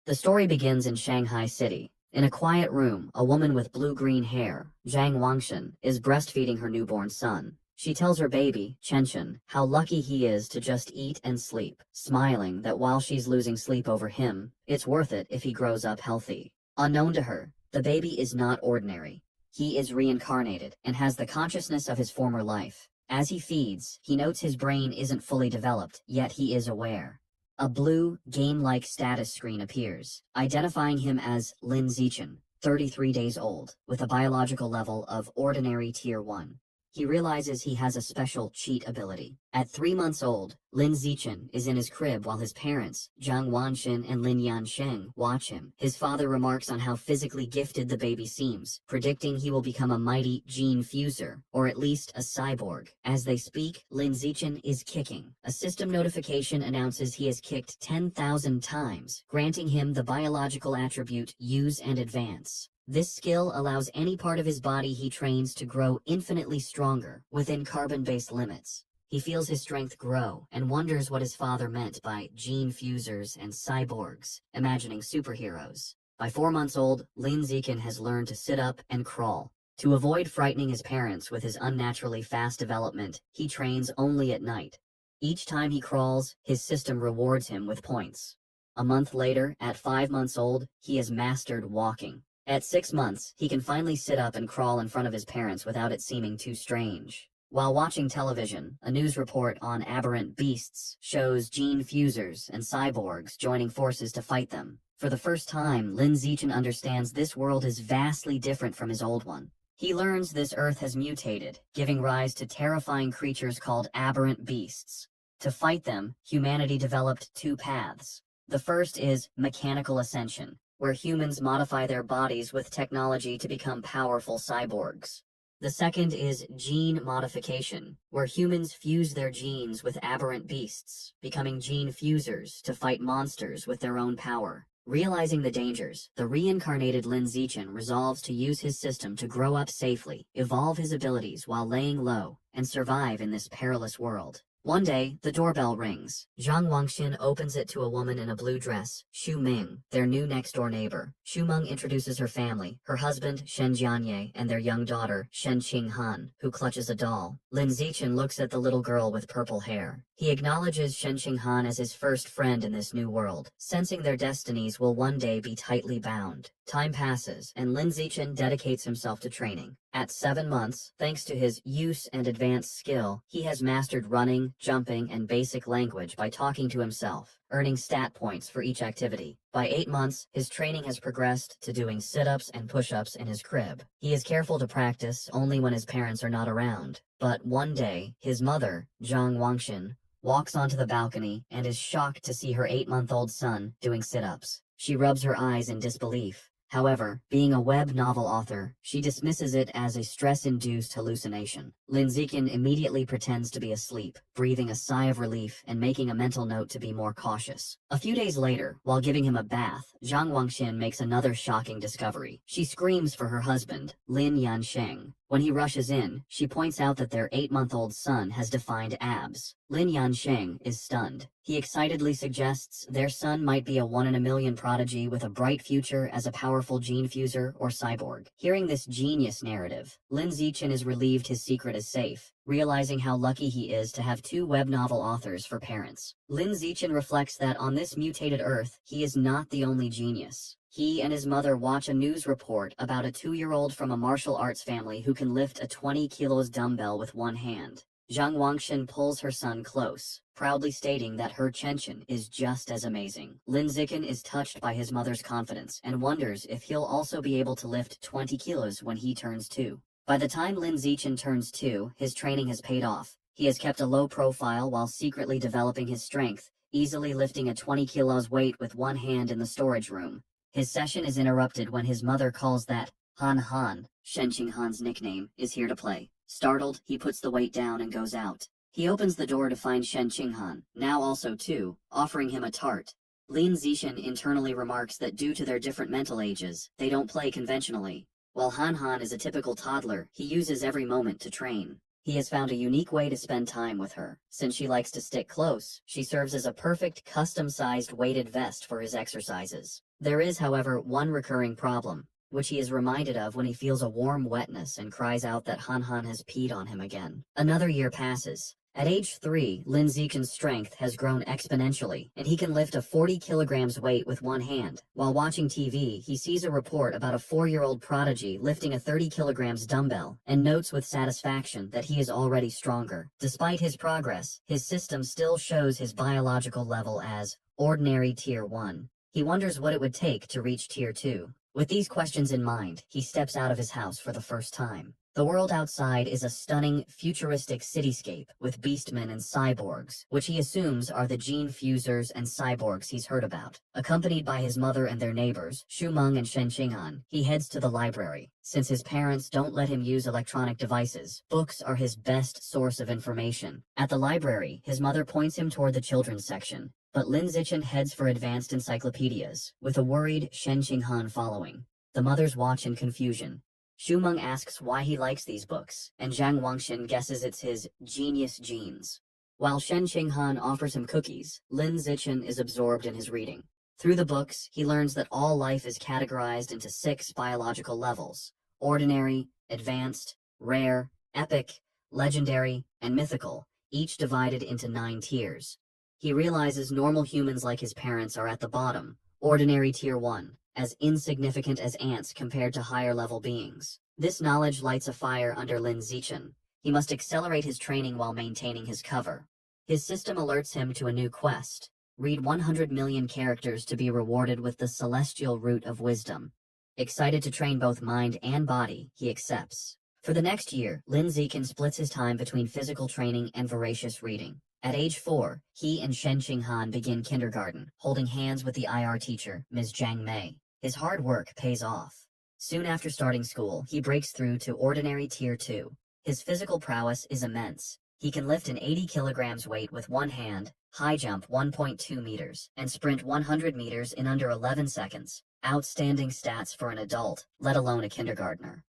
The story begins in Shanghai City. In a quiet room, a woman with blue-green hair, Zhang Wangshan, is breastfeeding her newborn son. She tells her baby, Chenchen, how lucky he is to just eat and sleep, smiling that while she's losing sleep over him, it's worth it if he grows up healthy. Unknown to her, the baby is not ordinary. He is reincarnated and has the consciousness of his former life. As he feeds, he notes his brain isn't fully developed, yet he is aware. A blue, game-like status screen appears, identifying him as Lin Zichen, 33 days old, with a biological level of ordinary Tier 1. He realizes he has a special cheat ability. At 3 months old, Lin Zichen is in his crib while his parents, Zhang Wanxin and Lin Yansheng, watch him. His father remarks on how physically gifted the baby seems, predicting he will become a mighty gene fuser, or at least a cyborg. As they speak, Lin Zichen is kicking. A system notification announces he has kicked 10,000 times, granting him the biological attribute Use and Advance. This skill allows any part of his body he trains to grow infinitely stronger within carbon-based limits. He feels his strength grow and wonders what his father meant by gene fusers and cyborgs, imagining superheroes. By 4 months old, Lin Zichen has learned to sit up and crawl. To avoid frightening his parents with his unnaturally fast development, he trains only at night. Each time he crawls, his system rewards him with points. A month later, at 5 months old, he has mastered walking. At 6 months, he can finally sit up and crawl in front of his parents without it seeming too strange. While watching television, a news report on aberrant beasts shows gene fusers and cyborgs joining forces to fight them. For the first time, Lin Zichen understands this world is vastly different from his old one. He learns this Earth has mutated, giving rise to terrifying creatures called aberrant beasts. To fight them, humanity developed 2 paths. The first is mechanical ascension, where humans modify their bodies with technology to become powerful cyborgs. The second is gene modification, where humans fuse their genes with aberrant beasts, becoming gene fusers to fight monsters with their own power. Realizing the dangers, the reincarnated Lin Zichen resolves to use his system to grow up safely, evolve his abilities while laying low, and survive in this perilous world. One day, the doorbell rings. Zhang Wanxin opens it to a woman in a blue dress, Xu Ming, their new next-door neighbor. Xu Meng introduces her family, her husband, Shen Jianye, and their young daughter, Shen Qinghan, who clutches a doll. Lin Zichen looks at the little girl with purple hair. He acknowledges Shen Qinghan as his first friend in this new world, sensing their destinies will one day be tightly bound. Time passes, and Lin Zichen dedicates himself to training. At 7 months, thanks to his use and advanced skill, he has mastered running, jumping, and basic language by talking to himself, earning stat points for each activity. By 8 months, his training has progressed to doing sit-ups and push-ups in his crib. He is careful to practice only when his parents are not around. But one day, his mother, Zhang Wanxin, walks onto the balcony and is shocked to see her 8-month-old son doing sit-ups. She rubs her eyes in disbelief. However, being a web novel author, she dismisses it as a stress-induced hallucination. Lin Zichen immediately pretends to be asleep, breathing a sigh of relief and making a mental note to be more cautious. A few days later, while giving him a bath, Zhang Wanxin makes another shocking discovery. She screams for her husband, Lin Yansheng. When he rushes in, she points out that their 8-month-old son has defined abs. Lin Yansheng is stunned. He excitedly suggests their son might be a 1-in-a-million prodigy with a bright future as a powerful gene fuser or cyborg. Hearing this genius narrative, Lin Zichen is relieved his secret is safe, realizing how lucky he is to have 2 web novel authors for parents. Lin Zichen reflects that on this mutated Earth, he is not the only genius. He and his mother watch a news report about a 2-year-old from a martial arts family who can lift a 20 kilos dumbbell with one hand. Zhang Wanxin pulls her son close, proudly stating that her Chenchen is just as amazing. Lin Zichen is touched by his mother's confidence and wonders if he'll also be able to lift 20 kilos when he turns 2. By the time Lin Zichen turns 2, his training has paid off. He has kept a low profile while secretly developing his strength, easily lifting a 20 kilos weight with one hand in the storage room. His session is interrupted when his mother calls that Han Han, Shen Qinghan's nickname, is here to play. Startled, he puts the weight down and goes out. He opens the door to find Shen Qinghan, now also 2, offering him a tart. Lin Zichen internally remarks that due to their different mental ages, they don't play conventionally. While Han Han is a typical toddler, he uses every moment to train. He has found a unique way to spend time with her. Since she likes to stick close, she serves as a perfect custom-sized weighted vest for his exercises. There is, however, one recurring problem, which he is reminded of when he feels a warm wetness and cries out that Han Han has peed on him again. Another year passes. At age 3, Lin Zichen's strength has grown exponentially, and he can lift a 40 kilograms weight with one hand. While watching TV, he sees a report about a 4-year-old prodigy lifting a 30 kilograms dumbbell, and notes with satisfaction that he is already stronger. Despite his progress, his system still shows his biological level as ordinary Tier 1. He wonders what it would take to reach Tier 2. With these questions in mind, he steps out of his house for the first time. The world outside is a stunning, futuristic cityscape with beastmen and cyborgs, which he assumes are the gene fusers and cyborgs he's heard about. Accompanied by his mother and their neighbors, Xu Meng and Shen Qinghan, he heads to the library. Since his parents don't let him use electronic devices, books are his best source of information. At the library, his mother points him toward the children's section, but Lin Zichen heads for advanced encyclopedias, with a worried Shen Qinghan following. The mothers watch in confusion. Xu Meng asks why he likes these books, and Zhang Wangxin guesses it's his genius genes. While Shen Qinghan offers him cookies, Lin Zichen is absorbed in his reading. Through the books, he learns that all life is categorized into 6 biological levels: ordinary, advanced, rare, epic, legendary, and mythical, each divided into 9 tiers. He realizes normal humans like his parents are at the bottom, ordinary Tier 1, as insignificant as ants compared to higher-level beings. This knowledge lights a fire under Lin Zichen. He must accelerate his training while maintaining his cover. His system alerts him to a new quest: read 100 million characters to be rewarded with the celestial root of wisdom. Excited to train both mind and body, he accepts. For the next year, Lin Zichen splits his time between physical training and voracious reading. At age 4, he and Shen Qinghan begin kindergarten, holding hands with the IR teacher, Ms. Zhang Mei. His hard work pays off. Soon after starting school, he breaks through to ordinary Tier 2. His physical prowess is immense. He can lift an 80 kilograms weight with one hand, high jump 1.2 meters, and sprint 100 meters in under 11 seconds. Outstanding stats for an adult, let alone a kindergartner.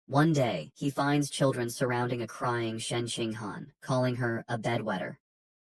One day, he finds children surrounding a crying Shen Qinghan, calling her a bedwetter.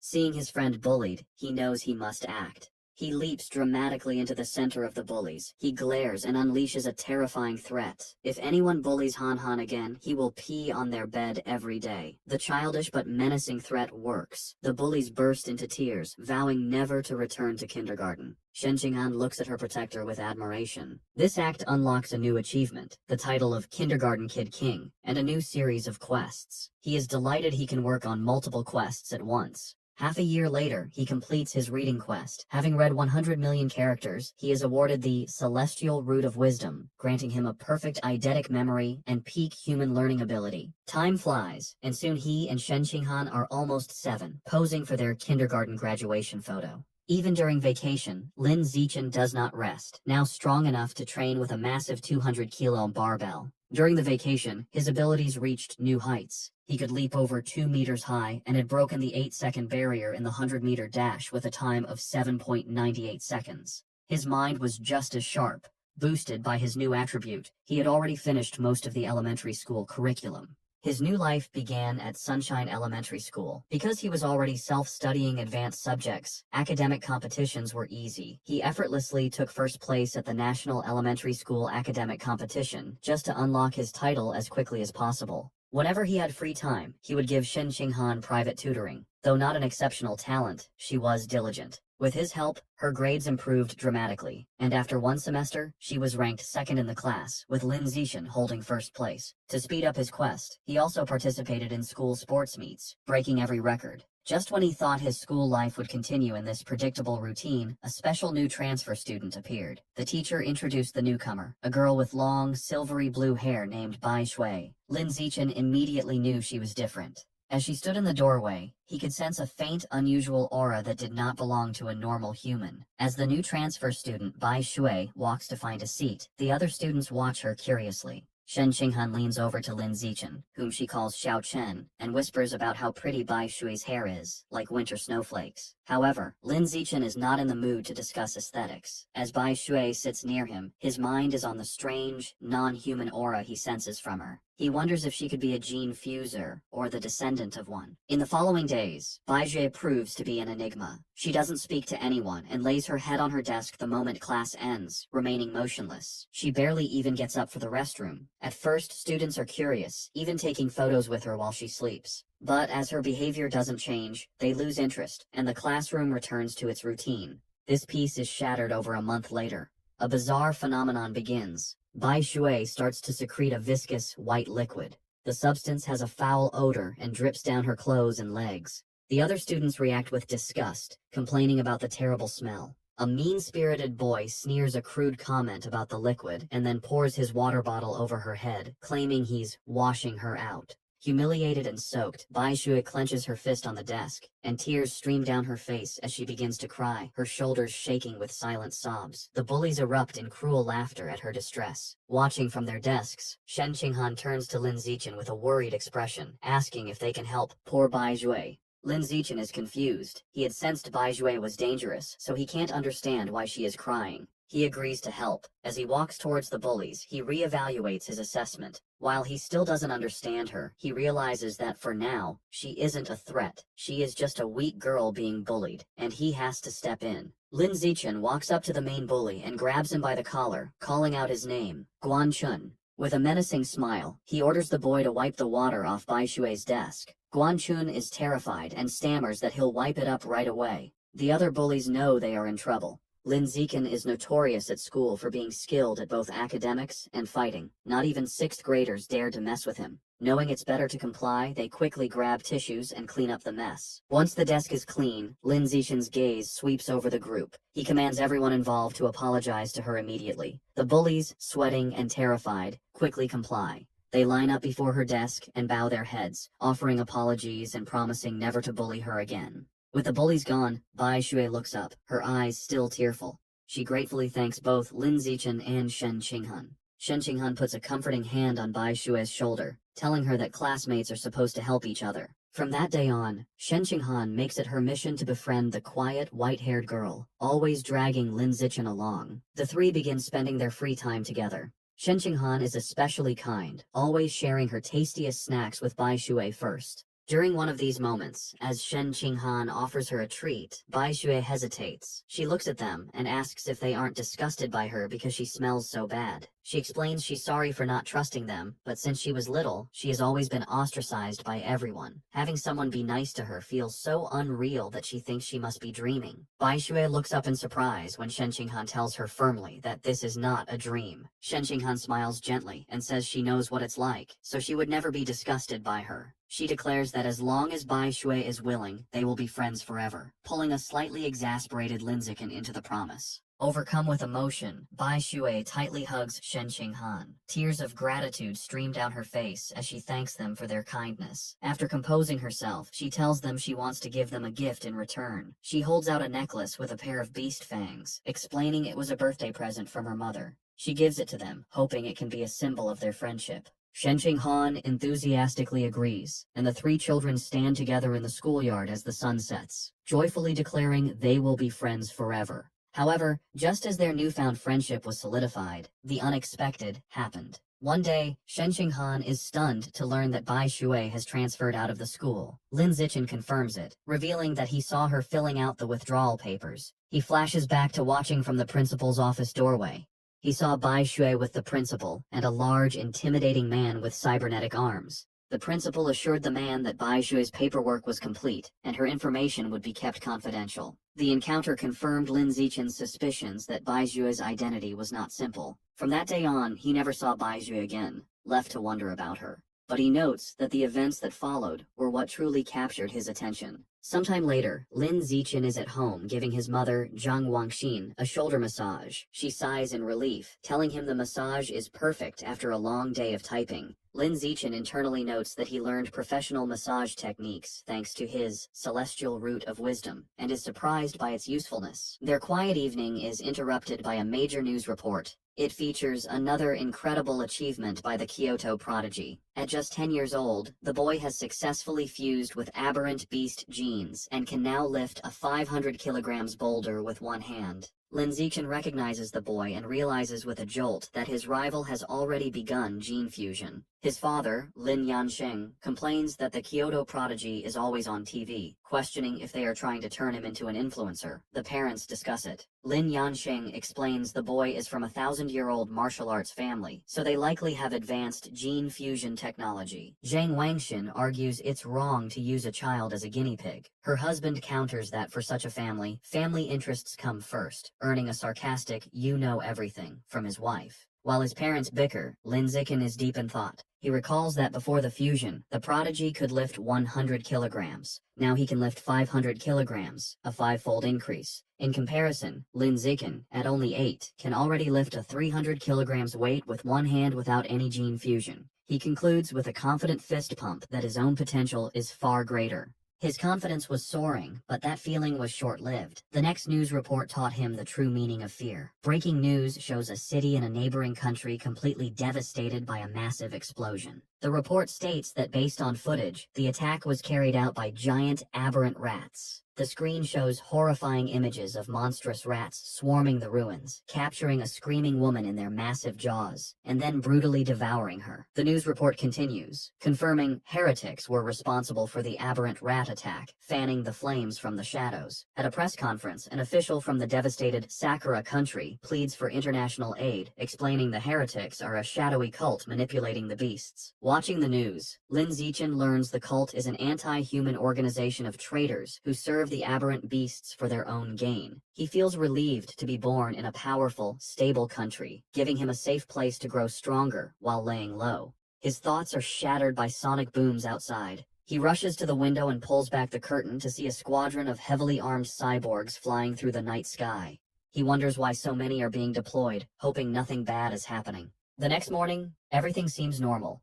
Seeing his friend bullied, he knows he must act. He leaps dramatically into the center of the bullies. He glares and unleashes a terrifying threat. If anyone bullies Han Han again, he will pee on their bed every day. The childish but menacing threat works. The bullies burst into tears, vowing never to return to kindergarten. Shen Qinghan looks at her protector with admiration. This act unlocks a new achievement, the title of Kindergarten Kid King, and a new series of quests. He is delighted he can work on multiple quests at once. Half a year later, he completes his reading quest. Having read 100 million characters, he is awarded the Celestial Root of Wisdom, granting him a perfect eidetic memory and peak human learning ability. Time flies, and soon he and Shen Qinghan are almost 7, posing for their kindergarten graduation photo. Even during vacation, Lin Zichen does not rest, now strong enough to train with a massive 200-kilo barbell. During the vacation, his abilities reached new heights. He could leap over 2 meters high and had broken the 8-second barrier in the 100-meter dash with a time of 7.98 seconds. His mind was just as sharp. Boosted by his new attribute, he had already finished most of the elementary school curriculum. His new life began at Sunshine Elementary School. Because he was already self-studying advanced subjects, academic competitions were easy. He effortlessly took first place at the National Elementary School Academic Competition, just to unlock his title as quickly as possible. Whenever he had free time, he would give Shen Qinghan private tutoring. Though not an exceptional talent, she was diligent. With his help, her grades improved dramatically, and after one semester, she was ranked second in the class, with Lin Zichen holding first place. To speed up his quest, he also participated in school sports meets, breaking every record. Just when he thought his school life would continue in this predictable routine, a special new transfer student appeared. The teacher introduced the newcomer, a girl with long, silvery blue hair named Bai Shui. Lin Zichen immediately knew she was different. As she stood in the doorway, he could sense a faint, unusual aura that did not belong to a normal human. As the new transfer student, Bai Shui, walks to find a seat, the other students watch her curiously. Shen Qinghan leans over to Lin Zichen, whom she calls Xiao Chen, and whispers about how pretty Bai Shui's hair is, like winter snowflakes. However, Lin Zichen is not in the mood to discuss aesthetics. As Bai Shui sits near him, his mind is on the strange, non-human aura he senses from her. He wonders if she could be a gene fuser, or the descendant of one. In the following days, Bai Jue proves to be an enigma. She doesn't speak to anyone and lays her head on her desk the moment class ends, remaining motionless. She barely even gets up for the restroom. At first, students are curious, even taking photos with her while she sleeps. But as her behavior doesn't change, they lose interest, and the classroom returns to its routine. This peace is shattered over a month later. A bizarre phenomenon begins. Bai Shui starts to secrete a viscous, white liquid. The substance has a foul odor and drips down her clothes and legs. The other students react with disgust, complaining about the terrible smell. A mean-spirited boy sneers a crude comment about the liquid and then pours his water bottle over her head, claiming he's washing her out. Humiliated and soaked, Bai Shui clenches her fist on the desk, and tears stream down her face as she begins to cry, her shoulders shaking with silent sobs. The bullies erupt in cruel laughter at her distress. Watching from their desks, Shen Qinghan turns to Lin Zichen with a worried expression, asking if they can help poor Bai Shui. Lin Zichen is confused. He had sensed Bai Shui was dangerous, so he can't understand why she is crying. He agrees to help. As he walks towards the bullies, he reevaluates his assessment. While he still doesn't understand her, he realizes that for now, she isn't a threat. She is just a weak girl being bullied, and he has to step in. Lin Zichen walks up to the main bully and grabs him by the collar, calling out his name, Guan Chun. With a menacing smile, he orders the boy to wipe the water off Bai Shui's desk. Guan Chun is terrified and stammers that he'll wipe it up right away. The other bullies know they are in trouble. Lin Zichen is notorious at school for being skilled at both academics and fighting. Not even 6th graders dare to mess with him. Knowing it's better to comply, they quickly grab tissues and clean up the mess. Once the desk is clean, Lin Zichen's gaze sweeps over the group. He commands everyone involved to apologize to her immediately. The bullies, sweating and terrified, quickly comply. They line up before her desk and bow their heads, offering apologies and promising never to bully her again. With the bullies gone, Bai Shui looks up, her eyes still tearful. She gratefully thanks both Lin Zichen and Shen Qinghan. Shen Qinghan puts a comforting hand on Bai Shui's shoulder, telling her that classmates are supposed to help each other. From that day on, Shen Qinghan makes it her mission to befriend the quiet, white-haired girl, always dragging Lin Zichen along. The three begin spending their free time together. Shen Qinghan is especially kind, always sharing her tastiest snacks with Bai Shui first. During one of these moments, as Shen Qinghan offers her a treat, Bai Shui hesitates. She looks at them and asks if they aren't disgusted by her because she smells so bad. She explains she's sorry for not trusting them, but since she was little, she has always been ostracized by everyone. Having someone be nice to her feels so unreal that she thinks she must be dreaming. Bai Shui looks up in surprise when Shen Qinghan tells her firmly that this is not a dream. Shen Qinghan smiles gently and says she knows what it's like, so she would never be disgusted by her. She declares that as long as Bai Shui is willing, they will be friends forever, pulling a slightly exasperated Lin Zichen into the promise. Overcome with emotion, Bai Shui tightly hugs Shen Qinghan. Tears of gratitude stream down her face as she thanks them for their kindness. After composing herself, she tells them she wants to give them a gift in return. She holds out a necklace with a pair of beast fangs, explaining it was a birthday present from her mother. She gives it to them, hoping it can be a symbol of their friendship. Shen Qinghan enthusiastically agrees, and the three children stand together in the schoolyard as the sun sets, joyfully declaring they will be friends forever. However, just as their newfound friendship was solidified, the unexpected happened. One day, Shen Qinghan is stunned to learn that Bai Shui has transferred out of the school. Lin Zichen confirms it, revealing that he saw her filling out the withdrawal papers. He flashes back to watching from the principal's office doorway. He saw Bai Shui with the principal and a large, intimidating man with cybernetic arms. The principal assured the man that Bai Shui's paperwork was complete and her information would be kept confidential. The encounter confirmed Lin Zichen's suspicions that Bai Shui's identity was not simple. From that day on, he never saw Bai Shui again, left to wonder about her. But he notes that the events that followed were what truly captured his attention. Sometime later, Lin Zichen is at home giving his mother, Zhang Wangxin, a shoulder massage. She sighs in relief, telling him the massage is perfect after a long day of typing. Lin Zichen internally notes that he learned professional massage techniques thanks to his celestial root of wisdom, and is surprised by its usefulness. Their quiet evening is interrupted by a major news report. It features another incredible achievement by the Kyoto prodigy. At just 10 years old, the boy has successfully fused with aberrant beast genes and can now lift a 500 kilograms boulder with one hand. Lin Zichen recognizes the boy and realizes with a jolt that his rival has already begun gene fusion. His father, Lin Yansheng, complains that the Kyoto prodigy is always on TV, questioning if they are trying to turn him into an influencer. The parents discuss it. Lin Yansheng explains the boy is from a 1,000-year-old martial arts family, so they likely have advanced gene fusion technology. Zhang Wangxin argues it's wrong to use a child as a guinea pig. Her husband counters that for such a family interests come first, earning a sarcastic "you know everything" from his wife. While his parents bicker, Lin Zichen is deep in thought. He recalls that before the fusion, the prodigy could lift 100 kilograms. Now he can lift 500 kilograms, a five-fold increase. In comparison, Lin Zichen, at only 8, can already lift a 300 kilograms weight with one hand without any gene fusion. He concludes with a confident fist pump that his own potential is far greater. His confidence was soaring, but that feeling was short-lived. The next news report taught him the true meaning of fear. Breaking news shows a city in a neighboring country completely devastated by a massive explosion. The report states that based on footage, the attack was carried out by giant aberrant rats. The screen shows horrifying images of monstrous rats swarming the ruins, capturing a screaming woman in their massive jaws, and then brutally devouring her. The news report continues, confirming heretics were responsible for the aberrant rat attack, fanning the flames from the shadows. At a press conference, an official from the devastated Sakura country pleads for international aid, explaining the heretics are a shadowy cult manipulating the beasts. Watching the news, Lin Zichen learns the cult is an anti-human organization of traitors who serve the aberrant beasts for their own gain. He feels relieved to be born in a powerful, stable country, giving him a safe place to grow stronger while laying low. His thoughts are shattered by sonic booms outside. He rushes to the window and pulls back the curtain to see a squadron of heavily armed cyborgs flying through the night sky. He wonders why so many are being deployed, hoping nothing bad is happening. The next morning, everything seems normal.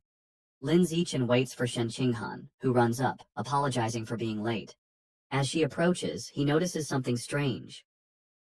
Lin Zichen waits for Shen Qinghan, who runs up, apologizing for being late. As she approaches, he notices something strange.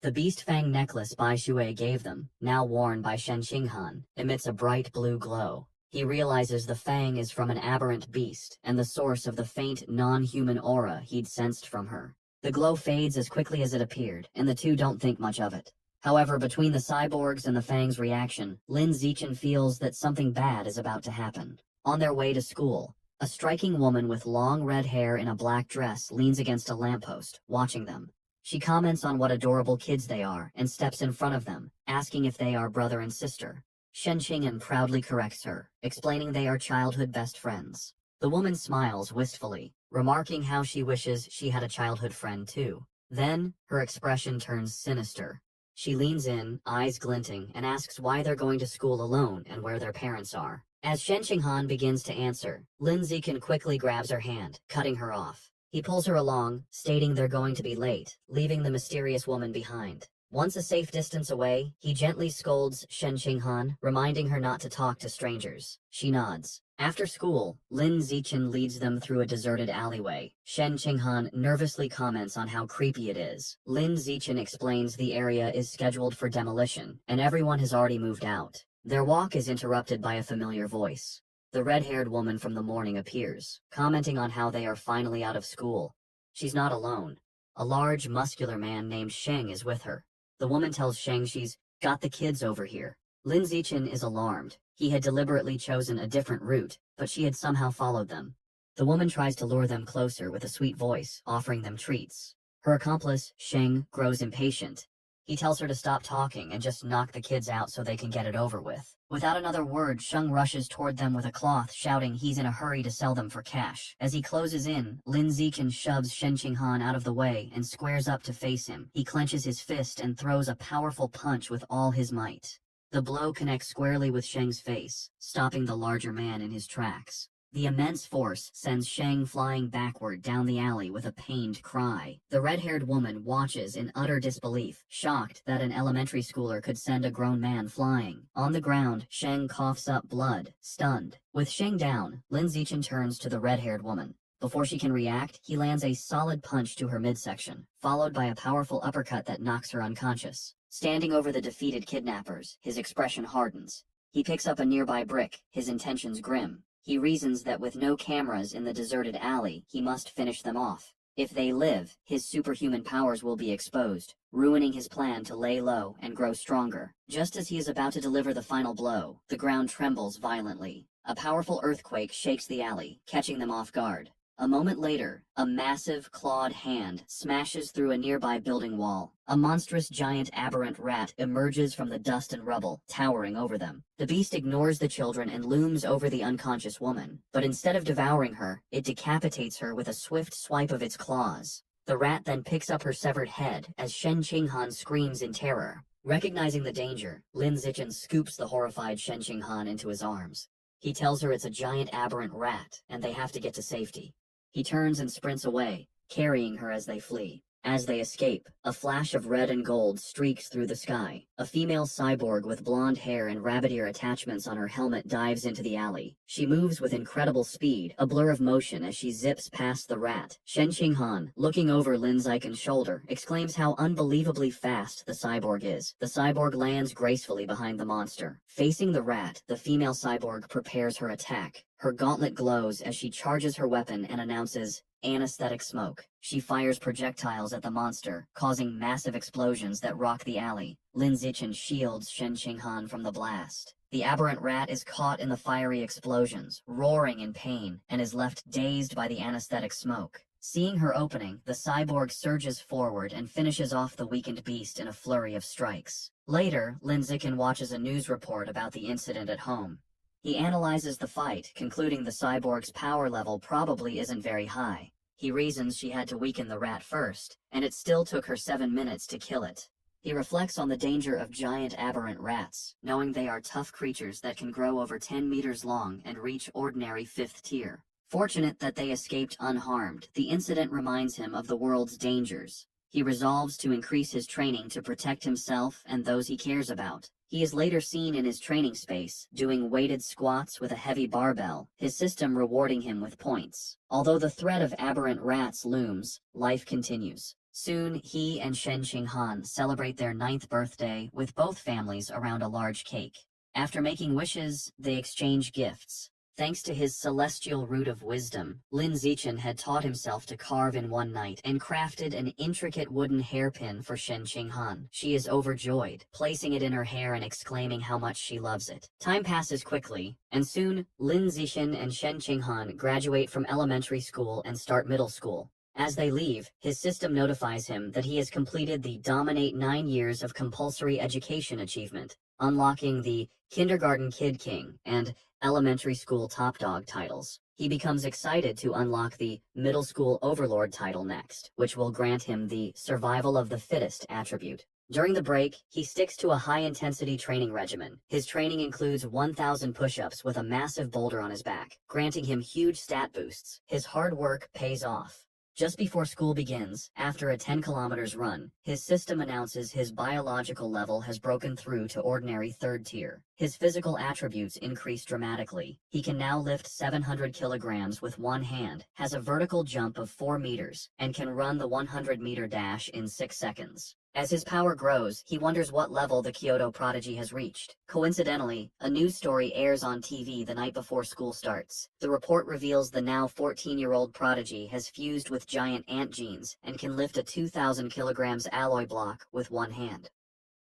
The beast fang necklace Bai Shui gave them, now worn by Shen Qinghan, emits a bright blue glow. He realizes the fang is from an aberrant beast and the source of the faint, non-human aura he'd sensed from her. The glow fades as quickly as it appeared, and the two don't think much of it. However, between the cyborgs and the fang's reaction, Lin Zichen feels that something bad is about to happen. On their way to school, a striking woman with long red hair in a black dress leans against a lamppost, watching them. She comments on what adorable kids they are and steps in front of them, asking if they are brother and sister. Shen Qinghan proudly corrects her, explaining they are childhood best friends. The woman smiles wistfully, remarking how she wishes she had a childhood friend too. Then, her expression turns sinister. She leans in, eyes glinting, and asks why they're going to school alone and where their parents are. As Shen Qinghan begins to answer, Lin Zichen quickly grabs her hand, cutting her off. He pulls her along, stating they're going to be late, leaving the mysterious woman behind. Once a safe distance away, he gently scolds Shen Qinghan, reminding her not to talk to strangers. She nods. After school, Lin Zichen leads them through a deserted alleyway. Shen Qinghan nervously comments on how creepy it is. Lin Zichen explains the area is scheduled for demolition, and everyone has already moved out. Their walk is interrupted by a familiar voice. The red-haired woman from the morning appears, commenting on how they are finally out of school. She's not alone. A large, muscular man named Sheng is with her. The woman tells Sheng she's got the kids over here. Lin Zichen is alarmed. He had deliberately chosen a different route, but she had somehow followed them. The woman tries to lure them closer with a sweet voice, offering them treats. Her accomplice, Sheng, grows impatient. He tells her to stop talking and just knock the kids out so they can get it over with. Without another word, Sheng rushes toward them with a cloth, shouting he's in a hurry to sell them for cash. As he closes in, Lin Zichen shoves Shen Qinghan out of the way and squares up to face him. He clenches his fist and throws a powerful punch with all his might. The blow connects squarely with Sheng's face, stopping the larger man in his tracks. The immense force sends Sheng flying backward down the alley with a pained cry. The red-haired woman watches in utter disbelief, shocked that an elementary schooler could send a grown man flying. On the ground, Sheng coughs up blood, stunned. With Sheng down, Lin Zichen turns to the red-haired woman. Before she can react, he lands a solid punch to her midsection, followed by a powerful uppercut that knocks her unconscious. Standing over the defeated kidnappers, his expression hardens. He picks up a nearby brick, his intentions grim. He reasons that with no cameras in the deserted alley, he must finish them off. If they live, his superhuman powers will be exposed, ruining his plan to lay low and grow stronger. Just as he is about to deliver the final blow, the ground trembles violently. A powerful earthquake shakes the alley, catching them off guard. A moment later, a massive, clawed hand smashes through a nearby building wall. A monstrous giant aberrant rat emerges from the dust and rubble, towering over them. The beast ignores the children and looms over the unconscious woman, but instead of devouring her, it decapitates her with a swift swipe of its claws. The rat then picks up her severed head as Shen Qinghan screams in terror. Recognizing the danger, Lin Zichen scoops the horrified Shen Qinghan into his arms. He tells her it's a giant aberrant rat, and they have to get to safety. He turns and sprints away, carrying her as they flee. As they escape, a flash of red and gold streaks through the sky. A female cyborg with blonde hair and rabbit ear attachments on her helmet dives into the alley. She moves with incredible speed, a blur of motion as she zips past the rat. Shen Qinghan, looking over Lin Zichen's shoulder, exclaims how unbelievably fast the cyborg is. The cyborg lands gracefully behind the monster. Facing the rat, the female cyborg prepares her attack. Her gauntlet glows as she charges her weapon and announces, "Anesthetic smoke." She fires projectiles at the monster, causing massive explosions that rock the alley. Lin Zichen shields Shen Qinghan from the blast. The aberrant rat is caught in the fiery explosions, roaring in pain, and is left dazed by the anesthetic smoke. Seeing her opening, the cyborg surges forward and finishes off the weakened beast in a flurry of strikes. Later, Lin Zichen watches a news report about the incident at home. He analyzes the fight, concluding the cyborg's power level probably isn't very high. He reasons she had to weaken the rat first, and it still took her 7 minutes to kill it. He reflects on the danger of giant aberrant rats, knowing they are tough creatures that can grow over 10 meters long and reach ordinary 5th tier. Fortunate that they escaped unharmed, the incident reminds him of the world's dangers. He resolves to increase his training to protect himself and those he cares about. He is later seen in his training space, doing weighted squats with a heavy barbell, his system rewarding him with points. Although the threat of aberrant rats looms, life continues. Soon, he and Shen Qinghan celebrate their 9th birthday with both families around a large cake. After making wishes, they exchange gifts. Thanks to his celestial root of wisdom, Lin Zichen had taught himself to carve in one night and crafted an intricate wooden hairpin for Shen Qinghan. She is overjoyed, placing it in her hair and exclaiming how much she loves it. Time passes quickly, and soon, Lin Zichen and Shen Qinghan graduate from elementary school and start middle school. As they leave, his system notifies him that he has completed the Dominate 9 years of compulsory education achievement, unlocking the Kindergarten Kid King and Elementary School Top Dog titles. He becomes excited to unlock the Middle School Overlord title next, which will grant him the Survival of the Fittest attribute. During the break, he sticks to a high-intensity training regimen. His training includes 1,000 push-ups with a massive boulder on his back, granting him huge stat boosts. His hard work pays off. Just before school begins, after a 10 kilometers run, his system announces his biological level has broken through to ordinary 3rd tier. His physical attributes increase dramatically. He can now lift 700 kilograms with one hand, has a vertical jump of 4 meters, and can run the 100-meter dash in 6 seconds. As his power grows, he wonders what level the Kyoto prodigy has reached. Coincidentally, a news story airs on TV the night before school starts. The report reveals the now 14-year-old prodigy has fused with giant ant genes and can lift a 2,000 kilograms alloy block with one hand.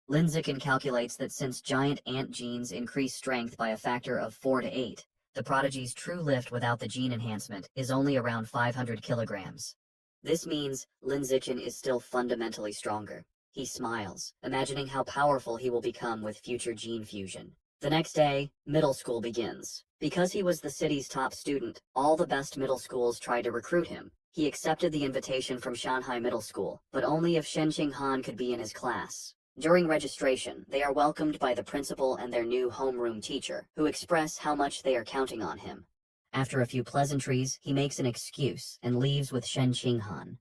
Lin Zichen calculates that since giant ant genes increase strength by a factor of 4 to 8, the prodigy's true lift without the gene enhancement is only around 500 kilograms. This means Lin Zichen is still fundamentally stronger. He smiles, imagining how powerful he will become with future gene fusion. The next day, middle school begins. Because he was the city's top student, all the best middle schools tried to recruit him. He accepted the invitation from Shanghai Middle School, but only if Shen Qinghan could be in his class. During registration, they are welcomed by the principal and their new homeroom teacher, who express how much they are counting on him. After a few pleasantries, he makes an excuse and leaves with Shen Qinghan.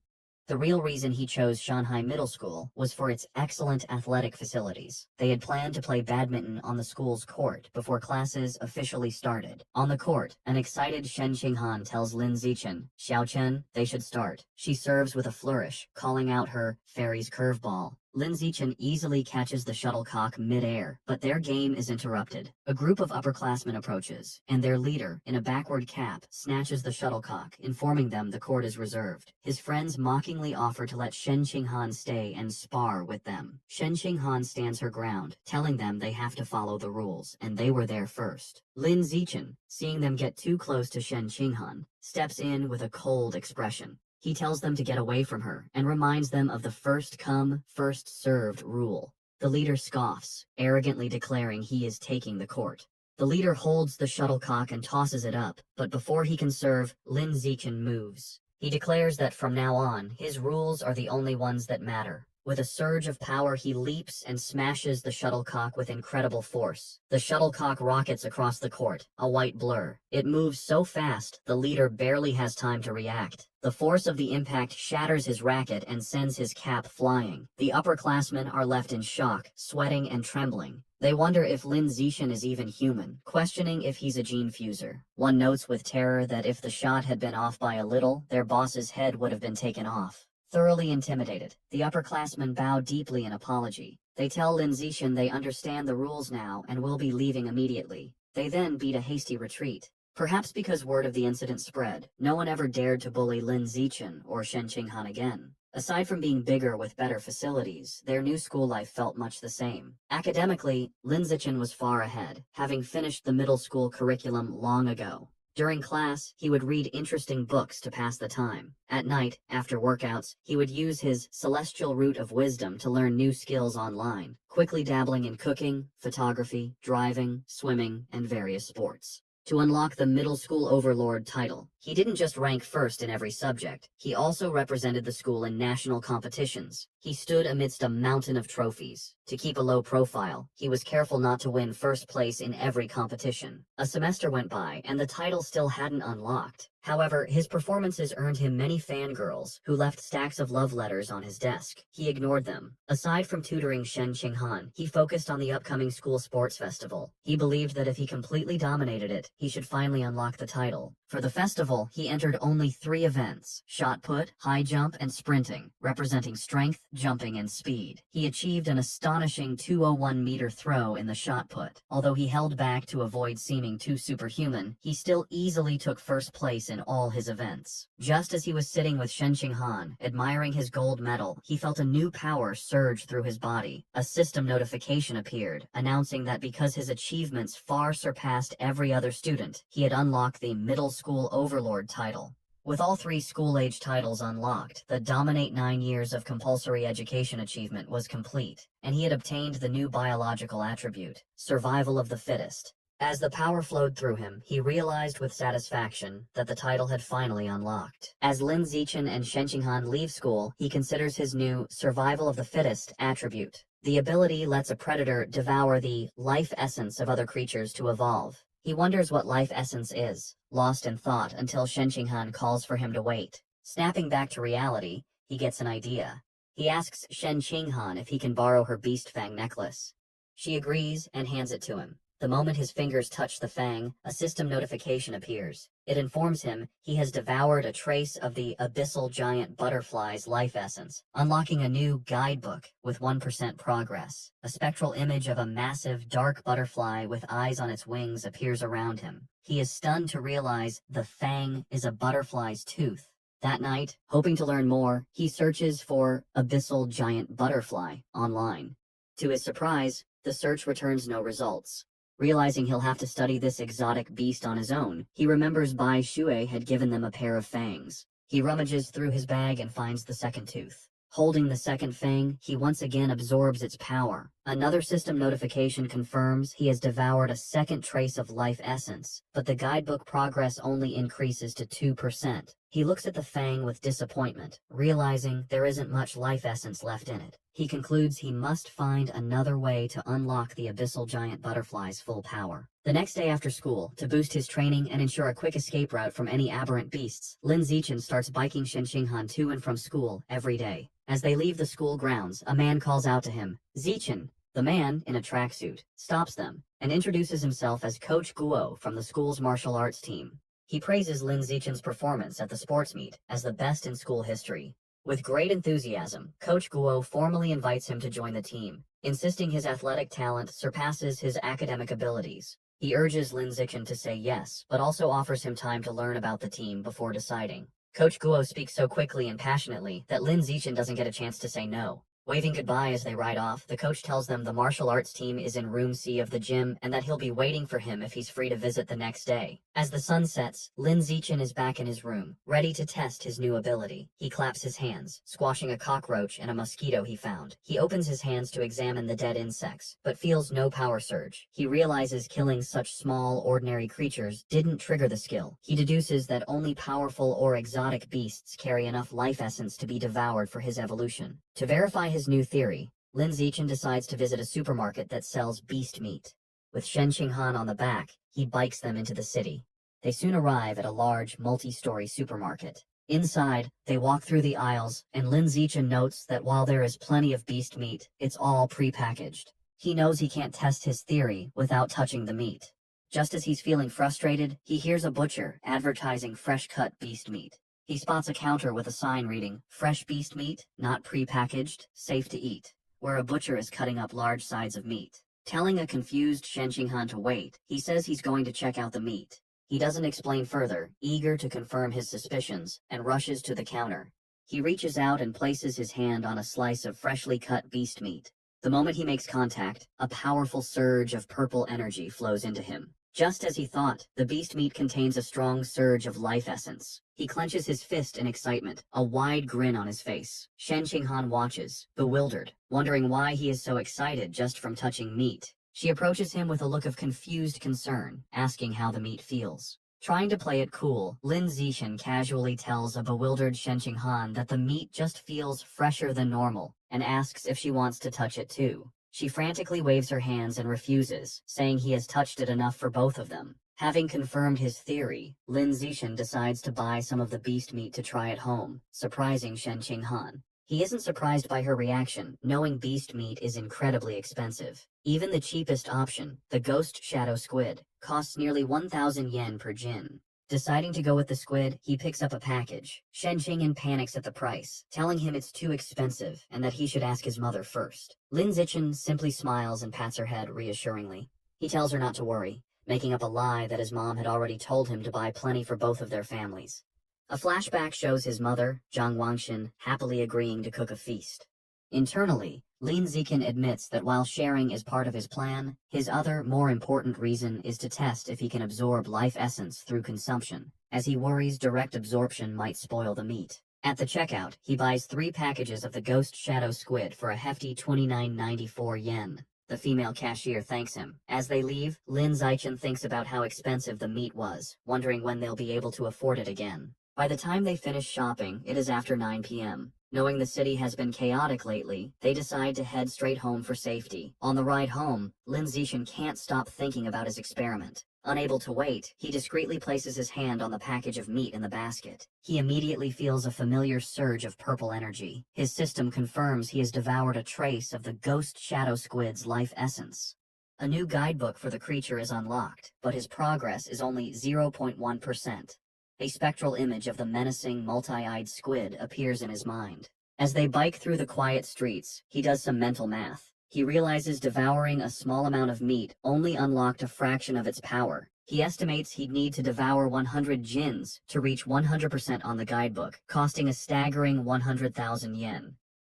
The real reason he chose Shanghai Middle School was for its excellent athletic facilities. They had planned to play badminton on the school's court before classes officially started. On the court, an excited Shen Qinghan tells Lin Zichen, "Xiao Chen, they should start." She serves with a flourish, calling out her fairy's curveball. Lin Zichen easily catches the shuttlecock mid-air, but their game is interrupted. A group of upperclassmen approaches, and their leader, in a backward cap, snatches the shuttlecock, informing them the court is reserved. His friends mockingly offer to let Shen Qinghan stay and spar with them. Shen Qinghan stands her ground, telling them they have to follow the rules, and they were there first. Lin Zichen, seeing them get too close to Shen Qinghan, steps in with a cold expression. He tells them to get away from her and reminds them of the first come, first served rule. The leader scoffs, arrogantly declaring he is taking the court. The leader holds the shuttlecock and tosses it up, but before he can serve, Lin Zichen moves. He declares that from now on, his rules are the only ones that matter. With a surge of power, he leaps and smashes the shuttlecock with incredible force. The shuttlecock rockets across the court, a white blur. It moves so fast, the leader barely has time to react. The force of the impact shatters his racket and sends his cap flying. The upperclassmen are left in shock, sweating and trembling. They wonder if Lin Zichen is even human, questioning if he's a gene fuser. One notes with terror that if the shot had been off by a little, their boss's head would have been taken off. Thoroughly intimidated, the upperclassmen bow deeply in apology. They tell Lin Zichen they understand the rules now and will be leaving immediately. They then beat a hasty retreat. Perhaps because word of the incident spread, no one ever dared to bully Lin Zichen or Shen Qinghan again. Aside from being bigger with better facilities, their new school life felt much the same. Academically, Lin Zichen was far ahead, having finished the middle school curriculum long ago. During class, he would read interesting books to pass the time. At night, after workouts, he would use his celestial root of wisdom to learn new skills online, quickly dabbling in cooking, photography, driving, swimming, and various sports. To unlock the middle school overlord title, he didn't just rank first in every subject, he also represented the school in national competitions. He stood amidst a mountain of trophies. To keep a low profile, he was careful not to win first place in every competition. A semester went by, and the title still hadn't unlocked. However, his performances earned him many fangirls who left stacks of love letters on his desk. He ignored them. Aside from tutoring Shen Qinghan, he focused on the upcoming school sports festival. He believed that if he completely dominated it, he should finally unlock the title. For the festival, he entered only 3 events: shot put, high jump, and sprinting, representing strength, jumping, and speed. He achieved an astonishing 201-meter throw in the shot put. Although he held back to avoid seeming too superhuman, he still easily took first place in all his events. Just as he was sitting with Shen Qinghan, admiring his gold medal, he felt a new power surge through his body. A system notification appeared, announcing that because his achievements far surpassed every other student, he had unlocked the middle school overlord title. With all 3 school-age titles unlocked, the dominate 9 years of compulsory education achievement was complete, and he had obtained the new biological attribute, survival of the fittest. As the power flowed through him, he realized with satisfaction that the title had finally unlocked. As Lin Zichen and Shen Qinghan leave school, he considers his new survival of the fittest attribute. The ability lets a predator devour the life essence of other creatures to evolve. He wonders what life essence is, lost in thought until Shen Qinghan calls for him to wait. Snapping back to reality, he gets an idea. He asks Shen Qinghan if he can borrow her beast fang necklace. She agrees and hands it to him. The moment his fingers touch the fang, a system notification appears. It informs him he has devoured a trace of the abyssal giant butterfly's life essence, unlocking a new guidebook with 1% progress. A spectral image of a massive, dark butterfly with eyes on its wings appears around him. He is stunned to realize the fang is a butterfly's tooth. That night, hoping to learn more, he searches for abyssal giant butterfly online. To his surprise, the search returns no results. Realizing he'll have to study this exotic beast on his own, he remembers Bai Shui had given them a pair of fangs. He rummages through his bag and finds the second tooth. Holding the second fang, he once again absorbs its power. Another system notification confirms he has devoured a second trace of life essence, but the guidebook progress only increases to 2%. He looks at the fang with disappointment, realizing there isn't much life essence left in it. He concludes he must find another way to unlock the abyssal giant butterfly's full power. The next day after school, to boost his training and ensure a quick escape route from any aberrant beasts, Lin Zichen starts biking Shen Qinghan to and from school every day. As they leave the school grounds, a man calls out to him, "Zichen!" The man, in a tracksuit, stops them and introduces himself as Coach Guo from the school's martial arts team. He praises Lin Zichen's performance at the sports meet as the best in school history. With great enthusiasm, Coach Guo formally invites him to join the team, insisting his athletic talent surpasses his academic abilities. He urges Lin Zichen to say yes, but also offers him time to learn about the team before deciding. Coach Guo speaks so quickly and passionately that Lin Zichen doesn't get a chance to say no. Waving goodbye as they ride off, the coach tells them the martial arts team is in room C of the gym and that he'll be waiting for him if he's free to visit the next day. As the sun sets, Lin Zichen is back in his room, ready to test his new ability. He claps his hands, squashing a cockroach and a mosquito he found. He opens his hands to examine the dead insects, but feels no power surge. He realizes killing such small, ordinary creatures didn't trigger the skill. He deduces that only powerful or exotic beasts carry enough life essence to be devoured for his evolution. To verify his new theory, Lin Zichen decides to visit a supermarket that sells beast meat. With Shen Qinghan on the back, he bikes them into the city. They soon arrive at a large, multi-story supermarket. Inside, they walk through the aisles, and Lin Zichen notes that while there is plenty of beast meat, it's all pre-packaged. He knows he can't test his theory without touching the meat. Just as he's feeling frustrated, he hears a butcher advertising fresh-cut beast meat. He spots a counter with a sign reading, "Fresh beast meat, not pre-packaged, safe to eat," where a butcher is cutting up large sides of meat. Telling a confused Shen Qinghan to wait, he says he's going to check out the meat. He doesn't explain further, eager to confirm his suspicions, and rushes to the counter. He reaches out and places his hand on a slice of freshly cut beast meat. The moment he makes contact, a powerful surge of purple energy flows into him. Just as he thought, the beast meat contains a strong surge of life essence. He clenches his fist in excitement, a wide grin on his face. Shen Qinghan watches, bewildered, wondering why he is so excited just from touching meat. She approaches him with a look of confused concern, asking how the meat feels. Trying to play it cool, Lin Zichen casually tells a bewildered Shen Qinghan that the meat just feels fresher than normal, and asks if she wants to touch it too. She frantically waves her hands and refuses, saying he has touched it enough for both of them. Having confirmed his theory, Lin Zichen decides to buy some of the beast meat to try at home, surprising Shen Qinghan. He isn't surprised by her reaction, knowing beast meat is incredibly expensive. Even the cheapest option, the ghost shadow squid, costs nearly 1,000 yen per jin. Deciding to go with the squid, he picks up a package. Shen Qinghan panics at the price, telling him it's too expensive and that he should ask his mother first. Lin Zichen simply smiles and pats her head reassuringly. He tells her not to worry, making up a lie that his mom had already told him to buy plenty for both of their families. A flashback shows his mother, Zhang Wangshan, happily agreeing to cook a feast. Internally, Lin Zichen admits that while sharing is part of his plan, his other, more important reason is to test if he can absorb life essence through consumption, as he worries direct absorption might spoil the meat. At the checkout, he buys 3 packages of the ghost shadow squid for a hefty 29.94 yen. The female cashier thanks him. As they leave, Lin Zichen thinks about how expensive the meat was, wondering when they'll be able to afford it again. By the time they finish shopping, it is after 9 p.m. Knowing the city has been chaotic lately, they decide to head straight home for safety. On the ride home, Lin Zichen can't stop thinking about his experiment. Unable to wait, he discreetly places his hand on the package of meat in the basket. He immediately feels a familiar surge of purple energy. His system confirms he has devoured a trace of the ghost shadow squid's life essence. A new guidebook for the creature is unlocked, but his progress is only 0.1%. A spectral image of the menacing, multi-eyed squid appears in his mind. As they bike through the quiet streets, he does some mental math. He realizes devouring a small amount of meat only unlocked a fraction of its power. He estimates he'd need to devour 100 jins to reach 100% on the guidebook, costing a staggering 100,000 yen.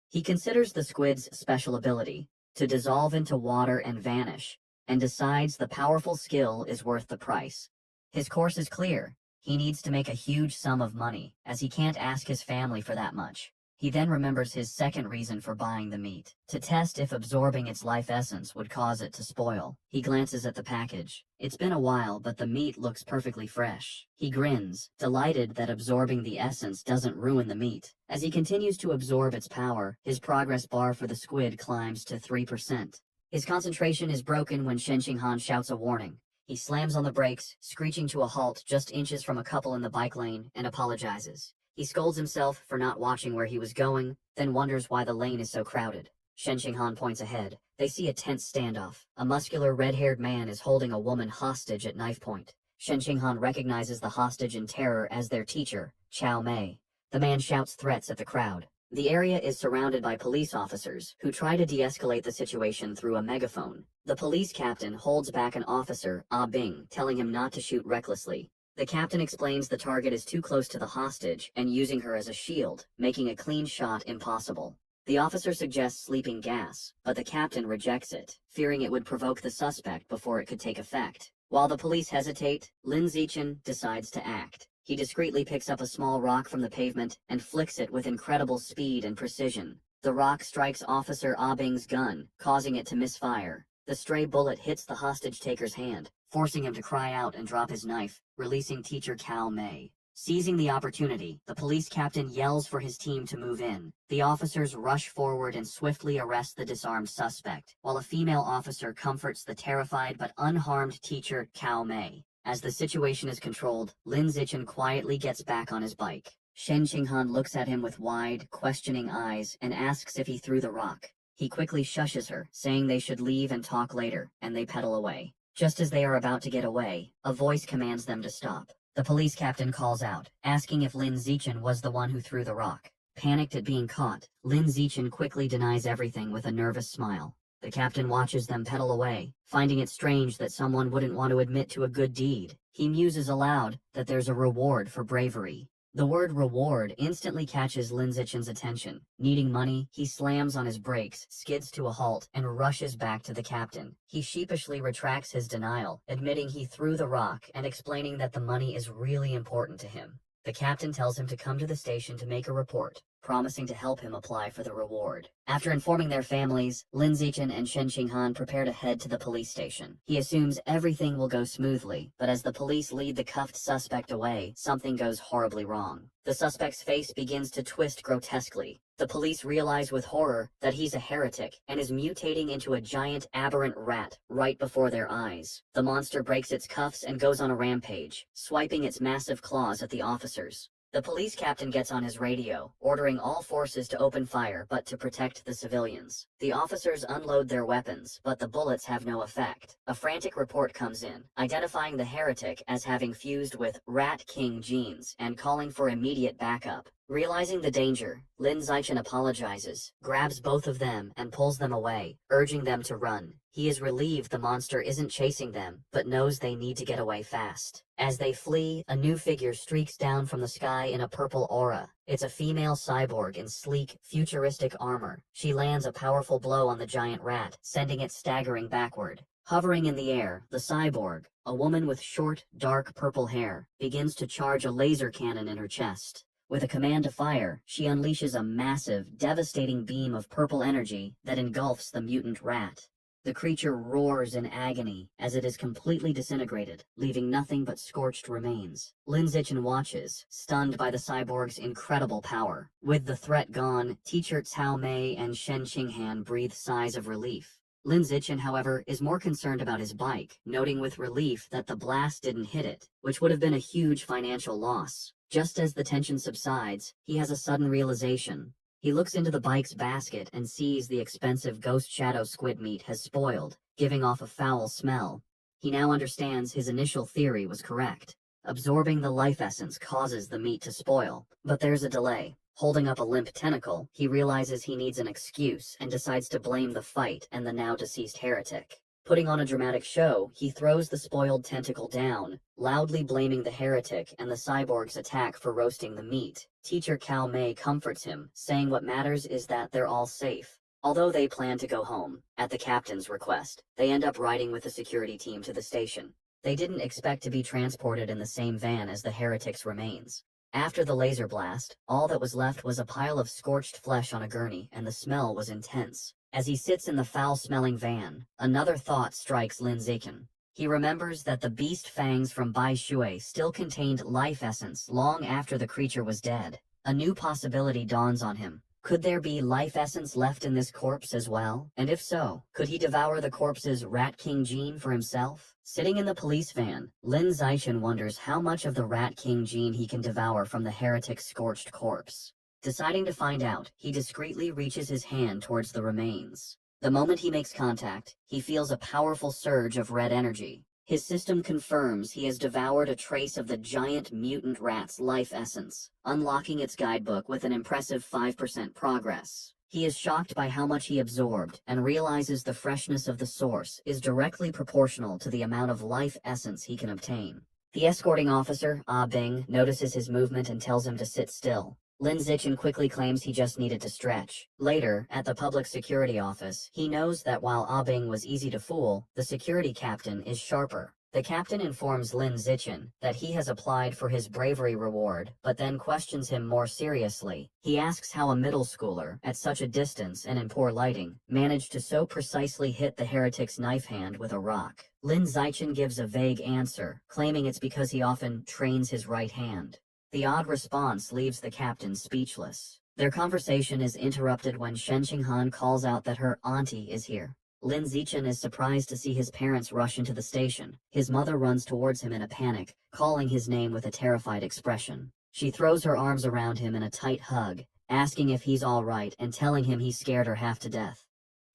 He considers the squid's special ability, to dissolve into water and vanish, and decides the powerful skill is worth the price. His course is clear. He needs to make a huge sum of money, as he can't ask his family for that much. He then remembers his second reason for buying the meat, to test if absorbing its life essence would cause it to spoil. He glances at the package. It's been a while, but the meat looks perfectly fresh. He grins, delighted that absorbing the essence doesn't ruin the meat. As he continues to absorb its power, his progress bar for the squid climbs to 3%. His concentration is broken when Shen Qinghan shouts a warning. He slams on the brakes, screeching to a halt just inches from a couple in the bike lane, and apologizes. He scolds himself for not watching where he was going, then wonders why the lane is so crowded. Shen Qinghan points ahead. They see a tense standoff. A muscular red-haired man is holding a woman hostage at knife point. Shen Qinghan recognizes the hostage in terror as their teacher, Chao Mei. The man shouts threats at the crowd. The area is surrounded by police officers, who try to de-escalate the situation through a megaphone. The police captain holds back an officer, Ah Bing, telling him not to shoot recklessly. The captain explains the target is too close to the hostage and using her as a shield, making a clean shot impossible. The officer suggests sleeping gas, but the captain rejects it, fearing it would provoke the suspect before it could take effect. While the police hesitate, Lin Zichen decides to act. He discreetly picks up a small rock from the pavement and flicks it with incredible speed and precision. The rock strikes Officer Ah Bing's gun, causing it to misfire. The stray bullet hits the hostage-taker's hand, forcing him to cry out and drop his knife, releasing Teacher Cao Mei. Seizing the opportunity, the police captain yells for his team to move in. The officers rush forward and swiftly arrest the disarmed suspect, while a female officer comforts the terrified but unharmed Teacher Cao Mei. As the situation is controlled, Lin Zichen quietly gets back on his bike. Shen Qinghan looks at him with wide, questioning eyes and asks if he threw the rock. He quickly shushes her, saying they should leave and talk later, and they pedal away. Just as they are about to get away, a voice commands them to stop. The police captain calls out, asking if Lin Zichen was the one who threw the rock. Panicked at being caught, Lin Zichen quickly denies everything with a nervous smile. The captain watches them pedal away, finding it strange that someone wouldn't want to admit to a good deed. He muses aloud that there's a reward for bravery. The word reward instantly catches Lin Zichen's attention. Needing money, he slams on his brakes, skids to a halt, and rushes back to the captain. He sheepishly retracts his denial, admitting he threw the rock and explaining that the money is really important to him. The captain tells him to come to the station to make a report, promising to help him apply for the reward. After informing their families, Lin Zichen and Shen Qinghan prepare to head to the police station. He assumes everything will go smoothly, but as the police lead the cuffed suspect away, something goes horribly wrong. The suspect's face begins to twist grotesquely. The police realize with horror that he's a heretic and is mutating into a giant aberrant rat right before their eyes. The monster breaks its cuffs and goes on a rampage, swiping its massive claws at the officers. The police captain gets on his radio, ordering all forces to open fire but to protect the civilians. The officers unload their weapons, but the bullets have no effect. A frantic report comes in, identifying the heretic as having fused with Rat King genes and calling for immediate backup. Realizing the danger, Lin Zichen apologizes, grabs both of them and pulls them away, urging them to run. He is relieved the monster isn't chasing them, but knows they need to get away fast. As they flee, a new figure streaks down from the sky in a purple aura. It's a female cyborg in sleek, futuristic armor. She lands a powerful blow on the giant rat, sending it staggering backward. Hovering in the air, the cyborg, a woman with short, dark purple hair, begins to charge a laser cannon in her chest. With a command to fire, she unleashes a massive, devastating beam of purple energy that engulfs the mutant rat. The creature roars in agony as it is completely disintegrated, leaving nothing but scorched remains. Lin Zichen watches, stunned by the cyborg's incredible power. With the threat gone, Teacher Cao Mei and Shen Qinghan breathe sighs of relief. Lin Zichen, however, is more concerned about his bike, noting with relief that the blast didn't hit it, which would have been a huge financial loss. Just as the tension subsides, he has a sudden realization. He looks into the bike's basket and sees the expensive ghost shadow squid meat has spoiled, giving off a foul smell. He now understands his initial theory was correct. Absorbing the life essence causes the meat to spoil, but there's a delay. Holding up a limp tentacle, he realizes he needs an excuse and decides to blame the fight and the now deceased heretic. Putting on a dramatic show, he throws the spoiled tentacle down, loudly blaming the heretic and the cyborg's attack for roasting the meat. Teacher Cao Mei comforts him, saying what matters is that they're all safe. Although they plan to go home, at the captain's request, they end up riding with the security team to the station. They didn't expect to be transported in the same van as the heretic's remains. After the laser blast, all that was left was a pile of scorched flesh on a gurney, and the smell was intense. As he sits in the foul-smelling van, another thought strikes Lin Zichen. He remembers that the beast fangs from Bai Shui still contained life essence long after the creature was dead. A new possibility dawns on him. Could there be life essence left in this corpse as well? And if so, could he devour the corpse's Rat King gene for himself? Sitting in the police van, Lin Zichen wonders how much of the Rat King gene he can devour from the heretic's scorched corpse. Deciding to find out, he discreetly reaches his hand towards the remains. The moment he makes contact, he feels a powerful surge of red energy. His system confirms he has devoured a trace of the giant mutant rat's life essence, unlocking its guidebook with an impressive 5% progress. He is shocked by how much he absorbed and realizes the freshness of the source is directly proportional to the amount of life essence he can obtain. The escorting officer, Ah Bing, notices his movement and tells him to sit still. Lin Zichen quickly claims he just needed to stretch. Later, at the public security office, he knows that while Ah Bing was easy to fool, the security captain is sharper. The captain informs Lin Zichen that he has applied for his bravery reward, but then questions him more seriously. He asks how a middle schooler, at such a distance and in poor lighting, managed to so precisely hit the heretic's knife hand with a rock. Lin Zichen gives a vague answer, claiming it's because he often trains his right hand. The odd response leaves the captain speechless. Their conversation is interrupted when Shen Qinghan calls out that her auntie is here. Lin Zichen is surprised to see his parents rush into the station. His mother runs towards him in a panic, calling his name with a terrified expression. She throws her arms around him in a tight hug, asking if he's all right and telling him he scared her half to death.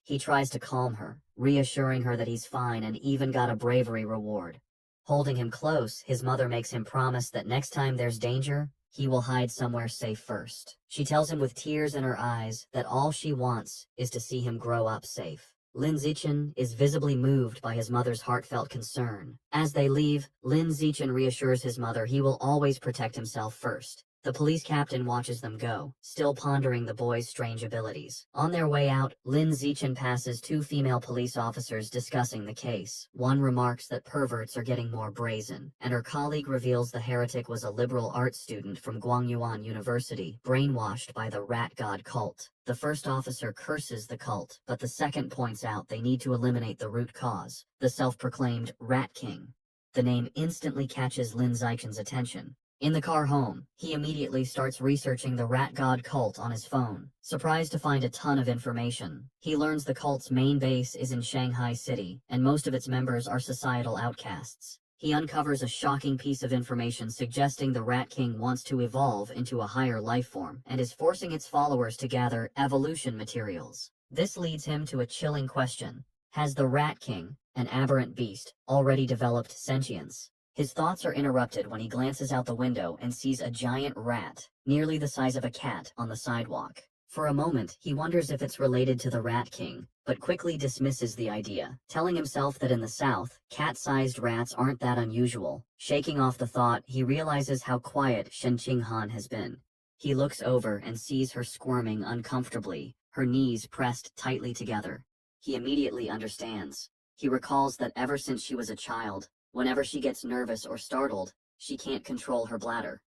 He tries to calm her, reassuring her that he's fine and even got a bravery reward. Holding him close, his mother makes him promise that next time there's danger, he will hide somewhere safe first. She tells him with tears in her eyes that all she wants is to see him grow up safe. Lin Zichen is visibly moved by his mother's heartfelt concern. As they leave, Lin Zichen reassures his mother he will always protect himself first. The police captain watches them go, still pondering the boy's strange abilities. On their way out, Lin Zichen passes two female police officers discussing the case. One remarks that perverts are getting more brazen, and her colleague reveals the heretic was a liberal arts student from Guangyuan University, brainwashed by the rat god cult. The first officer curses the cult, but the second points out they need to eliminate the root cause, the self-proclaimed Rat King. The name instantly catches Lin Zichen's attention. In the car home, he immediately starts researching the rat god cult on his phone. Surprised to find a ton of information, he learns the cult's main base is in Shanghai City, and most of its members are societal outcasts. He uncovers a shocking piece of information suggesting the Rat King wants to evolve into a higher life form and is forcing its followers to gather evolution materials. This leads him to a chilling question. Has the Rat King, an aberrant beast, already developed sentience? His thoughts are interrupted when he glances out the window and sees a giant rat, nearly the size of a cat, on the sidewalk. For a moment, he wonders if it's related to the Rat King, but quickly dismisses the idea, telling himself that in the South, cat-sized rats aren't that unusual. Shaking off the thought, he realizes how quiet Shen Qinghan has been. He looks over and sees her squirming uncomfortably, her knees pressed tightly together. He immediately understands. He recalls that ever since she was a child, whenever she gets nervous or startled, she can't control her bladder.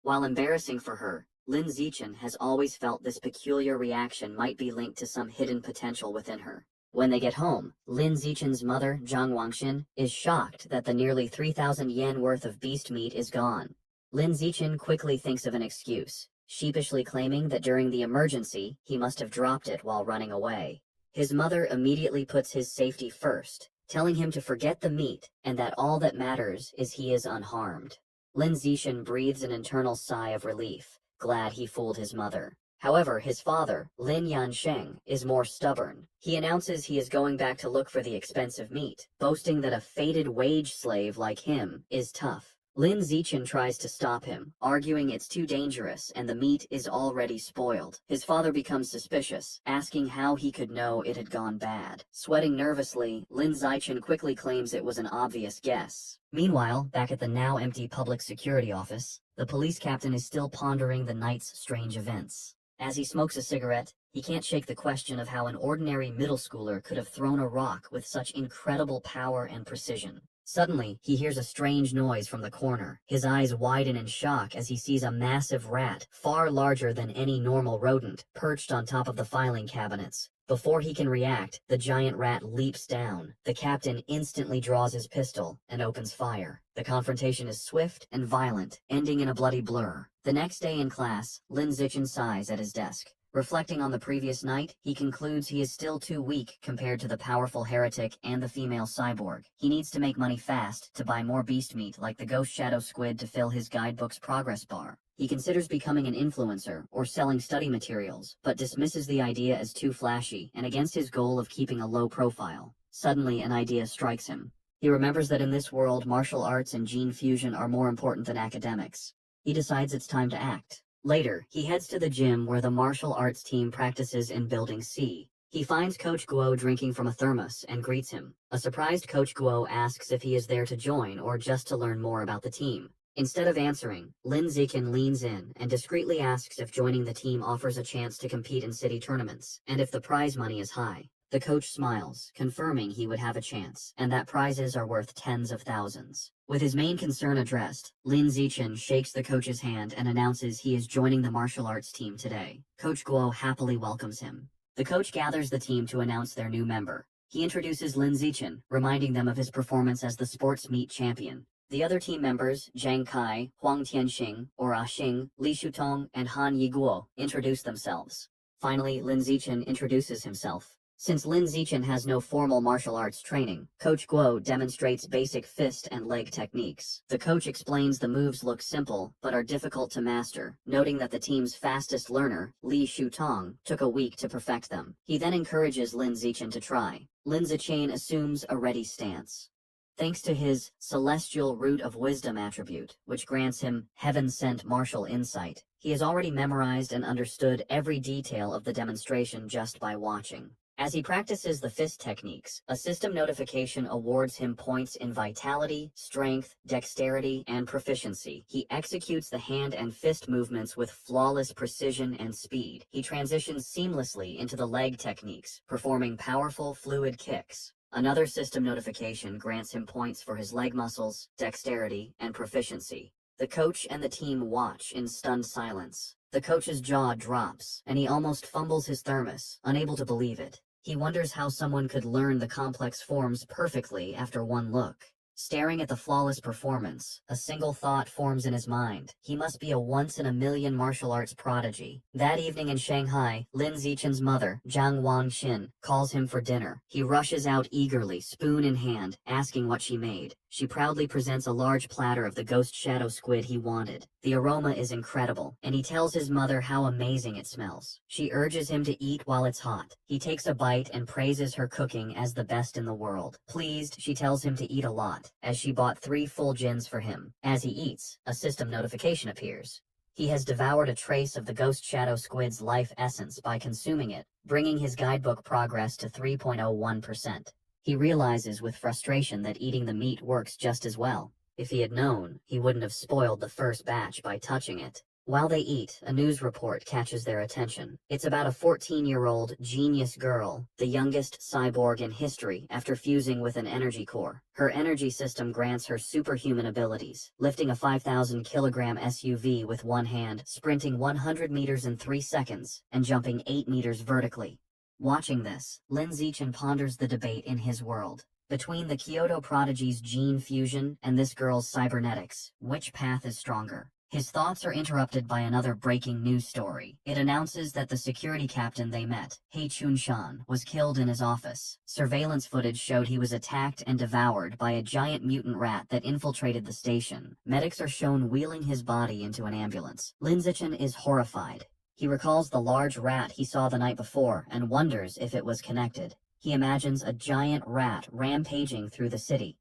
While embarrassing for her, Lin Zichen has always felt this peculiar reaction might be linked to some hidden potential within her. When they get home, Lin Zichen's mother, Zhang Wangxin, is shocked that the nearly 3,000 yen worth of beast meat is gone. Lin Zichen quickly thinks of an excuse, sheepishly claiming that during the emergency, he must have dropped it while running away. His mother immediately puts his safety first, telling him to forget the meat and that all that matters is he is unharmed. Lin Zichen breathes an internal sigh of relief, glad he fooled his mother. However, his father, Lin Yansheng, is more stubborn. He announces he is going back to look for the expensive meat, boasting that a fated wage slave like him is tough. Lin Zichen tries to stop him, arguing it's too dangerous and the meat is already spoiled. His father becomes suspicious, asking how he could know it had gone bad. Sweating nervously, Lin Zichen quickly claims it was an obvious guess. Meanwhile, back at the now empty public security office, the police captain is still pondering the night's strange events. As he smokes a cigarette, he can't shake the question of how an ordinary middle schooler could have thrown a rock with such incredible power and precision. Suddenly, he hears a strange noise from the corner. His eyes widen in shock as he sees a massive rat, far larger than any normal rodent, perched on top of the filing cabinets. Before he can react, the giant rat leaps down. The captain instantly draws his pistol and opens fire. The confrontation is swift and violent, ending in a bloody blur. The next day in class, Lin Zichen sighs at his desk. Reflecting on the previous night, he concludes he is still too weak compared to the powerful heretic and the female cyborg. He needs to make money fast to buy more beast meat like the ghost shadow squid to fill his guidebook's progress bar. He considers becoming an influencer or selling study materials, but dismisses the idea as too flashy and against his goal of keeping a low profile. Suddenly, an idea strikes him. He remembers that in this world, martial arts and gene fusion are more important than academics. He decides it's time to act. Later, he heads to the gym where the martial arts team practices in Building C. He finds Coach Guo drinking from a thermos and greets him. A surprised Coach Guo asks if he is there to join or just to learn more about the team. Instead of answering, Lin Zichen leans in and discreetly asks if joining the team offers a chance to compete in city tournaments, and if the prize money is high. The coach smiles, confirming he would have a chance, and that prizes are worth tens of thousands. With his main concern addressed, Lin Zichen shakes the coach's hand and announces he is joining the martial arts team today. Coach Guo happily welcomes him. The coach gathers the team to announce their new member. He introduces Lin Zichen, reminding them of his performance as the sports meet champion. The other team members, Zhang Kai, Huang Tianxing, or Ah Xing, Li Shutong, and Han Yiguo, introduce themselves. Finally, Lin Zichen introduces himself. Since Lin Zichen has no formal martial arts training, Coach Guo demonstrates basic fist and leg techniques. The coach explains the moves look simple, but are difficult to master, noting that the team's fastest learner, Li Shutong, took a week to perfect them. He then encourages Lin Zichen to try. Lin Zichen assumes a ready stance. Thanks to his celestial root of wisdom attribute, which grants him heaven-sent martial insight, he has already memorized and understood every detail of the demonstration just by watching. As he practices the fist techniques, a system notification awards him points in vitality, strength, dexterity, and proficiency. He executes the hand and fist movements with flawless precision and speed. He transitions seamlessly into the leg techniques, performing powerful, fluid kicks. Another system notification grants him points for his leg muscles, dexterity, and proficiency. The coach and the team watch in stunned silence. The coach's jaw drops, and he almost fumbles his thermos, unable to believe it. He wonders how someone could learn the complex forms perfectly after one look. Staring at the flawless performance, a single thought forms in his mind. He must be a once-in-a-million martial arts prodigy. That evening in Shanghai, Lin Zichen's mother, Zhang Wangxin, calls him for dinner. He rushes out eagerly, spoon in hand, asking what she made. She proudly presents a large platter of the ghost shadow squid he wanted. The aroma is incredible, and he tells his mother how amazing it smells. She urges him to eat while it's hot. He takes a bite and praises her cooking as the best in the world. Pleased, she tells him to eat a lot, as she bought 3 full gins for him. As he eats, a system notification appears. He has devoured a trace of the ghost shadow squid's life essence by consuming it, bringing his guidebook progress to 3.01%. He realizes with frustration that eating the meat works just as well. If he had known, he wouldn't have spoiled the first batch by touching it. While they eat, a news report catches their attention. It's about a 14-year-old genius girl, the youngest cyborg in history after fusing with an energy core. Her energy system grants her superhuman abilities, lifting a 5,000-kilogram SUV with one hand, sprinting 100 meters in 3 seconds, and jumping 8 meters vertically. Watching this, Lin Zichen ponders the debate in his world. Between the Kyoto prodigy's gene fusion and this girl's cybernetics, which path is stronger? His thoughts are interrupted by another breaking news story. It announces that the security captain they met, He Chun-shan, was killed in his office. Surveillance footage showed he was attacked and devoured by a giant mutant rat that infiltrated the station. Medics are shown wheeling his body into an ambulance. Lin Zichen is horrified. He recalls the large rat he saw the night before and wonders if it was connected. He imagines a giant rat rampaging through the city.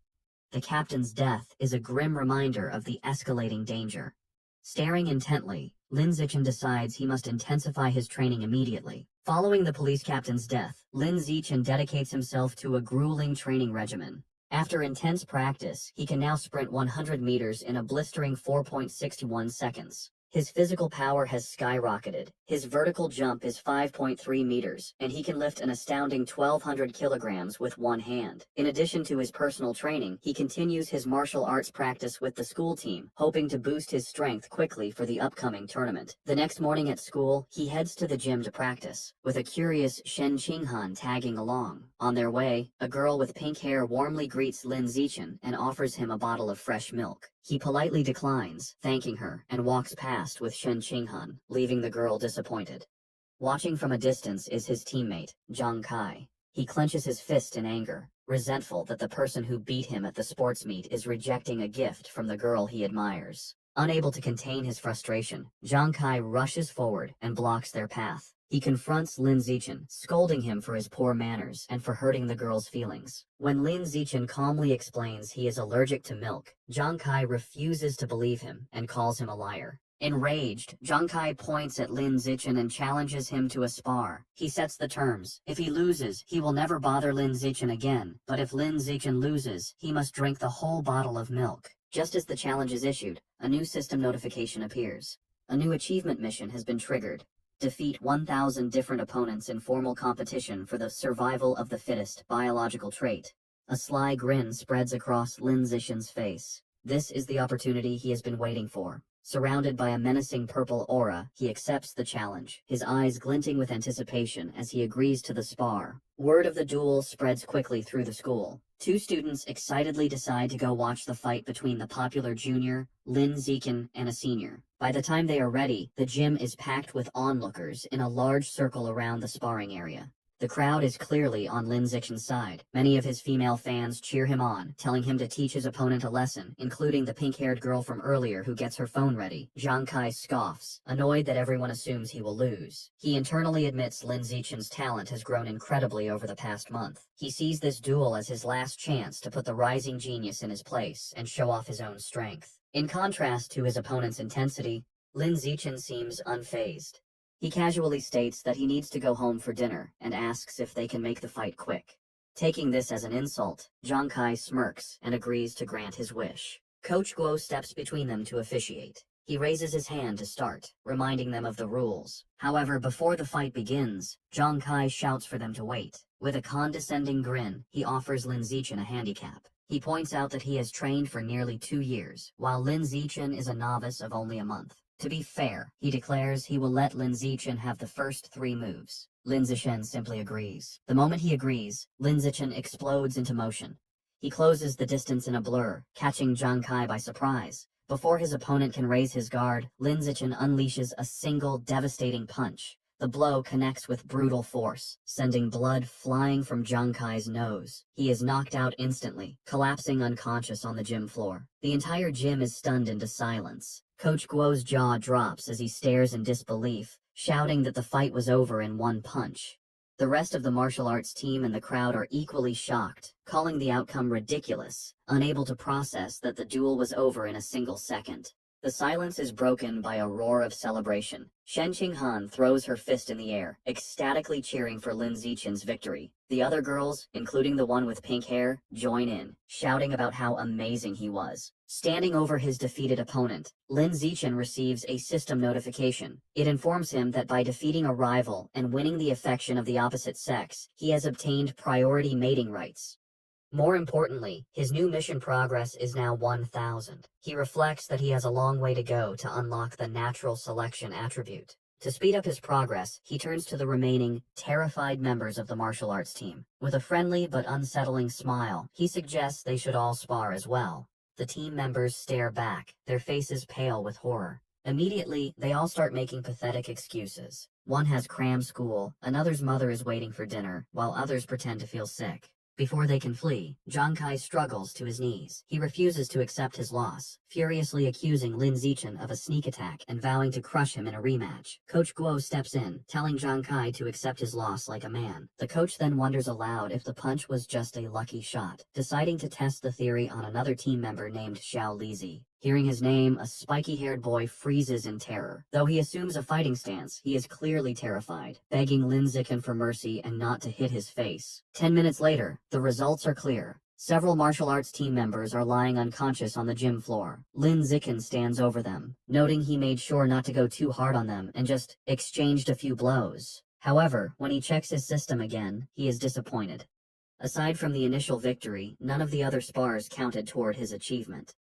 The captain's death is a grim reminder of the escalating danger. Staring intently, Lin Zichen decides he must intensify his training immediately. Following the police captain's death, Lin Zichen dedicates himself to a grueling training regimen. After intense practice, he can now sprint 100 meters in a blistering 4.61 seconds. His physical power has skyrocketed. His vertical jump is 5.3 meters, and he can lift an astounding 1,200 kilograms with one hand. In addition to his personal training, he continues his martial arts practice with the school team, hoping to boost his strength quickly for the upcoming tournament. The next morning at school, he heads to the gym to practice, with a curious Shen Qinghan tagging along. On their way, a girl with pink hair warmly greets Lin Zichen and offers him a bottle of fresh milk. He politely declines, thanking her, and walks past with Shen Qinghan, leaving the girl disappointed. Watching from a distance is his teammate, Zhang Kai. He clenches his fist in anger, resentful that the person who beat him at the sports meet is rejecting a gift from the girl he admires. Unable to contain his frustration, Zhang Kai rushes forward and blocks their path. He confronts Lin Zichen, scolding him for his poor manners and for hurting the girl's feelings. When Lin Zichen calmly explains he is allergic to milk, Zhang Kai refuses to believe him and calls him a liar. Enraged, Zhang Kai points at Lin Zichen and challenges him to a spar. He sets the terms. If he loses, he will never bother Lin Zichen again, but if Lin Zichen loses, he must drink the whole bottle of milk. Just as the challenge is issued, a new system notification appears. A new achievement mission has been triggered. Defeat 1,000 different opponents in formal competition for the survival of the fittest biological trait. A sly grin spreads across Lin Zichen's face. This is the opportunity he has been waiting for. Surrounded by a menacing purple aura, he accepts the challenge, his eyes glinting with anticipation as he agrees to the spar. Word of the duel spreads quickly through the school. Two students excitedly decide to go watch the fight between the popular junior, Lin Zichen, and a senior. By the time they are ready, the gym is packed with onlookers in a large circle around the sparring area. The crowd is clearly on Lin Zichen's side. Many of his female fans cheer him on, telling him to teach his opponent a lesson, including the pink-haired girl from earlier who gets her phone ready. Zhang Kai scoffs, annoyed that everyone assumes he will lose. He internally admits Lin Zichen's talent has grown incredibly over the past month. He sees this duel as his last chance to put the rising genius in his place and show off his own strength. In contrast to his opponent's intensity, Lin Zichen seems unfazed. He casually states that he needs to go home for dinner and asks if they can make the fight quick. Taking this as an insult, Zhang Kai smirks and agrees to grant his wish. Coach Guo steps between them to officiate. He raises his hand to start, reminding them of the rules. However, before the fight begins, Zhang Kai shouts for them to wait. With a condescending grin, he offers Lin Zichen a handicap. He points out that he has trained for nearly 2 years, while Lin Zichen is a novice of only a month. To be fair, he declares he will let Lin Zichen have the first 3 moves. Lin Zichen simply agrees. The moment he agrees, Lin Zichen explodes into motion. He closes the distance in a blur, catching Zhang Kai by surprise. Before his opponent can raise his guard, Lin Zichen unleashes a single devastating punch. The blow connects with brutal force, sending blood flying from Zhang Kai's nose. He is knocked out instantly, collapsing unconscious on the gym floor. The entire gym is stunned into silence. Coach Guo's jaw drops as he stares in disbelief, shouting that the fight was over in one punch. The rest of the martial arts team and the crowd are equally shocked, calling the outcome ridiculous, unable to process that the duel was over in a single second. The silence is broken by a roar of celebration. Shen Qinghan throws her fist in the air, ecstatically cheering for Lin Zichen's victory. The other girls, including the one with pink hair, join in, shouting about how amazing he was. Standing over his defeated opponent, Lin Zichen receives a system notification. It informs him that by defeating a rival and winning the affection of the opposite sex, he has obtained priority mating rights. More importantly, his new mission progress is now 1,000. He reflects that he has a long way to go to unlock the natural selection attribute. To speed up his progress, he turns to the remaining, terrified members of the martial arts team. With a friendly but unsettling smile, he suggests they should all spar as well. The team members stare back, their faces pale with horror. Immediately, they all start making pathetic excuses. One has cram school, another's mother is waiting for dinner, while others pretend to feel sick. Before they can flee, Zhang Kai struggles to his knees. He refuses to accept his loss, furiously accusing Lin Zichen of a sneak attack and vowing to crush him in a rematch. Coach Guo steps in, telling Zhang Kai to accept his loss like a man. The coach then wonders aloud if the punch was just a lucky shot, deciding to test the theory on another team member named Xiao Lizi. Hearing his name, a spiky-haired boy freezes in terror. Though he assumes a fighting stance, he is clearly terrified, begging Lin Zichen for mercy and not to hit his face. 10 minutes later, the results are clear. Several martial arts team members are lying unconscious on the gym floor. Lin Zichen stands over them, noting he made sure not to go too hard on them and just exchanged a few blows. However, when he checks his system again, he is disappointed. Aside from the initial victory, none of the other spars counted toward his achievement.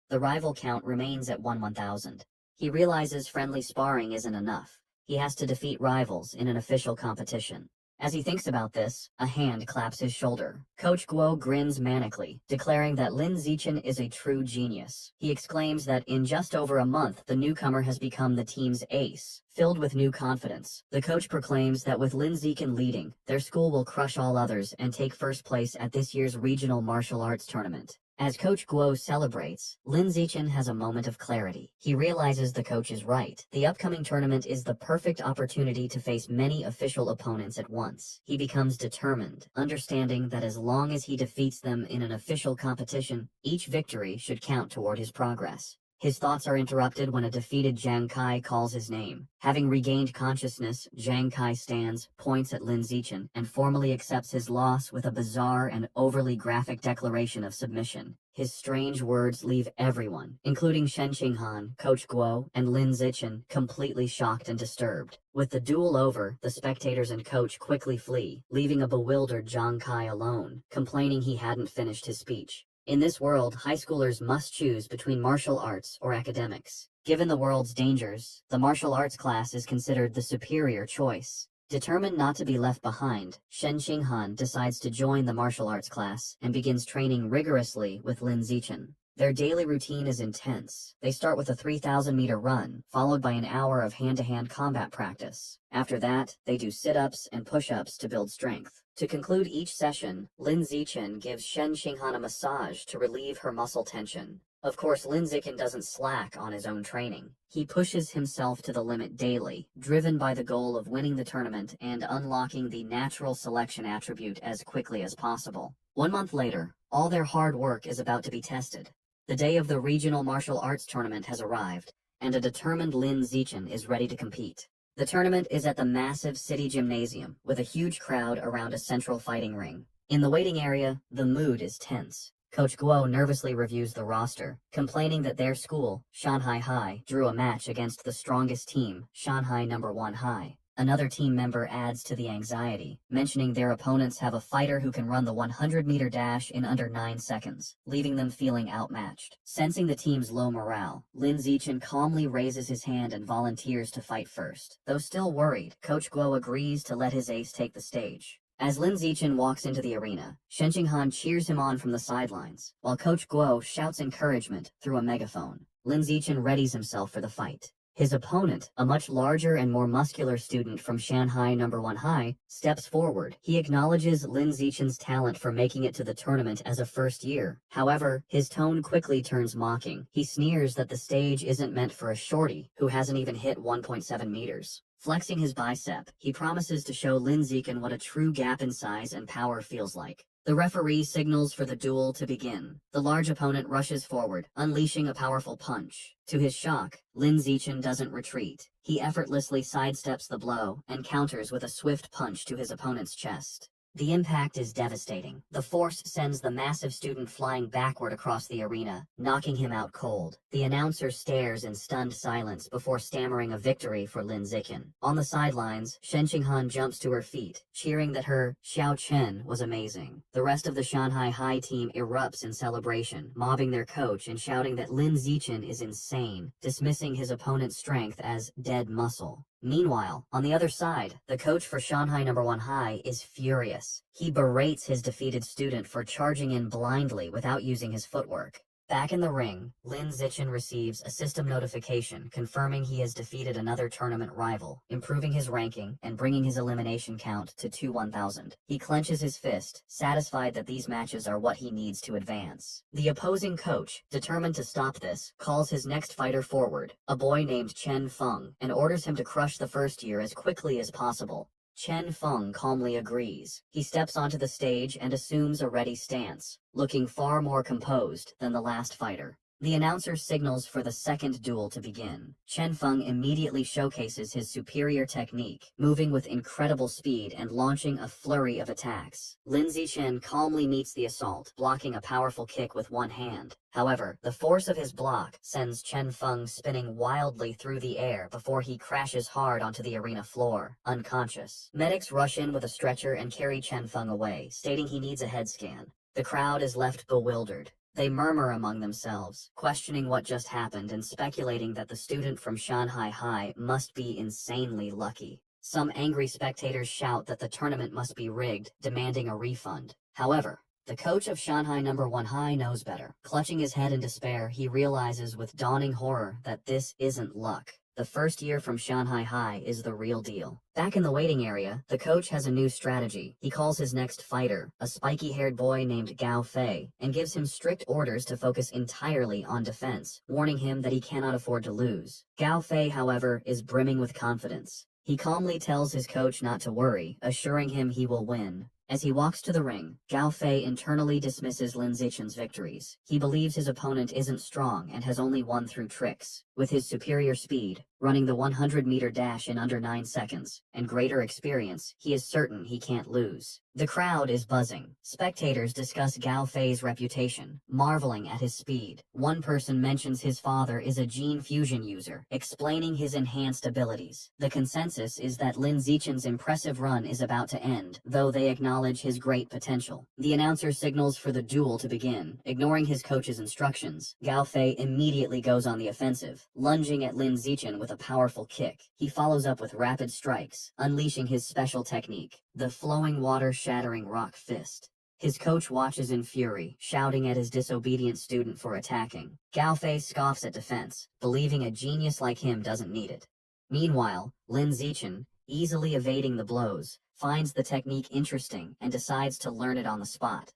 The rival count remains at 1,000. He realizes friendly sparring isn't enough. He has to defeat rivals in an official competition. As he thinks about this, a hand claps his shoulder. Coach Guo grins manically, declaring that Lin Zichen is a true genius. He exclaims that in just over a month, the newcomer has become the team's ace. Filled with new confidence, the coach proclaims that with Lin Zichen leading, their school will crush all others and take first place at this year's regional martial arts tournament. As Coach Guo celebrates, Lin Zichen has a moment of clarity. He realizes the coach is right. The upcoming tournament is the perfect opportunity to face many official opponents at once. He becomes determined, understanding that as long as he defeats them in an official competition, each victory should count toward his progress. His thoughts are interrupted when a defeated Jiang Kai calls his name. Having regained consciousness, Jiang Kai stands, points at Lin Zichen, and formally accepts his loss with a bizarre and overly graphic declaration of submission. His strange words leave everyone, including Shen Qinghan, Coach Guo, and Lin Zichen, completely shocked and disturbed. With the duel over, the spectators and coach quickly flee, leaving a bewildered Jiang Kai alone, complaining he hadn't finished his speech. In this world, high schoolers must choose between martial arts or academics. Given the world's dangers, the martial arts class is considered the superior choice. Determined not to be left behind, Shen Qinghan decides to join the martial arts class and begins training rigorously with Lin Zichen. Their daily routine is intense. They start with a 3,000-meter run, followed by an hour of hand-to-hand combat practice. After that, they do sit-ups and push-ups to build strength. To conclude each session, Lin Zichen gives Shen Qinghan a massage to relieve her muscle tension. Of course, Lin Zichen doesn't slack on his own training. He pushes himself to the limit daily, driven by the goal of winning the tournament and unlocking the natural selection attribute as quickly as possible. 1 month later, all their hard work is about to be tested. The day of the regional martial arts tournament has arrived, and a determined Lin Zichen is ready to compete. The tournament is at the massive city gymnasium, with a huge crowd around a central fighting ring. In the waiting area, the mood is tense. Coach Guo nervously reviews the roster, complaining that their school, Shanghai High, drew a match against the strongest team, Shanghai No. 1 High. Another team member adds to the anxiety, mentioning their opponents have a fighter who can run the 100-meter dash in under 9 seconds, leaving them feeling outmatched. Sensing the team's low morale, Lin Zichen calmly raises his hand and volunteers to fight first. Though still worried, Coach Guo agrees to let his ace take the stage. As Lin Zichen walks into the arena, Shen Qinghan cheers him on from the sidelines, while Coach Guo shouts encouragement through a megaphone. Lin Zichen readies himself for the fight. His opponent, a much larger and more muscular student from Shanghai No. 1 High, steps forward. He acknowledges Lin Zichen's talent for making it to the tournament as a first year. However, his tone quickly turns mocking. He sneers that the stage isn't meant for a shorty who hasn't even hit 1.7 meters. Flexing his bicep, he promises to show Lin Zichen what a true gap in size and power feels like. The referee signals for the duel to begin. The large opponent rushes forward, unleashing a powerful punch. To his shock, Lin Zichen doesn't retreat. He effortlessly sidesteps the blow and counters with a swift punch to his opponent's chest. The impact is devastating. The force sends the massive student flying backward across the arena, knocking him out cold. The announcer stares in stunned silence before stammering a victory for Lin Zichen. On the sidelines, Shen Qinghan jumps to her feet, cheering that her Xiao Chen was amazing. The rest of the Shanghai High team erupts in celebration, mobbing their coach and shouting that Lin Zichen is insane, dismissing his opponent's strength as dead muscle. Meanwhile, on the other side, the coach for Shanghai No. 1 High is furious. He berates his defeated student for charging in blindly without using his footwork. Back in the ring, Lin Zichen receives a system notification confirming he has defeated another tournament rival, improving his ranking and bringing his elimination count to 1,000. He clenches his fist, satisfied that these matches are what he needs to advance. The opposing coach, determined to stop this, calls his next fighter forward, a boy named Chen Feng, and orders him to crush the first year as quickly as possible. Chen Feng calmly agrees. He steps onto the stage and assumes a ready stance, looking far more composed than the last fighter. The announcer signals for the second duel to begin. Chen Feng immediately showcases his superior technique, moving with incredible speed and launching a flurry of attacks. Lin Zichen calmly meets the assault, blocking a powerful kick with one hand. However, the force of his block sends Chen Feng spinning wildly through the air before he crashes hard onto the arena floor, unconscious. Medics rush in with a stretcher and carry Chen Feng away, stating he needs a head scan. The crowd is left bewildered. They murmur among themselves, questioning what just happened and speculating that the student from Shanghai High must be insanely lucky. Some angry spectators shout that the tournament must be rigged, demanding a refund. However, the coach of Shanghai No. 1 High knows better. Clutching his head in despair, he realizes with dawning horror that this isn't luck. The first year from Shanghai High is the real deal. Back in the waiting area, the coach has a new strategy. He calls his next fighter, a spiky-haired boy named Gao Fei, and gives him strict orders to focus entirely on defense, warning him that he cannot afford to lose. Gao Fei, however, is brimming with confidence. He calmly tells his coach not to worry, assuring him he will win. As he walks to the ring, Gao Fei internally dismisses Lin Zichen's victories. He believes his opponent isn't strong and has only won through tricks. With his superior speed, running the 100-meter dash in under 9 seconds, and greater experience, he is certain he can't lose. The crowd is buzzing. Spectators discuss Gao Fei's reputation, marveling at his speed. One person mentions his father is a gene fusion user, explaining his enhanced abilities. The consensus is that Lin Zichen's impressive run is about to end, though they acknowledge his great potential. The announcer signals for the duel to begin. Ignoring his coach's instructions, Gao Fei immediately goes on the offensive, lunging at Lin Zichen with a powerful kick. He follows up with rapid strikes, unleashing his special technique, the flowing water-shattering rock fist. His coach watches in fury, shouting at his disobedient student for attacking. Gao Fei scoffs at defense, believing a genius like him doesn't need it. Meanwhile, Lin Zichen, easily evading the blows, finds the technique interesting and decides to learn it on the spot.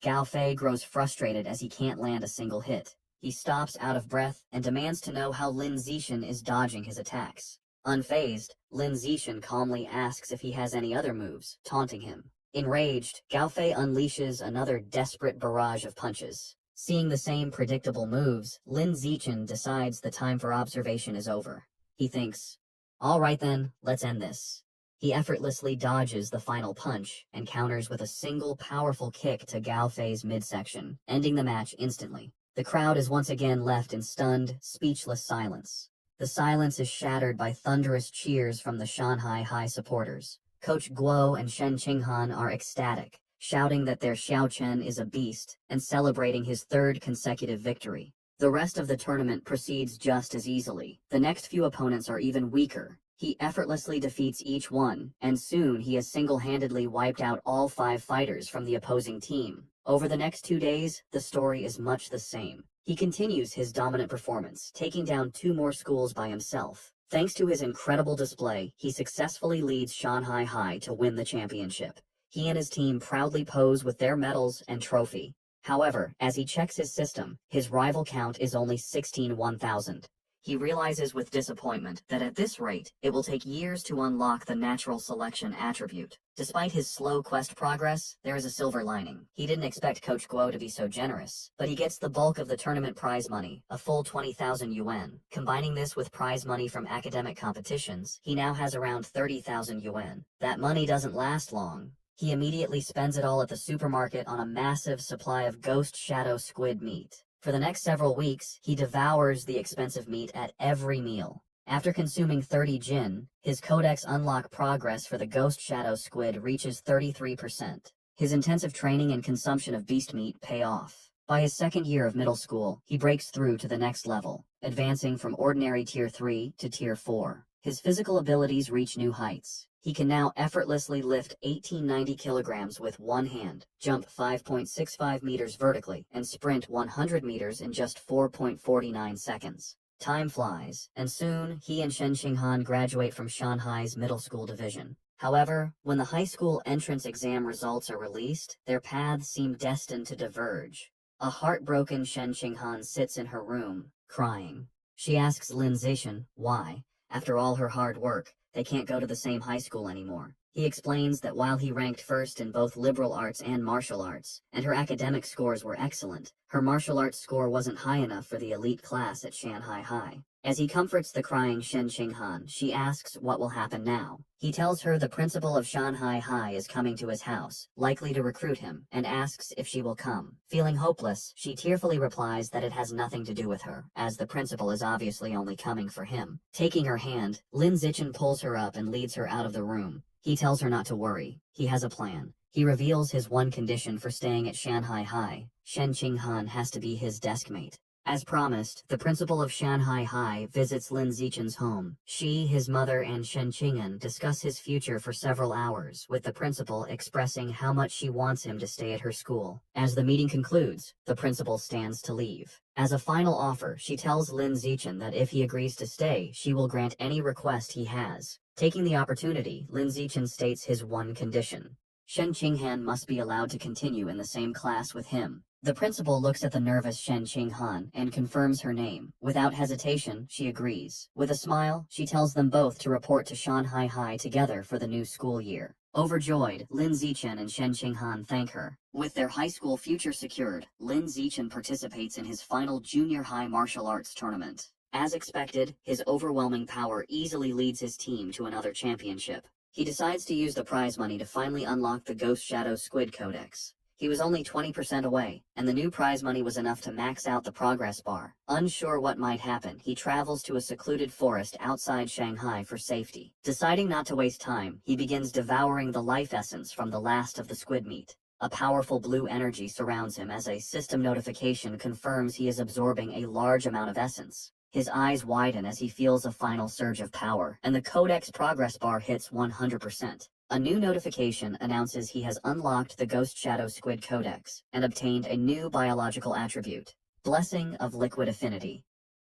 Gao Fei grows frustrated as he can't land a single hit. He stops out of breath and demands to know how Lin Zichen is dodging his attacks. Unfazed, Lin Zichen calmly asks if he has any other moves, taunting him. Enraged, Gao Fei unleashes another desperate barrage of punches. Seeing the same predictable moves, Lin Zichen decides the time for observation is over. He thinks, "All right then, let's end this." He effortlessly dodges the final punch and counters with a single powerful kick to Gao Fei's midsection, ending the match instantly. The crowd is once again left in stunned, speechless silence. The silence is shattered by thunderous cheers from the Shanghai High supporters. Coach Guo and Shen Qinghan are ecstatic, shouting that their Xiao Chen is a beast and celebrating his third consecutive victory. The rest of the tournament proceeds just as easily. The next few opponents are even weaker. He effortlessly defeats each one, and soon he has single-handedly wiped out all 5 fighters from the opposing team. Over the next 2 days, the story is much the same. He continues his dominant performance, taking down 2 more schools by himself. Thanks to his incredible display, he successfully leads Shanghai High to win the championship. He and his team proudly pose with their medals and trophy. However, as he checks his system, his rival count is only 16,000. He realizes with disappointment that at this rate, it will take years to unlock the natural selection attribute. Despite his slow quest progress, there is a silver lining. He didn't expect Coach Guo to be so generous, but he gets the bulk of the tournament prize money, a full 20,000 yuan. Combining this with prize money from academic competitions, he now has around 30,000 yuan. That money doesn't last long. He immediately spends it all at the supermarket on a massive supply of ghost shadow squid meat. For the next several weeks, he devours the expensive meat at every meal. After consuming 30 jin, his codex unlock progress for the ghost shadow squid reaches 33%. His intensive training and consumption of beast meat pay off. By his second year of middle school, he breaks through to the next level, advancing from ordinary Tier 3 to Tier 4. His physical abilities reach new heights. He can now effortlessly lift 1890 kilograms with one hand, jump 5.65 meters vertically, and sprint 100 meters in just 4.49 seconds. Time flies, and soon he and Shen Qinghan graduate from Shanghai's middle school division. However, when the high school entrance exam results are released, their paths seem destined to diverge. A heartbroken Shen Qinghan sits in her room, crying. She asks Lin Zichen why, after all her hard work, they can't go to the same high school anymore. He explains that while he ranked first in both liberal arts and martial arts, and her academic scores were excellent, her martial arts score wasn't high enough for the elite class at Shanghai High. As he comforts the crying Shen Qinghan, she asks what will happen now. He tells her the principal of Shanghai High is coming to his house, likely to recruit him, and asks if she will come. Feeling hopeless, she tearfully replies that it has nothing to do with her, as the principal is obviously only coming for him. Taking her hand, Lin Zichen pulls her up and leads her out of the room. He tells her not to worry. He has a plan. He reveals his one condition for staying at Shanghai High. Shen Qinghan has to be his desk mate. As promised, the principal of Shanghai High visits Lin Zichen's home. She, his mother, and Shen Qing'an discuss his future for several hours, with the principal expressing how much she wants him to stay at her school. As the meeting concludes, the principal stands to leave. As a final offer, she tells Lin Zichen that if he agrees to stay, she will grant any request he has. Taking the opportunity, Lin Zichen states his one condition. Shen Qinghan must be allowed to continue in the same class with him. The principal looks at the nervous Shen Qinghan and confirms her name. Without hesitation, she agrees. With a smile, she tells them both to report to Shanghai High together for the new school year. Overjoyed, Lin Zichen and Shen Qinghan thank her. With their high school future secured, Lin Zichen participates in his final junior high martial arts tournament. As expected, his overwhelming power easily leads his team to another championship. He decides to use the prize money to finally unlock the Ghost Shadow Squid Codex. He was only 20% away, and the new prize money was enough to max out the progress bar. Unsure what might happen, he travels to a secluded forest outside Shanghai for safety. Deciding not to waste time, he begins devouring the life essence from the last of the squid meat. A powerful blue energy surrounds him as a system notification confirms he is absorbing a large amount of essence. His eyes widen as he feels a final surge of power, and the Codex progress bar hits 100%. A new notification announces he has unlocked the Ghost Shadow Squid Codex and obtained a new biological attribute, Blessing of Liquid Affinity.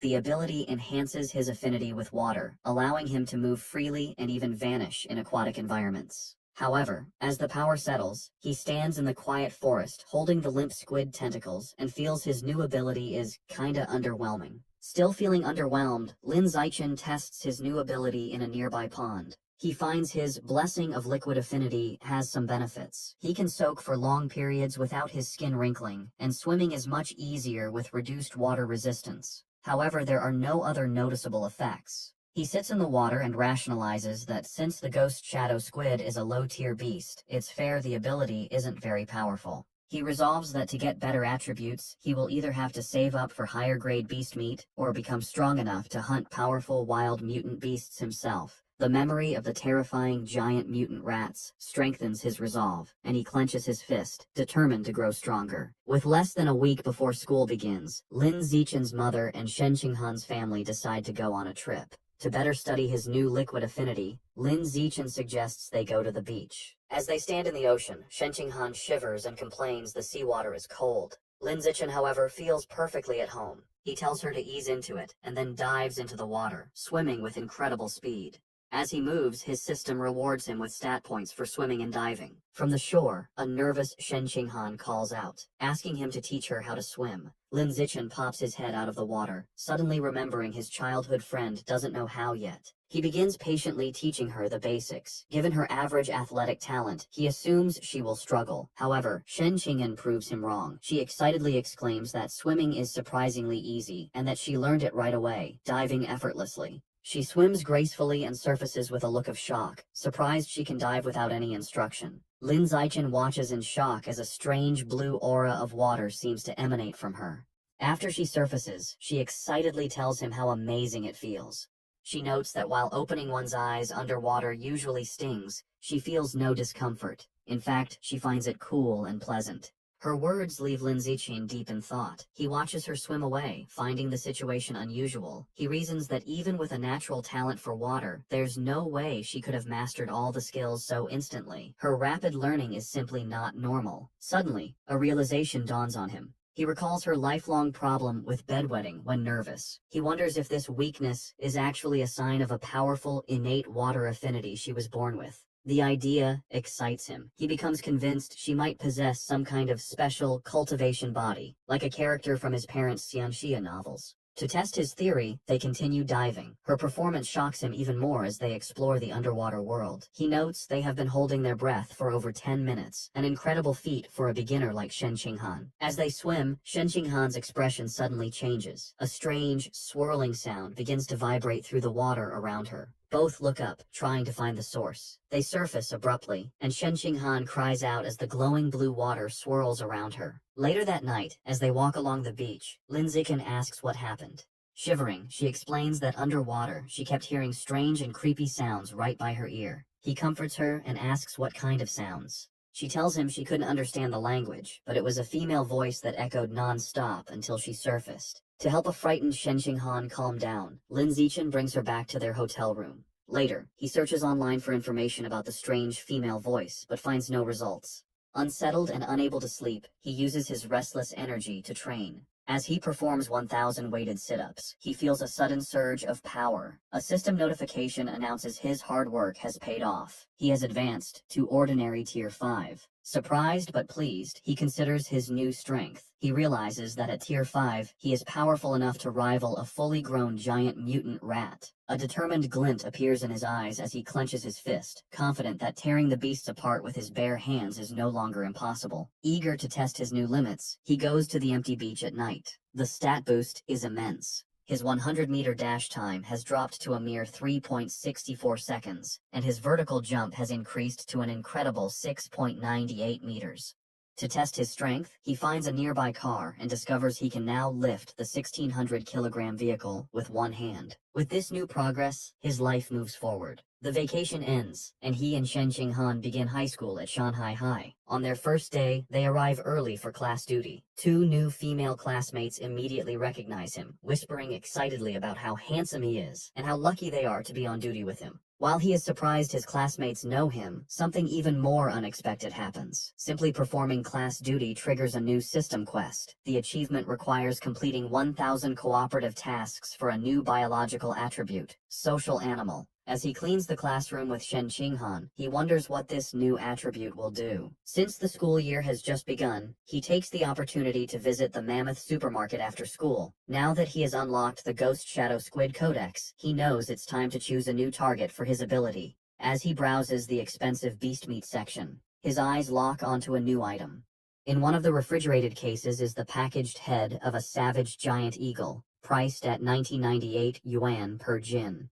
The ability enhances his affinity with water, allowing him to move freely and even vanish in aquatic environments. However, as the power settles, he stands in the quiet forest holding the limp squid tentacles and feels his new ability is kinda underwhelming. Still feeling underwhelmed, Lin Zichen tests his new ability in a nearby pond. He finds his Blessing of Liquid Affinity has some benefits. He can soak for long periods without his skin wrinkling, and swimming is much easier with reduced water resistance. However, there are no other noticeable effects. He sits in the water and rationalizes that since the Ghost Shadow Squid is a low-tier beast, it's fair the ability isn't very powerful. He resolves that to get better attributes, he will either have to save up for higher-grade beast meat, or become strong enough to hunt powerful wild mutant beasts himself. The memory of the terrifying giant mutant rats strengthens his resolve, and he clenches his fist, determined to grow stronger. With less than a week before school begins, Lin Zichen's mother and Shen Qinghan's family decide to go on a trip. To better study his new liquid affinity, Lin Zichen suggests they go to the beach. As they stand in the ocean, Shen Qinghan shivers and complains the seawater is cold. Lin Zichen, however, feels perfectly at home. He tells her to ease into it, and then dives into the water, swimming with incredible speed. As he moves, his system rewards him with stat points for swimming and diving. From the shore, a nervous Shen Qinghan calls out, asking him to teach her how to swim. Lin Zichen pops his head out of the water, suddenly remembering his childhood friend doesn't know how yet. He begins patiently teaching her the basics. Given her average athletic talent, he assumes she will struggle. However, Shen Qing'an proves him wrong. She excitedly exclaims that swimming is surprisingly easy, and that she learned it right away, diving effortlessly. She swims gracefully and surfaces with a look of shock, surprised she can dive without any instruction. Lin Zichen watches in shock as a strange blue aura of water seems to emanate from her. After she surfaces, she excitedly tells him how amazing it feels. She notes that while opening one's eyes underwater usually stings, she feels no discomfort. In fact, she finds it cool and pleasant. Her words leave Lin Zichen deep in thought. He watches her swim away, finding the situation unusual. He reasons that even with a natural talent for water, there's no way she could have mastered all the skills so instantly. Her rapid learning is simply not normal. Suddenly, a realization dawns on him. He recalls her lifelong problem with bedwetting when nervous. He wonders if this weakness is actually a sign of a powerful, innate water affinity she was born with. The idea excites him. He becomes convinced she might possess some kind of special cultivation body, like a character from his parents' Xianxia novels. To test his theory, they continue diving. Her performance shocks him even more as they explore the underwater world. He notes they have been holding their breath for over 10 minutes, an incredible feat for a beginner like Shen Qinghan. As they swim, Shen Qinghan's expression suddenly changes. A strange, swirling sound begins to vibrate through the water around her. Both look up, trying to find the source. They surface abruptly, and Shen Qinghan cries out as the glowing blue water swirls around her. Later that night, as they walk along the beach, Lin Zichen asks what happened. Shivering, she explains that underwater, she kept hearing strange and creepy sounds right by her ear. He comforts her and asks what kind of sounds. She tells him she couldn't understand the language, but it was a female voice that echoed non-stop until she surfaced. To help a frightened Shen Qinghan calm down, Lin Zichen brings her back to their hotel room. Later, he searches online for information about the strange female voice, but finds no results. Unsettled and unable to sleep, he uses his restless energy to train. As he performs 1,000 weighted sit-ups, he feels a sudden surge of power. A system notification announces his hard work has paid off. He has advanced to ordinary tier 5. Surprised but pleased, he considers his new strength. He realizes that at tier 5, he is powerful enough to rival a fully grown giant mutant rat. A determined glint appears in his eyes as he clenches his fist, confident that tearing the beasts apart with his bare hands is no longer impossible. Eager to test his new limits, he goes to the empty beach at night. The stat boost is immense. His 100-meter dash time has dropped to a mere 3.64 seconds, and his vertical jump has increased to an incredible 6.98 meters. To test his strength, he finds a nearby car and discovers he can now lift the 1,600-kilogram vehicle with one hand. With this new progress, his life moves forward. The vacation ends, and he and Shen Qinghan begin high school at Shanghai High. On their first day, they arrive early for class duty. Two new female classmates immediately recognize him, whispering excitedly about how handsome he is and how lucky they are to be on duty with him. While he is surprised his classmates know him, something even more unexpected happens. Simply performing class duty triggers a new system quest. The achievement requires completing 1,000 cooperative tasks for a new biological attribute, social animal. As he cleans the classroom with Shen Qinghan, he wonders what this new attribute will do. Since the school year has just begun, he takes the opportunity to visit the Mammoth supermarket after school. Now that he has unlocked the Ghost Shadow Squid Codex, he knows it's time to choose a new target for his ability. As he browses the expensive beast meat section, his eyes lock onto a new item. In one of the refrigerated cases is the packaged head of a savage giant eagle, priced at 1998 yuan per jin.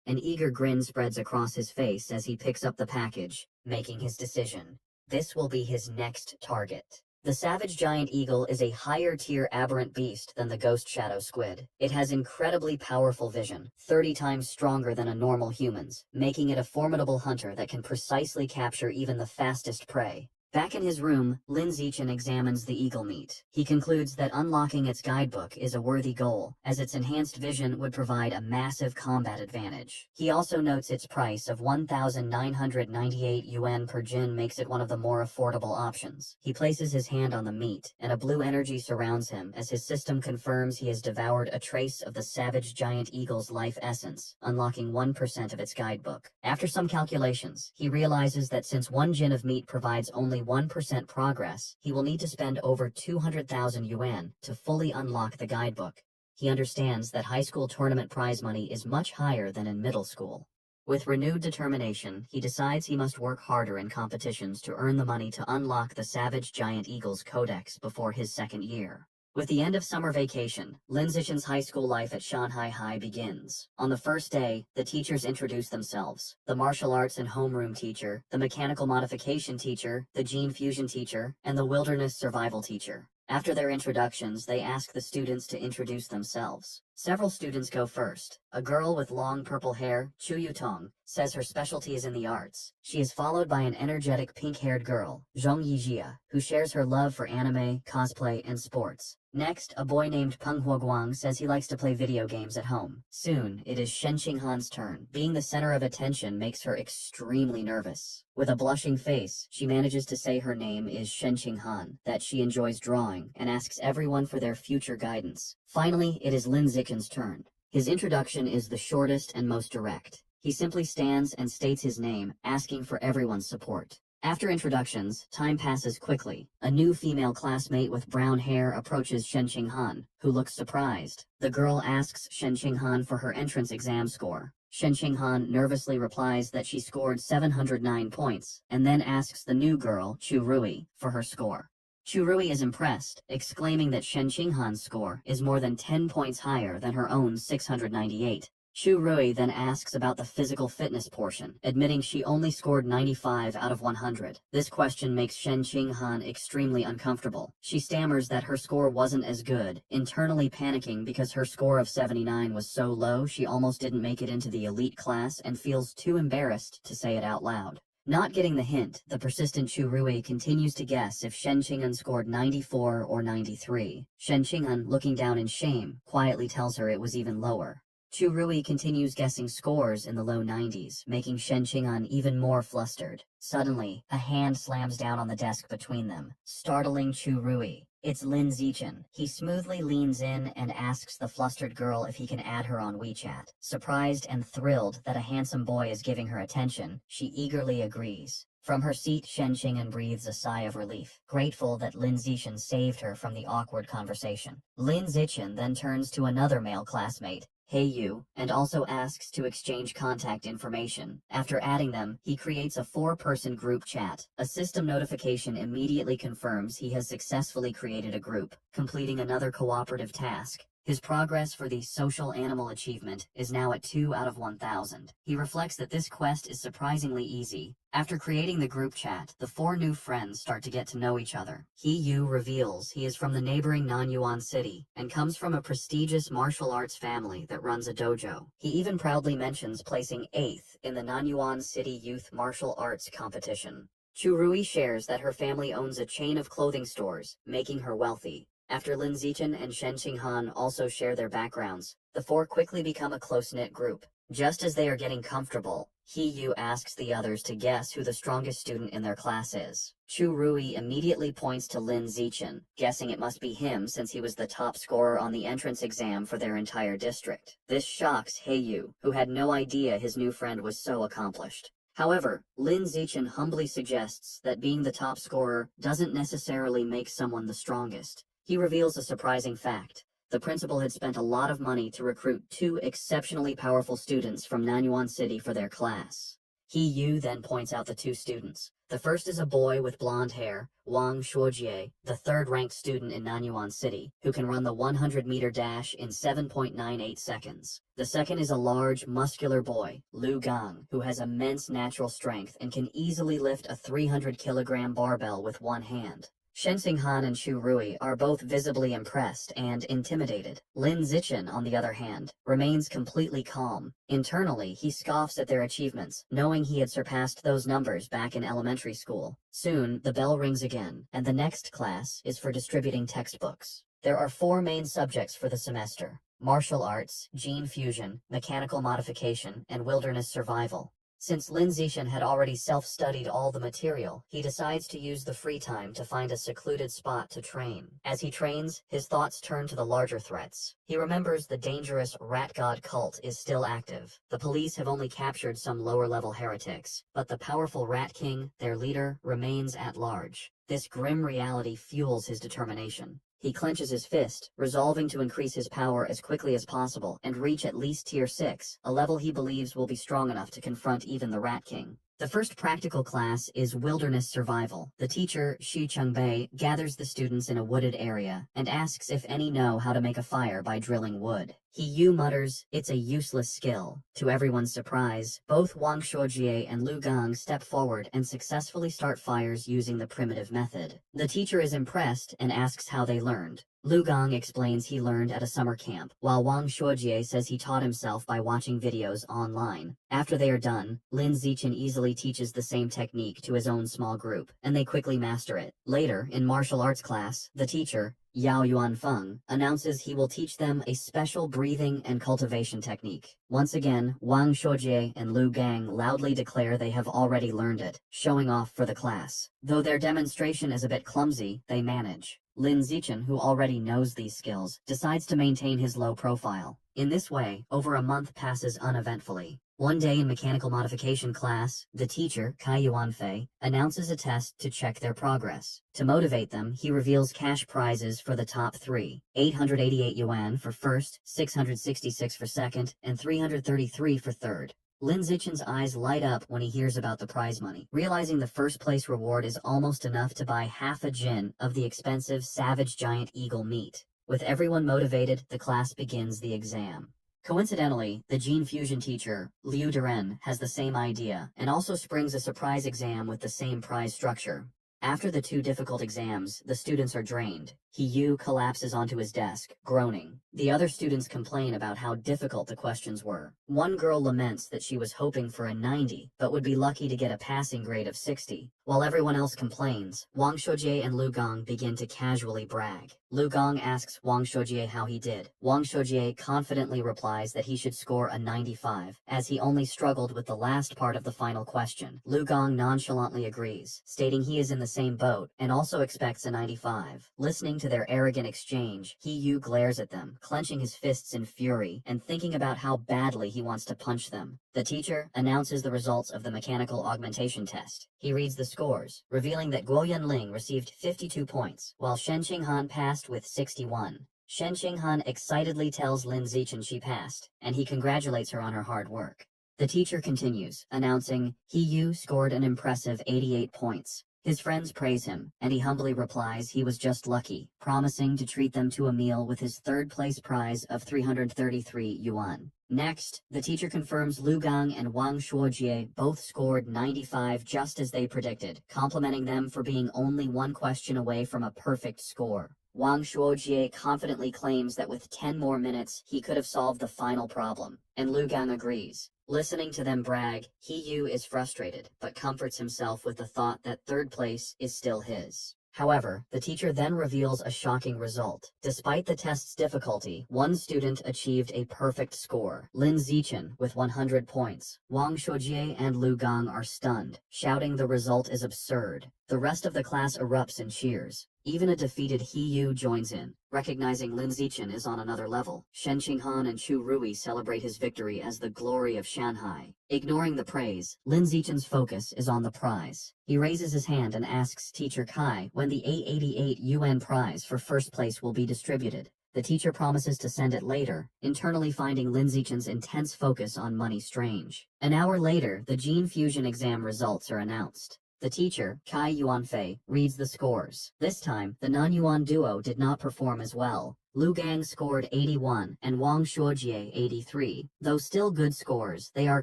An eager grin spreads across his face as he picks up the package, making his decision. This will be his next target. The savage giant eagle is a higher-tier aberrant beast than the ghost shadow squid. It has incredibly powerful vision, 30 times stronger than a normal human's, making it a formidable hunter that can precisely capture even the fastest prey. Back in his room, Lin Zichen examines the eagle meat. He concludes that unlocking its guidebook is a worthy goal, as its enhanced vision would provide a massive combat advantage. He also notes its price of 1,998 yuan per jin makes it one of the more affordable options. He places his hand on the meat, and a blue energy surrounds him as his system confirms he has devoured a trace of the savage giant eagle's life essence, unlocking 1% of its guidebook. After some calculations, he realizes that since 1 jin of meat provides only 1% progress, he will need to spend over 200,000 yuan to fully unlock the guidebook. He understands that high school tournament prize money is much higher than in middle school. With renewed determination, he decides he must work harder in competitions to earn the money to unlock the Savage Giant Eagle's Codex before his second year. With the end of summer vacation, Lin Zichen's high school life at Shanghai High begins. On the first day, the teachers introduce themselves. The martial arts and homeroom teacher, the mechanical modification teacher, the gene fusion teacher, and the wilderness survival teacher. After their introductions, they ask the students to introduce themselves. Several students go first. A girl with long purple hair, Chu Yutong, says her specialty is in the arts. She is followed by an energetic pink-haired girl, Zhong Yijia, who shares her love for anime, cosplay, and sports. Next, a boy named Peng Huoguang says he likes to play video games at home. Soon, it is Shen Qinghan's turn. Being the center of attention makes her extremely nervous. With a blushing face, she manages to say her name is Shen Qinghan, that she enjoys drawing, and asks everyone for their future guidance. Finally, it is Lin Zichen's turn. His introduction is the shortest and most direct. He simply stands and states his name, asking for everyone's support. After introductions, time passes quickly. A new female classmate with brown hair approaches Shen Qinghan, who looks surprised. The girl asks Shen Qinghan for her entrance exam score. Shen Qinghan nervously replies that she scored 709 points, and then asks the new girl, Chu Rui, for her score. Chu Rui is impressed, exclaiming that Shen Qinghan's score is more than 10 points higher than her own 698. Chu Rui then asks about the physical fitness portion, admitting she only scored 95 out of 100. This question makes Shen Qinghan extremely uncomfortable. She stammers that her score wasn't as good, internally panicking because her score of 79 was so low she almost didn't make it into the elite class and feels too embarrassed to say it out loud. Not getting the hint, the persistent Chu Rui continues to guess if Shen Qing'an scored 94 or 93. Shen Qing'an, looking down in shame, quietly tells her it was even lower. Chu Rui continues guessing scores in the low 90s, making Shen Qing'an even more flustered. Suddenly, a hand slams down on the desk between them, startling Chu Rui. It's Lin Zichen. He smoothly leans in and asks the flustered girl if he can add her on WeChat. Surprised and thrilled that a handsome boy is giving her attention, she eagerly agrees. From her seat, Shen Qing'an breathes a sigh of relief, grateful that Lin Zichen saved her from the awkward conversation. Lin Zichen then turns to another male classmate, Hey You, and also asks to exchange contact information. After adding them, he creates a 4-person group chat. A system notification immediately confirms he has successfully created a group, completing another cooperative task. His progress for the social animal achievement is now at 2 out of 1,000. He reflects that this quest is surprisingly easy. After creating the group chat, the 4 new friends start to get to know each other. He Yu reveals he is from the neighboring Nanyuan city and comes from a prestigious martial arts family that runs a dojo. He even proudly mentions placing 8th in the Nanyuan City Youth Martial Arts competition. Chu Rui shares that her family owns a chain of clothing stores, making her wealthy. After Lin Zichen and Shen Qing'an also share their backgrounds, the 4 quickly become a close-knit group. Just as they are getting comfortable, He Yu asks the others to guess who the strongest student in their class is. Chu Rui immediately points to Lin Zichen, guessing it must be him since he was the top scorer on the entrance exam for their entire district. This shocks He Yu, who had no idea his new friend was so accomplished. However, Lin Zichen humbly suggests that being the top scorer doesn't necessarily make someone the strongest. He reveals a surprising fact. The principal had spent a lot of money to recruit 2 exceptionally powerful students from Nanyuan City for their class. He Yu then points out the 2 students. The first is a boy with blonde hair, Wang Shuojie, the 3rd-ranked student in Nanyuan City, who can run the 100-meter dash in 7.98 seconds. The second is a large, muscular boy, Lu Gang, who has immense natural strength and can easily lift a 300-kilogram barbell with one hand. Shen Qing'an and Chu Rui are both visibly impressed and intimidated. Lin Zichen, on the other hand, remains completely calm. Internally, he scoffs at their achievements, knowing he had surpassed those numbers back in elementary school. Soon, the bell rings again, and the next class is for distributing textbooks. There are 4 main subjects for the semester: martial arts, gene fusion, mechanical modification, and wilderness survival. Since Lin Zichen had already self-studied all the material, he decides to use the free time to find a secluded spot to train. As he trains, his thoughts turn to the larger threats. He remembers the dangerous rat god cult is still active. The police have only captured some lower-level heretics, but the powerful Rat King, their leader, remains at large. This grim reality fuels his determination. He clenches his fist, resolving to increase his power as quickly as possible and reach at least Tier 6, a level he believes will be strong enough to confront even the Rat King. The first practical class is Wilderness Survival. The teacher, Xu Chungbei, gathers the students in a wooded area and asks if any know how to make a fire by drilling wood. He Yu mutters, "It's a useless skill." To everyone's surprise, both Wang Shuojie and Lu Gang step forward and successfully start fires using the primitive method. The teacher is impressed and asks how they learned. Lu Gang explains he learned at a summer camp, while Wang Shuojie says he taught himself by watching videos online. After they are done, Lin Zichen easily teaches the same technique to his own small group, and they quickly master it. Later, in martial arts class, the teacher, Yao Yuanfeng, announces he will teach them a special breathing and cultivation technique. Once again, Wang Shuojie and Lu Gang loudly declare they have already learned it, showing off for the class. Though their demonstration is a bit clumsy, they manage. Lin Zichen, who already knows these skills, decides to maintain his low profile. In this way, over a month passes uneventfully. One day in mechanical modification class, the teacher, Kai Yuanfei, announces a test to check their progress. To motivate them, he reveals cash prizes for the top 3, 888 yuan for first, 666 for second, and 333 for third. Lin Zichen's eyes light up when he hears about the prize money, realizing the first place reward is almost enough to buy half a jin of the expensive savage giant eagle meat. With everyone motivated, the class begins the exam. Coincidentally, the gene fusion teacher, Liu Duren, has the same idea, and also springs a surprise exam with the same prize structure. After the 2 difficult exams, the students are drained. He Yu collapses onto his desk, groaning. The other students complain about how difficult the questions were. One girl laments that she was hoping for a 90, but would be lucky to get a passing grade of 60. While everyone else complains, Wang Shojie and Lu Gong begin to casually brag. Lu Gong asks Wang Shojie how he did. Wang Shojie confidently replies that he should score a 95, as he only struggled with the last part of the final question. Lu Gong nonchalantly agrees, stating he is in the same boat and also expects a 95. Listening to their arrogant exchange, He Yu glares at them, clenching his fists in fury and thinking about how badly he wants to punch them. The teacher announces the results of the mechanical augmentation test. He reads the scores, revealing that Guo Yunling received 52 points, while Shen Qinghan passed with 61. Shen Qinghan excitedly tells Lin Zichen she passed, and he congratulates her on her hard work. The teacher continues, announcing, He Yu scored an impressive 88 points. His friends praise him, and he humbly replies he was just lucky, promising to treat them to a meal with his third-place prize of 333 yuan. Next, the teacher confirms Lu Gang and Wang Shuojie both scored 95 just as they predicted, complimenting them for being only one question away from a perfect score. Wang Shuojie confidently claims that with 10 more minutes, he could have solved the final problem, and Lu Gang agrees. Listening to them brag, He Yu is frustrated, but comforts himself with the thought that third place is still his. However, the teacher then reveals a shocking result. Despite the test's difficulty, one student achieved a perfect score, Lin Zichen, with 100 points. Wang Shojie and Lu Gang are stunned, shouting the result is absurd. The rest of the class erupts in cheers. Even a defeated He Yu joins in, recognizing Lin Zichen is on another level. Shen Qinghan and Chu Rui celebrate his victory as the glory of Shanghai. Ignoring the praise, Lin Zichen's focus is on the prize. He raises his hand and asks Teacher Kai when the 888 yuan prize for first place will be distributed. The teacher promises to send it later, internally finding Lin Zichen's intense focus on money strange. An hour later, the gene fusion exam results are announced. The teacher, Kai Yuanfei, reads the scores. This time, the non-Yuan duo did not perform as well. Lu Gang scored 81 and Wang Shuojie 83. Though still good scores, they are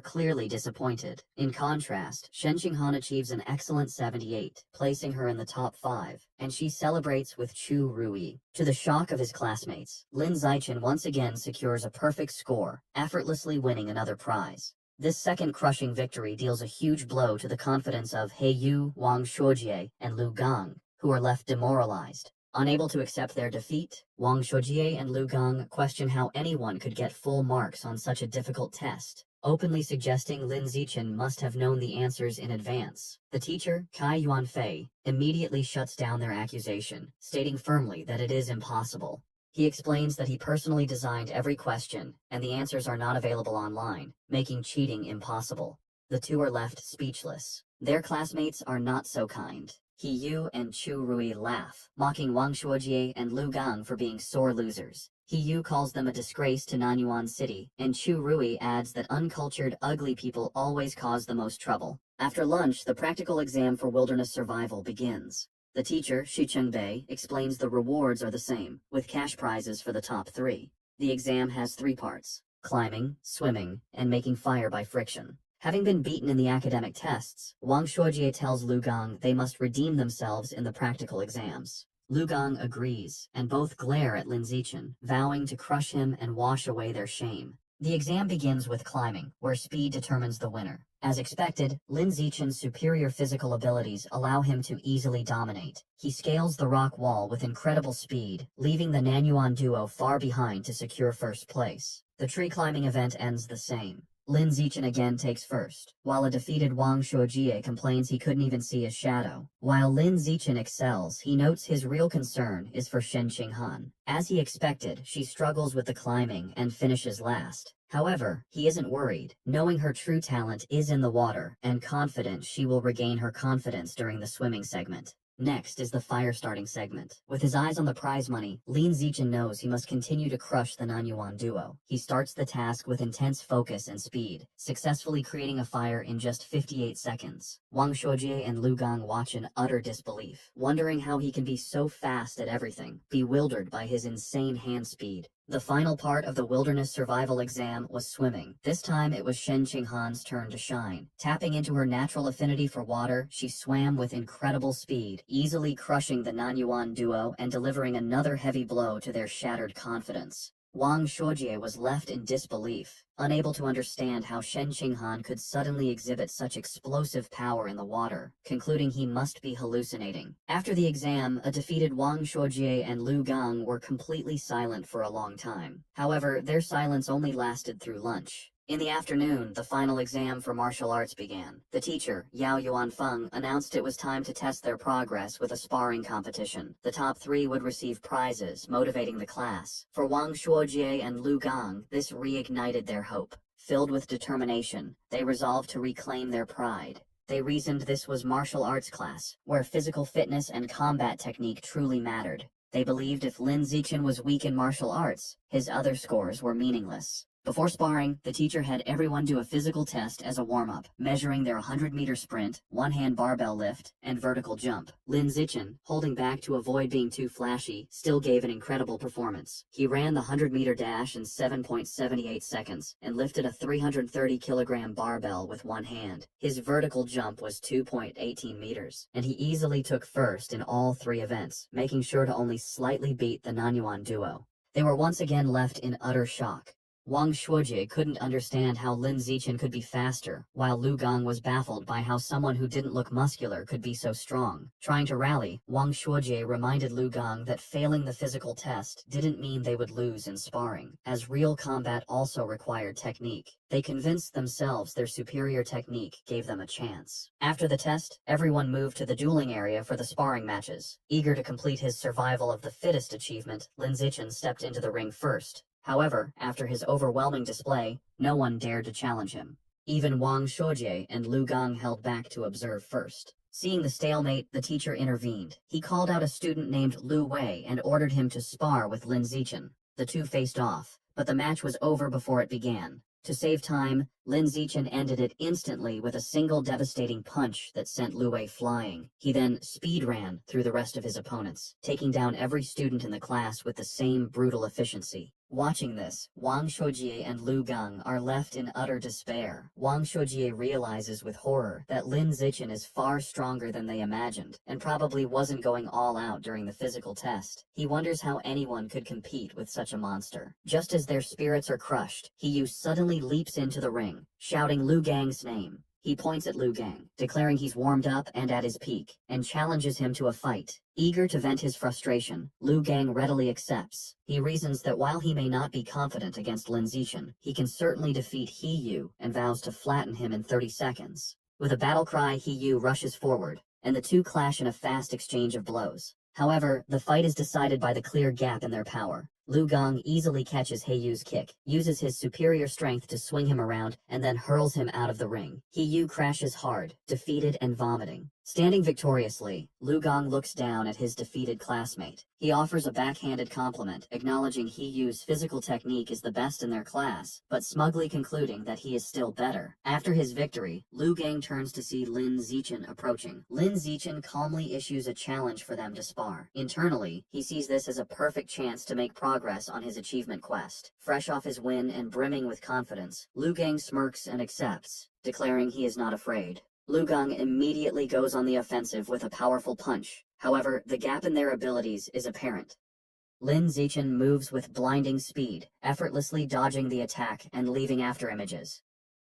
clearly disappointed. In contrast, Shen Qinghan achieves an excellent 78, placing her in the top 5, and she celebrates with Chu Rui. To the shock of his classmates, Lin Zichen once again secures a perfect score, effortlessly winning another prize. This second crushing victory deals a huge blow to the confidence of He Yu, Wang Shuojie, and Lu Gang, who are left demoralized. Unable to accept their defeat, Wang Shuojie and Lu Gang question how anyone could get full marks on such a difficult test, openly suggesting Lin Zichen must have known the answers in advance. The teacher, Kai Yuanfei, immediately shuts down their accusation, stating firmly that it is impossible. He explains that he personally designed every question, and the answers are not available online, making cheating impossible. The two are left speechless. Their classmates are not so kind. He Yu and Chu Rui laugh, mocking Wang Shuojie and Lu Gang for being sore losers. He Yu calls them a disgrace to Nanyuan City, and Chu Rui adds that uncultured, ugly people always cause the most trouble. After lunch, the practical exam for wilderness survival begins. The teacher, Shi Chengbei, explains the rewards are the same, with cash prizes for the top 3. The exam has 3 parts: climbing, swimming, and making fire by friction. Having been beaten in the academic tests, Wang Shuojie tells Lu Gang they must redeem themselves in the practical exams. Lu Gang agrees, and both glare at Lin Zichen, vowing to crush him and wash away their shame. The exam begins with climbing, where speed determines the winner. As expected, Lin Zichen's superior physical abilities allow him to easily dominate. He scales the rock wall with incredible speed, leaving the Nanyuan duo far behind to secure first place. The tree climbing event ends the same. Lin Zichen again takes first, while a defeated Wang Shuojie complains he couldn't even see his shadow. While Lin Zichen excels, he notes his real concern is for Shen Qinghan. As he expected, she struggles with the climbing and finishes last. However, he isn't worried, knowing her true talent is in the water, and confident she will regain her confidence during the swimming segment. Next is the fire-starting segment. With his eyes on the prize money, Lin Zichen knows he must continue to crush the Nanyuan duo. He starts the task with intense focus and speed, successfully creating a fire in just 58 seconds. Wang Shuojie and Lu Gang watch in utter disbelief, wondering how he can be so fast at everything, bewildered by his insane hand speed. The final part of the wilderness survival exam was swimming. This time it was Shen Qinghan's turn to shine. Tapping into her natural affinity for water, she swam with incredible speed, easily crushing the Nanyuan duo and delivering another heavy blow to their shattered confidence. Wang Shuojie was left in disbelief, unable to understand how Shen Qinghan could suddenly exhibit such explosive power in the water, concluding he must be hallucinating. After the exam, a defeated Wang Shuojie and Lu Gang were completely silent for a long time. However, their silence only lasted through lunch. In the afternoon, the final exam for martial arts began. The teacher, Yao Yuanfeng, announced it was time to test their progress with a sparring competition. The top 3 would receive prizes, motivating the class. For Wang Shuojie and Lu Gang, this reignited their hope. Filled with determination, they resolved to reclaim their pride. They reasoned this was martial arts class, where physical fitness and combat technique truly mattered. They believed if Lin Zichen was weak in martial arts, his other scores were meaningless. Before sparring, the teacher had everyone do a physical test as a warm-up, measuring their 100-meter sprint, one-hand barbell lift, and vertical jump. Lin Zichen, holding back to avoid being too flashy, still gave an incredible performance. He ran the 100-meter dash in 7.78 seconds, and lifted a 330-kilogram barbell with one hand. His vertical jump was 2.18 meters, and he easily took first in all 3 events, making sure to only slightly beat the Nanyuan duo. They were once again left in utter shock. Wang Shuojie couldn't understand how Lin Zichen could be faster, while Lu Gang was baffled by how someone who didn't look muscular could be so strong. Trying to rally, Wang Shuojie reminded Lu Gang that failing the physical test didn't mean they would lose in sparring, as real combat also required technique. They convinced themselves their superior technique gave them a chance. After the test, everyone moved to the dueling area for the sparring matches. Eager to complete his survival of the fittest achievement, Lin Zichen stepped into the ring first. However, after his overwhelming display, no one dared to challenge him. Even Wang Shuojie and Lu Gang held back to observe first. Seeing the stalemate, the teacher intervened. He called out a student named Lu Wei and ordered him to spar with Lin Zichen. The two faced off, but the match was over before it began. To save time, Lin Zichen ended it instantly with a single devastating punch that sent Lu Wei flying. He then speed ran through the rest of his opponents, taking down every student in the class with the same brutal efficiency. Watching this, Wang Shuojie and Lu Gang are left in utter despair. Wang Shuojie realizes with horror that Lin Zichen is far stronger than they imagined, and probably wasn't going all out during the physical test. He wonders how anyone could compete with such a monster. Just as their spirits are crushed, He suddenly leaps into the ring, shouting Lu Gang's name. He points at Lu Gang, declaring he's warmed up and at his peak, and challenges him to a fight. Eager to vent his frustration, Lu Gang readily accepts. He reasons that while he may not be confident against Lin Zichen, he can certainly defeat He Yu and vows to flatten him in 30 seconds. With a battle cry, He Yu rushes forward, and the two clash in a fast exchange of blows. However, the fight is decided by the clear gap in their power. Lu Gang easily catches He Yu's kick, uses his superior strength to swing him around, and then hurls him out of the ring. He Yu crashes hard, defeated and vomiting. Standing victoriously, Lu Gang looks down at his defeated classmate. He offers a backhanded compliment, acknowledging He Yu's physical technique is the best in their class, but smugly concluding that he is still better. After his victory, Lu Gang turns to see Lin Zichen approaching. Lin Zichen calmly issues a challenge for them to spar. Internally, he sees this as a perfect chance to make progress on his achievement quest. Fresh off his win and brimming with confidence, Lu Gang smirks and accepts, declaring he is not afraid. Lu Gang immediately goes on the offensive with a powerful punch. However, the gap in their abilities is apparent. Lin Zichen moves with blinding speed, effortlessly dodging the attack and leaving after images.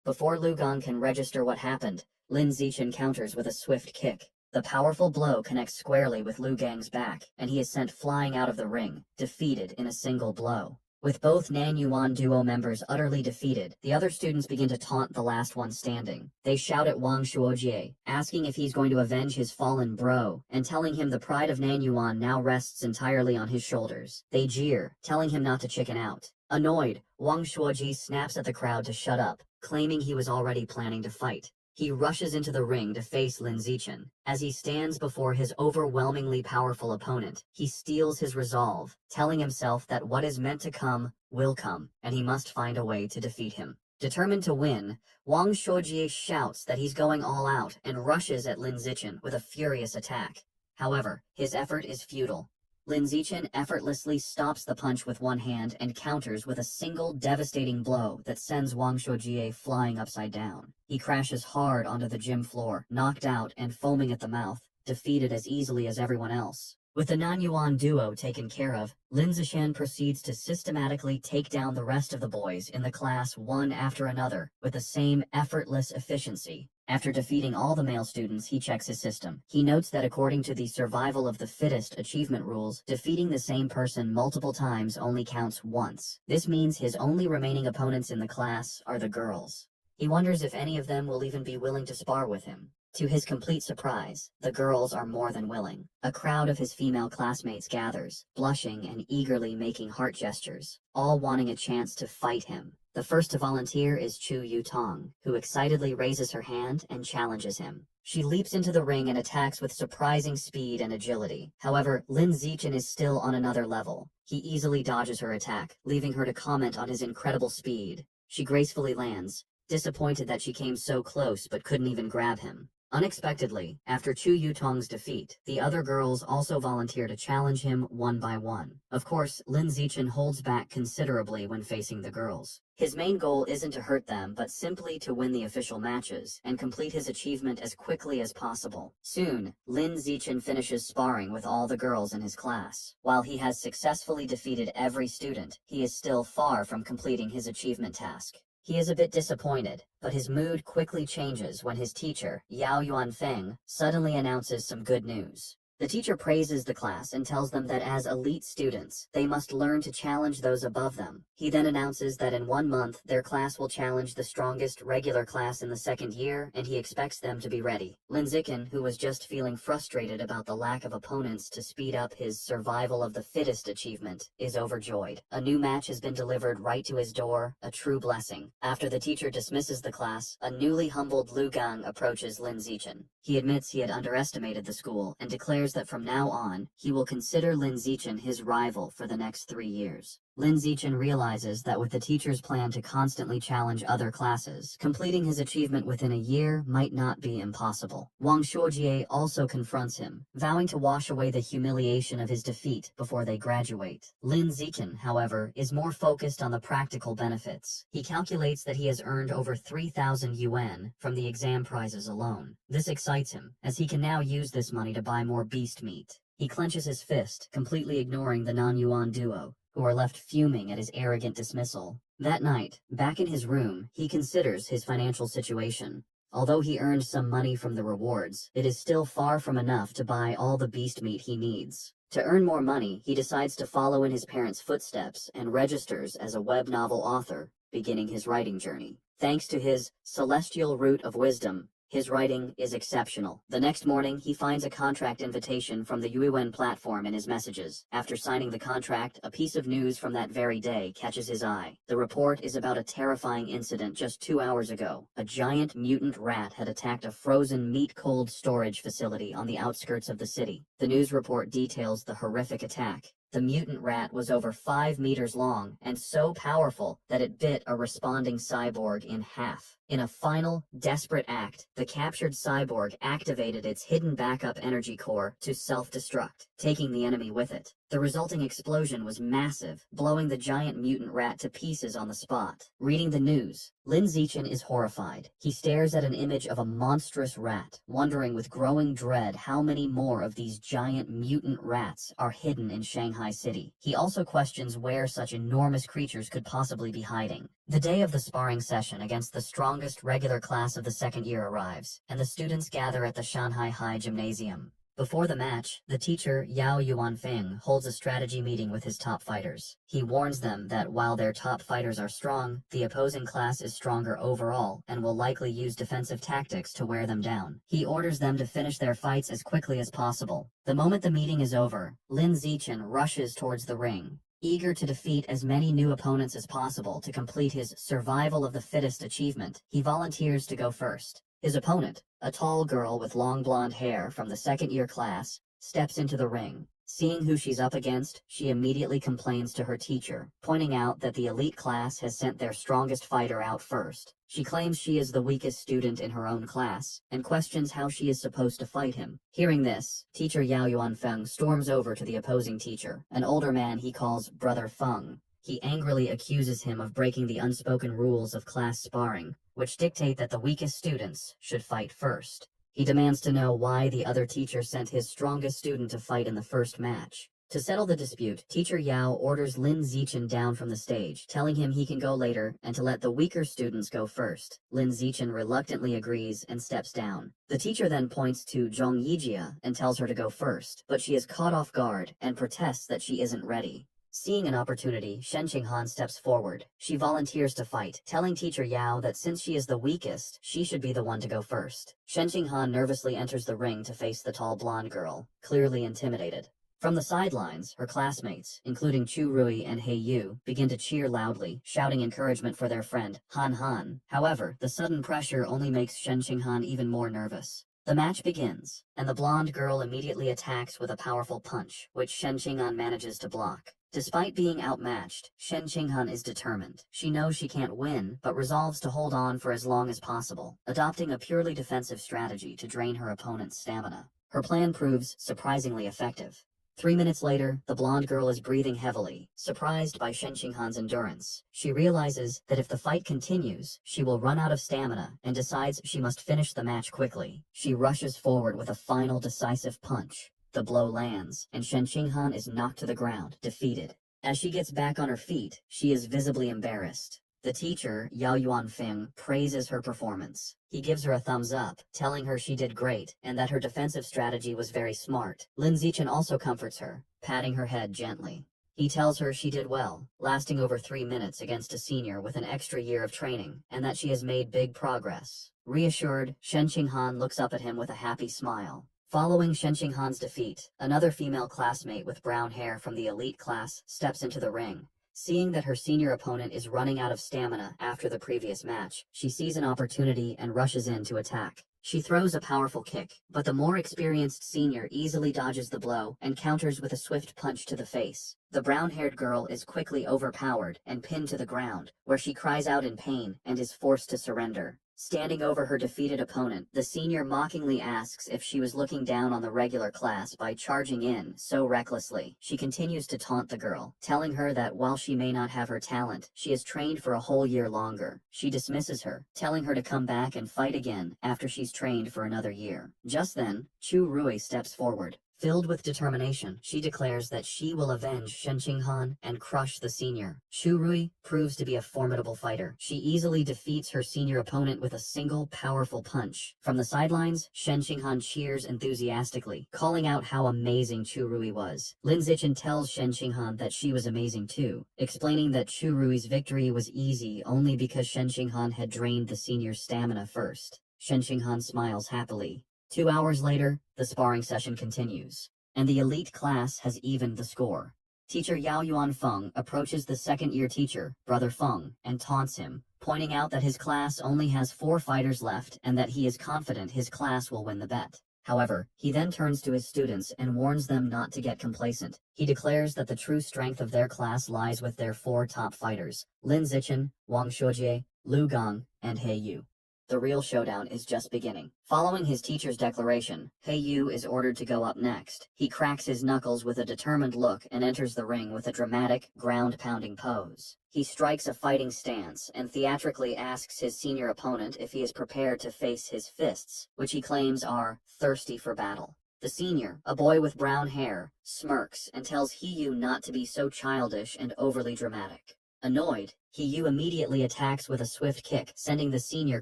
Before Lu Gang can register what happened, Lin Zichen counters with a swift kick. The powerful blow connects squarely with Lu Gang's back, and he is sent flying out of the ring, defeated in a single blow. With both Nanyuan duo members utterly defeated, the other students begin to taunt the last one standing. They shout at Wang Shuojie, asking if he's going to avenge his fallen bro, and telling him the pride of Nanyuan now rests entirely on his shoulders. They jeer, telling him not to chicken out. Annoyed, Wang Shuojie snaps at the crowd to shut up, claiming he was already planning to fight. He rushes into the ring to face Lin Zichen. As he stands before his overwhelmingly powerful opponent, he steels his resolve, telling himself that what is meant to come will come, and he must find a way to defeat him. Determined to win, Wang Shuojie shouts that he's going all out and rushes at Lin Zichen with a furious attack. However, his effort is futile. Lin Zichen effortlessly stops the punch with one hand and counters with a single devastating blow that sends Wang Shuojie flying upside down. He crashes hard onto the gym floor, knocked out and foaming at the mouth, defeated as easily as everyone else. With the Nanyuan duo taken care of, Lin Zishan proceeds to systematically take down the rest of the boys in the class one after another with the same effortless efficiency. After defeating all the male students, he checks his system. He notes that according to the survival of the fittest achievement rules, defeating the same person multiple times only counts once. This means his only remaining opponents in the class are the girls. He wonders if any of them will even be willing to spar with him. To his complete surprise, the girls are more than willing. A crowd of his female classmates gathers, blushing and eagerly making heart gestures, all wanting a chance to fight him. The first to volunteer is Chu Yutong, who excitedly raises her hand and challenges him. She leaps into the ring and attacks with surprising speed and agility. However, Lin Zichen is still on another level. He easily dodges her attack, leaving her to comment on his incredible speed. She gracefully lands, disappointed that she came so close but couldn't even grab him. Unexpectedly, after Chu Yutong's defeat, the other girls also volunteer to challenge him one by one. Of course, Lin Zichen holds back considerably when facing the girls. His main goal isn't to hurt them, but simply to win the official matches and complete his achievement as quickly as possible. Soon, Lin Zichen finishes sparring with all the girls in his class. While he has successfully defeated every student, he is still far from completing his achievement task. He is a bit disappointed, but his mood quickly changes when his teacher, Yao Yuanfeng, suddenly announces some good news. The teacher praises the class and tells them that as elite students, they must learn to challenge those above them. He then announces that in 1 month, their class will challenge the strongest regular class in the second year, and he expects them to be ready. Lin Zichen, who was just feeling frustrated about the lack of opponents to speed up his survival of the fittest achievement, is overjoyed. A new match has been delivered right to his door, a true blessing. After the teacher dismisses the class, a newly humbled Lu Gang approaches Lin Zichen. He admits he had underestimated the school and declares that from now on, he will consider Lin Zichen his rival for the next 3 years. Lin Zichen realizes that with the teacher's plan to constantly challenge other classes, completing his achievement within a year might not be impossible. Wang Shuojie also confronts him, vowing to wash away the humiliation of his defeat before they graduate. Lin Zichen, however, is more focused on the practical benefits. He calculates that he has earned over 3,000 yuan from the exam prizes alone. This excites him, as he can now use this money to buy more beast meat. He clenches his fist, completely ignoring the non-Yuan duo, who are left fuming at his arrogant dismissal. That night, back in his room, he considers his financial situation. Although he earned some money from the rewards, it is still far from enough to buy all the beast meat he needs. To earn more money, he decides to follow in his parents' footsteps and registers as a web novel author, beginning his writing journey. Thanks to his celestial root of wisdom, his writing is exceptional. The next morning, he finds a contract invitation from the Yuiwen platform in his messages. After signing the contract, a piece of news from that very day catches his eye. The report is about a terrifying incident just 2 hours ago. A giant mutant rat had attacked a frozen meat-cold storage facility on the outskirts of the city. The news report details the horrific attack. The mutant rat was over 5 meters long and so powerful that it bit a responding cyborg in half. In a final, desperate act, the captured cyborg activated its hidden backup energy core to self-destruct, taking the enemy with it. The resulting explosion was massive, blowing the giant mutant rat to pieces on the spot. Reading the news, Lin Zichen is horrified. He stares at an image of a monstrous rat, wondering with growing dread how many more of these giant mutant rats are hidden in Shanghai City. He also questions where such enormous creatures could possibly be hiding. The day of the sparring session against the strongest regular class of the second year arrives, and the students gather at the Shanghai High Gymnasium. Before the match, the teacher, Yao Yuanfeng, holds a strategy meeting with his top fighters. He warns them that while their top fighters are strong, the opposing class is stronger overall and will likely use defensive tactics to wear them down. He orders them to finish their fights as quickly as possible. The moment the meeting is over, Lin Zichen rushes towards the ring, eager to defeat as many new opponents as possible to complete his survival of the fittest achievement. He volunteers to go first. His opponent, a tall girl with long blonde hair from the second-year class, steps into the ring. Seeing who she's up against, she immediately complains to her teacher, pointing out that the elite class has sent their strongest fighter out first. She claims she is the weakest student in her own class, and questions how she is supposed to fight him. Hearing this, teacher Yao Yuanfeng storms over to the opposing teacher, an older man he calls Brother Feng. He angrily accuses him of breaking the unspoken rules of class sparring, which dictate that the weakest students should fight first. He demands to know why the other teacher sent his strongest student to fight in the first match. To settle the dispute, Teacher Yao orders Lin Zichen down from the stage, telling him he can go later and to let the weaker students go first. Lin Zichen reluctantly agrees and steps down. The teacher then points to Zhong Yijia and tells her to go first, but she is caught off guard and protests that she isn't ready. Seeing an opportunity, Shen Qinghan steps forward. She volunteers to fight, telling Teacher Yao that since she is the weakest, she should be the one to go first. Shen Qinghan nervously enters the ring to face the tall blonde girl, clearly intimidated. From the sidelines, her classmates, including Chu Rui and He Yu, begin to cheer loudly, shouting encouragement for their friend, Han Han. However, the sudden pressure only makes Shen Qinghan even more nervous. The match begins, and the blonde girl immediately attacks with a powerful punch, which Shen Qinghan manages to block. Despite being outmatched, Shen Qinghan is determined. She knows she can't win, but resolves to hold on for as long as possible, adopting a purely defensive strategy to drain her opponent's stamina. Her plan proves surprisingly effective. 3 minutes later, the blonde girl is breathing heavily, surprised by Shen Qinghan's endurance. She realizes that if the fight continues, she will run out of stamina and decides she must finish the match quickly. She rushes forward with a final decisive punch. The blow lands, and Shen Qinghan is knocked to the ground, defeated. As she gets back on her feet, she is visibly embarrassed. The teacher, Yao Yuanfeng, praises her performance. He gives her a thumbs up, telling her she did great and that her defensive strategy was very smart. Lin Zichen also comforts her, patting her head gently. He tells her she did well, lasting over 3 minutes against a senior with an extra year of training, and that she has made big progress. Reassured, Shen Qinghan looks up at him with a happy smile. Following Shen Qinghan's defeat, another female classmate with brown hair from the elite class steps into the ring. Seeing that her senior opponent is running out of stamina after the previous match, she sees an opportunity and rushes in to attack. She throws a powerful kick, but the more experienced senior easily dodges the blow and counters with a swift punch to the face. The brown-haired girl is quickly overpowered and pinned to the ground, where she cries out in pain and is forced to surrender. Standing over her defeated opponent, the senior mockingly asks if she was looking down on the regular class by charging in so recklessly. She continues to taunt the girl, telling her that while she may not have her talent, she has trained for a whole year longer. She dismisses her, telling her to come back and fight again after she's trained for another year. Just then, Chu Rui steps forward. Filled with determination, she declares that she will avenge Shen Qinghan and crush the senior. Chu Rui proves to be a formidable fighter. She easily defeats her senior opponent with a single powerful punch. From the sidelines, Shen Qinghan cheers enthusiastically, calling out how amazing Chu Rui was. Lin Zichen tells Shen Qinghan that she was amazing too, explaining that Chu Rui's victory was easy only because Shen Qinghan had drained the senior's stamina first. Shen Qinghan smiles happily. 2 hours later, the sparring session continues, and the elite class has evened the score. Teacher Yao Yuanfeng approaches the second-year teacher, Brother Feng, and taunts him, pointing out that his class only has 4 fighters left and that he is confident his class will win the bet. However, he then turns to his students and warns them not to get complacent. He declares that the true strength of their class lies with their 4 top fighters, Lin Zichen, Wang Shuojie, Lu Gong, and He Yu. The real showdown is just beginning. Following his teacher's declaration, He Yu is ordered to go up next. He cracks his knuckles with a determined look and enters the ring with a dramatic, ground-pounding pose. He strikes a fighting stance and theatrically asks his senior opponent if he is prepared to face his fists, which he claims are thirsty for battle. The senior, a boy with brown hair, smirks and tells He Yu not to be so childish and overly dramatic. Annoyed, He Yu immediately attacks with a swift kick, sending the senior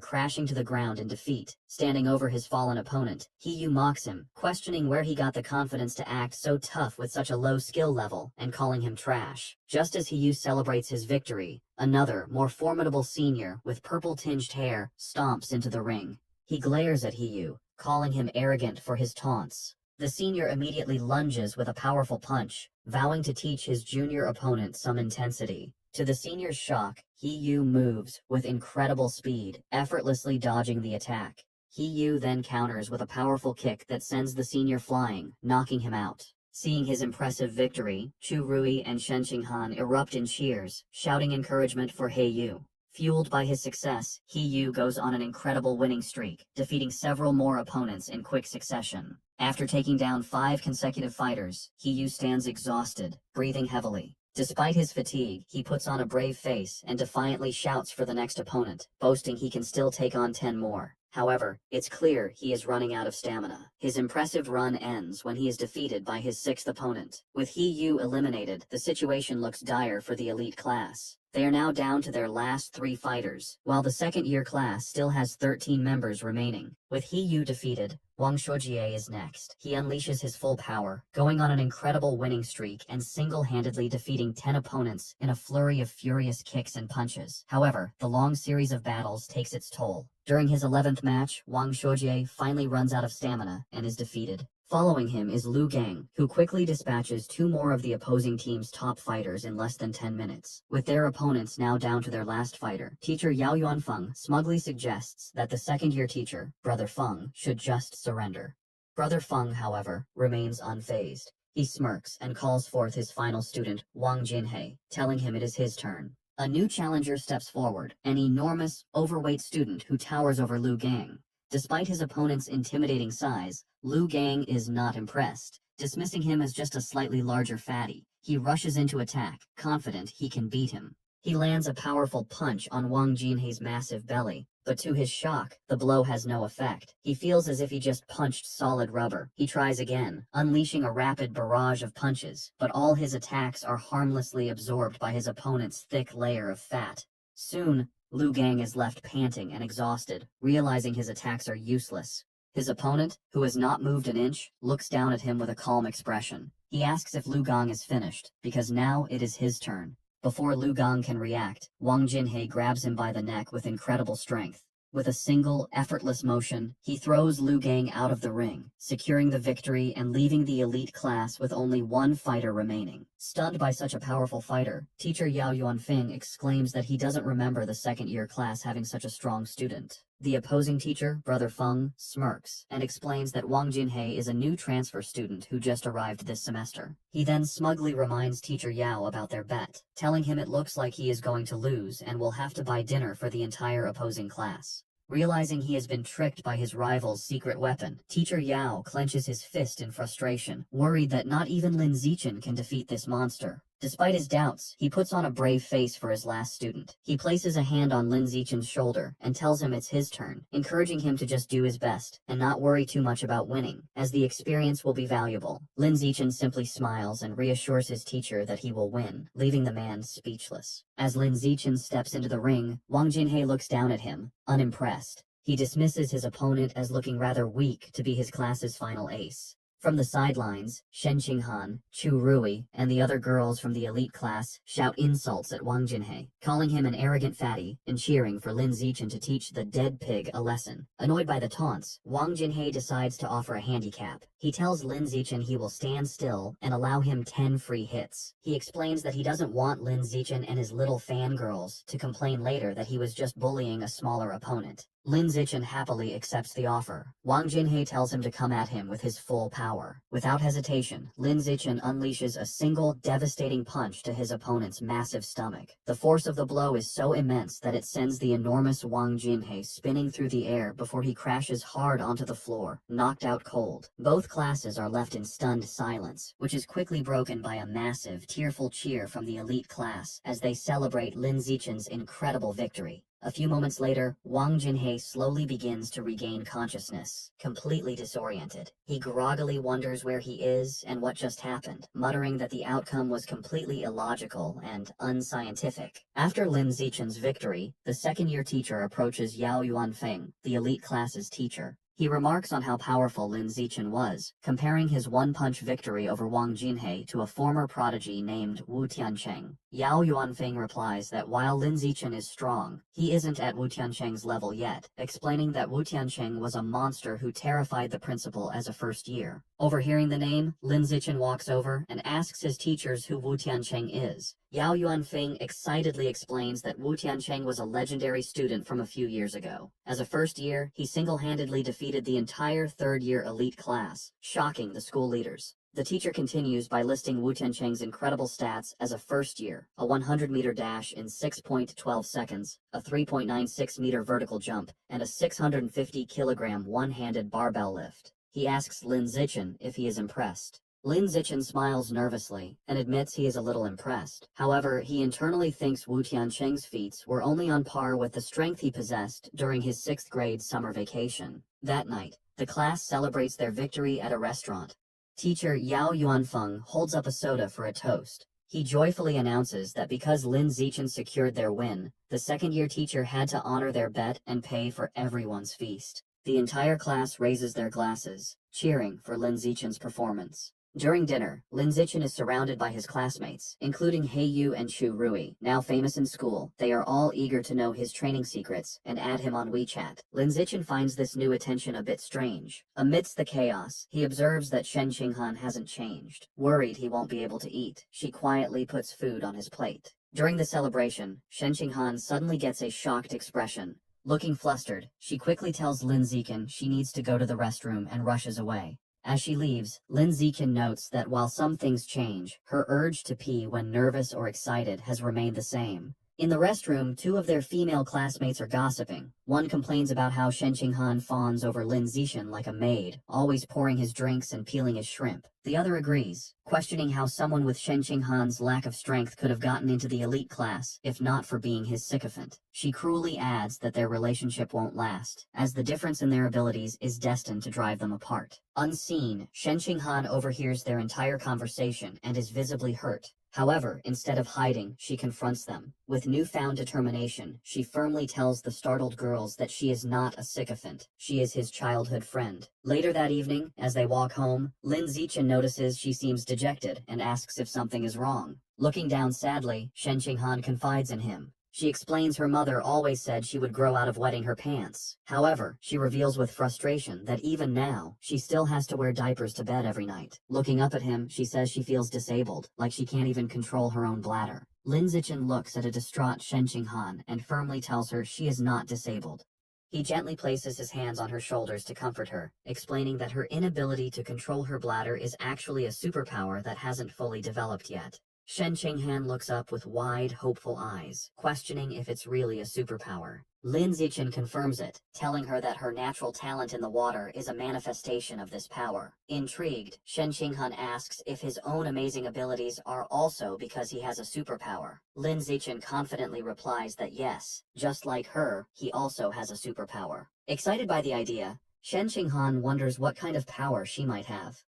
crashing to the ground in defeat. Standing over his fallen opponent, He Yu mocks him, questioning where he got the confidence to act so tough with such a low skill level, and calling him trash. Just as He Yu celebrates his victory, another, more formidable senior, with purple-tinged hair, stomps into the ring. He glares at He Yu, calling him arrogant for his taunts. The senior immediately lunges with a powerful punch, vowing to teach his junior opponent some intensity. To the senior's shock, He Yu moves with incredible speed, effortlessly dodging the attack. He Yu then counters with a powerful kick that sends the senior flying, knocking him out. Seeing his impressive victory, Chu Rui and Shen Qinghan erupt in cheers, shouting encouragement for He Yu. Fueled by his success, He Yu goes on an incredible winning streak, defeating several more opponents in quick succession. After taking down 5 consecutive fighters, He Yu stands exhausted, breathing heavily. Despite his fatigue, he puts on a brave face and defiantly shouts for the next opponent, boasting he can still take on 10 more. However, it's clear he is running out of stamina. His impressive run ends when he is defeated by his sixth opponent. With He Yu eliminated, the situation looks dire for the elite class. They are now down to their last 3 fighters, while the second-year class still has 13 members remaining. With He Yu defeated, Wang Shuojie is next. He unleashes his full power, going on an incredible winning streak and single-handedly defeating 10 opponents in a flurry of furious kicks and punches. However, the long series of battles takes its toll. During his 11th match, Wang Shuojie finally runs out of stamina and is defeated. Following him is Lu Gang, who quickly dispatches 2 more of the opposing team's top fighters in less than 10 minutes. With their opponents now down to their last fighter, teacher Yao Yuanfeng smugly suggests that the second-year teacher, Brother Feng, should just surrender. Brother Feng, however, remains unfazed. He smirks and calls forth his final student, Wang Jinhei, telling him it is his turn. A new challenger steps forward, an enormous, overweight student who towers over Lu Gang. Despite his opponent's intimidating size, Lu Gang is not impressed. Dismissing him as just a slightly larger fatty, he rushes into attack, confident he can beat him. He lands a powerful punch on Wang Jinhei's massive belly, but to his shock, the blow has no effect. He feels as if he just punched solid rubber. He tries again, unleashing a rapid barrage of punches, but all his attacks are harmlessly absorbed by his opponent's thick layer of fat. Soon, Lu Gang is left panting and exhausted, realizing his attacks are useless. His opponent, who has not moved an inch, looks down at him with a calm expression. He asks if Lu Gang is finished, because now it is his turn. Before Lu Gang can react, Wang Jinhei grabs him by the neck with incredible strength. With a single, effortless motion, he throws Lu Gang out of the ring, securing the victory and leaving the elite class with only 1 fighter remaining. Stunned by such a powerful fighter, teacher Yao Yuanfeng exclaims that he doesn't remember the second-year class having such a strong student. The opposing teacher, Brother Feng, smirks and explains that Wang Jinhei is a new transfer student who just arrived this semester. He then smugly reminds teacher Yao about their bet, telling him it looks like he is going to lose and will have to buy dinner for the entire opposing class. Realizing he has been tricked by his rival's secret weapon, teacher Yao clenches his fist in frustration, worried that not even Lin Zichen can defeat this monster. Despite his doubts, he puts on a brave face for his last student. He places a hand on Lin Zichen's shoulder and tells him it's his turn, encouraging him to just do his best and not worry too much about winning, as the experience will be valuable. Lin Zichen simply smiles and reassures his teacher that he will win, leaving the man speechless. As Lin Zichen steps into the ring, Wang Jinhei looks down at him, unimpressed. He dismisses his opponent as looking rather weak to be his class's final ace. From the sidelines, Shen Qinghan, Chu Rui, and the other girls from the elite class shout insults at Wang Jinhei, calling him an arrogant fatty and cheering for Lin Zichen to teach the dead pig a lesson. Annoyed by the taunts, Wang Jinhei decides to offer a handicap. He tells Lin Zichen he will stand still and allow him 10 free hits. He explains that he doesn't want Lin Zichen and his little fangirls to complain later that he was just bullying a smaller opponent. Lin Zichen happily accepts the offer. Wang Jinhei tells him to come at him with his full power. Without hesitation, Lin Zichen unleashes a single devastating punch to his opponent's massive stomach. The force of the blow is so immense that it sends the enormous Wang Jinhei spinning through the air before he crashes hard onto the floor, knocked out cold. Both classes are left in stunned silence, which is quickly broken by a massive, tearful cheer from the elite class as they celebrate Lin Zichen's incredible victory. A few moments later, Wang Jinhei slowly begins to regain consciousness, completely disoriented. He groggily wonders where he is and what just happened, muttering that the outcome was completely illogical and unscientific. After Lin Zichen's victory, the second-year teacher approaches Yao Yuanfeng, the elite class's teacher. He remarks on how powerful Lin Zichen was, comparing his one-punch victory over Wang Jinhei to a former prodigy named Wu Tiancheng. Yao Yuanfeng replies that while Lin Zichen is strong, he isn't at Wu Tiancheng's level yet, explaining that Wu Tiancheng was a monster who terrified the principal as a first year. Overhearing the name, Lin Zichen walks over and asks his teachers who Wu Tiancheng is. Yao Yuanfeng excitedly explains that Wu Tiancheng was a legendary student from a few years ago. As a first year, he single-handedly defeated the entire third-year elite class, shocking the school leaders. The teacher continues by listing Wu Tiancheng's incredible stats as a first year, a 100-meter dash in 6.12 seconds, a 3.96-meter vertical jump, and a 650-kilogram one-handed barbell lift. He asks Lin Zichen if he is impressed. Lin Zichen smiles nervously and admits he is a little impressed. However, he internally thinks Wu Tiancheng's feats were only on par with the strength he possessed during his 6th grade summer vacation. That night, the class celebrates their victory at a restaurant. Teacher Yao Yuanfeng holds up a soda for a toast. He joyfully announces that because Lin Zichen secured their win, the second-year teacher had to honor their bet and pay for everyone's feast. The entire class raises their glasses, cheering for Lin Zichen's performance. During dinner, Lin Zichen is surrounded by his classmates, including He Yu and Chu Rui. Now famous in school, they are all eager to know his training secrets and add him on WeChat. Lin Zichen finds this new attention a bit strange. Amidst the chaos, he observes that Shen Qinghan hasn't changed. Worried he won't be able to eat, she quietly puts food on his plate. During the celebration, Shen Qinghan suddenly gets a shocked expression. Looking flustered, she quickly tells Lin Zichen she needs to go to the restroom and rushes away. As she leaves, Lin Zichen notes that while some things change, her urge to pee when nervous or excited has remained the same. In the restroom, 2 of their female classmates are gossiping. One complains about how Shen Qinghan fawns over Lin Zichen like a maid, always pouring his drinks and peeling his shrimp. The other agrees, questioning how someone with Shen Qinghan's lack of strength could have gotten into the elite class, if not for being his sycophant. She cruelly adds that their relationship won't last, as the difference in their abilities is destined to drive them apart. Unseen, Shen Qinghan overhears their entire conversation and is visibly hurt. However, instead of hiding, she confronts them. With newfound determination, she firmly tells the startled girls that she is not a sycophant. She is his childhood friend. Later that evening, as they walk home, Lin Zichen notices she seems dejected and asks if something is wrong. Looking down sadly, Shen Qinghan confides in him. She explains her mother always said she would grow out of wetting her pants. However, she reveals with frustration that even now, she still has to wear diapers to bed every night. Looking up at him, she says she feels disabled, like she can't even control her own bladder. Lin Zichen looks at a distraught Shen Qinghan and firmly tells her she is not disabled. He gently places his hands on her shoulders to comfort her, explaining that her inability to control her bladder is actually a superpower that hasn't fully developed yet. Shen Qinghan looks up with wide, hopeful eyes, questioning if it's really a superpower. Lin Zichen confirms it, telling her that her natural talent in the water is a manifestation of this power. Intrigued, Shen Qinghan asks if his own amazing abilities are also because he has a superpower. Lin Zichen confidently replies that yes, just like her, he also has a superpower. Excited by the idea, Shen Qinghan wonders what kind of power she might have.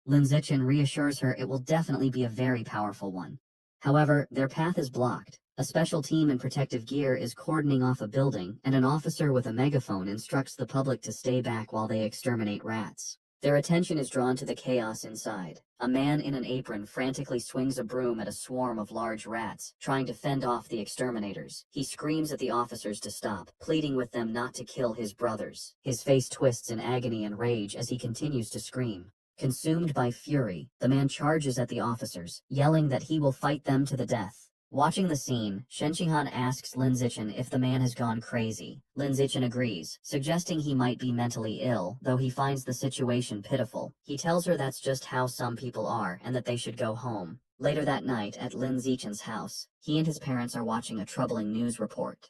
Lin Zichen reassures her it will definitely be a very powerful one. However, their path is blocked. A special team in protective gear is cordoning off a building, and an officer with a megaphone instructs the public to stay back while they exterminate rats. Their attention is drawn to the chaos inside. A man in an apron frantically swings a broom at a swarm of large rats, trying to fend off the exterminators. He screams at the officers to stop, pleading with them not to kill his brothers. His face twists in agony and rage as he continues to scream. Consumed by fury, the man charges at the officers, yelling that he will fight them to the death. Watching the scene, Shen Qinghan asks Lin Zichen if the man has gone crazy. Lin Zichen agrees, suggesting he might be mentally ill, though he finds the situation pitiful. He tells her that's just how some people are and that they should go home. Later that night, at Lin Zichen's house, he and his parents are watching a troubling news report.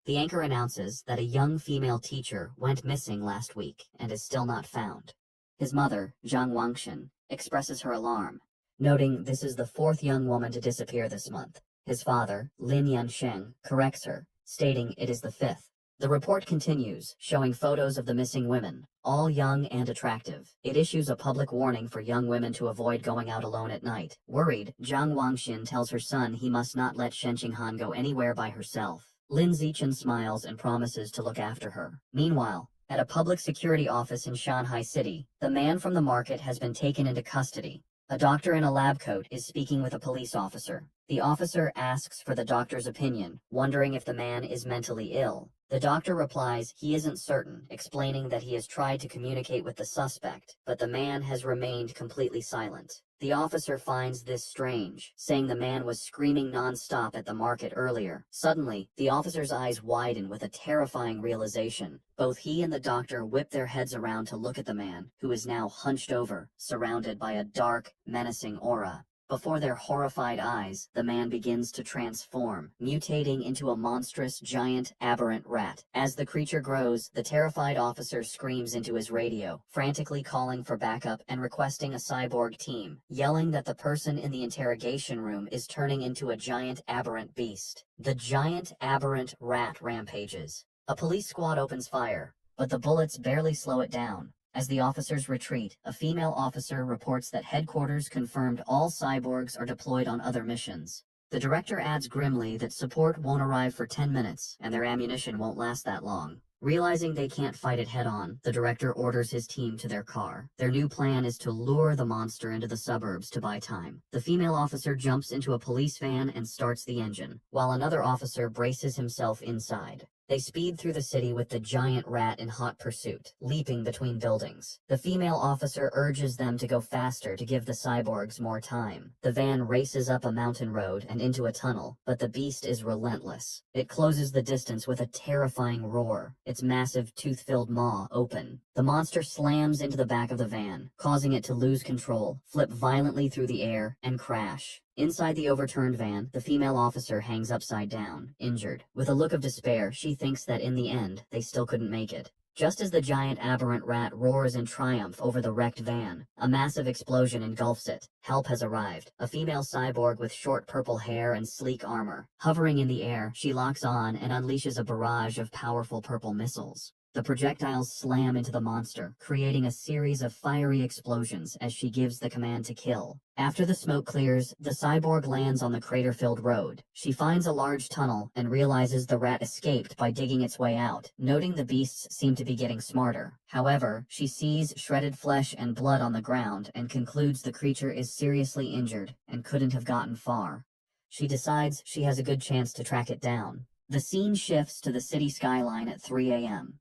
The anchor announces that a young female teacher went missing last week and is still not found. His mother, Zhang Wangshan, expresses her alarm, noting this is the 4th young woman to disappear this month. His father, Lin Yansheng, corrects her, stating it is the 5th. The report continues, showing photos of the missing women, all young and attractive. It issues a public warning for young women to avoid going out alone at night. Worried, Zhang Wangshan tells her son he must not let Shen Qinghan go anywhere by herself. Lin Zichen smiles and promises to look after her. Meanwhile, at a public security office in Shanghai City, the man from the market has been taken into custody. A doctor in a lab coat is speaking with a police officer. The officer asks for the doctor's opinion, wondering if the man is mentally ill. The doctor replies he isn't certain, explaining that he has tried to communicate with the suspect, but the man has remained completely silent. The officer finds this strange, saying the man was screaming non-stop at the market earlier. Suddenly, the officer's eyes widen with a terrifying realization. Both he and the doctor whip their heads around to look at the man, who is now hunched over, surrounded by a dark, menacing aura. Before their horrified eyes, the man begins to transform, mutating into a monstrous, giant, aberrant rat. As the creature grows, the terrified officer screams into his radio, frantically calling for backup and requesting a cyborg team, yelling that the person in the interrogation room is turning into a giant, aberrant beast. The giant, aberrant rat rampages. A police squad opens fire, but the bullets barely slow it down. As the officers retreat, a female officer reports that headquarters confirmed all cyborgs are deployed on other missions. The director adds grimly that support won't arrive for 10 minutes, and their ammunition won't last that long. Realizing they can't fight it head-on, the director orders his team to their car. Their new plan is to lure the monster into the suburbs to buy time. The female officer jumps into a police van and starts the engine, while another officer braces himself inside. They speed through the city with the giant rat in hot pursuit, leaping between buildings. The female officer urges them to go faster to give the cyborgs more time. The van races up a mountain road and into a tunnel, but the beast is relentless. It closes the distance with a terrifying roar, its massive tooth-filled maw open. The monster slams into the back of the van, causing it to lose control, flip violently through the air, and crash. Inside the overturned van, the female officer hangs upside down, injured. With a look of despair, she thinks that in the end, they still couldn't make it. Just as the giant aberrant rat roars in triumph over the wrecked van, a massive explosion engulfs it. Help has arrived. A female cyborg with short purple hair and sleek armor. Hovering in the air, she locks on and unleashes a barrage of powerful purple missiles. The projectiles slam into the monster, creating a series of fiery explosions as she gives the command to kill. After the smoke clears, the cyborg lands on the crater-filled road. She finds a large tunnel and realizes the rat escaped by digging its way out, noting the beasts seem to be getting smarter. However, she sees shredded flesh and blood on the ground and concludes the creature is seriously injured and couldn't have gotten far. She decides she has a good chance to track it down. The scene shifts to the city skyline at 3 a.m.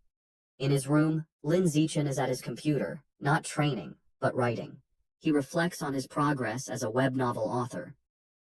In his room, Lin Zichen is at his computer, not training, but writing. He reflects on his progress as a web novel author.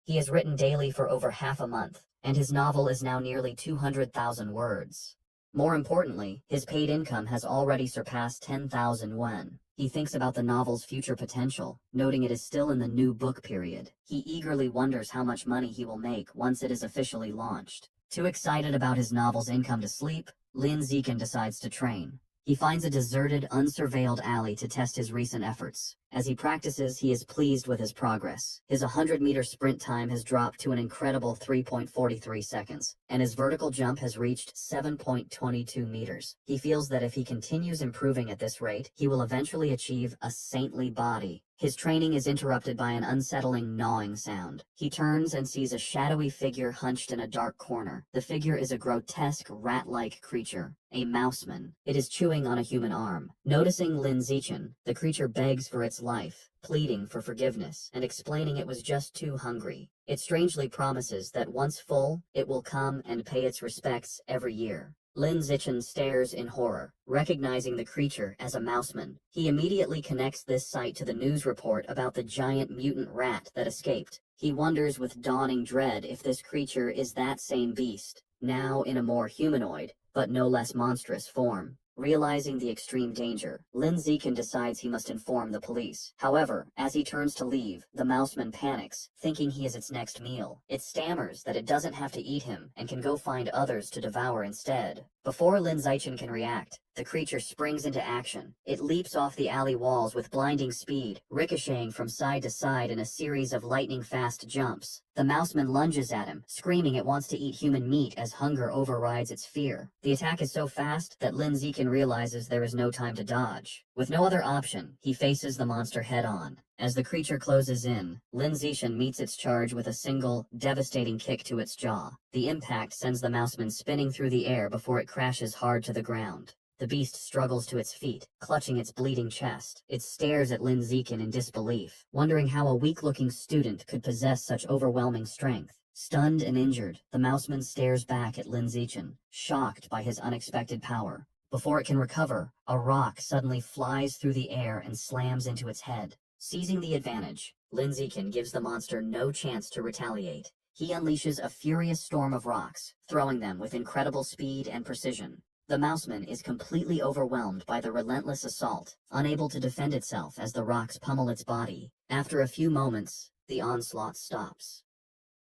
He has written daily for over half a month, and his novel is now nearly 200,000 words. More importantly, his paid income has already surpassed 10,000 won. He thinks about the novel's future potential, noting it is still in the new book period. He eagerly wonders how much money he will make once it is officially launched. Too excited about his novel's income to sleep, Lin Zichen decides to train. He finds a deserted, unsurveilled alley to test his recent efforts. As he practices, he is pleased with his progress. His 100-meter sprint time has dropped to an incredible 3.43 seconds, and his vertical jump has reached 7.22 meters. He feels that if he continues improving at this rate, he will eventually achieve a saintly body. His training is interrupted by an unsettling gnawing sound. He turns and sees a shadowy figure hunched in a dark corner. The figure is a grotesque, rat-like creature, a mouseman. It is chewing on a human arm. Noticing Lin Zichen, the creature begs for its life, pleading for forgiveness and explaining it was just too hungry. It strangely promises that once full, it will come and pay its respects every year. Lin Zichen stares in horror, recognizing the creature as a mouseman. He immediately connects this sight to the news report about the giant mutant rat that escaped. He wonders with dawning dread if this creature is that same beast, now in a more humanoid, but no less monstrous form. Realizing the extreme danger, Lin Zichen decides he must inform the police. However, as he turns to leave, the mouseman panics, thinking he is its next meal. It stammers that it doesn't have to eat him and can go find others to devour instead. Before Lin Zichen can react, the creature springs into action. It leaps off the alley walls with blinding speed, ricocheting from side to side in a series of lightning-fast jumps. The mouseman lunges at him, screaming it wants to eat human meat as hunger overrides its fear. The attack is so fast that Lin Zichen realizes there is no time to dodge. With no other option, he faces the monster head-on. As the creature closes in, Lin Zichen meets its charge with a single, devastating kick to its jaw. The impact sends the mouseman spinning through the air before it crashes hard to the ground. The beast struggles to its feet, clutching its bleeding chest. It stares at Lin Zichen in disbelief, wondering how a weak-looking student could possess such overwhelming strength. Stunned and injured, the mouseman stares back at Lin Zichen, shocked by his unexpected power. Before it can recover, a rock suddenly flies through the air and slams into its head. Seizing the advantage, Lin Zichen gives the monster no chance to retaliate. He unleashes a furious storm of rocks, throwing them with incredible speed and precision. The mouseman is completely overwhelmed by the relentless assault, unable to defend itself as the rocks pummel its body. After a few moments, the onslaught stops.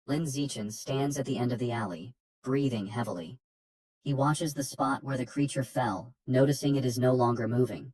Lin Zichen stands at the end of the alley, breathing heavily. He watches the spot where the creature fell, noticing it is no longer moving.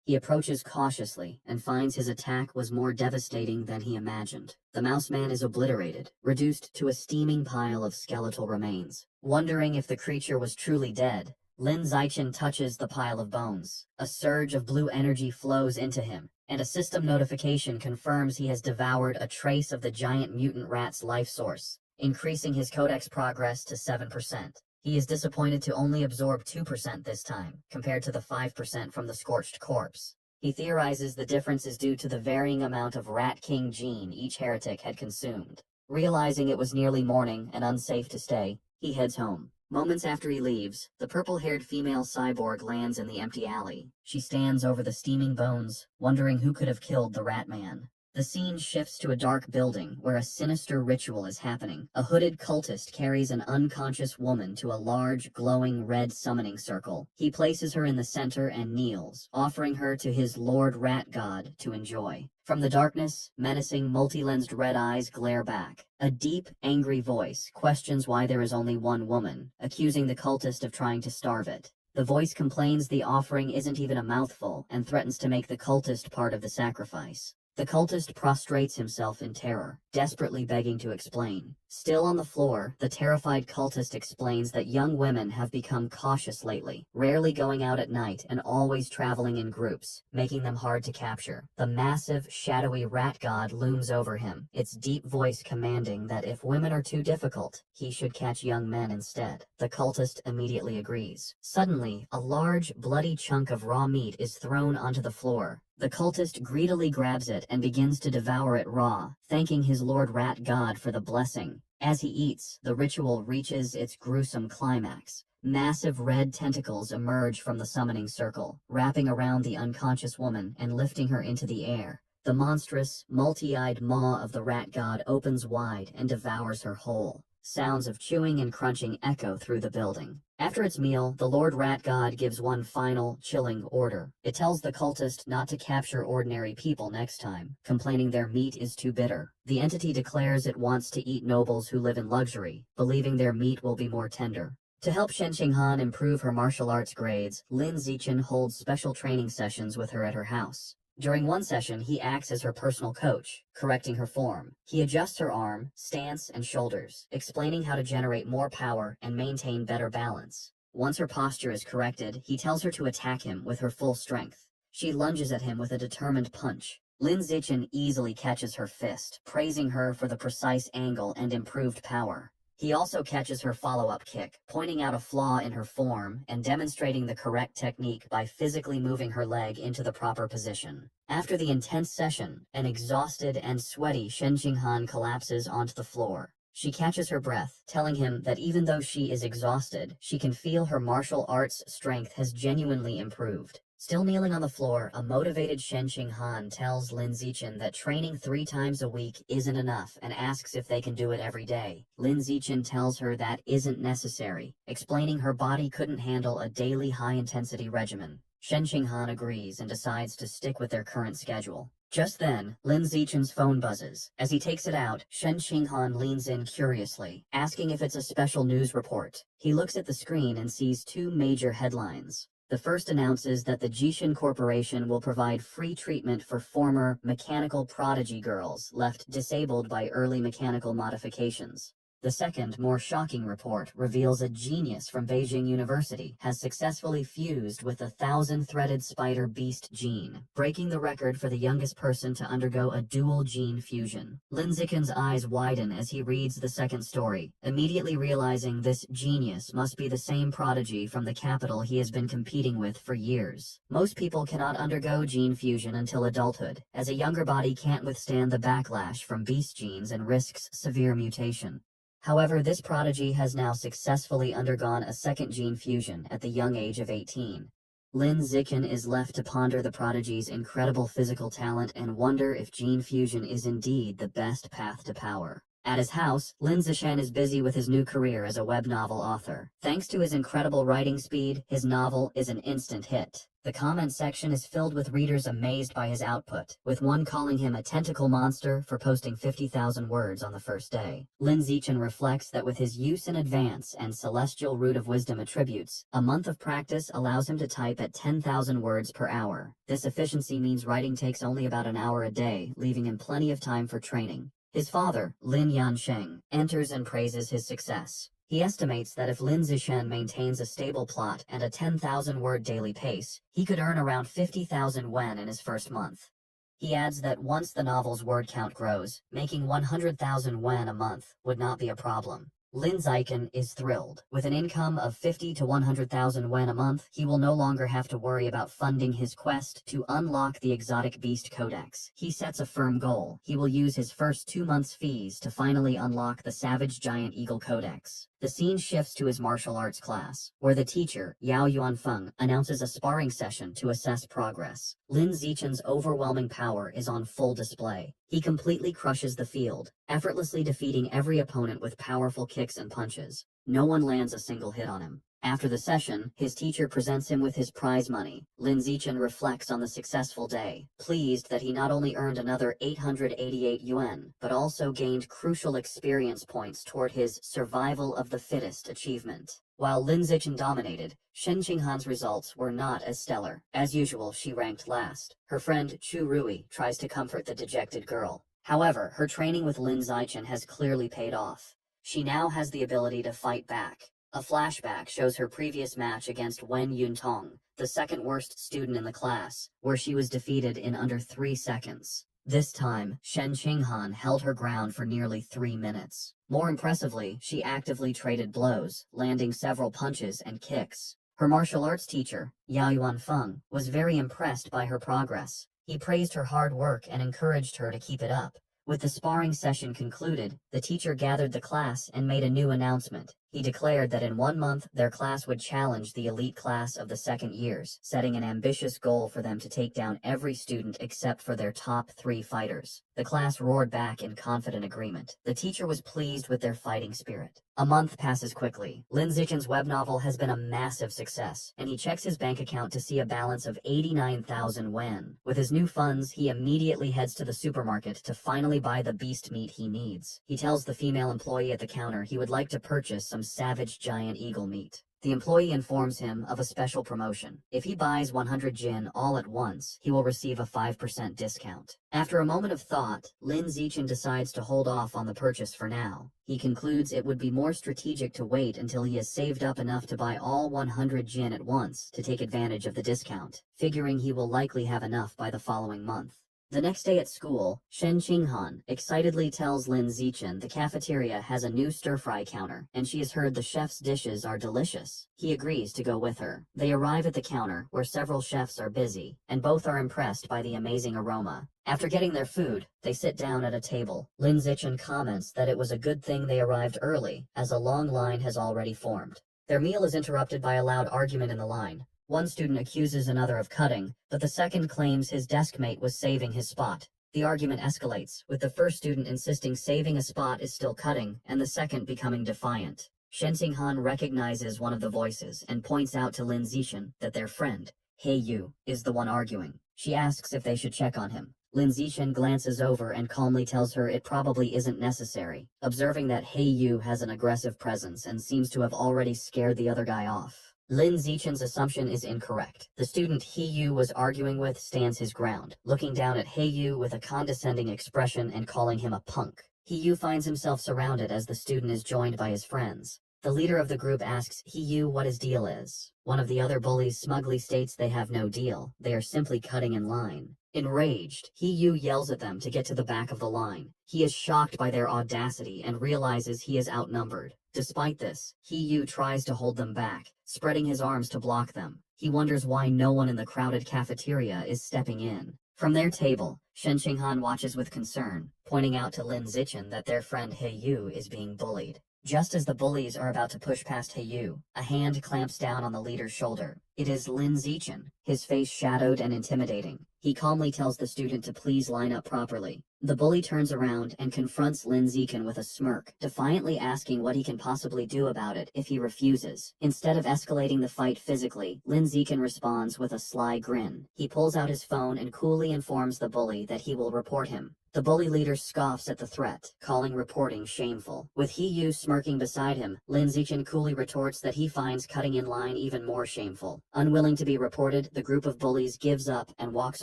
He approaches cautiously and finds his attack was more devastating than he imagined. The mouse man is obliterated, reduced to a steaming pile of skeletal remains. Wondering if the creature was truly dead, Lin Zichen touches the pile of bones. A surge of blue energy flows into him, and a system notification confirms he has devoured a trace of the giant mutant rat's life source, increasing his codex progress to 7%. He is disappointed to only absorb 2% this time, compared to the 5% from the scorched corpse. He theorizes the difference is due to the varying amount of Rat King gene each heretic had consumed. Realizing it was nearly morning and unsafe to stay, he heads home. Moments after he leaves, the purple-haired female cyborg lands in the empty alley. She stands over the steaming bones, wondering who could have killed the Rat Man. The scene shifts to a dark building where a sinister ritual is happening. A hooded cultist carries an unconscious woman to a large, glowing red summoning circle. He places her in the center and kneels, offering her to his Lord Rat God to enjoy. From the darkness, menacing, multi-lensed red eyes glare back. A deep, angry voice questions why there is only one woman, accusing the cultist of trying to starve it. The voice complains the offering isn't even a mouthful and threatens to make the cultist part of the sacrifice. The cultist prostrates himself in terror, desperately begging to explain. Still on the floor, the terrified cultist explains that young women have become cautious lately, rarely going out at night and always traveling in groups, making them hard to capture. The massive, shadowy rat god looms over him, its deep voice commanding that if women are too difficult, he should catch young men instead. The cultist immediately agrees. Suddenly, a large, bloody chunk of raw meat is thrown onto the floor. The cultist greedily grabs it and begins to devour it raw, thanking his Lord Rat God for the blessing. As he eats, the ritual reaches its gruesome climax. Massive red tentacles emerge from the summoning circle, wrapping around the unconscious woman and lifting her into the air. The monstrous, multi-eyed maw of the rat god opens wide and devours her whole. Sounds of chewing and crunching echo through the building. After its meal, the Lord Rat God gives one final, chilling order. It tells the cultist not to capture ordinary people next time, complaining their meat is too bitter. The entity declares it wants to eat nobles who live in luxury, believing their meat will be more tender. To help Shen Qinghan improve her martial arts grades, Lin Zichen holds special training sessions with her at her house. During one session, he acts as her personal coach, correcting her form. He adjusts her arm, stance, and shoulders, explaining how to generate more power and maintain better balance. Once her posture is corrected, he tells her to attack him with her full strength. She lunges at him with a determined punch. Lin Zichen easily catches her fist, praising her for the precise angle and improved power. He also catches her follow-up kick, pointing out a flaw in her form and demonstrating the correct technique by physically moving her leg into the proper position. After the intense session, an exhausted and sweaty Shen Qinghan collapses onto the floor. She catches her breath, telling him that even though she is exhausted, she can feel her martial arts strength has genuinely improved. Still kneeling on the floor, a motivated Shen Qinghan tells Lin Zichen that training 3 times a week isn't enough and asks if they can do it every day. Lin Zichen tells her that isn't necessary, explaining her body couldn't handle a daily high-intensity regimen. Shen Qinghan agrees and decides to stick with their current schedule. Just then, Lin Zichen's phone buzzes. As he takes it out, Shen Qinghan leans in curiously, asking if it's a special news report. He looks at the screen and sees 2 major headlines. The first announces that the Jishin Corporation will provide free treatment for former mechanical prodigy girls left disabled by early mechanical modifications. The second, more shocking report reveals a genius from Beijing University has successfully fused with the 1,000-threaded spider beast gene, breaking the record for the youngest person to undergo a dual gene fusion. Lin Zichen's eyes widen as he reads the second story, immediately realizing this genius must be the same prodigy from the capital he has been competing with for years. Most people cannot undergo gene fusion until adulthood, as a younger body can't withstand the backlash from beast genes and risks severe mutation. However, this prodigy has now successfully undergone a second gene fusion at the young age of 18. Lin Zichen is left to ponder the prodigy's incredible physical talent and wonder if gene fusion is indeed the best path to power. At his house, Lin Zishan is busy with his new career as a web novel author. Thanks to his incredible writing speed, his novel is an instant hit. The comment section is filled with readers amazed by his output, with one calling him a tentacle monster for posting 50,000 words on the first day. Lin Zichan reflects that with his use in advance and celestial root of wisdom attributes, a month of practice allows him to type at 10,000 words per hour. This efficiency means writing takes only about an hour a day, leaving him plenty of time for training. His father, Lin Yansheng, enters and praises his success. He estimates that if Lin Zishan maintains a stable plot and a 10,000-word daily pace, he could earn around 50,000 wen in his first month. He adds that once the novel's word count grows, making 100,000 wen a month would not be a problem. Lin Zichan is thrilled. With an income of 50 to 100,000 wen a month, he will no longer have to worry about funding his quest to unlock the exotic beast codex. He sets a firm goal. He will use his first 2 months' fees to finally unlock the savage giant eagle codex. The scene shifts to his martial arts class, where the teacher, Yao Yuanfeng, announces a sparring session to assess progress. Lin Zichan's overwhelming power is on full display. He completely crushes the field, effortlessly defeating every opponent with powerful kicks and punches. No one lands a single hit on him. After the session, his teacher presents him with his prize money. Lin Zichan reflects on the successful day, pleased that he not only earned another 888 yuan, but also gained crucial experience points toward his survival of the fittest achievement. While Lin Zichan dominated, Shen Qinghan's results were not as stellar. As usual, she ranked last. Her friend Chu Rui tries to comfort the dejected girl. However, her training with Lin Zichan has clearly paid off. She now has the ability to fight back. A flashback shows her previous match against Wen Yuntong, the second worst student in the class, where she was defeated in under 3 seconds. This time, Shen Qinghan held her ground for nearly 3 minutes. More impressively, she actively traded blows, landing several punches and kicks. Her martial arts teacher, Yao Yuanfeng, was very impressed by her progress. He praised her hard work and encouraged her to keep it up. With the sparring session concluded, the teacher gathered the class and made a new announcement. He declared that in 1 month, their class would challenge the elite class of the second years, setting an ambitious goal for them to take down every student except for their top 3 fighters. The class roared back in confident agreement. The teacher was pleased with their fighting spirit. A month passes quickly. Lin Zichan's web novel has been a massive success, and he checks his bank account to see a balance of 89,000 wen. With his new funds, he immediately heads to the supermarket to finally buy the beast meat he needs. He tells the female employee at the counter he would like to purchase some savage giant eagle meat. The employee informs him of a special promotion. If he buys 100 jin all at once, he will receive a 5% discount. After a moment of thought, Lin Zichan decides to hold off on the purchase for now. He concludes it would be more strategic to wait until he has saved up enough to buy all 100 jin at once to take advantage of the discount, figuring he will likely have enough by the following month. The next day at school, Shen Qinghan excitedly tells Lin Zichan the cafeteria has a new stir-fry counter, and she has heard the chef's dishes are delicious. He agrees to go with her. They arrive at the counter, where several chefs are busy, and both are impressed by the amazing aroma. After getting their food, they sit down at a table. Lin Zichan comments that it was a good thing they arrived early, as a long line has already formed. Their meal is interrupted by a loud argument in the line. One student accuses another of cutting, but the second claims his desk mate was saving his spot. The argument escalates, with the first student insisting saving a spot is still cutting, and the second becoming defiant. Shen Xinghan recognizes one of the voices and points out to Lin Zichan that their friend, He Yu, is the one arguing. She asks if they should check on him. Lin Zichan glances over and calmly tells her it probably isn't necessary, observing that He Yu has an aggressive presence and seems to have already scared the other guy off. Lin Zichan's assumption is incorrect. The student He Yu was arguing with stands his ground, looking down at He Yu with a condescending expression and calling him a punk. He Yu finds himself surrounded as the student is joined by his friends. The leader of the group asks He Yu what his deal is. One of the other bullies smugly states they have no deal, they are simply cutting in line. Enraged, He Yu yells at them to get to the back of the line. He is shocked by their audacity and realizes he is outnumbered. Despite this, He Yu tries to hold them back, spreading his arms to block them. He wonders why no one in the crowded cafeteria is stepping in. From their table, Shen Qinghan watches with concern, pointing out to Lin Zichan that their friend He Yu is being bullied. Just as the bullies are about to push past He Yu, a hand clamps down on the leader's shoulder. It is Lin Zichen, his face shadowed and intimidating. He calmly tells the student to please line up properly. The bully turns around and confronts Lin Zichen with a smirk, defiantly asking what he can possibly do about it if he refuses. Instead of escalating the fight physically, Lin Zichen responds with a sly grin. He pulls out his phone and coolly informs the bully that he will report him. The bully leader scoffs at the threat, calling reporting shameful. With He-Yu smirking beside him, Lin Zichen coolly retorts that he finds cutting in line even more shameful. Unwilling to be reported, the group of bullies gives up and walks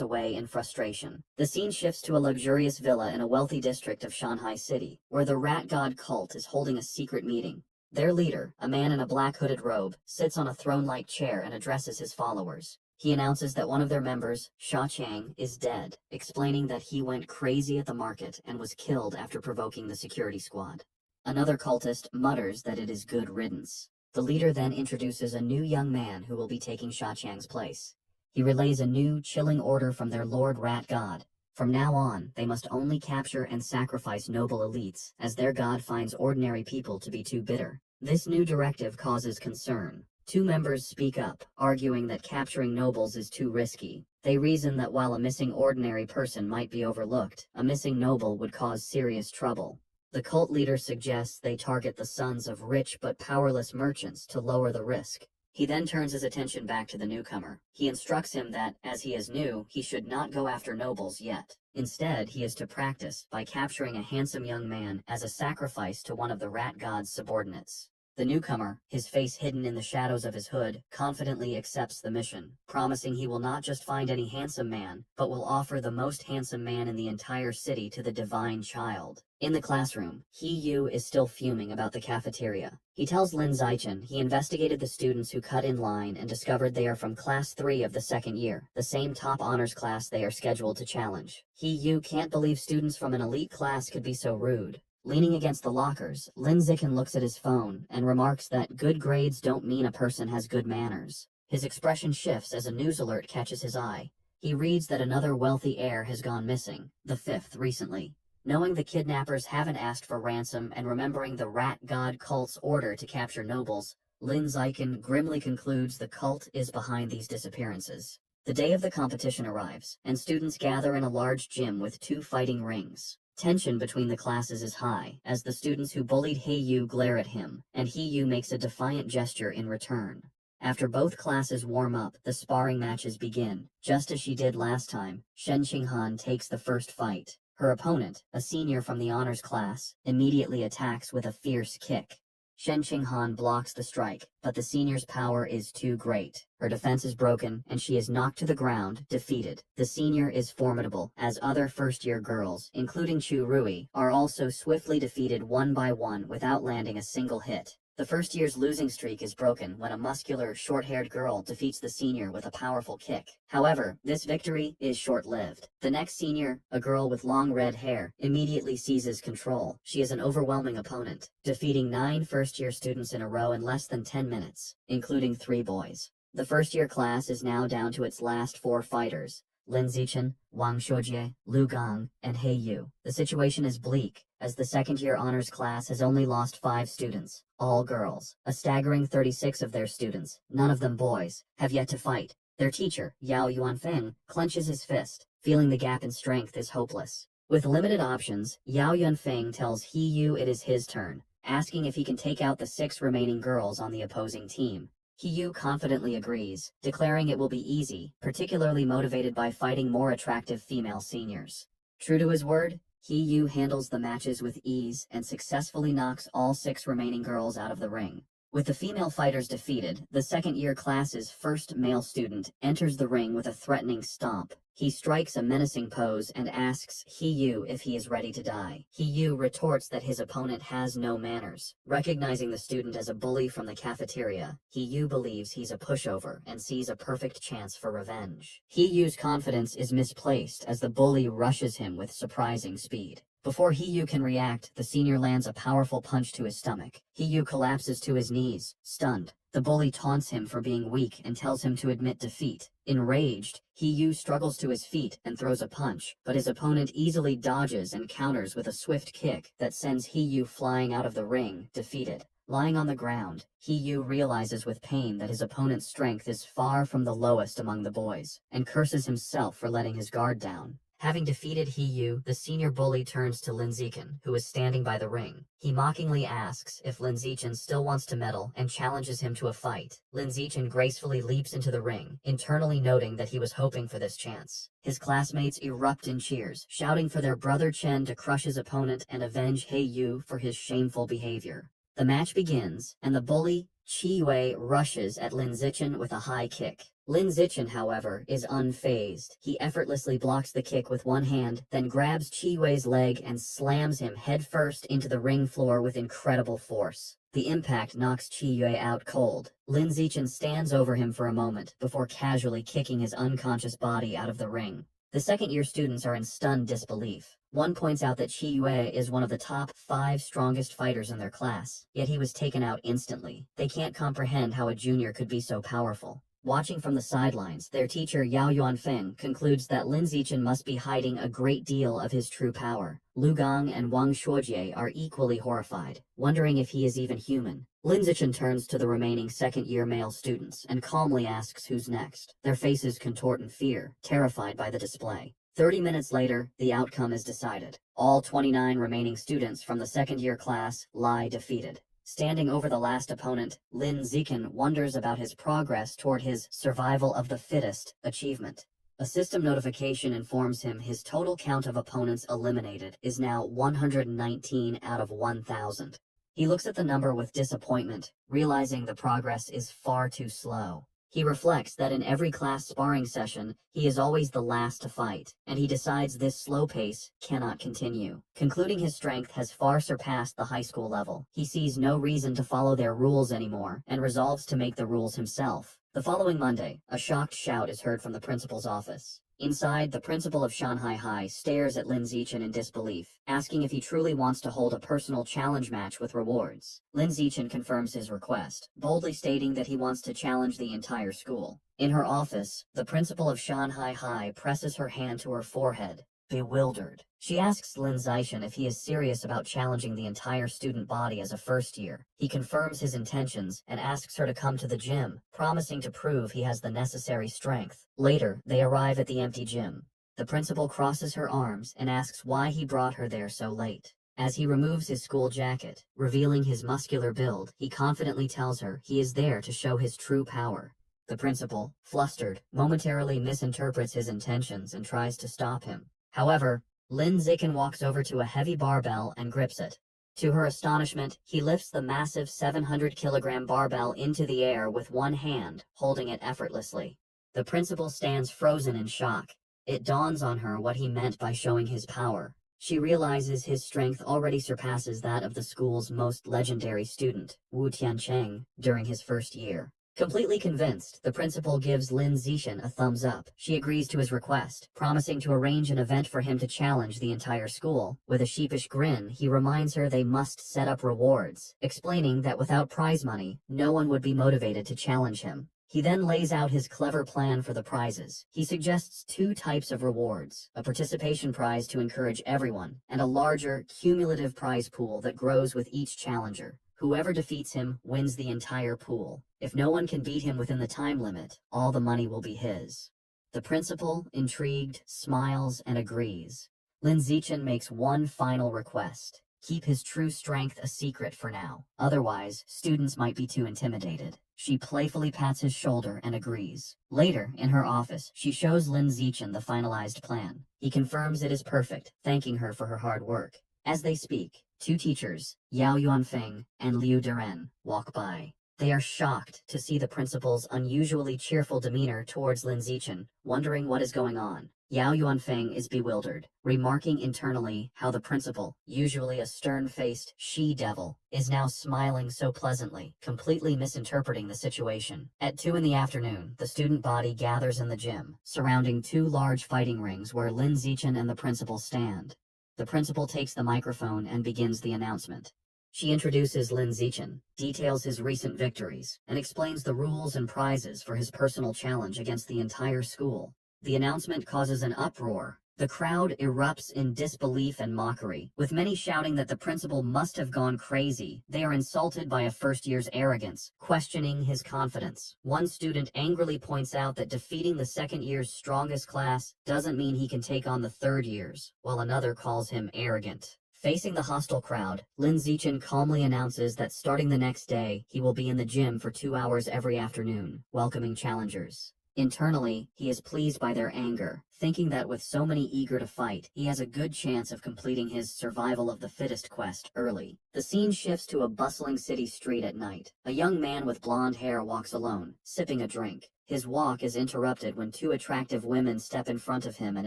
away in frustration. The scene shifts to a luxurious villa in a wealthy district of Shanghai City, where the rat god cult is holding a secret meeting. Their leader, a man in a black hooded robe, sits on a throne-like chair and addresses his followers. He announces that one of their members, Sha Chang, is dead, explaining that he went crazy at the market and was killed after provoking the security squad. Another cultist mutters that it is good riddance. The leader then introduces a new young man who will be taking Sha Chang's place. He relays a new, chilling order from their Lord Rat God. From now on, they must only capture and sacrifice noble elites, as their god finds ordinary people to be too bitter. This new directive causes concern. Two members speak up, arguing that capturing nobles is too risky. They reason that while a missing ordinary person might be overlooked, a missing noble would cause serious trouble. The cult leader suggests they target the sons of rich but powerless merchants to lower the risk. He then turns his attention back to the newcomer. He instructs him that, as he is new, he should not go after nobles yet. Instead, he is to practice by capturing a handsome young man as a sacrifice to one of the rat god's subordinates. The newcomer, his face hidden in the shadows of his hood, confidently accepts the mission, promising he will not just find any handsome man, but will offer the most handsome man in the entire city to the divine child. In the classroom, He-Yu is still fuming about the cafeteria. He tells Lin Zichen he investigated the students who cut in line and discovered they are from Class 3 of the second year, the same top honors class they are scheduled to challenge. He-Yu can't believe students from an elite class could be so rude. Leaning against the lockers, Lin Zichen looks at his phone and remarks that good grades don't mean a person has good manners. His expression shifts as a news alert catches his eye. He reads that another wealthy heir has gone missing, the fifth recently. Knowing the kidnappers haven't asked for ransom and remembering the rat god cult's order to capture nobles, Lin Zichen grimly concludes the cult is behind these disappearances. The day of the competition arrives, and students gather in a large gym with 2 fighting rings. Tension between the classes is high, as the students who bullied He-Yu glare at him, and He-Yu makes a defiant gesture in return. After both classes warm up, the sparring matches begin. Just as she did last time, Shen Qinghan takes the first fight. Her opponent, a senior from the honors class, immediately attacks with a fierce kick. Shen Qinghan blocks the strike, but the senior's power is too great. Her defense is broken, and she is knocked to the ground, defeated. The senior is formidable, as other first-year girls, including Chu Rui, are also swiftly defeated one by one without landing a single hit. The first year's losing streak is broken when a muscular, short-haired girl defeats the senior with a powerful kick. However, this victory is short-lived. The next senior, a girl with long red hair, immediately seizes control. She is an overwhelming opponent, defeating 9 first-year students in a row in less than 10 minutes, including 3 boys. The first-year class is now down to its last 4 fighters: Lin Zichen, Wang Xiujie, Lu Gang, and He-Yu. The situation is bleak, as the second-year honors class has only lost 5 students, all girls. A staggering 36 of their students, none of them boys, have yet to fight. Their teacher, Yao Yuanfeng, clenches his fist, feeling the gap in strength is hopeless. With limited options, Yao Yuanfeng tells He-Yu it is his turn, asking if he can take out the 6 remaining girls on the opposing team. He-Yu confidently agrees, declaring it will be easy, particularly motivated by fighting more attractive female seniors. True to his word, He-Yu handles the matches with ease and successfully knocks all 6 remaining girls out of the ring. With the female fighters defeated, the second-year class's first male student enters the ring with a threatening stomp. He strikes a menacing pose and asks He-Yu if he is ready to die. He-Yu retorts that his opponent has no manners. Recognizing the student as a bully from the cafeteria, He-Yu believes he's a pushover and sees a perfect chance for revenge. He-Yu's confidence is misplaced as the bully rushes him with surprising speed. Before He-Yu can react, the senior lands a powerful punch to his stomach. He-Yu collapses to his knees, stunned. The bully taunts him for being weak and tells him to admit defeat. Enraged, He-Yu struggles to his feet and throws a punch, but his opponent easily dodges and counters with a swift kick that sends He-Yu flying out of the ring, defeated. Lying on the ground, He-yu realizes with pain that his opponent's strength is far from the lowest among the boys, and curses himself for letting his guard down. Having defeated He-yu, the senior bully turns to Lin Zichen, who is standing by the ring. He mockingly asks if Lin Zichen still wants to medal and challenges him to a fight. Lin Zichen gracefully leaps into the ring, internally noting that he was hoping for this chance. His classmates erupt in cheers, shouting for their brother Chen to crush his opponent and avenge He-yu for his shameful behavior. The match begins, and the bully, Chi-Yue, rushes at Lin Zichen with a high kick. Lin Zichen, however, is unfazed. He effortlessly blocks the kick with one hand, then grabs Chi-Yue's leg and slams him headfirst into the ring floor with incredible force. The impact knocks Chi-Yue out cold. Lin Zichen stands over him for a moment before casually kicking his unconscious body out of the ring. The second-year students are in stunned disbelief. One points out that Chi-Yue is one of the top 5 strongest fighters in their class, yet he was taken out instantly. They can't comprehend how a junior could be so powerful. Watching from the sidelines, their teacher Yao Yuanfeng concludes that Lin Zichen must be hiding a great deal of his true power. Lu Gong and Wang Shuojie are equally horrified, wondering if he is even human. Lin Zichen turns to the remaining second-year male students and calmly asks who's next. Their faces contort in fear, terrified by the display. 30 minutes later, the outcome is decided. All 29 remaining students from the second-year class lie defeated. Standing over the last opponent, Lin Zichen wonders about his progress toward his survival of the fittest achievement. A system notification informs him his total count of opponents eliminated is now 119 out of 1,000. He looks at the number with disappointment, realizing the progress is far too slow. He reflects that in every class sparring session, he is always the last to fight, and he decides this slow pace cannot continue. Concluding his strength has far surpassed the high school level, he sees no reason to follow their rules anymore, and resolves to make the rules himself. The following Monday, a shocked shout is heard from the principal's office. Inside, the principal of Shanghai High stares at Lin Zichen in disbelief, asking if he truly wants to hold a personal challenge match with rewards. Lin Zichen confirms his request, boldly stating that he wants to challenge the entire school. In her office, the principal of Shanghai High presses her hand to her forehead, bewildered. She asks Lin Zichen if he is serious about challenging the entire student body as a first year. He confirms his intentions and asks her to come to the gym, promising to prove he has the necessary strength. Later, they arrive at the empty gym. The principal crosses her arms and asks why he brought her there so late. As he removes his school jacket, revealing his muscular build, he confidently tells her he is there to show his true power. The principal, flustered, momentarily misinterprets his intentions and tries to stop him. However, Lin Zichen walks over to a heavy barbell and grips it. To her astonishment, he lifts the massive 700-kilogram barbell into the air with one hand, holding it effortlessly. The principal stands frozen in shock. It dawns on her what he meant by showing his power. She realizes his strength already surpasses that of the school's most legendary student, Wu Tiancheng, during his first year. Completely convinced, the principal gives Lin Zichen a thumbs up. She agrees to his request, promising to arrange an event for him to challenge the entire school. With a sheepish grin, he reminds her they must set up rewards, explaining that without prize money, no one would be motivated to challenge him. He then lays out his clever plan for the prizes. He suggests 2 types of rewards, a participation prize to encourage everyone, and a larger, cumulative prize pool that grows with each challenger. Whoever defeats him wins the entire pool. If no one can beat him within the time limit, all the money will be his. The principal, intrigued, smiles and agrees. Lin Zichen makes one final request. Keep his true strength a secret for now. Otherwise, students might be too intimidated. She playfully pats his shoulder and agrees. Later, in her office, she shows Lin Zichen the finalized plan. He confirms it is perfect, thanking her for her hard work. As they speak, 2 teachers, Yao Yuanfeng and Liu Deren, walk by. They are shocked to see the principal's unusually cheerful demeanor towards Lin Zichen, wondering what is going on. Yao Yuanfeng is bewildered, remarking internally how the principal, usually a stern-faced she-devil, is now smiling so pleasantly, completely misinterpreting the situation. At 2 in the afternoon, the student body gathers in the gym, surrounding 2 large fighting rings where Lin Zichen and the principal stand. The principal takes the microphone and begins the announcement. She introduces Lin Zichen, details his recent victories, and explains the rules and prizes for his personal challenge against the entire school. The announcement causes an uproar. The crowd erupts in disbelief and mockery, with many shouting that the principal must have gone crazy. They are insulted by a first year's arrogance, questioning his confidence. One student angrily points out that defeating the second year's strongest class doesn't mean he can take on the third year's, while another calls him arrogant. Facing the hostile crowd, Lin Zichen calmly announces that starting the next day, he will be in the gym for 2 hours every afternoon, welcoming challengers. Internally, he is pleased by their anger, thinking that with so many eager to fight, he has a good chance of completing his survival of the fittest quest early. The scene shifts to a bustling city street at night. A young man with blonde hair walks alone, sipping a drink. His walk is interrupted when two attractive women step in front of him and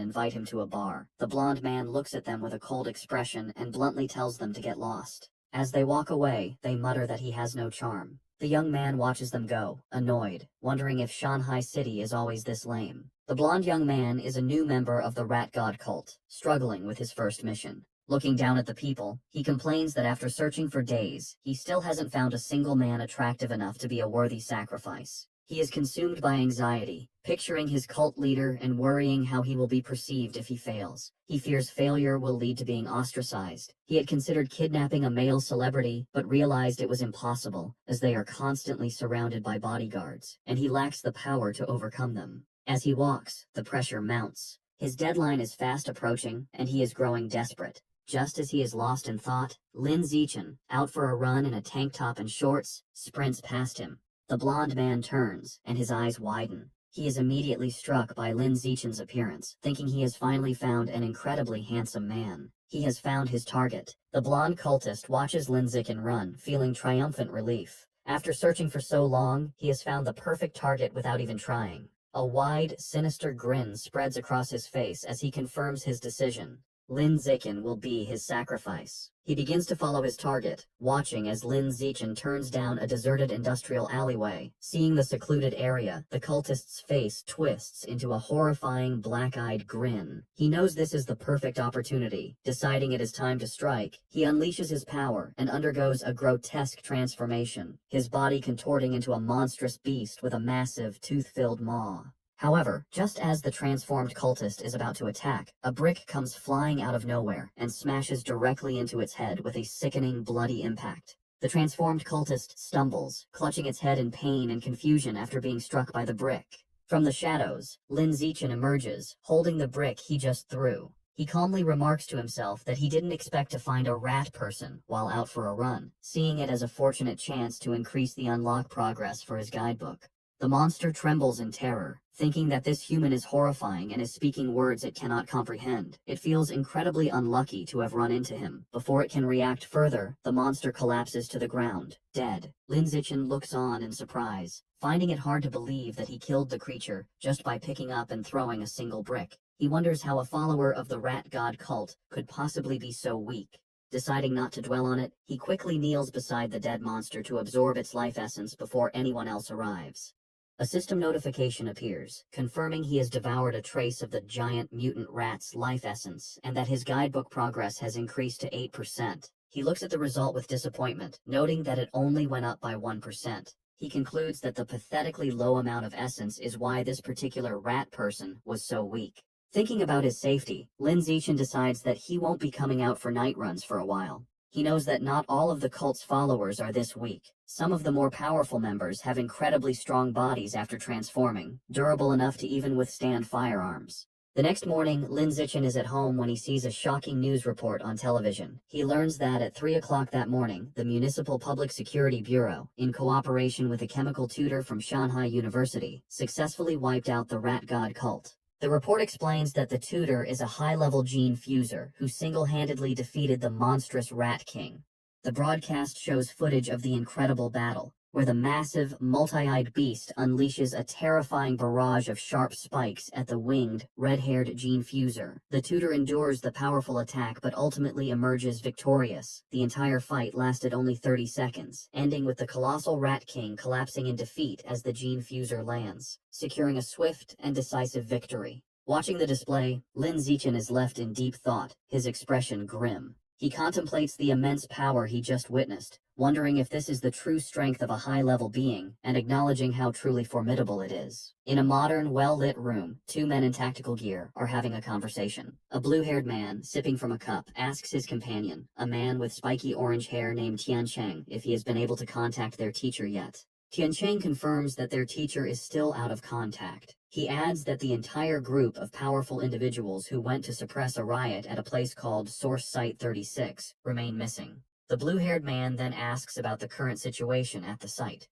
invite him to a bar. The blonde man looks at them with a cold expression and bluntly tells them to get lost. As they walk away, they mutter that he has no charm. The young man watches them go, annoyed, wondering if Shanghai City is always this lame. The blonde young man is a new member of the rat god cult, struggling with his first mission. Looking down at the people, he complains that after searching for days, he still hasn't found a single man attractive enough to be a worthy sacrifice. He is consumed by anxiety, picturing his cult leader and worrying how he will be perceived if he fails. He fears failure will lead to being ostracized. He had considered kidnapping a male celebrity, but realized it was impossible, as they are constantly surrounded by bodyguards, and he lacks the power to overcome them. As he walks, the pressure mounts. His deadline is fast approaching, and he is growing desperate. Just as he is lost in thought, Lin Zichen, out for a run in a tank top and shorts, sprints past him. The blonde man turns, and his eyes widen. He is immediately struck by Lin Zichen's appearance, thinking he has finally found an incredibly handsome man. He has found his target. The blonde cultist watches Lin Zichen run, feeling triumphant relief. After searching for so long, he has found the perfect target without even trying. A wide, sinister grin spreads across his face as he confirms his decision. Lin Zichen will be his sacrifice. He begins to follow his target, watching as Lin Zichen turns down a deserted industrial alleyway. Seeing the secluded area, the cultist's face twists into a horrifying black-eyed grin. He knows this is the perfect opportunity. Deciding it is time to strike, he unleashes his power and undergoes a grotesque transformation, his body contorting into a monstrous beast with a massive, tooth-filled maw. However, just as the transformed cultist is about to attack, a brick comes flying out of nowhere and smashes directly into its head with a sickening, bloody impact. The transformed cultist stumbles, clutching its head in pain and confusion after being struck by the brick. From the shadows, Lin Zichen emerges, holding the brick he just threw. He calmly remarks to himself that he didn't expect to find a rat person while out for a run, seeing it as a fortunate chance to increase the unlock progress for his guidebook. The monster trembles in terror, thinking that this human is horrifying and is speaking words it cannot comprehend. It feels incredibly unlucky to have run into him. Before it can react further, the monster collapses to the ground, dead. Lin Zichen looks on in surprise, finding it hard to believe that he killed the creature just by picking up and throwing a single brick. He wonders how a follower of the rat god cult could possibly be so weak. Deciding not to dwell on it, he quickly kneels beside the dead monster to absorb its life essence before anyone else arrives. A system notification appears, confirming he has devoured a trace of the giant mutant rat's life essence and that his guidebook progress has increased to 8%. He looks at the result with disappointment, noting that it only went up by 1%. He concludes that the pathetically low amount of essence is why this particular rat person was so weak. Thinking about his safety, Lin Zichen decides that he won't be coming out for night runs for a while. He knows that not all of the cult's followers are this weak. Some of the more powerful members have incredibly strong bodies after transforming, durable enough to even withstand firearms. The next morning, Lin Zichen is at home when he sees a shocking news report on television. He learns that at 3 o'clock that morning, the Municipal Public Security Bureau, in cooperation with a chemical tutor from Shanghai University, successfully wiped out the rat god cult. The report explains that the tutor is a high-level gene fuser who single-handedly defeated the monstrous Rat King. The broadcast shows footage of the incredible battle, where the massive, multi-eyed beast unleashes a terrifying barrage of sharp spikes at the winged, red-haired gene fuser. The tutor endures the powerful attack but ultimately emerges victorious. The entire fight lasted only 30 seconds, ending with the colossal Rat King collapsing in defeat as the gene fuser lands, securing a swift and decisive victory. Watching the display, Lin Zichen is left in deep thought, his expression grim. He contemplates the immense power he just witnessed, wondering if this is the true strength of a high-level being, and acknowledging how truly formidable it is. In a modern, well-lit room, two men in tactical gear are having a conversation. A blue-haired man, sipping from a cup, asks his companion, a man with spiky orange hair named Tiancheng, if he has been able to contact their teacher yet. Tiancheng confirms that their teacher is still out of contact. He adds that the entire group of powerful individuals who went to suppress a riot at a place called Source Site 36 remain missing. The blue-haired man then asks about the current situation at the site.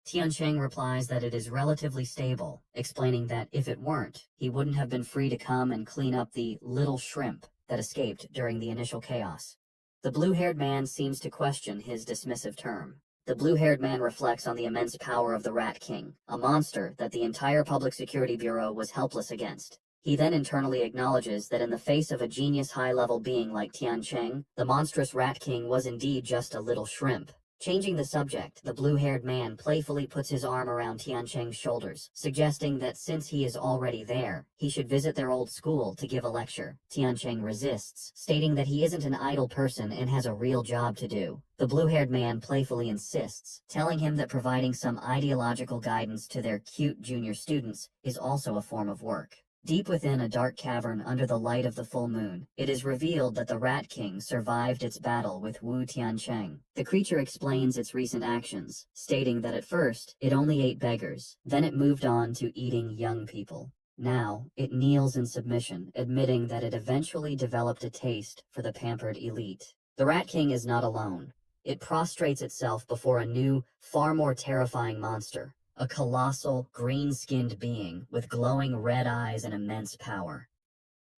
Tiancheng replies that it is relatively stable, explaining that if it weren't, he wouldn't have been free to come and clean up the little shrimp that escaped during the initial chaos. The blue-haired man seems to question his dismissive term. The blue-haired man reflects on the immense power of the Rat King, a monster that the entire Public Security Bureau was helpless against. He then internally acknowledges that in the face of a genius high-level being like Tiancheng, the monstrous Rat King was indeed just a little shrimp. Changing the subject, the blue-haired man playfully puts his arm around Tiancheng's shoulders, suggesting that since he is already there, he should visit their old school to give a lecture. Tiancheng resists, stating that he isn't an idle person and has a real job to do. The blue-haired man playfully insists, telling him that providing some ideological guidance to their cute junior students is also a form of work. Deep within a dark cavern under the light of the full moon, it is revealed that the Rat King survived its battle with Wu Tiancheng. The creature explains its recent actions, stating that at first, it only ate beggars, then it moved on to eating young people. Now, it kneels in submission, admitting that it eventually developed a taste for the pampered elite. The Rat King is not alone. It prostrates itself before a new, far more terrifying monster. A colossal, green-skinned being with glowing red eyes and immense power.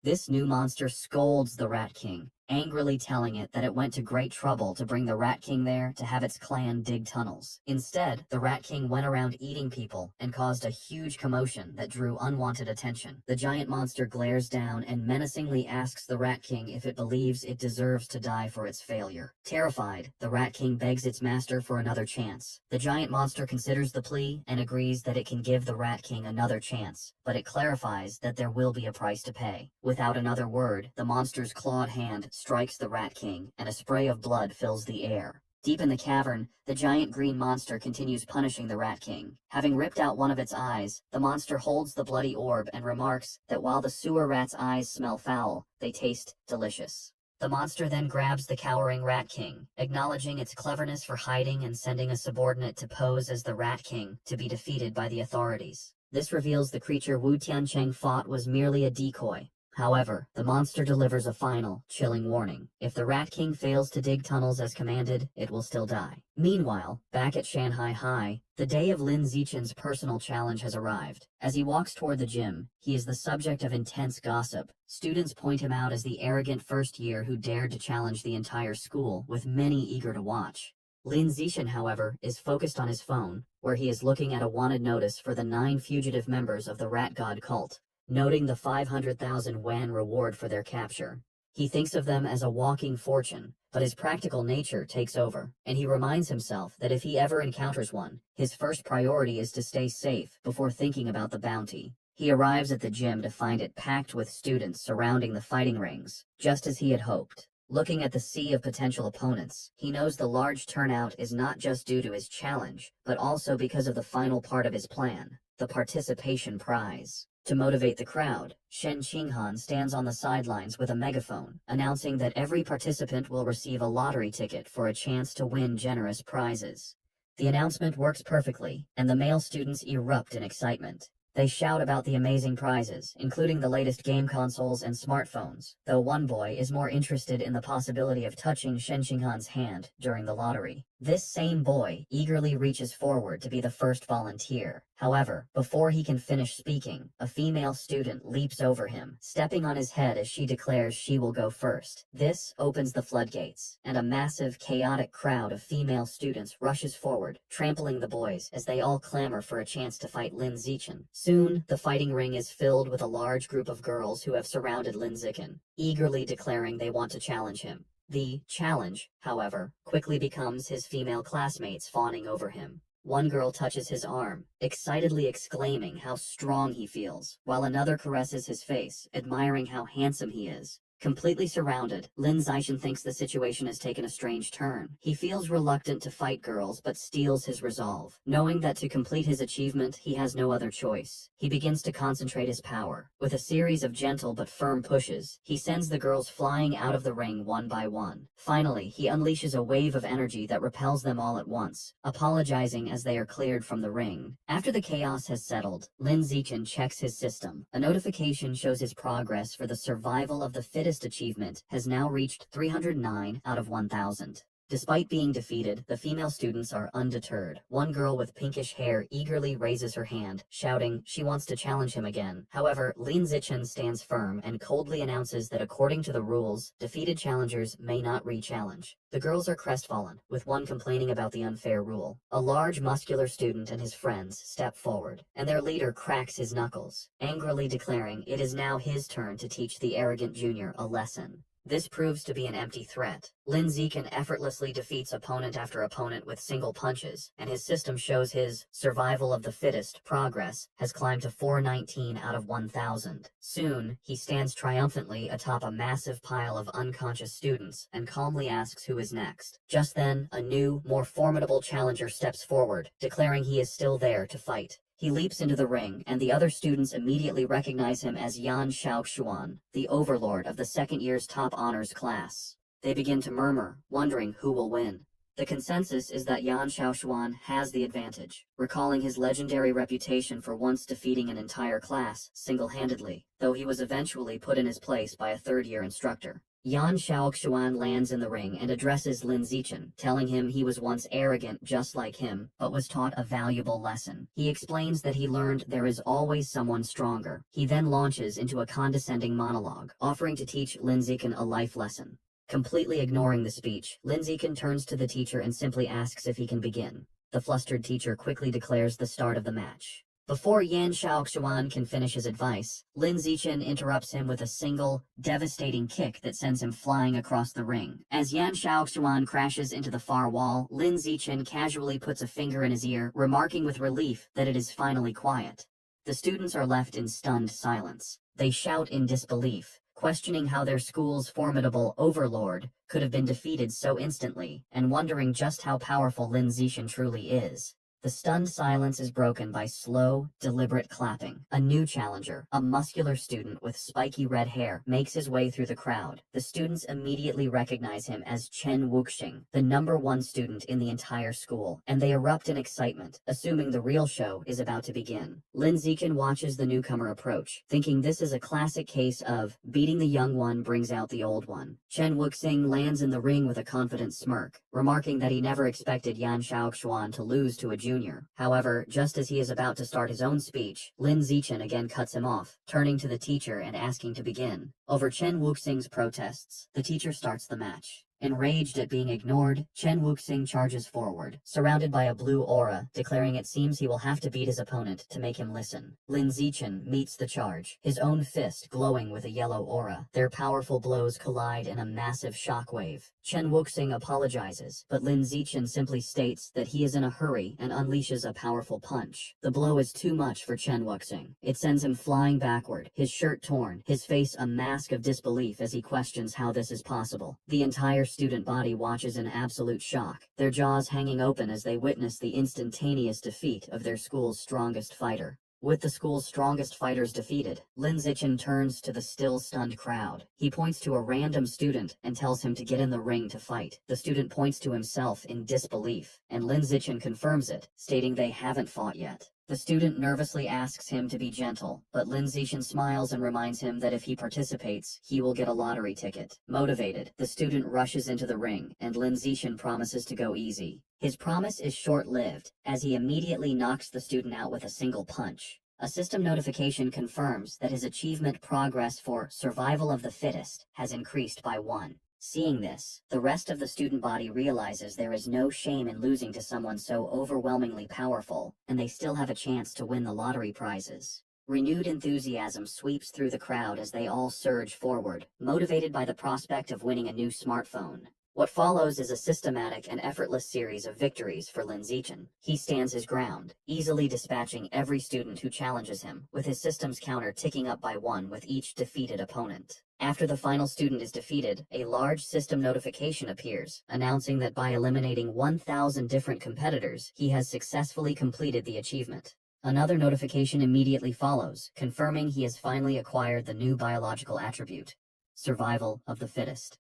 This new monster scolds the Rat King, angrily telling it that it went to great trouble to bring the Rat King there to have its clan dig tunnels. Instead, the Rat King went around eating people and caused a huge commotion that drew unwanted attention. The giant monster glares down and menacingly asks the Rat King if it believes it deserves to die for its failure. Terrified, the Rat King begs its master for another chance. The giant monster considers the plea and agrees that it can give the Rat King another chance, but it clarifies that there will be a price to pay. Without another word, the monster's clawed hand strikes the Rat King, and a spray of blood fills the air. Deep in the cavern, the giant green monster continues punishing the Rat King. Having ripped out one of its eyes, the monster holds the bloody orb and remarks that while the sewer rat's eyes smell foul, they taste delicious. The monster then grabs the cowering Rat King, acknowledging its cleverness for hiding and sending a subordinate to pose as the Rat King to be defeated by the authorities. This reveals the creature Wu Tiancheng fought was merely a decoy. However, the monster delivers a final, chilling warning. If the Rat King fails to dig tunnels as commanded, it will still die. Meanwhile, back at Shanghai High, the day of Lin Zichen's personal challenge has arrived. As he walks toward the gym, he is the subject of intense gossip. Students point him out as the arrogant first year who dared to challenge the entire school, with many eager to watch. Lin Zichen, however, is focused on his phone, where he is looking at a wanted notice for the 9 fugitive members of the Rat God cult, noting the 500,000 yuan reward for their capture. He thinks of them as a walking fortune, but his practical nature takes over, and he reminds himself that if he ever encounters one, his first priority is to stay safe before thinking about the bounty. He arrives at the gym to find it packed with students surrounding the fighting rings, just as he had hoped. Looking at the sea of potential opponents, he knows the large turnout is not just due to his challenge, but also because of the final part of his plan, the participation prize. To motivate the crowd, Shen Qinghan stands on the sidelines with a megaphone, announcing that every participant will receive a lottery ticket for a chance to win generous prizes. The announcement works perfectly, and the male students erupt in excitement. They shout about the amazing prizes, including the latest game consoles and smartphones, though one boy is more interested in the possibility of touching Shen Qinghan's hand during the lottery. This same boy eagerly reaches forward to be the first volunteer. However, before he can finish speaking, a female student leaps over him, stepping on his head as she declares she will go first. This opens the floodgates, and a massive, chaotic crowd of female students rushes forward, trampling the boys as they all clamor for a chance to fight Lin Zichen. Soon, the fighting ring is filled with a large group of girls who have surrounded Lin Zichen, eagerly declaring they want to challenge him. The challenge, however, quickly becomes his female classmates fawning over him. One girl touches his arm, excitedly exclaiming how strong he feels, while another caresses his face, admiring how handsome he is. Completely surrounded, Lin Zixin thinks the situation has taken a strange turn. He feels reluctant to fight girls but steels his resolve, knowing that to complete his achievement he has no other choice. He begins to concentrate his power. With a series of gentle but firm pushes, he sends the girls flying out of the ring one by one. Finally, he unleashes a wave of energy that repels them all at once, apologizing as they are cleared from the ring. After the chaos has settled, Lin Zixin checks his system. A notification shows his progress for the survival of the fittest achievement has now reached 309 out of 1,000. Despite being defeated, the female students are undeterred. One girl with pinkish hair eagerly raises her hand, shouting she wants to challenge him again. However, Lin Zixin stands firm and coldly announces that according to the rules, defeated challengers may not re-challenge. The girls are crestfallen, with one complaining about the unfair rule. A large, muscular student and his friends step forward, and their leader cracks his knuckles, angrily declaring it is now his turn to teach the arrogant junior a lesson. This proves to be an empty threat. Lin Zixin effortlessly defeats opponent after opponent with single punches, and his system shows his survival of the fittest progress has climbed to 419 out of 1,000. Soon, he stands triumphantly atop a massive pile of unconscious students and calmly asks who is next. Just then, a new, more formidable challenger steps forward, declaring he is still there to fight. He leaps into the ring, and the other students immediately recognize him as Yan Xiaoxuan, the overlord of the second year's top honors class. They begin to murmur, wondering who will win. The consensus is that Yan Xiaoxuan has the advantage, recalling his legendary reputation for once defeating an entire class single-handedly, though he was eventually put in his place by a third-year instructor. Yan Xiaoxuan lands in the ring and addresses Lin Zixin, telling him he was once arrogant just like him, but was taught a valuable lesson. He explains that he learned there is always someone stronger. He then launches into a condescending monologue, offering to teach Lin Zixin a life lesson. Completely ignoring the speech, Lin Zixin turns to the teacher and simply asks if he can begin. The flustered teacher quickly declares the start of the match. Before Yan Xiaoxuan can finish his advice, Lin Zixin interrupts him with a single, devastating kick that sends him flying across the ring. As Yan Xiaoxuan crashes into the far wall, Lin Zixin casually puts a finger in his ear, remarking with relief that it is finally quiet. The students are left in stunned silence. They shout in disbelief, questioning how their school's formidable overlord could have been defeated so instantly, and wondering just how powerful Lin Zixin truly is. The stunned silence is broken by slow, deliberate clapping. A new challenger, a muscular student with spiky red hair, makes his way through the crowd. The students immediately recognize him as Chen Wuxing, the #1 student in the entire school, and they erupt in excitement, assuming the real show is about to begin. Lin Zixin watches the newcomer approach, thinking this is a classic case of beating the young one brings out the old one. Chen Wuxing lands in the ring with a confident smirk, remarking that he never expected Yan Xiaoxuan to lose to a junior. However, just as he is about to start his own speech, Lin Zixin again cuts him off, turning to the teacher and asking to begin. Over Chen Wuxing's protests, the teacher starts the match. Enraged at being ignored, Chen Wuxing charges forward, surrounded by a blue aura, declaring it seems he will have to beat his opponent to make him listen. Lin Zixin meets the charge, his own fist glowing with a yellow aura. Their powerful blows collide in a massive shockwave. Chen Wuxing apologizes, but Lin Zixin simply states that he is in a hurry and unleashes a powerful punch. The blow is too much for Chen Wuxing. It sends him flying backward, his shirt torn, his face a mask of disbelief as he questions how this is possible. The entire student body watches in absolute shock, their jaws hanging open as they witness the instantaneous defeat of their school's strongest fighter. With the school's strongest fighters defeated, Lin Zixin turns to the still stunned crowd. He points to a random student and tells him to get in the ring to fight. The student points to himself in disbelief, and Lin Zixin confirms it, stating they haven't fought yet. The student nervously asks him to be gentle, but Lin Zixin smiles and reminds him that if he participates, he will get a lottery ticket. Motivated, the student rushes into the ring, and Lin Zixin promises to go easy. His promise is short-lived, as he immediately knocks the student out with a single punch. A system notification confirms that his achievement progress for survival of the fittest has increased by 1. Seeing this, the rest of the student body realizes there is no shame in losing to someone so overwhelmingly powerful, and they still have a chance to win the lottery prizes. Renewed enthusiasm sweeps through the crowd as they all surge forward, motivated by the prospect of winning a new smartphone. What follows is a systematic and effortless series of victories for Lin Zixin. He stands his ground, easily dispatching every student who challenges him, with his system's counter ticking up by 1 with each defeated opponent. After the final student is defeated, a large system notification appears, announcing that by eliminating 1,000 different competitors, he has successfully completed the achievement. Another notification immediately follows, confirming he has finally acquired the new biological attribute, survival of the fittest.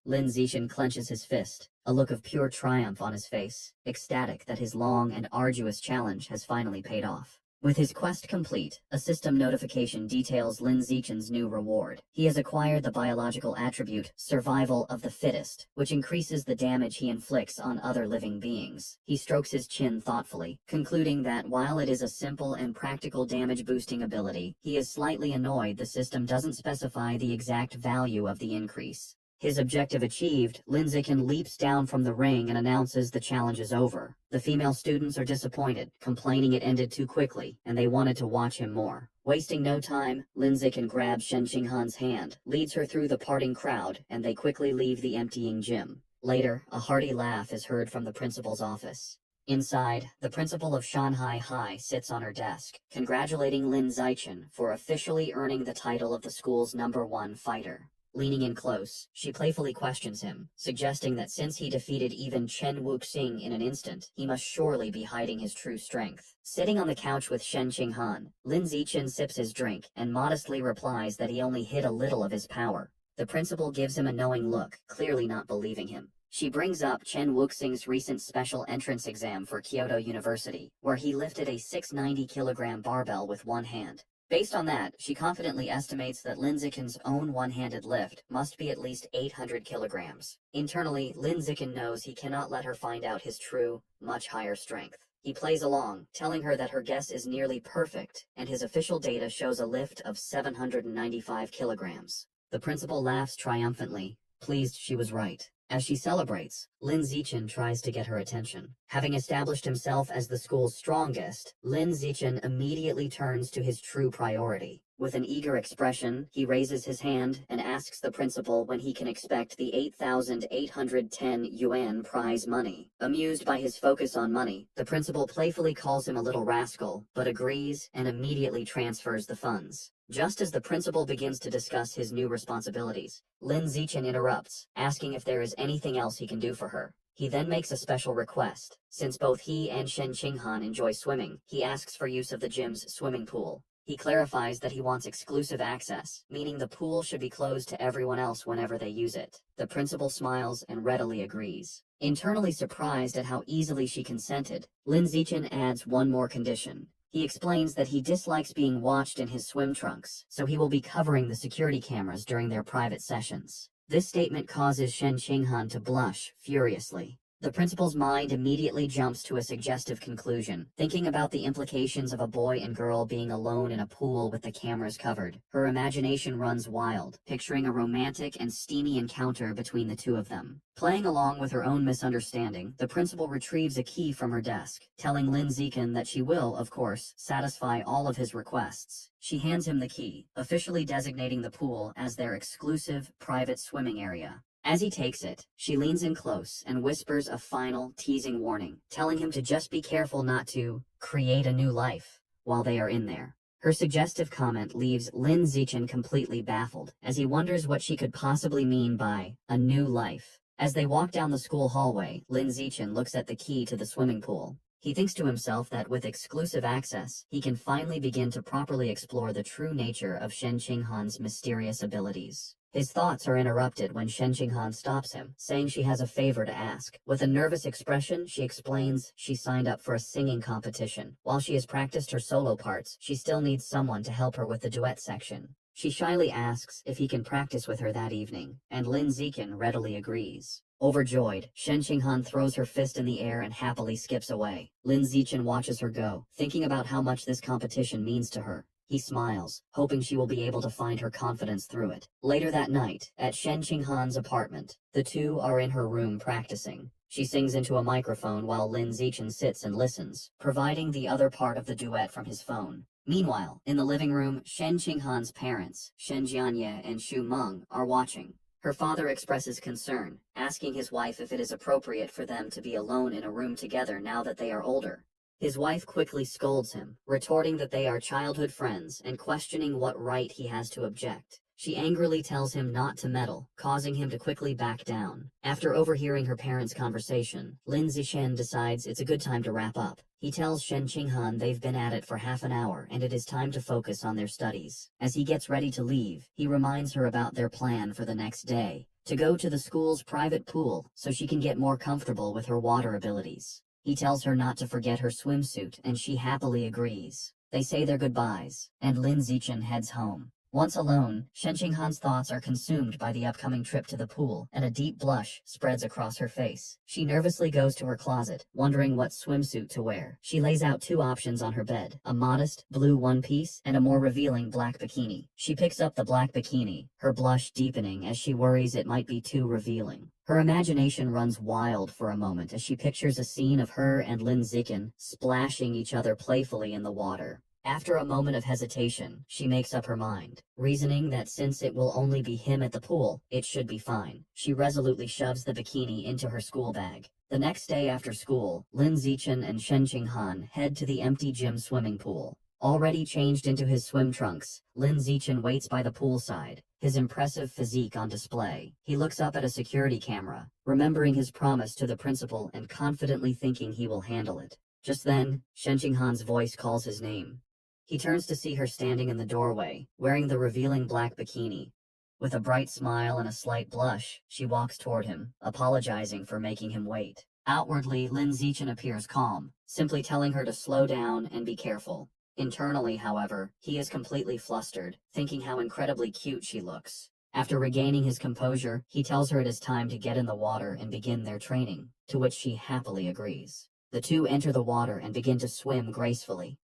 Lin Zichen clenches his fist, a look of pure triumph on his face, ecstatic that his long and arduous challenge has finally paid off. With his quest complete, a system notification details Lin Zichen's new reward. He has acquired the biological attribute, survival of the fittest, which increases the damage he inflicts on other living beings. He strokes his chin thoughtfully, concluding that while it is a simple and practical damage-boosting ability, he is slightly annoyed the system doesn't specify the exact value of the increase. His objective achieved, Lin Zichen leaps down from the ring and announces the challenge is over. The female students are disappointed, complaining it ended too quickly, and they wanted to watch him more. Wasting no time, Lin Zichen grabs Shen Qinghan's hand, leads her through the parting crowd, and they quickly leave the emptying gym. Later, a hearty laugh is heard from the principal's office. Inside, the principal of Shanghai High sits on her desk, congratulating Lin Zichen for officially earning the title of the school's #1 fighter. Leaning in close, she playfully questions him, suggesting that since he defeated even Chen Wuxing in an instant, he must surely be hiding his true strength. Sitting on the couch with Shen Qinghan, Lin Zichen sips his drink and modestly replies that he only hid a little of his power. The principal gives him a knowing look, clearly not believing him. She brings up Chen Wuxing's recent special entrance exam for Kyoto University, where he lifted a 690-kilogram barbell with one hand. Based on that, she confidently estimates that Lin Zichen's own one-handed lift must be at least 800 kilograms. Internally, Lin Zichen knows he cannot let her find out his true, much higher strength. He plays along, telling her that her guess is nearly perfect, and his official data shows a lift of 795 kilograms. The principal laughs triumphantly, pleased she was right. As she celebrates, Lin Zichen tries to get her attention. Having established himself as the school's strongest, Lin Zichen immediately turns to his true priority. With an eager expression, he raises his hand and asks the principal when he can expect the 8,810 yuan prize money. Amused by his focus on money, the principal playfully calls him a little rascal, but agrees and immediately transfers the funds. Just as the principal begins to discuss his new responsibilities, Lin Zichen interrupts, asking if there is anything else he can do for her. He then makes a special request. Since both he and Shen Qinghan enjoy swimming, he asks for use of the gym's swimming pool. He clarifies that he wants exclusive access, meaning the pool should be closed to everyone else whenever they use it. The principal smiles and readily agrees. Internally surprised at how easily she consented, Lin Zichen adds one more condition. He explains that he dislikes being watched in his swim trunks, so he will be covering the security cameras during their private sessions. This statement causes Shen Qinghan to blush furiously. The principal's mind immediately jumps to a suggestive conclusion, thinking about the implications of a boy and girl being alone in a pool with the cameras covered. Her imagination runs wild, picturing a romantic and steamy encounter between the two of them. Playing along with her own misunderstanding, the principal retrieves a key from her desk, telling Lin Zichen that she will, of course, satisfy all of his requests. She hands him the key, officially designating the pool as their exclusive, private swimming area. As he takes it, she leans in close and whispers a final, teasing warning, telling him to just be careful not to create a new life while they are in there. Her suggestive comment leaves Lin Zichen completely baffled, as he wonders what she could possibly mean by a new life. As they walk down the school hallway, Lin Zichen looks at the key to the swimming pool. He thinks to himself that with exclusive access, he can finally begin to properly explore the true nature of Shen Qinghan's mysterious abilities. His thoughts are interrupted when Shen Qinghan stops him, saying she has a favor to ask. With a nervous expression, she explains she signed up for a singing competition. While she has practiced her solo parts, she still needs someone to help her with the duet section. She shyly asks if he can practice with her that evening, and Lin Zichen readily agrees. Overjoyed, Shen Qinghan throws her fist in the air and happily skips away. Lin Zichen watches her go, thinking about how much this competition means to her. He smiles, hoping she will be able to find her confidence through it. Later that night, at Shen Qinghan's apartment, the two are in her room practicing. She sings into a microphone while Lin Zichen sits and listens, providing the other part of the duet from his phone. Meanwhile, in the living room, Shen Qinghan's parents, Shen Jianye and Xu Meng, are watching. Her father expresses concern, asking his wife if it is appropriate for them to be alone in a room together now that they are older. His wife quickly scolds him, retorting that they are childhood friends and questioning what right he has to object. She angrily tells him not to meddle, causing him to quickly back down. After overhearing her parents' conversation, Lin Zishen decides it's a good time to wrap up. He tells Shen Qinghan they've been at it for half an hour and it is time to focus on their studies. As he gets ready to leave, he reminds her about their plan for the next day, to go to the school's private pool so she can get more comfortable with her water abilities. He tells her not to forget her swimsuit and she happily agrees. They say their goodbyes, and Lin Zichen heads home. Once alone, Shen Qinghan's thoughts are consumed by the upcoming trip to the pool, and a deep blush spreads across her face. She nervously goes to her closet, wondering what swimsuit to wear. She lays out two options on her bed, a modest, blue one-piece, and a more revealing black bikini. She picks up the black bikini, her blush deepening as she worries it might be too revealing. Her imagination runs wild for a moment as she pictures a scene of her and Lin Zichen splashing each other playfully in the water. After a moment of hesitation, she makes up her mind, reasoning that since it will only be him at the pool, it should be fine. She resolutely shoves the bikini into her school bag. The next day after school, Lin Zichen and Shen Qinghan head to the empty gym swimming pool. Already changed into his swim trunks, Lin Zichen waits by the poolside, his impressive physique on display. He looks up at a security camera, remembering his promise to the principal and confidently thinking he will handle it. Just then, Shen Qinghan's voice calls his name. He turns to see her standing in the doorway, wearing the revealing black bikini. With a bright smile and a slight blush, she walks toward him, apologizing for making him wait. Outwardly, Lin Zichen appears calm, simply telling her to slow down and be careful. Internally, however, he is completely flustered, thinking how incredibly cute she looks. After regaining his composure, he tells her it is time to get in the water and begin their training, to which she happily agrees. The two enter the water and begin to swim gracefully.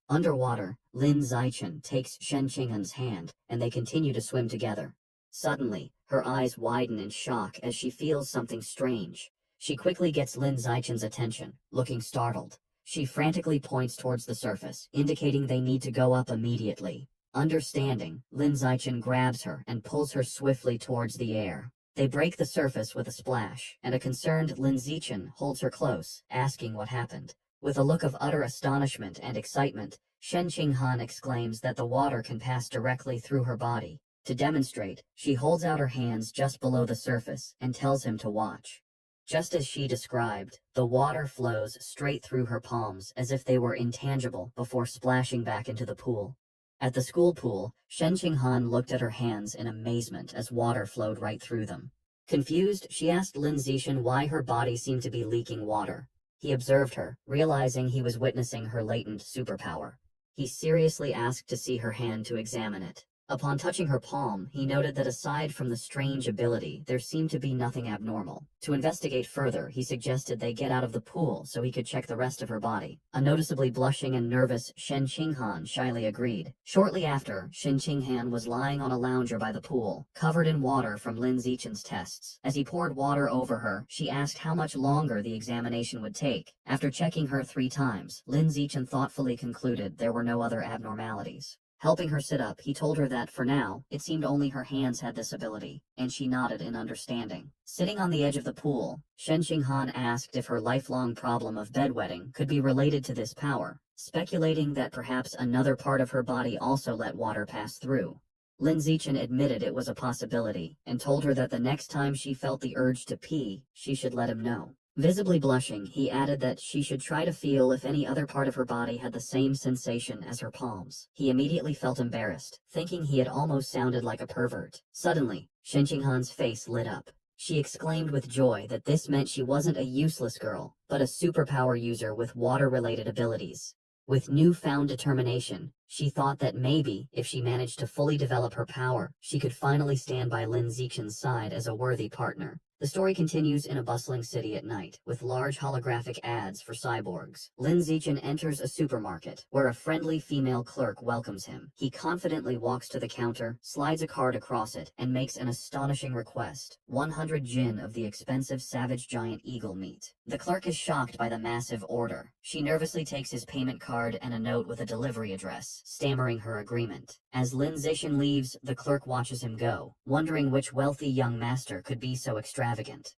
Underwater, Lin Zichen takes Shen Qinghan's hand, and they continue to swim together. Suddenly, her eyes widen in shock as she feels something strange. She quickly gets Lin Zichen's attention, looking startled. She frantically points towards the surface, indicating they need to go up immediately. Understanding, Lin Zichen grabs her and pulls her swiftly towards the air. They break the surface with a splash, and a concerned Lin Zichen holds her close, asking what happened. With a look of utter astonishment and excitement, Shen Qinghan exclaims that the water can pass directly through her body. To demonstrate, she holds out her hands just below the surface and tells him to watch. Just as she described, the water flows straight through her palms as if they were intangible before splashing back into the pool. At the school pool, Shen Qinghan looked at her hands in amazement as water flowed right through them. Confused, she asked Lin Zichen why her body seemed to be leaking water. He observed her, realizing he was witnessing her latent superpower. He seriously asked to see her hand to examine it. Upon touching her palm, he noted that aside from the strange ability, there seemed to be nothing abnormal. To investigate further, he suggested they get out of the pool so he could check the rest of her body. A noticeably blushing and nervous Shen Qinghan shyly agreed. Shortly after, Shen Qinghan was lying on a lounger by the pool, covered in water from Lin Zichen's tests. As he poured water over her, she asked how much longer the examination would take. After checking her 3 times, Lin Zichen thoughtfully concluded there were no other abnormalities. Helping her sit up, he told her that, for now, it seemed only her hands had this ability, and she nodded in understanding. Sitting on the edge of the pool, Shen Qinghan asked if her lifelong problem of bedwetting could be related to this power, speculating that perhaps another part of her body also let water pass through. Lin Zichen admitted it was a possibility, and told her that the next time she felt the urge to pee, she should let him know. Visibly blushing, he added that she should try to feel if any other part of her body had the same sensation as her palms. He immediately felt embarrassed, thinking he had almost sounded like a pervert. Suddenly, Shen Qinghan's face lit up. She exclaimed with joy that this meant she wasn't a useless girl, but a superpower user with water-related abilities. With newfound determination, she thought that maybe, if she managed to fully develop her power, she could finally stand by Lin Zichen's side as a worthy partner. The story continues in a bustling city at night, with large holographic ads for cyborgs. Lin Zichen enters a supermarket, where a friendly female clerk welcomes him. He confidently walks to the counter, slides a card across it, and makes an astonishing request: 100 jin of the expensive savage giant eagle meat. The clerk is shocked by the massive order. She nervously takes his payment card and a note with a delivery address, stammering her agreement. As Lin Zichen leaves, the clerk watches him go, wondering which wealthy young master could be so extravagant.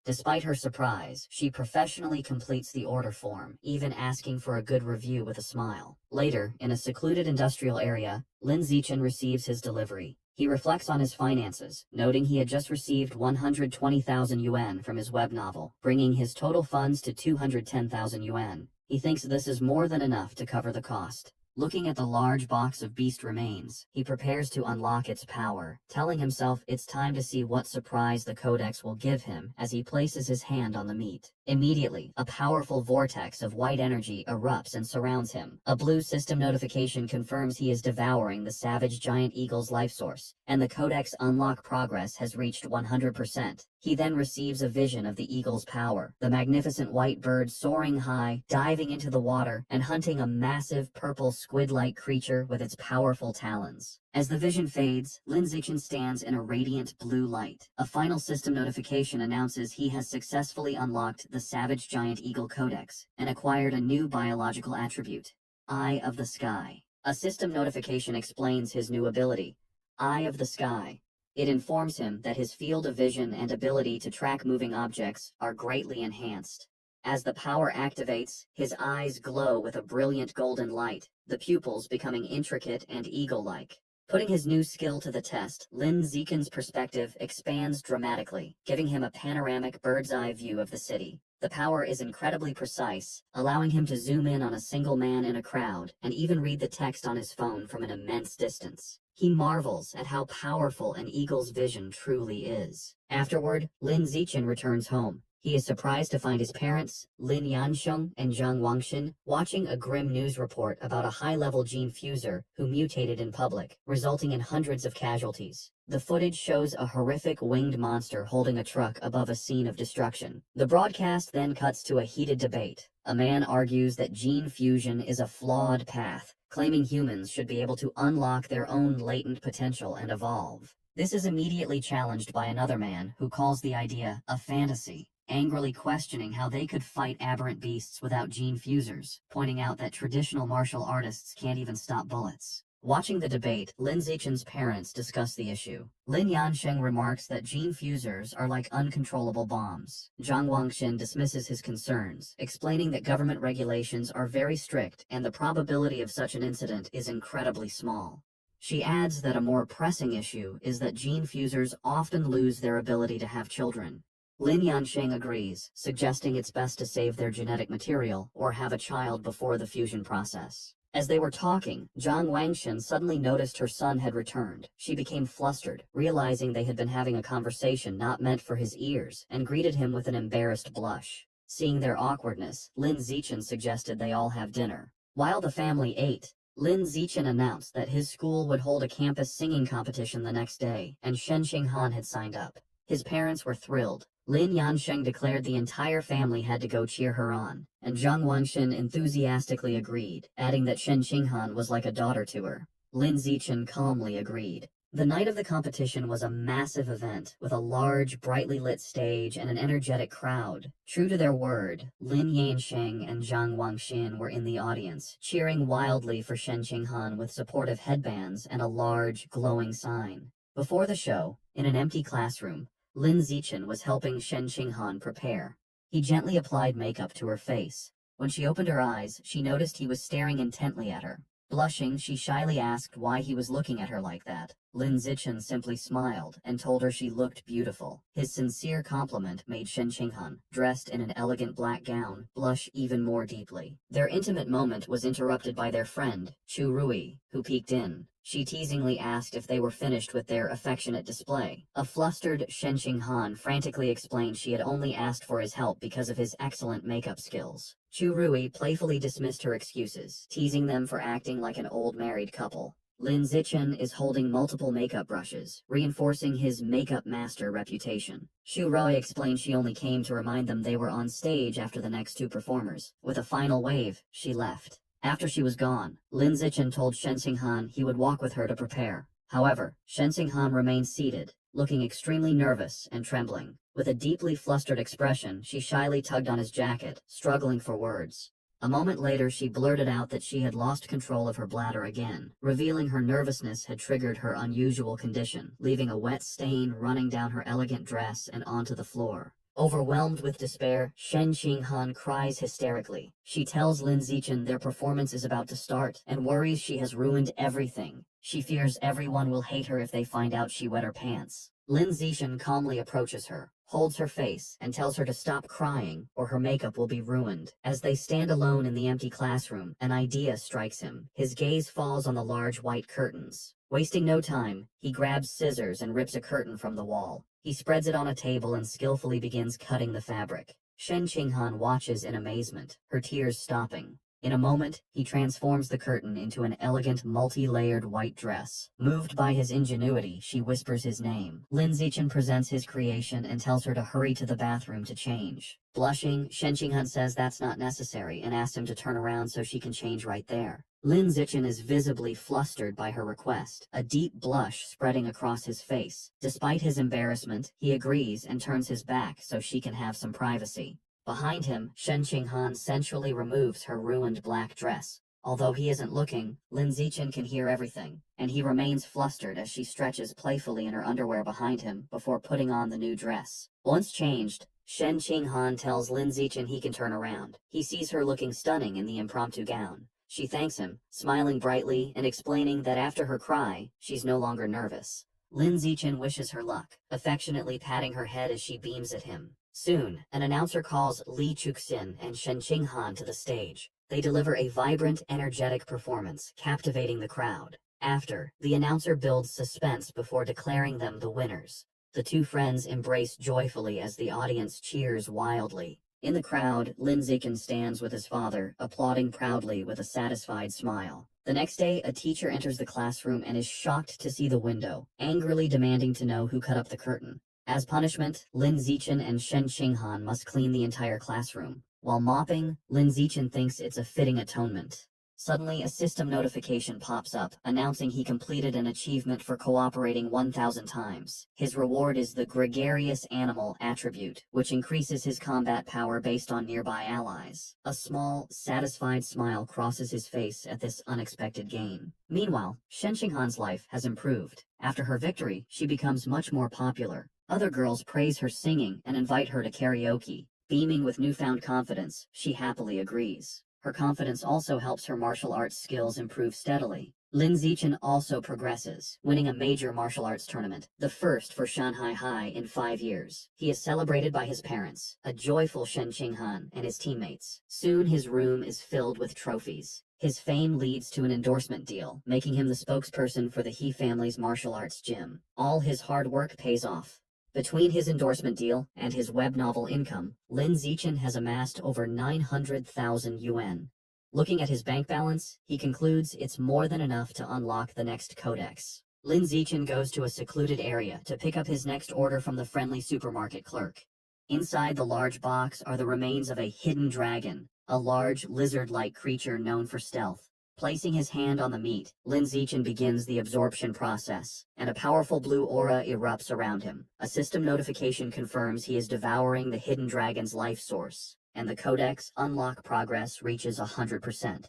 Despite her surprise, she professionally completes the order form, even asking for a good review with a smile. Later, in a secluded industrial area, Lin Zichen receives his delivery. He reflects on his finances, noting he had just received 120,000 yuan from his web novel, bringing his total funds to 210,000 yuan. He thinks this is more than enough to cover the cost. Looking at the large box of beast remains, he prepares to unlock its power, telling himself it's time to see what surprise the codex will give him as he places his hand on the meat. Immediately, a powerful vortex of white energy erupts and surrounds him. A blue system notification confirms he is devouring the savage giant eagle's life source, and the codex unlock progress has reached 100%. He then receives a vision of the eagle's power, the magnificent white bird soaring high, diving into the water, and hunting a massive purple squid-like creature with its powerful talons. As the vision fades, Lin Zichen stands in a radiant blue light. A final system notification announces he has successfully unlocked the Savage Giant Eagle Codex and acquired a new biological attribute, Eye of the Sky. A system notification explains his new ability, Eye of the Sky. It informs him that his field of vision and ability to track moving objects are greatly enhanced. As the power activates, his eyes glow with a brilliant golden light, the pupils becoming intricate and eagle-like. Putting his new skill to the test, Lin Zichen's perspective expands dramatically, giving him a panoramic bird's-eye view of the city. The power is incredibly precise, allowing him to zoom in on a single man in a crowd and even read the text on his phone from an immense distance. He marvels at how powerful an eagle's vision truly is. Afterward, Lin Zichen returns home. He is surprised to find his parents, Lin Yansheng and Zhang Wangshin, watching a grim news report about a high-level gene fuser who mutated in public, resulting in hundreds of casualties. The footage shows a horrific winged monster holding a truck above a scene of destruction. The broadcast then cuts to a heated debate. A man argues that gene fusion is a flawed path, claiming humans should be able to unlock their own latent potential and evolve. This is immediately challenged by another man who calls the idea a fantasy, angrily questioning how they could fight aberrant beasts without gene fusers, pointing out that traditional martial artists can't even stop bullets. Watching the debate, Lin Zichen's parents discuss the issue. Lin Yansheng remarks that gene fusers are like uncontrollable bombs. Zhang Wangshin dismisses his concerns, explaining that government regulations are very strict and the probability of such an incident is incredibly small. She adds that a more pressing issue is that gene fusers often lose their ability to have children. Lin Yansheng agrees, suggesting it's best to save their genetic material or have a child before the fusion process. As they were talking, Zhang Wangshin suddenly noticed her son had returned. She became flustered, realizing they had been having a conversation not meant for his ears, and greeted him with an embarrassed blush. Seeing their awkwardness, Lin Zichen suggested they all have dinner. While the family ate, Lin Zichen announced that his school would hold a campus singing competition the next day, and Shen Qinghan had signed up. His parents were thrilled. Lin Yansheng declared the entire family had to go cheer her on, and Zhang Wangshin enthusiastically agreed, adding that Shen Qinghan was like a daughter to her. Lin Zichen calmly agreed. The night of the competition was a massive event, with a large, brightly lit stage and an energetic crowd. True to their word, Lin Yansheng and Zhang Wangshin were in the audience, cheering wildly for Shen Qinghan with supportive headbands and a large, glowing sign. Before the show, in an empty classroom, Lin Zichen was helping Shen Qinghan prepare. He gently applied makeup to her face. When she opened her eyes, she noticed he was staring intently at her. Blushing, she shyly asked why he was looking at her like that. Lin Zichen simply smiled and told her she looked beautiful. His sincere compliment made Shen Qinghan, dressed in an elegant black gown, blush even more deeply. Their intimate moment was interrupted by their friend, Chu Rui, who peeked in. She teasingly asked if they were finished with their affectionate display. A flustered Shen Qinghan frantically explained she had only asked for his help because of his excellent makeup skills. Chu Rui playfully dismissed her excuses, teasing them for acting like an old married couple. Lin Zichen is holding multiple makeup brushes, reinforcing his makeup master reputation. Shu Rui explained she only came to remind them they were on stage after the next two performers. With a final wave, she left. After she was gone, Lin Zichen told Shen Qinghan he would walk with her to prepare. However, Shen Qinghan remained seated, looking extremely nervous and trembling. With a deeply flustered expression, she shyly tugged on his jacket, struggling for words. A moment later, she blurted out that she had lost control of her bladder again, revealing her nervousness had triggered her unusual condition, leaving a wet stain running down her elegant dress and onto the floor. Overwhelmed with despair, Shen Qinghan cries hysterically. She tells Lin Zichen their performance is about to start and worries she has ruined everything. She fears everyone will hate her if they find out she wet her pants. Lin Zichen calmly approaches her, holds her face, and tells her to stop crying or her makeup will be ruined. As they stand alone in the empty classroom, an idea strikes him. His gaze falls on the large white curtains. Wasting no time, he grabs scissors and rips a curtain from the wall. He spreads it on a table and skillfully begins cutting the fabric. Shen Qinghan watches in amazement, her tears stopping. In a moment, he transforms the curtain into an elegant, multi-layered white dress. Moved by his ingenuity, she whispers his name. Lin Zichen presents his creation and tells her to hurry to the bathroom to change. Blushing, Shen Qinghan says that's not necessary and asks him to turn around so she can change right there. Lin Zichen is visibly flustered by her request, a deep blush spreading across his face. Despite his embarrassment, he agrees and turns his back so she can have some privacy. Behind him, Shen Qinghan sensually removes her ruined black dress. Although he isn't looking, Lin Zichen can hear everything, and he remains flustered as she stretches playfully in her underwear behind him before putting on the new dress. Once changed, Shen Qinghan tells Lin Zichen he can turn around. He sees her looking stunning in the impromptu gown. She thanks him, smiling brightly and explaining that after her cry, she's no longer nervous. Lin Zichen wishes her luck, affectionately patting her head as she beams at him. Soon, an announcer calls Li Chuxin and Shen Qinghan to the stage. They deliver a vibrant, energetic performance, captivating the crowd. After, the announcer builds suspense before declaring them the winners. The two friends embrace joyfully as the audience cheers wildly. In the crowd, Lin Zichen stands with his father, applauding proudly with a satisfied smile. The next day, a teacher enters the classroom and is shocked to see the window, angrily demanding to know who cut up the curtain. As punishment, Lin Zichen and Shen Qinghan must clean the entire classroom. While mopping, Lin Zichen thinks it's a fitting atonement. Suddenly, a system notification pops up, announcing he completed an achievement for cooperating 1,000 times. His reward is the Gregarious Animal attribute, which increases his combat power based on nearby allies. A small, satisfied smile crosses his face at this unexpected gain. Meanwhile, Shen Qinghan's life has improved. After her victory, she becomes much more popular. Other girls praise her singing and invite her to karaoke. Beaming with newfound confidence, she happily agrees. Her confidence also helps her martial arts skills improve steadily. Lin Zichen also progresses, winning a major martial arts tournament, the first for Shanghai High in 5 years. He is celebrated by his parents, a joyful Shen Qinghan, and his teammates. Soon his room is filled with trophies. His fame leads to an endorsement deal, making him the spokesperson for the He family's martial arts gym. All his hard work pays off. Between his endorsement deal and his web novel income, Lin Zichen has amassed over 900,000 yuan. Looking at his bank balance, he concludes it's more than enough to unlock the next codex. Lin Zichen goes to a secluded area to pick up his next order from the friendly supermarket clerk. Inside the large box are the remains of a hidden dragon, a large lizard-like creature known for stealth. Placing his hand on the meat, Lin Zichen begins the absorption process, and a powerful blue aura erupts around him. A system notification confirms he is devouring the hidden dragon's life source, and the codex unlock progress reaches 100%.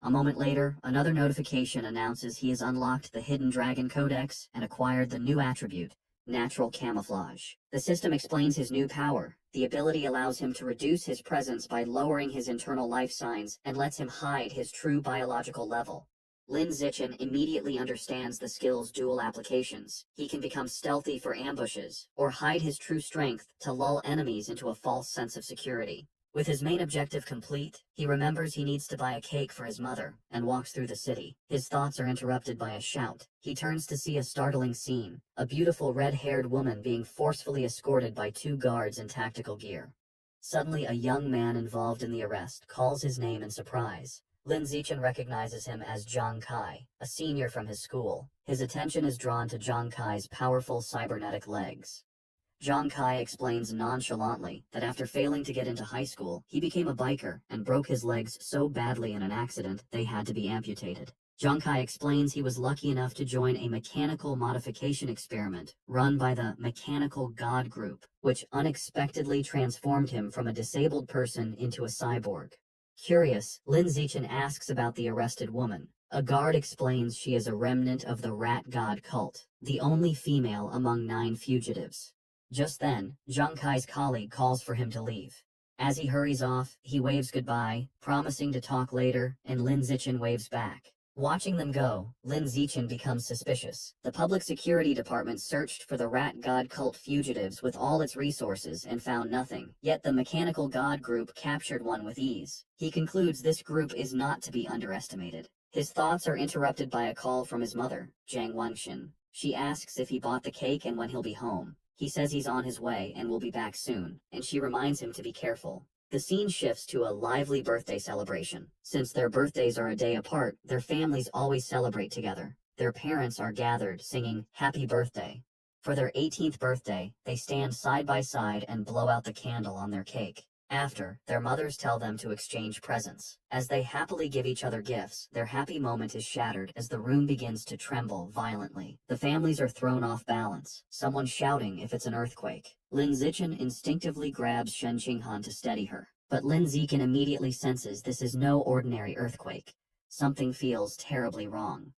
A moment later, another notification announces he has unlocked the hidden dragon codex and acquired the new attribute, natural camouflage. The system explains his new power. The ability allows him to reduce his presence by lowering his internal life signs and lets him hide his true biological level. Lin Zichen immediately understands the skill's dual applications. He can become stealthy for ambushes, or hide his true strength to lull enemies into a false sense of security. With his main objective complete, he remembers he needs to buy a cake for his mother, and walks through the city. His thoughts are interrupted by a shout. He turns to see a startling scene, a beautiful red-haired woman being forcefully escorted by 2 guards in tactical gear. Suddenly, a young man involved in the arrest calls his name in surprise. Lin Zichen recognizes him as Zhang Kai, a senior from his school. His attention is drawn to Zhang Kai's powerful cybernetic legs. Zhang Kai explains nonchalantly that after failing to get into high school, he became a biker and broke his legs so badly in an accident they had to be amputated. Zhang Kai explains he was lucky enough to join a mechanical modification experiment run by the Mechanical God Group, which unexpectedly transformed him from a disabled person into a cyborg. Curious, Lin Zichen asks about the arrested woman. A guard explains she is a remnant of the Rat God cult, the only female among 9 fugitives. Just then, Zhang Kai's colleague calls for him to leave. As he hurries off, he waves goodbye, promising to talk later, and Lin Zichen waves back. Watching them go, Lin Zichen becomes suspicious. The public security department searched for the rat god cult fugitives with all its resources and found nothing, yet the mechanical god group captured one with ease. He concludes this group is not to be underestimated. His thoughts are interrupted by a call from his mother, Zhang Wenxin. She asks if he bought the cake and when he'll be home. He says he's on his way and will be back soon, and she reminds him to be careful. The scene shifts to a lively birthday celebration. Since their birthdays are a day apart, their families always celebrate together. Their parents are gathered singing "Happy Birthday." For their 18th birthday, they stand side by side and blow out the candle on their cake. After, their mothers tell them to exchange presents. As they happily give each other gifts, their happy moment is shattered as the room begins to tremble violently. The families are thrown off balance, someone shouting if it's an earthquake. Lin Zichen instinctively grabs Shen Qinghan to steady her, but Lin Zichen immediately senses this is no ordinary earthquake. Something feels terribly wrong.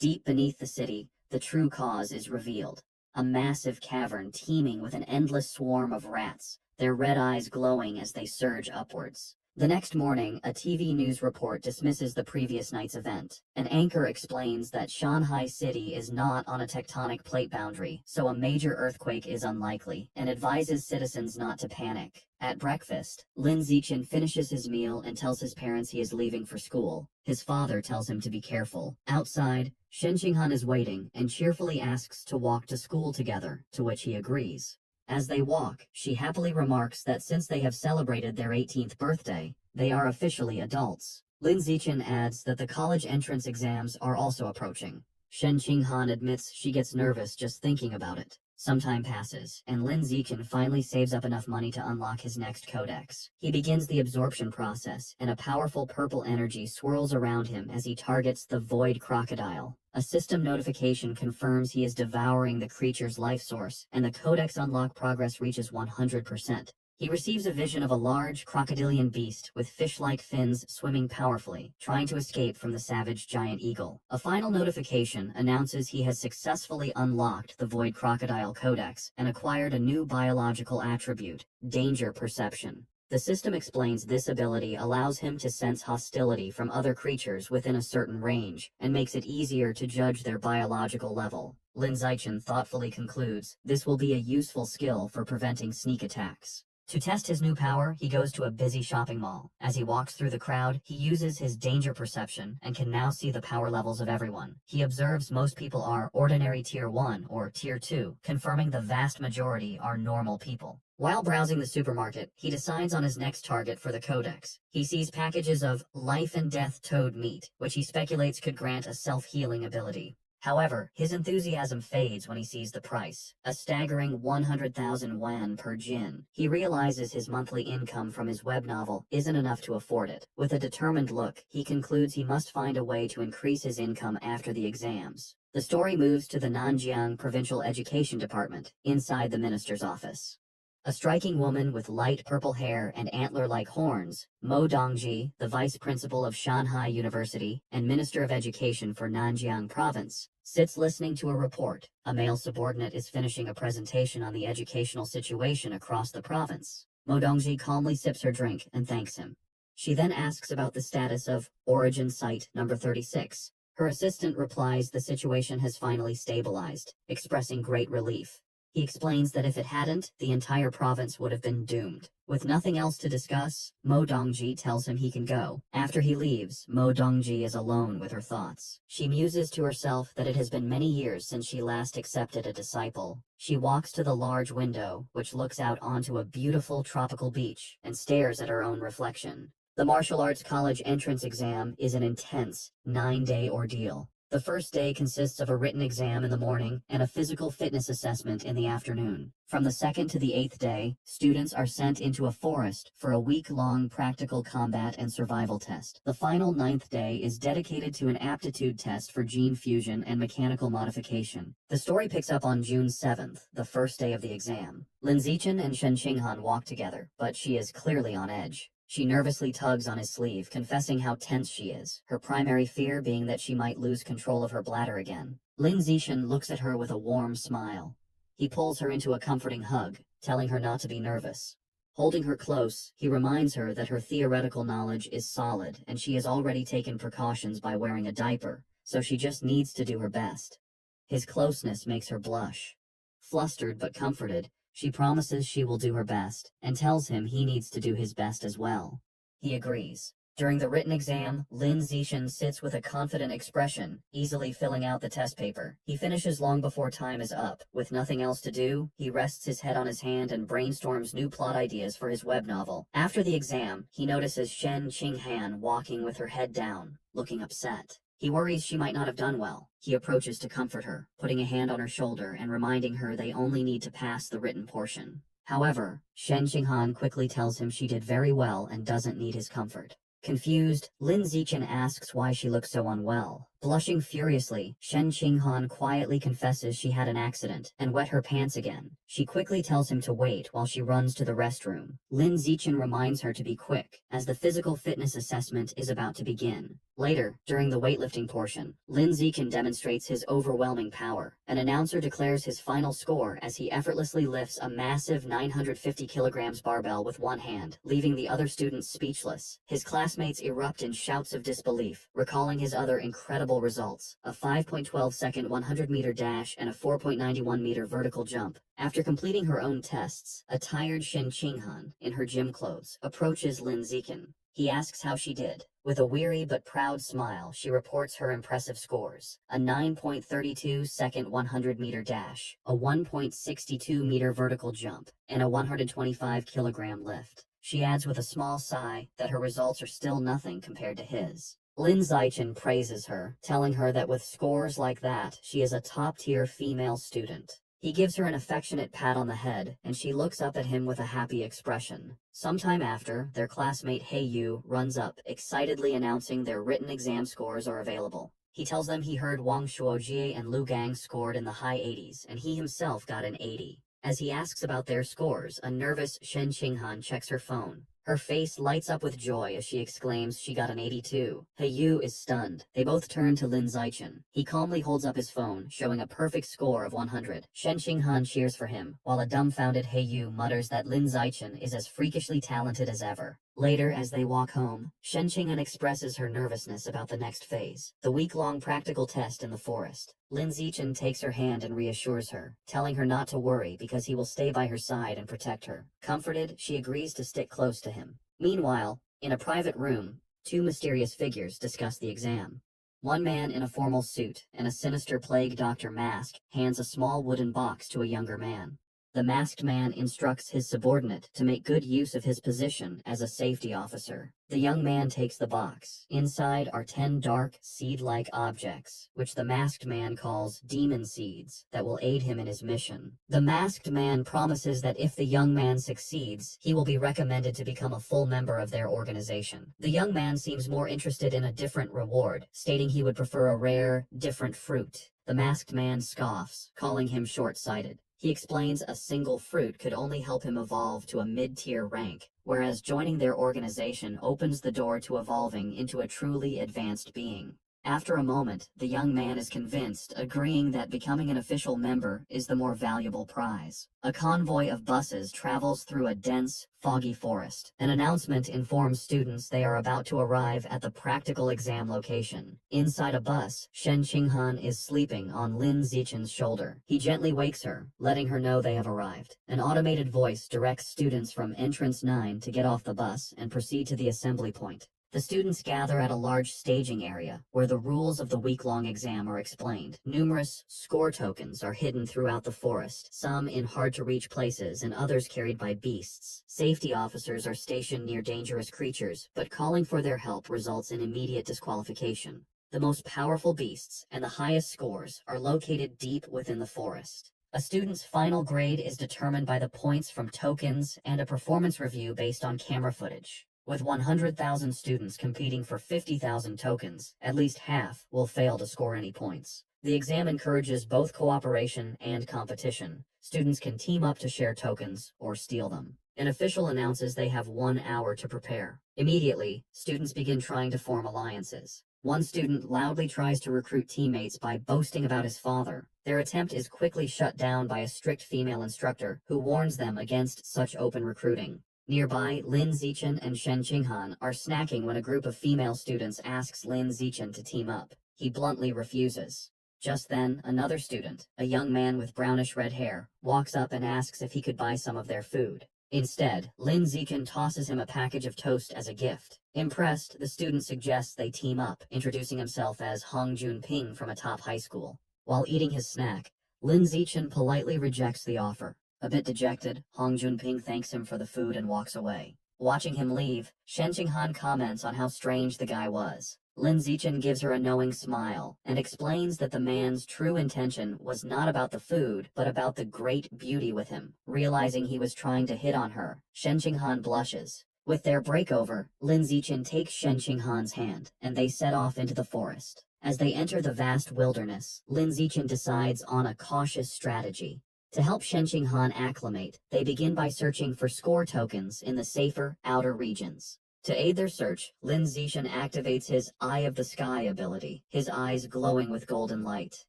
Deep beneath the city, the true cause is revealed. A massive cavern teeming with an endless swarm of rats, their red eyes glowing as they surge upwards. The next morning, a TV news report dismisses the previous night's event. An anchor explains that Shanghai City is not on a tectonic plate boundary, so a major earthquake is unlikely, and advises citizens not to panic. At breakfast, Lin Zichen finishes his meal and tells his parents he is leaving for school. His father tells him to be careful. Outside, Shen Qinghan is waiting and cheerfully asks to walk to school together, to which he agrees. As they walk, she happily remarks that since they have celebrated their 18th birthday, they are officially adults. Lin Zichen adds that the college entrance exams are also approaching. Shen Qinghan admits she gets nervous just thinking about it. Some time passes, and Lin Zichen finally saves up enough money to unlock his next codex. He begins the absorption process, and a powerful purple energy swirls around him as he targets the void crocodile. A system notification confirms he is devouring the creature's life source, and the codex unlock progress reaches 100%. He receives a vision of a large crocodilian beast with fish-like fins swimming powerfully, trying to escape from the savage giant eagle. A final notification announces he has successfully unlocked the Void Crocodile Codex and acquired a new biological attribute, danger perception. The system explains this ability allows him to sense hostility from other creatures within a certain range, and makes it easier to judge their biological level. Lin Zichen thoughtfully concludes this will be a useful skill for preventing sneak attacks. To test his new power, he goes to a busy shopping mall. As he walks through the crowd, he uses his danger perception and can now see the power levels of everyone. He observes most people are ordinary Tier 1 or Tier 2, confirming the vast majority are normal people. While browsing the supermarket, he decides on his next target for the codex. He sees packages of life and death toad meat, which he speculates could grant a self-healing ability. However, his enthusiasm fades when he sees the price, a staggering 100,000 yuan per jin. He realizes his monthly income from his web novel isn't enough to afford it. With a determined look, he concludes he must find a way to increase his income after the exams. The story moves to the Nanjiang Provincial Education Department, inside the minister's office. A striking woman with light purple hair and antler-like horns, Mo Dongji, the vice principal of Shanghai University and Minister of Education for Nanjiang Province, sits listening to a report. A male subordinate is finishing a presentation on the educational situation across the province. Mo Dongji calmly sips her drink and thanks him. She then asks about the status of Origin Site number 36. Her assistant replies the situation has finally stabilized, expressing great relief. He explains that if it hadn't, the entire province would have been doomed. With nothing else to discuss, Mo Dongji tells him he can go. After he leaves, Mo Dongji is alone with her thoughts. She muses to herself that it has been many years since she last accepted a disciple. She walks to the large window, which looks out onto a beautiful tropical beach, and stares at her own reflection. The martial arts college entrance exam is an intense, 9-day ordeal. The first day consists of a written exam in the morning and a physical fitness assessment in the afternoon. From the 2nd to the 8th day, students are sent into a forest for a week-long practical combat and survival test. The final 9th day is dedicated to an aptitude test for gene fusion and mechanical modification. The story picks up on June 7th, the first day of the exam. Lin Zichen and Shen Qinghan walk together, but she is clearly on edge. She nervously tugs on his sleeve, confessing how tense she is, her primary fear being that she might lose control of her bladder again. Lin Zichen looks at her with a warm smile. He pulls her into a comforting hug, telling her not to be nervous. Holding her close, he reminds her that her theoretical knowledge is solid and she has already taken precautions by wearing a diaper, so she just needs to do her best. His closeness makes her blush. Flustered but comforted, she promises she will do her best, and tells him he needs to do his best as well. He agrees. During the written exam, Lin Zichen sits with a confident expression, easily filling out the test paper. He finishes long before time is up. With nothing else to do, he rests his head on his hand and brainstorms new plot ideas for his web novel. After the exam, he notices Shen Qinghan walking with her head down, looking upset. He worries she might not have done well. He approaches to comfort her, putting a hand on her shoulder and reminding her they only need to pass the written portion. However, Shen Qinghan quickly tells him she did very well and doesn't need his comfort. Confused, Lin Zichen asks why she looks so unwell. Blushing furiously, Shen Qinghan quietly confesses she had an accident and wet her pants again. She quickly tells him to wait while she runs to the restroom. Lin Zichen reminds her to be quick, as the physical fitness assessment is about to begin. Later, during the weightlifting portion, Lin Zichen demonstrates his overwhelming power. An announcer declares his final score as he effortlessly lifts a massive 950 kilograms barbell with one hand, leaving the other students speechless. His classmates erupt in shouts of disbelief, recalling his other incredible results, a 5.12-second 100-meter dash and a 4.91-meter vertical jump. After completing her own tests, a tired Shen Qinghan, in her gym clothes, approaches Lin Zichen. He asks how she did. With a weary but proud smile, she reports her impressive scores: a 9.32-second 100-meter dash, a 1.62-meter vertical jump, and a 125-kilogram lift. She adds with a small sigh that her results are still nothing compared to his. Lin Zichen praises her, telling her that with scores like that, she is a top-tier female student. He gives her an affectionate pat on the head, and she looks up at him with a happy expression. Sometime after, their classmate He Yu runs up, excitedly announcing their written exam scores are available. He tells them he heard Wang Shuojie and Lu Gang scored in the high 80s, and he himself got an 80. As he asks about their scores, a nervous Shen Qinghan checks her phone. Her face lights up with joy as she exclaims she got an 82. He Yu is stunned. They both turn to Lin Zichen. He calmly holds up his phone, showing a perfect score of 100. Shen Qinghan cheers for him, while a dumbfounded He Yu mutters that Lin Zichen is as freakishly talented as ever. Later, as they walk home, Shen Qinghan expresses her nervousness about the next phase, the week-long practical test in the forest. Lin Zichen takes her hand and reassures her, telling her not to worry because he will stay by her side and protect her. Comforted, she agrees to stick close to him. Meanwhile, in a private room, two mysterious figures discuss the exam. One man in a formal suit and a sinister plague doctor mask hands a small wooden box to a younger man. The masked man instructs his subordinate to make good use of his position as a safety officer. The young man takes the box. Inside are 10 dark, seed-like objects, which the masked man calls demon seeds, that will aid him in his mission. The masked man promises that if the young man succeeds, he will be recommended to become a full member of their organization. The young man seems more interested in a different reward, stating he would prefer a rare, different fruit. The masked man scoffs, calling him short-sighted. He explains a single fruit could only help him evolve to a mid-tier rank, whereas joining their organization opens the door to evolving into a truly advanced being. After a moment, the young man is convinced, agreeing that becoming an official member is the more valuable prize. A convoy of buses travels through a dense, foggy forest. An announcement informs students they are about to arrive at the practical exam location. Inside a bus, Shen Qinghan is sleeping on Lin Zichen's shoulder. He gently wakes her, letting her know they have arrived. An automated voice directs students from entrance 9 to get off the bus and proceed to the assembly point. The students gather at a large staging area where the rules of the week-long exam are explained. Numerous score tokens are hidden throughout the forest, some in hard-to-reach places and others carried by beasts. Safety officers are stationed near dangerous creatures, but calling for their help results in immediate disqualification. The most powerful beasts and the highest scores are located deep within the forest. A student's final grade is determined by the points from tokens and a performance review based on camera footage. With 100,000 students competing for 50,000 tokens, at least half will fail to score any points. The exam encourages both cooperation and competition. Students can team up to share tokens or steal them. An official announces they have 1 hour to prepare. Immediately, students begin trying to form alliances. One student loudly tries to recruit teammates by boasting about his father. Their attempt is quickly shut down by a strict female instructor who warns them against such open recruiting. Nearby, Lin Zichen and Shen Qinghan are snacking when a group of female students asks Lin Zichen to team up. He bluntly refuses. Just then, another student, a young man with brownish red hair, walks up and asks if he could buy some of their food. Instead, Lin Zichen tosses him a package of toast as a gift. Impressed, the student suggests they team up, introducing himself as Hong Junping from a top high school. While eating his snack, Lin Zichen politely rejects the offer. A bit dejected, Hong Junping thanks him for the food and walks away. Watching him leave, Shen Qinghan comments on how strange the guy was. Lin Zichen gives her a knowing smile and explains that the man's true intention was not about the food, but about the great beauty with him. Realizing he was trying to hit on her, Shen Qinghan blushes. With their break over, Lin Zichen takes Shen Qinghan's hand, and they set off into the forest. As they enter the vast wilderness, Lin Zichen decides on a cautious strategy. To help Shen Qinghan acclimate, they begin by searching for score tokens in the safer, outer regions. To aid their search, Lin Zichen activates his Eye of the Sky ability, his eyes glowing with golden light.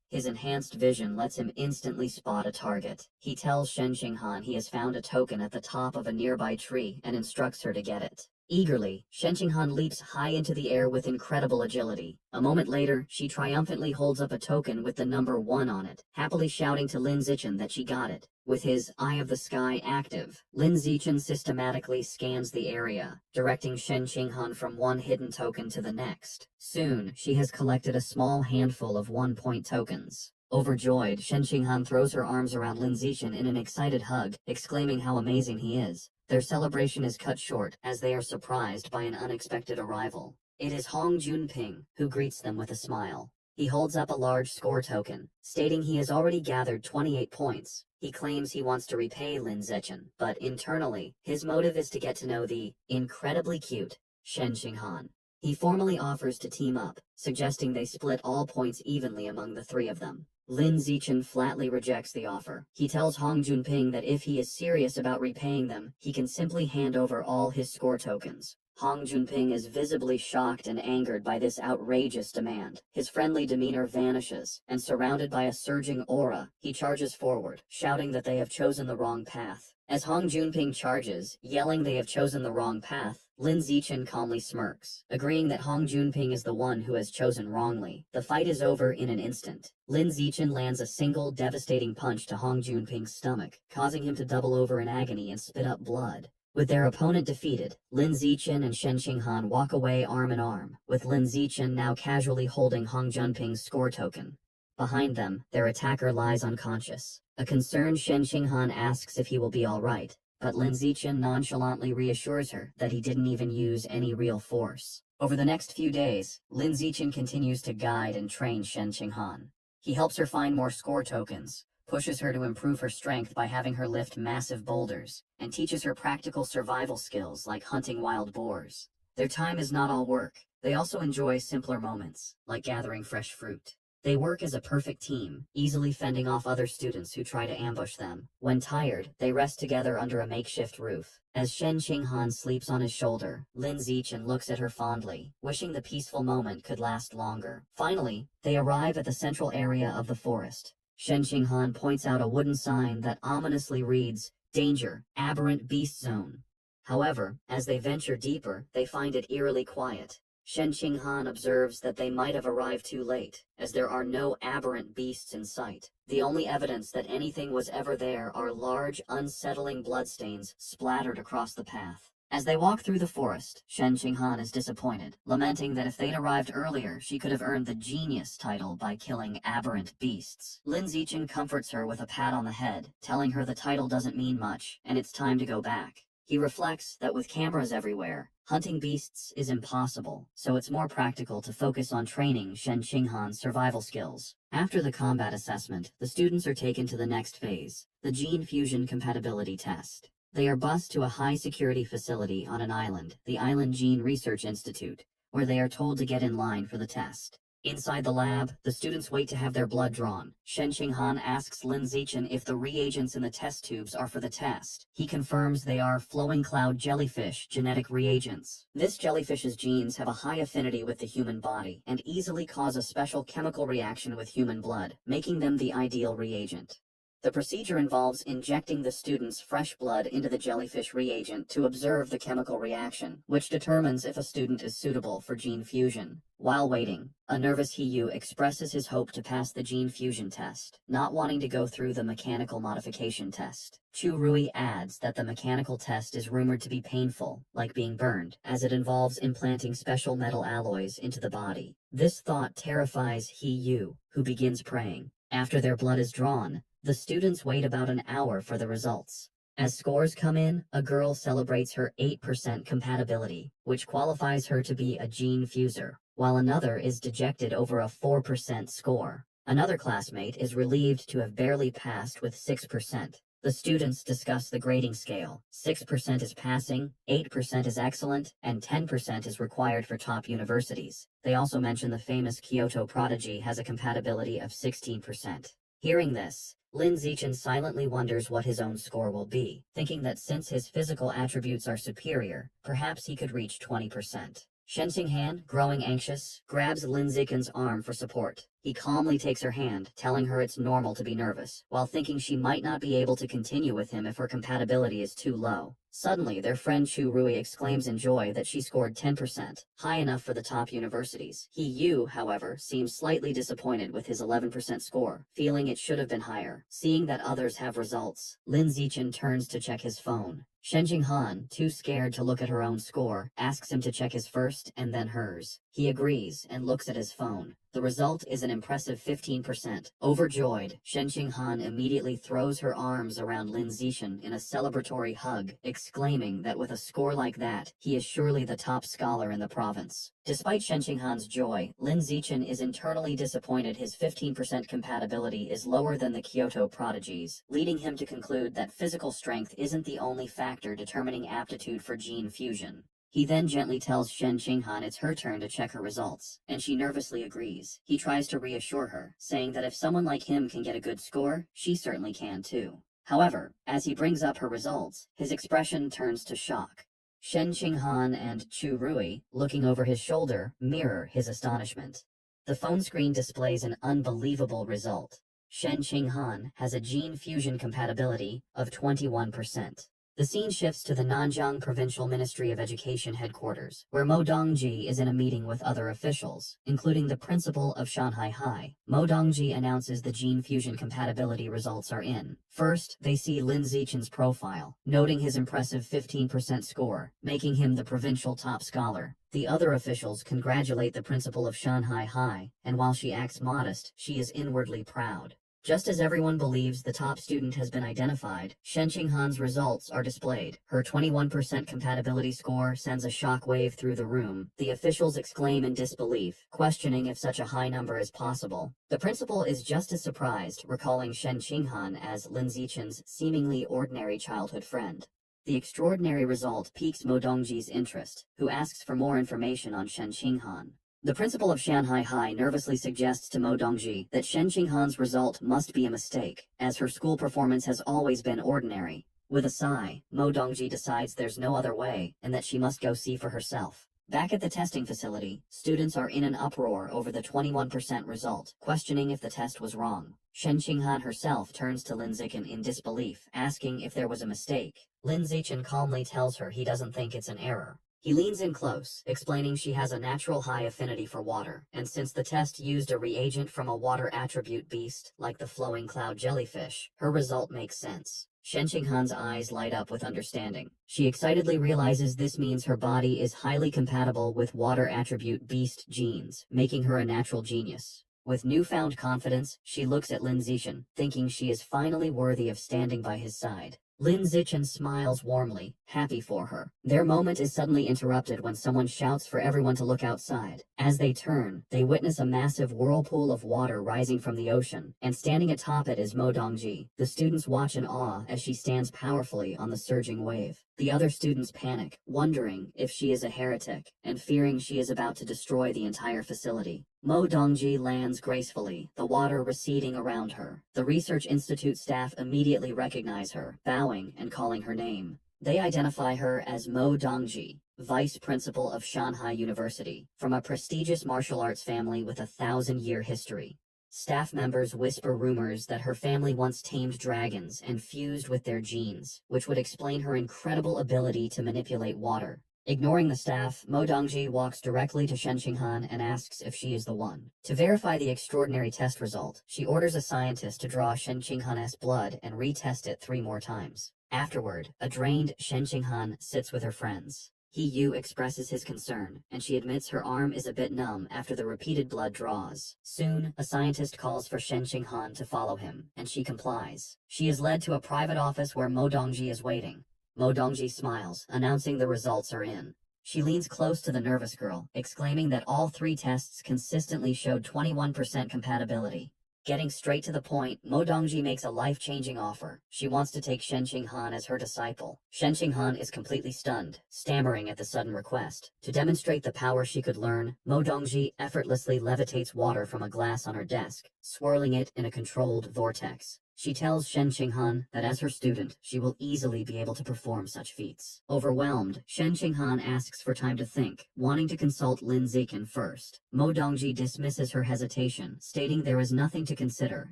His enhanced vision lets him instantly spot a target. He tells Shen Qinghan he has found a token at the top of a nearby tree and instructs her to get it. Eagerly, Shen Qinghan leaps high into the air with incredible agility. A moment later, she triumphantly holds up a token with the number 1 on it, happily shouting to Lin Zichen that she got it. With his Eye of the Sky active, Lin Zichen systematically scans the area, directing Shen Qinghan from one hidden token to the next. Soon, she has collected a small handful of 1-point tokens. Overjoyed, Shen Qinghan throws her arms around Lin Zichen in an excited hug, exclaiming how amazing he is. Their celebration is cut short as they are surprised by an unexpected arrival. It is Hong Junping who greets them with a smile. He holds up a large score token, stating he has already gathered 28 points. He claims he wants to repay Lin Zichen, but internally, his motive is to get to know the incredibly cute Shen Qinghan. He formally offers to team up, suggesting they split all points evenly among the three of them. Lin Zichen flatly rejects the offer. He tells Hong Junping that if he is serious about repaying them, he can simply hand over all his score tokens. Hong Junping is visibly shocked and angered by this outrageous demand. His friendly demeanor vanishes, and surrounded by a surging aura, he charges forward, shouting that they have chosen the wrong path. As Hong Junping charges, yelling they have chosen the wrong path, Lin Zichen calmly smirks, agreeing that Hong Junping is the one who has chosen wrongly. The fight is over in an instant. Lin Zichen lands a single devastating punch to Hong Junping's stomach, causing him to double over in agony and spit up blood. With their opponent defeated, Lin Zichen and Shen Qinghan walk away arm in arm, with Lin Zichen now casually holding Hong Junping's score token. Behind them, their attacker lies unconscious. A concerned Shen Qinghan asks if he will be all right, but Lin Zichen nonchalantly reassures her that he didn't even use any real force. Over the next few days, Lin Zichen continues to guide and train Shen Qinghan. He helps her find more score tokens, pushes her to improve her strength by having her lift massive boulders, and teaches her practical survival skills like hunting wild boars. Their time is not all work. They also enjoy simpler moments, like gathering fresh fruit. They work as a perfect team, easily fending off other students who try to ambush them. When tired, they rest together under a makeshift roof. As Shen Qinghan sleeps on his shoulder, Lin Zichen looks at her fondly, wishing the peaceful moment could last longer. Finally, they arrive at the central area of the forest. Shen Qinghan points out a wooden sign that ominously reads, "Danger, Aberrant Beast Zone." However, as they venture deeper, they find it eerily quiet. Shen Qinghan observes that they might have arrived too late, as there are no aberrant beasts in sight. The only evidence that anything was ever there are large, unsettling bloodstains splattered across the path. As they walk through the forest, Shen Qinghan is disappointed, lamenting that if they'd arrived earlier, she could have earned the genius title by killing aberrant beasts. Lin Zichen comforts her with a pat on the head, telling her the title doesn't mean much, and it's time to go back. He reflects that with cameras everywhere, hunting beasts is impossible, so it's more practical to focus on training Shen Qinghan's survival skills. After the combat assessment, the students are taken to the next phase, the gene fusion compatibility test. They are bused to a high-security facility on an island, the Island Gene Research Institute, where they are told to get in line for the test. Inside the lab, the students wait to have their blood drawn. Shen Qinghan asks Lin Zichen if the reagents in the test tubes are for the test. He confirms they are flowing cloud jellyfish genetic reagents. This jellyfish's genes have a high affinity with the human body and easily cause a special chemical reaction with human blood, making them the ideal reagent. The procedure involves injecting the student's fresh blood into the jellyfish reagent to observe the chemical reaction, which determines if a student is suitable for gene fusion. While waiting, a nervous Hiyu expresses his hope to pass the gene fusion test, not wanting to go through the mechanical modification test. Chu Rui adds that the mechanical test is rumored to be painful, like being burned, as it involves implanting special metal alloys into the body. This thought terrifies Hiyu, who begins praying. After their blood is drawn, the students wait about an hour for the results. As scores come in, a girl celebrates her 8% compatibility, which qualifies her to be a gene fuser, while another is dejected over a 4% score. Another classmate is relieved to have barely passed with 6%. The students discuss the grading scale. 6% is passing, 8% is excellent, and 10% is required for top universities. They also mention the famous Kyoto prodigy has a compatibility of 16%. Hearing this, Lin Zichen silently wonders what his own score will be, thinking that since his physical attributes are superior, perhaps he could reach 20%. Shen Qinghan, growing anxious, grabs Lin Zichen's arm for support. He calmly takes her hand, telling her it's normal to be nervous, while thinking she might not be able to continue with him if her compatibility is too low. Suddenly, their friend Chu Rui exclaims in joy that she scored 10%, high enough for the top universities. Hiyu, however, seems slightly disappointed with his 11% score, feeling it should have been higher. Seeing that others have results, Lin Zichen turns to check his phone. Shen Qinghan, too scared to look at her own score, asks him to check his first and then hers. He agrees and looks at his phone. The result is an impressive 15%. Overjoyed, Shen Qinghan immediately throws her arms around Lin Zichen in a celebratory hug, exclaiming that with a score like that, he is surely the top scholar in the province. Despite Shen Qinghan's joy, Lin Zichen is internally disappointed his 15% compatibility is lower than the Kyoto prodigies, leading him to conclude that physical strength isn't the only factor determining aptitude for gene fusion. He then gently tells Shen Qinghan it's her turn to check her results, and she nervously agrees. He tries to reassure her, saying that if someone like him can get a good score, she certainly can too. However, as he brings up her results, his expression turns to shock. Shen Qinghan and Chu Rui, looking over his shoulder, mirror his astonishment. The phone screen displays an unbelievable result. Shen Qinghan has a gene fusion compatibility of 21%. The scene shifts to the Nanjiang Provincial Ministry of Education headquarters, where Mo Dongji is in a meeting with other officials, including the principal of Shanghai High. Mo Dongji announces the gene fusion compatibility results are in. First, they see Lin Zichen's profile, noting his impressive 15% score, making him the provincial top scholar. The other officials congratulate the principal of Shanghai High, and while she acts modest, she is inwardly proud. Just as everyone believes the top student has been identified, Shen Qinghan's results are displayed. Her 21% compatibility score sends a shockwave through the room. The officials exclaim in disbelief, questioning if such a high number is possible. The principal is just as surprised, recalling Shen Qinghan as Lin Zichen's seemingly ordinary childhood friend. The extraordinary result piques Mo Dongji's interest, who asks for more information on Shen Qinghan. The principal of Shanghai High nervously suggests to Mo Dongji that Shen Qinghan's result must be a mistake, as her school performance has always been ordinary. With a sigh, Mo Dongji decides there's no other way, and that she must go see for herself. Back at the testing facility, students are in an uproar over the 21% result, questioning if the test was wrong. Shen Qinghan herself turns to Lin Zichen in disbelief, asking if there was a mistake. Lin Zichen calmly tells her he doesn't think it's an error. He leans in close, explaining she has a natural high affinity for water, and since the test used a reagent from a water attribute beast, like the flowing cloud jellyfish, her result makes sense. Shen Qinghan's eyes light up with understanding. She excitedly realizes this means her body is highly compatible with water attribute beast genes, making her a natural genius. With newfound confidence, she looks at Lin Zichen, thinking she is finally worthy of standing by his side. Lin Zichen smiles warmly, happy for her. Their moment is suddenly interrupted when someone shouts for everyone to look outside. As they turn, they witness a massive whirlpool of water rising from the ocean, and standing atop it is Mo Dongji. The students watch in awe as she stands powerfully on the surging wave. The other students panic, wondering if she is a heretic, and fearing she is about to destroy the entire facility. Mo Dongji lands gracefully, the water receding around her. The Research Institute staff immediately recognize her, bowing and calling her name. They identify her as Mo Dongji, vice principal of Shanghai University, from a prestigious martial arts family with a 1,000-year history. Staff members whisper rumors that her family once tamed dragons and fused with their genes, which would explain her incredible ability to manipulate water. Ignoring the staff, Mo Dongji walks directly to Shen Qinghan and asks if she is the one. To verify the extraordinary test result, she orders a scientist to draw Shen Qinghan's blood and retest it 3 more times. Afterward, a drained Shen Qinghan sits with her friends. Yu expresses his concern, and she admits her arm is a bit numb after the repeated blood draws. Soon, a scientist calls for Shen Qinghan to follow him, and she complies. She is led to a private office where Mo Dongji is waiting. Mo Dongji smiles, announcing the results are in. She leans close to the nervous girl, exclaiming that all 3 tests consistently showed 21% compatibility. Getting straight to the point, Mo Dongji makes a life-changing offer. She wants to take Shen Qinghan as her disciple. Shen Qinghan is completely stunned, stammering at the sudden request. To demonstrate the power she could learn, Mo Dongji effortlessly levitates water from a glass on her desk, swirling it in a controlled vortex. She tells Shen Qinghan that as her student, she will easily be able to perform such feats. Overwhelmed, Shen Qinghan asks for time to think, wanting to consult Lin Zichen first. Mo Dongji dismisses her hesitation, stating there is nothing to consider,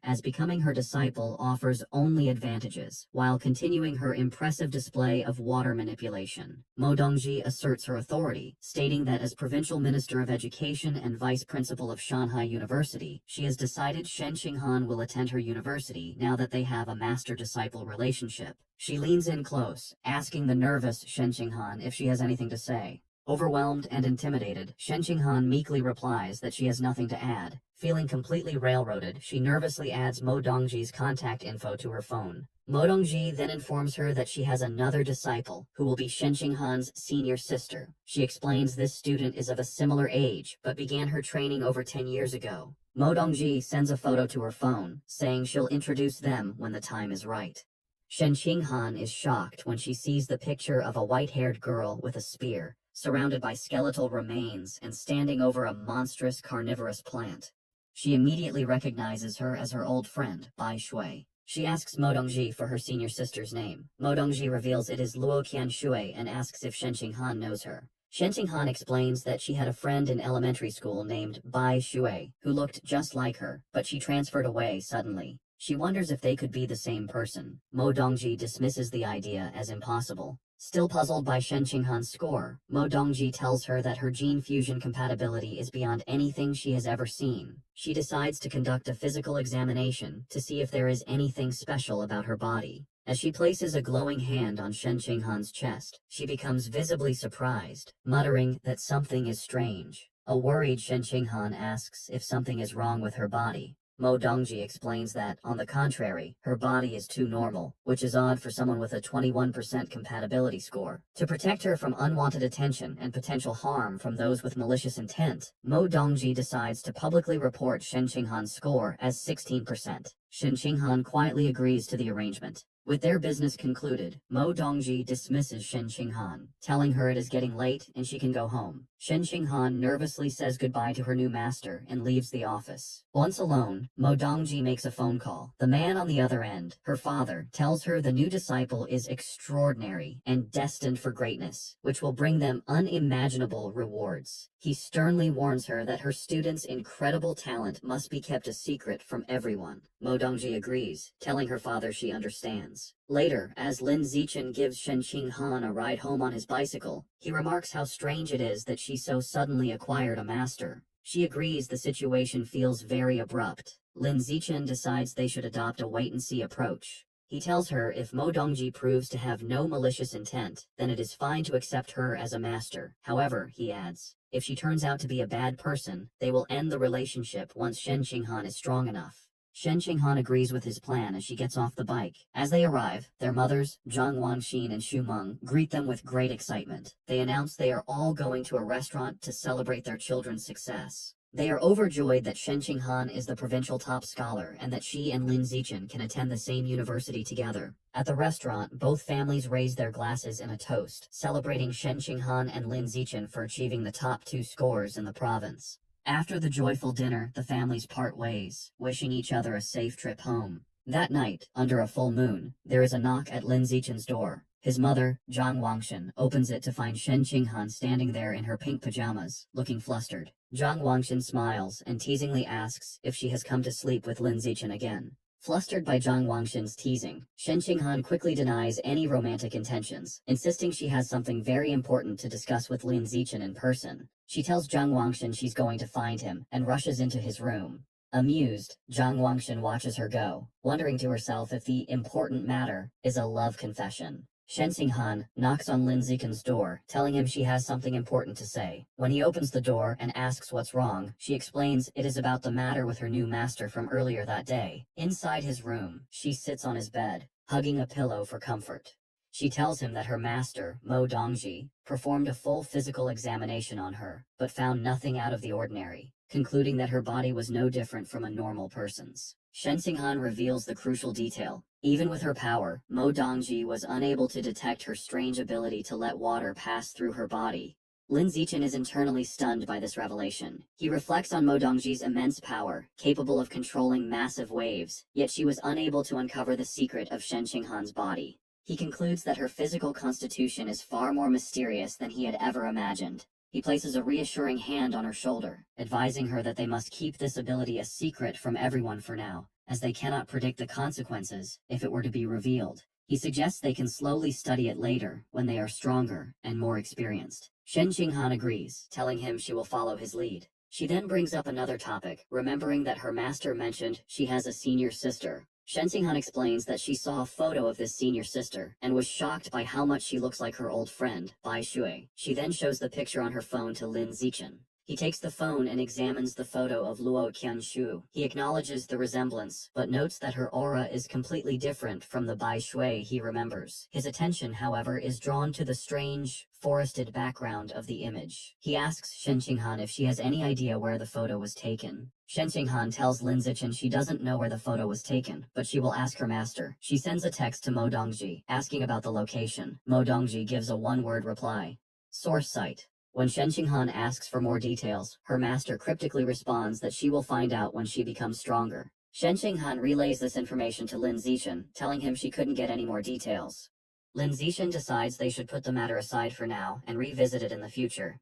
as becoming her disciple offers only advantages, while continuing her impressive display of water manipulation. Mo Dongji asserts her authority, stating that as Provincial Minister of Education and Vice Principal of Shanghai University, she has decided Shen Qinghan will attend her university now that they have a master-disciple relationship. She leans in close, asking the nervous Shen Qinghan if she has anything to say. Overwhelmed and intimidated, Shen Qinghan meekly replies that she has nothing to add. Feeling completely railroaded, she nervously adds Mo Dongji's contact info to her phone. Mo Dongji then informs her that she has another disciple, who will be Shen Qinghan's senior sister. She explains this student is of a similar age, but began her training over 10 years ago. Mo Dongji sends a photo to her phone, saying she'll introduce them when the time is right. Shen Qinghan is shocked when she sees the picture of a white-haired girl with a spear, surrounded by skeletal remains and standing over a monstrous carnivorous plant. She immediately recognizes her as her old friend, Bai Shui. She asks Mo Dongji for her senior sister's name. Mo Dongji reveals it is Luo Qianshui and asks if Shen Qinghan knows her. Shen Qinghan explains that she had a friend in elementary school named Bai Shui, who looked just like her, but she transferred away suddenly. She wonders if they could be the same person. Mo Dongji dismisses the idea as impossible. Still puzzled by Shen Qinghan's score, Mo Dongji tells her that her gene fusion compatibility is beyond anything she has ever seen. She decides to conduct a physical examination to see if there is anything special about her body. As she places a glowing hand on Shen Qinghan's chest, she becomes visibly surprised, muttering that something is strange. A worried Shen Qinghan asks if something is wrong with her body. Mo Dongji explains that, on the contrary, her body is too normal, which is odd for someone with a 21% compatibility score. To protect her from unwanted attention and potential harm from those with malicious intent, Mo Dongji decides to publicly report Shen Qinghan's score as 16%. Shen Qinghan quietly agrees to the arrangement. With their business concluded, Mo Dongji dismisses Shen Qinghan, telling her it is getting late and she can go home. Shen Qinghan nervously says goodbye to her new master and leaves the office. Once alone, Mo Dongji makes a phone call. The man on the other end, her father, tells her the new disciple is extraordinary and destined for greatness, which will bring them unimaginable rewards. He sternly warns her that her student's incredible talent must be kept a secret from everyone. Mo Dongji agrees, telling her father she understands. Later, as Lin Zichen gives Shen Qinghan a ride home on his bicycle, he remarks how strange it is that she so suddenly acquired a master. She agrees the situation feels very abrupt. Lin Zichen decides they should adopt a wait-and-see approach. He tells her if Mo Dongji proves to have no malicious intent, then it is fine to accept her as a master. However, he adds, if she turns out to be a bad person, they will end the relationship once Shen Qinghan is strong enough. Shen Qinghan agrees with his plan as she gets off the bike. As they arrive, their mothers, Zhang Wanxin and Xu Meng, greet them with great excitement. They announce they are all going to a restaurant to celebrate their children's success. They are overjoyed that Shen Qinghan is the provincial top scholar and that she and Lin Zichen can attend the same university together. At the restaurant, both families raise their glasses in a toast, celebrating Shen Qinghan and Lin Zichen for achieving the top 2 scores in the province. After the joyful dinner, the families part ways, wishing each other a safe trip home. That night, under a full moon, there is a knock at Lin Zichen's door. His mother, Zhang Wangshan, opens it to find Shen Qinghan standing there in her pink pajamas, looking flustered. Zhang Wangshan smiles and teasingly asks if she has come to sleep with Lin Zichen again. Flustered by Zhang Wangshan's teasing, Shen Qinghan quickly denies any romantic intentions, insisting she has something very important to discuss with Lin Zichen in person. She tells Zhang Wangshan she's going to find him and rushes into his room. Amused, Zhang Wangshan watches her go, wondering to herself if the important matter is a love confession. Shen Qinghan knocks on Lin Zichen's door, telling him she has something important to say. When he opens the door and asks what's wrong, she explains it is about the matter with her new master from earlier that day. Inside his room, she sits on his bed, hugging a pillow for comfort. She tells him that her master, Mo Dongji, performed a full physical examination on her, but found nothing out of the ordinary, concluding that her body was no different from a normal person's. Shen Qinghan reveals the crucial detail. Even with her power, Mo Dongji was unable to detect her strange ability to let water pass through her body. Lin Zichen is internally stunned by this revelation. He reflects on Mo Dongji's immense power, capable of controlling massive waves, yet she was unable to uncover the secret of Shen Qinghan's body. He concludes that her physical constitution is far more mysterious than he had ever imagined. He places a reassuring hand on her shoulder, advising her that they must keep this ability a secret from everyone for now, as they cannot predict the consequences if it were to be revealed. He suggests they can slowly study it later when they are stronger and more experienced. Shen Qinghan agrees, telling him she will follow his lead. She then brings up another topic, remembering that her master mentioned she has a senior sister. Shen Qinghan explains that she saw a photo of this senior sister and was shocked by how much she looks like her old friend, Bai Shui. She then shows the picture on her phone to Lin Zichen. He takes the phone and examines the photo of Luo Qianshu. He acknowledges the resemblance, but notes that her aura is completely different from the Bai Shui he remembers. His attention, however, is drawn to the strange, forested background of the image. He asks Shen Qinghan if she has any idea where the photo was taken. Shen Qinghan tells Lin Zichen she doesn't know where the photo was taken, but she will ask her master. She sends a text to Mo Dongji, asking about the location. Mo Dongji gives a one-word reply. Source site. When Shen Qinghan asks for more details, her master cryptically responds that she will find out when she becomes stronger. Shen Qinghan relays this information to Lin Zichen, telling him she couldn't get any more details. Lin Zichen decides they should put the matter aside for now and revisit it in the future.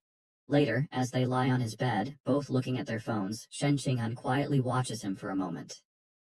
Later, as they lie on his bed, both looking at their phones, Shen Qinghan quietly watches him for a moment.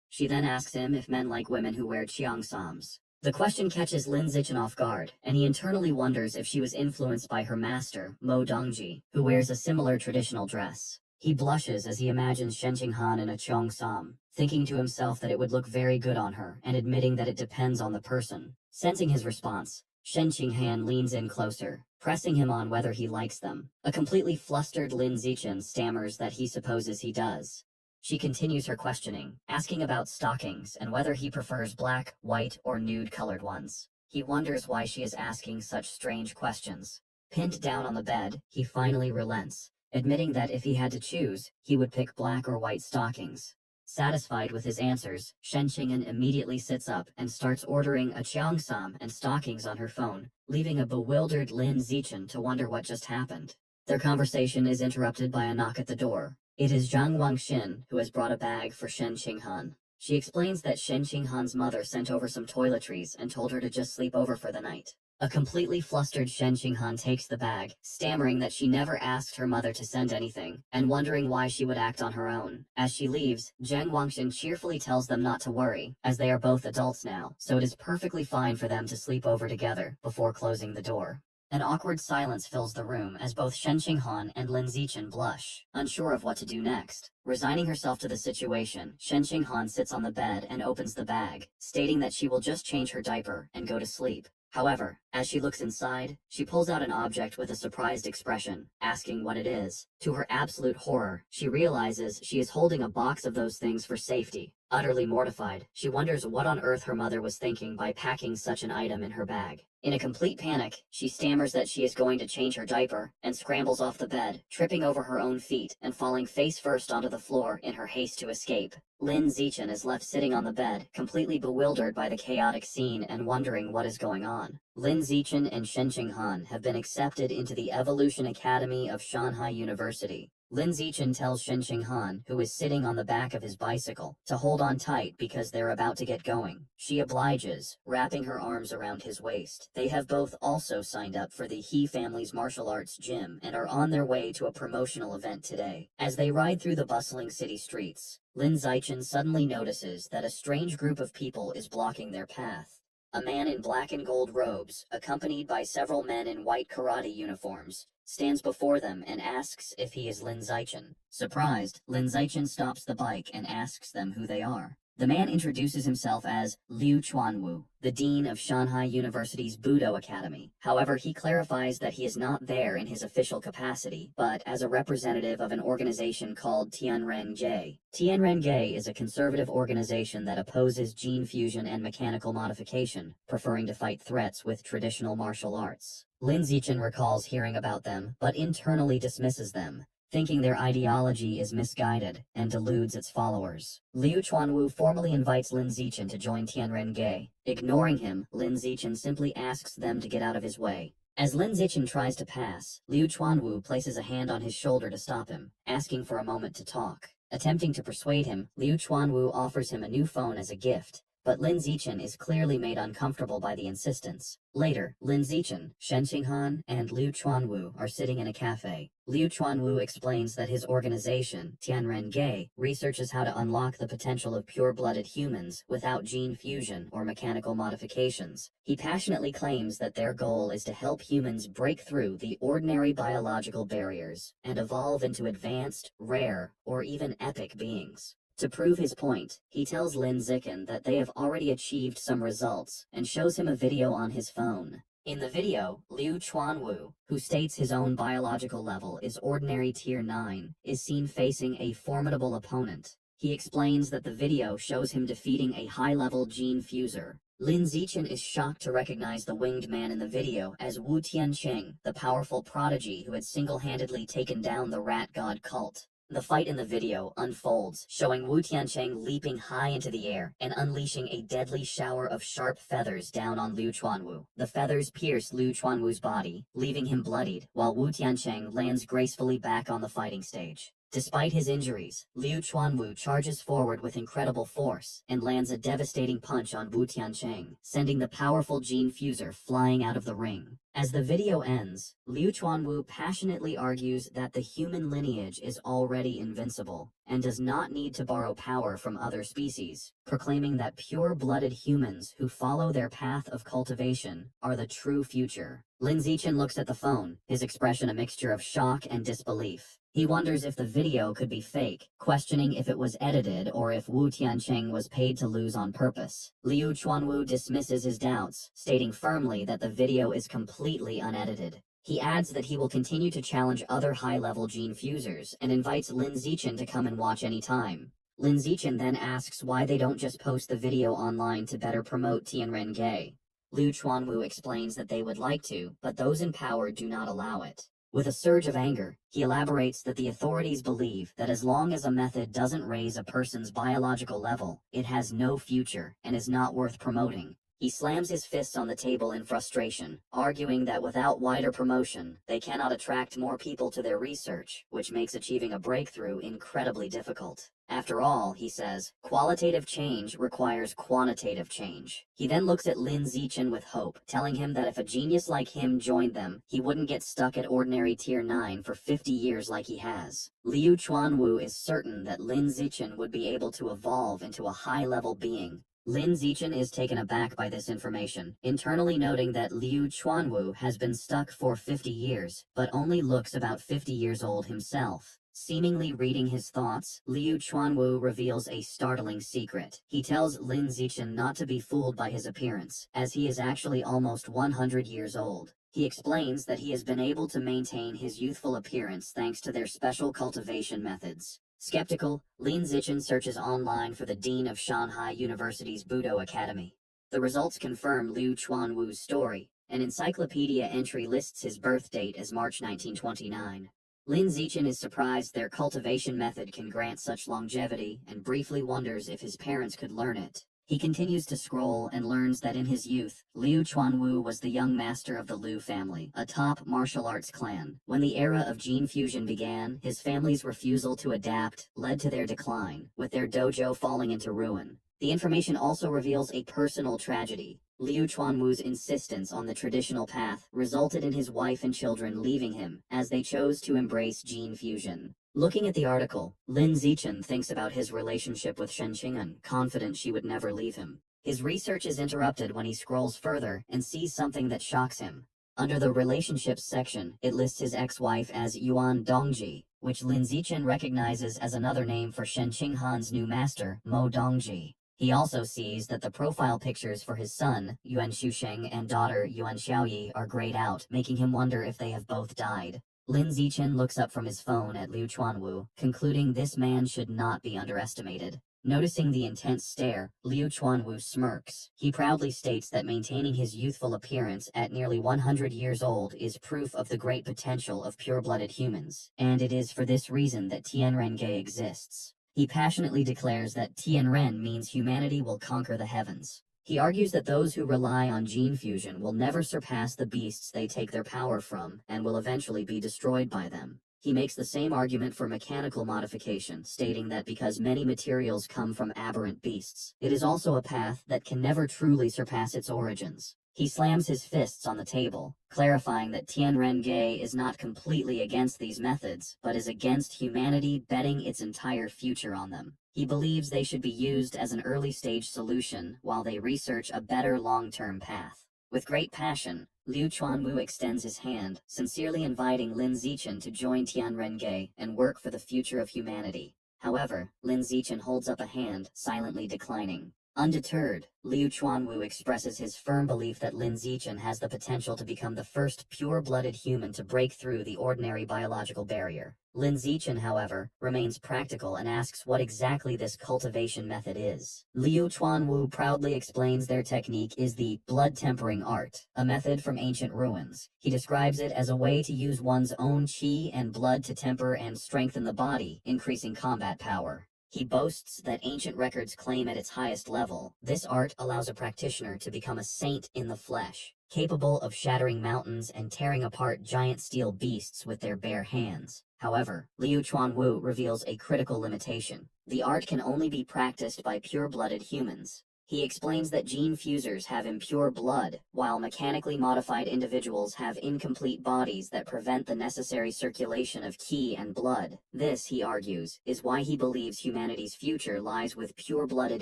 She then asks him if men like women who wear cheongsams. The question catches Lin Zichen off guard, and he internally wonders if she was influenced by her master, Mo Dongji, who wears a similar traditional dress. He blushes as he imagines Shen Qinghan in a cheongsam, thinking to himself that it would look very good on her, and admitting that it depends on the person. Sensing his response, Shen Qinghan leans in closer, pressing him on whether he likes them. A completely flustered Lin Zichen stammers that he supposes he does. She continues her questioning, asking about stockings and whether he prefers black, white, or nude-colored ones. He wonders why she is asking such strange questions. Pinned down on the bed, he finally relents, admitting that if he had to choose, he would pick black or white stockings. Satisfied with his answers, Shen Qinghan immediately sits up and starts ordering a cheongsam and stockings on her phone, leaving a bewildered Lin Zichen to wonder what just happened. Their conversation is interrupted by a knock at the door. It is Zhang Wangshan who has brought a bag for Shen Qinghan. She explains that Shen Qinghan's mother sent over some toiletries and told her to just sleep over for the night. A completely flustered Shen Qinghan takes the bag, stammering that she never asked her mother to send anything, and wondering why she would act on her own. As she leaves, Zhang Wangshan cheerfully tells them not to worry, as they are both adults now, so it is perfectly fine for them to sleep over together, before closing the door. An awkward silence fills the room as both Shen Qinghan and Lin Zichen blush, unsure of what to do next. Resigning herself to the situation, Shen Qinghan sits on the bed and opens the bag, stating that she will just change her diaper and go to sleep. However, as she looks inside, she pulls out an object with a surprised expression, asking what it is. To her absolute horror, she realizes she is holding a box of those things for safety. Utterly mortified, she wonders what on earth her mother was thinking by packing such an item in her bag. In a complete panic, she stammers that she is going to change her diaper and scrambles off the bed, tripping over her own feet and falling face first onto the floor in her haste to escape. Lin Zichen is left sitting on the bed, completely bewildered by the chaotic scene and wondering what is going on. Lin Zichen and Shen Qinghan have been accepted into the Evolution Academy of Shanghai University. Lin Zichen tells Shen Qinghan, who is sitting on the back of his bicycle, to hold on tight because they're about to get going. She obliges, wrapping her arms around his waist. They have both also signed up for the He family's martial arts gym and are on their way to a promotional event today. As they ride through the bustling city streets, Lin Zichen suddenly notices that a strange group of people is blocking their path. A man in black and gold robes, accompanied by several men in white karate uniforms, stands before them and asks if he is Lin Zichen. Surprised, Lin Zichen stops the bike and asks them who they are. The man introduces himself as Liu Chuanwu, the dean of Shanghai University's Budo Academy. However, he clarifies that he is not there in his official capacity, but as a representative of an organization called Tianren-Ge. Tianren-Ge is a conservative organization that opposes gene fusion and mechanical modification, preferring to fight threats with traditional martial arts. Lin Zichen recalls hearing about them, but internally dismisses them, thinking their ideology is misguided and deludes its followers. Liu Chuanwu formally invites Lin Zichen to join Tianren-Ge. Ignoring him, Lin Zichen simply asks them to get out of his way. As Lin Zichen tries to pass, Liu Chuanwu places a hand on his shoulder to stop him, asking for a moment to talk. Attempting to persuade him, Liu Chuanwu offers him a new phone as a gift, but Lin Zichen is clearly made uncomfortable by the insistence. Later, Lin Zichen, Shen Qinghan, and Liu Chuanwu are sitting in a cafe. Liu Chuanwu explains that his organization, Tianren-Ge, researches how to unlock the potential of pure-blooded humans without gene fusion or mechanical modifications. He passionately claims that their goal is to help humans break through the ordinary biological barriers and evolve into advanced, rare, or even epic beings. To prove his point, he tells Lin Zichen that they have already achieved some results and shows him a video on his phone. In the video, Liu Chuanwu, who states his own biological level is ordinary tier 9, is seen facing a formidable opponent. He explains that the video shows him defeating a high-level gene fuser. Lin Zichen is shocked to recognize the winged man in the video as Wu Tianqing, the powerful prodigy who had single-handedly taken down the rat god cult. The fight in the video unfolds, showing Wu Tianqing leaping high into the air and unleashing a deadly shower of sharp feathers down on Liu Chuanwu. The feathers pierce Liu Chuanwu's body, leaving him bloodied, while Wu Tianqing lands gracefully back on the fighting stage. Despite his injuries, Liu Chuanwu charges forward with incredible force and lands a devastating punch on Wu Tianqing, sending the powerful gene fuser flying out of the ring. As the video ends, Liu Chuanwu passionately argues that the human lineage is already invincible and does not need to borrow power from other species, proclaiming that pure-blooded humans who follow their path of cultivation are the true future. Lin Zichen looks at the phone, his expression a mixture of shock and disbelief. He wonders if the video could be fake, questioning if it was edited or if Wu Tianqing was paid to lose on purpose. Liu Chuanwu dismisses his doubts, stating firmly that the video is completely unedited. He adds that he will continue to challenge other high-level gene fusers and invites Lin Zichen to come and watch anytime. Lin Zichen then asks why they don't just post the video online to better promote Tianren-Ge. Liu Chuanwu explains that they would like to, but those in power do not allow it. With a surge of anger, he elaborates that the authorities believe that as long as a method doesn't raise a person's biological level, it has no future and is not worth promoting. He slams his fists on the table in frustration, arguing that without wider promotion, they cannot attract more people to their research, which makes achieving a breakthrough incredibly difficult. After all, he says, qualitative change requires quantitative change. He then looks at Lin Zichen with hope, telling him that if a genius like him joined them, he wouldn't get stuck at ordinary tier 9 for 50 years like he has. Liu Chuanwu is certain that Lin Zichen would be able to evolve into a high-level being. Lin Zichen is taken aback by this information, internally noting that Liu Chuanwu has been stuck for 50 years, but only looks about 50 years old himself. Seemingly reading his thoughts, Liu Chuanwu reveals a startling secret. He tells Lin Zichen not to be fooled by his appearance, as he is actually almost 100 years old. He explains that he has been able to maintain his youthful appearance thanks to their special cultivation methods. Skeptical, Lin Zichen searches online for the dean of Shanghai University's Budo Academy. The results confirm Liu Chuanwu's story. An encyclopedia entry lists his birth date as March 1929. Lin Zichen is surprised their cultivation method can grant such longevity and briefly wonders if his parents could learn it. He continues to scroll and learns that in his youth, Liu Chuanwu was the young master of the Liu family, a top martial arts clan. When the era of gene fusion began, his family's refusal to adapt led to their decline, with their dojo falling into ruin. The information also reveals a personal tragedy. Liu Chuanwu's insistence on the traditional path resulted in his wife and children leaving him, as they chose to embrace gene fusion. Looking at the article, Lin Zichen thinks about his relationship with Shen Qing'an, confident she would never leave him. His research is interrupted when he scrolls further and sees something that shocks him. Under the relationships section, it lists his ex-wife as Yuan Dongji, which Lin Zichen recognizes as another name for Shen Qing'an's new master, Mo Dongji. He also sees that the profile pictures for his son, Yuan Xusheng, and daughter, Yuan Xiaoyi, are grayed out, making him wonder if they have both died. Lin Zichen looks up from his phone at Liu Chuanwu, concluding this man should not be underestimated. Noticing the intense stare, Liu Chuanwu smirks. He proudly states that maintaining his youthful appearance at nearly 100 years old is proof of the great potential of pure-blooded humans, and it is for this reason that Tianrenge exists. He passionately declares that Tianren means humanity will conquer the heavens. He argues that those who rely on gene fusion will never surpass the beasts they take their power from and will eventually be destroyed by them. He makes the same argument for mechanical modification, stating that because many materials come from aberrant beasts, it is also a path that can never truly surpass its origins. He slams his fists on the table, clarifying that Tianrenge is not completely against these methods, but is against humanity betting its entire future on them. He believes they should be used as an early-stage solution while they research a better long-term path. With great passion, Liu Chuanwu extends his hand, sincerely inviting Lin Zichen to join Tianrenge and work for the future of humanity. However, Lin Zichen holds up a hand, silently declining. Undeterred, Liu Chuanwu expresses his firm belief that Lin Zichen has the potential to become the first pure-blooded human to break through the ordinary biological barrier. Lin Zichen, however, remains practical and asks what exactly this cultivation method is. Liu Chuanwu proudly explains their technique is the blood-tempering art, a method from ancient ruins. He describes it as a way to use one's own qi and blood to temper and strengthen the body, increasing combat power. He boasts that ancient records claim at its highest level, this art allows a practitioner to become a saint in the flesh, capable of shattering mountains and tearing apart giant steel beasts with their bare hands. However, Liu Chuanwu reveals a critical limitation. The art can only be practiced by pure-blooded humans. He explains that gene fusers have impure blood, while mechanically modified individuals have incomplete bodies that prevent the necessary circulation of qi and blood. This, he argues, is why he believes humanity's future lies with pure-blooded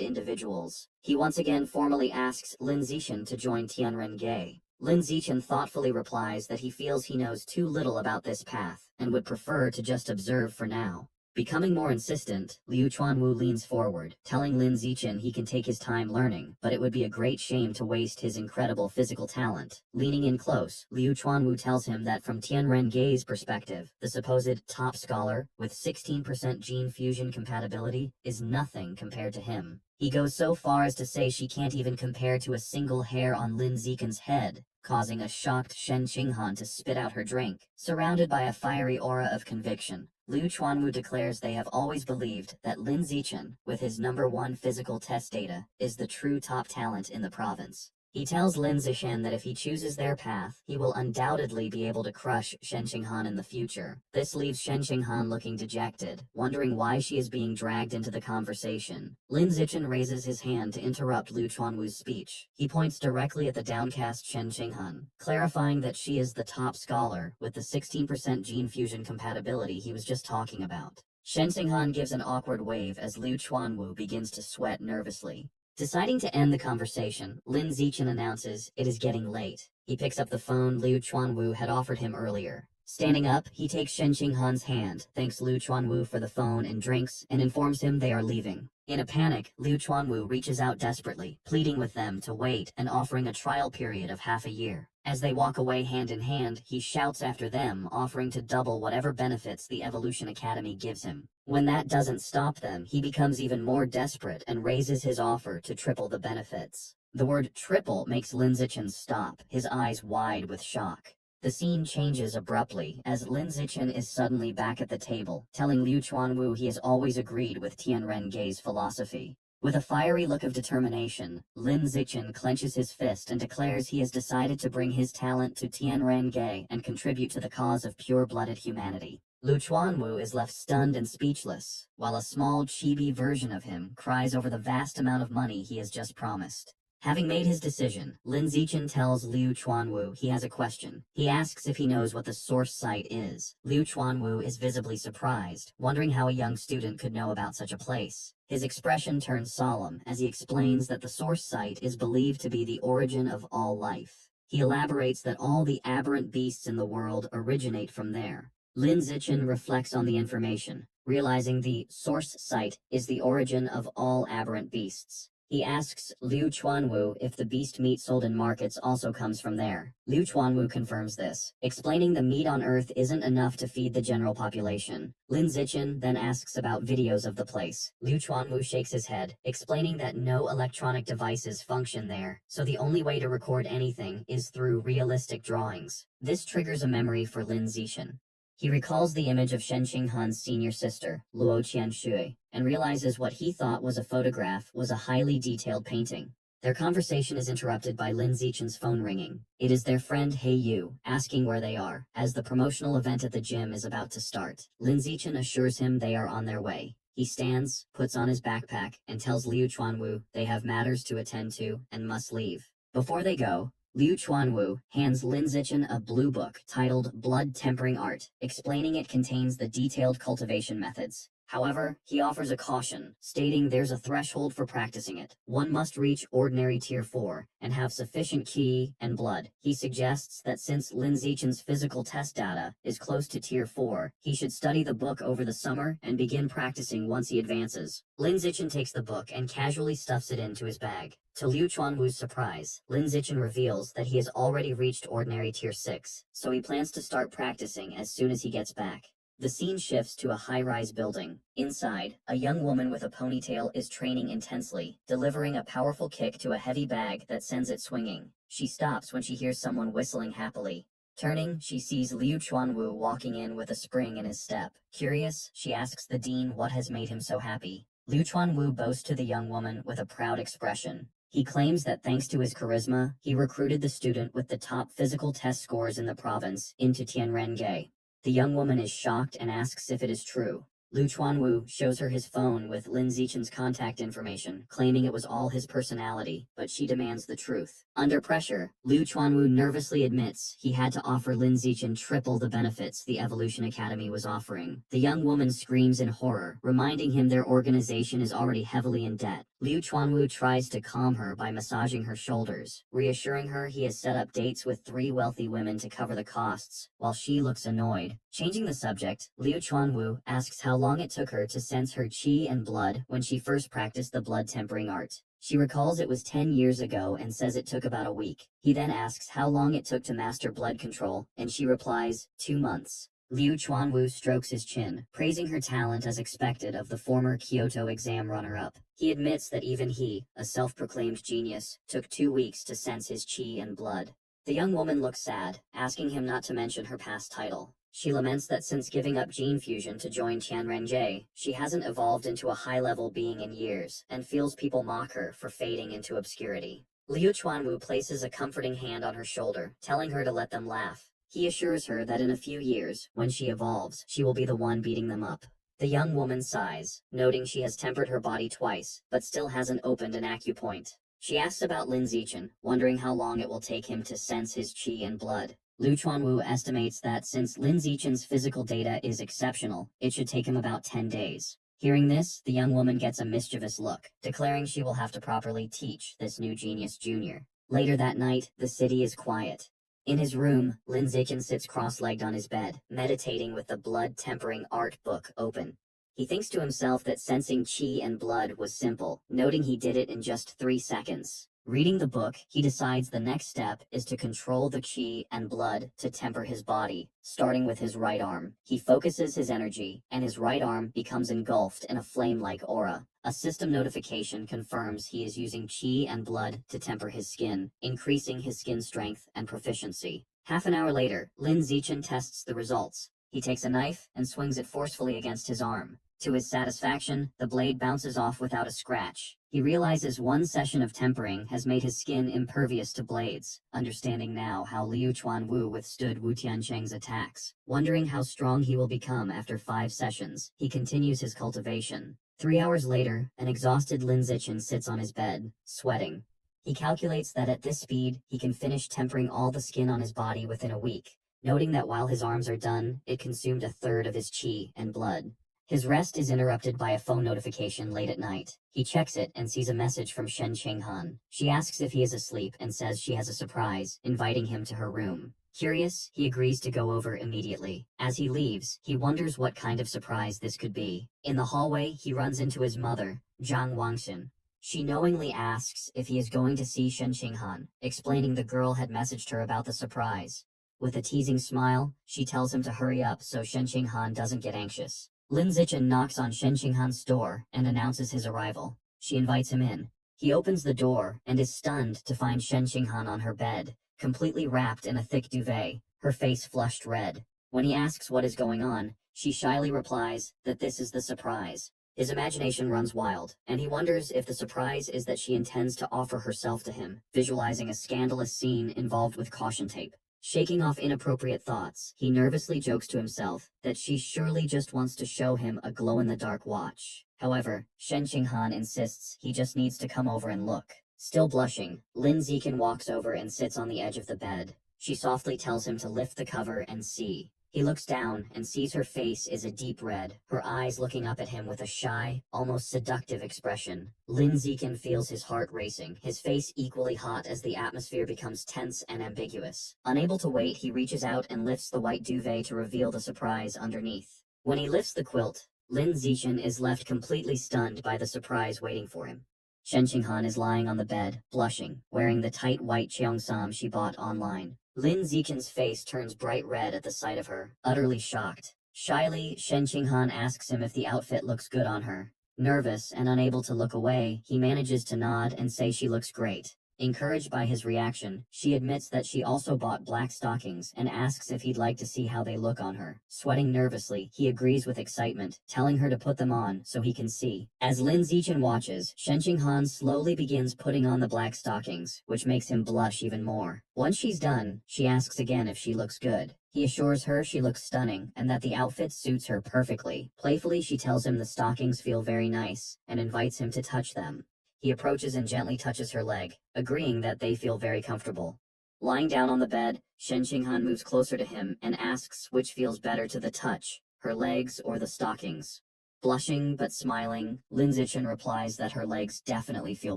individuals. He once again formally asks Lin Zichen to join Tianrenge. Lin Zichen thoughtfully replies that he feels he knows too little about this path, and would prefer to just observe for now. Becoming more insistent, Liu Chuanwu leans forward, telling Lin Zichen he can take his time learning, but it would be a great shame to waste his incredible physical talent. Leaning in close, Liu Chuanwu tells him that from Tianrenge's perspective, the supposed top scholar, with 16% gene fusion compatibility, is nothing compared to him. He goes so far as to say she can't even compare to a single hair on Lin Zichen's head, causing a shocked Shen Qing'an to spit out her drink. Surrounded by a fiery aura of conviction, Liu Chuanwu declares they have always believed that Lin Zichen, with his #1 physical test data, is the true top talent in the province. He tells Lin Zichen that if he chooses their path, he will undoubtedly be able to crush Shen Qing'an in the future. This leaves Shen Qing'an looking dejected, wondering why she is being dragged into the conversation. Lin Zichen raises his hand to interrupt Liu Chuanwu's speech. He points directly at the downcast Shen Qing'an, clarifying that she is the top scholar with the 16% gene fusion compatibility he was just talking about. Shen Qing'an gives an awkward wave as Liu Chuanwu begins to sweat nervously. Deciding to end the conversation, Lin Zichen announces it is getting late. He picks up the phone Liu Chuanwu had offered him earlier. Standing up, he takes Shen Qing'an's hand, thanks Liu Chuanwu for the phone and drinks, and informs him they are leaving. In a panic, Liu Chuanwu reaches out desperately, pleading with them to wait and offering a trial period of half a year. As they walk away hand in hand, he shouts after them, offering to double whatever benefits the Evolution Academy gives him. When that doesn't stop them, he becomes even more desperate and raises his offer to triple the benefits. The word triple makes Lin Zichen stop, his eyes wide with shock. The scene changes abruptly as Lin Zichen is suddenly back at the table, telling Liu Chuanwu he has always agreed with Tianren Gei's philosophy. With a fiery look of determination, Lin Zichen clenches his fist and declares he has decided to bring his talent to Tianren Gei and contribute to the cause of pure-blooded humanity. Liu Chuanwu is left stunned and speechless, while a small chibi version of him cries over the vast amount of money he has just promised. Having made his decision, Lin Zichen tells Liu Chuanwu he has a question. He asks if he knows what the source site is. Liu Chuanwu is visibly surprised, wondering how a young student could know about such a place. His expression turns solemn as he explains that the source site is believed to be the origin of all life. He elaborates that all the aberrant beasts in the world originate from there. Lin Zichen reflects on the information, realizing the source site is the origin of all aberrant beasts. He asks Liu Chuanwu if the beast meat sold in markets also comes from there. Liu Chuanwu confirms this, explaining the meat on Earth isn't enough to feed the general population. Lin Zichen then asks about videos of the place. Liu Chuanwu shakes his head, explaining that no electronic devices function there, so the only way to record anything is through realistic drawings. This triggers a memory for Lin Zichen. He recalls the image of Shen Qinghan's senior sister, Luo Qianshui, and realizes what he thought was a photograph was a highly detailed painting. Their conversation is interrupted by Lin Zichen's phone ringing. It is their friend He Yu, asking where they are, as the promotional event at the gym is about to start. Lin Zichen assures him they are on their way. He stands, puts on his backpack, and tells Liu Chuanwu they have matters to attend to and must leave. Before they go, Liu Chuanwu hands Lin Zichen a blue book titled Blood Tempering Art, explaining it contains the detailed cultivation methods. However, he offers a caution, stating there's a threshold for practicing it. One must reach ordinary tier 4 and have sufficient qi and blood. He suggests that since Lin Zichen's physical test data is close to tier 4, he should study the book over the summer and begin practicing once he advances. Lin Zichen takes the book and casually stuffs it into his bag. To Liu Chuanwu's surprise, Lin Zichen reveals that he has already reached ordinary tier 6, so he plans to start practicing as soon as he gets back. The scene shifts to a high-rise building. Inside, a young woman with a ponytail is training intensely, delivering a powerful kick to a heavy bag that sends it swinging. She stops when she hears someone whistling happily. Turning, she sees Liu Chuanwu walking in with a spring in his step. Curious, she asks the dean what has made him so happy. Liu Chuanwu boasts to the young woman with a proud expression. He claims that thanks to his charisma, he recruited the student with the top physical test scores in the province into Tianren Gei. The young woman is shocked and asks if it is true. Liu Chuanwu shows her his phone with Lin Zichen's contact information, claiming it was all his personality, but she demands the truth. Under pressure, Liu Chuanwu nervously admits he had to offer Lin Zichen triple the benefits the Evolution Academy was offering. The young woman screams in horror, reminding him their organization is already heavily in debt. Liu Chuanwu tries to calm her by massaging her shoulders, reassuring her he has set up dates with 3 wealthy women to cover the costs, while she looks annoyed. Changing the subject, Liu Chuanwu asks how long it took her to sense her qi and blood when she first practiced the blood tempering art. She recalls it was 10 years ago and says it took about a week. He then asks how long it took to master blood control, and she replies, 2 months. Liu Chuanwu strokes his chin, praising her talent as expected of the former Kyoto exam runner-up. He admits that even he, a self-proclaimed genius, took 2 weeks to sense his qi and blood. The young woman looks sad, asking him not to mention her past title. She laments that since giving up gene fusion to join Tianren, she hasn't evolved into a high-level being in years, and feels people mock her for fading into obscurity. Liu Chuanwu places a comforting hand on her shoulder, telling her to let them laugh. He assures her that in a few years, when she evolves, she will be the one beating them up. The young woman sighs, noting she has tempered her body twice, but still hasn't opened an acupoint. She asks about Lin Zichen, wondering how long it will take him to sense his qi and blood. Liu Chuanwu estimates that since Lin Zichen's physical data is exceptional, it should take him about 10 days. Hearing this, the young woman gets a mischievous look, declaring she will have to properly teach this new genius junior. Later that night, the city is quiet. In his room, Lin Zichen sits cross-legged on his bed, meditating with the blood-tempering art book open. He thinks to himself that sensing qi and blood was simple, noting he did it in just 3 seconds. Reading the book, he decides the next step is to control the qi and blood to temper his body, starting with his right arm. He focuses his energy, and his right arm becomes engulfed in a flame-like aura. A system notification confirms he is using qi and blood to temper his skin, increasing his skin strength and proficiency. Half an hour later, Lin Zichen tests the results. He takes a knife and swings it forcefully against his arm. To his satisfaction, the blade bounces off without a scratch. He realizes one session of tempering has made his skin impervious to blades, understanding now how Liu Chuanwu withstood Wu Tiancheng's attacks. Wondering how strong he will become after 5 sessions, he continues his cultivation. 3 hours later, an exhausted Lin Zichen sits on his bed, sweating. He calculates that at this speed, he can finish tempering all the skin on his body within a week, noting that while his arms are done, it consumed a third of his qi and blood. His rest is interrupted by a phone notification late at night. He checks it and sees a message from Shen Qinghan. She asks if he is asleep and says she has a surprise, inviting him to her room. Curious, he agrees to go over immediately. As he leaves, he wonders what kind of surprise this could be. In the hallway, he runs into his mother, Zhang Wangxin. She knowingly asks if he is going to see Shen Qinghan, explaining the girl had messaged her about the surprise. With a teasing smile, she tells him to hurry up so Shen Qinghan doesn't get anxious. Lin Zichen knocks on Shen Qinghan's door and announces his arrival. She invites him in. He opens the door and is stunned to find Shen Qinghan on her bed, completely wrapped in a thick duvet, her face flushed red. When he asks what is going on, she shyly replies that this is the surprise. His imagination runs wild, and he wonders if the surprise is that she intends to offer herself to him, visualizing a scandalous scene involved with caution tape. Shaking off inappropriate thoughts, he nervously jokes to himself that she surely just wants to show him a glow-in-the-dark watch. However, Shen Qinghan insists he just needs to come over and look. Still blushing, Lin Zichen walks over and sits on the edge of the bed. She softly tells him to lift the cover and see. He looks down and sees her face is a deep red, her eyes looking up at him with a shy, almost seductive expression. Lin Zichen feels his heart racing, his face equally hot as the atmosphere becomes tense and ambiguous. Unable to wait, he reaches out and lifts the white duvet to reveal the surprise underneath. When he lifts the quilt, Lin Zichen is left completely stunned by the surprise waiting for him. Shen Qinghan is lying on the bed, blushing, wearing the tight white cheongsam she bought online. Lin Zichen's face turns bright red at the sight of her, utterly shocked. Shyly, Shen Qinghan asks him if the outfit looks good on her. Nervous and unable to look away, he manages to nod and say she looks great. Encouraged by his reaction, she admits that she also bought black stockings and asks if he'd like to see how they look on her. Sweating nervously, he agrees with excitement, telling her to put them on so he can see. As Lin Zichen watches, Shen Qinghan slowly begins putting on the black stockings, which makes him blush even more. Once she's done, she asks again if she looks good. He assures her she looks stunning and that the outfit suits her perfectly. Playfully, she tells him the stockings feel very nice and invites him to touch them. He approaches and gently touches her leg, agreeing that they feel very comfortable. Lying down on the bed, Shen Qinghan moves closer to him and asks which feels better to the touch, her legs or the stockings. Blushing but smiling, Lin Zichen replies that her legs definitely feel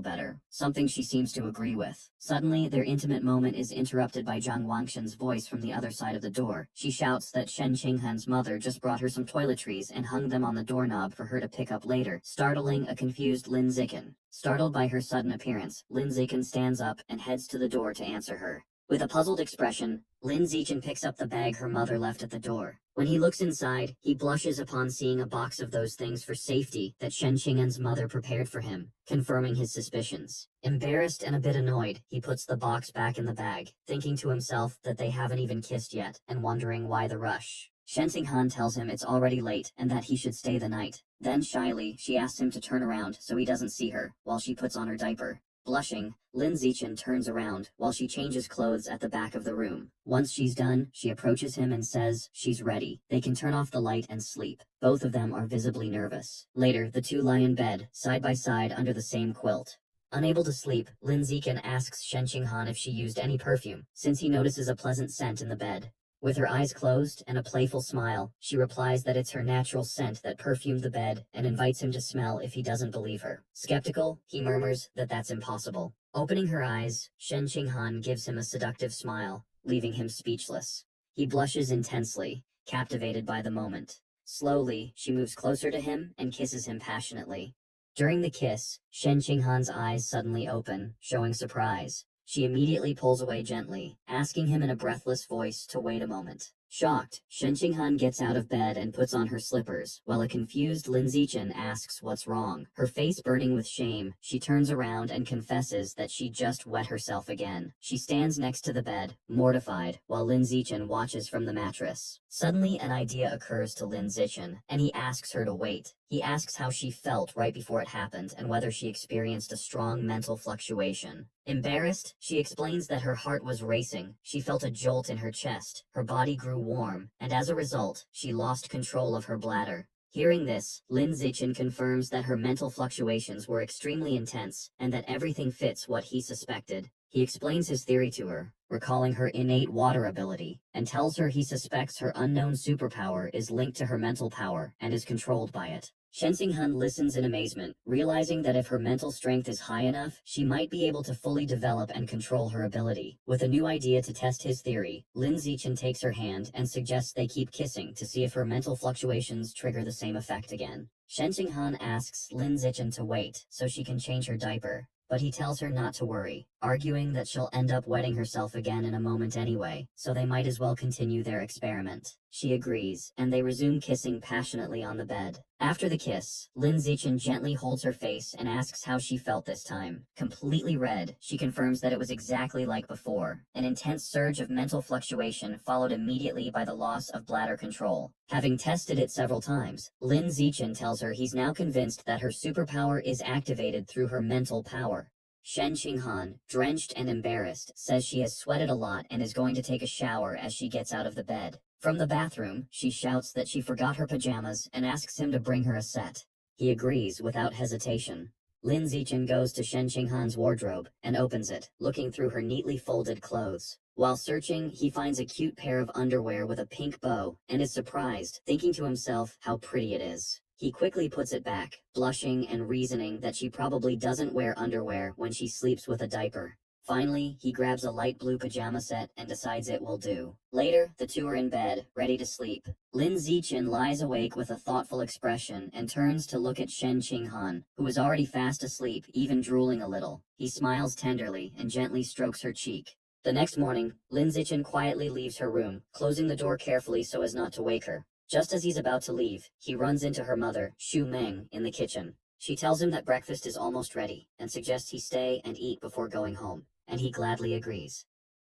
better, something she seems to agree with. Suddenly, their intimate moment is interrupted by Zhang Wangxin's voice from the other side of the door. She shouts that Shen Qinghan's mother just brought her some toiletries and hung them on the doorknob for her to pick up later, startling a confused Lin Zichen. Startled by her sudden appearance, Lin Zichen stands up and heads to the door to answer her. With a puzzled expression, Lin Zichen picks up the bag her mother left at the door. When he looks inside, he blushes upon seeing a box of those things for safety that Shen Qing'an's mother prepared for him, confirming his suspicions. Embarrassed and a bit annoyed, he puts the box back in the bag, thinking to himself that they haven't even kissed yet, and wondering why the rush. Shen Qinghan tells him it's already late and that he should stay the night. Then shyly, she asks him to turn around so he doesn't see her, while she puts on her diaper. Blushing, Lin Zichen turns around while she changes clothes at the back of the room. Once she's done, she approaches him and says she's ready. They can turn off the light and sleep. Both of them are visibly nervous. Later, the two lie in bed, side by side under the same quilt. Unable to sleep, Lin Zichen asks Shen Qinghan if she used any perfume, since he notices a pleasant scent in the bed. With her eyes closed and a playful smile, she replies that it's her natural scent that perfumed the bed and invites him to smell if he doesn't believe her. Skeptical, he murmurs that that's impossible. Opening her eyes, Shen Qinghan gives him a seductive smile, leaving him speechless. He blushes intensely, captivated by the moment. Slowly, she moves closer to him and kisses him passionately. During the kiss, Shen Qinghan's eyes suddenly open, showing surprise. She immediately pulls away gently, asking him in a breathless voice to wait a moment. Shocked, Shen Qinghan gets out of bed and puts on her slippers, while a confused Lin Zichen asks what's wrong. Her face burning with shame, she turns around and confesses that she just wet herself again. She stands next to the bed, mortified, while Lin Zichen watches from the mattress. Suddenly, an idea occurs to Lin Zichen, and he asks her to wait. He asks how she felt right before it happened and whether she experienced a strong mental fluctuation. Embarrassed, she explains that her heart was racing, she felt a jolt in her chest, her body grew warm, and as a result, she lost control of her bladder. Hearing this, Lin Zichen confirms that her mental fluctuations were extremely intense, and that everything fits what he suspected. He explains his theory to her, recalling her innate water ability, and tells her he suspects her unknown superpower is linked to her mental power and is controlled by it. Shen Xinghan listens in amazement, realizing that if her mental strength is high enough, she might be able to fully develop and control her ability. With a new idea to test his theory, Lin Zichen takes her hand and suggests they keep kissing to see if her mental fluctuations trigger the same effect again. Shen Xinghan asks Lin Zichen to wait so she can change her diaper, but he tells her not to worry, arguing that she'll end up wetting herself again in a moment anyway, so they might as well continue their experiment. She agrees, and they resume kissing passionately on the bed. After the kiss, Lin Zichen gently holds her face and asks how she felt this time. Completely red, she confirms that it was exactly like before. An intense surge of mental fluctuation followed immediately by the loss of bladder control. Having tested it several times, Lin Zichen tells her he's now convinced that her superpower is activated through her mental power. Shen Qinghan, drenched and embarrassed, says she has sweated a lot and is going to take a shower as she gets out of the bed. From the bathroom, she shouts that she forgot her pajamas and asks him to bring her a set. He agrees without hesitation. Lin Zichen goes to Shen Qinghan's wardrobe and opens it, looking through her neatly folded clothes. While searching, he finds a cute pair of underwear with a pink bow and is surprised, thinking to himself how pretty it is. He quickly puts it back, blushing and reasoning that she probably doesn't wear underwear when she sleeps with a diaper. Finally, he grabs a light blue pajama set and decides it will do. Later, the two are in bed, ready to sleep. Lin Zichen lies awake with a thoughtful expression and turns to look at Shen Qinghan, who is already fast asleep, even drooling a little. He smiles tenderly and gently strokes her cheek. The next morning, Lin Zichen quietly leaves her room, closing the door carefully so as not to wake her. Just as he's about to leave, he runs into her mother, Xu Meng, in the kitchen. She tells him that breakfast is almost ready, and suggests he stay and eat before going home, and he gladly agrees.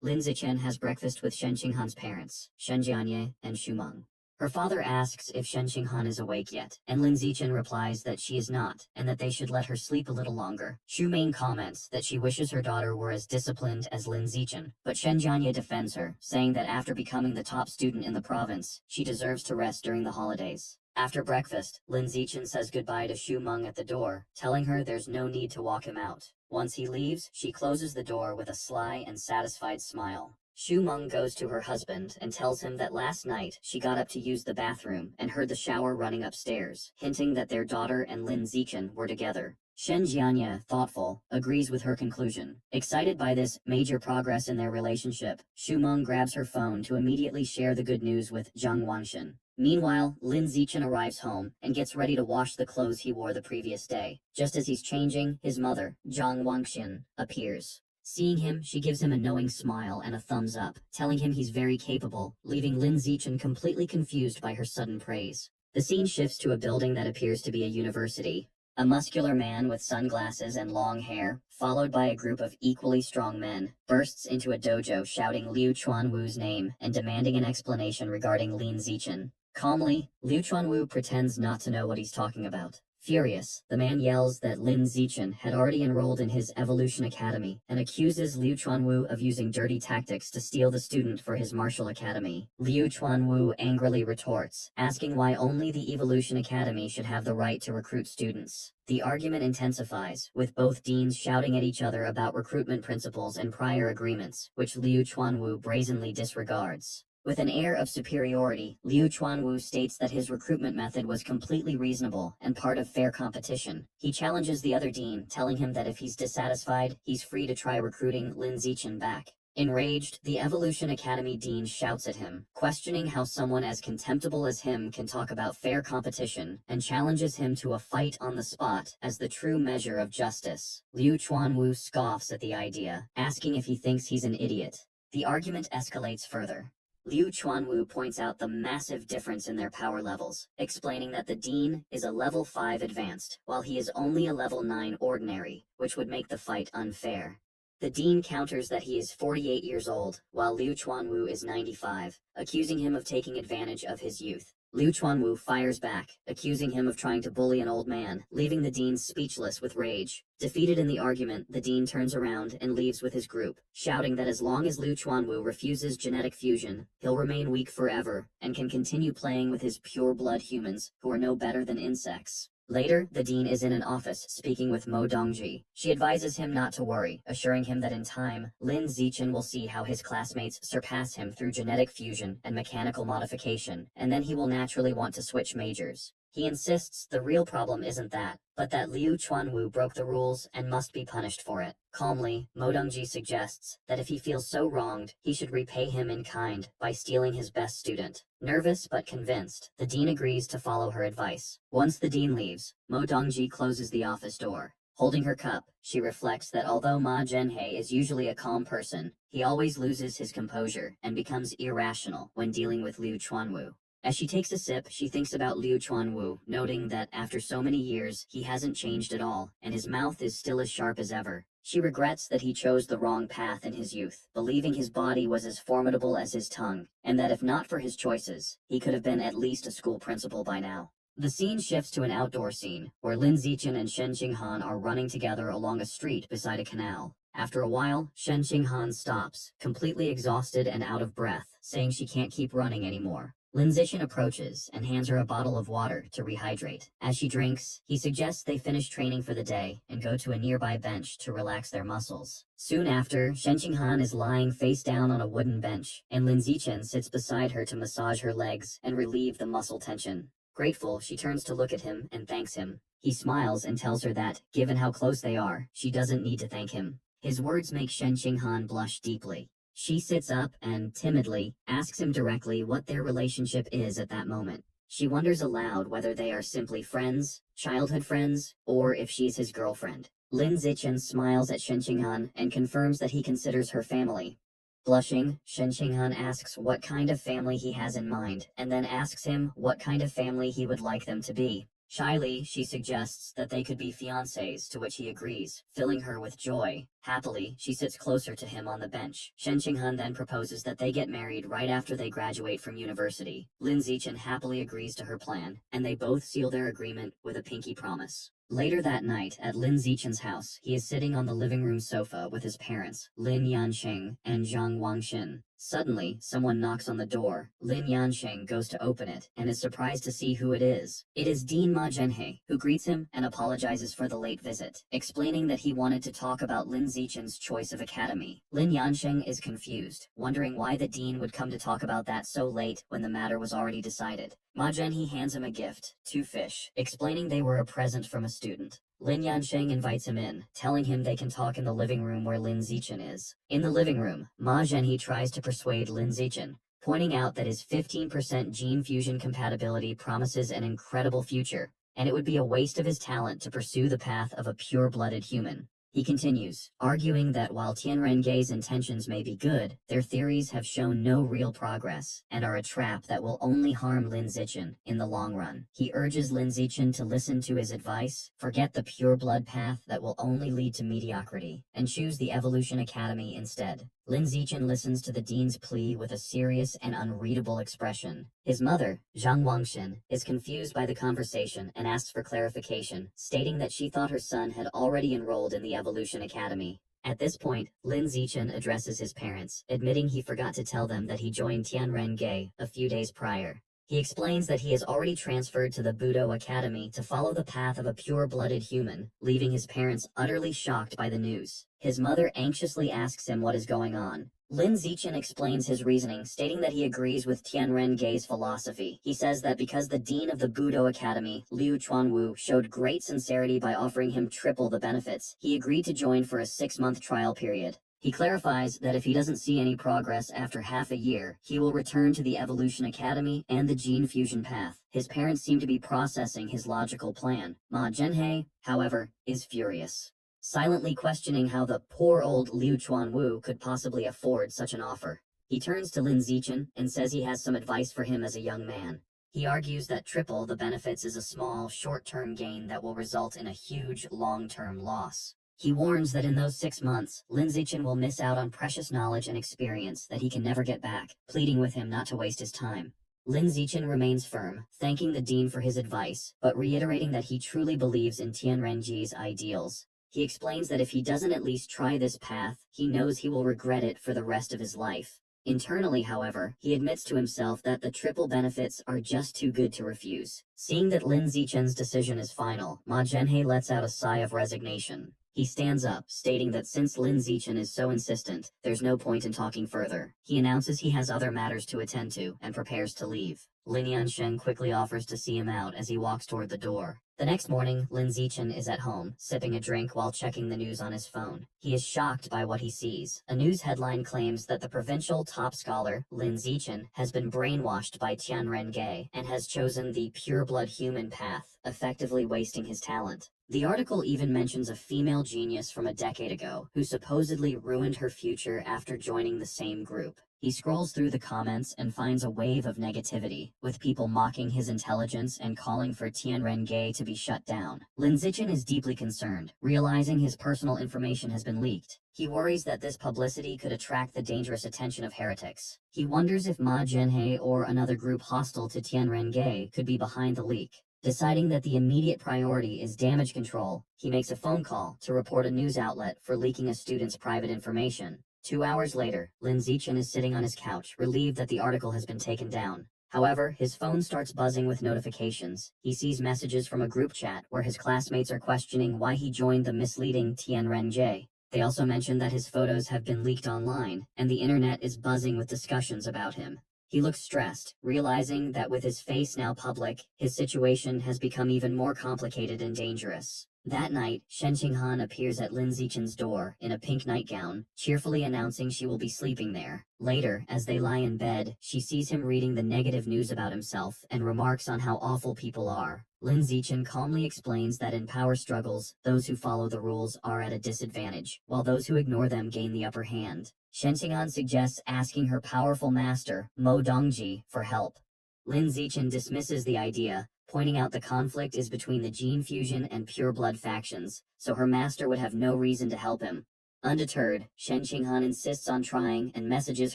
Lin Zichen has breakfast with Shen Qinghan's parents, Shen Jianye and Xu Meng. Her father asks if Shen Qinghan is awake yet, and Lin Zichen replies that she is not, and that they should let her sleep a little longer. Xu Meng comments that she wishes her daughter were as disciplined as Lin Zichen, but Shen Jianye defends her, saying that after becoming the top student in the province, she deserves to rest during the holidays. After breakfast, Lin Zichen says goodbye to Xu Meng at the door, telling her there's no need to walk him out. Once he leaves, she closes the door with a sly and satisfied smile. Xu Meng goes to her husband and tells him that last night she got up to use the bathroom and heard the shower running upstairs, hinting that their daughter and Lin Zichen were together. Shen Jianye, thoughtful, agrees with her conclusion. Excited by this major progress in their relationship, Xu Meng grabs her phone to immediately share the good news with Zhang Wangshan. Meanwhile, Lin Zichen arrives home and gets ready to wash the clothes he wore the previous day. Just as he's changing, his mother, Zhang Wangshan, appears. Seeing him, she gives him a knowing smile and a thumbs up, telling him he's very capable, leaving Lin Zichen completely confused by her sudden praise. The scene shifts to a building that appears to be a university. A muscular man with sunglasses and long hair, followed by a group of equally strong men, bursts into a dojo shouting Liu Chuanwu's name and demanding an explanation regarding Lin Zichen. Calmly, Liu Chuanwu pretends not to know what he's talking about. Furious, the man yells that Lin Zichen had already enrolled in his Evolution Academy and accuses Liu Chuanwu of using dirty tactics to steal the student for his martial academy. Liu Chuanwu angrily retorts, asking why only the Evolution Academy should have the right to recruit students. The argument intensifies, with both deans shouting at each other about recruitment principles and prior agreements, which Liu Chuanwu brazenly disregards. With an air of superiority, Liu Chuanwu states that his recruitment method was completely reasonable and part of fair competition. He challenges the other dean, telling him that if he's dissatisfied, he's free to try recruiting Lin Zichen back. Enraged, the Evolution Academy dean shouts at him, questioning how someone as contemptible as him can talk about fair competition, and challenges him to a fight on the spot as the true measure of justice. Liu Chuanwu scoffs at the idea, asking if he thinks he's an idiot. The argument escalates further. Liu Chuanwu points out the massive difference in their power levels, explaining that the dean is a level 5 advanced, while he is only a level 9 ordinary, which would make the fight unfair. The dean counters that he is 48 years old, while Liu Chuanwu is 95, accusing him of taking advantage of his youth. Liu Chuanwu fires back, accusing him of trying to bully an old man, leaving the dean speechless with rage. Defeated in the argument, the dean turns around and leaves with his group, shouting that as long as Liu Chuanwu refuses genetic fusion, he'll remain weak forever, and can continue playing with his pure-blood humans, who are no better than insects. Later, the dean is in an office speaking with Mo Dongji. She advises him not to worry, assuring him that in time, Lin Zichen will see how his classmates surpass him through genetic fusion and mechanical modification, and then he will naturally want to switch majors. He insists the real problem isn't that, but that Liu Chuanwu broke the rules and must be punished for it. Calmly, Mo Dongji suggests that if he feels so wronged, he should repay him in kind by stealing his best student. Nervous but convinced, the dean agrees to follow her advice. Once the dean leaves, Mo Dongji closes the office door. Holding her cup, she reflects that although Ma Zhenhe is usually a calm person, he always loses his composure and becomes irrational when dealing with Liu Chuanwu. As she takes a sip, she thinks about Liu Chuanwu, noting that after so many years, he hasn't changed at all, and his mouth is still as sharp as ever. She regrets that he chose the wrong path in his youth, believing his body was as formidable as his tongue, and that if not for his choices, he could have been at least a school principal by now. The scene shifts to an outdoor scene, where Lin Zichen and Shen Qinghan are running together along a street beside a canal. After a while, Shen Qinghan stops, completely exhausted and out of breath, saying she can't keep running anymore. Lin Zichen approaches and hands her a bottle of water to rehydrate. As she drinks, he suggests they finish training for the day and go to a nearby bench to relax their muscles. Soon after, Shen Qinghan is lying face down on a wooden bench, and Lin Zichen sits beside her to massage her legs and relieve the muscle tension. Grateful, she turns to look at him and thanks him. He smiles and tells her that, given how close they are, she doesn't need to thank him. His words make Shen Qinghan blush deeply. She sits up and, timidly, asks him directly what their relationship is at that moment. She wonders aloud whether they are simply friends, childhood friends, or if she's his girlfriend. Lin Zichen smiles at Shen Qinghan and confirms that he considers her family. Blushing, Shen Qinghan asks what kind of family he has in mind, and then asks him what kind of family he would like them to be. Shyly, she suggests that they could be fiancés, to which he agrees, filling her with joy. Happily, she sits closer to him on the bench. Shen Qinghan then proposes that they get married right after they graduate from university. Lin Zichen happily agrees to her plan, and they both seal their agreement with a pinky promise. Later that night, at Lin Zichen's house, he is sitting on the living room sofa with his parents, Lin Yansheng and Zhang Wangxin. Suddenly, someone knocks on the door. Lin Yansheng goes to open it, and is surprised to see who it is. It is Dean Ma Zhenhe, who greets him and apologizes for the late visit, explaining that he wanted to talk about Lin Zichen's choice of academy. Lin Yansheng is confused, wondering why the dean would come to talk about that so late when the matter was already decided. Ma Zhenhe hands him a gift, 2 fish, explaining they were a present from a student. Lin Yansheng invites him in, telling him they can talk in the living room where Lin Zichen is. In the living room, Ma Zhenhe tries to persuade Lin Zichen, pointing out that his 15% gene fusion compatibility promises an incredible future, and it would be a waste of his talent to pursue the path of a pure-blooded human. He continues, arguing that while Tianrengei's intentions may be good, their theories have shown no real progress, and are a trap that will only harm Lin Zichen in the long run. He urges Lin Zichen to listen to his advice, forget the pure blood path that will only lead to mediocrity, and choose the Evolution Academy instead. Lin Zichen listens to the dean's plea with a serious and unreadable expression. His mother, Zhang Wangxin, is confused by the conversation and asks for clarification, stating that she thought her son had already enrolled in the Evolution Academy. At this point, Lin Zichen addresses his parents, admitting he forgot to tell them that he joined Tianrengei a few days prior. He explains that he has already transferred to the Budo Academy to follow the path of a pure-blooded human, leaving his parents utterly shocked by the news. His mother anxiously asks him what is going on. Lin Zichen explains his reasoning, stating that he agrees with Tianrengei's philosophy. He says that because the dean of the Budo Academy, Liu Chuanwu, showed great sincerity by offering him triple the benefits, he agreed to join for a 6-month trial period. He clarifies that if he doesn't see any progress after half a year, he will return to the Evolution Academy and the gene fusion path. His parents seem to be processing his logical plan. Ma Zhenhe, however, is furious, silently questioning how the poor old Liu Chuanwu could possibly afford such an offer. He turns to Lin Zichen and says he has some advice for him as a young man. He argues that triple the benefits is a small, short-term gain that will result in a huge, long-term loss. He warns that in those 6 months, Lin Zichen will miss out on precious knowledge and experience that he can never get back, pleading with him not to waste his time. Lin Zichen remains firm, thanking the dean for his advice, but reiterating that he truly believes in Tianrenji's ideals. He explains that if he doesn't at least try this path, he knows he will regret it for the rest of his life. Internally, however, he admits to himself that the triple benefits are just too good to refuse. Seeing that Lin Zichen's decision is final, Ma Zhenhe lets out a sigh of resignation. He stands up, stating that since Lin Zichen is so insistent, there's no point in talking further. He announces he has other matters to attend to, and prepares to leave. Lin Yansheng quickly offers to see him out as he walks toward the door. The next morning, Lin Zichen is at home, sipping a drink while checking the news on his phone. He is shocked by what he sees. A news headline claims that the provincial top scholar, Lin Zichen, has been brainwashed by Tianren and has chosen the pure-blood human path, effectively wasting his talent. The article even mentions a female genius from a decade ago who supposedly ruined her future after joining the same group. He scrolls through the comments and finds a wave of negativity, with people mocking his intelligence and calling for Tianren to be shut down. Lin Zichen is deeply concerned, realizing his personal information has been leaked. He worries that this publicity could attract the dangerous attention of heretics. He wonders if Ma Zhenhe or another group hostile to Tianren could be behind the leak. Deciding that the immediate priority is damage control, he makes a phone call to report a news outlet for leaking a student's private information. 2 hours later, Lin Zichen is sitting on his couch, relieved that the article has been taken down. However, his phone starts buzzing with notifications. He sees messages from a group chat where his classmates are questioning why he joined the misleading Tianren. They also mention that his photos have been leaked online, and the internet is buzzing with discussions about him. He looks stressed, realizing that with his face now public, his situation has become even more complicated and dangerous. That night, Shen Qinghan appears at Lin Zichen's door in a pink nightgown, cheerfully announcing she will be sleeping there. Later, as they lie in bed, she sees him reading the negative news about himself and remarks on how awful people are. Lin Zichen calmly explains that in power struggles, those who follow the rules are at a disadvantage, while those who ignore them gain the upper hand. Shen Qinghan suggests asking her powerful master, Mo Dongji, for help. Lin Zichen dismisses the idea, pointing out the conflict is between the gene fusion and pure blood factions, so her master would have no reason to help him. Undeterred, Shen Qinghan insists on trying and messages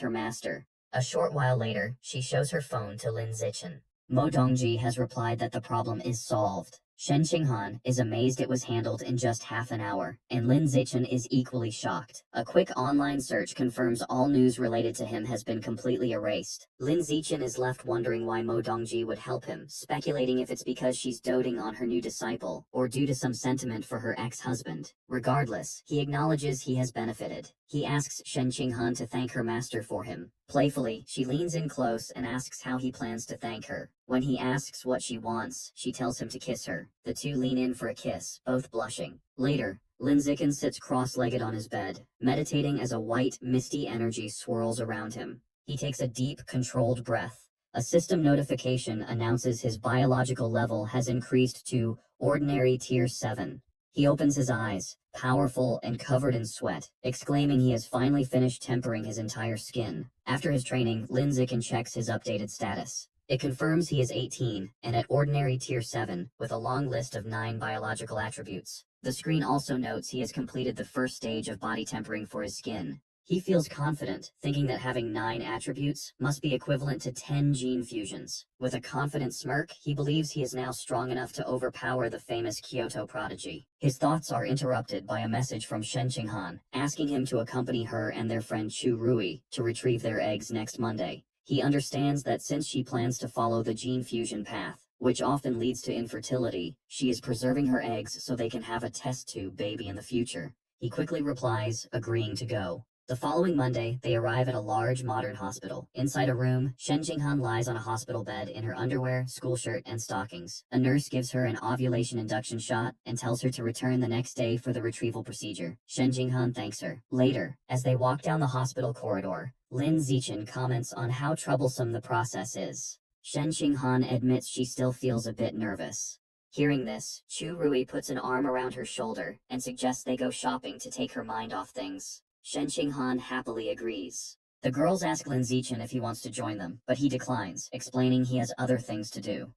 her master. A short while later, she shows her phone to Lin Zichen. Mo Dongji has replied that the problem is solved. Shen Qinghan is amazed it was handled in just half an hour, and Lin Zichen is equally shocked. A quick online search confirms all news related to him has been completely erased. Lin Zichen is left wondering why Mo Dongji would help him, speculating if it's because she's doting on her new disciple, or due to some sentiment for her ex-husband. Regardless, he acknowledges he has benefited. He asks Shen Qinghan to thank her master for him. Playfully, she leans in close and asks how he plans to thank her. When he asks what she wants, she tells him to kiss her. The two lean in for a kiss, both blushing. Later, Lin Zichen sits cross-legged on his bed, meditating as a white, misty energy swirls around him. He takes a deep, controlled breath. A system notification announces his biological level has increased to ordinary tier 7. He opens his eyes, powerful and covered in sweat, exclaiming he has finally finished tempering his entire skin. After his training, Lin Zichen checks his updated status. It confirms he is 18, and at ordinary tier 7, with a long list of 9 biological attributes. The screen also notes he has completed the first stage of body tempering for his skin. He feels confident, thinking that having 9 attributes must be equivalent to 10 gene fusions. With a confident smirk, he believes he is now strong enough to overpower the famous Kyoto prodigy. His thoughts are interrupted by a message from Shen Qinghan, asking him to accompany her and their friend Chu Rui to retrieve their eggs next Monday. He understands that since she plans to follow the gene fusion path, which often leads to infertility, she is preserving her eggs so they can have a test tube baby in the future. He quickly replies, agreeing to go. The following Monday, they arrive at a large modern hospital. Inside a room, Shen Jinghan lies on a hospital bed in her underwear, school shirt, and stockings. A nurse gives her an ovulation induction shot and tells her to return the next day for the retrieval procedure. Shen Jinghan thanks her. Later, as they walk down the hospital corridor, Lin Zichen comments on how troublesome the process is. Shen Jinghan admits she still feels a bit nervous. Hearing this, Chu Rui puts an arm around her shoulder and suggests they go shopping to take her mind off things. Shen Qinghan happily agrees. The girls ask Lin Zichen if he wants to join them, but he declines, explaining he has other things to do.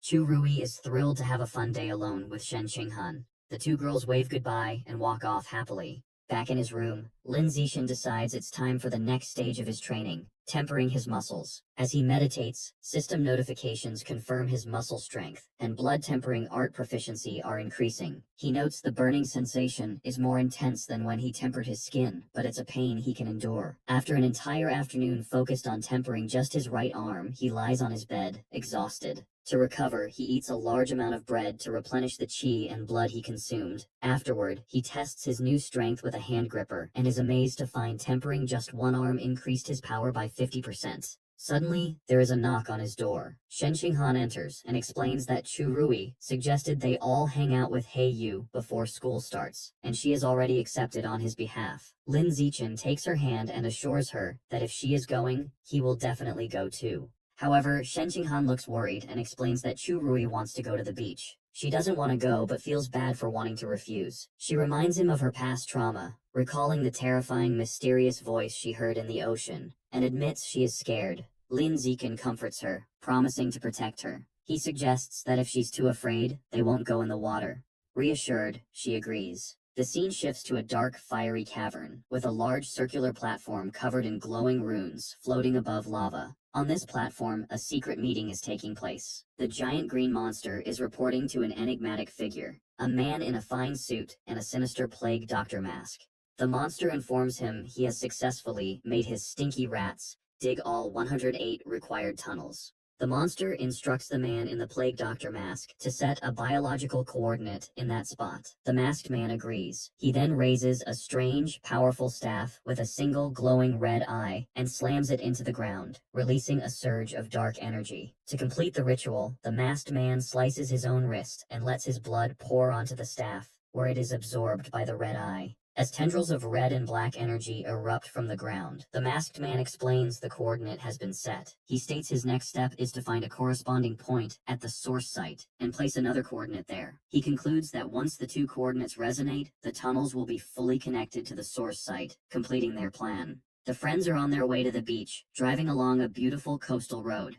Chu Rui is thrilled to have a fun day alone with Shen Qinghan. The two girls wave goodbye and walk off happily. Back in his room, Lin Zichen decides it's time for the next stage of his training, tempering his muscles. As he meditates, system notifications confirm his muscle strength, and blood tempering art proficiency are increasing. He notes the burning sensation is more intense than when he tempered his skin, but it's a pain he can endure. After an entire afternoon focused on tempering just his right arm, he lies on his bed, exhausted. To recover, he eats a large amount of bread to replenish the qi and blood he consumed. Afterward, he tests his new strength with a hand gripper and is amazed to find tempering just one arm increased his power by 50%. Suddenly, there is a knock on his door. Shen Qinghan enters and explains that Chu Rui suggested they all hang out with He Yu before school starts, and she has already accepted on his behalf. Lin Zichen takes her hand and assures her that if she is going, he will definitely go too. However, Shen Qinghan looks worried and explains that Chu Rui wants to go to the beach. She doesn't want to go but feels bad for wanting to refuse. She reminds him of her past trauma, recalling the terrifying, mysterious voice she heard in the ocean, and admits she is scared. Lin Zichen comforts her, promising to protect her. He suggests that if she's too afraid, they won't go in the water. Reassured, she agrees. The scene shifts to a dark, fiery cavern, with a large circular platform covered in glowing runes floating above lava. On this platform, a secret meeting is taking place. The giant green monster is reporting to an enigmatic figure, a man in a fine suit and a sinister plague doctor mask. The monster informs him he has successfully made his stinky rats dig all 108 required tunnels. The monster instructs the man in the plague doctor mask to set a biological coordinate in that spot. The masked man agrees. He then raises a strange, powerful staff with a single glowing red eye and slams it into the ground, releasing a surge of dark energy. To complete the ritual, the masked man slices his own wrist and lets his blood pour onto the staff, where it is absorbed by the red eye. As tendrils of red and black energy erupt from the ground, the masked man explains the coordinate has been set. He states his next step is to find a corresponding point at the source site and place another coordinate there. He concludes that once the two coordinates resonate, the tunnels will be fully connected to the source site, completing their plan. The friends are on their way to the beach, driving along a beautiful coastal road.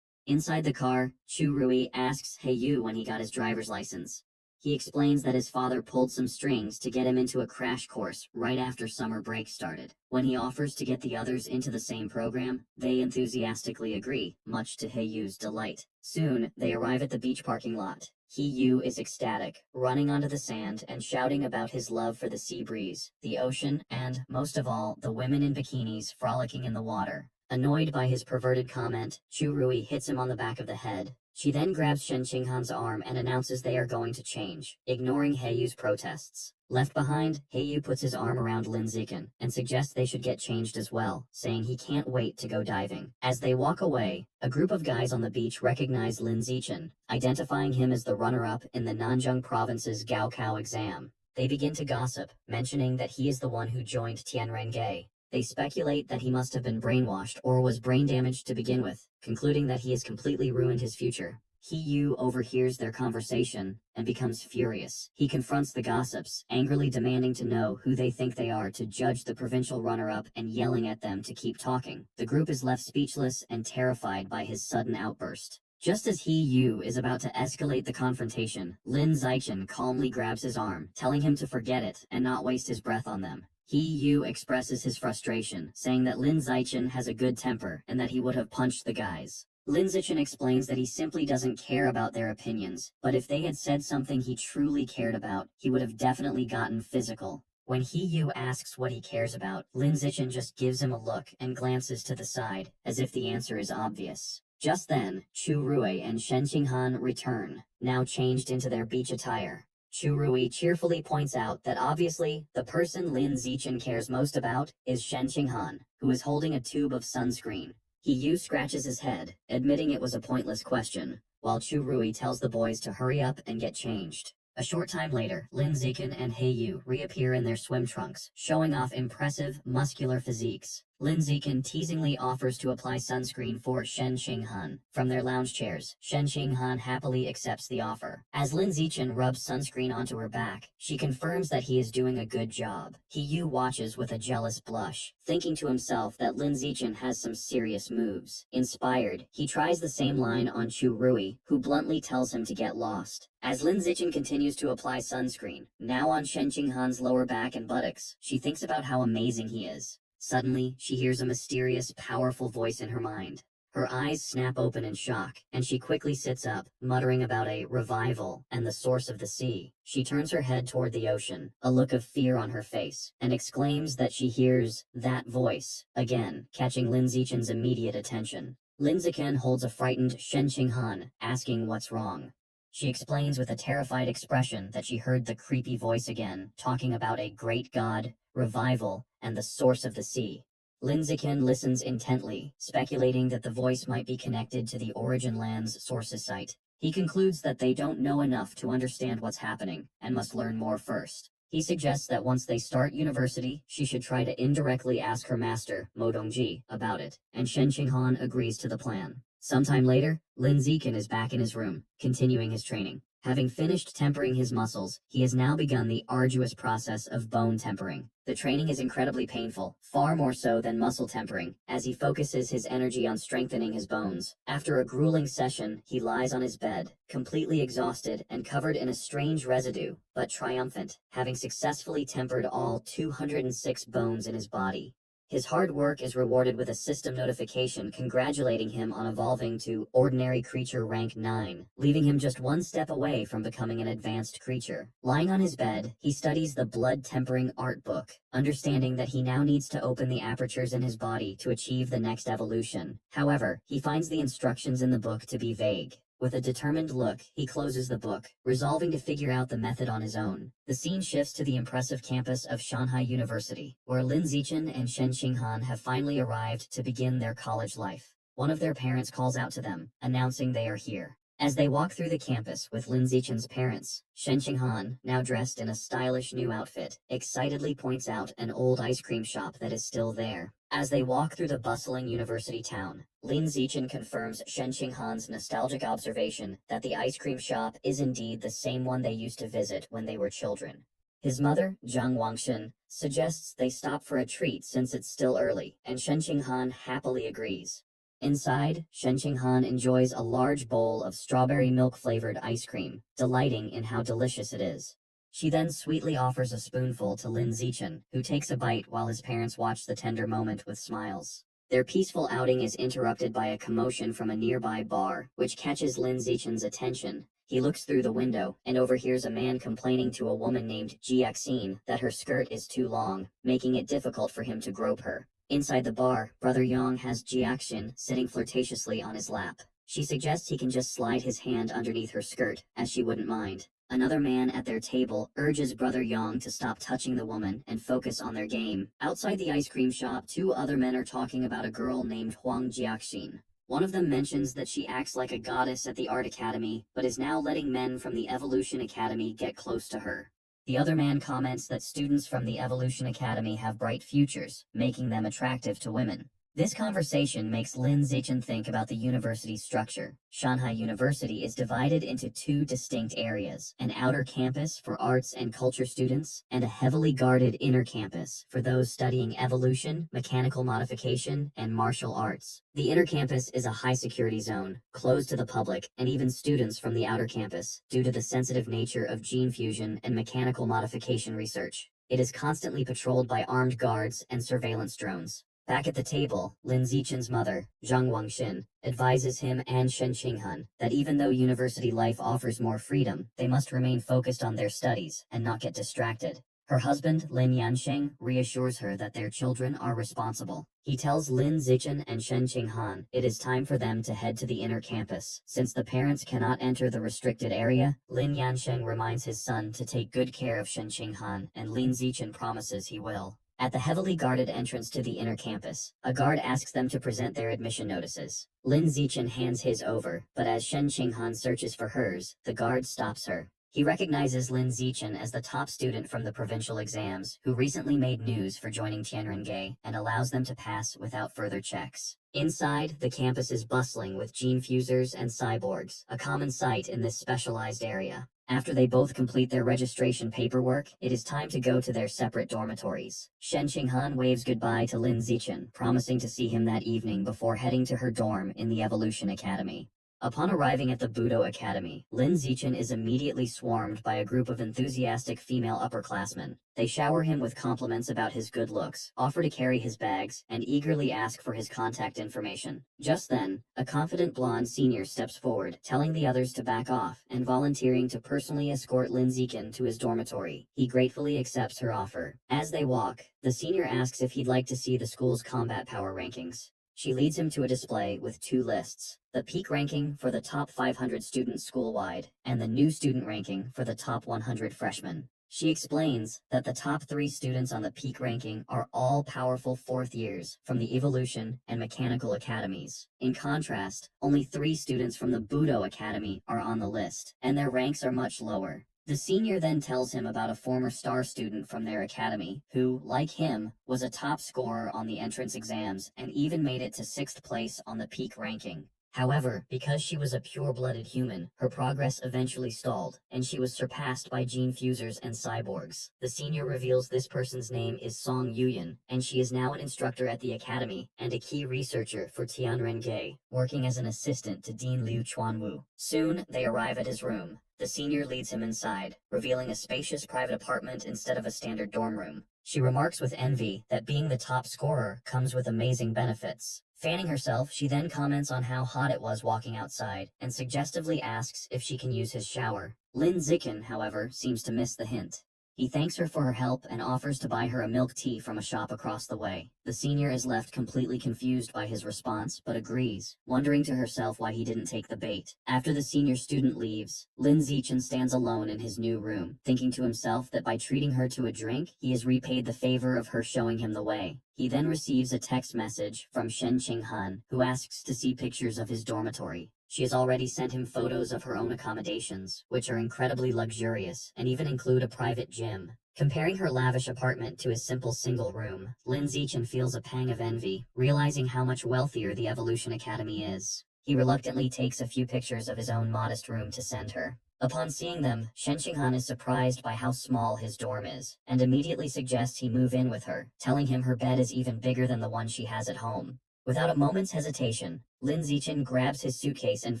Inside the car, Chu Rui asks He Yu when he got his driver's license. He explains that his father pulled some strings to get him into a crash course right after summer break started. When he offers to get the others into the same program, they enthusiastically agree, much to He Yu's delight. Soon, they arrive at the beach parking lot. He Yu is ecstatic, running onto the sand and shouting about his love for the sea breeze, the ocean, and, most of all, the women in bikinis frolicking in the water. Annoyed by his perverted comment, Chu Rui hits him on the back of the head. She then grabs Shen Qinghan's arm and announces they are going to change, ignoring He Yu's protests. Left behind, He Yu puts his arm around Lin Zichen and suggests they should get changed as well, saying he can't wait to go diving. As they walk away, a group of guys on the beach recognize Lin Zichen, identifying him as the runner-up in the Nanjing province's Gaokao exam. They begin to gossip, mentioning that he is the one who joined Tianrenge. They speculate that he must have been brainwashed or was brain damaged to begin with, concluding that he has completely ruined his future. He Yu overhears their conversation and becomes furious. He confronts the gossips, angrily demanding to know who they think they are to judge the provincial runner-up and yelling at them to keep talking. The group is left speechless and terrified by his sudden outburst. Just as He Yu is about to escalate the confrontation, Lin Zichen calmly grabs his arm, telling him to forget it and not waste his breath on them. He Yu expresses his frustration, saying that Lin Zichen has a good temper and that he would have punched the guys. Lin Zichen explains that he simply doesn't care about their opinions, but if they had said something he truly cared about, he would have definitely gotten physical. When He Yu asks what he cares about, Lin Zichen just gives him a look and glances to the side, as if the answer is obvious. Just then, Chu Rui and Shen Qinghan return, now changed into their beach attire. Chu Rui cheerfully points out that obviously, the person Lin Zichen cares most about is Shen Qinghan, who is holding a tube of sunscreen. He scratches his head, admitting it was a pointless question, while Chu Rui tells the boys to hurry up and get changed. A short time later, Lin Zichen and He Yu reappear in their swim trunks, showing off impressive, muscular physiques. Lin Zichen teasingly offers to apply sunscreen for Shen Qinghan. From their lounge chairs, Shen Qinghan happily accepts the offer. As Lin Zichen rubs sunscreen onto her back, she confirms that he is doing a good job. He Yu watches with a jealous blush, thinking to himself that Lin Zichen has some serious moves. Inspired, he tries the same line on Chu Rui, who bluntly tells him to get lost. As Lin Zichen continues to apply sunscreen, now on Shen Qinghan's lower back and buttocks, she thinks about how amazing he is. Suddenly, she hears a mysterious, powerful voice in her mind. Her eyes snap open in shock, and she quickly sits up, muttering about a revival and the source of the sea. She turns her head toward the ocean, a look of fear on her face, and exclaims that she hears that voice, again, catching Lin Zichen's immediate attention. Lin Zichen holds a frightened Shen Qinghan, asking what's wrong. She explains with a terrified expression that she heard the creepy voice again, talking about a great god, revival, and the source of the sea. Lin Zichen listens intently, speculating that the voice might be connected to the Origin Land's sources site. He concludes that they don't know enough to understand what's happening, and must learn more first. He suggests that once they start university, she should try to indirectly ask her master, Mo Dongji, about it, and Shen Qinghan agrees to the plan. Sometime later, Lin Zichen is back in his room, continuing his training. Having finished tempering his muscles, he has now begun the arduous process of bone tempering. The training is incredibly painful, far more so than muscle tempering, as he focuses his energy on strengthening his bones. After a grueling session, he lies on his bed, completely exhausted and covered in a strange residue, but triumphant, having successfully tempered all 206 bones in his body. His hard work is rewarded with a system notification congratulating him on evolving to Ordinary Creature Rank 9, leaving him just one step away from becoming an advanced creature. Lying on his bed, he studies the blood tempering art book, understanding that he now needs to open the apertures in his body to achieve the next evolution. However, he finds the instructions in the book to be vague. With a determined look, he closes the book, resolving to figure out the method on his own. The scene shifts to the impressive campus of Shanghai University, where Lin Zichen and Shen Qinghan have finally arrived to begin their college life. One of their parents calls out to them, announcing they are here. As they walk through the campus with Lin Zichen's parents, Shen Qinghan, now dressed in a stylish new outfit, excitedly points out an old ice cream shop that is still there. As they walk through the bustling university town, Lin Zichen confirms Shen Qinghan's nostalgic observation that the ice cream shop is indeed the same one they used to visit when they were children. His mother, Zhang Wangshen, suggests they stop for a treat since it's still early, and Shen Qinghan happily agrees. Inside, Shen Qinghan enjoys a large bowl of strawberry milk-flavored ice cream, delighting in how delicious it is. She then sweetly offers a spoonful to Lin Zichen, who takes a bite while his parents watch the tender moment with smiles. Their peaceful outing is interrupted by a commotion from a nearby bar, which catches Lin Zichen's attention. He looks through the window and overhears a man complaining to a woman named Jiaxin that her skirt is too long, making it difficult for him to grope her. Inside the bar, Brother Yang has Jiaxin sitting flirtatiously on his lap. She suggests he can just slide his hand underneath her skirt, as she wouldn't mind. Another man at their table urges Brother Yang to stop touching the woman and focus on their game. Outside the ice cream shop, two other men are talking about a girl named Huang Jiaxin. One of them mentions that she acts like a goddess at the art academy, but is now letting men from the Evolution Academy get close to her. The other man comments that students from the Evolution Academy have bright futures, making them attractive to women. This conversation makes Lin Zichen think about the university's structure. Shanghai University is divided into two distinct areas, an outer campus for arts and culture students, and a heavily guarded inner campus for those studying evolution, mechanical modification, and martial arts. The inner campus is a high-security zone, closed to the public and even students from the outer campus, due to the sensitive nature of gene fusion and mechanical modification research. It is constantly patrolled by armed guards and surveillance drones. Back at the table, Lin Zichen's mother, Zhang Wangshen, advises him and Shen Qinghan that even though university life offers more freedom, they must remain focused on their studies and not get distracted. Her husband, Lin Yansheng, reassures her that their children are responsible. He tells Lin Zichen and Shen Qinghan it is time for them to head to the inner campus. Since the parents cannot enter the restricted area, Lin Yansheng reminds his son to take good care of Shen Qinghan, and Lin Zichen promises he will. At the heavily guarded entrance to the inner campus, a guard asks them to present their admission notices. Lin Zichen hands his over, but as Shen Qinghan searches for hers, the guard stops her. He recognizes Lin Zichen as the top student from the provincial exams, who recently made news for joining Tianrengei, and allows them to pass without further checks. Inside, the campus is bustling with gene fusers and cyborgs, a common sight in this specialized area. After they both complete their registration paperwork, it is time to go to their separate dormitories. Shen Qinghan waves goodbye to Lin Zichen, promising to see him that evening before heading to her dorm in the Evolution Academy. Upon arriving at the Budo Academy, Lin Zichen is immediately swarmed by a group of enthusiastic female upperclassmen. They shower him with compliments about his good looks, offer to carry his bags, and eagerly ask for his contact information. Just then, a confident blonde senior steps forward, telling the others to back off, and volunteering to personally escort Lin Zichen to his dormitory. He gratefully accepts her offer. As they walk, the senior asks if he'd like to see the school's combat power rankings. She leads him to a display with two lists, the peak ranking for the top 500 students school-wide, and the new student ranking for the top 100 freshmen. She explains that the top 3 students on the peak ranking are all powerful 4th years from the Evolution and Mechanical Academies. In contrast, only 3 students from the Budo Academy are on the list, and their ranks are much lower. The senior then tells him about a former star student from their academy who, like him, was a top scorer on the entrance exams and even made it to 6th place on the peak ranking. However, because she was a pure-blooded human, her progress eventually stalled, and she was surpassed by gene fusers and cyborgs. The senior reveals this person's name is Song Yuyan, and she is now an instructor at the academy and a key researcher for Tianrengei, working as an assistant to Dean Liu Chuanwu. Soon, they arrive at his room. The senior leads him inside, revealing a spacious private apartment instead of a standard dorm room. She remarks with envy that being the top scorer comes with amazing benefits. Fanning herself, she then comments on how hot it was walking outside, and suggestively asks if she can use his shower. Lin Zichen, however, seems to miss the hint. He thanks her for her help and offers to buy her a milk tea from a shop across the way. The senior is left completely confused by his response, but agrees, wondering to herself why he didn't take the bait. After the senior student leaves, Lin Zichen stands alone in his new room, thinking to himself that by treating her to a drink, he has repaid the favor of her showing him the way. He then receives a text message from Shen Qinghan, who asks to see pictures of his dormitory. She has already sent him photos of her own accommodations, which are incredibly luxurious and even include a private gym. Comparing her lavish apartment to his simple single room, Lin Zichen feels a pang of envy, realizing how much wealthier the Evolution Academy is. He reluctantly takes a few pictures of his own modest room to send her. Upon seeing them, Shen Qinghan is surprised by how small his dorm is, and immediately suggests he move in with her, telling him her bed is even bigger than the one she has at home. Without a moment's hesitation, Lin Zichen grabs his suitcase and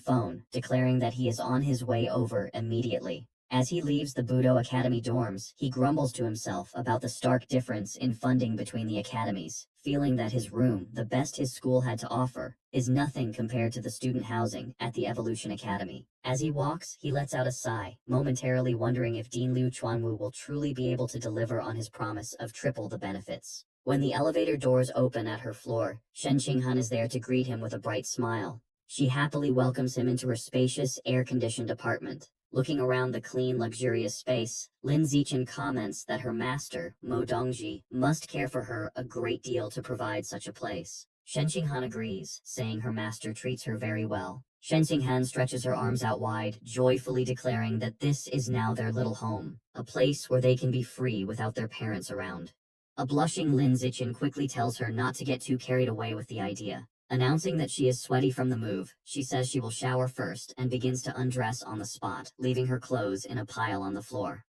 phone, declaring that he is on his way over immediately. As he leaves the Budo Academy dorms, he grumbles to himself about the stark difference in funding between the academies, feeling that his room, the best his school had to offer, is nothing compared to the student housing at the Evolution Academy. As he walks, he lets out a sigh, momentarily wondering if Dean Liu Chuanwu will truly be able to deliver on his promise of triple the benefits. When the elevator doors open at her floor, Shen Qinghan is there to greet him with a bright smile. She happily welcomes him into her spacious, air-conditioned apartment. Looking around the clean, luxurious space, Lin Zichen comments that her master, Mo Dongji, must care for her a great deal to provide such a place. Shen Qinghan agrees, saying her master treats her very well. Shen Qinghan stretches her arms out wide, joyfully declaring that this is now their little home, a place where they can be free without their parents around. A blushing Lin Zichen quickly tells her not to get too carried away with the idea. Announcing that she is sweaty from the move, she says she will shower first and begins to undress on the spot, leaving her clothes in a pile on the floor.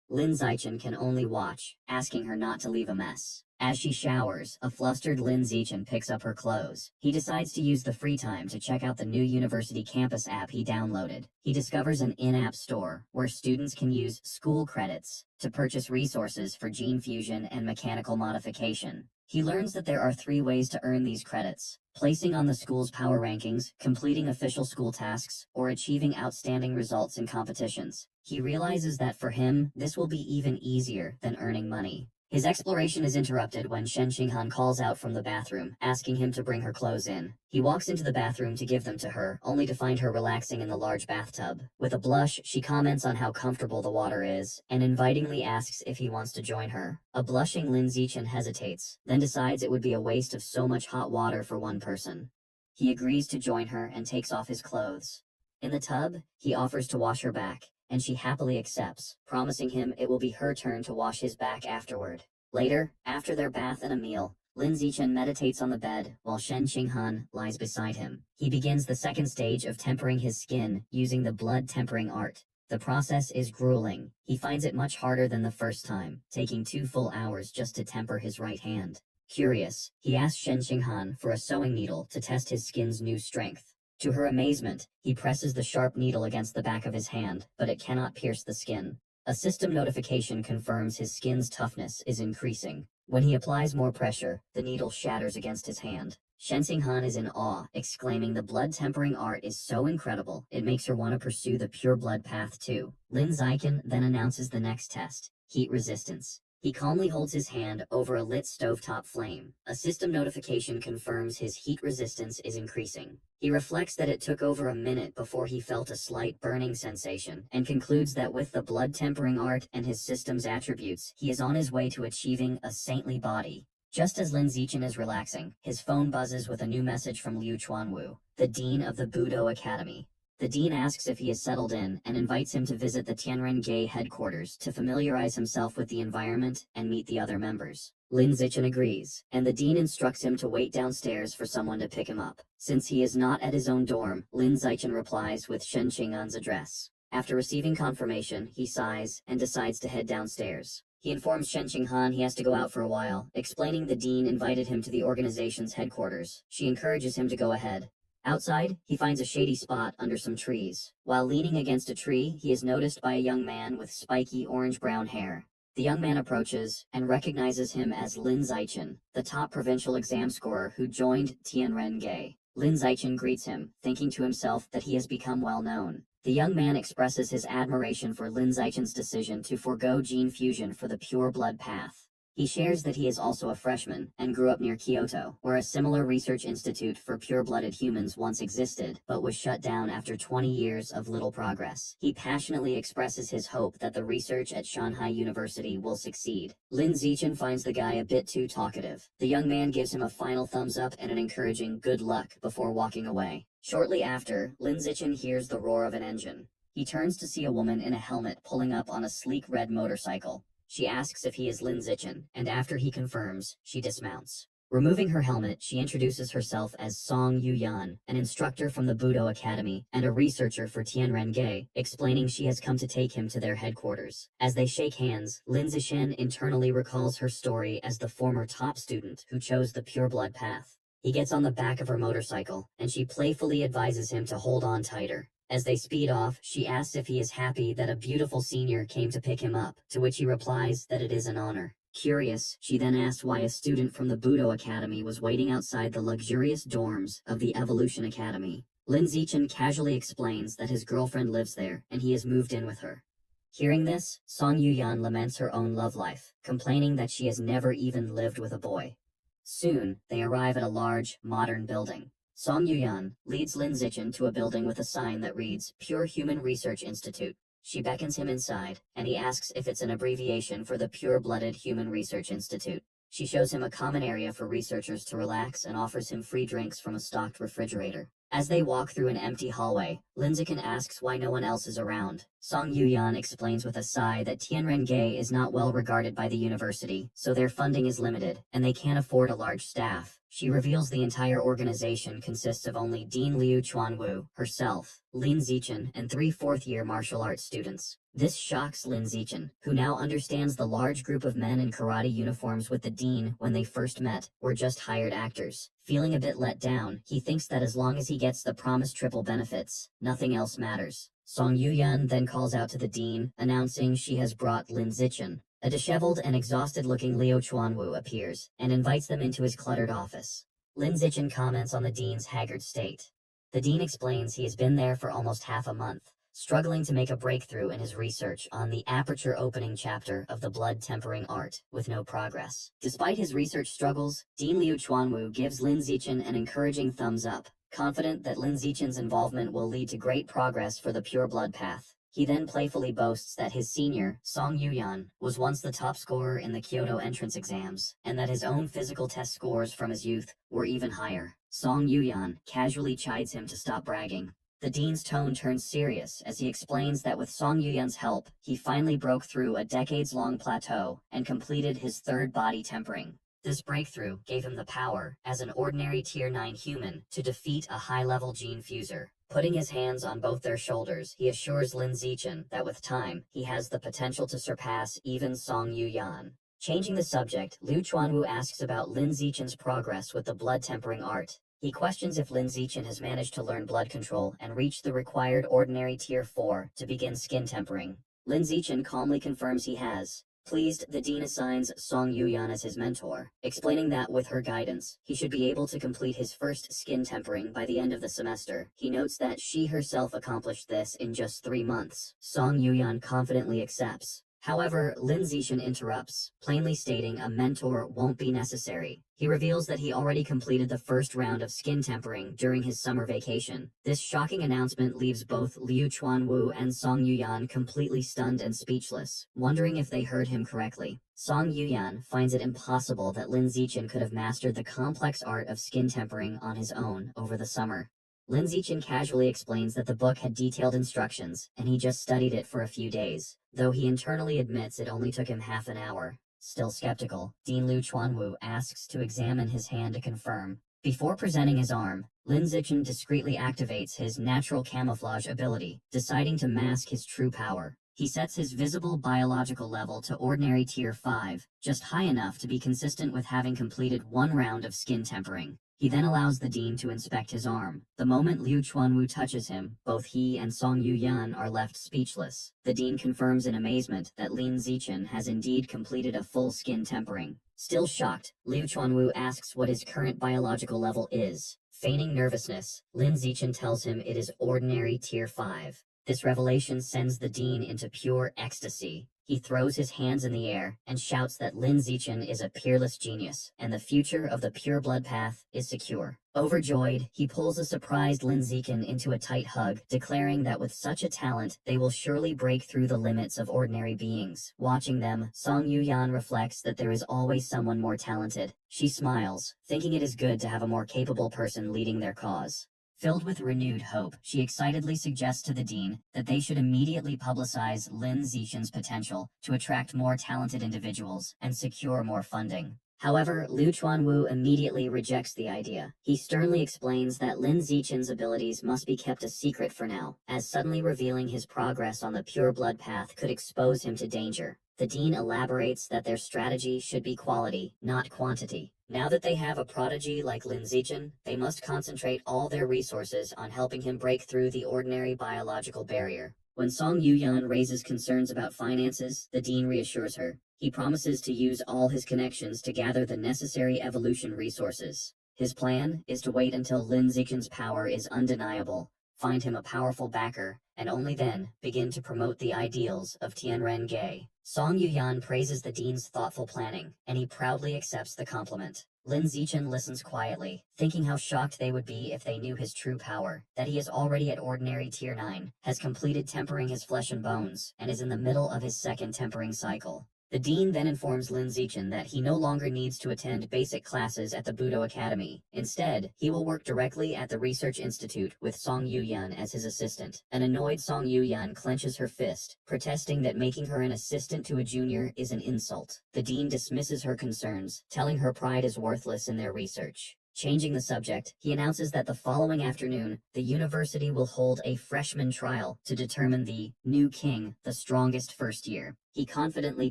Lin Zichen can only watch, asking her not to leave a mess. As she showers, a flustered Lin Zichen picks up her clothes. He decides to use the free time to check out the new university campus app he downloaded. He discovers an in-app store where students can use school credits to purchase resources for gene fusion and mechanical modification. He learns that there are 3 ways to earn these credits: placing on the school's power rankings, completing official school tasks, or achieving outstanding results in competitions. He realizes that for him, this will be even easier than earning money. His exploration is interrupted when Shen Qinghan calls out from the bathroom, asking him to bring her clothes in. He walks into the bathroom to give them to her, only to find her relaxing in the large bathtub. With a blush, she comments on how comfortable the water is, and invitingly asks if he wants to join her. A blushing Lin Zichen hesitates, then decides it would be a waste of so much hot water for one person. He agrees to join her and takes off his clothes. In the tub, he offers to wash her back, and she happily accepts, promising him it will be her turn to wash his back afterward. Later, after their bath and a meal, Lin Zichen meditates on the bed while Shen Qinghan lies beside him. He begins the second stage of tempering his skin using the blood tempering art. The process is grueling. He finds it much harder than the first time, taking 2 full hours just to temper his right hand. Curious, he asks Shen Qinghan for a sewing needle to test his skin's new strength. To her amazement, he presses the sharp needle against the back of his hand, but it cannot pierce the skin. A system notification confirms his skin's toughness is increasing. When he applies more pressure, the needle shatters against his hand. Shen Qinghan is in awe, exclaiming the blood tempering art is so incredible, it makes her want to pursue the pure blood path too. Lin Zichen then announces the next test, heat resistance. He calmly holds his hand over a lit stovetop flame. A system notification confirms his heat resistance is increasing. He reflects that it took over a minute before he felt a slight burning sensation, and concludes that with the blood tempering art and his system's attributes, he is on his way to achieving a saintly body. Just as Lin Zichen is relaxing, his phone buzzes with a new message from Liu Chuanwu, the dean of the Budo Academy. The dean asks if he is settled in and invites him to visit the Tianren-Gei headquarters to familiarize himself with the environment and meet the other members. Lin Zichen agrees, and the dean instructs him to wait downstairs for someone to pick him up. Since he is not at his own dorm, Lin Zichen replies with Shen Qinghan's address. After receiving confirmation, he sighs and decides to head downstairs. He informs Shen Qinghan he has to go out for a while, explaining the dean invited him to the organization's headquarters. She encourages him to go ahead. Outside, he finds a shady spot under some trees. While leaning against a tree, he is noticed by a young man with spiky orange-brown hair. The young man approaches and recognizes him as Lin Zichen, the top provincial exam scorer who joined Tianren-Gei. Lin Zichen greets him, thinking to himself that he has become well known. The young man expresses his admiration for Lin Zichen's decision to forego gene fusion for the pure blood path. He shares that he is also a freshman and grew up near Kyoto, where a similar research institute for pure-blooded humans once existed, but was shut down after 20 years of little progress. He passionately expresses his hope that the research at Shanghai University will succeed. Lin Zichen finds the guy a bit too talkative. The young man gives him a final thumbs up and an encouraging good luck before walking away. Shortly after, Lin Zichen hears the roar of an engine. He turns to see a woman in a helmet pulling up on a sleek red motorcycle. She asks if he is Lin Zichen, and after he confirms, she dismounts. Removing her helmet, she introduces herself as Song Yuyan, an instructor from the Budo Academy and a researcher for Tianren-Gei, explaining she has come to take him to their headquarters. As they shake hands, Lin Zichen internally recalls her story as the former top student who chose the pure blood path. He gets on the back of her motorcycle, and she playfully advises him to hold on tighter. As they speed off, she asks if he is happy that a beautiful senior came to pick him up, to which he replies that it is an honor. Curious, she then asks why a student from the Budo Academy was waiting outside the luxurious dorms of the Evolution Academy. Lin Zichen casually explains that his girlfriend lives there, and he has moved in with her. Hearing this, Song Yuyan laments her own love life, complaining that she has never even lived with a boy. Soon, they arrive at a large, modern building. Song Yuyan leads Lin Zichen to a building with a sign that reads Pure Human Research Institute. She beckons him inside, and he asks if it's an abbreviation for the Pure-Blooded Human Research Institute. She shows him a common area for researchers to relax and offers him free drinks from a stocked refrigerator. As they walk through an empty hallway, Lin Zichen asks why no one else is around. Song Yuyan explains with a sigh that Tianren-Gei is not well regarded by the university, so their funding is limited, and they can't afford a large staff. She reveals the entire organization consists of only Dean Liu Chuanwu, herself, Lin Zichen, and 3 fourth-year martial arts students. This shocks Lin Zichen, who now understands the large group of men in karate uniforms with the dean when they first met were just hired actors. Feeling a bit let down, he thinks that as long as he gets the promised triple benefits, nothing else matters. Song Yuyan then calls out to the dean, announcing she has brought Lin Zichen. A disheveled and exhausted-looking Liu Chuanwu appears and invites them into his cluttered office. Lin Zichen comments on the dean's haggard state. The dean explains he has been there for almost half a month, struggling to make a breakthrough in his research on the aperture opening chapter of the blood tempering art, with no progress. Despite his research struggles, Dean Liu Chuanwu gives Lin Zichin an encouraging thumbs up, confident that Lin Zichin's involvement will lead to great progress for the pure blood path. He then playfully boasts that his senior, Song Yuyan, was once the top scorer in the Kyoto entrance exams, and that his own physical test scores from his youth were even higher. Song Yuyan casually chides him to stop bragging. The dean's tone turns serious as he explains that with Song Yuyan's help, he finally broke through a decades-long plateau and completed his third body tempering. This breakthrough gave him the power, as an ordinary Tier 9 human, to defeat a high-level gene fuser. Putting his hands on both their shoulders, he assures Lin Zichin that with time, he has the potential to surpass even Song Yuyan. Changing the subject, Liu Chuanwu asks about Lin Zichin's progress with the blood tempering art. He questions if Lin Zichin has managed to learn blood control and reach the required ordinary Tier 4 to begin skin tempering. Lin Zichin calmly confirms he has. Pleased, the dean assigns Song Yuyan as his mentor, explaining that with her guidance, he should be able to complete his first skin tempering by the end of the semester. He notes that she herself accomplished this in just 3 months. Song Yuyan confidently accepts. However, Lin Zichin interrupts, plainly stating a mentor won't be necessary. He reveals that he already completed the first round of skin tempering during his summer vacation. This shocking announcement leaves both Liu Chuanwu and Song Yuyan completely stunned and speechless, wondering if they heard him correctly. Song Yuyan finds it impossible that Lin Zichin could have mastered the complex art of skin tempering on his own over the summer. Lin Zichin casually explains that the book had detailed instructions, and he just studied it for a few days, though he internally admits it only took him half an hour. Still skeptical, Dean Liu Chuanwu asks to examine his hand to confirm. Before presenting his arm, Lin Zichin discreetly activates his natural camouflage ability, deciding to mask his true power. He sets his visible biological level to ordinary Tier 5, just high enough to be consistent with having completed 1 round of skin tempering. He then allows the dean to inspect his arm. The moment Liu Chuanwu touches him, both he and Song Yuyan are left speechless. The dean confirms in amazement that Lin Zichin has indeed completed a full skin tempering. Still shocked, Liu Chuanwu asks what his current biological level is. Feigning nervousness, Lin Zichin tells him it is ordinary Tier 5. This revelation sends the dean into pure ecstasy. He throws his hands in the air and shouts that Lin Zichin is a peerless genius, and the future of the pure blood path is secure. Overjoyed, he pulls a surprised Lin Zichin into a tight hug, declaring that with such a talent, they will surely break through the limits of ordinary beings. Watching them, Song Yuyan reflects that there is always someone more talented. She smiles, thinking it is good to have a more capable person leading their cause. Filled with renewed hope, she excitedly suggests to the dean that they should immediately publicize Lin Zichin's potential to attract more talented individuals and secure more funding. However, Liu Chuanwu immediately rejects the idea. He sternly explains that Lin Zichin's abilities must be kept a secret for now, as suddenly revealing his progress on the pure blood path could expose him to danger. The dean elaborates that their strategy should be quality, not quantity. Now that they have a prodigy like Lin Zichin, they must concentrate all their resources on helping him break through the ordinary biological barrier. When Song Yuyan raises concerns about finances, the dean reassures her. He promises to use all his connections to gather the necessary evolution resources. His plan is to wait until Lin Zichin's power is undeniable, find him a powerful backer, and only then begin to promote the ideals of Tianren Ge. Song Yuyan praises the dean's thoughtful planning, and he proudly accepts the compliment. Lin Zichin listens quietly, thinking how shocked they would be if they knew his true power, that he is already at ordinary Tier 9, has completed tempering his flesh and bones, and is in the middle of his second tempering cycle. The dean then informs Lin Zichin that he no longer needs to attend basic classes at the Budo Academy. Instead, he will work directly at the Research Institute with Song Yuyan as his assistant. An annoyed Song Yuyan clenches her fist, protesting that making her an assistant to a junior is an insult. The dean dismisses her concerns, telling her pride is worthless in their research. Changing the subject, he announces that the following afternoon, the university will hold a freshman trial to determine the new king, the strongest first year. He confidently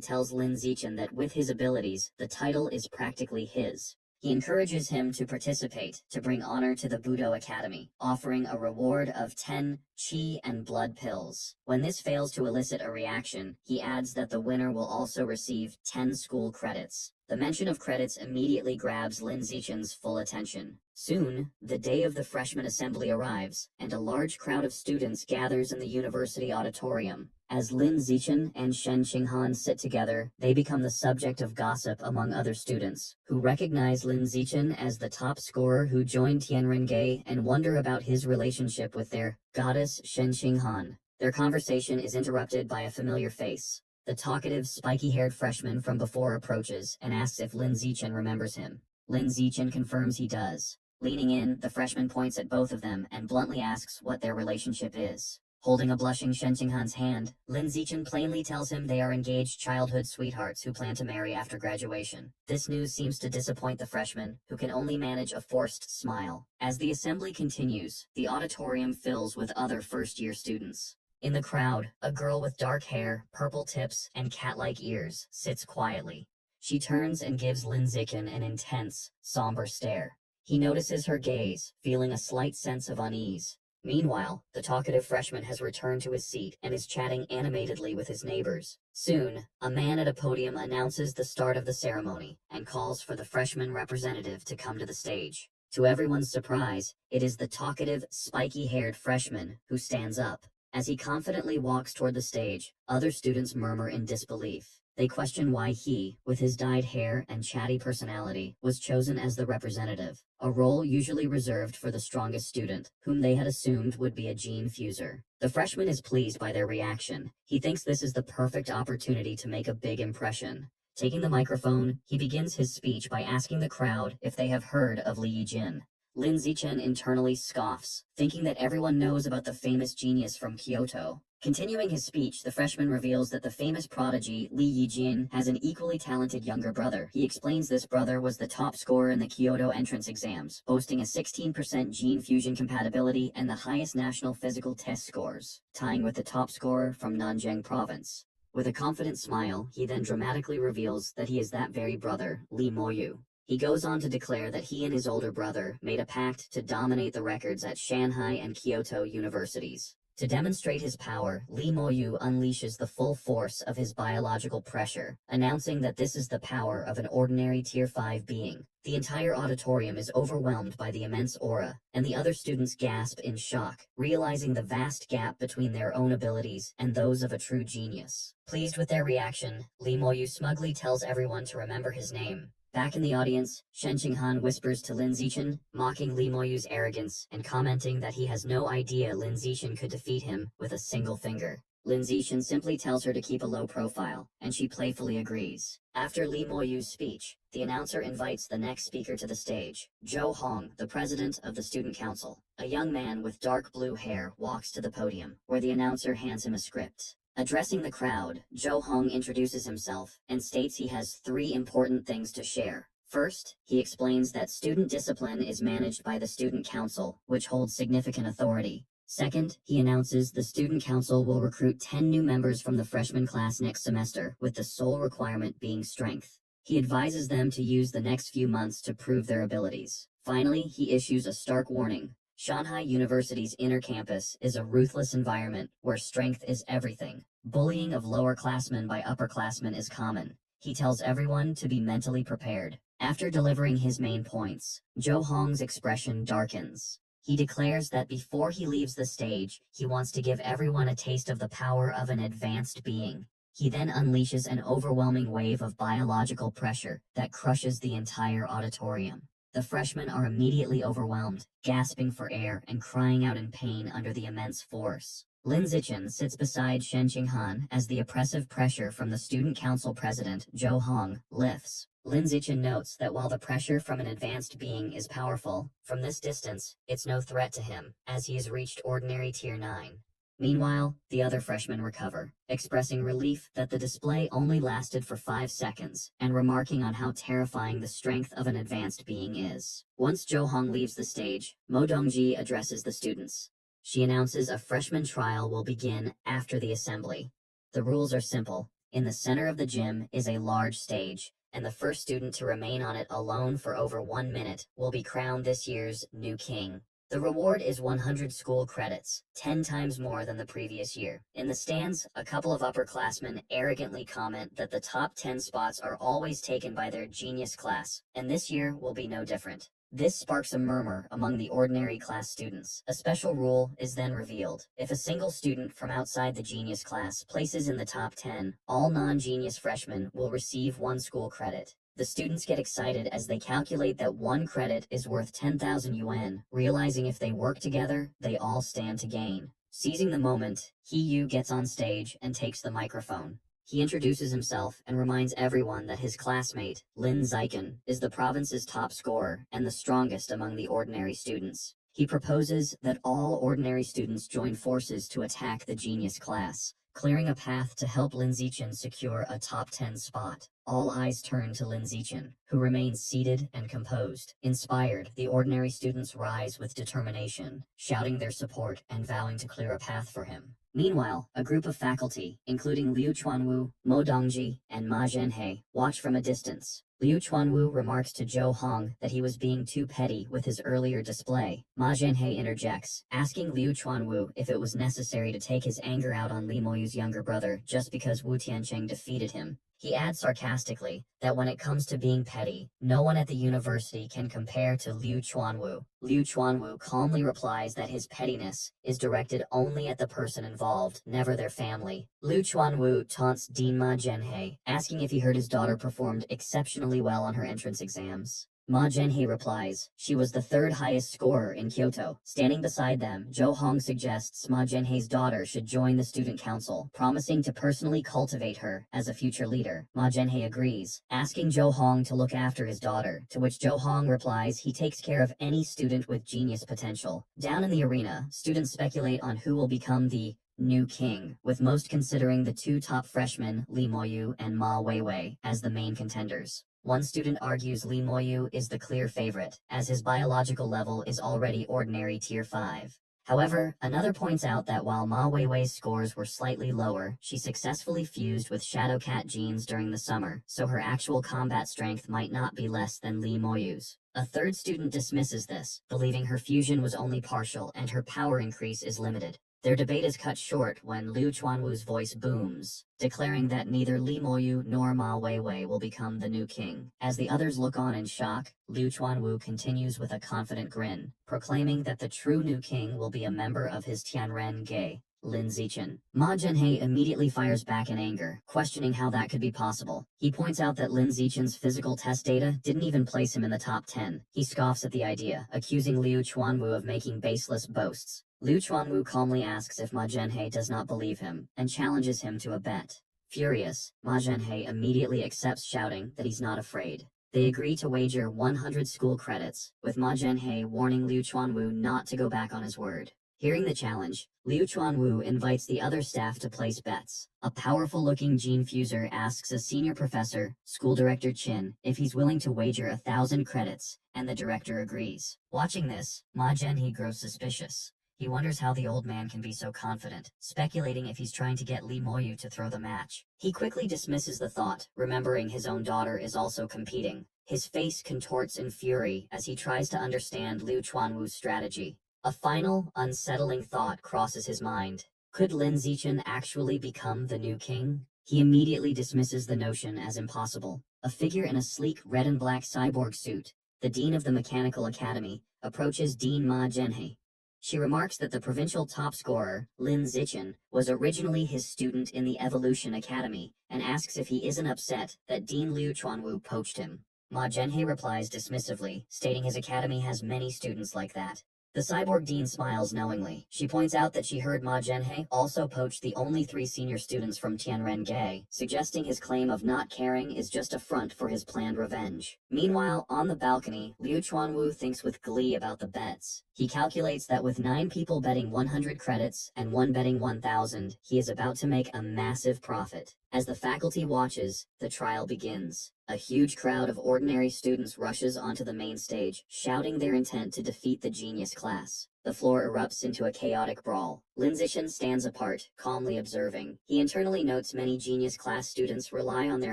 tells Lin Zichin that with his abilities, the title is practically his. He encourages him to participate to bring honor to the Budo Academy, offering a reward of 10 chi and blood pills. When this fails to elicit a reaction, he adds that the winner will also receive 10 school credits. The mention of credits immediately grabs Lin Zichen's full attention. Soon, the day of the freshman assembly arrives, and a large crowd of students gathers in the university auditorium. As Lin Zichen and Shen Qinghan sit together, they become the subject of gossip among other students, who recognize Lin Zichen as the top scorer who joined Tianrenge and wonder about his relationship with their goddess Shen Qinghan. Their conversation is interrupted by a familiar face. The talkative, spiky-haired freshman from before approaches and asks if Lin Zichen remembers him. Lin Zichen confirms he does. Leaning in, the freshman points at both of them and bluntly asks what their relationship is. Holding a blushing Shen Qinghan's hand, Lin Zichen plainly tells him they are engaged childhood sweethearts who plan to marry after graduation. This news seems to disappoint the freshman, who can only manage a forced smile. As the assembly continues, the auditorium fills with other first-year students. In the crowd, a girl with dark hair, purple tips, and cat-like ears sits quietly. She turns and gives Lin Zichen an intense, somber stare. He notices her gaze, feeling a slight sense of unease. Meanwhile, the talkative freshman has returned to his seat and is chatting animatedly with his neighbors. Soon, a man at a podium announces the start of the ceremony and calls for the freshman representative to come to the stage. To everyone's surprise, it is the talkative, spiky-haired freshman who stands up. As he confidently walks toward the stage, other students murmur in disbelief. They question why he, with his dyed hair and chatty personality, was chosen as the representative, a role usually reserved for the strongest student, whom they had assumed would be a gene fuser. The freshman is pleased by their reaction. He thinks this is the perfect opportunity to make a big impression. Taking the microphone, he begins his speech by asking the crowd if they have heard of Li Yijin. Lin Zichen internally scoffs, thinking that everyone knows about the famous genius from Kyoto. Continuing his speech, the freshman reveals that the famous prodigy, Li Yijin, has an equally talented younger brother. He explains this brother was the top scorer in the Kyoto entrance exams, boasting a 16% gene fusion compatibility and the highest national physical test scores, tying with the top scorer from Nanjing province. With a confident smile, he then dramatically reveals that he is that very brother, Li Moyu. He goes on to declare that he and his older brother made a pact to dominate the records at Shanghai and Kyoto universities. To demonstrate his power, Li Moyu unleashes the full force of his biological pressure, announcing that this is the power of an ordinary Tier 5 being. The entire auditorium is overwhelmed by the immense aura, and the other students gasp in shock, realizing the vast gap between their own abilities and those of a true genius. Pleased with their reaction, Li Moyu smugly tells everyone to remember his name. Back in the audience, Shen Qinghan whispers to Lin Zichen, mocking Li Moyu's arrogance and commenting that he has no idea Lin Zichen could defeat him with a single finger. Lin Zichen simply tells her to keep a low profile, and she playfully agrees. After Li Moyu's speech, the announcer invites the next speaker to the stage. Zhou Hong, the president of the student council. A young man with dark blue hair walks to the podium, where the announcer hands him a script. Addressing the crowd, Zhou Hong introduces himself and states he has 3 important things to share. First, he explains that student discipline is managed by the student council, which holds significant authority. Second, he announces the student council will recruit 10 new members from the freshman class next semester, with the sole requirement being strength. He advises them to use the next few months to prove their abilities. Finally, he issues a stark warning. Shanghai University's inner campus is a ruthless environment where strength is everything. Bullying of lower-classmen by upperclassmen is common. He tells everyone to be mentally prepared. After delivering his main points, Zhou Hong's expression darkens. He declares that before he leaves the stage, he wants to give everyone a taste of the power of an advanced being. He then unleashes an overwhelming wave of biological pressure that crushes the entire auditorium. The freshmen are immediately overwhelmed, gasping for air and crying out in pain under the immense force. Lin Zichen sits beside Shen Qinghan as the oppressive pressure from the student council president, Zhou Hong, lifts. Lin Zichen notes that while the pressure from an advanced being is powerful, from this distance, it's no threat to him, as he has reached ordinary Tier 9. Meanwhile, the other freshmen recover, expressing relief that the display only lasted for 5 seconds, and remarking on how terrifying the strength of an advanced being is. Once Zhou Hong leaves the stage, Mo Dongji addresses the students. She announces a freshman trial will begin after the assembly. The rules are simple. In the center of the gym is a large stage, and the first student to remain on it alone for over 1 minute will be crowned this year's new king. The reward is 100 school credits, 10 times more than the previous year. In the stands, a couple of upperclassmen arrogantly comment that the top 10 spots are always taken by their genius class, and this year will be no different. This sparks a murmur among the ordinary class students. A special rule is then revealed. If a single student from outside the genius class places in the top 10, all non-genius freshmen will receive 1 school credit. The students get excited as they calculate that 1 credit is worth 10,000 yuan, realizing if they work together, they all stand to gain. Seizing the moment, He gets on stage and takes the microphone. He introduces himself and reminds everyone that his classmate, Lin Zichen, is the province's top scorer and the strongest among the ordinary students. He proposes that all ordinary students join forces to attack the genius class, clearing a path to help Lin Zichen secure a top 10 spot. All eyes turn to Lin Zichen, who remains seated and composed. Inspired, the ordinary students rise with determination, shouting their support and vowing to clear a path for him. Meanwhile, a group of faculty, including Liu Chuanwu, Mo Dongji, and Ma Zhenhe, watch from a distance. Liu Chuanwu remarks to Zhou Hong that he was being too petty with his earlier display. Ma Zhenhe interjects, asking Liu Chuanwu if it was necessary to take his anger out on Li Moyu's younger brother just because Wu Tiancheng defeated him. He adds sarcastically that when it comes to being petty, no one at the university can compare to Liu Chuanwu. Liu Chuanwu calmly replies that his pettiness is directed only at the person involved, never their family. Liu Chuanwu taunts Dean Ma Zhenhe, asking if he heard his daughter performed exceptionally well on her entrance exams. Ma Zhenhe replies, she was the 3rd highest scorer in Kyoto. Standing beside them, Zhou Hong suggests Ma Zhenhe's daughter should join the student council, promising to personally cultivate her as a future leader. Ma Zhenhe agrees, asking Zhou Hong to look after his daughter, to which Zhou Hong replies he takes care of any student with genius potential. Down in the arena, students speculate on who will become the new king, with most considering the 2 top freshmen, Li Moyu and Ma Weiwei, as the main contenders. One student argues Li Moyu is the clear favorite, as his biological level is already ordinary tier 5. However, another points out that while Ma Weiwei's scores were slightly lower, she successfully fused with Shadowcat genes during the summer, so her actual combat strength might not be less than Li Moyu's. A third student dismisses this, believing her fusion was only partial and her power increase is limited. Their debate is cut short when Liu Chuanwu's voice booms, declaring that neither Li Moyu nor Ma Weiwei will become the new king. As the others look on in shock, Liu Chuanwu continues with a confident grin, proclaiming that the true new king will be a member of his Tianren Ge, Lin Zichen. Ma Zhenhe immediately fires back in anger, questioning how that could be possible. He points out that Lin Zichen's physical test data didn't even place him in the top 10. He scoffs at the idea, accusing Liu Chuanwu of making baseless boasts. Liu Chuanwu calmly asks if Ma Zhenhe does not believe him, and challenges him to a bet. Furious, Ma Zhenhe immediately accepts, shouting that he's not afraid. They agree to wager 100 school credits, with Ma Zhenhe warning Liu Chuanwu not to go back on his word. Hearing the challenge, Liu Chuanwu invites the other staff to place bets. A powerful-looking gene fuser asks a senior professor, School Director Qin, if he's willing to wager 1,000 credits, and the director agrees. Watching this, Ma Zhenhe grows suspicious. He wonders how the old man can be so confident, speculating if he's trying to get Li Moyu to throw the match. He quickly dismisses the thought, remembering his own daughter is also competing. His face contorts in fury as he tries to understand Liu Chuanwu's strategy. A final, unsettling thought crosses his mind. Could Lin Zichen actually become the new king? He immediately dismisses the notion as impossible. A figure in a sleek red and black cyborg suit, the dean of the Mechanical Academy, approaches Dean Ma Zhenhe. She remarks that the provincial top scorer, Lin Zichen, was originally his student in the Evolution Academy, and asks if he isn't upset that Dean Liu Chuanwu poached him. Ma Zhenhe replies dismissively, stating his academy has many students like that. The cyborg dean smiles knowingly. She points out that she heard Ma Zhenhe also poached the only 3 senior students from Tianren Ge, suggesting his claim of not caring is just a front for his planned revenge. Meanwhile, on the balcony, Liu Chuanwu thinks with glee about the bets. He calculates that with 9 people betting 100 credits and 1 betting 1,000, he is about to make a massive profit. As the faculty watches, the trial begins. A huge crowd of ordinary students rushes onto the main stage, shouting their intent to defeat the genius class. The floor erupts into a chaotic brawl. Lin Zichen stands apart, calmly observing. He internally notes many genius class students rely on their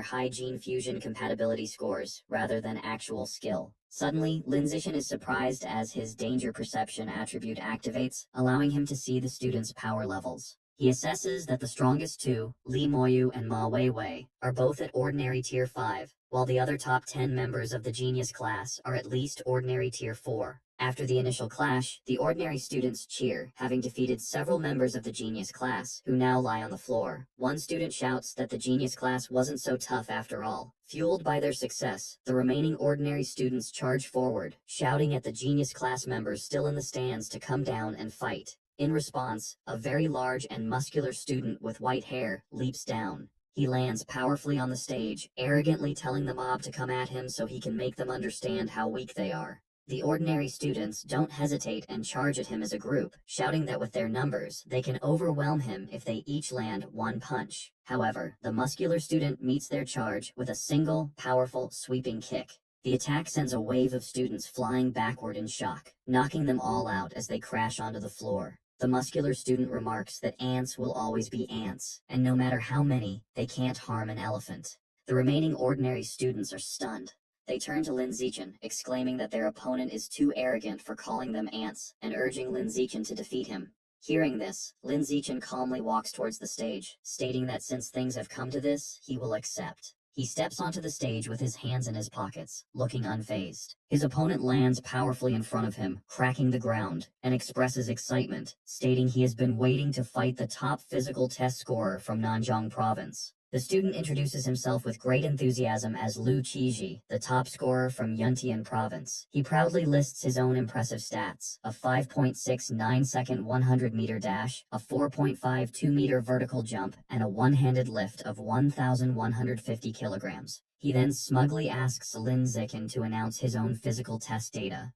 high gene fusion compatibility scores, rather than actual skill. Suddenly, Lin Zichen is surprised as his danger perception attribute activates, allowing him to see the students' power levels. He assesses that the strongest two, Li Moyu and Ma Weiwei, are both at ordinary tier 5, while the other top 10 members of the genius class are at least ordinary tier 4. After the initial clash, the ordinary students cheer, having defeated several members of the genius class, who now lie on the floor. One student shouts that the genius class wasn't so tough after all. Fueled by their success, the remaining ordinary students charge forward, shouting at the genius class members still in the stands to come down and fight. In response, a very large and muscular student with white hair leaps down. He lands powerfully on the stage, arrogantly telling the mob to come at him so he can make them understand how weak they are. The ordinary students don't hesitate and charge at him as a group, shouting that with their numbers, they can overwhelm him if they each land one punch. However, the muscular student meets their charge with a single, powerful, sweeping kick. The attack sends a wave of students flying backward in shock, knocking them all out as they crash onto the floor. The muscular student remarks that ants will always be ants, and no matter how many, they can't harm an elephant. The remaining ordinary students are stunned. They turn to Lin Zichen, exclaiming that their opponent is too arrogant for calling them ants, and urging Lin Zichen to defeat him. Hearing this, Lin Zichen calmly walks towards the stage, stating that since things have come to this, he will accept. He steps onto the stage with his hands in his pockets, looking unfazed. His opponent lands powerfully in front of him, cracking the ground, and expresses excitement, stating he has been waiting to fight the top physical test scorer from Nanjing province. The student introduces himself with great enthusiasm as Lu Qiji, the top scorer from Yuntian province. He proudly lists his own impressive stats: a 5.69-second 100-meter dash, a 4.52-meter vertical jump, and a one-handed lift of 1,150 kilograms. He then smugly asks Lin Zichen to announce his own physical test data.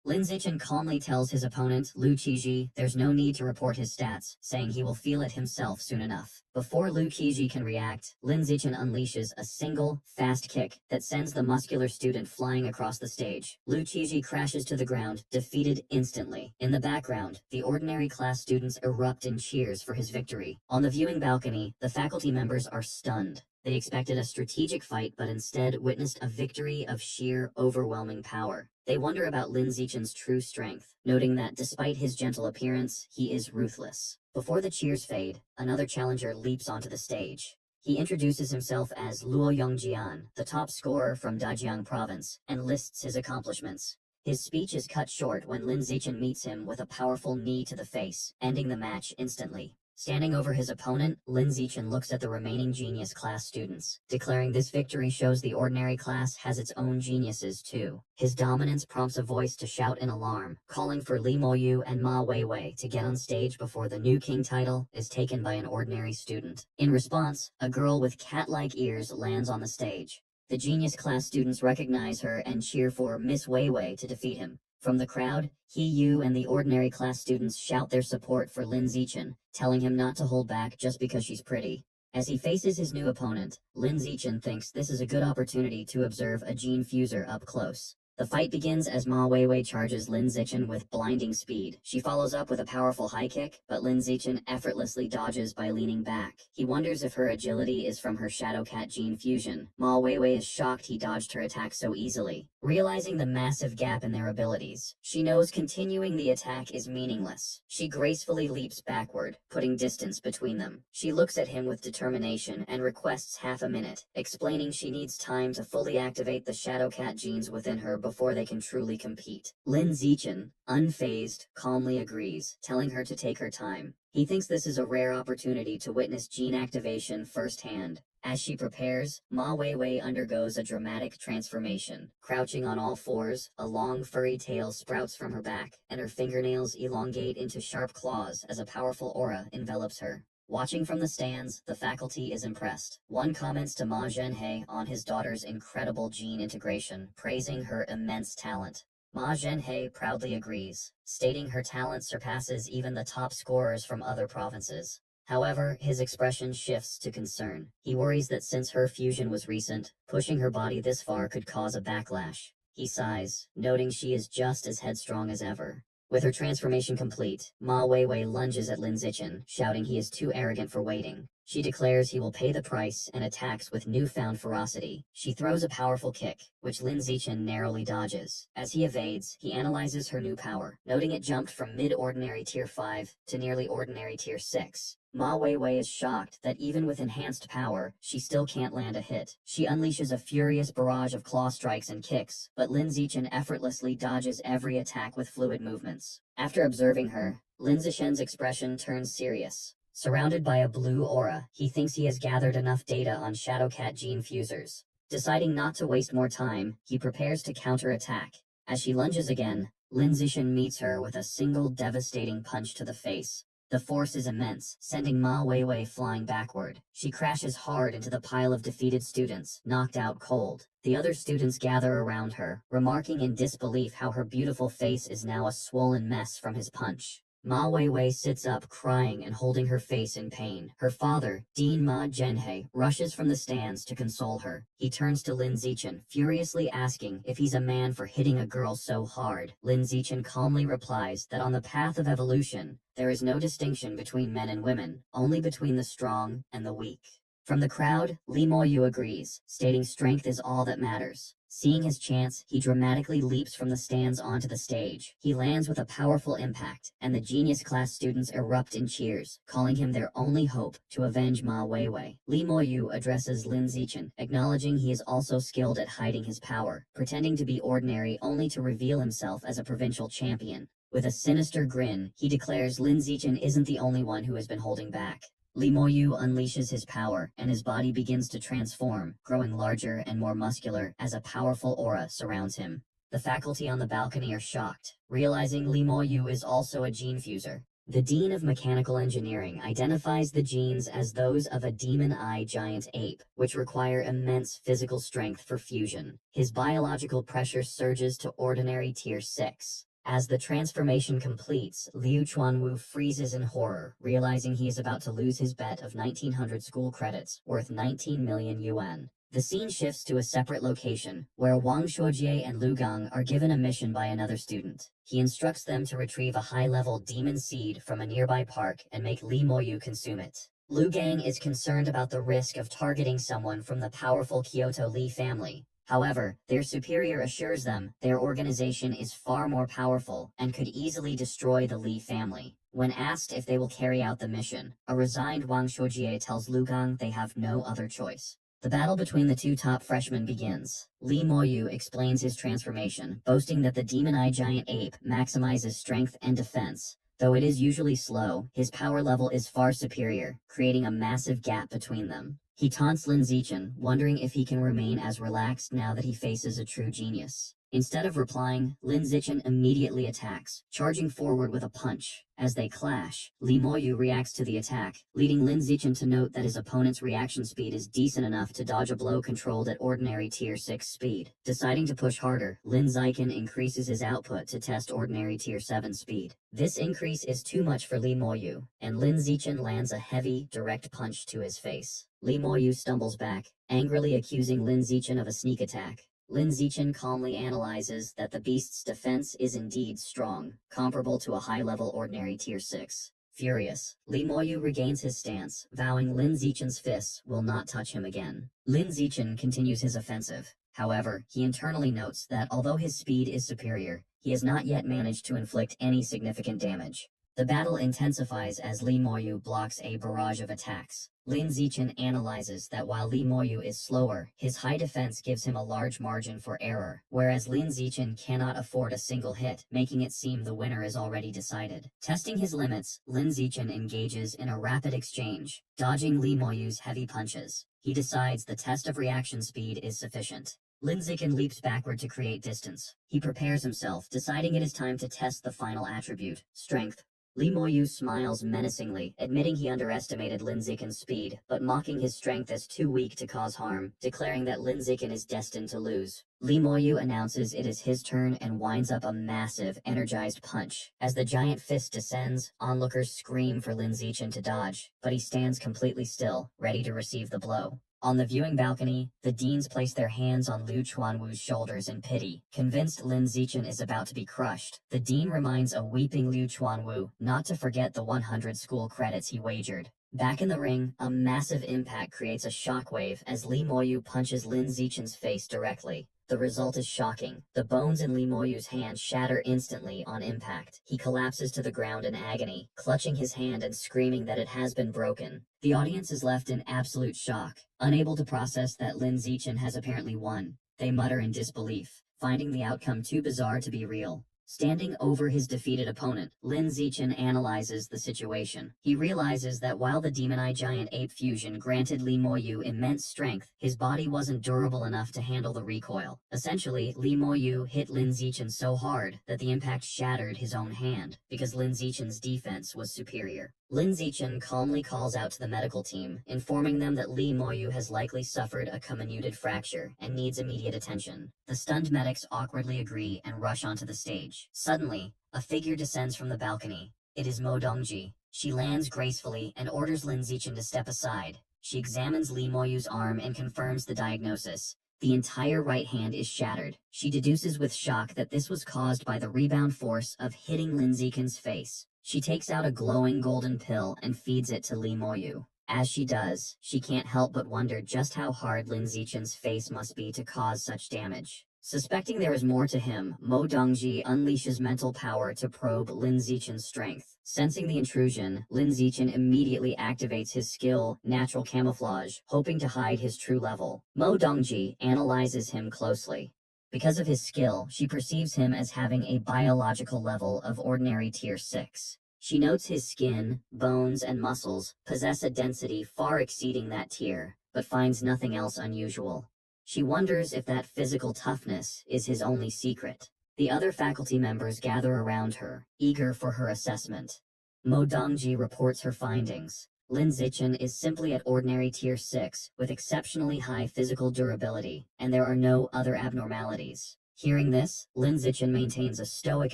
Lin Zichen calmly tells his opponent, Lu Qiji, there's no need to report his stats, saying he will feel it himself soon enough. Before Lu Qiji can react, Lin Zichen unleashes a single, fast kick that sends the muscular student flying across the stage. Lu Qiji crashes to the ground, defeated instantly. In the background, the ordinary class students erupt in cheers for his victory. On the viewing balcony, the faculty members are stunned. They expected a strategic fight, but instead witnessed a victory of sheer, overwhelming power. They wonder about Lin Zichen's true strength, noting that despite his gentle appearance, he is ruthless. Before the cheers fade, another challenger leaps onto the stage. He introduces himself as Luo Yongjian, the top scorer from Dajiang province, and lists his accomplishments. His speech is cut short when Lin Zichen meets him with a powerful knee to the face, ending the match instantly. Standing over his opponent, Lin Zichen looks at the remaining genius class students, declaring this victory shows the ordinary class has its own geniuses too. His dominance prompts a voice to shout in alarm, calling for Li Moyu and Ma Weiwei to get on stage before the new king title is taken by an ordinary student. In response, a girl with cat-like ears lands on the stage. The genius class students recognize her and cheer for Miss Weiwei to defeat him. From the crowd, He Yu and the ordinary class students shout their support for Lin Zichen, telling him not to hold back just because she's pretty. As he faces his new opponent, Lin Zichen thinks this is a good opportunity to observe a gene fuser up close. The fight begins as Ma Weiwei charges Lin Zichen with blinding speed. She follows up with a powerful high kick, but Lin Zichen effortlessly dodges by leaning back. He wonders if her agility is from her Shadow Cat gene fusion. Ma Weiwei is shocked he dodged her attack so easily. Realizing the massive gap in their abilities, she knows continuing the attack is meaningless. She gracefully leaps backward, putting distance between them. She looks at him with determination and requests half a minute, explaining she needs time to fully activate the Shadow Cat genes within her before they can truly compete. Lin Zichen, unfazed, calmly agrees, telling her to take her time. He thinks this is a rare opportunity to witness gene activation firsthand. As she prepares, Ma Weiwei undergoes a dramatic transformation. Crouching on all fours, a long furry tail sprouts from her back, and her fingernails elongate into sharp claws as a powerful aura envelops her. Watching from the stands, the faculty is impressed. One comments to Ma Zhenhe on his daughter's incredible gene integration, praising her immense talent. Ma Zhenhe proudly agrees, stating her talent surpasses even the top scorers from other provinces. However, his expression shifts to concern. He worries that since her fusion was recent, pushing her body this far could cause a backlash. He sighs, noting she is just as headstrong as ever. With her transformation complete, Ma Weiwei lunges at Lin Zichen, shouting he is too arrogant for waiting. She declares he will pay the price and attacks with newfound ferocity. She throws a powerful kick, which Lin Zichen narrowly dodges. As he evades, he analyzes her new power, noting it jumped from mid-ordinary tier 5 to nearly ordinary tier 6. Ma Weiwei is shocked that even with enhanced power, she still can't land a hit. She unleashes a furious barrage of claw strikes and kicks, but Lin Zichen effortlessly dodges every attack with fluid movements. After observing her, Lin Zichen's expression turns serious. Surrounded by a blue aura, he thinks he has gathered enough data on Shadowcat gene fusers. Deciding not to waste more time, he prepares to counterattack. As she lunges again, Lin Zichen meets her with a single devastating punch to the face. The force is immense, sending Ma Weiwei flying backward. She crashes hard into the pile of defeated students, knocked out cold. The other students gather around her, remarking in disbelief how her beautiful face is now a swollen mess from his punch. Ma Weiwei sits up, crying and holding her face in pain. Her father, Dean Ma Zhenhe, rushes from the stands to console her. He turns to Lin Zichen, furiously asking if he's a man for hitting a girl so hard. Lin Zichen calmly replies that on the path of evolution, there is no distinction between men and women, only between the strong and the weak. From the crowd, Li Moyu agrees, stating strength is all that matters. Seeing his chance, he dramatically leaps from the stands onto the stage. He lands with a powerful impact, and the genius class students erupt in cheers, calling him their only hope to avenge Ma Weiwei. Li Moyu addresses Lin Zichen, acknowledging he is also skilled at hiding his power, pretending to be ordinary only to reveal himself as a provincial champion. With a sinister grin, he declares Lin Zichen isn't the only one who has been holding back. Li Moyu unleashes his power, and his body begins to transform, growing larger and more muscular as a powerful aura surrounds him. The faculty on the balcony are shocked, realizing Li Moyu is also a gene fuser. The Dean of Mechanical Engineering identifies the genes as those of a demon-eye giant ape, which require immense physical strength for fusion. His biological pressure surges to ordinary tier 6. As the transformation completes, Liu Chuanwu freezes in horror, realizing he is about to lose his bet of 1900 school credits, worth 19 million yuan. The scene shifts to a separate location, where Wang Shuojie and Lu Gang are given a mission by another student. He instructs them to retrieve a high-level demon seed from a nearby park and make Li Moyu consume it. Lu Gang is concerned about the risk of targeting someone from the powerful Kyoto Li family. However, their superior assures them their organization is far more powerful and could easily destroy the Li family. When asked if they will carry out the mission, a resigned Wang Shuojie tells Lu Gang they have no other choice. The battle between the two top freshmen begins. Li Moyu explains his transformation, boasting that the demon-eye giant ape maximizes strength and defense. Though it is usually slow, his power level is far superior, creating a massive gap between them. He taunts Lin Zichen, wondering if he can remain as relaxed now that he faces a true genius. Instead of replying, Lin Zichen immediately attacks, charging forward with a punch. As they clash, Li Moyu reacts to the attack, leading Lin Zichen to note that his opponent's reaction speed is decent enough to dodge a blow controlled at ordinary tier 6 speed. Deciding to push harder, Lin Zichen increases his output to test ordinary tier 7 speed. This increase is too much for Li Moyu, and Lin Zichen lands a heavy, direct punch to his face. Li Moyu stumbles back, angrily accusing Lin Zichen of a sneak attack. Lin Zichen calmly analyzes that the beast's defense is indeed strong, comparable to a high-level ordinary tier 6. Furious, Li Moyu regains his stance, vowing Lin Zichen's fists will not touch him again. Lin Zichen continues his offensive. However, he internally notes that although his speed is superior, he has not yet managed to inflict any significant damage. The battle intensifies as Li Moyu blocks a barrage of attacks. Lin Zichen analyzes that while Li Moyu is slower, his high defense gives him a large margin for error, whereas Lin Zichen cannot afford a single hit, making it seem the winner is already decided. Testing his limits, Lin Zichen engages in a rapid exchange, dodging Li Moyu's heavy punches. He decides the test of reaction speed is sufficient. Lin Zichen leaps backward to create distance. He prepares himself, deciding it is time to test the final attribute, strength. Lee Moyu smiles menacingly, admitting he underestimated Lin Zikin's speed, but mocking his strength as too weak to cause harm, declaring that Lin Zikin is destined to lose. Lee Moyu announces it is his turn and winds up a massive, energized punch. As the giant fist descends, onlookers scream for Lin Zikin to dodge, but he stands completely still, ready to receive the blow. On the viewing balcony, the deans place their hands on Liu Chuanwu's shoulders in pity. Convinced Lin Zichen is about to be crushed, the dean reminds a weeping Liu Chuanwu not to forget the 100 school credits he wagered. Back in the ring, a massive impact creates a shockwave as Li Moyu punches Lin Zichen's face directly. The result is shocking. The bones in Li Moyu's hand shatter instantly on impact. He collapses to the ground in agony, clutching his hand and screaming that it has been broken. The audience is left in absolute shock, unable to process that Lin Zichen has apparently won. They mutter in disbelief, finding the outcome too bizarre to be real. Standing over his defeated opponent, Lin Zichen analyzes the situation. He realizes that while the Demon Eye Giant Ape fusion granted Li Moyu immense strength, his body wasn't durable enough to handle the recoil. Essentially, Li Moyu hit Lin Zichen so hard that the impact shattered his own hand, because Lin Zichen's defense was superior. Lin Zichen calmly calls out to the medical team, informing them that Li Moyu has likely suffered a comminuted fracture and needs immediate attention. The stunned medics awkwardly agree and rush onto the stage. Suddenly, a figure descends from the balcony. It is Mo Dongji. She lands gracefully and orders Lin Zichen to step aside. She examines Li Moyu's arm and confirms the diagnosis. The entire right hand is shattered. She deduces with shock that this was caused by the rebound force of hitting Lin Zichen's face. She takes out a glowing golden pill and feeds it to Li Moyu. As she does, she can't help but wonder just how hard Lin Zichen's face must be to cause such damage. Suspecting there is more to him, Mo Dongji unleashes mental power to probe Lin Zichen's strength. Sensing the intrusion, Lin Zichen immediately activates his skill, Natural Camouflage, hoping to hide his true level. Mo Dongji analyzes him closely. Because of his skill, she perceives him as having a biological level of ordinary tier 6. She notes his skin, bones, and muscles possess a density far exceeding that tier, but finds nothing else unusual. She wonders if that physical toughness is his only secret. The other faculty members gather around her, eager for her assessment. Mo Dongji reports her findings. Lin Zichen is simply at ordinary tier 6, with exceptionally high physical durability, and there are no other abnormalities. Hearing this, Lin Zichen maintains a stoic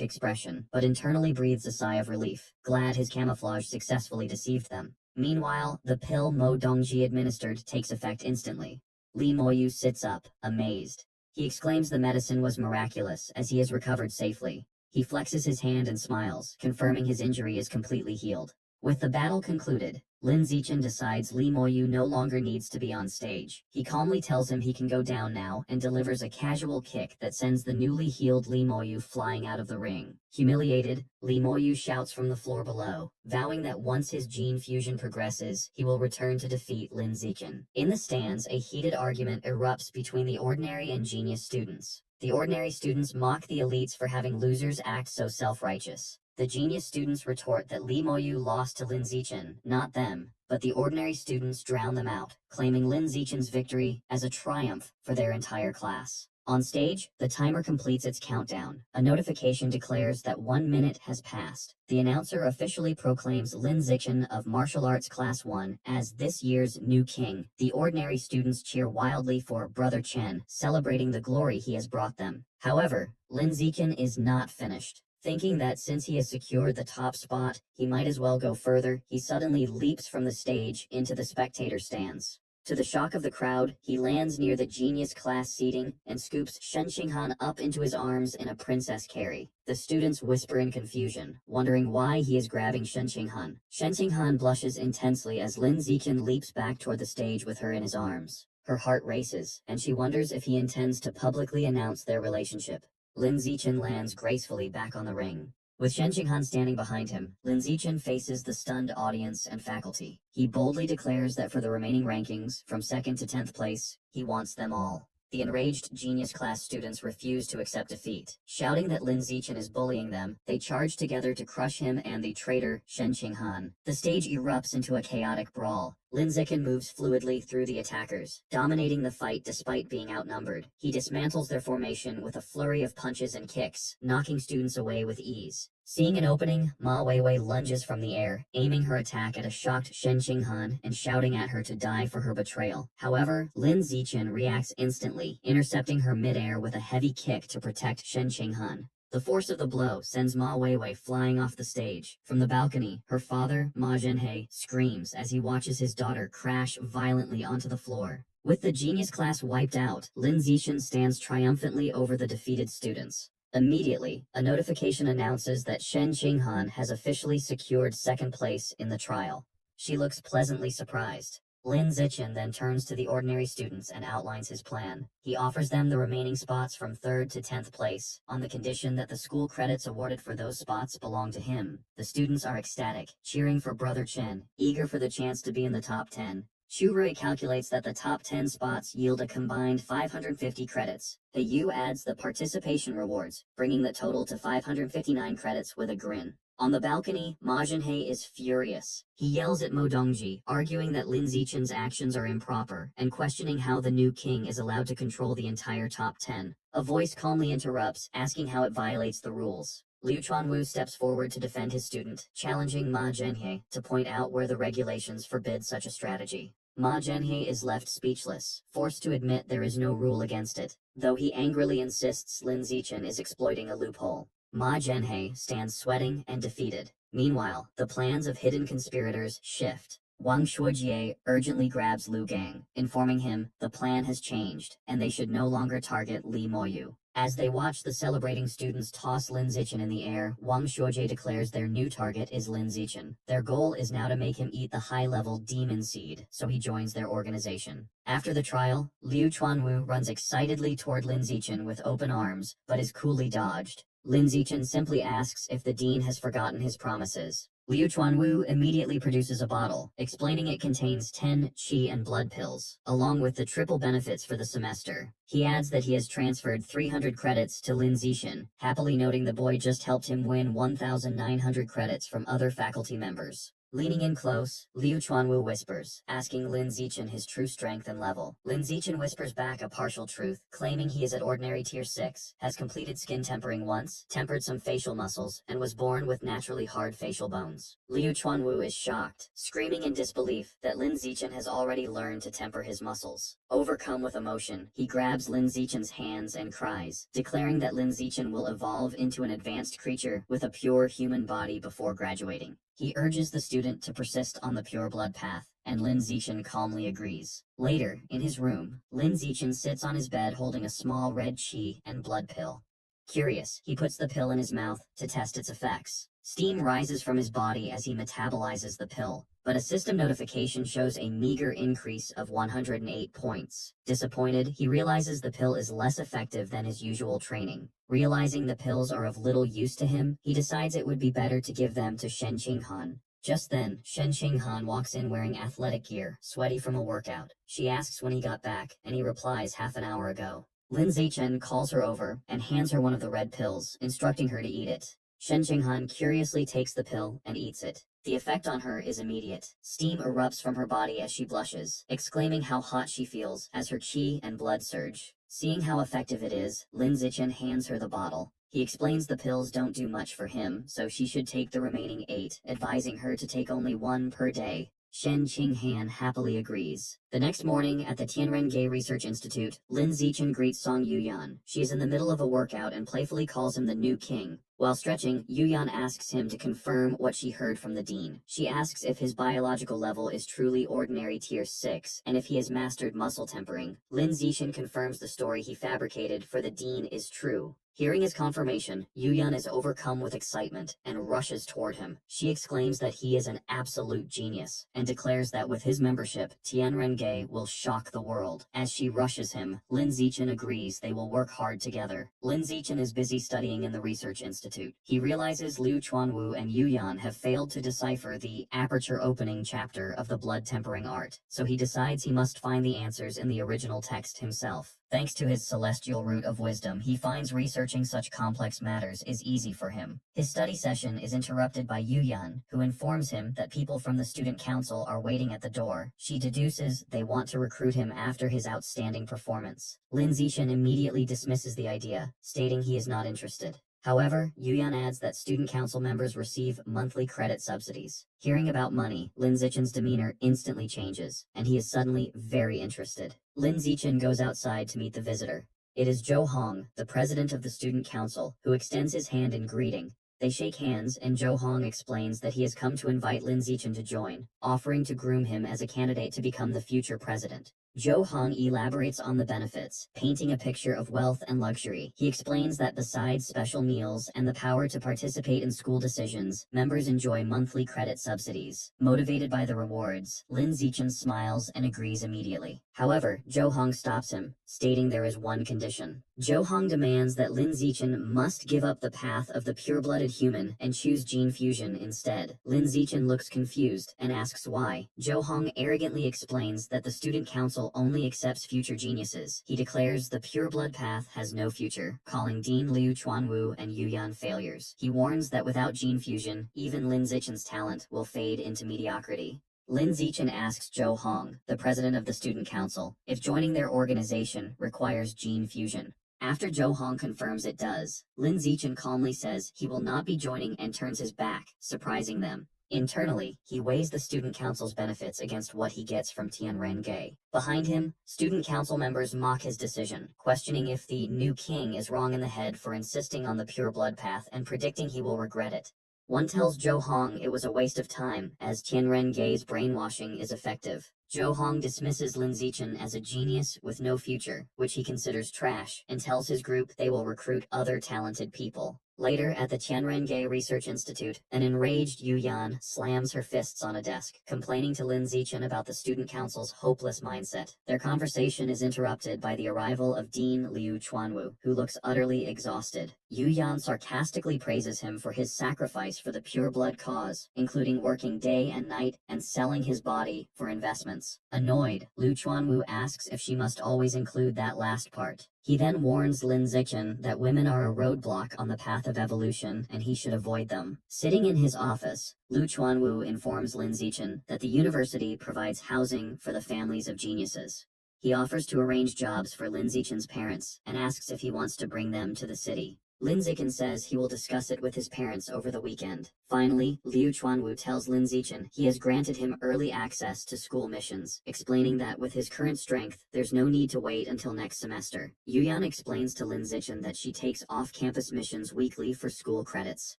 expression, but internally breathes a sigh of relief, glad his camouflage successfully deceived them. Meanwhile, the pill Mo Dongji administered takes effect instantly. Li Moyu sits up, amazed. He exclaims the medicine was miraculous, as he has recovered safely. He flexes his hand and smiles, confirming his injury is completely healed. With the battle concluded, Lin Zichen decides Li Moyu no longer needs to be on stage. He calmly tells him he can go down now and delivers a casual kick that sends the newly healed Li Moyu flying out of the ring. Humiliated, Li Moyu shouts from the floor below, vowing that once his gene fusion progresses, he will return to defeat Lin Zichen. In the stands, a heated argument erupts between the ordinary and genius students. The ordinary students mock the elites for having losers act so self-righteous. The genius students retort that Li Moyu lost to Lin Zichen, not them, but the ordinary students drown them out, claiming Lin Zichen's victory as a triumph for their entire class. On stage, the timer completes its countdown. A notification declares that 1 minute has passed. The announcer officially proclaims Lin Zichen of Martial Arts Class 1 as this year's new king. The ordinary students cheer wildly for Brother Chen, celebrating the glory he has brought them. However, Lin Zichen is not finished. Thinking that since he has secured the top spot, he might as well go further, he suddenly leaps from the stage into the spectator stands. To the shock of the crowd, he lands near the genius class seating and scoops Shen Qinghan up into his arms in a princess carry. The students whisper in confusion, wondering why he is grabbing Shen Qinghan. Shen Qinghan blushes intensely as Lin Zichen leaps back toward the stage with her in his arms. Her heart races, and she wonders if he intends to publicly announce their relationship. Lin Zichen lands gracefully back on the ring. With Shen Qinghan standing behind him, Lin Zichen faces the stunned audience and faculty. He boldly declares that for the remaining rankings, from 2nd to 10th place, he wants them all. The enraged genius class students refuse to accept defeat. Shouting that Lin Zichen is bullying them, they charge together to crush him and the traitor Shen Qinghan. The stage erupts into a chaotic brawl. Lin Zichen moves fluidly through the attackers, dominating the fight despite being outnumbered. He dismantles their formation with a flurry of punches and kicks, knocking students away with ease. Seeing an opening, Ma Weiwei lunges from the air, aiming her attack at a shocked Shen Qinghan and shouting at her to die for her betrayal. However, Lin Zichen reacts instantly, intercepting her midair with a heavy kick to protect Shen Qinghan. The force of the blow sends Ma Weiwei flying off the stage. From the balcony, her father, Ma Zhenhe, screams as he watches his daughter crash violently onto the floor. With the genius class wiped out, Lin Zichen stands triumphantly over the defeated students. Immediately, a notification announces that Shen Qinghan has officially secured second place in the trial. She looks pleasantly surprised. Lin Zichen then turns to the ordinary students and outlines his plan. He offers them the remaining spots from 3rd to 10th place, on the condition that the school credits awarded for those spots belong to him. The students are ecstatic, cheering for Brother Chen, eager for the chance to be in the top 10. Xu Rui calculates that the top 10 spots yield a combined 550 credits. The Yu adds the participation rewards, bringing the total to 559 credits with a grin. On the balcony, Ma Zhenhe is furious. He yells at Mo Dongji, arguing that Lin Zichen's actions are improper, and questioning how the new king is allowed to control the entire top 10. A voice calmly interrupts, asking how it violates the rules. Liu Chuanwu steps forward to defend his student, challenging Ma Zhenhe to point out where the regulations forbid such a strategy. Ma Zhenhe is left speechless, forced to admit there is no rule against it, though he angrily insists Lin Zichen is exploiting a loophole. Ma Zhenhe stands sweating and defeated. Meanwhile, the plans of hidden conspirators shift. Wang Shuojie urgently grabs Lu Gang, informing him the plan has changed, and they should no longer target Li Moyu. As they watch the celebrating students toss Lin Zichen in the air, Wang Shuojie declares their new target is Lin Zichen. Their goal is now to make him eat the high-level demon seed, so he joins their organization. After the trial, Liu Chuanwu runs excitedly toward Lin Zichen with open arms, but is coolly dodged. Lin Zichen simply asks if the dean has forgotten his promises. Liu Chuanwu immediately produces a bottle, explaining it contains 10 qi and blood pills, along with the triple benefits for the semester. He adds that he has transferred 300 credits to Lin Zichen, happily noting the boy just helped him win 1,900 credits from other faculty members. Leaning in close, Liu Chuanwu whispers, asking Lin Zichen his true strength and level. Lin Zichen whispers back a partial truth, claiming he is at ordinary tier 6, has completed skin tempering once, tempered some facial muscles, and was born with naturally hard facial bones. Liu Chuanwu is shocked, screaming in disbelief that Lin Zichen has already learned to temper his muscles. Overcome with emotion, he grabs Lin Zichen's hands and cries, declaring that Lin Zichen will evolve into an advanced creature with a pure human body before graduating. He urges the student to persist on the pure blood path, and Lin Zichen calmly agrees. Later, in his room, Lin Zichen sits on his bed holding a small red qi and blood pill. Curious, he puts the pill in his mouth to test its effects. Steam rises from his body as he metabolizes the pill, but a system notification shows a meager increase of 108 points. Disappointed, he realizes the pill is less effective than his usual training. Realizing the pills are of little use to him, he decides it would be better to give them to Shen Qinghan. Just then, Shen Qinghan walks in wearing athletic gear, sweaty from a workout. She asks when he got back, and he replies half an hour ago. Lin Zichen calls her over and hands her one of the red pills, instructing her to eat it. Shen Qinghan curiously takes the pill and eats it. The effect on her is immediate. Steam erupts from her body as she blushes, exclaiming how hot she feels as her qi and blood surge. Seeing how effective it is, Lin Zichen hands her the bottle. He explains the pills don't do much for him, so she should take the remaining 8, advising her to take only 1 per day. Shen Qinghan happily agrees. The next morning at the Tianrenge Research Institute, Lin Zichen greets Song Yuyan. She is in the middle of a workout and playfully calls him the new king. While stretching, Yuyan asks him to confirm what she heard from the dean. She asks if his biological level is truly ordinary tier 6, and if he has mastered muscle tempering. Lin Zichen confirms the story he fabricated for the dean is true. Hearing his confirmation, Yuyan is overcome with excitement and rushes toward him. She exclaims that he is an absolute genius, and declares that with his membership, Tianrenge will shock the world. As she rushes him, Lin Zichen agrees they will work hard together. Lin Zichen is busy studying in the research institute. He realizes Liu Chuanwu and Yuyan have failed to decipher the aperture opening chapter of the blood tempering art, so he decides he must find the answers in the original text himself. Thanks to his celestial root of wisdom, he finds researching such complex matters is easy for him. His study session is interrupted by Yuyan, who informs him that people from the student council are waiting at the door. She deduces they want to recruit him after his outstanding performance. Lin Zichen immediately dismisses the idea, stating he is not interested. However, Yuyan adds that student council members receive monthly credit subsidies. Hearing about money, Lin Zichen's demeanor instantly changes, and he is suddenly very interested. Lin Zichen goes outside to meet the visitor. It is Zhou Hong, the president of the student council, who extends his hand in greeting. They shake hands, and Zhou Hong explains that he has come to invite Lin Zichen to join, offering to groom him as a candidate to become the future president. Zhou Hong elaborates on the benefits, painting a picture of wealth and luxury. He explains that besides special meals and the power to participate in school decisions, members enjoy monthly credit subsidies. Motivated by the rewards, Lin Zichen smiles and agrees immediately. However, Zhou Hong stops him, stating there is one condition. Zhou Hong demands that Lin Zichen must give up the path of the pure-blooded human and choose gene fusion instead. Lin Zichen looks confused and asks why. Zhou Hong arrogantly explains that the student council only accepts future geniuses. He declares the pure-blood path has no future, calling Dean Liu Chuanwu and Yuyan failures. He warns that without gene fusion, even Lin Zichen's talent will fade into mediocrity. Lin Zichen asks Zhou Hong, the president of the student council, if joining their organization requires gene fusion. After Zhou Hong confirms it does, Lin Zichen calmly says he will not be joining and turns his back, surprising them. Internally, he weighs the student council's benefits against what he gets from Tianren-ge. Behind him, student council members mock his decision, questioning if the new king is wrong in the head for insisting on the pure blood path and predicting he will regret it. One tells Zhou Hong it was a waste of time, as Tianren-ge's brainwashing is effective. Zhou Hong dismisses Lin Zichen as a genius with no future, which he considers trash, and tells his group they will recruit other talented people. Later, at the Tianren-ge Research Institute, an enraged Yuyan slams her fists on a desk, complaining to Lin Zichen about the student council's hopeless mindset. Their conversation is interrupted by the arrival of Dean Liu Chuanwu, who looks utterly exhausted. Yuyan sarcastically praises him for his sacrifice for the pure-blood cause, including working day and night and selling his body for investments. Annoyed, Liu Chuanwu asks if she must always include that last part. He then warns Lin Zichen that women are a roadblock on the path of evolution and he should avoid them. Sitting in his office, Liu Chuanwu informs Lin Zichen that the university provides housing for the families of geniuses. He offers to arrange jobs for Lin Zichen's parents and asks if he wants to bring them to the city. Lin Zichen says he will discuss it with his parents over the weekend. Finally, Liu Chuanwu tells Lin Zichen he has granted him early access to school missions, explaining that with his current strength, there's no need to wait until next semester. Yuyan explains to Lin Zichen that she takes off-campus missions weekly for school credits.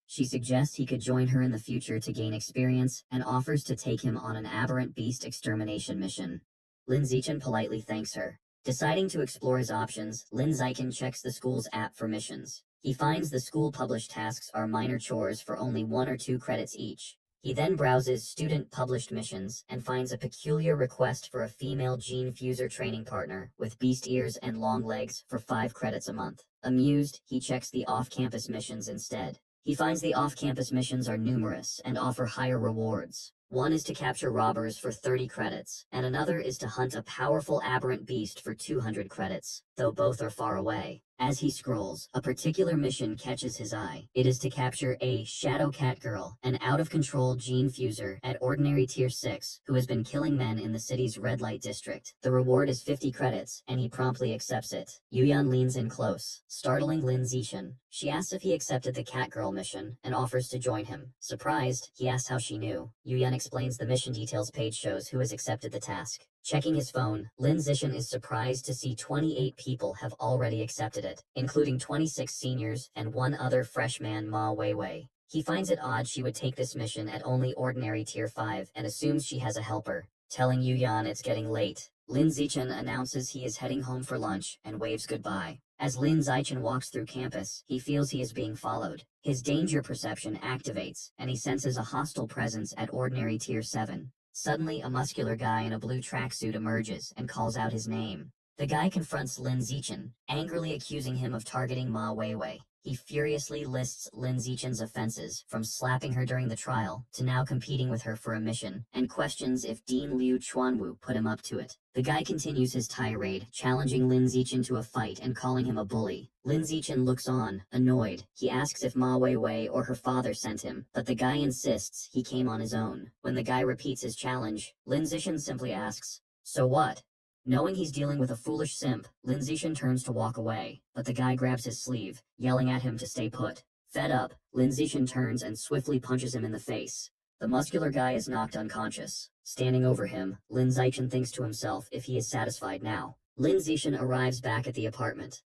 She suggests he could join her in the future to gain experience and offers to take him on an aberrant beast extermination mission. Lin Zichen politely thanks her. Deciding to explore his options, Lin Zichen checks the school's app for missions. He finds the school-published tasks are minor chores for only 1 or 2 credits each. He then browses student-published missions and finds a peculiar request for a female gene fuser training partner with beast ears and long legs for 5 credits a month. Amused, he checks the off-campus missions instead. He finds the off-campus missions are numerous and offer higher rewards. One is to capture robbers for 30 credits, and another is to hunt a powerful aberrant beast for 200 credits, though both are far away. As he scrolls, a particular mission catches his eye. It is to capture a Shadow Cat Girl, an out-of-control gene fuser at Ordinary Tier 6, who has been killing men in the city's red light district. The reward is 50 credits, and he promptly accepts it. Yuyan leans in close, startling Lin Zichen. She asks if he accepted the Cat Girl mission, and offers to join him. Surprised, he asks how she knew. Yuyan explains the mission details page shows who has accepted the task. Checking his phone, Lin Zichen is surprised to see 28 people have already accepted it, including 26 seniors and one other freshman Ma Weiwei. He finds it odd she would take this mission at only Ordinary Tier 5 and assumes she has a helper. Telling Yuyan it's getting late, Lin Zichen announces he is heading home for lunch and waves goodbye. As Lin Zichen walks through campus, he feels he is being followed. His danger perception activates, and he senses a hostile presence at Ordinary Tier 7. Suddenly, a muscular guy in a blue tracksuit emerges and calls out his name. The guy confronts Lin Zichen, angrily accusing him of targeting Ma Weiwei. He furiously lists Lin Zichen's offenses, from slapping her during the trial to now competing with her for a mission, and questions if Dean Liu Chuanwu put him up to it. The guy continues his tirade, challenging Lin Zichen to a fight and calling him a bully. Lin Zichen looks on, annoyed. He asks if Ma Weiwei or her father sent him, but the guy insists he came on his own. When the guy repeats his challenge, Lin Zichen simply asks, "So what?" Knowing he's dealing with a foolish simp, Lin Zichen turns to walk away, but the guy grabs his sleeve, yelling at him to stay put. Fed up, Lin Zichen turns and swiftly punches him in the face. The muscular guy is knocked unconscious. Standing over him, Lin Zichen thinks to himself if he is satisfied now. Lin Zichen arrives back at the apartment.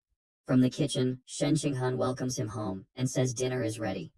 From the kitchen, Shen Qinghan welcomes him home and says dinner is ready.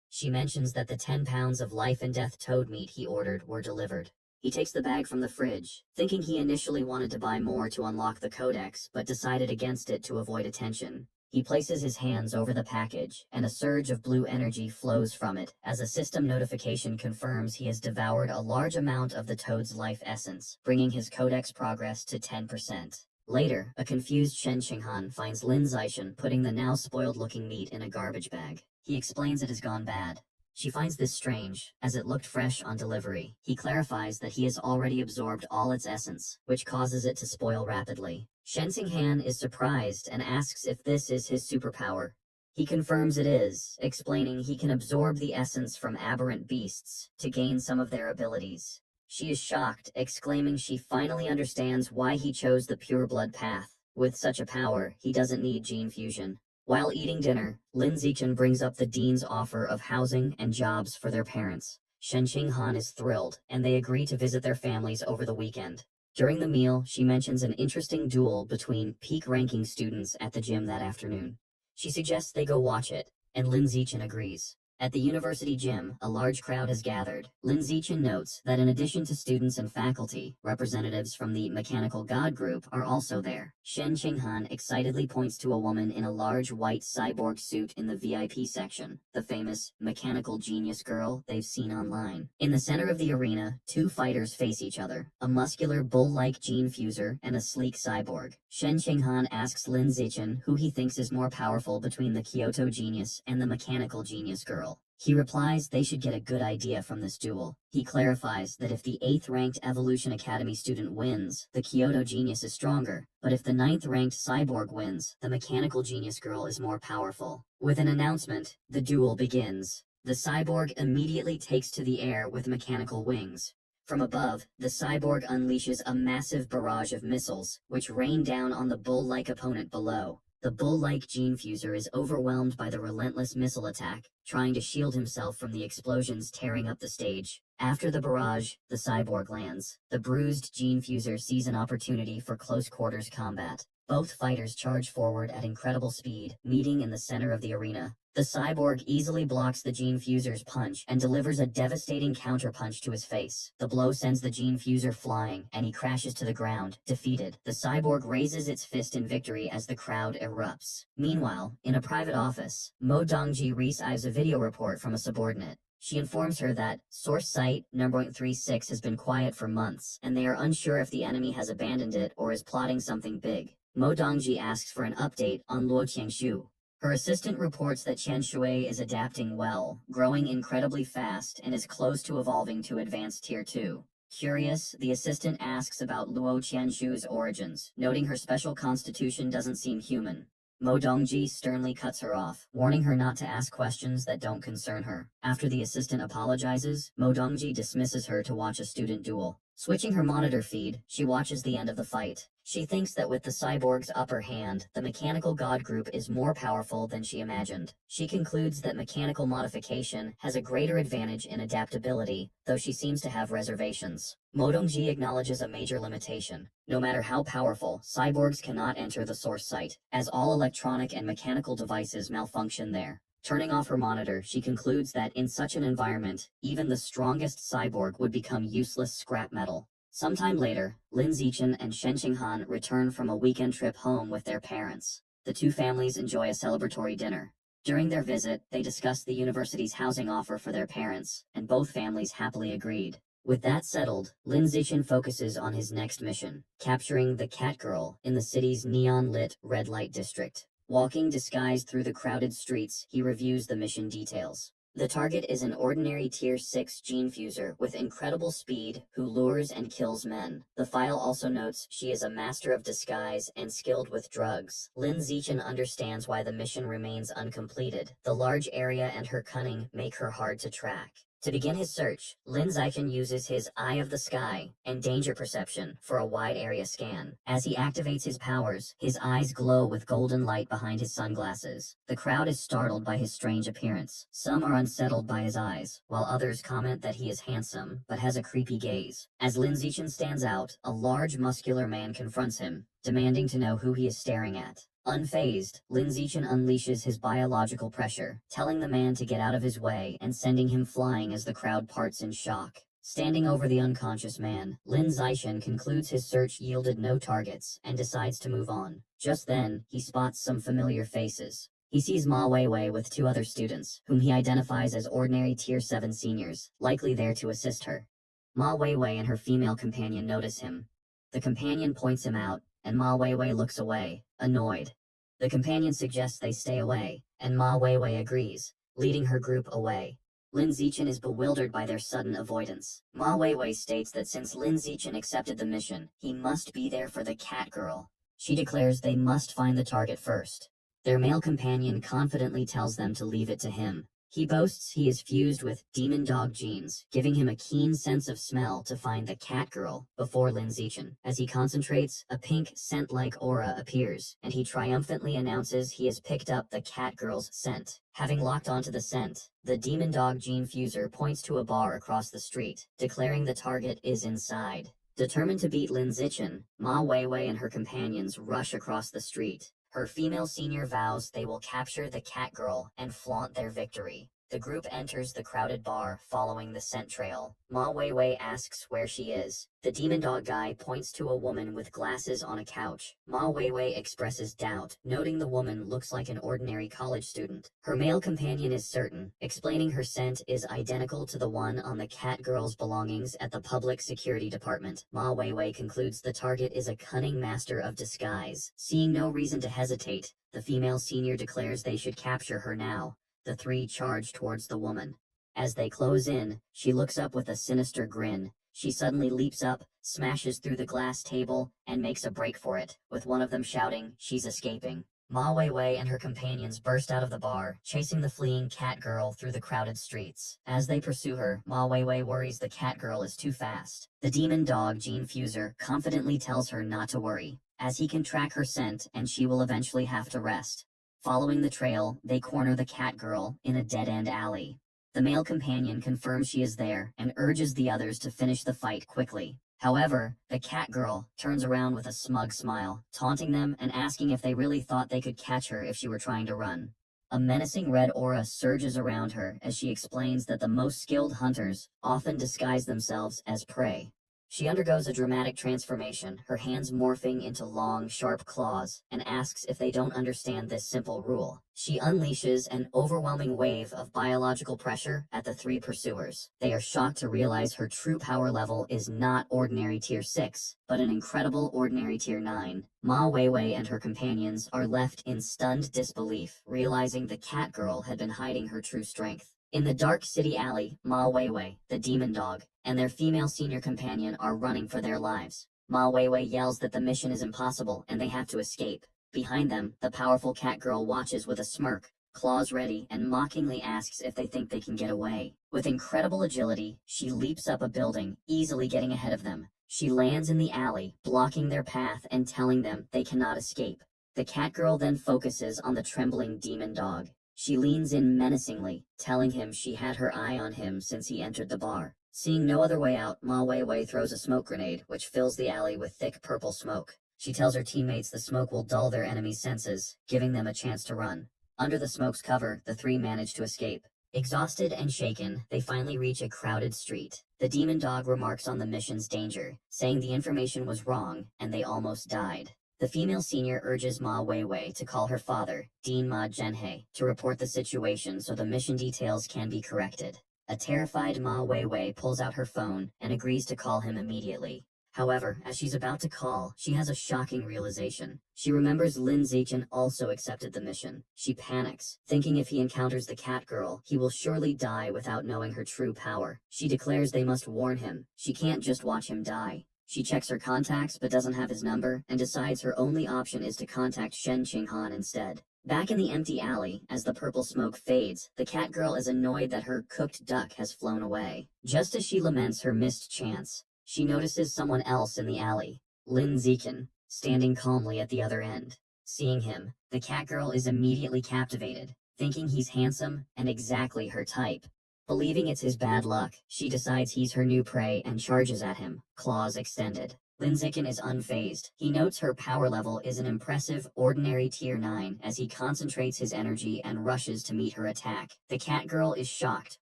She mentions that the 10 pounds of life and death toad meat he ordered were delivered. He takes the bag from the fridge, thinking he initially wanted to buy more to unlock the codex, but decided against it to avoid attention. He places his hands over the package, and a surge of blue energy flows from it, as a system notification confirms he has devoured a large amount of the toad's life essence, bringing his codex progress to 10%. Later, a confused Shen Qinghan finds Lin Zichen putting the now spoiled-looking meat in a garbage bag. He explains it has gone bad. She finds this strange, as it looked fresh on delivery. He clarifies that he has already absorbed all its essence, which causes it to spoil rapidly. Shen Qinghan is surprised and asks if this is his superpower. He confirms it is, explaining he can absorb the essence from aberrant beasts to gain some of their abilities. She is shocked, exclaiming she finally understands why he chose the pure blood path. With such a power, he doesn't need gene fusion. While eating dinner, Lin Zichen brings up the dean's offer of housing and jobs for their parents. Shen Qinghan is thrilled, and they agree to visit their families over the weekend. During the meal, she mentions an interesting duel between peak-ranking students at the gym that afternoon. She suggests they go watch it, and Lin Zichen agrees. At the university gym, a large crowd has gathered. Lin Zichen notes that in addition to students and faculty, representatives from the Mechanical God group are also there. Shen Qinghan excitedly points to a woman in a large white cyborg suit in the VIP section, the famous mechanical genius girl they've seen online. In the center of the arena, two fighters face each other, a muscular bull-like gene fuser and a sleek cyborg. Shen Qinghan asks Lin Zichen who he thinks is more powerful between the Kyoto genius and the mechanical genius girl. He replies they should get a good idea from this duel. He clarifies that if the 8th-ranked Evolution Academy student wins, the Kyoto genius is stronger, but if the 9th-ranked cyborg wins, the mechanical genius girl is more powerful. With an announcement, the duel begins. The cyborg immediately takes to the air with mechanical wings. From above, the cyborg unleashes a massive barrage of missiles, which rain down on the bull-like opponent below. The bull-like gene fuser is overwhelmed by the relentless missile attack, trying to shield himself from the explosions tearing up the stage. After the barrage, the cyborg lands. The bruised gene fuser sees an opportunity for close-quarters combat. Both fighters charge forward at incredible speed, meeting in the center of the arena. The cyborg easily blocks the gene fuser's punch and delivers a devastating counterpunch to his face. The blow sends the gene fuser flying, and he crashes to the ground, defeated. The cyborg raises its fist in victory as the crowd erupts. Meanwhile, in a private office, Mo Dongji receives a video report from a subordinate. She informs her that source site number 36 has been quiet for months, and they are unsure if the enemy has abandoned it or is plotting something big. Mo Dongji asks for an update on Luo Qiangshu. Her assistant reports that Qian Shui is adapting well, growing incredibly fast, and is close to evolving to advanced Tier 2. Curious, the assistant asks about Luo Qianshu's origins, noting her special constitution doesn't seem human. Mo Dongji sternly cuts her off, warning her not to ask questions that don't concern her. After the assistant apologizes, Mo Dongji dismisses her to watch a student duel. Switching her monitor feed, she watches the end of the fight. She thinks that with the cyborg's upper hand, the Mechanical God group is more powerful than she imagined. She concludes that mechanical modification has a greater advantage in adaptability, though she seems to have reservations. Mo Dongji acknowledges a major limitation. No matter how powerful, cyborgs cannot enter the source site, as all electronic and mechanical devices malfunction there. Turning off her monitor, she concludes that in such an environment, even the strongest cyborg would become useless scrap metal. Sometime later, Lin Zichen and Shen Qinghan return from a weekend trip home with their parents. The two families enjoy a celebratory dinner. During their visit, they discuss the university's housing offer for their parents, and both families happily agreed. With that settled, Lin Zichen focuses on his next mission, capturing the Cat Girl in the city's neon-lit red light district. Walking disguised through the crowded streets, he reviews the mission details. The target is an ordinary Tier 6 gene fuser with incredible speed who lures and kills men. The file also notes she is a master of disguise and skilled with drugs. Lin Zichen understands why the mission remains uncompleted. The large area and her cunning make her hard to track. To begin his search, Lin Zichen uses his Eye of the Sky and Danger Perception for a wide area scan. As he activates his powers, his eyes glow with golden light behind his sunglasses. The crowd is startled by his strange appearance. Some are unsettled by his eyes, while others comment that he is handsome, but has a creepy gaze. As Lin Zichen stands out, a large muscular man confronts him, demanding to know who he is staring at. Unfazed, Lin Zichen unleashes his biological pressure, telling the man to get out of his way and sending him flying as the crowd parts in shock. Standing over the unconscious man, Lin Zichen concludes his search yielded no targets and decides to move on. Just then, he spots some familiar faces. He sees Ma Weiwei with two other students, whom he identifies as ordinary Tier 7 seniors, likely there to assist her. Ma Weiwei and her female companion notice him. The companion points him out, and Ma Weiwei looks away, annoyed. The companion suggests they stay away, and Ma Weiwei agrees, leading her group away. Lin Zichen is bewildered by their sudden avoidance. Ma Weiwei states that since Lin Zichen accepted the mission, he must be there for the cat girl. She declares they must find the target first. Their male companion confidently tells them to leave it to him. He boasts he is fused with demon dog genes, giving him a keen sense of smell to find the cat girl before Lin Zichen. As he concentrates, a pink scent-like aura appears, and he triumphantly announces he has picked up the cat girl's scent. Having locked onto the scent, the demon dog gene fuser points to a bar across the street, declaring the target is inside. Determined to beat Lin Zichen, Ma Weiwei and her companions rush across the street. Her female senior vows they will capture the cat girl and flaunt their victory. The group enters the crowded bar following the scent trail. Ma Weiwei asks where she is. The demon dog guy points to a woman with glasses on a couch. Ma Weiwei expresses doubt, noting the woman looks like an ordinary college student. Her male companion is certain, explaining her scent is identical to the one on the cat girl's belongings at the public security department. Ma Weiwei concludes the target is a cunning master of disguise. Seeing no reason to hesitate, the female senior declares they should capture her now. The three charge towards the woman. As they close in, she looks up with a sinister grin. She suddenly leaps up, smashes through the glass table, and makes a break for it, with one of them shouting, "She's escaping." Ma Weiwei and her companions burst out of the bar, chasing the fleeing cat girl through the crowded streets. As they pursue her, Ma Weiwei worries the cat girl is too fast. The demon dog gene fuser confidently tells her not to worry, as he can track her scent and she will eventually have to rest. Following the trail, they corner the cat girl in a dead-end alley. The male companion confirms she is there and urges the others to finish the fight quickly. However, the cat girl turns around with a smug smile, taunting them and asking if they really thought they could catch her if she were trying to run. A menacing red aura surges around her as she explains that the most skilled hunters often disguise themselves as prey. She undergoes a dramatic transformation, her hands morphing into long, sharp claws, and asks if they don't understand this simple rule. She unleashes an overwhelming wave of biological pressure at the three pursuers. They are shocked to realize her true power level is not ordinary Tier 6, but an incredible ordinary Tier 9. Ma Weiwei and her companions are left in stunned disbelief, realizing the cat girl had been hiding her true strength. In the dark city alley, Ma Weiwei, the demon dog, and their female senior companion are running for their lives. Ma Weiwei yells that the mission is impossible and they have to escape. Behind them, the powerful cat girl watches with a smirk, claws ready, and mockingly asks if they think they can get away. With incredible agility, she leaps up a building, easily getting ahead of them. She lands in the alley, blocking their path and telling them they cannot escape. The cat girl then focuses on the trembling demon dog. She leans in menacingly, telling him she had her eye on him since he entered the bar. Seeing no other way out, Ma Weiwei throws a smoke grenade, which fills the alley with thick purple smoke. She tells her teammates the smoke will dull their enemies' senses, giving them a chance to run. Under the smoke's cover, the three manage to escape. Exhausted and shaken, they finally reach a crowded street. The demon dog remarks on the mission's danger, saying the information was wrong and they almost died. The female senior urges Ma Weiwei to call her father, Dean Ma Zhenhe, to report the situation so the mission details can be corrected. A terrified Ma Weiwei pulls out her phone and agrees to call him immediately. However, as she's about to call, she has a shocking realization. She remembers Lin Zichen also accepted the mission. She panics, thinking if he encounters the cat girl, he will surely die without knowing her true power. She declares they must warn him. She can't just watch him die. She checks her contacts but doesn't have his number, and decides her only option is to contact Shen Qinghan instead. Back in the empty alley, as the purple smoke fades, the cat girl is annoyed that her cooked duck has flown away. Just as she laments her missed chance, she notices someone else in the alley, Lin Zichen, standing calmly at the other end. Seeing him, the cat girl is immediately captivated, thinking he's handsome and exactly her type. Believing it's his bad luck, she decides he's her new prey and charges at him, claws extended. Lin Zichen is unfazed. He notes her power level is an impressive, ordinary tier 9 as he concentrates his energy and rushes to meet her attack. The cat girl is shocked,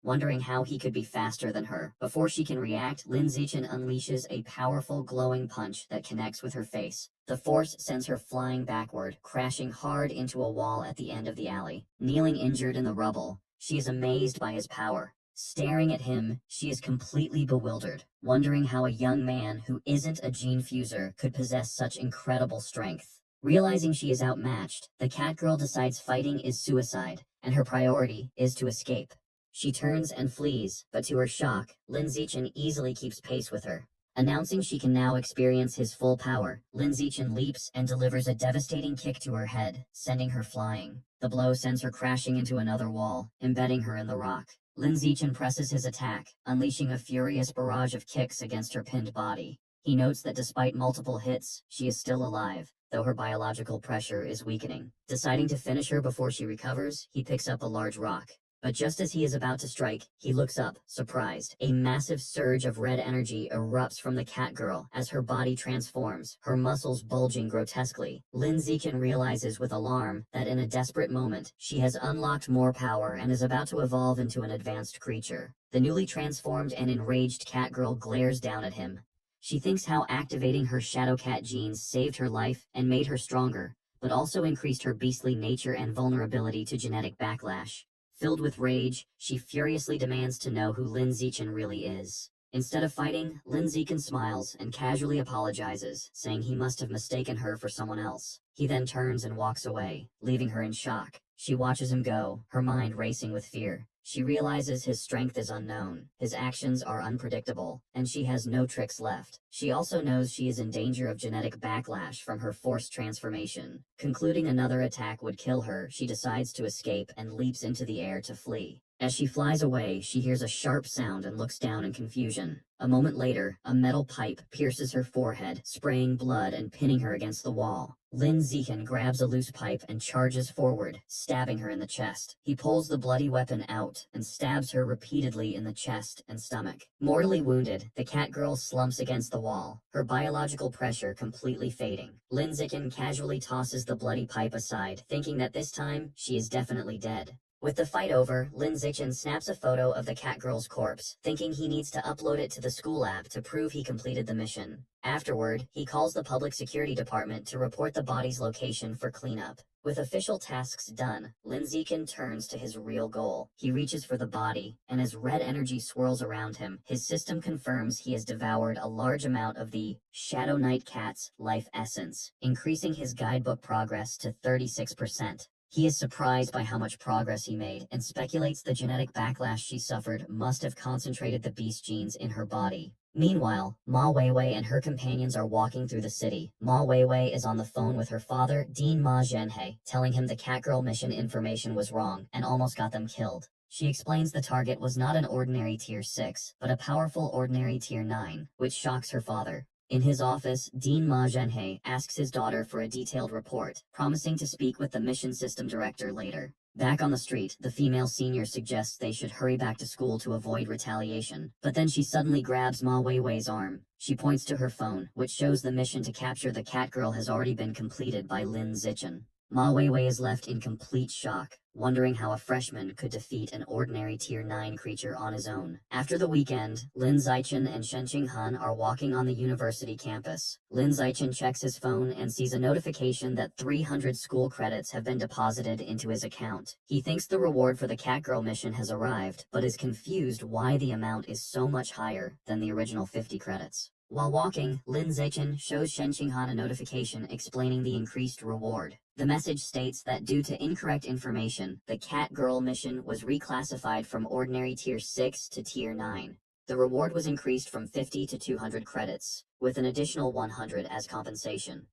wondering how he could be faster than her. Before she can react, Lin Zichen unleashes a powerful glowing punch that connects with her face. The force sends her flying backward, crashing hard into a wall at the end of the alley. Kneeling injured in the rubble, she is amazed by his power. Staring at him, she is completely bewildered, wondering how a young man who isn't a gene fuser could possess such incredible strength. Realizing she is outmatched, the cat girl decides fighting is suicide, and her priority is to escape. She turns and flees, but to her shock, Lin Zichen easily keeps pace with her. Announcing she can now experience his full power, Lin Zichen leaps and delivers a devastating kick to her head, sending her flying. The blow sends her crashing into another wall, embedding her in the rock. Lin Zichen presses his attack, unleashing a furious barrage of kicks against her pinned body. He notes that despite multiple hits, she is still alive, though her biological pressure is weakening. Deciding to finish her before she recovers, he picks up a large rock. But just as he is about to strike, he looks up, surprised. A massive surge of red energy erupts from the cat girl as her body transforms, her muscles bulging grotesquely. Lin Zichen realizes with alarm that in a desperate moment, she has unlocked more power and is about to evolve into an advanced creature. The newly transformed and enraged cat girl glares down at him. She thinks how activating her shadow cat genes saved her life and made her stronger, but also increased her beastly nature and vulnerability to genetic backlash. Filled with rage, she furiously demands to know who Lin Zichen really is. Instead of fighting, Lin Zichen smiles and casually apologizes, saying he must have mistaken her for someone else. He then turns and walks away, leaving her in shock. She watches him go, her mind racing with fear. She realizes his strength is unknown, his actions are unpredictable, and she has no tricks left. She also knows she is in danger of genetic backlash from her forced transformation. Concluding another attack would kill her, she decides to escape and leaps into the air to flee. As she flies away, she hears a sharp sound and looks down in confusion. A moment later, a metal pipe pierces her forehead, spraying blood and pinning her against the wall. Lin Zichen grabs a loose pipe and charges forward, stabbing her in the chest. He pulls the bloody weapon out and stabs her repeatedly in the chest and stomach. Mortally wounded, the cat girl slumps against the wall, her biological pressure completely fading. Lin Zichen casually tosses the bloody pipe aside, thinking that this time, she is definitely dead. With the fight over, Lin Zichen snaps a photo of the catgirl's corpse, thinking he needs to upload it to the school app to prove he completed the mission. Afterward, he calls the public security department to report the body's location for cleanup. With official tasks done, Lin Zichen turns to his real goal. He reaches for the body, and as red energy swirls around him, his system confirms he has devoured a large amount of the Shadow Knight Cat's life essence, increasing his guidebook progress to 36%. He is surprised by how much progress he made and speculates the genetic backlash she suffered must have concentrated the beast genes in her body. Meanwhile, Ma Weiwei and her companions are walking through the city. Ma Weiwei is on the phone with her father, Dean Ma Zhenhe, telling him the Catgirl mission information was wrong and almost got them killed. She explains the target was not an ordinary tier 6, but a powerful ordinary tier 9, which shocks her father. In his office, Dean Ma Zhenhe asks his daughter for a detailed report, promising to speak with the mission system director later. Back on the street, the female senior suggests they should hurry back to school to avoid retaliation, but then she suddenly grabs Ma Weiwei's arm. She points to her phone, which shows the mission to capture the Catgirl has already been completed by Lin Zichen. Ma Weiwei is left in complete shock, wondering how a freshman could defeat an ordinary tier 9 creature on his own. After the weekend, Lin Zichen and Shen Qinghan are walking on the university campus. Lin Zichen checks his phone and sees a notification that 300 school credits have been deposited into his account. He thinks the reward for the Catgirl mission has arrived, but is confused why the amount is so much higher than the original 50 credits. While walking, Lin Zichen shows Shen Qinghan a notification explaining the increased reward. The message states that due to incorrect information, the Cat Girl mission was reclassified from ordinary Tier 6 to Tier 9. The reward was increased from 50 to 200 credits, with an additional 100 as compensation.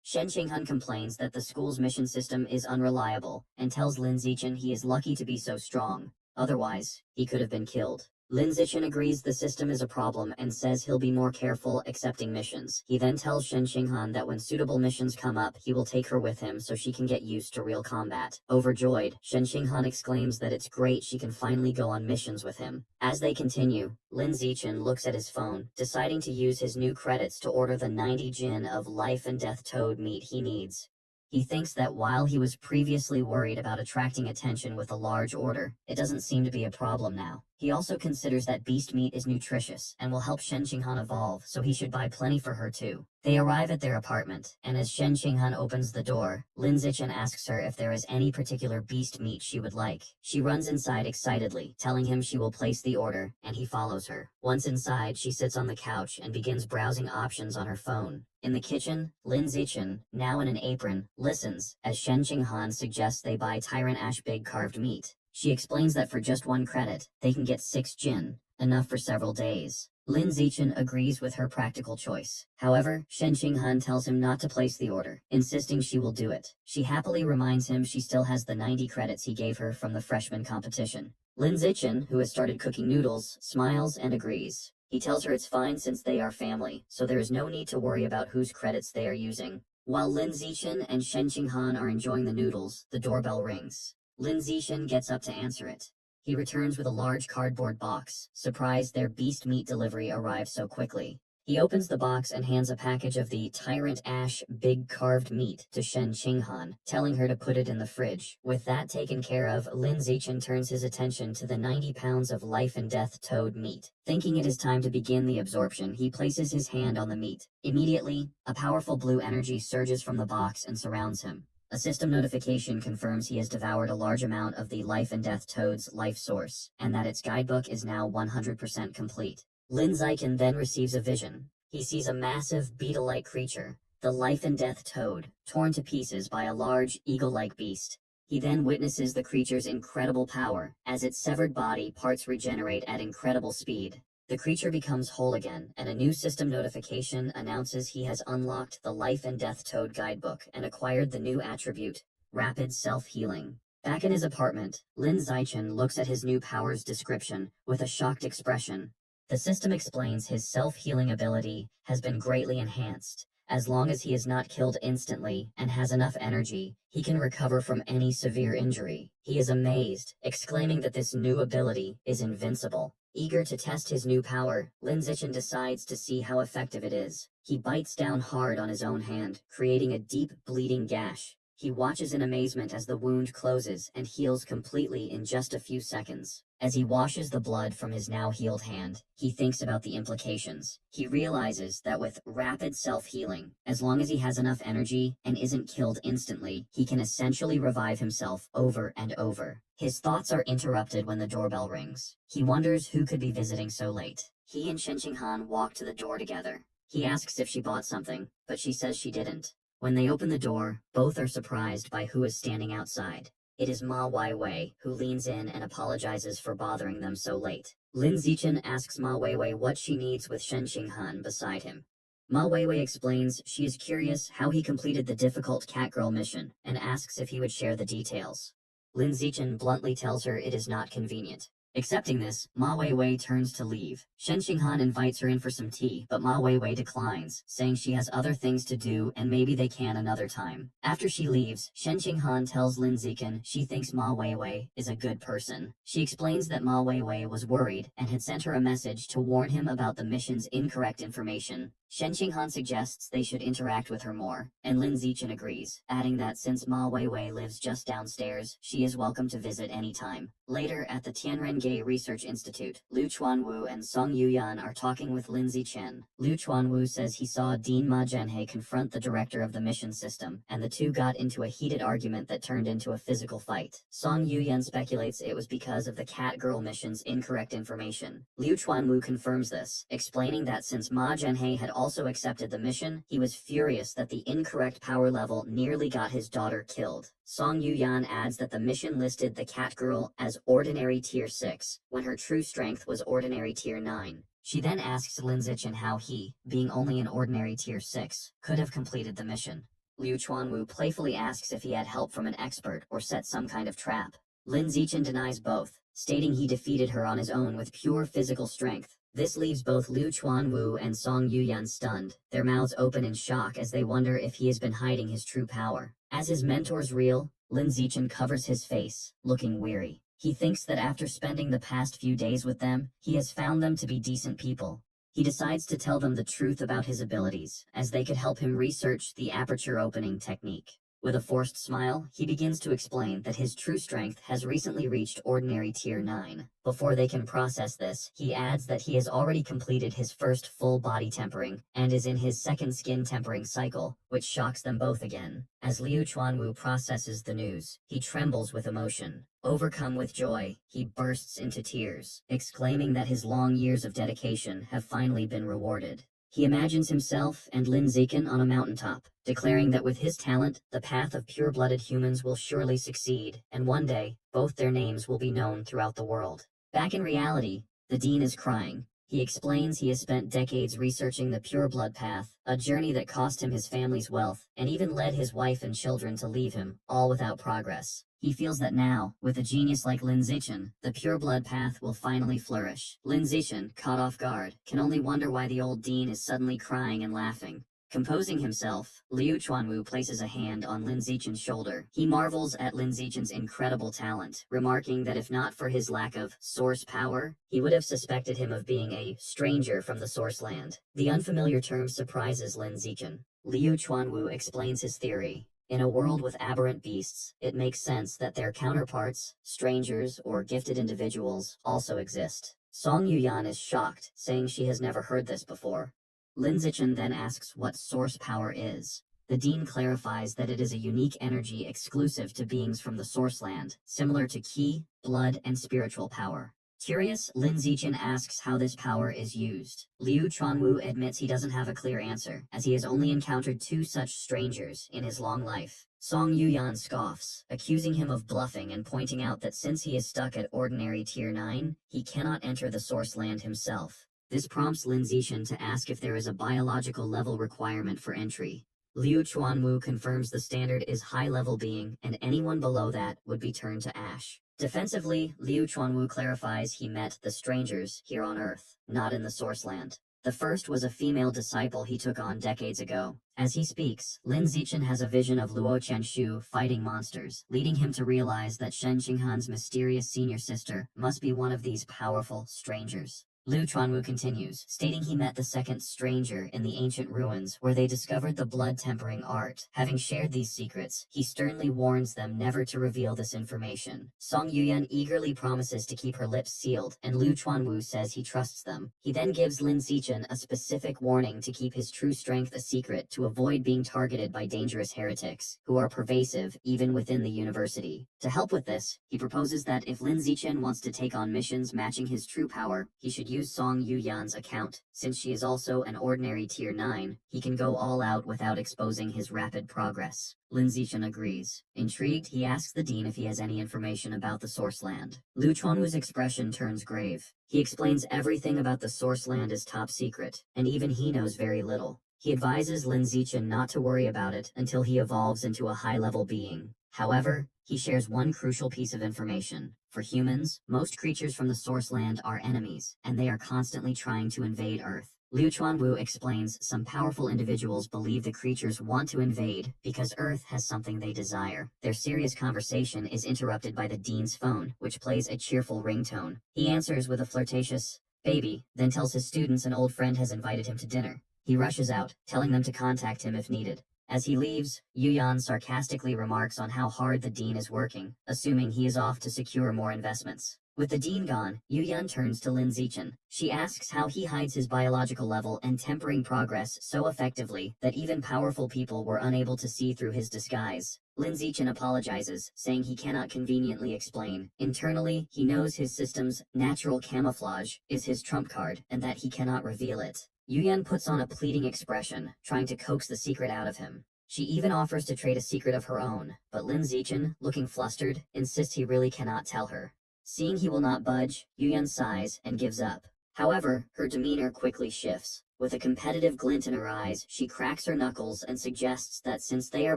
Shen Qinghan complains that the school's mission system is unreliable and tells Lin Zichen he is lucky to be so strong. Otherwise, he could have been killed. Lin Zichen agrees the system is a problem and says he'll be more careful accepting missions. He then tells Shen Qinghan that when suitable missions come up, he will take her with him so she can get used to real combat. Overjoyed, Shen Qinghan exclaims that it's great she can finally go on missions with him. As they continue, Lin Zichen looks at his phone, deciding to use his new credits to order the 90 jin of life and death toad meat he needs. He thinks that while he was previously worried about attracting attention with a large order, it doesn't seem to be a problem now. He also considers that beast meat is nutritious and will help Shen Qinghan evolve, so he should buy plenty for her too. They arrive at their apartment, and as Shen Qinghan opens the door, Lin Zichen asks her if there is any particular beast meat she would like. She runs inside excitedly, telling him she will place the order, and he follows her. Once inside, she sits on the couch and begins browsing options on her phone. In the kitchen, Lin Zichen, now in an apron, listens as Shen Qinghan suggests they buy Tyrant Ash Big carved meat. She explains that for just 1 credit, they can get 6 jin, enough for several days. Lin Zichen agrees with her practical choice. However, Shen Qinghan tells him not to place the order, insisting she will do it. She happily reminds him she still has the 90 credits he gave her from the freshman competition. Lin Zichen, who has started cooking noodles, smiles and agrees. He tells her it's fine since they are family, so there is no need to worry about whose credits they are using. While Lin Zichen and Shen Qinghan are enjoying the noodles, the doorbell rings. Lin Zichen gets up to answer it. He returns with a large cardboard box, surprised their beast meat delivery arrived so quickly. He opens the box and hands a package of the Tyrant Ash Big carved meat to Shen Qinghan, telling her to put it in the fridge. With that taken care of, Lin Zichen turns his attention to the 90 pounds of life and death toad meat. Thinking it is time to begin the absorption, he places his hand on the meat. Immediately, a powerful blue energy surges from the box and surrounds him. A system notification confirms he has devoured a large amount of the life and death toad's life source, and that its guidebook is now 100% complete. Lin Zichen then receives a vision. He sees a massive beetle-like creature, the life and death toad, torn to pieces by a large eagle-like beast. He then witnesses the creature's incredible power, as its severed body parts regenerate at incredible speed. The creature becomes whole again, and a new system notification announces he has unlocked the Life and Death Toad guidebook and acquired the new attribute, Rapid Self-Healing. Back in his apartment, Lin Zichen looks at his new power's description with a shocked expression. The system explains his self-healing ability has been greatly enhanced. As long as he is not killed instantly and has enough energy, he can recover from any severe injury. He is amazed, exclaiming that this new ability is invincible. Eager to test his new power, Lin Zichen decides to see how effective it is. He bites down hard on his own hand, creating a deep, bleeding gash. He watches in amazement as the wound closes and heals completely in just a few seconds. As he washes the blood from his now healed hand, he thinks about the implications. He realizes that with rapid self-healing, as long as he has enough energy and isn't killed instantly, he can essentially revive himself over and over. His thoughts are interrupted when the doorbell rings. He wonders who could be visiting so late. He and Shen Qinghan walk to the door together. He asks if she bought something, but she says she didn't. When they open the door, both are surprised by who is standing outside. It is Ma Weiwei, who leans in and apologizes for bothering them so late. Lin Zichen asks Ma Weiwei what she needs with Shen Qinghan beside him. Ma Weiwei explains she is curious how he completed the difficult Catgirl mission and asks if he would share the details. Lin Zichen bluntly tells her it is not convenient. Accepting this, Ma Weiwei turns to leave. Shen Qinghan invites her in for some tea, but Ma Weiwei declines, saying she has other things to do and maybe they can another time. After she leaves, Shen Qinghan tells Lin Zichen she thinks Ma Weiwei is a good person. She explains that Ma Weiwei was worried and had sent her a message to warn him about the mission's incorrect information. Shen Qinghan suggests they should interact with her more, and Lin Zichen agrees, adding that since Ma Weiwei lives just downstairs, she is welcome to visit anytime. Later, at the Tianrengei Research Institute, Liu Chuanwu and Song Yuyan are talking with Lin Zichen. Liu Chuanwu says he saw Dean Ma Zhenhe confront the director of the mission system, and the two got into a heated argument that turned into a physical fight. Song Yuyan speculates it was because of the Cat Girl mission's incorrect information. Liu Chuanwu confirms this, explaining that since Ma Zhenhe had also accepted the mission, he was furious that the incorrect power level nearly got his daughter killed. Song Yuyan adds that the mission listed the Cat Girl as ordinary tier 6, when her true strength was ordinary tier 9. She then asks Lin Zichen how he, being only an ordinary tier 6, could have completed the mission. Liu Chuanwu playfully asks if he had help from an expert or set some kind of trap. Lin Zichen denies both, stating he defeated her on his own with pure physical strength. This leaves both Liu Chuanwu and Song Yuyan stunned, their mouths open in shock as they wonder if he has been hiding his true power. As his mentor's real, Lin Zichen covers his face, looking weary. He thinks that after spending the past few days with them, he has found them to be decent people. He decides to tell them the truth about his abilities, as they could help him research the aperture opening technique. With a forced smile, he begins to explain that his true strength has recently reached ordinary tier 9. Before they can process this, he adds that he has already completed his first full body tempering, and is in his second skin tempering cycle, which shocks them both again. As Liu Chuanwu processes the news, he trembles with emotion. Overcome with joy, he bursts into tears, exclaiming that his long years of dedication have finally been rewarded. He imagines himself and Lin Zichen on a mountaintop, declaring that with his talent, the path of pure-blooded humans will surely succeed, and one day, both their names will be known throughout the world. Back in reality, the Dean is crying. He explains he has spent decades researching the pure blood path, a journey that cost him his family's wealth, and even led his wife and children to leave him, all without progress. He feels that now, with a genius like Lin Zichen, the pure blood path will finally flourish. Lin Zichen, caught off guard, can only wonder why the old Dean is suddenly crying and laughing. Composing himself, Liu Chuanwu places a hand on Lin Zichen's shoulder. He marvels at Lin Zichen's incredible talent, remarking that if not for his lack of source power, he would have suspected him of being a stranger from the source land. The unfamiliar term surprises Lin Zichen. Liu Chuanwu explains his theory. In a world with aberrant beasts, it makes sense that their counterparts, strangers, or gifted individuals, also exist. Song Yuyan is shocked, saying she has never heard this before. Lin Zichen then asks what source power is. The Dean clarifies that it is a unique energy exclusive to beings from the source land, similar to ki, blood, and spiritual power. Curious, Lin Zichen asks how this power is used. Liu Chuanwu admits he doesn't have a clear answer, as he has only encountered 2 such strangers in his long life. Song Yuyan scoffs, accusing him of bluffing and pointing out that since he is stuck at ordinary tier 9, he cannot enter the source land himself. This prompts Lin Zichen to ask if there is a biological level requirement for entry. Liu Chuanwu confirms the standard is high-level being, and anyone below that would be turned to ash. Defensively, Liu Chuanwu clarifies he met the strangers here on Earth, not in the source land. The first was a female disciple he took on decades ago. As he speaks, Lin Zichen has a vision of Luo Qianshu fighting monsters, leading him to realize that Shen Qinghan's mysterious senior sister must be one of these powerful strangers. Liu Chuanwu continues, stating he met the second stranger in the ancient ruins where they discovered the blood-tempering art. Having shared these secrets, he sternly warns them never to reveal this information. Song Yuyan eagerly promises to keep her lips sealed, and Liu Chuanwu says he trusts them. He then gives Lin Zichen a specific warning to keep his true strength a secret to avoid being targeted by dangerous heretics, who are pervasive even within the university. To help with this, he proposes that if Lin Zichen wants to take on missions matching his true power, he should use Song Yuyan's account. Since she is also an ordinary tier 9, he can go all out without exposing his rapid progress. Lin Zichen agrees. Intrigued, he asks the Dean if he has any information about the source land. Liu Chuanwu's expression turns grave. He explains everything about the source land is top secret, and even he knows very little. He advises Lin Zichen not to worry about it until he evolves into a high-level being. However, he shares one crucial piece of information. For humans, most creatures from the source land are enemies, and they are constantly trying to invade Earth. Liu Chuanwu explains some powerful individuals believe the creatures want to invade because Earth has something they desire. Their serious conversation is interrupted by the Dean's phone, which plays a cheerful ringtone. He answers with a flirtatious, "Baby," then tells his students an old friend has invited him to dinner. He rushes out, telling them to contact him if needed. As he leaves, Yuyan sarcastically remarks on how hard the dean is working, assuming he is off to secure more investments. With the dean gone, Yuyan turns to Lin Zichen. She asks how he hides his biological level and tempering progress so effectively that even powerful people were unable to see through his disguise. Lin Zichen apologizes, saying he cannot conveniently explain. Internally, he knows his system's natural camouflage is his trump card and that he cannot reveal it. Yuyan puts on a pleading expression, trying to coax the secret out of him. She even offers to trade a secret of her own, but Lin Zichen, looking flustered, insists he really cannot tell her. Seeing he will not budge, Yuyan sighs and gives up. However, her demeanor quickly shifts. With a competitive glint in her eyes, she cracks her knuckles and suggests that since they are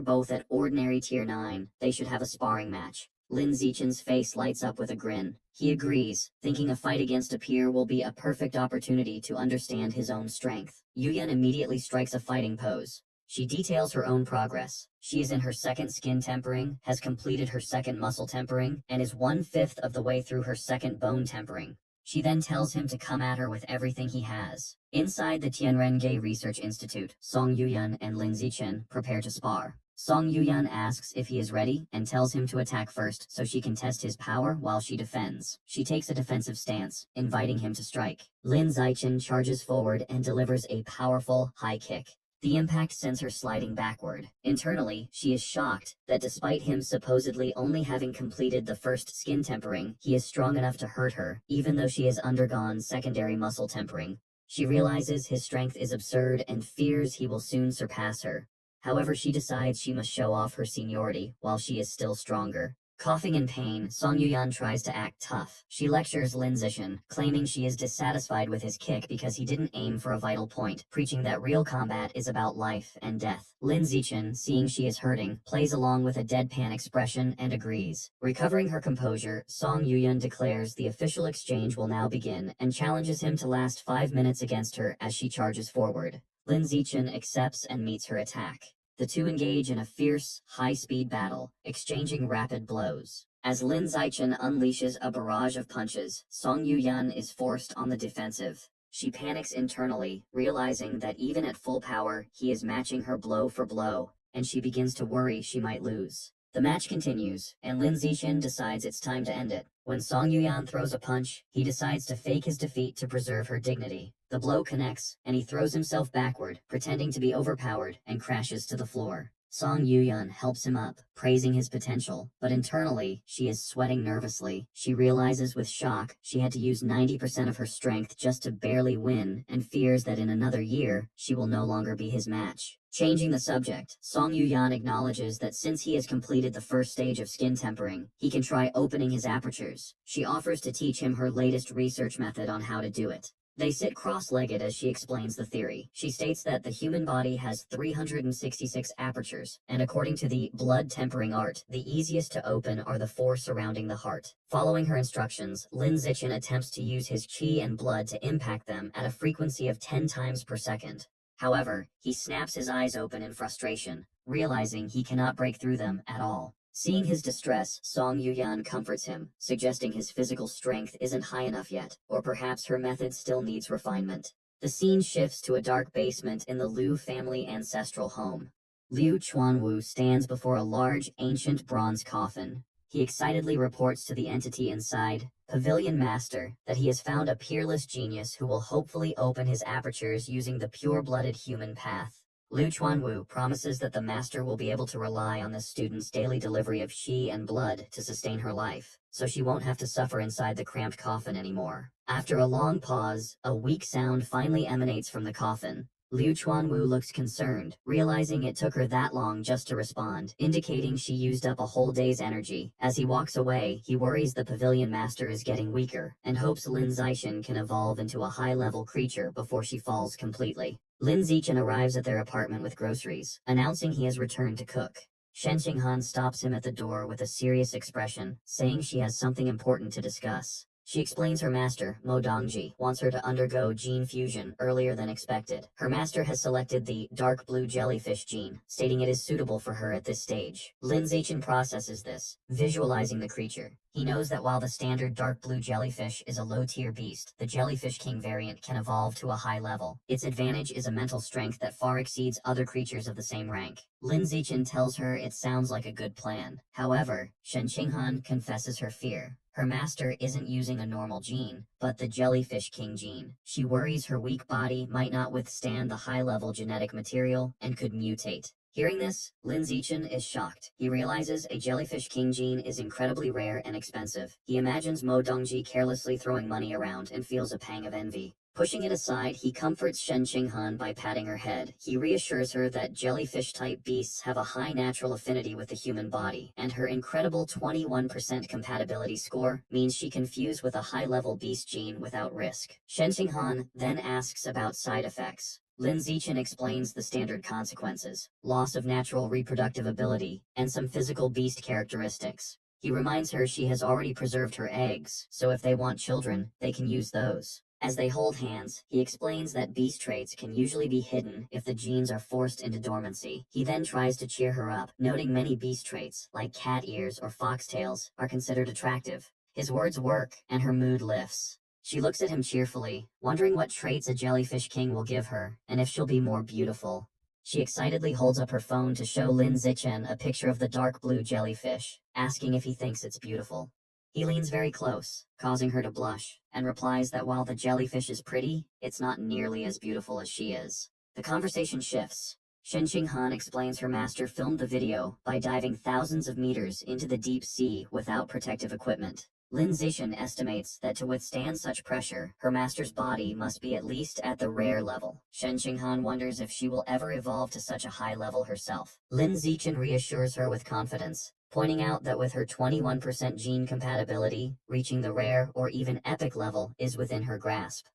both at ordinary tier 9, they should have a sparring match. Lin Zichen's face lights up with a grin. He agrees, thinking a fight against a peer will be a perfect opportunity to understand his own strength. Yuyan immediately strikes a fighting pose. She details her own progress. She is in her second skin tempering, has completed her second muscle tempering, and is 1/5 of the way through her second bone tempering. She then tells him to come at her with everything he has. Inside the Tianrenge Research Institute, Song Yuyan and Lin Zichen prepare to spar. Song Yuyan asks if he is ready and tells him to attack first so she can test his power while she defends. She takes a defensive stance, inviting him to strike. Lin Zichen charges forward and delivers a powerful high kick. The impact sends her sliding backward. Internally, she is shocked that despite him supposedly only having completed the first skin tempering, he is strong enough to hurt her, even though she has undergone secondary muscle tempering. She realizes his strength is absurd and fears he will soon surpass her. However, she decides she must show off her seniority while she is still stronger. Coughing in pain, Song Yuyan tries to act tough. She lectures Lin Zichen, claiming she is dissatisfied with his kick because he didn't aim for a vital point, preaching that real combat is about life and death. Lin Zichen, seeing she is hurting, plays along with a deadpan expression and agrees. Recovering her composure, Song Yuyan declares the official exchange will now begin and challenges him to last 5 minutes against her as she charges forward. Lin Zichen accepts and meets her attack. The two engage in a fierce, high-speed battle, exchanging rapid blows. As Lin Zichen unleashes a barrage of punches, Song Yuyan is forced on the defensive. She panics internally, realizing that even at full power, he is matching her blow for blow, and she begins to worry she might lose. The match continues, and Lin Zichen decides it's time to end it. When Song Yuyan throws a punch, he decides to fake his defeat to preserve her dignity. The blow connects, and he throws himself backward, pretending to be overpowered, and crashes to the floor. Song Yuyan helps him up, praising his potential, but internally, she is sweating nervously. She realizes with shock she had to use 90% of her strength just to barely win, and fears that in another year, she will no longer be his match. Changing the subject, Song Yuyan acknowledges that since he has completed the first stage of skin tempering, he can try opening his apertures. She offers to teach him her latest research method on how to do it. They sit cross-legged as she explains the theory. She states that the human body has 366 apertures, and according to the blood tempering art, the easiest to open are the 4 surrounding the heart. Following her instructions, Lin Zichen attempts to use his qi and blood to impact them at a frequency of 10 times per second. However, he snaps his eyes open in frustration, realizing he cannot break through them at all. Seeing his distress, Song Yuyan comforts him, suggesting his physical strength isn't high enough yet, or perhaps her method still needs refinement. The scene shifts to a dark basement in the Liu family ancestral home. Liu Chuanwu stands before a large, ancient bronze coffin. He excitedly reports to the entity inside, Pavilion Master, that he has found a peerless genius who will hopefully open his apertures using the pure-blooded human path. Liu Chuanwu promises that the master will be able to rely on the student's daily delivery of qi and blood to sustain her life, so she won't have to suffer inside the cramped coffin anymore. After a long pause, a weak sound finally emanates from the coffin. Liu Chuanwu looks concerned, realizing it took her that long just to respond, indicating she used up a whole day's energy. As he walks away, he worries the Pavilion Master is getting weaker, and hopes Lin Zichen can evolve into a high-level creature before she falls completely. Lin Zichen arrives at their apartment with groceries, announcing he has returned to cook. Shen Qinghan stops him at the door with a serious expression, saying she has something important to discuss. She explains her master, Mo Dongji, wants her to undergo gene fusion earlier than expected. Her master has selected the dark blue jellyfish gene, stating it is suitable for her at this stage. Lin Zichen processes this, visualizing the creature. He knows that while the standard dark blue jellyfish is a low-tier beast, the Jellyfish King variant can evolve to a high level. Its advantage is a mental strength that far exceeds other creatures of the same rank. Lin Zichen tells her it sounds like a good plan. However, Shen Qinghan confesses her fear. Her master isn't using a normal gene, but the Jellyfish King gene. She worries her weak body might not withstand the high-level genetic material and could mutate. Hearing this, Lin Zichen is shocked. He realizes a Jellyfish King gene is incredibly rare and expensive. He imagines Mo Dongji carelessly throwing money around and feels a pang of envy. Pushing it aside, he comforts Shen Qinghan by patting her head. He reassures her that jellyfish-type beasts have a high natural affinity with the human body, and her incredible 21% compatibility score means she can fuse with a high-level beast gene without risk. Shen Qinghan then asks about side effects. Lin Zichen explains the standard consequences: loss of natural reproductive ability, and some physical beast characteristics. He reminds her she has already preserved her eggs, so if they want children, they can use those. As they hold hands, he explains that beast traits can usually be hidden if the genes are forced into dormancy. He then tries to cheer her up, noting many beast traits, like cat ears or foxtails, are considered attractive. His words work, and her mood lifts. She looks at him cheerfully, wondering what traits a Jellyfish King will give her, and if she'll be more beautiful. She excitedly holds up her phone to show Lin Zichen a picture of the dark blue jellyfish, asking if he thinks it's beautiful. He leans very close, causing her to blush, and replies that while the jellyfish is pretty, it's not nearly as beautiful as she is. The conversation shifts. Shen Qinghan explains her master filmed the video by diving thousands of meters into the deep sea without protective equipment. Lin Zichen estimates that to withstand such pressure, her master's body must be at least at the rare level. Shen Qinghan wonders if she will ever evolve to such a high level herself. Lin Zichen reassures her with confidence, pointing out that with her 21% gene compatibility, reaching the rare or even epic level is within her grasp.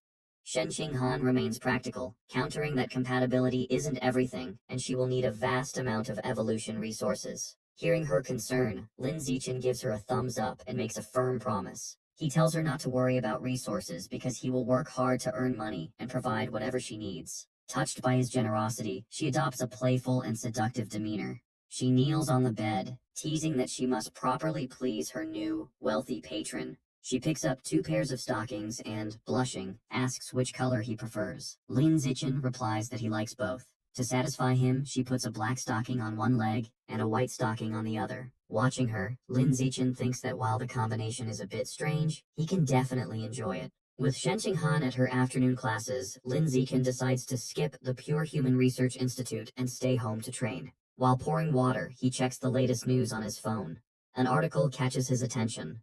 Shen Qinghan remains practical, countering that compatibility isn't everything, and she will need a vast amount of evolution resources. Hearing her concern, Lin Zichen gives her a thumbs up and makes a firm promise. He tells her not to worry about resources because he will work hard to earn money and provide whatever she needs. Touched by his generosity, she adopts a playful and seductive demeanor. She kneels on the bed, teasing that she must properly please her new, wealthy patron. She picks up 2 pairs of stockings and, blushing, asks which color he prefers. Lin Zichen replies that he likes both. To satisfy him, she puts a black stocking on one leg and a white stocking on the other. Watching her, Lin Zichen thinks that while the combination is a bit strange, he can definitely enjoy it. With Shen Qinghan at her afternoon classes, Lin Zichen decides to skip the Pure Human Research Institute and stay home to train. While pouring water, he checks the latest news on his phone. An article catches his attention.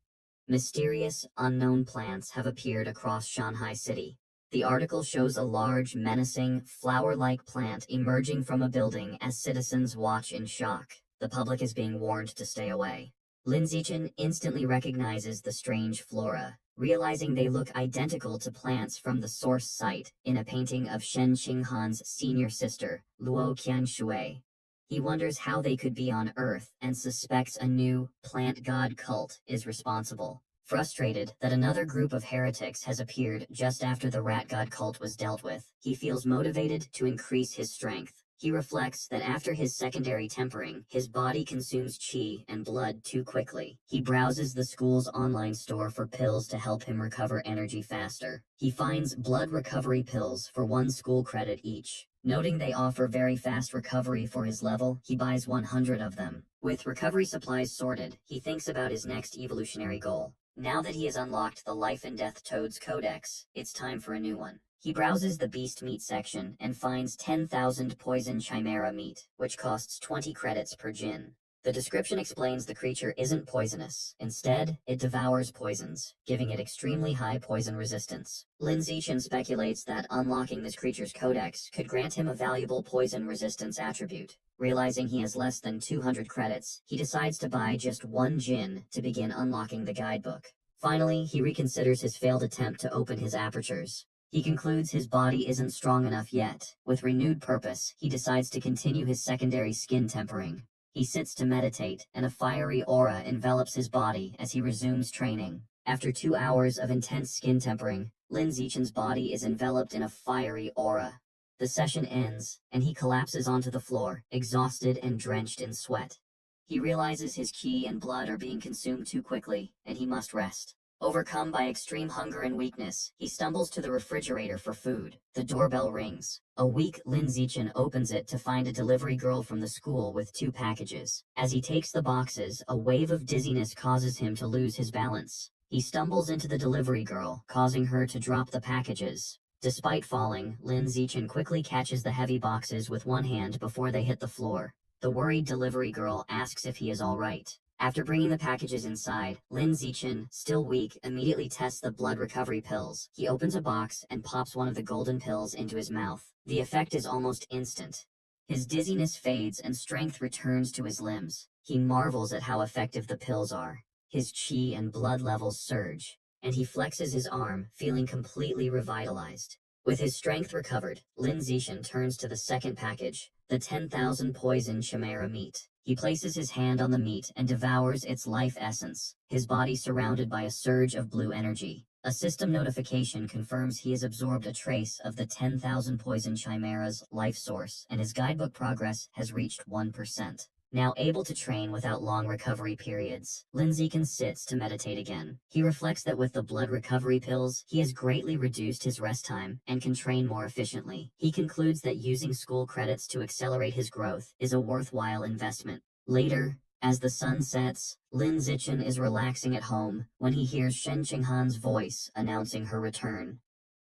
Mysterious, unknown plants have appeared across Shanghai City. The article shows a large, menacing, flower-like plant emerging from a building as citizens watch in shock. The public is being warned to stay away. Lin Zichen instantly recognizes the strange flora, realizing they look identical to plants from the source site in a painting of Shen Qinghan's senior sister, Luo Qianshui. He wonders how they could be on Earth and suspects a new plant god cult is responsible. Frustrated that another group of heretics has appeared just after the rat god cult was dealt with, he feels motivated to increase his strength. He reflects that after his secondary tempering, his body consumes qi and blood too quickly. He browses the school's online store for pills to help him recover energy faster. He finds blood recovery pills for 1 school credit each. Noting they offer very fast recovery for his level, he buys 100 of them. With recovery supplies sorted, he thinks about his next evolutionary goal. Now that he has unlocked the Life and Death Toads Codex, it's time for a new one. He browses the beast meat section and finds 10,000 poison chimera meat, which costs 20 credits per jin. The description explains the creature isn't poisonous. Instead, it devours poisons, giving it extremely high poison resistance. Lin Zichen speculates that unlocking this creature's codex could grant him a valuable poison resistance attribute. Realizing he has less than 200 credits, he decides to buy just 1 jin to begin unlocking the guidebook. Finally, he reconsiders his failed attempt to open his apertures. He concludes his body isn't strong enough yet. With renewed purpose, he decides to continue his secondary skin tempering. He sits to meditate, and a fiery aura envelops his body as he resumes training. After 2 hours of intense skin tempering, Lin Zichen's body is enveloped in a fiery aura. The session ends, and he collapses onto the floor, exhausted and drenched in sweat. He realizes his qi and blood are being consumed too quickly, and he must rest. Overcome by extreme hunger and weakness, he stumbles to the refrigerator for food. The doorbell rings. A weak Lin Zichen opens it to find a delivery girl from the school with 2 packages. As he takes the boxes, a wave of dizziness causes him to lose his balance. He stumbles into the delivery girl, causing her to drop the packages. Despite falling, Lin Zichen quickly catches the heavy boxes with one hand before they hit the floor. The worried delivery girl asks if he is all right. After bringing the packages inside, Lin Zichen, still weak, immediately tests the blood recovery pills. He opens a box and pops one of the golden pills into his mouth. The effect is almost instant. His dizziness fades and strength returns to his limbs. He marvels at how effective the pills are. His qi and blood levels surge, and he flexes his arm, feeling completely revitalized. With his strength recovered, Lin Zichen turns to the second package, the 10,000 poison chimera meat. He places his hand on the meat and devours its life essence, his body surrounded by a surge of blue energy. A system notification confirms he has absorbed a trace of the 10,000 poison chimera's life source, and his guidebook progress has reached 1%. Now able to train without long recovery periods, Lin Zichen sits to meditate again. He reflects that with the blood recovery pills, he has greatly reduced his rest time and can train more efficiently. He concludes that using school credits to accelerate his growth is a worthwhile investment. Later, as the sun sets, Lin Zichen is relaxing at home when he hears Shen Qinghan's voice announcing her return.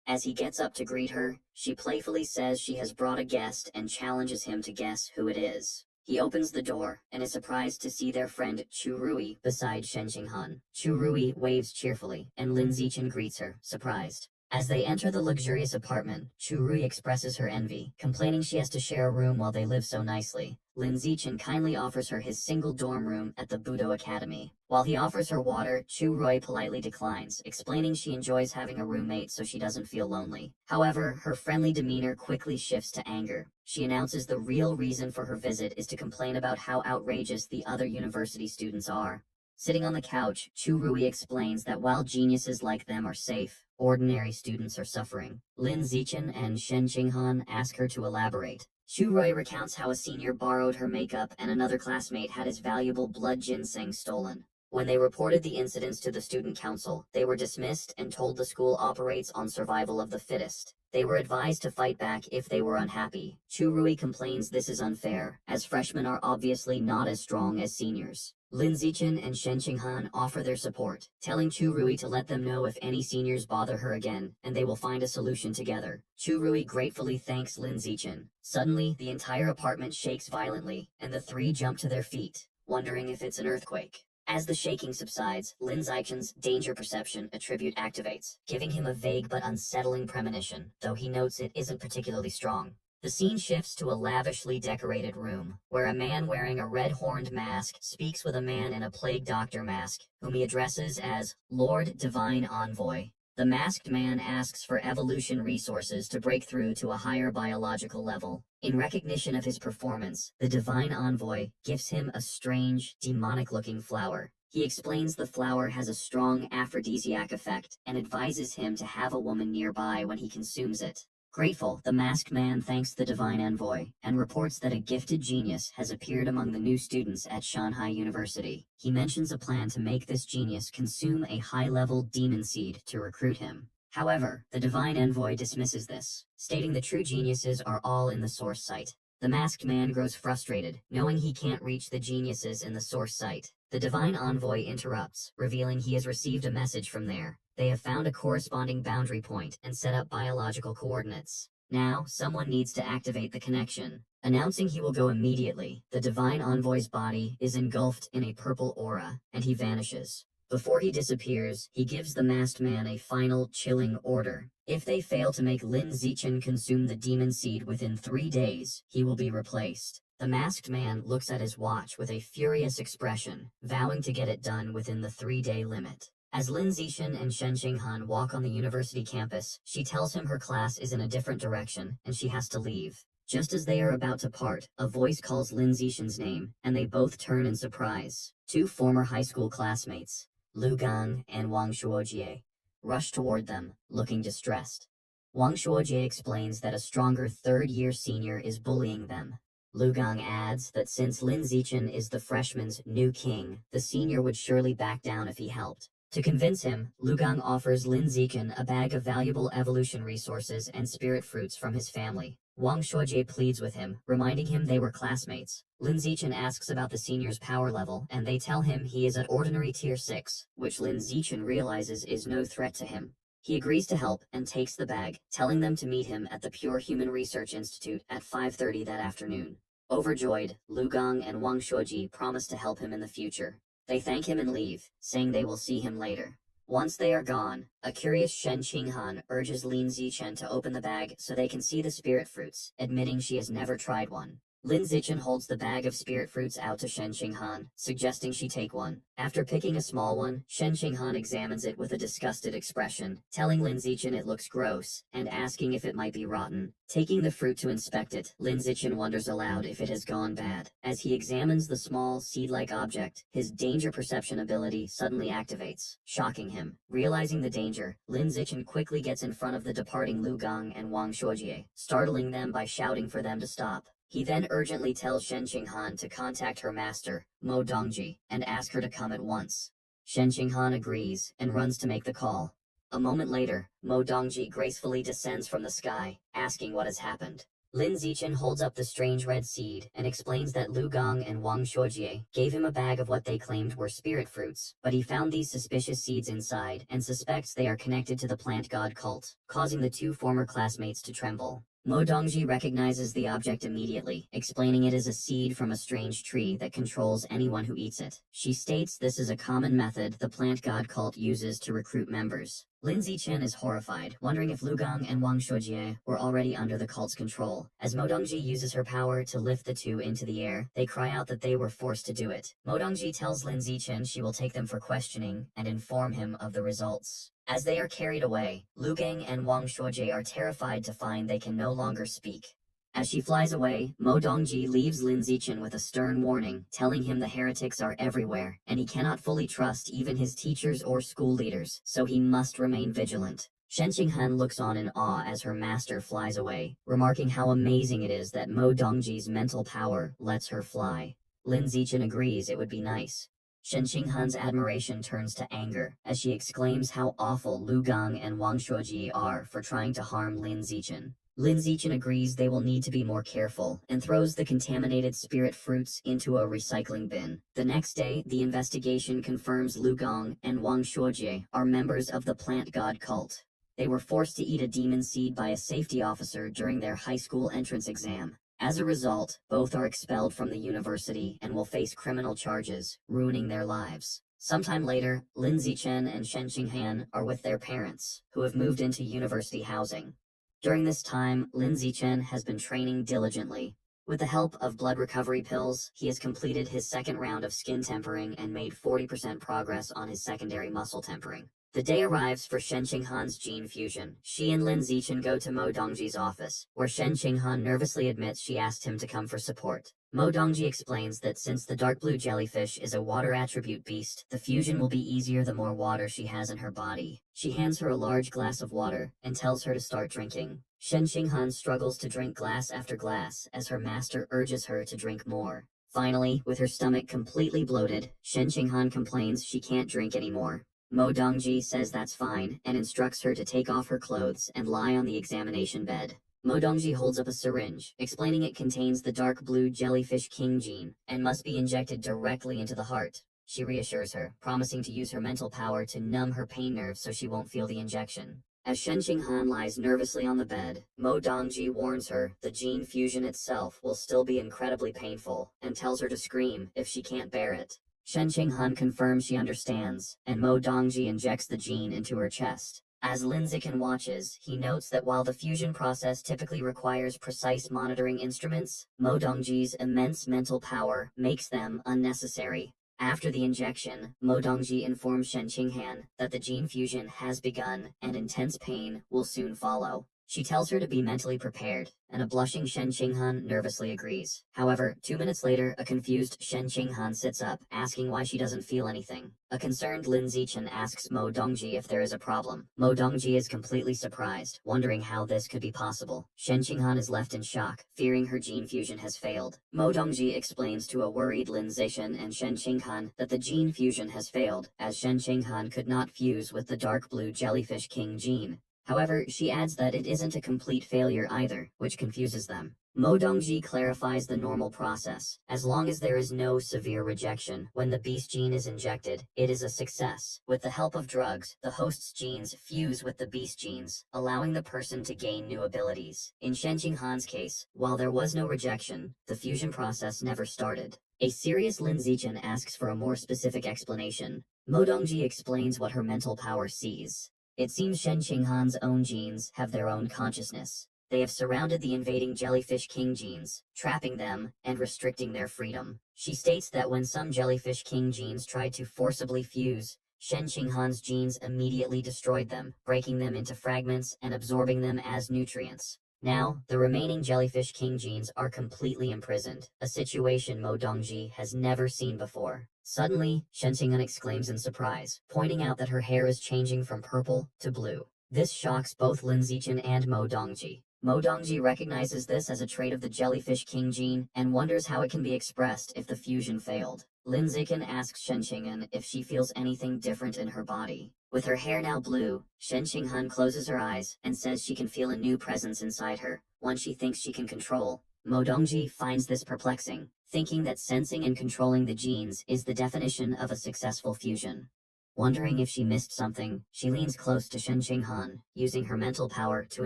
As he gets up to greet her, she playfully says she has brought a guest and challenges him to guess who it is. He opens the door and is surprised to see their friend Chu Rui beside Shen Qinghan. Chu Rui waves cheerfully, and Lin Zichen greets her, surprised. As they enter the luxurious apartment, Chu Rui expresses her envy, complaining she has to share a room while they live so nicely. Lin Zichen kindly offers her his single dorm room at the Budo Academy. While he offers her water, Chu Rui politely declines, explaining she enjoys having a roommate so she doesn't feel lonely. However, her friendly demeanor quickly shifts to anger. She announces the real reason for her visit is to complain about how outrageous the other university students are. Sitting on the couch, Chu Rui explains that while geniuses like them are safe, ordinary students are suffering. Lin Zichen and Shen Qinghan ask her to elaborate. Chu Rui recounts how a senior borrowed her makeup and another classmate had his valuable blood ginseng stolen. When they reported the incidents to the student council, they were dismissed and told the school operates on survival of the fittest. They were advised to fight back if they were unhappy. Chu Rui complains this is unfair, as freshmen are obviously not as strong as seniors. Lin Zichen and Shen Qinghan offer their support, telling Chu Rui to let them know if any seniors bother her again, and they will find a solution together. Chu Rui gratefully thanks Lin Zichen. Suddenly, the entire apartment shakes violently, and the three jump to their feet, wondering if it's an earthquake. As the shaking subsides, Lin Zichen's danger perception attribute activates, giving him a vague but unsettling premonition, though he notes it isn't particularly strong. The scene shifts to a lavishly decorated room, where a man wearing a red-horned mask speaks with a man in a plague doctor mask, whom he addresses as Lord Divine Envoy. The masked man asks for evolution resources to break through to a higher biological level. In recognition of his performance, the Divine Envoy gives him a strange, demonic-looking flower. He explains the flower has a strong aphrodisiac effect and advises him to have a woman nearby when he consumes it. Grateful, the masked man thanks the Divine Envoy and reports that a gifted genius has appeared among the new students at Shanghai University. He mentions a plan to make this genius consume a high-level demon seed to recruit him. However, the Divine Envoy dismisses this, stating the true geniuses are all in the source site. The masked man grows frustrated, knowing he can't reach the geniuses in the source site. The Divine Envoy interrupts, revealing he has received a message from there. They have found a corresponding boundary point and set up biological coordinates. Now, someone needs to activate the connection. Announcing he will go immediately, the Divine Envoy's body is engulfed in a purple aura, and he vanishes. Before he disappears, he gives the masked man a final, chilling order. If they fail to make Lin Zichen consume the demon seed within 3 days, he will be replaced. The masked man looks at his watch with a furious expression, vowing to get it done within the 3-day limit. As Lin Zichen and Shen Qinghan walk on the university campus, she tells him her class is in a different direction, and she has to leave. Just as they are about to part, a voice calls Lin Zichen's name, and they both turn in surprise. 2 former high school classmates, Lu Gang and Wang Shuojie, rush toward them, looking distressed. Wang Shuojie explains that a stronger third-year senior is bullying them. Lu Gong adds that since Lin Zichen is the freshman's new king, the senior would surely back down if he helped. To convince him, Lu Gong offers Lin Zichen a bag of valuable evolution resources and spirit fruits from his family. Wang Shuojie pleads with him, reminding him they were classmates. Lin Zichen asks about the senior's power level, and they tell him he is at ordinary tier 6, which Lin Zichen realizes is no threat to him. He agrees to help and takes the bag, telling them to meet him at the Pure Human Research Institute at 5:30 that afternoon. Overjoyed, Lu Gong and Wang Shuojie promise to help him in the future. They thank him and leave, saying they will see him later. Once they are gone, a curious Shen Qinghan urges Lin Zichen to open the bag so they can see the spirit fruits, admitting she has never tried one. Lin Zichen holds the bag of spirit fruits out to Shen Qinghan, suggesting she take one. After picking a small one, Shen Qinghan examines it with a disgusted expression, telling Lin Zichen it looks gross, and asking if it might be rotten. Taking the fruit to inspect it, Lin Zichen wonders aloud if it has gone bad. As he examines the small, seed-like object, his danger perception ability suddenly activates, shocking him. Realizing the danger, Lin Zichen quickly gets in front of the departing Lu Gong and Wang Shuojie, startling them by shouting for them to stop. He then urgently tells Shen Qinghan to contact her master, Mo Dongji, and ask her to come at once. Shen Qinghan agrees and runs to make the call. A moment later, Mo Dongji gracefully descends from the sky, asking what has happened. Lin Zichen holds up the strange red seed and explains that Lu Gong and Wang Shuojie gave him a bag of what they claimed were spirit fruits, but he found these suspicious seeds inside and suspects they are connected to the plant god cult, causing the two former classmates to tremble. Mo Dongji recognizes the object immediately, explaining it is a seed from a strange tree that controls anyone who eats it. She states this is a common method the plant god cult uses to recruit members. Lin Zichen is horrified, wondering if Lu Gong and Wang Shuojie were already under the cult's control. As Mo Dongji uses her power to lift the two into the air, they cry out that they were forced to do it. Mo Dongji tells Lin Zichen she will take them for questioning and inform him of the results. As they are carried away, Lu Gong and Wang Shuojie are terrified to find they can no longer speak. As she flies away, Mo Dongji leaves Lin Zichen with a stern warning, telling him the heretics are everywhere, and he cannot fully trust even his teachers or school leaders, so he must remain vigilant. Shen Qinghan looks on in awe as her master flies away, remarking how amazing it is that Mo Dongji's mental power lets her fly. Lin Zichen agrees it would be nice. Shen Qinghan's admiration turns to anger, as she exclaims how awful Lu Gong and Wang Shuojie are for trying to harm Lin Zichen. Lin Zichen agrees they will need to be more careful, and throws the contaminated spirit fruits into a recycling bin. The next day, the investigation confirms Lu Gong and Wang Shuojie are members of the plant god cult. They were forced to eat a demon seed by a safety officer during their high school entrance exam. As a result, both are expelled from the university and will face criminal charges, ruining their lives. Sometime later, Lin Zichen and Shen Qinghan are with their parents, who have moved into university housing. During this time, Lin Zichen has been training diligently. With the help of blood recovery pills, he has completed his second round of skin tempering and made 40% progress on his secondary muscle tempering. The day arrives for Shen Qinghan's gene fusion. She and Lin Zichen go to Mo Dongji's office, where Shen Qinghan nervously admits she asked him to come for support. Mo Dongji explains that since the dark blue jellyfish is a water attribute beast, the fusion will be easier the more water she has in her body. She hands her a large glass of water and tells her to start drinking. Shen Qinghan struggles to drink glass after glass as her master urges her to drink more. Finally, with her stomach completely bloated, Shen Qinghan complains she can't drink anymore. Mo Dongji says that's fine and instructs her to take off her clothes and lie on the examination bed. Mo Dongji holds up a syringe, explaining it contains the dark blue jellyfish king gene and must be injected directly into the heart. She reassures her, promising to use her mental power to numb her pain nerves so she won't feel the injection. As Shen Qinghan lies nervously on the bed, Mo Dongji warns her the gene fusion itself will still be incredibly painful and tells her to scream if she can't bear it. Shen Qinghan confirms she understands, and Mo Dongji injects the gene into her chest. As Lin Zichen watches, he notes that while the fusion process typically requires precise monitoring instruments, Mo Dongji's immense mental power makes them unnecessary. After the injection, Mo Dongji informs Shen Qinghan that the gene fusion has begun and intense pain will soon follow. She tells her to be mentally prepared, and a blushing Shen Qinghan nervously agrees. However, 2 minutes later, a confused Shen Qinghan sits up, asking why she doesn't feel anything. A concerned Lin Zichen asks Mo Dongji if there is a problem. Mo Dongji is completely surprised, wondering how this could be possible. Shen Qinghan is left in shock, fearing her gene fusion has failed. Mo Dongji explains to a worried Lin Zichen and Shen Qinghan that the gene fusion has failed, as Shen Qinghan could not fuse with the dark blue jellyfish king gene. However, she adds that it isn't a complete failure either, which confuses them. Mo Dongji clarifies the normal process. As long as there is no severe rejection when the beast gene is injected, it is a success. With the help of drugs, the host's genes fuse with the beast genes, allowing the person to gain new abilities. In Shen Qinghan's case, while there was no rejection, the fusion process never started. A serious Lin Zichen asks for a more specific explanation. Mo Dongji explains what her mental power sees. It seems Shen Qinghan's own genes have their own consciousness. They have surrounded the invading jellyfish king genes, trapping them and restricting their freedom. She states that when some jellyfish king genes tried to forcibly fuse, Shen Qinghan's genes immediately destroyed them, breaking them into fragments and absorbing them as nutrients. Now, the remaining jellyfish king genes are completely imprisoned, a situation Mo Dongji has never seen before. Suddenly, Shen Qinghan exclaims in surprise, pointing out that her hair is changing from purple to blue. This shocks both Lin Zichen and Mo Dongji. Mo Dongji recognizes this as a trait of the jellyfish king gene and wonders how it can be expressed if the fusion failed. Lin Zichen asks Shen Qinghan if she feels anything different in her body. With her hair now blue, Shen Qinghan closes her eyes and says she can feel a new presence inside her, one she thinks she can control. Mo Dongji finds this perplexing, thinking that sensing and controlling the genes is the definition of a successful fusion. Wondering if she missed something, she leans close to Shen Qinghan, using her mental power to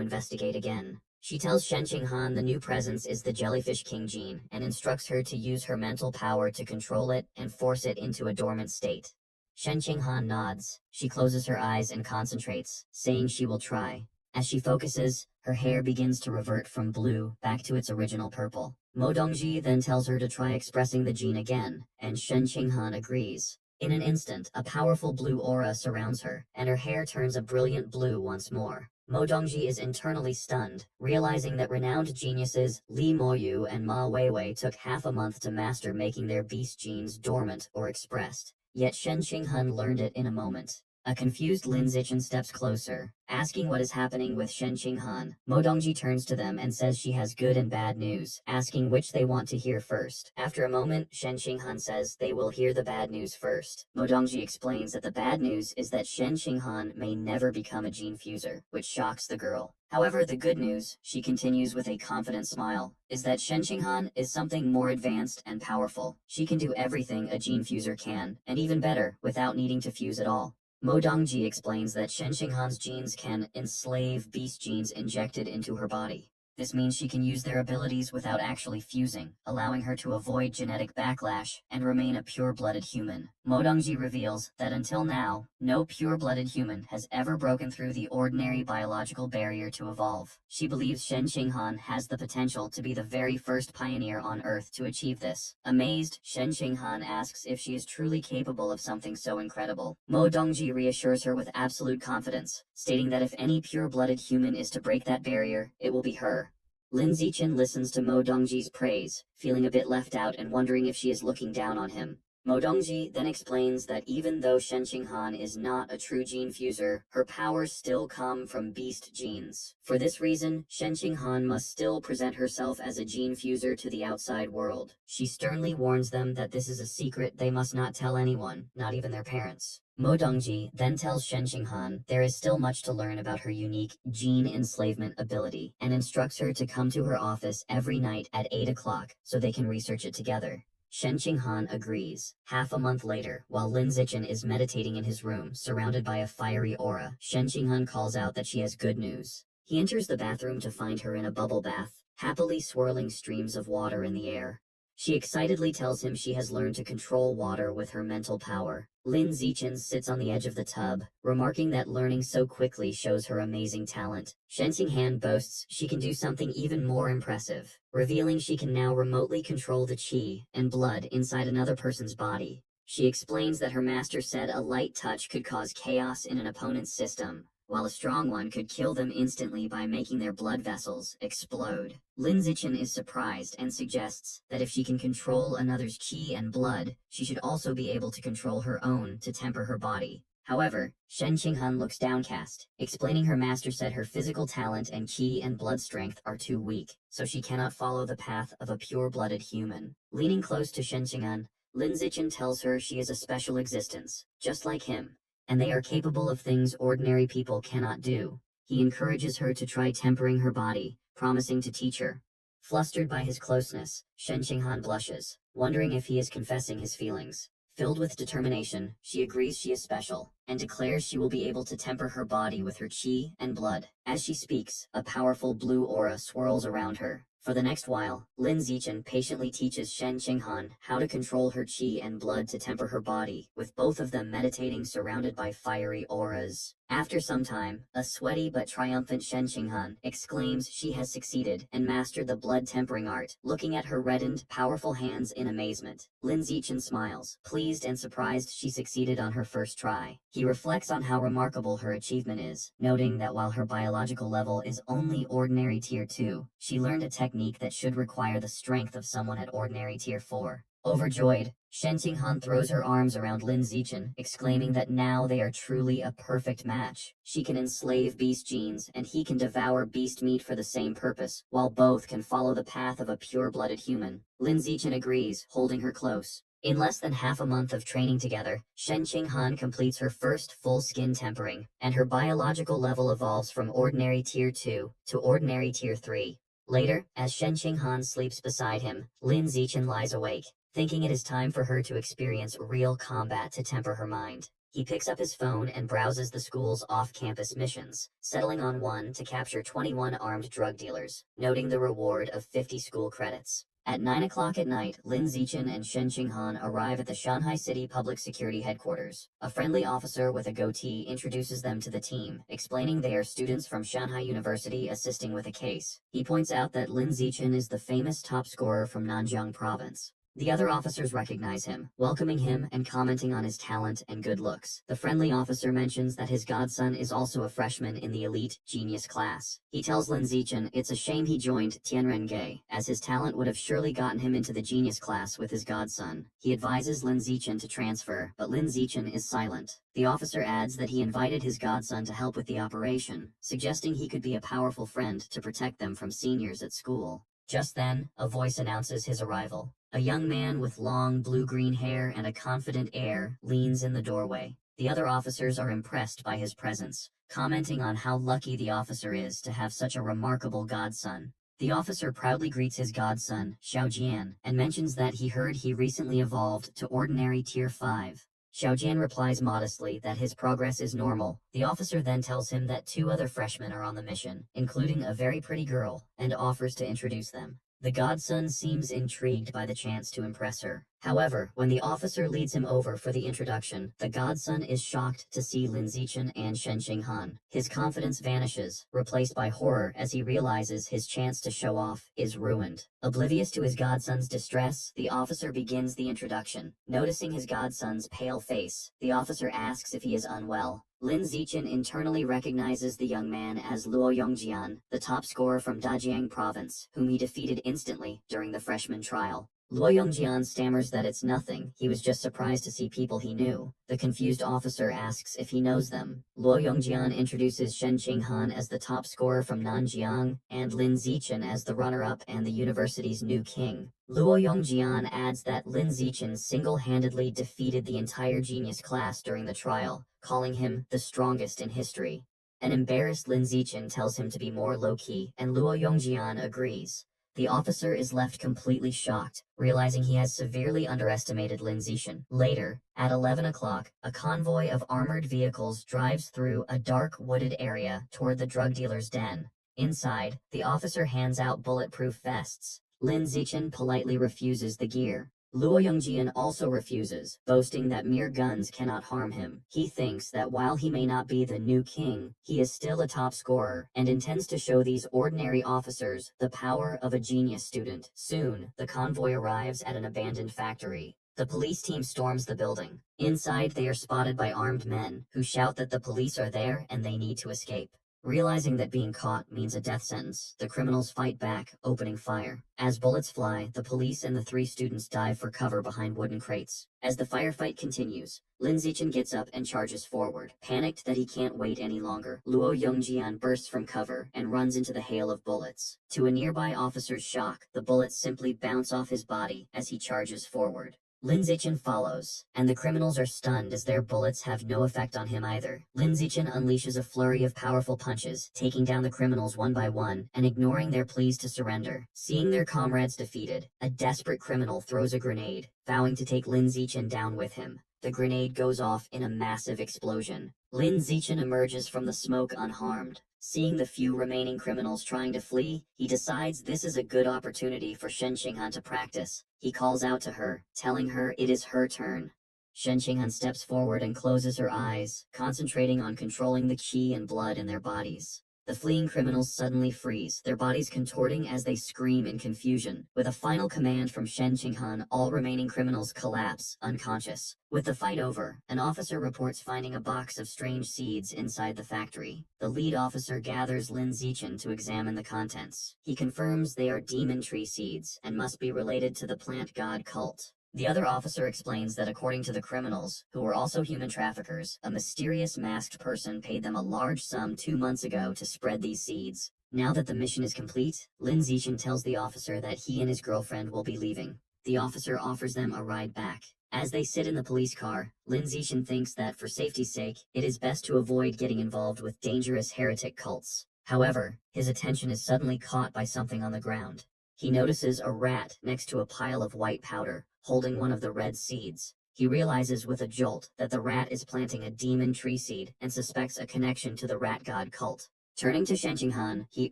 investigate again. She tells Shen Qinghan the new presence is the jellyfish king gene and instructs her to use her mental power to control it and force it into a dormant state. Shen Qinghan nods. She closes her eyes and concentrates, saying she will try. As she focuses, her hair begins to revert from blue back to its original purple. Mo Dongji then tells her to try expressing the gene again, and Shen Qinghan agrees. In an instant, a powerful blue aura surrounds her, and her hair turns a brilliant blue once more. Mo Dongji is internally stunned, realizing that renowned geniuses Li Moyu and Ma Weiwei took half a month to master making their beast genes dormant or expressed. Yet Shen Qinghan learned it in a moment. A confused Lin Zichen steps closer, asking what is happening with Shen Qinghan. Mo Dongji turns to them and says she has good and bad news, asking which they want to hear first. After a moment, Shen Qinghan says they will hear the bad news first. Mo Dongji explains that the bad news is that Shen Qinghan may never become a gene fuser, which shocks the girl. However, the good news, she continues with a confident smile, is that Shen Qinghan is something more advanced and powerful. She can do everything a gene fuser can, and even better, without needing to fuse at all. Mo Dongji explains that Shen Qinghan's genes can enslave beast genes injected into her body. This means she can use their abilities without actually fusing, allowing her to avoid genetic backlash and remain a pure-blooded human. Mo Dongji reveals that until now, no pure-blooded human has ever broken through the ordinary biological barrier to evolve. She believes Shen Qinghan has the potential to be the very first pioneer on Earth to achieve this. Amazed, Shen Qinghan asks if she is truly capable of something so incredible. Mo Dongji reassures her with absolute confidence, stating that if any pure-blooded human is to break that barrier, it will be her. Lin Zichen listens to Mo Dongji's praise, feeling a bit left out and wondering if she is looking down on him. Mo Dongji then explains that even though Shen Qinghan is not a true gene fuser, her powers still come from beast genes. For this reason, Shen Qinghan must still present herself as a gene fuser to the outside world. She sternly warns them that this is a secret they must not tell anyone, not even their parents. Mo Dongji then tells Shen Qinghan there is still much to learn about her unique gene enslavement ability and instructs her to come to her office every night at 8 o'clock so they can research it together. Shen Qinghan agrees. Half a month later, while Lin Zichen is meditating in his room, surrounded by a fiery aura, Shen Qinghan calls out that she has good news. He enters the bathroom to find her in a bubble bath, happily swirling streams of water in the air. She excitedly tells him she has learned to control water with her mental power. Lin Zichen sits on the edge of the tub, remarking that learning so quickly shows her amazing talent. Shen Qinghan boasts she can do something even more impressive, revealing she can now remotely control the qi and blood inside another person's body. She explains that her master said a light touch could cause chaos in an opponent's system, while a strong one could kill them instantly by making their blood vessels explode. Lin Zichen is surprised and suggests that if she can control another's qi and blood, she should also be able to control her own to temper her body. However, Shen Qinghan looks downcast, explaining her master said her physical talent and qi and blood strength are too weak, so she cannot follow the path of a pure-blooded human. Leaning close to Shen Qinghan, Lin Zichen tells her she is a special existence, just like him, and they are capable of things ordinary people cannot do. He encourages her to try tempering her body, promising to teach her. Flustered by his closeness, Shen Qinghan blushes, wondering if he is confessing his feelings. Filled with determination, she agrees she is special, and declares she will be able to temper her body with her qi and blood. As she speaks, a powerful blue aura swirls around her. For the next while, Lin Zichen patiently teaches Shen Qinghan how to control her qi and blood to temper her body, with both of them meditating surrounded by fiery auras. After some time, a sweaty but triumphant Shen Qinghan exclaims she has succeeded and mastered the blood tempering art, looking at her reddened, powerful hands in amazement. Lin Zichen smiles, pleased and surprised she succeeded on her first try. He reflects on how remarkable her achievement is, noting that while her biological level is only ordinary tier 2, she learned a technique that should require the strength of someone at ordinary tier 4. Overjoyed, Shen Qinghan throws her arms around Lin Zichen, exclaiming that now they are truly a perfect match. She can enslave beast genes, and he can devour beast meat for the same purpose, while both can follow the path of a pure-blooded human. Lin Zichen agrees, holding her close. In less than half a month of training together, Shen Qinghan completes her first full skin tempering, and her biological level evolves from ordinary tier 2 to ordinary tier 3. Later, as Shen Qinghan sleeps beside him, Lin Zichen lies awake, thinking it is time for her to experience real combat to temper her mind. He picks up his phone and browses the school's off-campus missions, settling on one to capture 21 armed drug dealers, noting the reward of 50 school credits. At 9 o'clock at night, Lin Zichen and Shen Qinghan arrive at the Shanghai City Public Security Headquarters. A friendly officer with a goatee introduces them to the team, explaining they are students from Shanghai University assisting with a case. He points out that Lin Zichen is the famous top scorer from Nanjiang Province. The other officers recognize him, welcoming him and commenting on his talent and good looks. The friendly officer mentions that his godson is also a freshman in the elite genius class. He tells Lin Zichen it's a shame he joined Tianrengei, as his talent would have surely gotten him into the genius class with his godson. He advises Lin Zichen to transfer, but Lin Zichen is silent. The officer adds that he invited his godson to help with the operation, suggesting he could be a powerful friend to protect them from seniors at school. Just then, a voice announces his arrival. A young man with long blue-green hair and a confident air leans in the doorway. The other officers are impressed by his presence, commenting on how lucky the officer is to have such a remarkable godson. The officer proudly greets his godson, Xiaojian, and mentions that he heard he recently evolved to ordinary tier 5. Xiaojian replies modestly that his progress is normal. The officer then tells him that 2 other freshmen are on the mission, including a very pretty girl, and offers to introduce them. The godson seems intrigued by the chance to impress her. However, when the officer leads him over for the introduction, the godson is shocked to see Lin Zichen and Shen Qinghan. His confidence vanishes, replaced by horror as he realizes his chance to show off is ruined. Oblivious to his godson's distress, the officer begins the introduction. Noticing his godson's pale face, the officer asks if he is unwell. Lin Zichen internally recognizes the young man as Luo Yongjian, the top scorer from Dajiang Province, whom he defeated instantly during the freshman trial. Luo Yongjian stammers that it's nothing, he was just surprised to see people he knew. The confused officer asks if he knows them. Luo Yongjian introduces Shen Qinghan as the top scorer from Nanjiang, and Lin Zichen as the runner-up and the university's new king. Luo Yongjian adds that Lin Zichen single-handedly defeated the entire genius class during the trial, calling him the strongest in history. An embarrassed Lin Zichen tells him to be more low-key, and Luo Yongjian agrees. The officer is left completely shocked, realizing he has severely underestimated Lin Zichen. Later, at 11 o'clock, a convoy of armored vehicles drives through a dark wooded area toward the drug dealer's den. Inside, the officer hands out bulletproof vests. Lin Zichen politely refuses the gear. Luo Yongjian also refuses, boasting that mere guns cannot harm him. He thinks that while he may not be the new king, he is still a top scorer, and intends to show these ordinary officers the power of a genius student. Soon, the convoy arrives at an abandoned factory. The police team storms the building. Inside, they are spotted by armed men, who shout that the police are there and they need to escape. Realizing that being caught means a death sentence, the criminals fight back, opening fire. As bullets fly, the police and the three students dive for cover behind wooden crates. As the firefight continues, Lin Zichen gets up and charges forward. Panicked that he can't wait any longer, Luo Yongjian bursts from cover and runs into the hail of bullets. To a nearby officer's shock, the bullets simply bounce off his body as he charges forward. Lin Zichen follows, and the criminals are stunned as their bullets have no effect on him either. Lin Zichen unleashes a flurry of powerful punches, taking down the criminals one by one and ignoring their pleas to surrender. Seeing their comrades defeated, a desperate criminal throws a grenade, vowing to take Lin Zichen down with him. The grenade goes off in a massive explosion. Lin Zichen emerges from the smoke unharmed. Seeing the few remaining criminals trying to flee, he decides this is a good opportunity for Shen Qinghan to practice. He calls out to her, telling her it is her turn. Shen Qinghan steps forward and closes her eyes, concentrating on controlling the qi and blood in their bodies. The fleeing criminals suddenly freeze, their bodies contorting as they scream in confusion. With a final command from Shen Qinghan, all remaining criminals collapse, unconscious. With the fight over, an officer reports finding a box of strange seeds inside the factory. The lead officer gathers Lin Zichen to examine the contents. He confirms they are demon tree seeds and must be related to the plant god cult. The other officer explains that according to the criminals, who were also human traffickers, a mysterious masked person paid them a large sum 2 months ago to spread these seeds. Now that the mission is complete, Lin Zichen tells the officer that he and his girlfriend will be leaving. The officer offers them a ride back. As they sit in the police car, Lin Zichen thinks that for safety's sake, it is best to avoid getting involved with dangerous heretic cults. However, his attention is suddenly caught by something on the ground. He notices a rat next to a pile of white powder, holding one of the red seeds. He realizes with a jolt that the rat is planting a demon tree seed and suspects a connection to the rat god cult. Turning to Shen Qinghan, he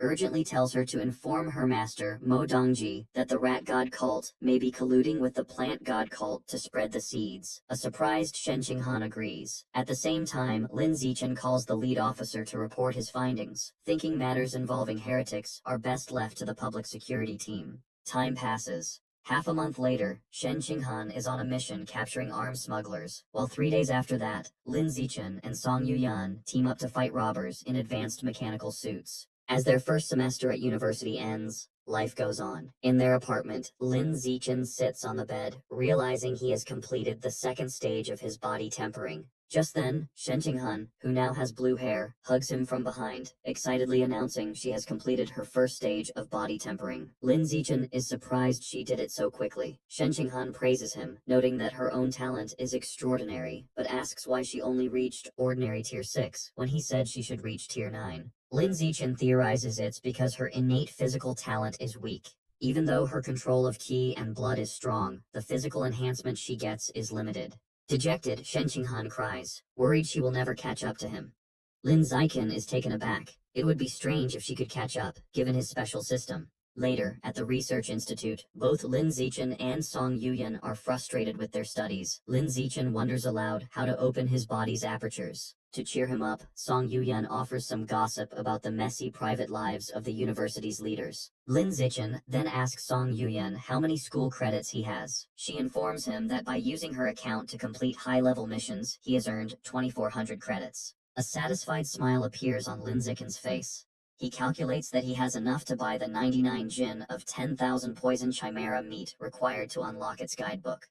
urgently tells her to inform her master, Mo Dongji, that the rat god cult may be colluding with the plant god cult to spread the seeds. A surprised Shen Qinghan agrees. At the same time, Lin Zichen calls the lead officer to report his findings, thinking matters involving heretics are best left to the public security team. Time passes. Half a month later, Shen Qinghan is on a mission capturing arms smugglers, while 3 days after that, Lin Zichen and Song Yuyan team up to fight robbers in advanced mechanical suits. As their first semester at university ends, life goes on. In their apartment, Lin Zichen sits on the bed, realizing he has completed the second stage of his body tempering. Just then, Shen Qinghan, who now has blue hair, hugs him from behind, excitedly announcing she has completed her first stage of body tempering. Lin Zichen is surprised she did it so quickly. Shen Qinghan praises him, noting that her own talent is extraordinary, but asks why she only reached ordinary tier 6 when he said she should reach tier 9. Lin Zichen theorizes it's because her innate physical talent is weak. Even though her control of qi and blood is strong, the physical enhancement she gets is limited. Dejected, Shen Qinghan cries, worried she will never catch up to him. Lin Zichen is taken aback. It would be strange if she could catch up, given his special system. Later, at the research institute, both Lin Zichen and Song Yuyan are frustrated with their studies. Lin Zichen wonders aloud how to open his body's apertures. To cheer him up, Song Yuyan offers some gossip about the messy private lives of the university's leaders. Lin Zichen then asks Song Yuyan how many school credits he has. She informs him that by using her account to complete high-level missions, he has earned 2,400 credits. A satisfied smile appears on Lin Zichen's face. He calculates that he has enough to buy the 99 jin of 10,000 poison chimera meat required to unlock its guidebook.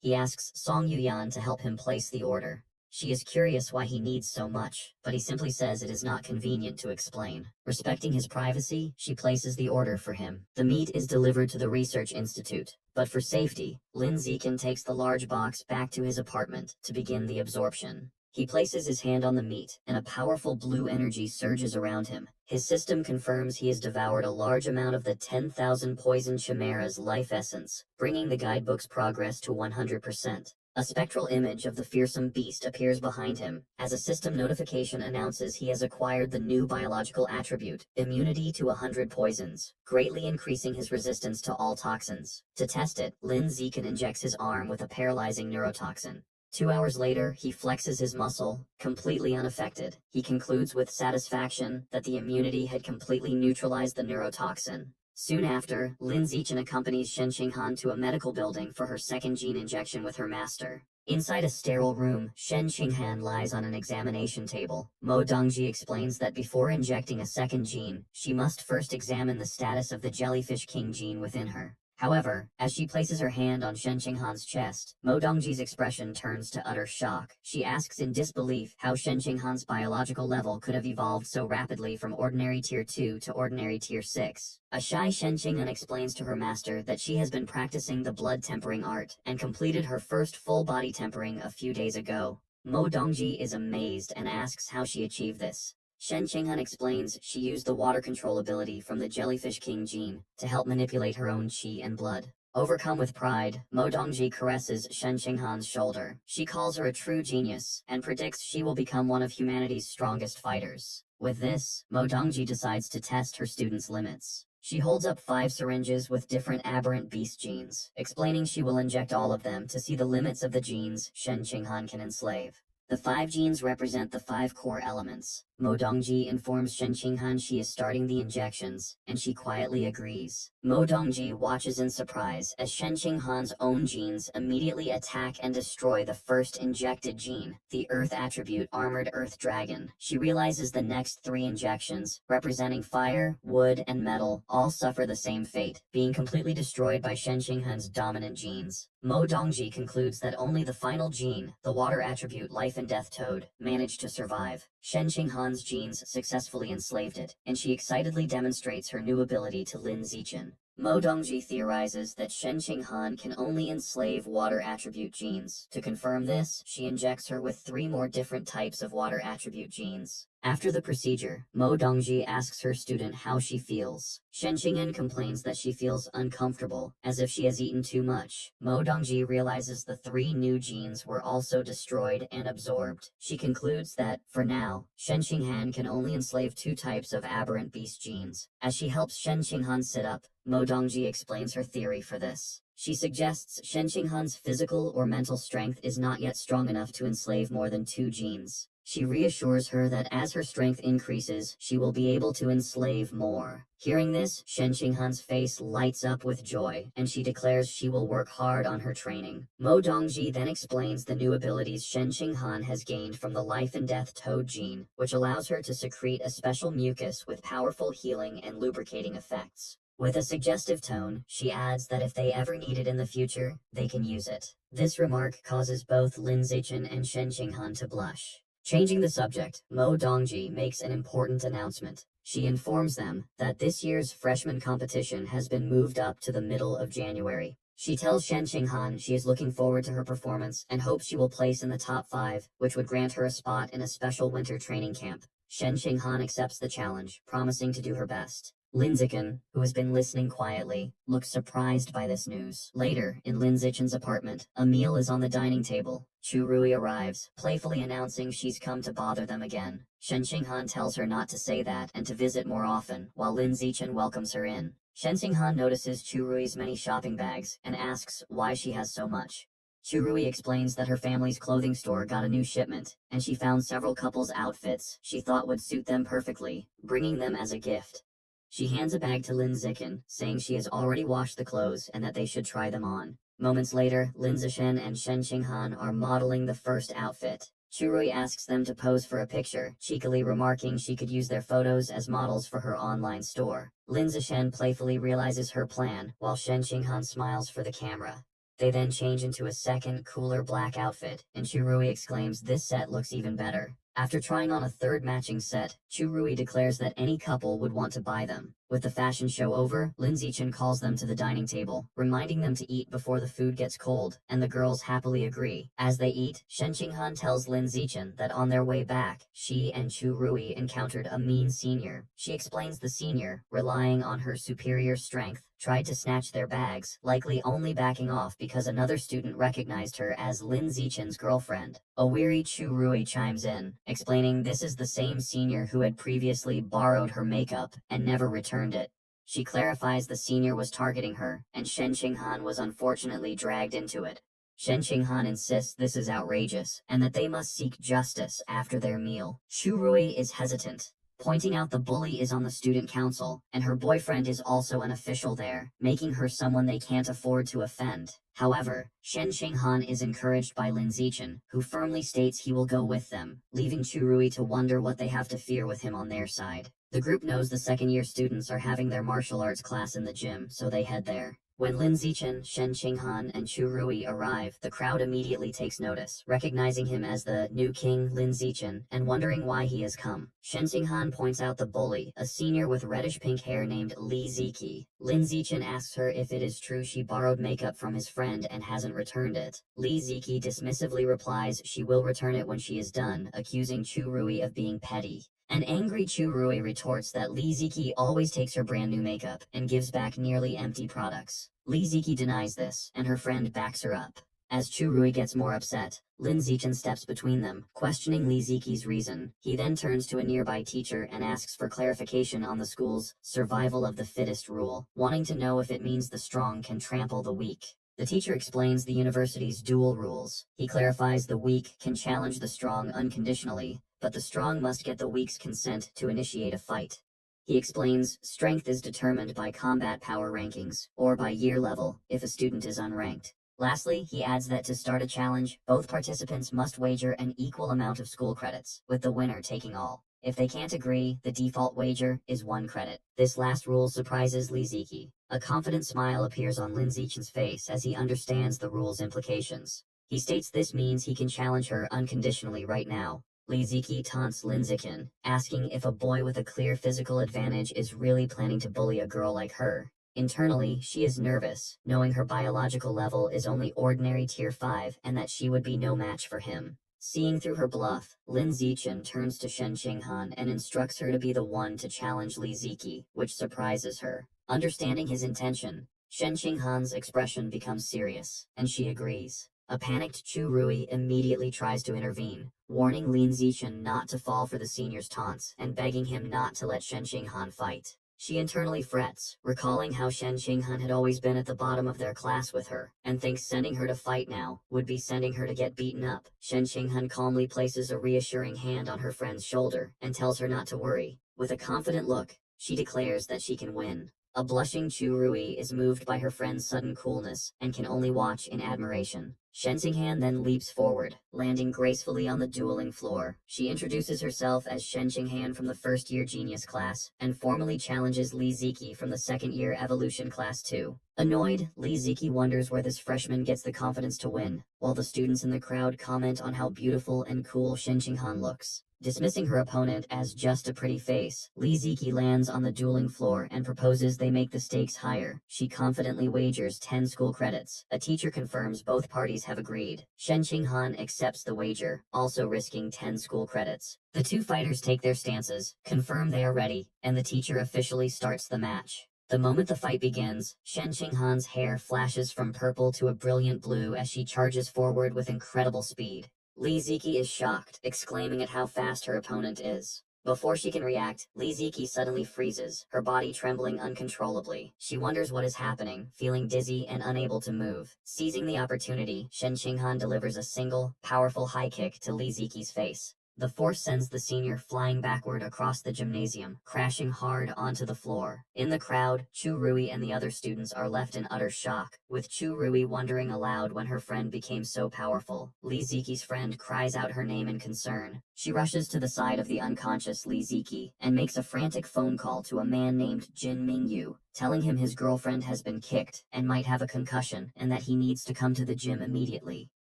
He asks Song Yuyan to help him place the order. She is curious why he needs so much, but he simply says it is not convenient to explain. Respecting his privacy, she places the order for him. The meat is delivered to the research institute, but for safety, Lin Zichen takes the large box back to his apartment to begin the absorption. He places his hand on the meat, and a powerful blue energy surges around him. His system confirms he has devoured a large amount of the 10,000 poison chimera's life essence, bringing the guidebook's progress to 100%. A spectral image of the fearsome beast appears behind him, as a system notification announces he has acquired the new biological attribute, immunity to 100 poisons, greatly increasing his resistance to all toxins. To test it, Lin Zichen injects his arm with a paralyzing neurotoxin. 2 hours later, he flexes his muscle, completely unaffected. He concludes with satisfaction that the immunity had completely neutralized the neurotoxin. Soon after, Lin Zichen accompanies Shen Qinghan to a medical building for her second gene injection with her master. Inside a sterile room, Shen Qinghan lies on an examination table. Mo Dongji explains that before injecting a second gene, she must first examine the status of the Jellyfish King gene within her. However, as she places her hand on Shen Qinghan's chest, Mo Dongji's expression turns to utter shock. She asks in disbelief how Shen Qinghan's biological level could have evolved so rapidly from ordinary tier 2 to ordinary tier 6. A shy Shen Qinghan explains to her master that she has been practicing the blood tempering art and completed her first full body tempering a few days ago. Mo Dongji is amazed and asks how she achieved this. Shen Qinghan explains she used the water control ability from the Jellyfish King gene to help manipulate her own qi and blood. Overcome with pride, Mo Dongji caresses Shen Qinghan's shoulder. She calls her a true genius and predicts she will become one of humanity's strongest fighters. With this, Mo Dongji decides to test her student's limits. She holds up 5 syringes with different aberrant beast genes, explaining she will inject all of them to see the limits of the genes Shen Qinghan can enslave. The 5 genes represent the 5 core elements. Mo Dongji informs Shen Qinghan she is starting the injections, and she quietly agrees. Mo Dongji watches in surprise as Shen Qinghan's own genes immediately attack and destroy the first injected gene, the Earth attribute Armored Earth Dragon. She realizes the next 3 injections, representing fire, wood, and metal, all suffer the same fate, being completely destroyed by Shen Qinghan's dominant genes. Mo Dongji concludes that only the final gene, the water attribute Life and Death Toad, managed to survive. Shen Qinghan's genes successfully enslaved it, and she excitedly demonstrates her new ability to Lin Zichen. Mo Dongji theorizes that Shen Qinghan can only enslave water attribute genes. To confirm this, she injects her with 3 more different types of water attribute genes. After the procedure, Mo Dongji asks her student how she feels. Shen Qinghan complains that she feels uncomfortable, as if she has eaten too much. Mo Dongji realizes the 3 new genes were also destroyed and absorbed. She concludes that, for now, Shen Qinghan can only enslave 2 types of aberrant beast genes. As she helps Shen Qinghan sit up, Mo Dongji explains her theory for this. She suggests Shen Qinghan's physical or mental strength is not yet strong enough to enslave more than 2 genes. She reassures her that as her strength increases, she will be able to enslave more. Hearing this, Shen Qinghan's face lights up with joy, and she declares she will work hard on her training. Mo Dongji then explains the new abilities Shen Qinghan has gained from the Life and Death Toad gene, which allows her to secrete a special mucus with powerful healing and lubricating effects. With a suggestive tone, she adds that if they ever need it in the future, they can use it. This remark causes both Lin Zichen and Shen Qinghan to blush. Changing the subject, Mo Dongji makes an important announcement. She informs them that this year's freshman competition has been moved up to the middle of January. She tells Shen Qinghan she is looking forward to her performance and hopes she will place in the top 5, which would grant her a spot in a special winter training camp. Shen Qinghan accepts the challenge, promising to do her best. Lin Zichen, who has been listening quietly, looks surprised by this news. Later, in Lin Zichen's apartment, a meal is on the dining table. Chu Rui arrives, playfully announcing she's come to bother them again. Shen Qinghan tells her not to say that and to visit more often, while Lin Zichen welcomes her in. Shen Qinghan notices Chu Rui's many shopping bags and asks why she has so much. Chu Rui explains that her family's clothing store got a new shipment, and she found several couples' outfits she thought would suit them perfectly, bringing them as a gift. She hands a bag to Lin Zichen, saying she has already washed the clothes and that they should try them on. Moments later, Lin Zichen and Shen Qinghan are modeling the first outfit. Churui asks them to pose for a picture, cheekily remarking she could use their photos as models for her online store. Lin Zichen playfully realizes her plan, while Shen Qinghan smiles for the camera. They then change into a second, cooler black outfit, and Churui exclaims this set looks even better. After trying on a third matching set, Churui declares that any couple would want to buy them. With the fashion show over, Lin Zichen calls them to the dining table, reminding them to eat before the food gets cold, and the girls happily agree. As they eat, Shen Qinghan tells Lin Zichen that on their way back, she and Churui encountered a mean senior. She explains the senior, relying on her superior strength, tried to snatch their bags, likely only backing off because another student recognized her as Lin Zichen's girlfriend. A weary Churui chimes in, explaining this is the same senior who had previously borrowed her makeup and never returned it. She clarifies the senior was targeting her, and Shen Qinghan was unfortunately dragged into it. Shen Qinghan insists this is outrageous, and that they must seek justice after their meal. Churui is hesitant. pointing out the bully is on the student council, and her boyfriend is also an official there, making her someone they can't afford to offend. However, Shen Qinghan is encouraged by Lin Zichen, who firmly states he will go with them, leaving Churui to wonder what they have to fear with him on their side. The group knows the second-year students are having their martial arts class in the gym, so they head there. When Lin Zichen, Shen Qinghan, and Chu Rui arrive, the crowd immediately takes notice, recognizing him as the new king Lin Zichen, and wondering why he has come. Shen Qinghan points out the bully, a senior with reddish-pink hair named Li Ziki. Lin Zichen asks her if it is true she borrowed makeup from his friend and hasn't returned it. Li Ziki dismissively replies she will return it when she is done, accusing Chu Rui of being petty. An angry Churui retorts that Li Ziki always takes her brand new makeup and gives back nearly empty products. Li Ziki denies this, and her friend backs her up. As Churui gets more upset, Lin Zichen steps between them, questioning Li Ziki's reason. He then turns to a nearby teacher and asks for clarification on the school's survival of the fittest rule, wanting to know if it means the strong can trample the weak. The teacher explains the university's dual rules. He clarifies the weak can challenge the strong unconditionally, but the strong must get the weak's consent to initiate a fight. He explains strength is determined by combat power rankings, or by year level, if a student is unranked. Lastly, he adds that to start a challenge, both participants must wager an equal amount of school credits, with the winner taking all. If they can't agree, the default wager is 1 credit. This last rule surprises Li Ziki. A confident smile appears on Lin Zichen's face as he understands the rule's implications. He states this means he can challenge her unconditionally right now. Li Ziki taunts Lin Zichen, asking if a boy with a clear physical advantage is really planning to bully a girl like her. Internally, she is nervous, knowing her biological level is only ordinary tier 5 and that she would be no match for him. Seeing through her bluff, Lin Zichen turns to Shen Qinghan and instructs her to be the one to challenge Li Ziki, which surprises her. Understanding his intention, Shen Qinghan's expression becomes serious, and she agrees. A panicked Chu Rui immediately tries to intervene, warning Lin Zichen not to fall for the senior's taunts and begging him not to let Shen Qinghan fight. She internally frets, recalling how Shen Qinghan had always been at the bottom of their class with her, and thinks sending her to fight now would be sending her to get beaten up. Shen Qinghan calmly places a reassuring hand on her friend's shoulder and tells her not to worry. With a confident look, she declares that she can win. A blushing Chu Rui is moved by her friend's sudden coolness and can only watch in admiration. Shen Qinghan then leaps forward, landing gracefully on the dueling floor. She introduces herself as Shen Qinghan from the first-year Genius class, and formally challenges Li Ziki from the second-year Evolution class 2. Annoyed, Li Ziki wonders where this freshman gets the confidence to win, while the students in the crowd comment on how beautiful and cool Shen Qinghan looks. Dismissing her opponent as just a pretty face, Li Ziki lands on the dueling floor and proposes they make the stakes higher. She confidently wagers 10 school credits. A teacher confirms both parties have agreed. Shen Qinghan accepts the wager, also risking 10 school credits. The two fighters take their stances, confirm they are ready, and the teacher officially starts the match. The moment the fight begins, Shen Qinghan's hair flashes from purple to a brilliant blue as she charges forward with incredible speed. Li Ziki is shocked, exclaiming at how fast her opponent is. Before she can react, Li Ziki suddenly freezes, her body trembling uncontrollably. She wonders what is happening, feeling dizzy and unable to move. Seizing the opportunity, Shen Qinghan delivers a single, powerful high kick to Li Ziki's face. The force sends the senior flying backward across the gymnasium, crashing hard onto the floor. In the crowd, Chu Rui and the other students are left in utter shock, with Chu Rui wondering aloud when her friend became so powerful. Li Ziki's friend cries out her name in concern. She rushes to the side of the unconscious Li Ziki and makes a frantic phone call to a man named Jin Mingyu, telling him his girlfriend has been kicked and might have a concussion and that he needs to come to the gym immediately.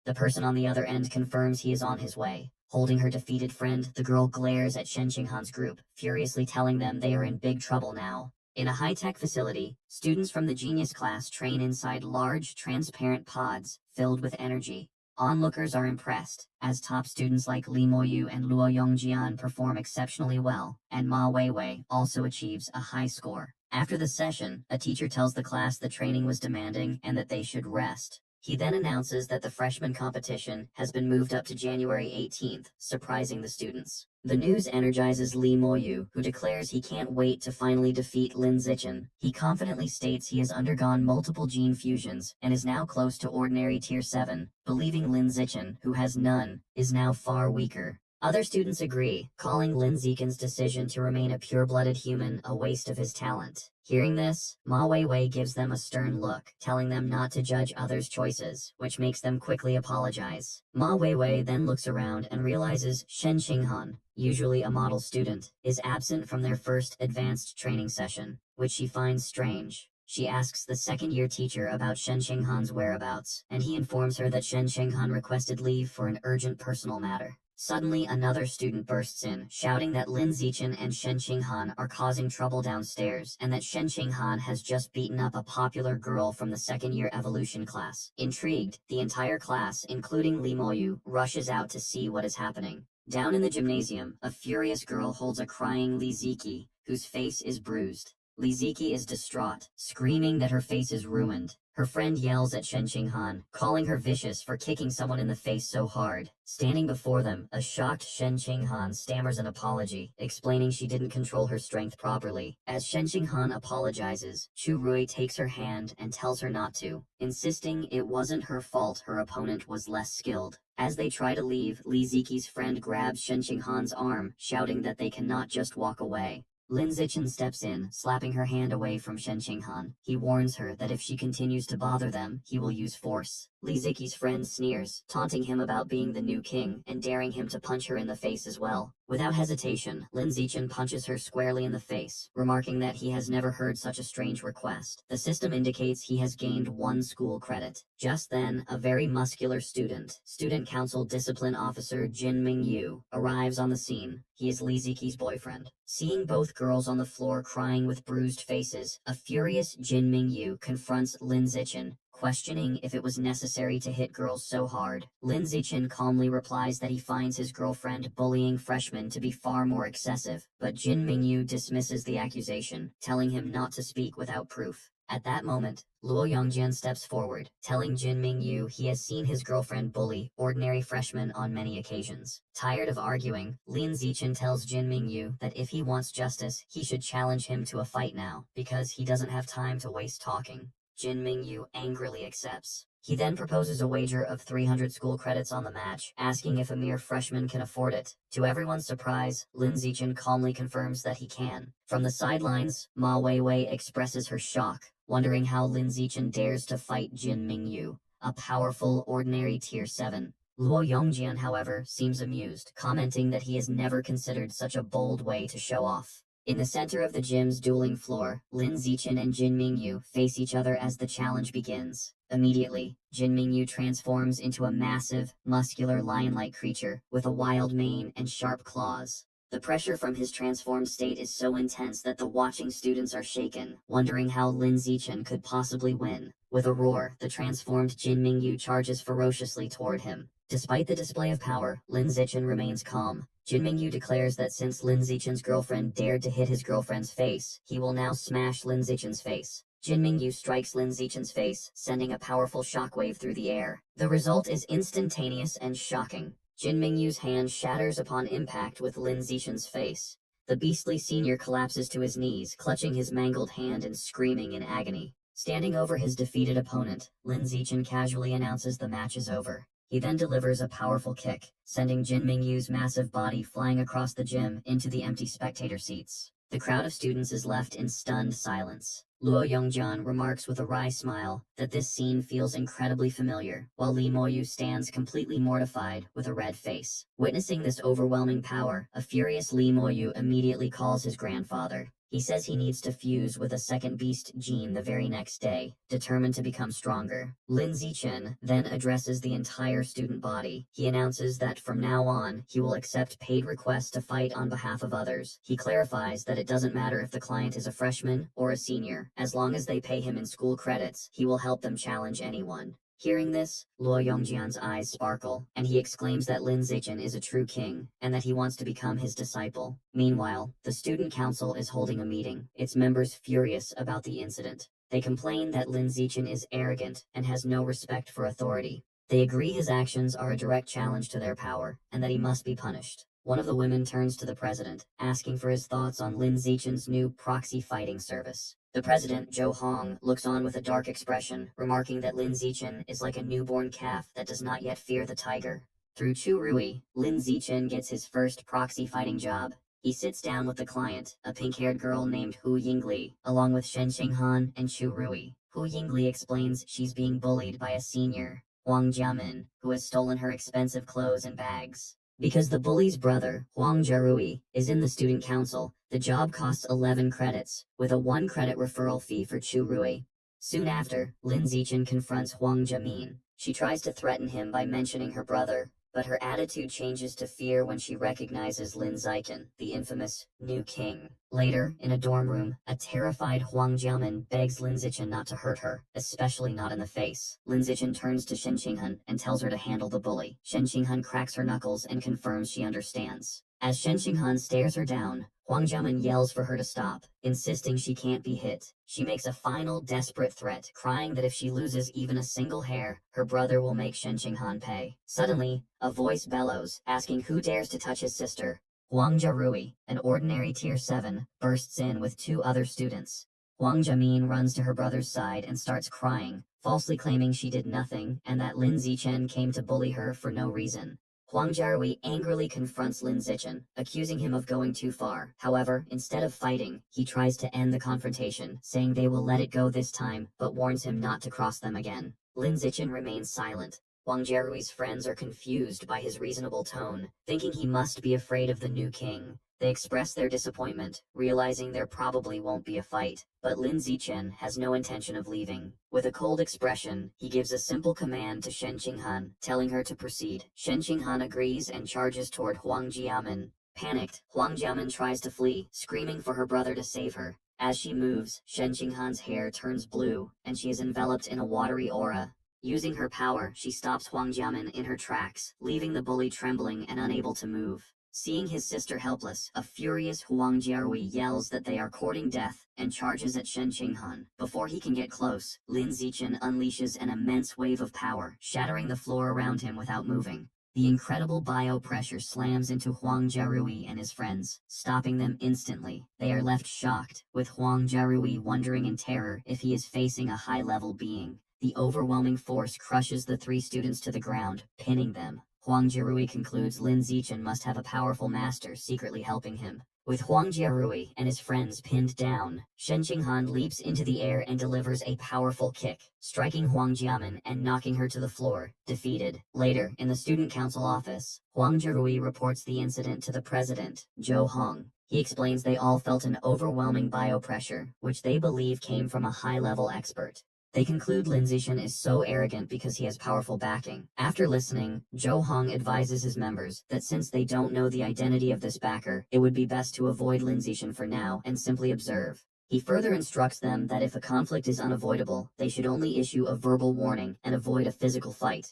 The person on the other end confirms he is on his way. Holding her defeated friend, the girl glares at Shen Qinghan's group, furiously telling them they are in big trouble now. In a high-tech facility, students from the Genius class train inside large, transparent pods filled with energy. Onlookers are impressed, as top students like Li Moyu and Luo Yongjian perform exceptionally well, and Ma Weiwei also achieves a high score. After the session, a teacher tells the class the training was demanding and that they should rest. He then announces that the freshman competition has been moved up to January 18th, surprising the students. The news energizes Li Moyu, who declares he can't wait to finally defeat Lin Zichen. He confidently states he has undergone multiple gene fusions and is now close to ordinary tier 7, believing Lin Zichen, who has none, is now far weaker. Other students agree, calling Lin Zichen's decision to remain a pure-blooded human a waste of his talent. Hearing this, Ma Weiwei gives them a stern look, telling them not to judge others' choices, which makes them quickly apologize. Ma Weiwei then looks around and realizes Shen Qinghan, usually a model student, is absent from their first advanced training session, which she finds strange. She asks the second-year teacher about Shen Qinghan's whereabouts, and he informs her that Shen Qinghan requested leave for an urgent personal matter. Suddenly, another student bursts in, shouting that Lin Zichen and Shen Qinghan are causing trouble downstairs, and that Shen Qinghan has just beaten up a popular girl from the second-year evolution class. Intrigued, the entire class, including Li Moyu, rushes out to see what is happening. Down in the gymnasium, a furious girl holds a crying Li Ziki, whose face is bruised. Li Ziki is distraught, screaming that her face is ruined. Her friend yells at Shen Qinghan, calling her vicious for kicking someone in the face so hard. Standing before them, a shocked Shen Qinghan stammers an apology, explaining she didn't control her strength properly. As Shen Qinghan apologizes, Chu Rui takes her hand and tells her not to, insisting it wasn't her fault her opponent was less skilled. As they try to leave, Li Ziki's friend grabs Shen Qinghan's arm, shouting that they cannot just walk away. Lin Zichen steps in, slapping her hand away from Shen Qinghan. He warns her that if she continues to bother them, he will use force. Li Ziki's friend sneers, taunting him about being the new king and daring him to punch her in the face as well. Without hesitation, Lin Zichen punches her squarely in the face, remarking that he has never heard such a strange request. The system indicates he has gained 1 school credit. Just then, a very muscular student council discipline officer Jin Mingyu, arrives on the scene. He is Li Ziki's boyfriend. Seeing both girls on the floor crying with bruised faces, a furious Jin Mingyu confronts Lin Zichen, questioning if it was necessary to hit girls so hard. Lin Zichen calmly replies that he finds his girlfriend bullying freshmen to be far more excessive, but Jin Mingyu dismisses the accusation, telling him not to speak without proof. At that moment, Luo Yongjian steps forward, telling Jin Mingyu he has seen his girlfriend bully ordinary freshmen on many occasions. Tired of arguing, Lin Zichen tells Jin Mingyu that if he wants justice, he should challenge him to a fight now, because he doesn't have time to waste talking. Jin Mingyu angrily accepts. He then proposes a wager of 300 school credits on the match, asking if a mere freshman can afford it. To everyone's surprise, Lin Zichen calmly confirms that he can. From the sidelines, Ma Weiwei expresses her shock, wondering how Lin Zichen dares to fight Jin Mingyu, a powerful ordinary tier 7. Luo Yongjian, however, seems amused, commenting that he has never considered such a bold way to show off. In the center of the gym's dueling floor, Lin Zichen and Jin Mingyu face each other as the challenge begins. Immediately, Jin Mingyu transforms into a massive, muscular lion-like creature with a wild mane and sharp claws. The pressure from his transformed state is so intense that the watching students are shaken, wondering how Lin Zichen could possibly win. With a roar, the transformed Jin Mingyu charges ferociously toward him. Despite the display of power, Lin Zichen remains calm. Jin Mingyu declares that since Lin Zichen's girlfriend dared to hit his girlfriend's face, he will now smash Lin Zichen's face. Jin Mingyu strikes Lin Zichen's face, sending a powerful shockwave through the air. The result is instantaneous and shocking. Jin Mingyu's hand shatters upon impact with Lin Zichen's face. The beastly senior collapses to his knees, clutching his mangled hand and screaming in agony. Standing over his defeated opponent, Lin Zichen casually announces the match is over. He then delivers a powerful kick, sending Jin Mingyu's massive body flying across the gym into the empty spectator seats. The crowd of students is left in stunned silence. Luo Yongjian remarks with a wry smile that this scene feels incredibly familiar, while Li Moyu stands completely mortified with a red face. Witnessing this overwhelming power, a furious Li Moyu immediately calls his grandfather. He says he needs to fuse with a second beast gene the very next day, determined to become stronger. Lin Zichen then addresses the entire student body. He announces that from now on, he will accept paid requests to fight on behalf of others. He clarifies that it doesn't matter if the client is a freshman or a senior. As long as they pay him in school credits, he will help them challenge anyone. Hearing this, Luo Yongjian's eyes sparkle, and he exclaims that Lin Zichen is a true king, and that he wants to become his disciple. Meanwhile, the student council is holding a meeting, its members furious about the incident. They complain that Lin Zichen is arrogant and has no respect for authority. They agree his actions are a direct challenge to their power, and that he must be punished. One of the women turns to the president, asking for his thoughts on Lin Zichen's new proxy fighting service. The president, Zhou Hong, looks on with a dark expression, remarking that Lin Zichen is like a newborn calf that does not yet fear the tiger. Through Chu Rui, Lin Zichen gets his first proxy fighting job. He sits down with the client, a pink-haired girl named Hu Yingli, along with Shen Qinghan and Chu Rui. Hu Yingli explains she's being bullied by a senior, Huang Jiamin, who has stolen her expensive clothes and bags. Because the bully's brother, Huang Jiarui, is in the student council, the job costs 11 credits, with a 1 credit referral fee for Chu Rui. Soon after, Lin Zichen confronts Huang Jiamin. She tries to threaten him by mentioning her brother, but her attitude changes to fear when she recognizes Lin Zichen, the infamous new king. Later, in a dorm room, a terrified Huang Jiamin begs Lin Zichen not to hurt her, especially not in the face. Lin Zichen turns to Shen Qinghan and tells her to handle the bully. Shen Qinghan cracks her knuckles and confirms she understands. As Shen Qinghan stares her down, Huang Jiamin yells for her to stop, insisting she can't be hit. She makes a final desperate threat, crying that if she loses even a single hair, her brother will make Shen Qinghan pay. Suddenly, a voice bellows, asking who dares to touch his sister. Huang Jiarui, an ordinary Tier 7, bursts in with 2 other students. Huang Jiamin runs to her brother's side and starts crying, falsely claiming she did nothing and that Lin Zichen came to bully her for no reason. Huang Jiarui angrily confronts Lin Zichen, accusing him of going too far. However, instead of fighting, he tries to end the confrontation, saying they will let it go this time, but warns him not to cross them again. Lin Zichen remains silent. Huang Jiarui's friends are confused by his reasonable tone, thinking he must be afraid of the new king. They express their disappointment, realizing there probably won't be a fight, but Lin Zichen has no intention of leaving. With a cold expression, he gives a simple command to Shen Qinghan, telling her to proceed. Shen Qinghan agrees and charges toward Huang Jiamin. Panicked, Huang Jiamin tries to flee, screaming for her brother to save her. As she moves, Shen Qinghan's hair turns blue, and she is enveloped in a watery aura. Using her power, she stops Huang Jiamin in her tracks, leaving the bully trembling and unable to move. Seeing his sister helpless, a furious Huang Jiarui yells that they are courting death and charges at Shen Qinghan. Before he can get close, Lin Zichen unleashes an immense wave of power, shattering the floor around him without moving. The incredible bio-pressure slams into Huang Jiarui and his friends, stopping them instantly. They are left shocked, with Huang Jiarui wondering in terror if he is facing a high-level being. The overwhelming force crushes the 3 students to the ground, pinning them. Huang Jiarui concludes Lin Zichen must have a powerful master secretly helping him. With Huang Jiarui and his friends pinned down, Shen Qinghan leaps into the air and delivers a powerful kick, striking Huang Jiamin and knocking her to the floor, defeated. Later, in the student council office, Huang Jiarui reports the incident to the president, Zhou Hong. He explains they all felt an overwhelming biopressure, which they believe came from a high-level expert. They conclude Lin Zichen is so arrogant because he has powerful backing. After listening, Zhou Hong advises his members that since they don't know the identity of this backer, it would be best to avoid Lin Zichen for now and simply observe. He further instructs them that if a conflict is unavoidable, they should only issue a verbal warning and avoid a physical fight.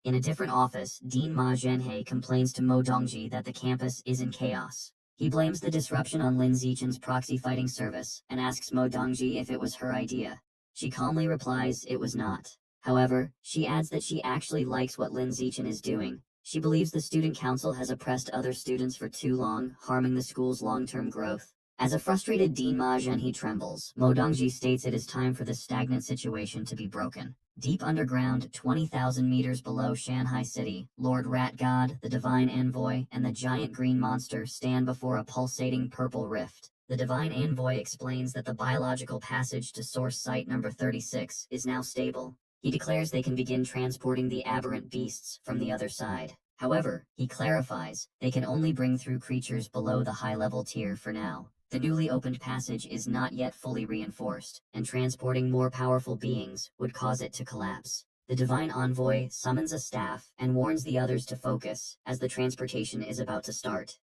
In a different office, Dean Ma Zhenhe complains to Mo Dongji that the campus is in chaos. He blames the disruption on Lin Zichen's proxy fighting service and asks Mo Dongji if it was her idea. She calmly replies it was not. However, she adds that she actually likes what Lin Zichen is doing. She believes the student council has oppressed other students for too long, harming the school's long-term growth. As a frustrated Dean Ma Zhenhe trembles, Mo Dongji states it is time for this stagnant situation to be broken. Deep underground, 20,000 meters below Shanghai City, Lord Rat God, the Divine Envoy, and the giant green monster stand before a pulsating purple rift. The Divine Envoy explains that the biological passage to source site number 36 is now stable. He declares they can begin transporting the aberrant beasts from the other side. However, he clarifies, they can only bring through creatures below the high-level tier for now. The newly opened passage is not yet fully reinforced, and transporting more powerful beings would cause it to collapse. The Divine Envoy summons a staff and warns the others to focus, as the transportation is about to start.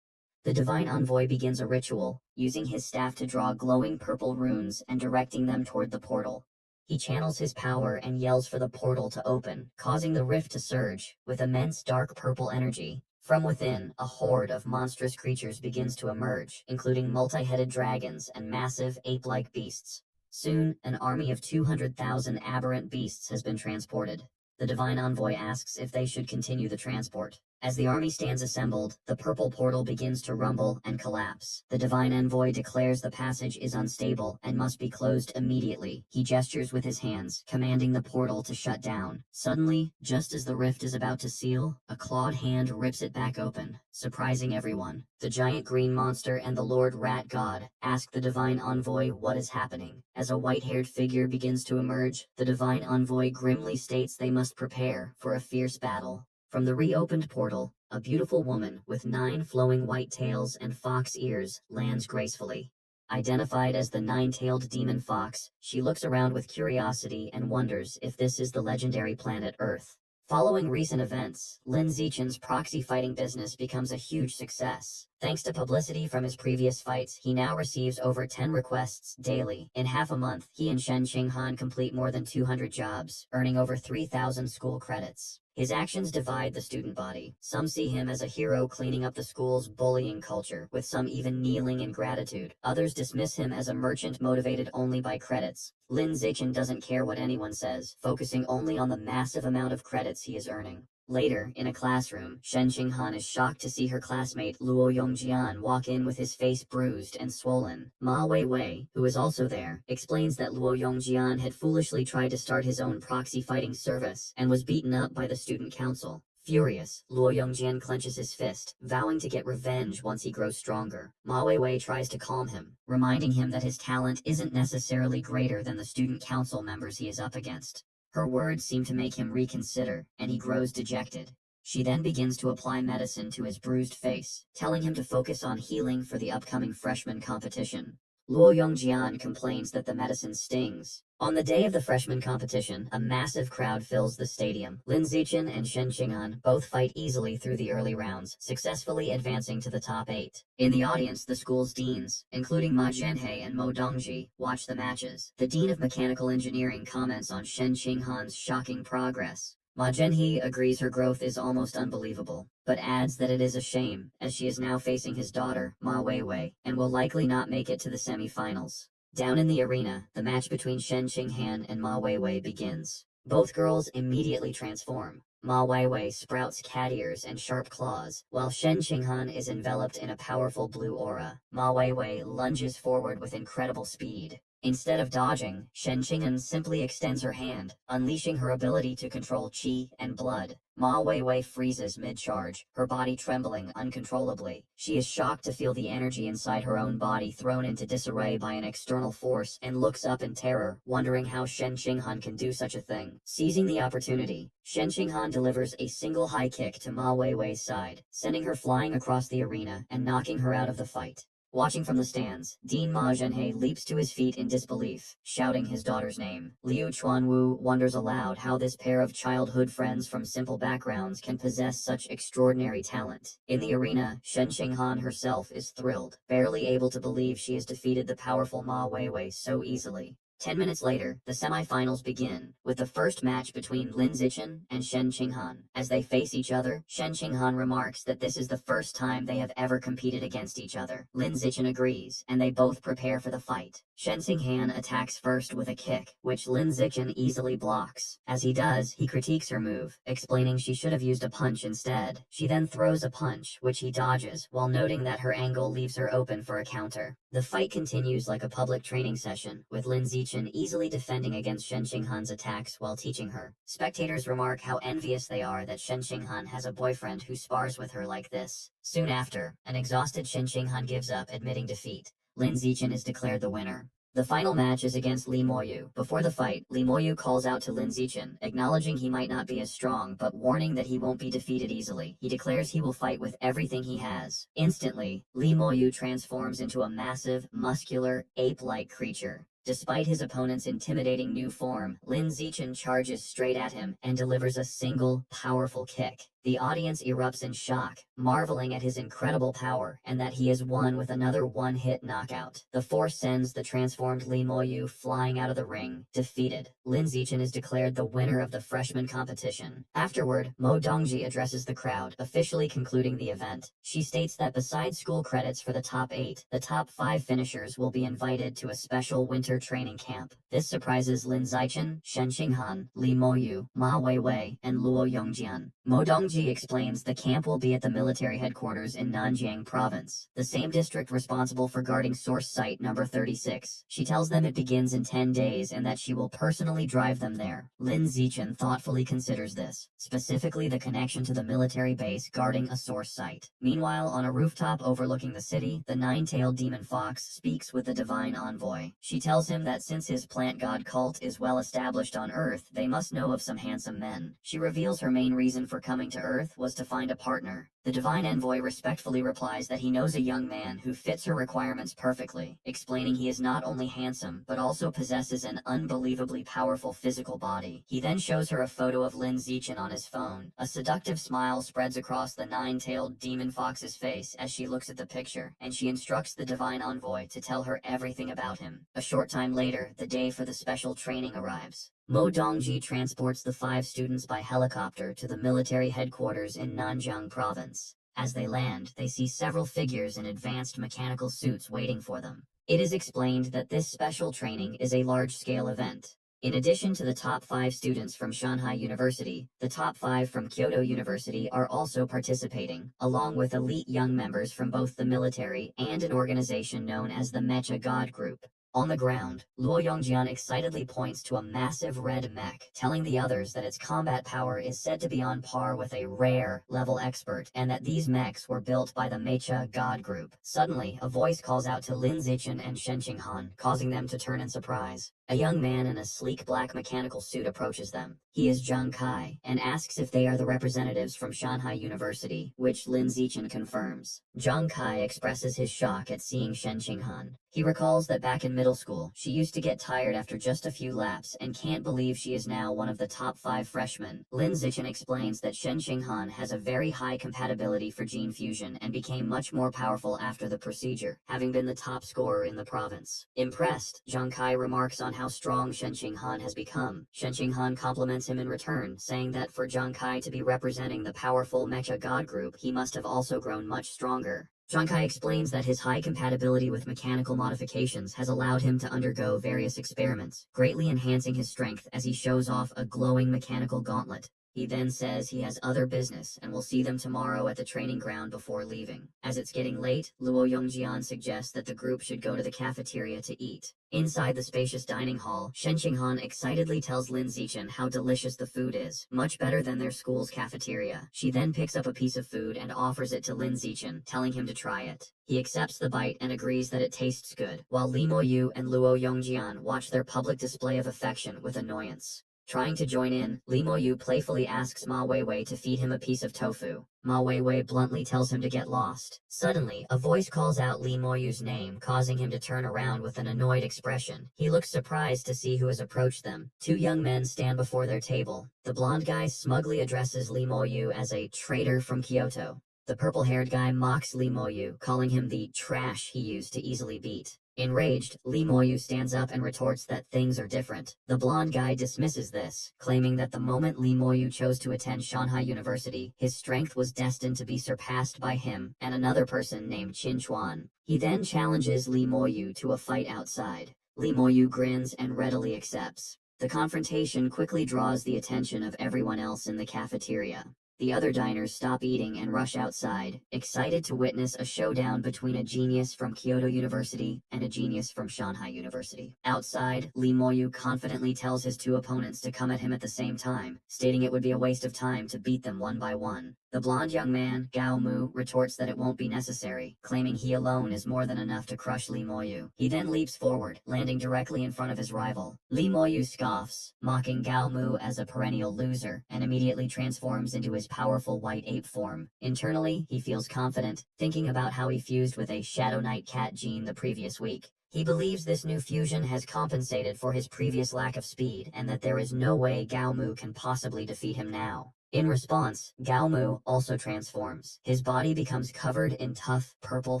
The Divine Envoy begins a ritual, using his staff to draw glowing purple runes and directing them toward the portal. He channels his power and yells for the portal to open, causing the rift to surge, with immense dark purple energy. From within, a horde of monstrous creatures begins to emerge, including multi-headed dragons and massive ape-like beasts. Soon, an army of 200,000 aberrant beasts has been transported. The Divine Envoy asks if they should continue the transport. As the army stands assembled, the purple portal begins to rumble and collapse. The divine envoy declares the passage is unstable and must be closed immediately. He gestures with his hands, commanding the portal to shut down. Suddenly, just as the rift is about to seal, a clawed hand rips it back open, surprising everyone. The giant green monster and the Lord Rat God ask the divine envoy what is happening. As a white-haired figure begins to emerge, the divine envoy grimly states they must prepare for a fierce battle. From the reopened portal, a beautiful woman with 9 flowing white tails and fox ears lands gracefully. Identified as the 9-tailed demon fox, she looks around with curiosity and wonders if this is the legendary planet Earth. Following recent events, Lin Zichen's proxy fighting business becomes a huge success. Thanks to publicity from his previous fights, he now receives over 10 requests daily. In half a month, he and Shen Qinghan complete more than 200 jobs, earning over 3,000 school credits. His actions divide the student body. Some see him as a hero cleaning up the school's bullying culture, with some even kneeling in gratitude. Others dismiss him as a merchant motivated only by credits. Lin Zichen doesn't care what anyone says, focusing only on the massive amount of credits he is earning. Later, in a classroom, Shen Qinghan is shocked to see her classmate Luo Yongjian walk in with his face bruised and swollen. Ma Weiwei, who is also there, explains that Luo Yongjian had foolishly tried to start his own proxy fighting service and was beaten up by the student council. Furious, Luo Yongjian clenches his fist, vowing to get revenge once he grows stronger. Ma Weiwei tries to calm him, reminding him that his talent isn't necessarily greater than the student council members he is up against. Her words seem to make him reconsider, and he grows dejected. She then begins to apply medicine to his bruised face, telling him to focus on healing for the upcoming freshman competition. Luo Yongjian complains that the medicine stings. On the day of the freshman competition, a massive crowd fills the stadium. Lin Zichen and Shen Qing'an both fight easily through the early rounds, successfully advancing to the top 8. In the audience, the school's deans, including Ma Zhenhe and Mo Dongji, watch the matches. The dean of mechanical engineering comments on Shen Qing'an's shocking progress. Ma Zhenhe agrees her growth is almost unbelievable, but adds that it is a shame, as she is now facing his daughter, Ma Weiwei, and will likely not make it to the semi-finals. Down in the arena, the match between Shen Qinghan and Ma Weiwei begins. Both girls immediately transform. Ma Weiwei sprouts cat ears and sharp claws, while Shen Qinghan is enveloped in a powerful blue aura. Ma Weiwei lunges forward with incredible speed. Instead of dodging, Shen Qinghan simply extends her hand, unleashing her ability to control qi and blood. Ma Weiwei freezes mid-charge, her body trembling uncontrollably. She is shocked to feel the energy inside her own body thrown into disarray by an external force and looks up in terror, wondering how Shen Qinghan can do such a thing. Seizing the opportunity, Shen Qinghan delivers a single high kick to Ma Weiwei's side, sending her flying across the arena and knocking her out of the fight. Watching from the stands, Dean Ma Zhenhe leaps to his feet in disbelief, shouting his daughter's name. Liu Chuanwu wonders aloud how this pair of childhood friends from simple backgrounds can possess such extraordinary talent. In the arena, Shen Qinghan herself is thrilled, barely able to believe she has defeated the powerful Ma Weiwei so easily. 10 minutes later, the semifinals begin, with the first match between Lin Zichen and Shen Qinghan. As they face each other, Shen Qinghan remarks that this is the first time they have ever competed against each other. Lin Zichen agrees, and they both prepare for the fight. Shen Qinghan attacks first with a kick, which Lin Zichen easily blocks. As he does, he critiques her move, explaining she should have used a punch instead. She then throws a punch, which he dodges, while noting that her angle leaves her open for a counter. The fight continues like a public training session, with Lin Zichen easily defending against Shen Qinghan's attacks while teaching her. Spectators remark how envious they are that Shen Qinghan has a boyfriend who spars with her like this. Soon after, an exhausted Shen Qinghan gives up, admitting defeat. Lin Zichen is declared the winner. The final match is against Li Moyu. Before the fight, Li Moyu calls out to Lin Zichen, acknowledging he might not be as strong, but warning that he won't be defeated easily. He declares he will fight with everything he has. Instantly, Li Moyu transforms into a massive, muscular, ape-like creature. Despite his opponent's intimidating new form, Lin Zichen charges straight at him and delivers a single, powerful kick. The audience erupts in shock, marveling at his incredible power and that he has won with another one-hit knockout. The force sends the transformed Li Moyu flying out of the ring, defeated. Lin Zichen is declared the winner of the freshman competition. Afterward, Mo Dongji addresses the crowd, officially concluding the event. She states that besides school credits for the top 8, the top 5 finishers will be invited to a special winter training camp. This surprises Lin Zichen, Shen Qinghan, Li Moyu, Ma Weiwei, and Luo Yongjian. Mo Dongji Dongji explains the camp will be at the military headquarters in Nanjiang province, the same district responsible for guarding source site number 36. She tells them it begins in 10 days and that she will personally drive them there. Lin Zichen thoughtfully considers this, specifically the connection to the military base guarding a source site. Meanwhile, on a rooftop overlooking the city, the nine-tailed demon fox speaks with the divine envoy. She tells him that since his plant god cult is well established on Earth, they must know of some handsome men. She reveals her main reason for coming to Earth was to find a partner. The divine envoy respectfully replies that he knows a young man who fits her requirements perfectly, explaining he is not only handsome, but also possesses an unbelievably powerful physical body. He then shows her a photo of Lin Zichen on his phone. A seductive smile spreads across the nine-tailed demon fox's face as she looks at the picture, and she instructs the divine envoy to tell her everything about him. A short time later, the day for the special training arrives. Mo Dongji transports the 5 students by helicopter to the military headquarters in Nanjiang province. As they land, they see several figures in advanced mechanical suits waiting for them. It is explained that this special training is a large-scale event. In addition to the top 5 students from Shanghai University, the top 5 from Kyoto University are also participating, along with elite young members from both the military and an organization known as the Mecha God Group. On the ground, Luo Yongjian excitedly points to a massive red mech, telling the others that its combat power is said to be on par with a rare level expert, and that these mechs were built by the Mecha God Group. Suddenly, a voice calls out to Lin Zichen and Shen Qinghan, causing them to turn in surprise. A young man in a sleek black mechanical suit approaches them. He is Zhang Kai, and asks if they are the representatives from Shanghai University, which Lin Zichen confirms. Zhang Kai expresses his shock at seeing Shen Qinghan. He recalls that back in middle school, she used to get tired after just a few laps and can't believe she is now one of the top 5 freshmen. Lin Zichen explains that Shen Qinghan has a very high compatibility for gene fusion and became much more powerful after the procedure, having been the top scorer in the province. Impressed, Zhang Kai remarks on how strong Shen Qinghan has become. Shen Qinghan compliments him in return, saying that for Zhang Kai to be representing the powerful Mecha God Group, he must have also grown much stronger. Zhang Kai explains that his high compatibility with mechanical modifications has allowed him to undergo various experiments, greatly enhancing his strength as he shows off a glowing mechanical gauntlet. He then says he has other business and will see them tomorrow at the training ground before leaving. As it's getting late, Luo Yongjian suggests that the group should go to the cafeteria to eat. Inside the spacious dining hall, Shen Qinghan excitedly tells Lin Zichen how delicious the food is, much better than their school's cafeteria. She then picks up a piece of food and offers it to Lin Zichen, telling him to try it. He accepts the bite and agrees that it tastes good, while Li Moyu and Luo Yongjian watch their public display of affection with annoyance. Trying to join in, Li Moyu playfully asks Ma Weiwei to feed him a piece of tofu. Ma Weiwei bluntly tells him to get lost. Suddenly, a voice calls out Li Moyu's name, causing him to turn around with an annoyed expression. He looks surprised to see who has approached them. 2 young men stand before their table. The blonde guy smugly addresses Li Moyu as a traitor from Kyoto. The purple-haired guy mocks Li Moyu, calling him the trash he used to easily beat. Enraged, Li Moyu stands up and retorts that things are different. The blonde guy dismisses this, claiming that the moment Li Moyu chose to attend Shanghai University, his strength was destined to be surpassed by him and another person named Qin Chuan. He then challenges Li Moyu to a fight outside. Li Moyu grins and readily accepts. The confrontation quickly draws the attention of everyone else in the cafeteria. The other diners stop eating and rush outside, excited to witness a showdown between a genius from Kyoto University and a genius from Shanghai University. Outside, Li Moyu confidently tells his 2 opponents to come at him at the same time, stating it would be a waste of time to beat them one by one. The blonde young man, Gao Mu, retorts that it won't be necessary, claiming he alone is more than enough to crush Li Moyu. He then leaps forward, landing directly in front of his rival. Li Moyu scoffs, mocking Gao Mu as a perennial loser, and immediately transforms into his powerful white ape form. Internally, he feels confident, thinking about how he fused with a Shadow Knight cat gene the previous week. He believes this new fusion has compensated for his previous lack of speed, and that there is no way Gao Mu can possibly defeat him now. In response, Gao Mu also transforms. His body becomes covered in tough, purple,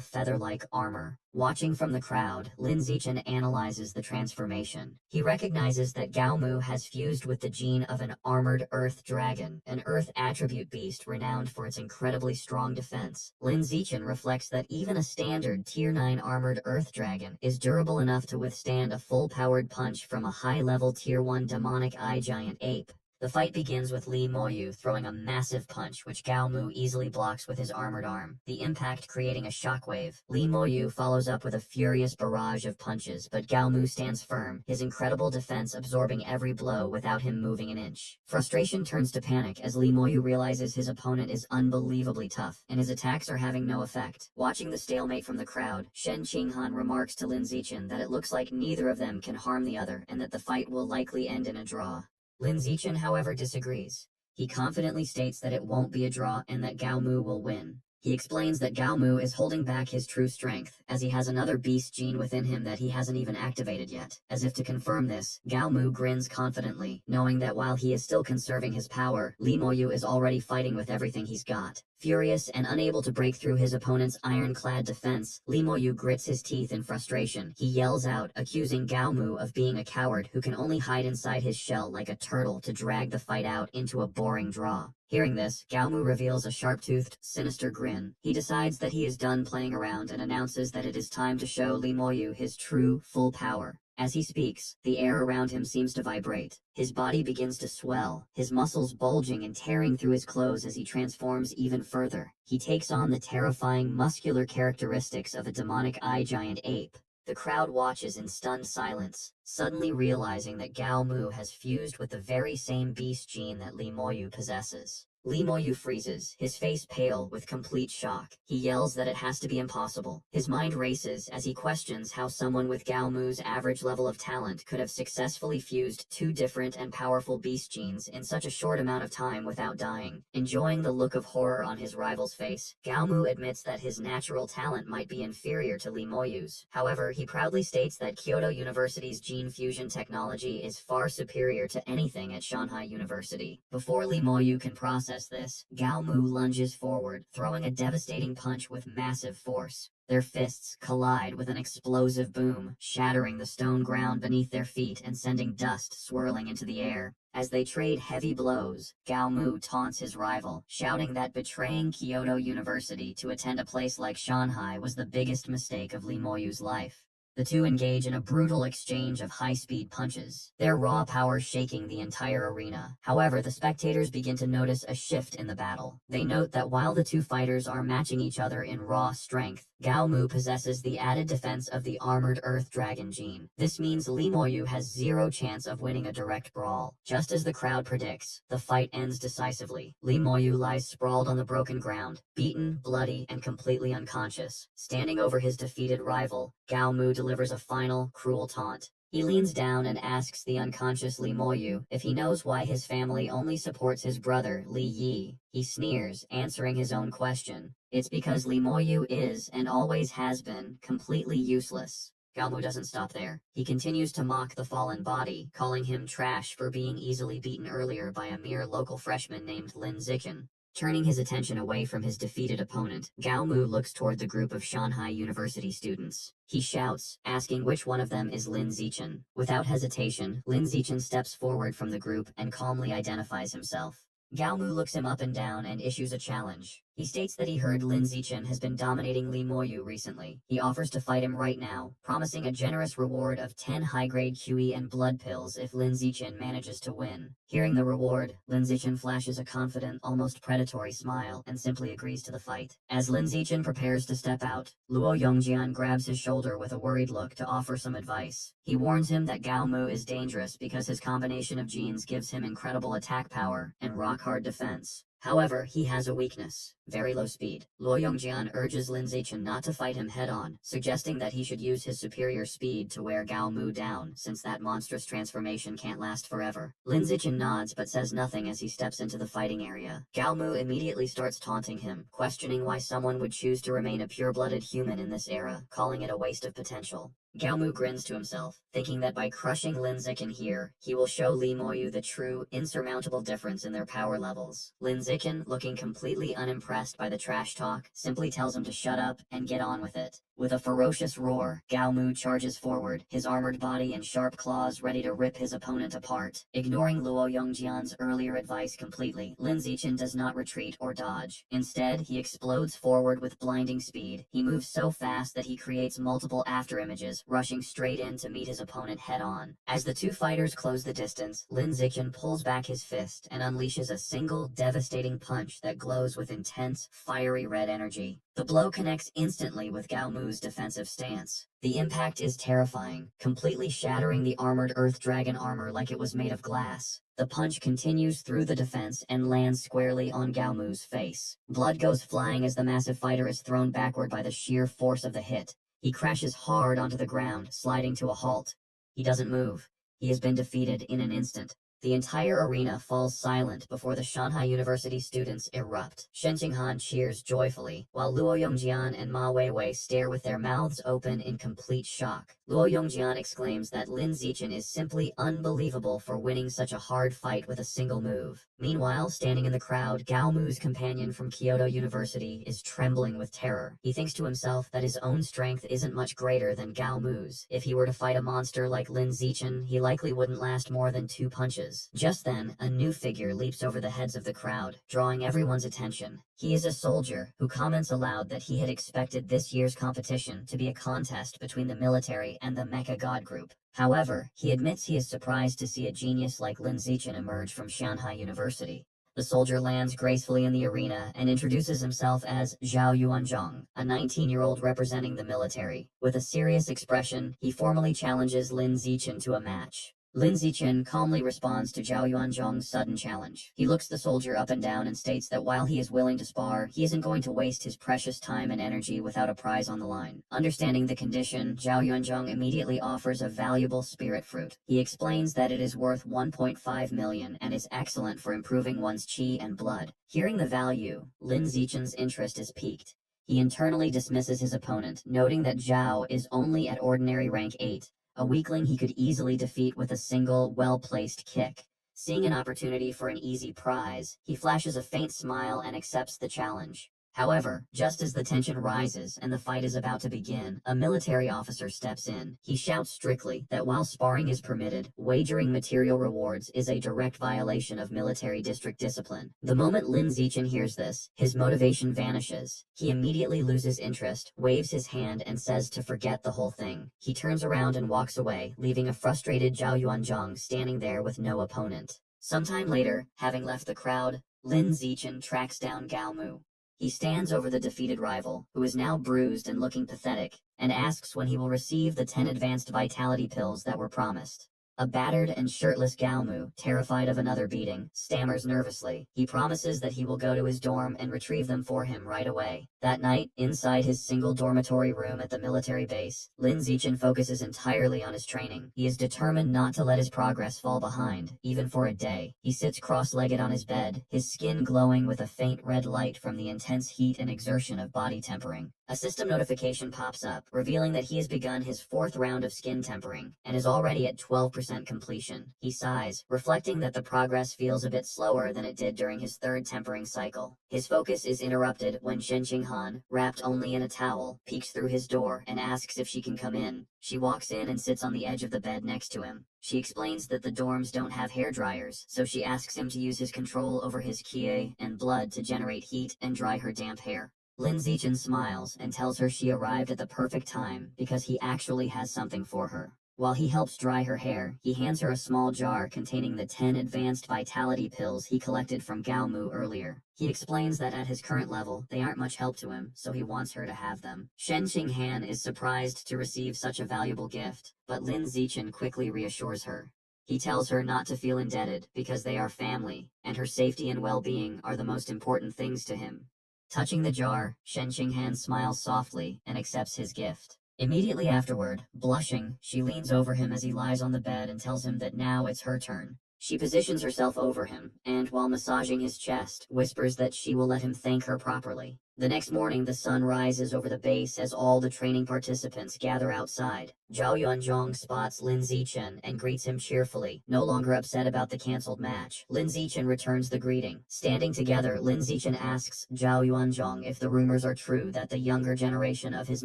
feather-like armor. Watching from the crowd, Lin Zichen analyzes the transformation. He recognizes that Gao Mu has fused with the gene of an armored earth dragon, an earth attribute beast renowned for its incredibly strong defense. Lin Zichen reflects that even a standard Tier 9 armored earth dragon is durable enough to withstand a full-powered punch from a high-level Tier 1 demonic eye giant ape. The fight begins with Li Moyu throwing a massive punch which Gao Mu easily blocks with his armored arm, the impact creating a shockwave. Li Moyu follows up with a furious barrage of punches, but Gao Mu stands firm, his incredible defense absorbing every blow without him moving an inch. Frustration turns to panic as Li Moyu realizes his opponent is unbelievably tough, and his attacks are having no effect. Watching the stalemate from the crowd, Shen Qinghan remarks to Lin Zichen that it looks like neither of them can harm the other and that the fight will likely end in a draw. Lin Zichen, however, disagrees. He confidently states that it won't be a draw and that Gao Mu will win. He explains that Gao Mu is holding back his true strength, as he has another beast gene within him that he hasn't even activated yet. As if to confirm this, Gao Mu grins confidently, knowing that while he is still conserving his power, Li Moyu is already fighting with everything he's got. Furious and unable to break through his opponent's ironclad defense, Li Moyu grits his teeth in frustration. He yells out, accusing Gao Mu of being a coward who can only hide inside his shell like a turtle to drag the fight out into a boring draw. Hearing this, Gao Mu reveals a sharp-toothed, sinister grin. He decides that he is done playing around and announces that it is time to show Li Moyu his true, full power. As he speaks, the air around him seems to vibrate. His body begins to swell, his muscles bulging and tearing through his clothes as he transforms even further. He takes on the terrifying muscular characteristics of a demonic eye-giant ape. The crowd watches in stunned silence, suddenly realizing that Gao Mu has fused with the very same beast gene that Li Moyu possesses. Li Moyu freezes, his face pale with complete shock. He yells that it has to be impossible. His mind races as he questions how someone with Gao Mu's average level of talent could have successfully fused two different and powerful beast genes in such a short amount of time without dying. Enjoying the look of horror on his rival's face, Gao Mu admits that his natural talent might be inferior to Li Moyu's. However, he proudly states that Kyoto University's gene fusion technology is far superior to anything at Shanghai University. Before Li Moyu can process this, Gao Mu lunges forward, throwing a devastating punch with massive force. Their fists collide with an explosive boom, shattering the stone ground beneath their feet and sending dust swirling into the air. As they trade heavy blows, Gao Mu taunts his rival, shouting that betraying Kyoto University to attend a place like Shanghai was the biggest mistake of Li Moyu's life. The two engage in a brutal exchange of high-speed punches, their raw power shaking the entire arena. However, the spectators begin to notice a shift in the battle. They note that while the two fighters are matching each other in raw strength, Gao Mu possesses the added defense of the armored Earth Dragon gene. This means Li Moyu has zero chance of winning a direct brawl. Just as the crowd predicts, the fight ends decisively. Li Moyu lies sprawled on the broken ground, beaten, bloody, and completely unconscious. Standing over his defeated rival, Gao Mu delivers a final, cruel taunt. He leans down and asks the unconscious Li Moyu if he knows why his family only supports his brother, Li Yi. He sneers, answering his own question. It's because Li Moyu is, and always has been, completely useless. Gao Mu doesn't stop there. He continues to mock the fallen body, calling him trash for being easily beaten earlier by a mere local freshman named Lin Zichen. Turning his attention away from his defeated opponent, Gao Mu looks toward the group of Shanghai University students. He shouts, asking which one of them is Lin Zichen. Without hesitation, Lin Zichen steps forward from the group and calmly identifies himself. Gao Mu looks him up and down and issues a challenge. He states that he heard Lin Zichen has been dominating Li Moyu recently. He offers to fight him right now, promising a generous reward of 10 high-grade QE and blood pills if Lin Zichen manages to win. Hearing the reward, Lin Zichen flashes a confident, almost predatory smile and simply agrees to the fight. As Lin Zichen prepares to step out, Luo Yongjian grabs his shoulder with a worried look to offer some advice. He warns him that Gao Mu is dangerous because his combination of genes gives him incredible attack power and rock-hard defense. However, he has a weakness: very low speed. Luo Yongjian urges Lin Zichen not to fight him head-on, suggesting that he should use his superior speed to wear Gao Mu down, since that monstrous transformation can't last forever. Lin Zichen nods but says nothing as he steps into the fighting area. Gao Mu immediately starts taunting him, questioning why someone would choose to remain a pure-blooded human in this era, calling it a waste of potential. Gao Mu grins to himself, thinking that by crushing Lin Zichen here, he will show Li Moyu the true, insurmountable difference in their power levels. Lin Zichen, looking completely unimpressed by the trash talk, simply tells him to shut up and get on with it. With a ferocious roar, Gao Mu charges forward, his armored body and sharp claws ready to rip his opponent apart. Ignoring Luo Yongjian's earlier advice completely, Lin Zichen does not retreat or dodge. Instead, he explodes forward with blinding speed. He moves so fast that he creates multiple afterimages says, rushing straight in to meet his opponent head-on. As the two fighters close the distance, Lin Zichen pulls back his fist and unleashes a single devastating punch that glows with intense, fiery red energy. The blow connects instantly with Gao Mu's defensive stance. The impact is terrifying, completely shattering the armored Earth Dragon armor like it was made of glass. The punch continues through the defense and lands squarely on Gao Mu's face. Blood goes flying as the massive fighter is thrown backward by the sheer force of the hit. He crashes hard onto the ground, sliding to a halt. He doesn't move. He has been defeated in an instant. The entire arena falls silent before the Shanghai University students erupt. Shen Qinghan cheers joyfully, while Luo Yongjian and Ma Weiwei stare with their mouths open in complete shock. Luo Yongjian exclaims that Lin Zichen is simply unbelievable for winning such a hard fight with a single move. Meanwhile, standing in the crowd, Gao Mu's companion from Kyoto University is trembling with terror. He thinks to himself that his own strength isn't much greater than Gao Mu's. If he were to fight a monster like Lin Zichen, he likely wouldn't last more than 2 punches. Just then, a new figure leaps over the heads of the crowd, drawing everyone's attention. He is a soldier who comments aloud that he had expected this year's competition to be a contest between the military and the Mecha God Group. However, he admits he is surprised to see a genius like Lin Zichen emerge from Shanghai University. The soldier lands gracefully in the arena and introduces himself as Zhao Yuanzhong, a 19-year-old representing the military. With a serious expression, he formally challenges Lin Zichen to a match. Lin Zichen calmly responds to Zhao Yuanzhong's sudden challenge. He looks the soldier up and down and states that while he is willing to spar, he isn't going to waste his precious time and energy without a prize on the line. Understanding the condition, Zhao Yuanzhong immediately offers a valuable spirit fruit. He explains that it is worth 1.5 million and is excellent for improving one's qi and blood. Hearing the value, Lin Zichen's interest is piqued. He internally dismisses his opponent, noting that Zhao is only at ordinary rank 8. A weakling he could easily defeat with a single, well-placed kick. Seeing an opportunity for an easy prize, he flashes a faint smile and accepts the challenge. However, just as the tension rises and the fight is about to begin, a military officer steps in. He shouts strictly that while sparring is permitted, wagering material rewards is a direct violation of military district discipline. The moment Lin Zichen hears this, his motivation vanishes. He immediately loses interest, waves his hand, and says to forget the whole thing. He turns around and walks away, leaving a frustrated Zhao Yuanzhong standing there with no opponent. Sometime later, having left the crowd, Lin Zichen tracks down Gao Mu. He stands over the defeated rival, who is now bruised and looking pathetic, and asks when he will receive the 10 advanced vitality pills that were promised. A battered and shirtless Gao Mu, terrified of another beating, stammers nervously. He promises that he will go to his dorm and retrieve them for him right away. That night, inside his single dormitory room at the military base, Lin Zichen focuses entirely on his training. He is determined not to let his progress fall behind, even for a day. He sits cross-legged on his bed, his skin glowing with a faint red light from the intense heat and exertion of body tempering. A system notification pops up, revealing that he has begun his 4th round of skin tempering, and is already at 12% completion. He sighs, reflecting that the progress feels a bit slower than it did during his 3rd tempering cycle. His focus is interrupted when Shen Qinghan, wrapped only in a towel, peeks through his door and asks if she can come in. She walks in and sits on the edge of the bed next to him. She explains that the dorms don't have hair dryers, so she asks him to use his control over his qi and blood to generate heat and dry her damp hair. Lin Zichen smiles and tells her she arrived at the perfect time because he actually has something for her. While he helps dry her hair, he hands her a small jar containing the 10 advanced vitality pills he collected from Gao Mu earlier. He explains that at his current level, they aren't much help to him, so he wants her to have them. Shen Qinghan is surprised to receive such a valuable gift, but Lin Zichen quickly reassures her. He tells her not to feel indebted because they are family, and her safety and well-being are the most important things to him. Touching the jar, Shen Qinghan smiles softly and accepts his gift. Immediately afterward, blushing, she leans over him as he lies on the bed and tells him that now it's her turn. She positions herself over him, and while massaging his chest, whispers that she will let him thank her properly. The next morning, the sun rises over the base as all the training participants gather outside. Zhao Yuanzhong spots Lin Zichen and greets him cheerfully, no longer upset about the cancelled match. Lin Zichen returns the greeting. Standing together, Lin Zichen asks Zhao Yuanzhong if the rumors are true that the younger generation of his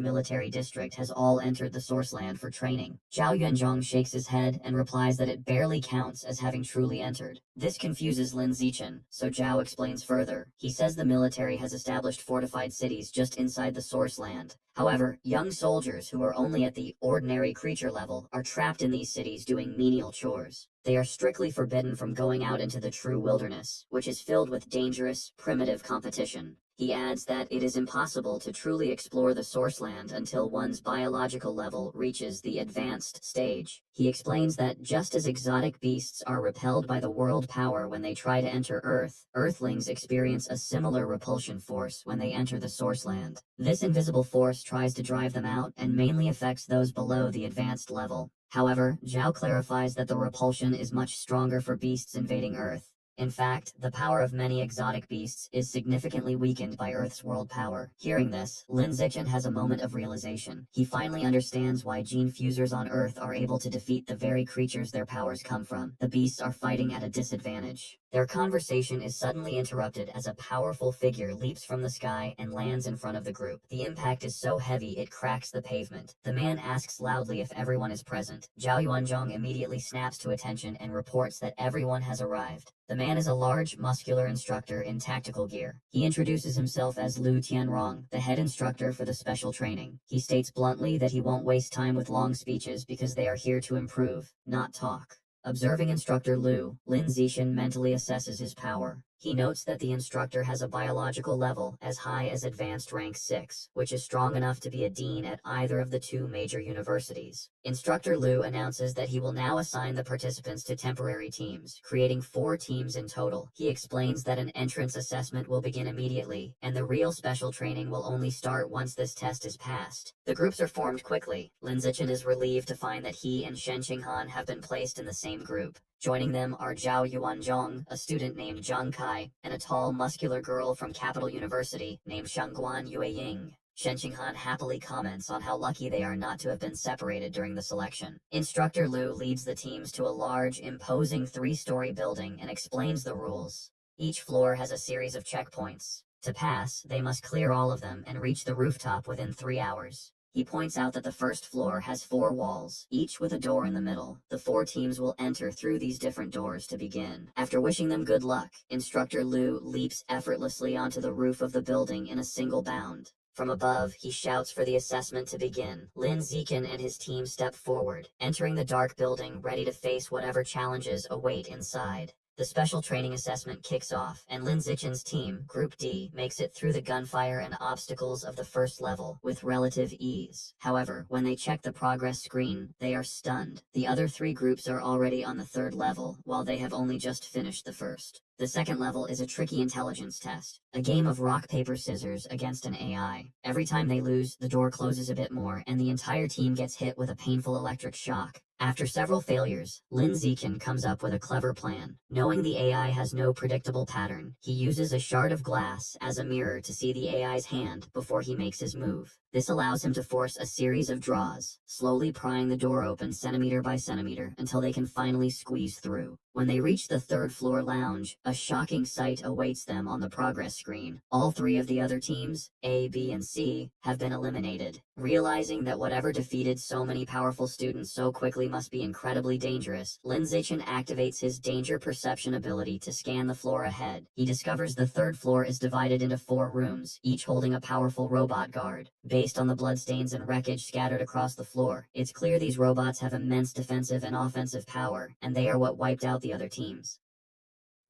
military district has all entered the source land for training. Zhao Yuanzhong shakes his head and replies that it barely counts as having truly entered. This confuses Lin Zichen, so Zhao explains further. He says the military has established fortified cities just inside the source land. However, young soldiers who are only at the ordinary creature level are trapped in these cities doing menial chores. They are strictly forbidden from going out into the true wilderness, which is filled with dangerous, primitive competition. He adds that it is impossible to truly explore the source land until one's biological level reaches the advanced stage. He explains that just as exotic beasts are repelled by the world power when they try to enter Earth, Earthlings experience a similar repulsion force when they enter the source land. This invisible force tries to drive them out and mainly affects those below the advanced level. However, Zhao clarifies that the repulsion is much stronger for beasts invading Earth. In fact, the power of many exotic beasts is significantly weakened by Earth's world power. Hearing this, Lin Zichen has a moment of realization. He finally understands why gene fusers on Earth are able to defeat the very creatures their powers come from. The beasts are fighting at a disadvantage. Their conversation is suddenly interrupted as a powerful figure leaps from the sky and lands in front of the group. The impact is so heavy it cracks the pavement. The man asks loudly if everyone is present. Zhao Yuanzhong immediately snaps to attention and reports that everyone has arrived. The man is a large, muscular instructor in tactical gear. He introduces himself as Lu Tianrong, the head instructor for the special training. He states bluntly that he won't waste time with long speeches because they are here to improve, not talk. Observing instructor Lu, Lin Zichen mentally assesses his power. He notes that the instructor has a biological level as high as advanced rank 6, which is strong enough to be a dean at either of the two major universities. Instructor Lu announces that he will now assign the participants to temporary teams, creating 4 teams in total. He explains that an entrance assessment will begin immediately, and the real special training will only start once this test is passed. The groups are formed quickly. Lin Zichen is relieved to find that he and Shen Qinghan have been placed in the same group. Joining them are Zhao Yuanzhong, a student named Zhang Kai, and a tall, muscular girl from Capital University named Shangguan Yueying. Shen Qinghan happily comments on how lucky they are not to have been separated during the selection. Instructor Lu leads the teams to a large, imposing 3-story building and explains the rules. Each floor has a series of checkpoints. To pass, they must clear all of them and reach the rooftop within 3 hours. He points out that the first floor has 4 walls, each with a door in the middle. The 4 teams will enter through these different doors to begin. After wishing them good luck, Instructor Lu leaps effortlessly onto the roof of the building in a single bound. From above, he shouts for the assessment to begin. Lin Zichen and his team step forward, entering the dark building ready to face whatever challenges await inside. The special training assessment kicks off, and Lin Zichen's team, Group D, makes it through the gunfire and obstacles of the first level with relative ease. However, when they check the progress screen, they are stunned. The other 3 groups are already on the 3rd level, while they have only just finished the first. The second level is a tricky intelligence test, a game of rock, paper, scissors against an AI. Every time they lose, the door closes a bit more, and the entire team gets hit with a painful electric shock. After several failures, Lin Zichen comes up with a clever plan. Knowing the AI has no predictable pattern, he uses a shard of glass as a mirror to see the AI's hand before he makes his move. This allows him to force a series of draws, slowly prying the door open centimeter by centimeter until they can finally squeeze through. When they reach the 3rd floor lounge, a shocking sight awaits them on the progress screen. All 3 of the other teams, A, B, and C, have been eliminated. Realizing that whatever defeated so many powerful students so quickly must be incredibly dangerous, Lin Zichen activates his danger perception ability to scan the floor ahead. He discovers the 3rd floor is divided into 4 rooms, each holding a powerful robot guard. Based on the bloodstains and wreckage scattered across the floor, it's clear these robots have immense defensive and offensive power, and they are what wiped out the other teams.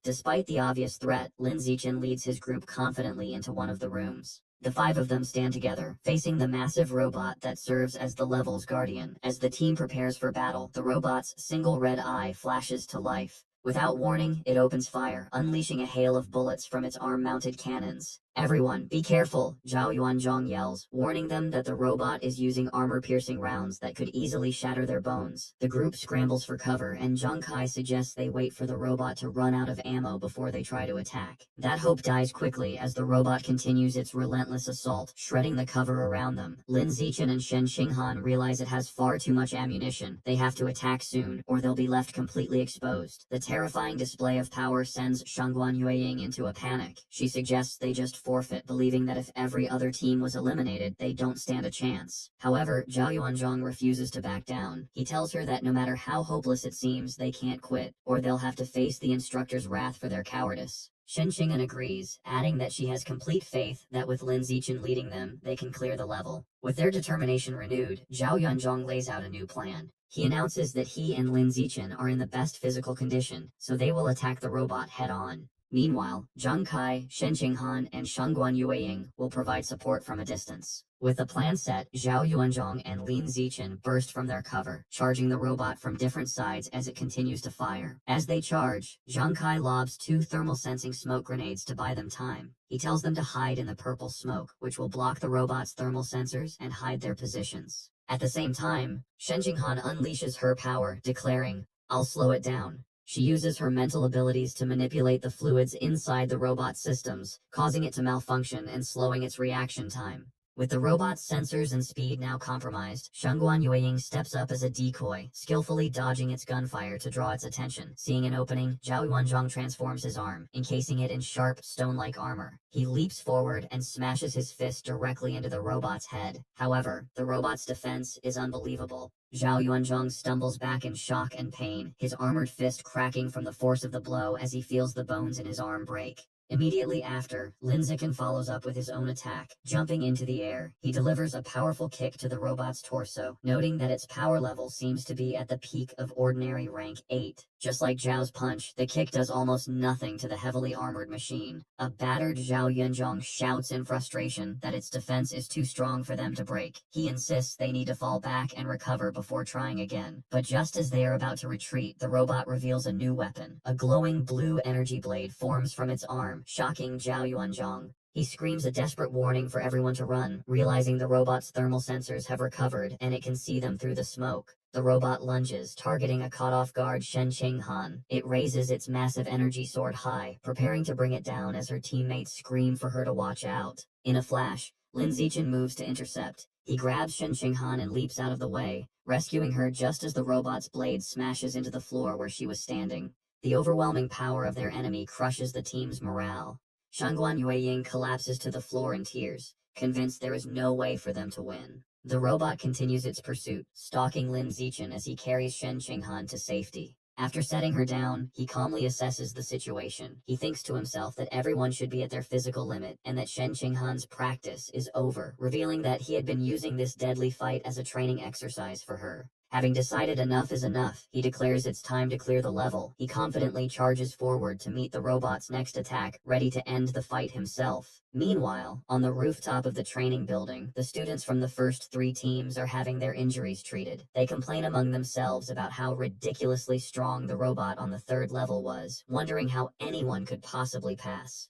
Despite the obvious threat, Lin Zichen leads his group confidently into one of the rooms. The 5 of them stand together, facing the massive robot that serves as the level's guardian. As the team prepares for battle, the robot's single red eye flashes to life. Without warning, it opens fire, unleashing a hail of bullets from its arm-mounted cannons. "Everyone, be careful," Zhao Yuanzhong yells, warning them that the robot is using armor-piercing rounds that could easily shatter their bones. The group scrambles for cover, and Zhang Kai suggests they wait for the robot to run out of ammo before they try to attack. That hope dies quickly as the robot continues its relentless assault, shredding the cover around them. Lin Zichen and Shen Qinghan realize it has far too much ammunition. They have to attack soon, or they'll be left completely exposed. The terrifying display of power sends Shangguan Yueying into a panic. She suggests they just forfeit, believing that if every other team was eliminated, they don't stand a chance. However, Zhao Yuanzhang refuses to back down. He tells her that no matter how hopeless it seems, they can't quit, or they'll have to face the instructor's wrath for their cowardice. Shen Qing'an agrees, adding that she has complete faith that with Lin Zichen leading them, they can clear the level. With their determination renewed, Zhao Yuanzhang lays out a new plan. He announces that he and Lin Zichen are in the best physical condition, so they will attack the robot head-on. Meanwhile, Zhang Kai, Shen Qinghan, and Shangguan Yueying will provide support from a distance. With the plan set, Zhao Yuanzhang and Lin Zichen burst from their cover, charging the robot from different sides as it continues to fire. As they charge, Zhang Kai lobs 2 thermal sensing smoke grenades to buy them time. He tells them to hide in the purple smoke, which will block the robot's thermal sensors and hide their positions. At the same time, Shen Qinghan unleashes her power, declaring, "I'll slow it down." She uses her mental abilities to manipulate the fluids inside the robot's systems, causing it to malfunction and slowing its reaction time. With the robot's sensors and speed now compromised, Shangguan Yueying steps up as a decoy, skillfully dodging its gunfire to draw its attention. Seeing an opening, Zhao Yuanzhang transforms his arm, encasing it in sharp, stone-like armor. He leaps forward and smashes his fist directly into the robot's head. However, the robot's defense is unbelievable. Zhao Yuanzhang stumbles back in shock and pain, his armored fist cracking from the force of the blow as he feels the bones in his arm break. Immediately after, Lin Zichen follows up with his own attack. Jumping into the air, he delivers a powerful kick to the robot's torso, noting that its power level seems to be at the peak of ordinary rank 8. Just like Zhao's punch, the kick does almost nothing to the heavily armored machine. A battered Zhao Yuanzhang shouts in frustration that its defense is too strong for them to break. He insists they need to fall back and recover before trying again. But just as they are about to retreat, the robot reveals a new weapon. A glowing blue energy blade forms from its arm, shocking Zhao Yuanzhang. He screams a desperate warning for everyone to run, realizing the robot's thermal sensors have recovered and it can see them through the smoke. The robot lunges, targeting a caught-off-guard Shen Qinghan. It raises its massive energy sword high, preparing to bring it down as her teammates scream for her to watch out. In a flash, Lin Zichen moves to intercept. He grabs Shen Qinghan and leaps out of the way, rescuing her just as the robot's blade smashes into the floor where she was standing. The overwhelming power of their enemy crushes the team's morale. Shangguan Yueying collapses to the floor in tears, convinced there is no way for them to win. The robot continues its pursuit, stalking Lin Zichen as he carries Shen Qinghan to safety. After setting her down, he calmly assesses the situation. He thinks to himself that everyone should be at their physical limit and that Shen Qinghan's practice is over, revealing that he had been using this deadly fight as a training exercise for her. Having decided enough is enough, he declares it's time to clear the level. He confidently charges forward to meet the robot's next attack, ready to end the fight himself. Meanwhile, on the rooftop of the training building, the students from the first 3 teams are having their injuries treated. They complain among themselves about how ridiculously strong the robot on the 3rd level was, wondering how anyone could possibly pass.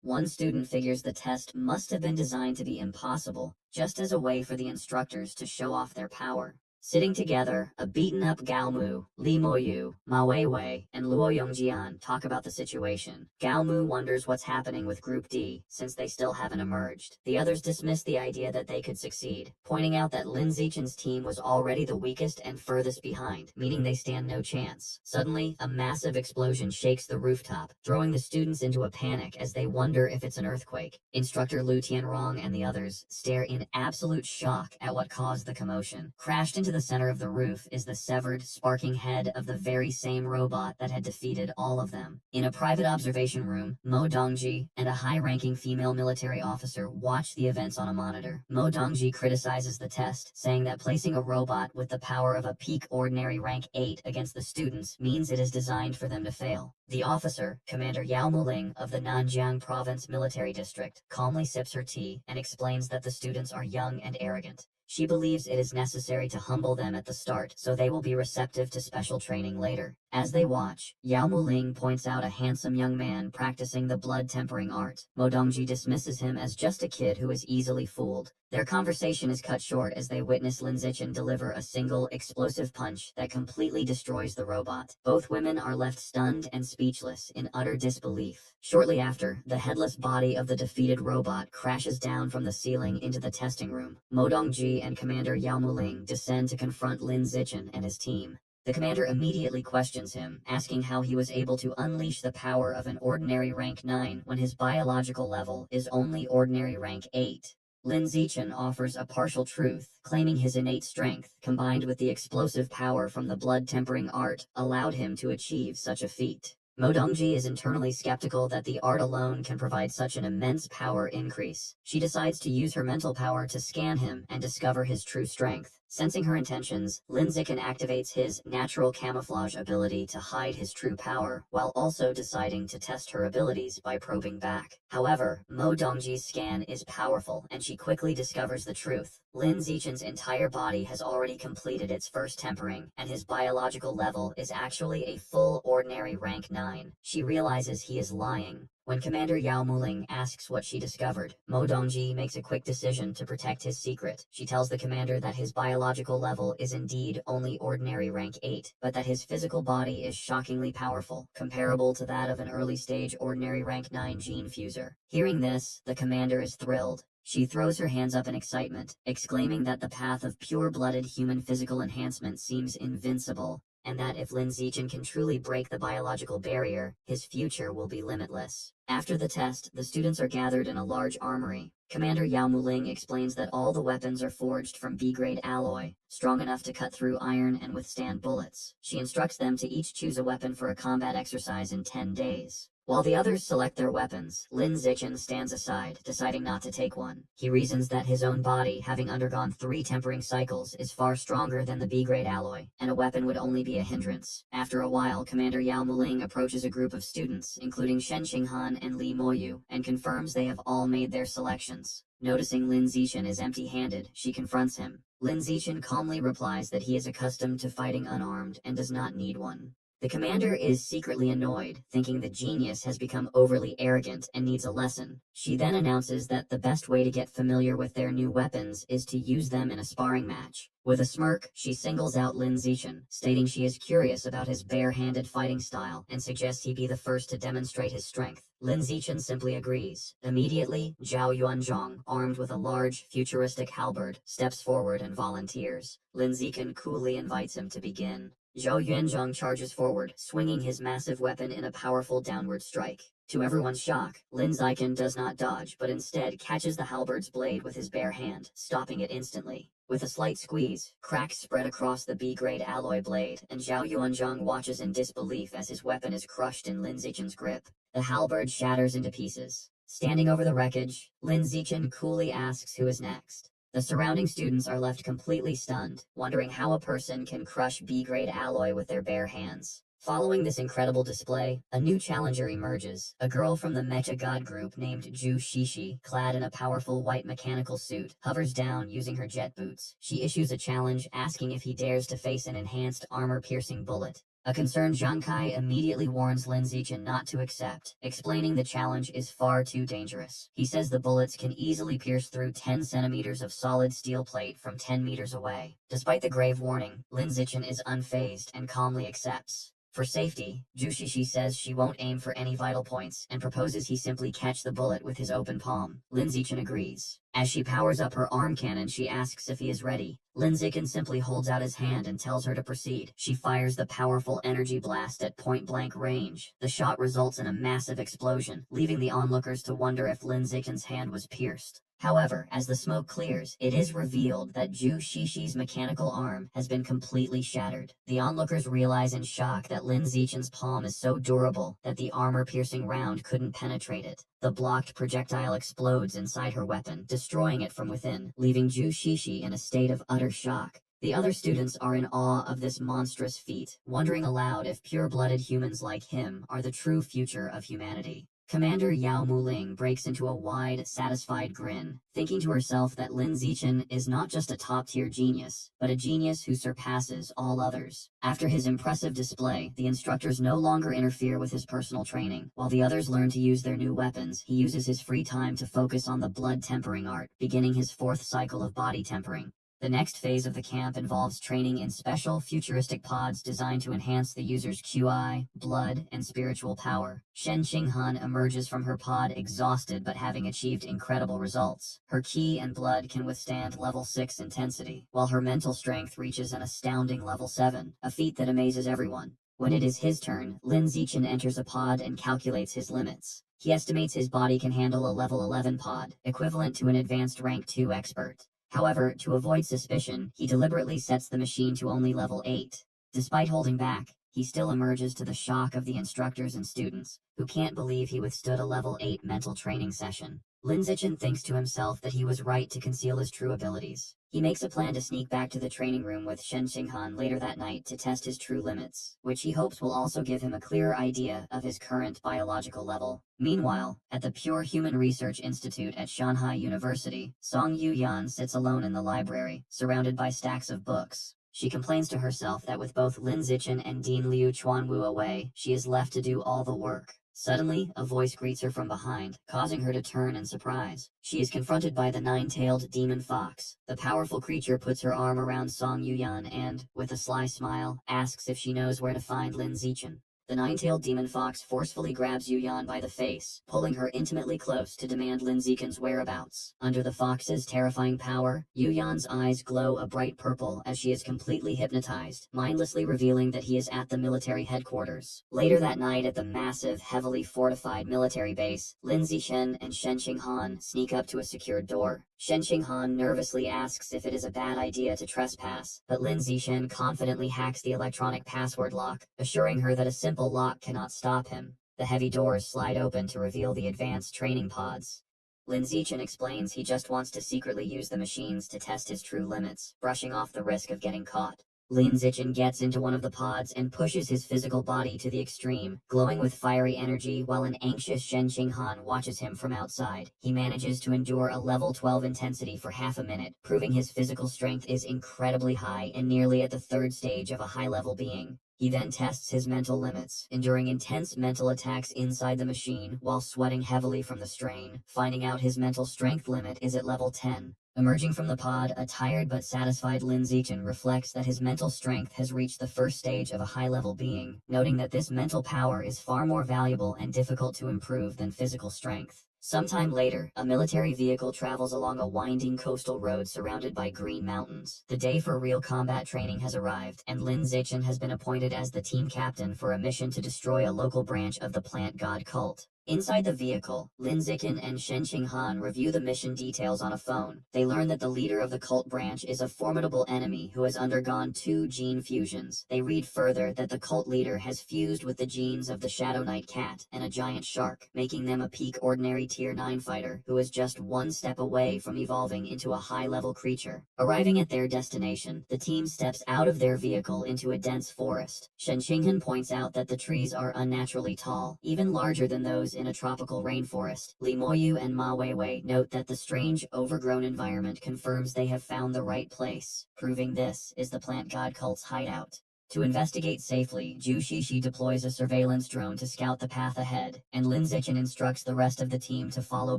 One student figures the test must have been designed to be impossible, just as a way for the instructors to show off their power. Sitting together, a beaten-up Gao Mu, Li Moyu, Ma Weiwei, and Luo Yongjian talk about the situation. Gao Mu wonders what's happening with Group D, since they still haven't emerged. The others dismiss the idea that they could succeed, pointing out that Lin Zichen's team was already the weakest and furthest behind, meaning they stand no chance. Suddenly, a massive explosion shakes the rooftop, throwing the students into a panic as they wonder if it's an earthquake. Instructor Lu Tianrong and the others stare in absolute shock at what caused the commotion. Crashed into the center of the roof is the severed, sparking head of the very same robot that had defeated all of them. In a private observation room, Mo Dongji and a high-ranking female military officer watch the events on a monitor. Mo Dongji criticizes the test, saying that placing a robot with the power of a peak ordinary rank 8 against the students means it is designed for them to fail. The officer, Commander Yao Muling of the Nanjiang Province Military District, calmly sips her tea and explains that the students are young and arrogant. She believes it is necessary to humble them at the start so they will be receptive to special training later. As they watch, Yao Muling points out a handsome young man practicing the blood tempering art. Mo Dongji dismisses him as just a kid who is easily fooled. Their conversation is cut short as they witness Lin Zichen deliver a single, explosive punch that completely destroys the robot. Both women are left stunned and speechless in utter disbelief. Shortly after, the headless body of the defeated robot crashes down from the ceiling into the testing room. Mo Dongji and Commander Yao Muling descend to confront Lin Zichen and his team. The commander immediately questions him, asking how he was able to unleash the power of an ordinary rank 9 when his biological level is only ordinary rank 8. Lin Zichen offers a partial truth, claiming his innate strength, combined with the explosive power from the blood-tempering art, allowed him to achieve such a feat. Mo Dongji is internally skeptical that the art alone can provide such an immense power increase. She decides to use her mental power to scan him and discover his true strength. Sensing her intentions, Lin Zichen activates his natural camouflage ability to hide his true power, while also deciding to test her abilities by probing back. However, Mo Dongji's scan is powerful, and she quickly discovers the truth. Lin Zichen's entire body has already completed its first tempering, and his biological level is actually a full ordinary rank 9. She realizes he is lying. When Commander Yao Muling asks what she discovered, Mo Dongji makes a quick decision to protect his secret. She tells the commander that his biological level is indeed only ordinary rank 8, but that his physical body is shockingly powerful, comparable to that of an early-stage ordinary rank 9 gene fuser. Hearing this, the commander is thrilled. She throws her hands up in excitement, exclaiming that the path of pure-blooded human physical enhancement seems invincible, and that if Lin Zichen can truly break the biological barrier, his future will be limitless. After the test, the students are gathered in a large armory. Commander Yao Muling explains that all the weapons are forged from B-grade alloy, strong enough to cut through iron and withstand bullets. She instructs them to each choose a weapon for a combat exercise in 10 days. While the others select their weapons, Lin Zichen stands aside, deciding not to take one. He reasons that his own body, having undergone 3 tempering cycles, is far stronger than the B-grade alloy, and a weapon would only be a hindrance. After a while, Commander Yao Muling approaches a group of students, including Shen Qinghan and Li Moyu, and confirms they have all made their selections. Noticing Lin Zichen is empty-handed, she confronts him. Lin Zichen calmly replies that he is accustomed to fighting unarmed and does not need one. The commander is secretly annoyed, thinking the genius has become overly arrogant and needs a lesson. She then announces that the best way to get familiar with their new weapons is to use them in a sparring match. With a smirk, she singles out Lin Zichen, stating she is curious about his bare-handed fighting style and suggests he be the first to demonstrate his strength. Lin Zichen simply agrees. Immediately, Zhao Yuanzhong, armed with a large, futuristic halberd, steps forward and volunteers. Lin Zichen coolly invites him to begin. Zhao Yuanzhong charges forward, swinging his massive weapon in a powerful downward strike. To everyone's shock, Lin Zichen does not dodge, but instead catches the halberd's blade with his bare hand, stopping it instantly. With a slight squeeze, cracks spread across the B-grade alloy blade, and Zhao Yuanzhong watches in disbelief as his weapon is crushed in Lin Zichen's grip. The halberd shatters into pieces. Standing over the wreckage, Lin Zichen coolly asks who is next. The surrounding students are left completely stunned, wondering how a person can crush B-grade alloy with their bare hands. Following this incredible display, a new challenger emerges, a girl from the Mecha God group named Ju Shishi, clad in a powerful white mechanical suit, hovers down using her jet boots. She issues a challenge, asking if he dares to face an enhanced armor-piercing bullet. A concerned Zhang Kai immediately warns Lin Zichen not to accept, explaining the challenge is far too dangerous. He says the bullets can easily pierce through 10 centimeters of solid steel plate from 10 meters away. Despite the grave warning, Lin Zichen is unfazed and calmly accepts. For safety, Jushishi says she won't aim for any vital points and proposes he simply catch the bullet with his open palm. Lin Zichen agrees. As she powers up her arm cannon, she asks if he is ready. Lin Zichen simply holds out his hand and tells her to proceed. She fires the powerful energy blast at point-blank range. The shot results in a massive explosion, leaving the onlookers to wonder if Lin Zichen's hand was pierced. However, as the smoke clears, it is revealed that Ju Shishi's mechanical arm has been completely shattered. The onlookers realize in shock that Lin Zichen's palm is so durable that the armor-piercing round couldn't penetrate it. The blocked projectile explodes inside her weapon, destroying it from within, leaving Ju Shishi in a state of utter shock. The other students are in awe of this monstrous feat, wondering aloud if pure-blooded humans like him are the true future of humanity. Commander Yao Muling breaks into a wide, satisfied grin, thinking to herself that Lin Zichen is not just a top-tier genius, but a genius who surpasses all others. After his impressive display, the instructors no longer interfere with his personal training. While the others learn to use their new weapons, he uses his free time to focus on the blood tempering art, beginning his 4th cycle of body tempering. The next phase of the camp involves training in special futuristic pods designed to enhance the user's QI, blood, and spiritual power. Shen Qinghan emerges from her pod exhausted but having achieved incredible results. Her ki and blood can withstand level 6 intensity, while her mental strength reaches an astounding level 7, a feat that amazes everyone. When it is his turn, Lin Zichen enters a pod and calculates his limits. He estimates his body can handle a level 11 pod, equivalent to an advanced rank 2 expert. However, to avoid suspicion, he deliberately sets the machine to only level 8. Despite holding back, he still emerges to the shock of the instructors and students, who can't believe he withstood a level 8 mental training session. Lin Zichen thinks to himself that he was right to conceal his true abilities. He makes a plan to sneak back to the training room with Shen Qinghan later that night to test his true limits, which he hopes will also give him a clearer idea of his current biological level. Meanwhile, at the Pure Human Research Institute at Shanghai University, Song Yuyan sits alone in the library, surrounded by stacks of books. She complains to herself that with both Lin Zichen and Dean Liu Chuanwu away, she is left to do all the work. Suddenly, a voice greets her from behind, causing her to turn in surprise. She is confronted by the nine-tailed demon fox. The powerful creature puts her arm around Song Yuyan and, with a sly smile, asks if she knows where to find Lin Zichen. The nine-tailed demon fox forcefully grabs Yuyan by the face, pulling her intimately close to demand Lin Zichen's whereabouts. Under the fox's terrifying power, Yuyan's eyes glow a bright purple as she is completely hypnotized, mindlessly revealing that he is at the military headquarters. Later that night at the massive, heavily fortified military base, Lin Zichen and Shen Qinghan sneak up to a secured door. Shen Qinghan nervously asks if it is a bad idea to trespass, but Lin Zichen confidently hacks the electronic password lock, assuring her that a simple lock cannot stop him. The heavy doors slide open to reveal the advanced training pods. Lin Zichen explains he just wants to secretly use the machines to test his true limits, brushing off the risk of getting caught. Lin Zichen gets into one of the pods and pushes his physical body to the extreme, glowing with fiery energy while an anxious Shen Qinghan watches him from outside. He manages to endure a level 12 intensity for half a minute, proving his physical strength is incredibly high and nearly at the third stage of a high-level being. He then tests his mental limits, enduring intense mental attacks inside the machine while sweating heavily from the strain, finding out his mental strength limit is at level 10. Emerging from the pod, a tired but satisfied Lin Zichen reflects that his mental strength has reached the first stage of a high-level being, noting that this mental power is far more valuable and difficult to improve than physical strength. Sometime later, a military vehicle travels along a winding coastal road surrounded by green mountains. The day for real combat training has arrived, and Lin Zichen has been appointed as the team captain for a mission to destroy a local branch of the plant god cult. Inside the vehicle, Lin Zichen and Shen Qinghan review the mission details on a phone. They learn that the leader of the cult branch is a formidable enemy who has undergone 2 gene fusions. They read further that the cult leader has fused with the genes of the Shadow Knight cat and a giant shark, making them a peak ordinary tier 9 fighter who is just one step away from evolving into a high-level creature. Arriving at their destination, the team steps out of their vehicle into a dense forest. Shen Qinghan points out that the trees are unnaturally tall, even larger than those in a tropical rainforest. Li Moyu and Ma Weiwei note that the strange, overgrown environment confirms they have found the right place, proving this is the plant god cult's hideout. To investigate safely, Zhu Shishi deploys a surveillance drone to scout the path ahead, and Lin Zichen instructs the rest of the team to follow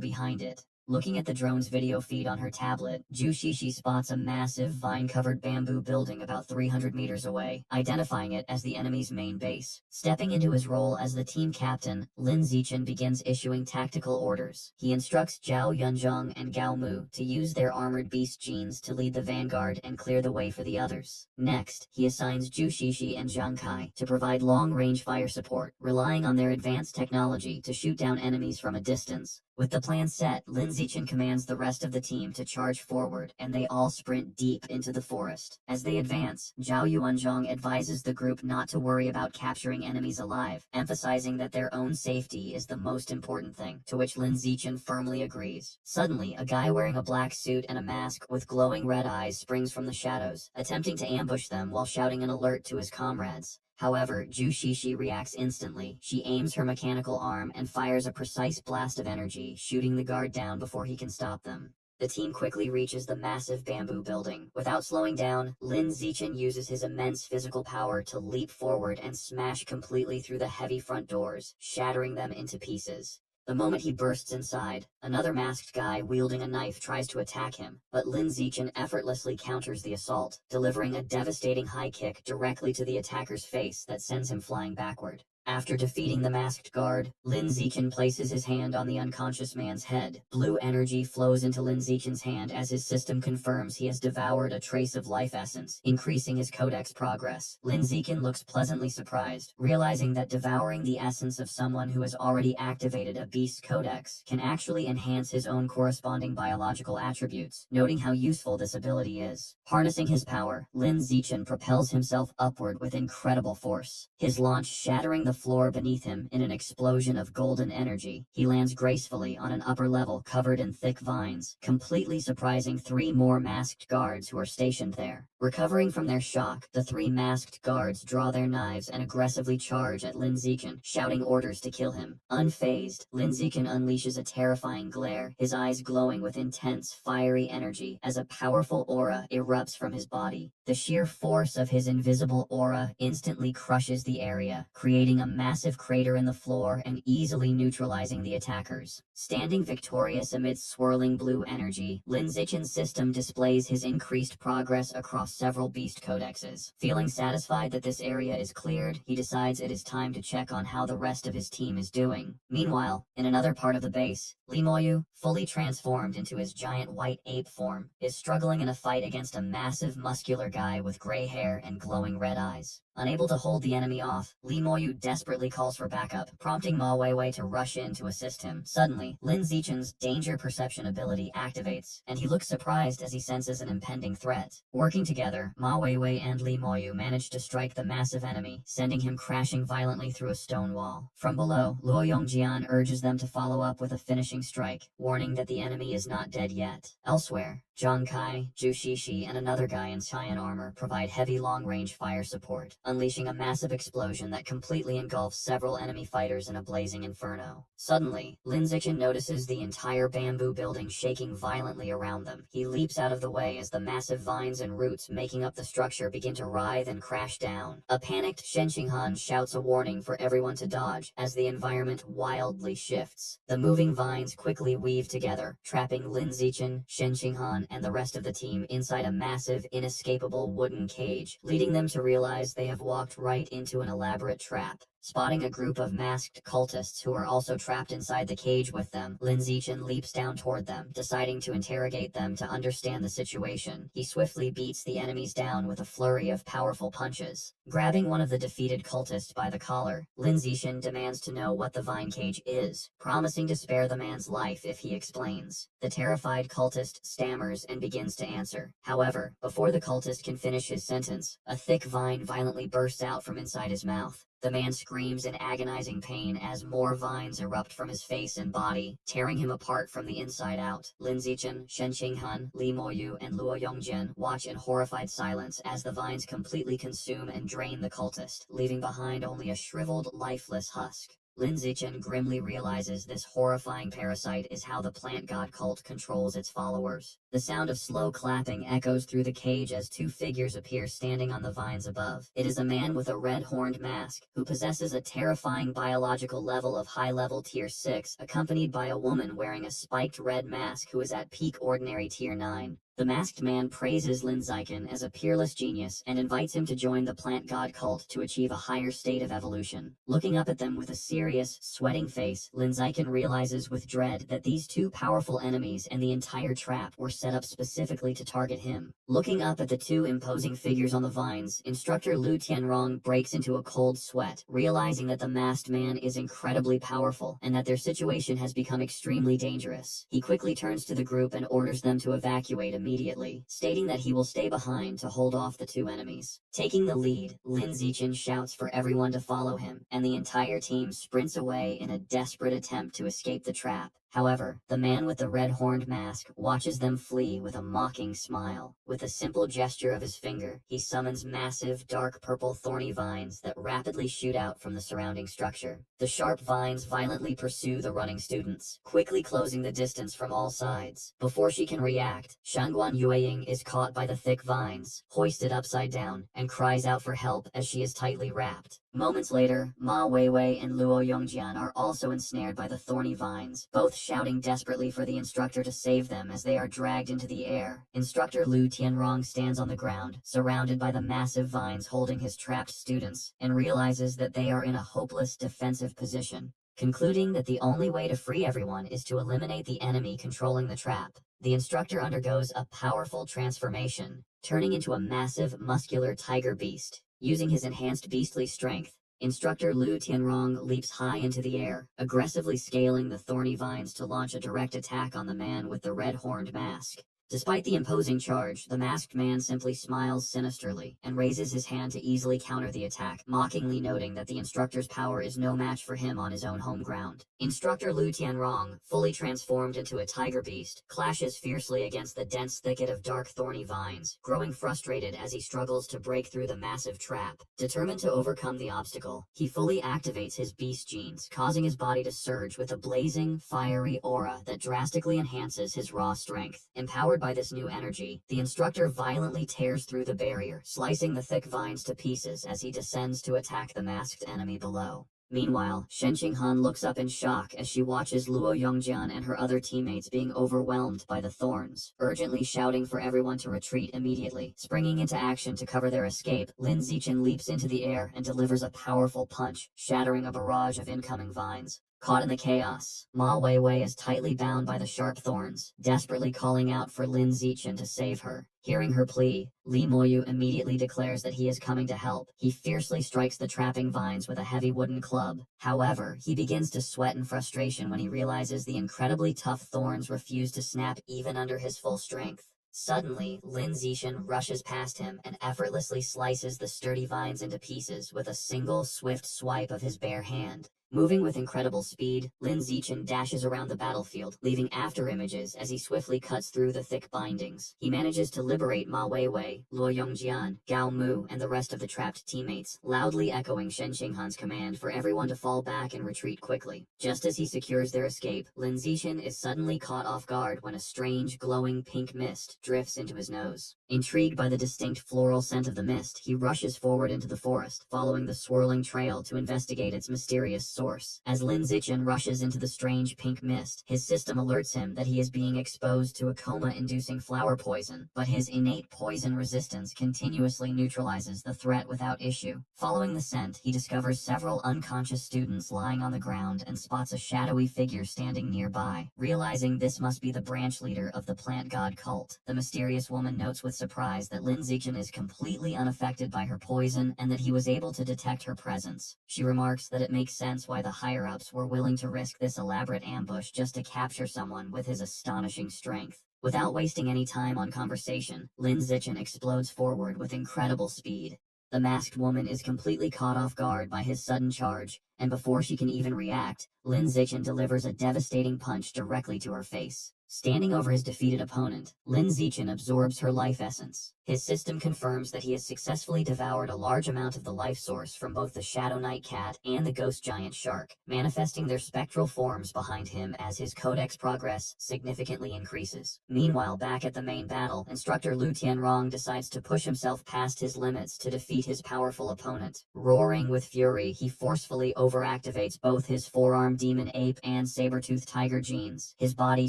behind it. Looking at the drone's video feed on her tablet, Zhu Shishi spots a massive vine-covered bamboo building about 300 meters away, identifying it as the enemy's main base. Stepping into his role as the team captain, Lin Zichen begins issuing tactical orders. He instructs Zhao Yunzhong and Gao Mu to use their armored beast genes to lead the vanguard and clear the way for the others. Next, he assigns Zhu Shishi and Zhang Kai to provide long-range fire support, relying on their advanced technology to shoot down enemies from a distance. With the plan set, Lin Zichen commands the rest of the team to charge forward, and they all sprint deep into the forest. As they advance, Zhao Yuanzhong advises the group not to worry about capturing enemies alive, emphasizing that their own safety is the most important thing, to which Lin Zichen firmly agrees. Suddenly, a guy wearing a black suit and a mask with glowing red eyes springs from the shadows, attempting to ambush them while shouting an alert to his comrades. However, Zhu Shishi reacts instantly. She aims her mechanical arm and fires a precise blast of energy, shooting the guard down before he can stop them. The team quickly reaches the massive bamboo building. Without slowing down, Lin Zichen uses his immense physical power to leap forward and smash completely through the heavy front doors, shattering them into pieces. The moment he bursts inside, another masked guy wielding a knife tries to attack him, but Lin Zichen effortlessly counters the assault, delivering a devastating high kick directly to the attacker's face that sends him flying backward. After defeating the masked guard, Lin Zichen places his hand on the unconscious man's head. Blue energy flows into Lin Zichen's hand as his system confirms he has devoured a trace of life essence, increasing his codex progress. Lin Zichen looks pleasantly surprised, realizing that devouring the essence of someone who has already activated a beast codex can actually enhance his own corresponding biological attributes, noting how useful this ability is. Harnessing his power, Lin Zichen propels himself upward with incredible force, his launch shattering the floor beneath him in an explosion of golden energy. He lands gracefully on an upper level covered in thick vines, completely surprising 3 more masked guards who are stationed there. Recovering from their shock, the 3 masked guards draw their knives and aggressively charge at Lin Zichen, shouting orders to kill him. Unfazed, Lin Zichen unleashes a terrifying glare, his eyes glowing with intense, fiery energy as a powerful aura erupts from his body. The sheer force of his invisible aura instantly crushes the area, creating a massive crater in the floor and easily neutralizing the attackers. Standing victorious amidst swirling blue energy, Lin Zichen's system displays his increased progress across several beast codexes. Feeling satisfied that this area is cleared, he decides it is time to check on how the rest of his team is doing. Meanwhile, in another part of the base, Li Moyu, fully transformed into his giant white ape form, is struggling in a fight against a massive muscular guy with gray hair and glowing red eyes. Unable to hold the enemy off, Li Moyu desperately calls for backup, prompting Ma Weiwei to rush in to assist him. Suddenly, Lin Zichen's danger perception ability activates, and he looks surprised as he senses an impending threat. Working together, Ma Weiwei and Li Moyu manage to strike the massive enemy, sending him crashing violently through a stone wall. From below, Luo Yongjian urges them to follow up with a finishing strike, warning that the enemy is not dead yet. Elsewhere, Zhang Kai, Zhu Shishi, and another guy in cyan armor provide heavy long-range fire support, unleashing a massive explosion that completely engulfs several enemy fighters in a blazing inferno. Suddenly, Lin Zichen notices the entire bamboo building shaking violently around them. He leaps out of the way as the massive vines and roots making up the structure begin to writhe and crash down. A panicked Shen Qinghan shouts a warning for everyone to dodge as the environment wildly shifts. The moving vines quickly weave together, trapping Lin Zichen, Shen Qinghan, and the rest of the team inside a massive, inescapable wooden cage, leading them to realize they have walked right into an elaborate trap. Spotting a group of masked cultists who are also trapped inside the cage with them, Lin Zichen leaps down toward them, deciding to interrogate them to understand the situation. He swiftly beats the enemies down with a flurry of powerful punches. Grabbing one of the defeated cultists by the collar, Lin Zichen demands to know what the vine cage is, promising to spare the man's life if he explains. The terrified cultist stammers and begins to answer. However, before the cultist can finish his sentence, a thick vine violently bursts out from inside his mouth. The man screams in agonizing pain as more vines erupt from his face and body, tearing him apart from the inside out. Lin Zichen, Shen Qinghan, Li Moyu, and Luo Yongjian watch in horrified silence as the vines completely consume and drain the cultist, leaving behind only a shriveled, lifeless husk. Lin Zichen grimly realizes this horrifying parasite is how the plant god cult controls its followers. The sound of slow clapping echoes through the cage as 2 figures appear standing on the vines above. It is a man with a red-horned mask, who possesses a terrifying biological level of high-level tier 6, accompanied by a woman wearing a spiked red mask who is at peak ordinary tier 9. The masked man praises Lin Zichen as a peerless genius and invites him to join the plant god cult to achieve a higher state of evolution. Looking up at them with a serious, sweating face, Lin Zichen realizes with dread that these 2 powerful enemies and the entire trap were set up specifically to target him. Looking up at the 2 imposing figures on the vines, instructor Lu Tianrong breaks into a cold sweat, realizing that the masked man is incredibly powerful and that their situation has become extremely dangerous. He quickly turns to the group and orders them to evacuate immediately, stating that he will stay behind to hold off the 2 enemies. Taking the lead, Lin Zichen shouts for everyone to follow him, and the entire team sprints away in a desperate attempt to escape the trap. However, the man with the red-horned mask watches them flee with a mocking smile. With a simple gesture of his finger, he summons massive, dark purple thorny vines that rapidly shoot out from the surrounding structure. The sharp vines violently pursue the running students, quickly closing the distance from all sides. Before she can react, Shangguan Yueying is caught by the thick vines, hoisted upside down, and cries out for help as she is tightly wrapped. Moments later, Ma Weiwei and Luo Yongjian are also ensnared by the thorny vines, both shouting desperately for the instructor to save them as they are dragged into the air. Instructor Lu Tianrong stands on the ground, surrounded by the massive vines holding his trapped students, and realizes that they are in a hopeless defensive position. Concluding that the only way to free everyone is to eliminate the enemy controlling the trap, the instructor undergoes a powerful transformation, turning into a massive, muscular tiger beast. Using his enhanced beastly strength, Instructor Lu Tianrong leaps high into the air, aggressively scaling the thorny vines to launch a direct attack on the man with the red-horned mask. Despite the imposing charge, the masked man simply smiles sinisterly and raises his hand to easily counter the attack, mockingly noting that the instructor's power is no match for him on his own home ground. Instructor Lu Tianrong, fully transformed into a tiger beast, clashes fiercely against the dense thicket of dark thorny vines, growing frustrated as he struggles to break through the massive trap. Determined to overcome the obstacle, he fully activates his beast genes, causing his body to surge with a blazing, fiery aura that drastically enhances his raw strength. Empowered by this new energy, the instructor violently tears through the barrier, slicing the thick vines to pieces as he descends to attack the masked enemy below. Meanwhile, Shen Qinghan looks up in shock as she watches Luo Yongjian and her other teammates being overwhelmed by the thorns, urgently shouting for everyone to retreat immediately. Springing into action to cover their escape, Lin Zichen leaps into the air and delivers a powerful punch, shattering a barrage of incoming vines. Caught in the chaos, Ma Weiwei is tightly bound by the sharp thorns, desperately calling out for Lin Zichen to save her. Hearing her plea, Li Moyu immediately declares that he is coming to help. He fiercely strikes the trapping vines with a heavy wooden club. However, he begins to sweat in frustration when he realizes the incredibly tough thorns refuse to snap even under his full strength. Suddenly, Lin Zichen rushes past him and effortlessly slices the sturdy vines into pieces with a single swift swipe of his bare hand. Moving with incredible speed, Lin Zichen dashes around the battlefield, leaving after images as he swiftly cuts through the thick bindings. He manages to liberate Ma Weiwei, Luo Yongjian, Gao Mu, and the rest of the trapped teammates, loudly echoing Shen Qinghan's command for everyone to fall back and retreat quickly. Just as he secures their escape, Lin Zichen is suddenly caught off guard when a strange, glowing pink mist drifts into his nose. Intrigued by the distinct floral scent of the mist, he rushes forward into the forest, following the swirling trail to investigate its mysterious source. As Lin Zichen rushes into the strange pink mist, his system alerts him that he is being exposed to a coma-inducing flower poison, but his innate poison resistance continuously neutralizes the threat without issue. Following the scent, he discovers several unconscious students lying on the ground and spots a shadowy figure standing nearby. Realizing this must be the branch leader of the plant god cult, the mysterious woman notes with surprise that Lin Zichen is completely unaffected by her poison and that he was able to detect her presence. She remarks that it makes sense why the higher-ups were willing to risk this elaborate ambush just to capture someone with his astonishing strength. Without wasting any time on conversation, Lin Zichen explodes forward with incredible speed. The masked woman is completely caught off guard by his sudden charge, and before she can even react, Lin Zichen delivers a devastating punch directly to her face. Standing over his defeated opponent, Lin Zichen absorbs her life essence. His system confirms that he has successfully devoured a large amount of the life source from both the Shadow Knight cat and the ghost giant shark, manifesting their spectral forms behind him as his codex progress significantly increases. Meanwhile, back at the main battle, Instructor Lu Tianrong decides to push himself past his limits to defeat his powerful opponent. Roaring with fury, he forcefully overactivates both his forearm demon ape and saber-toothed tiger genes, his body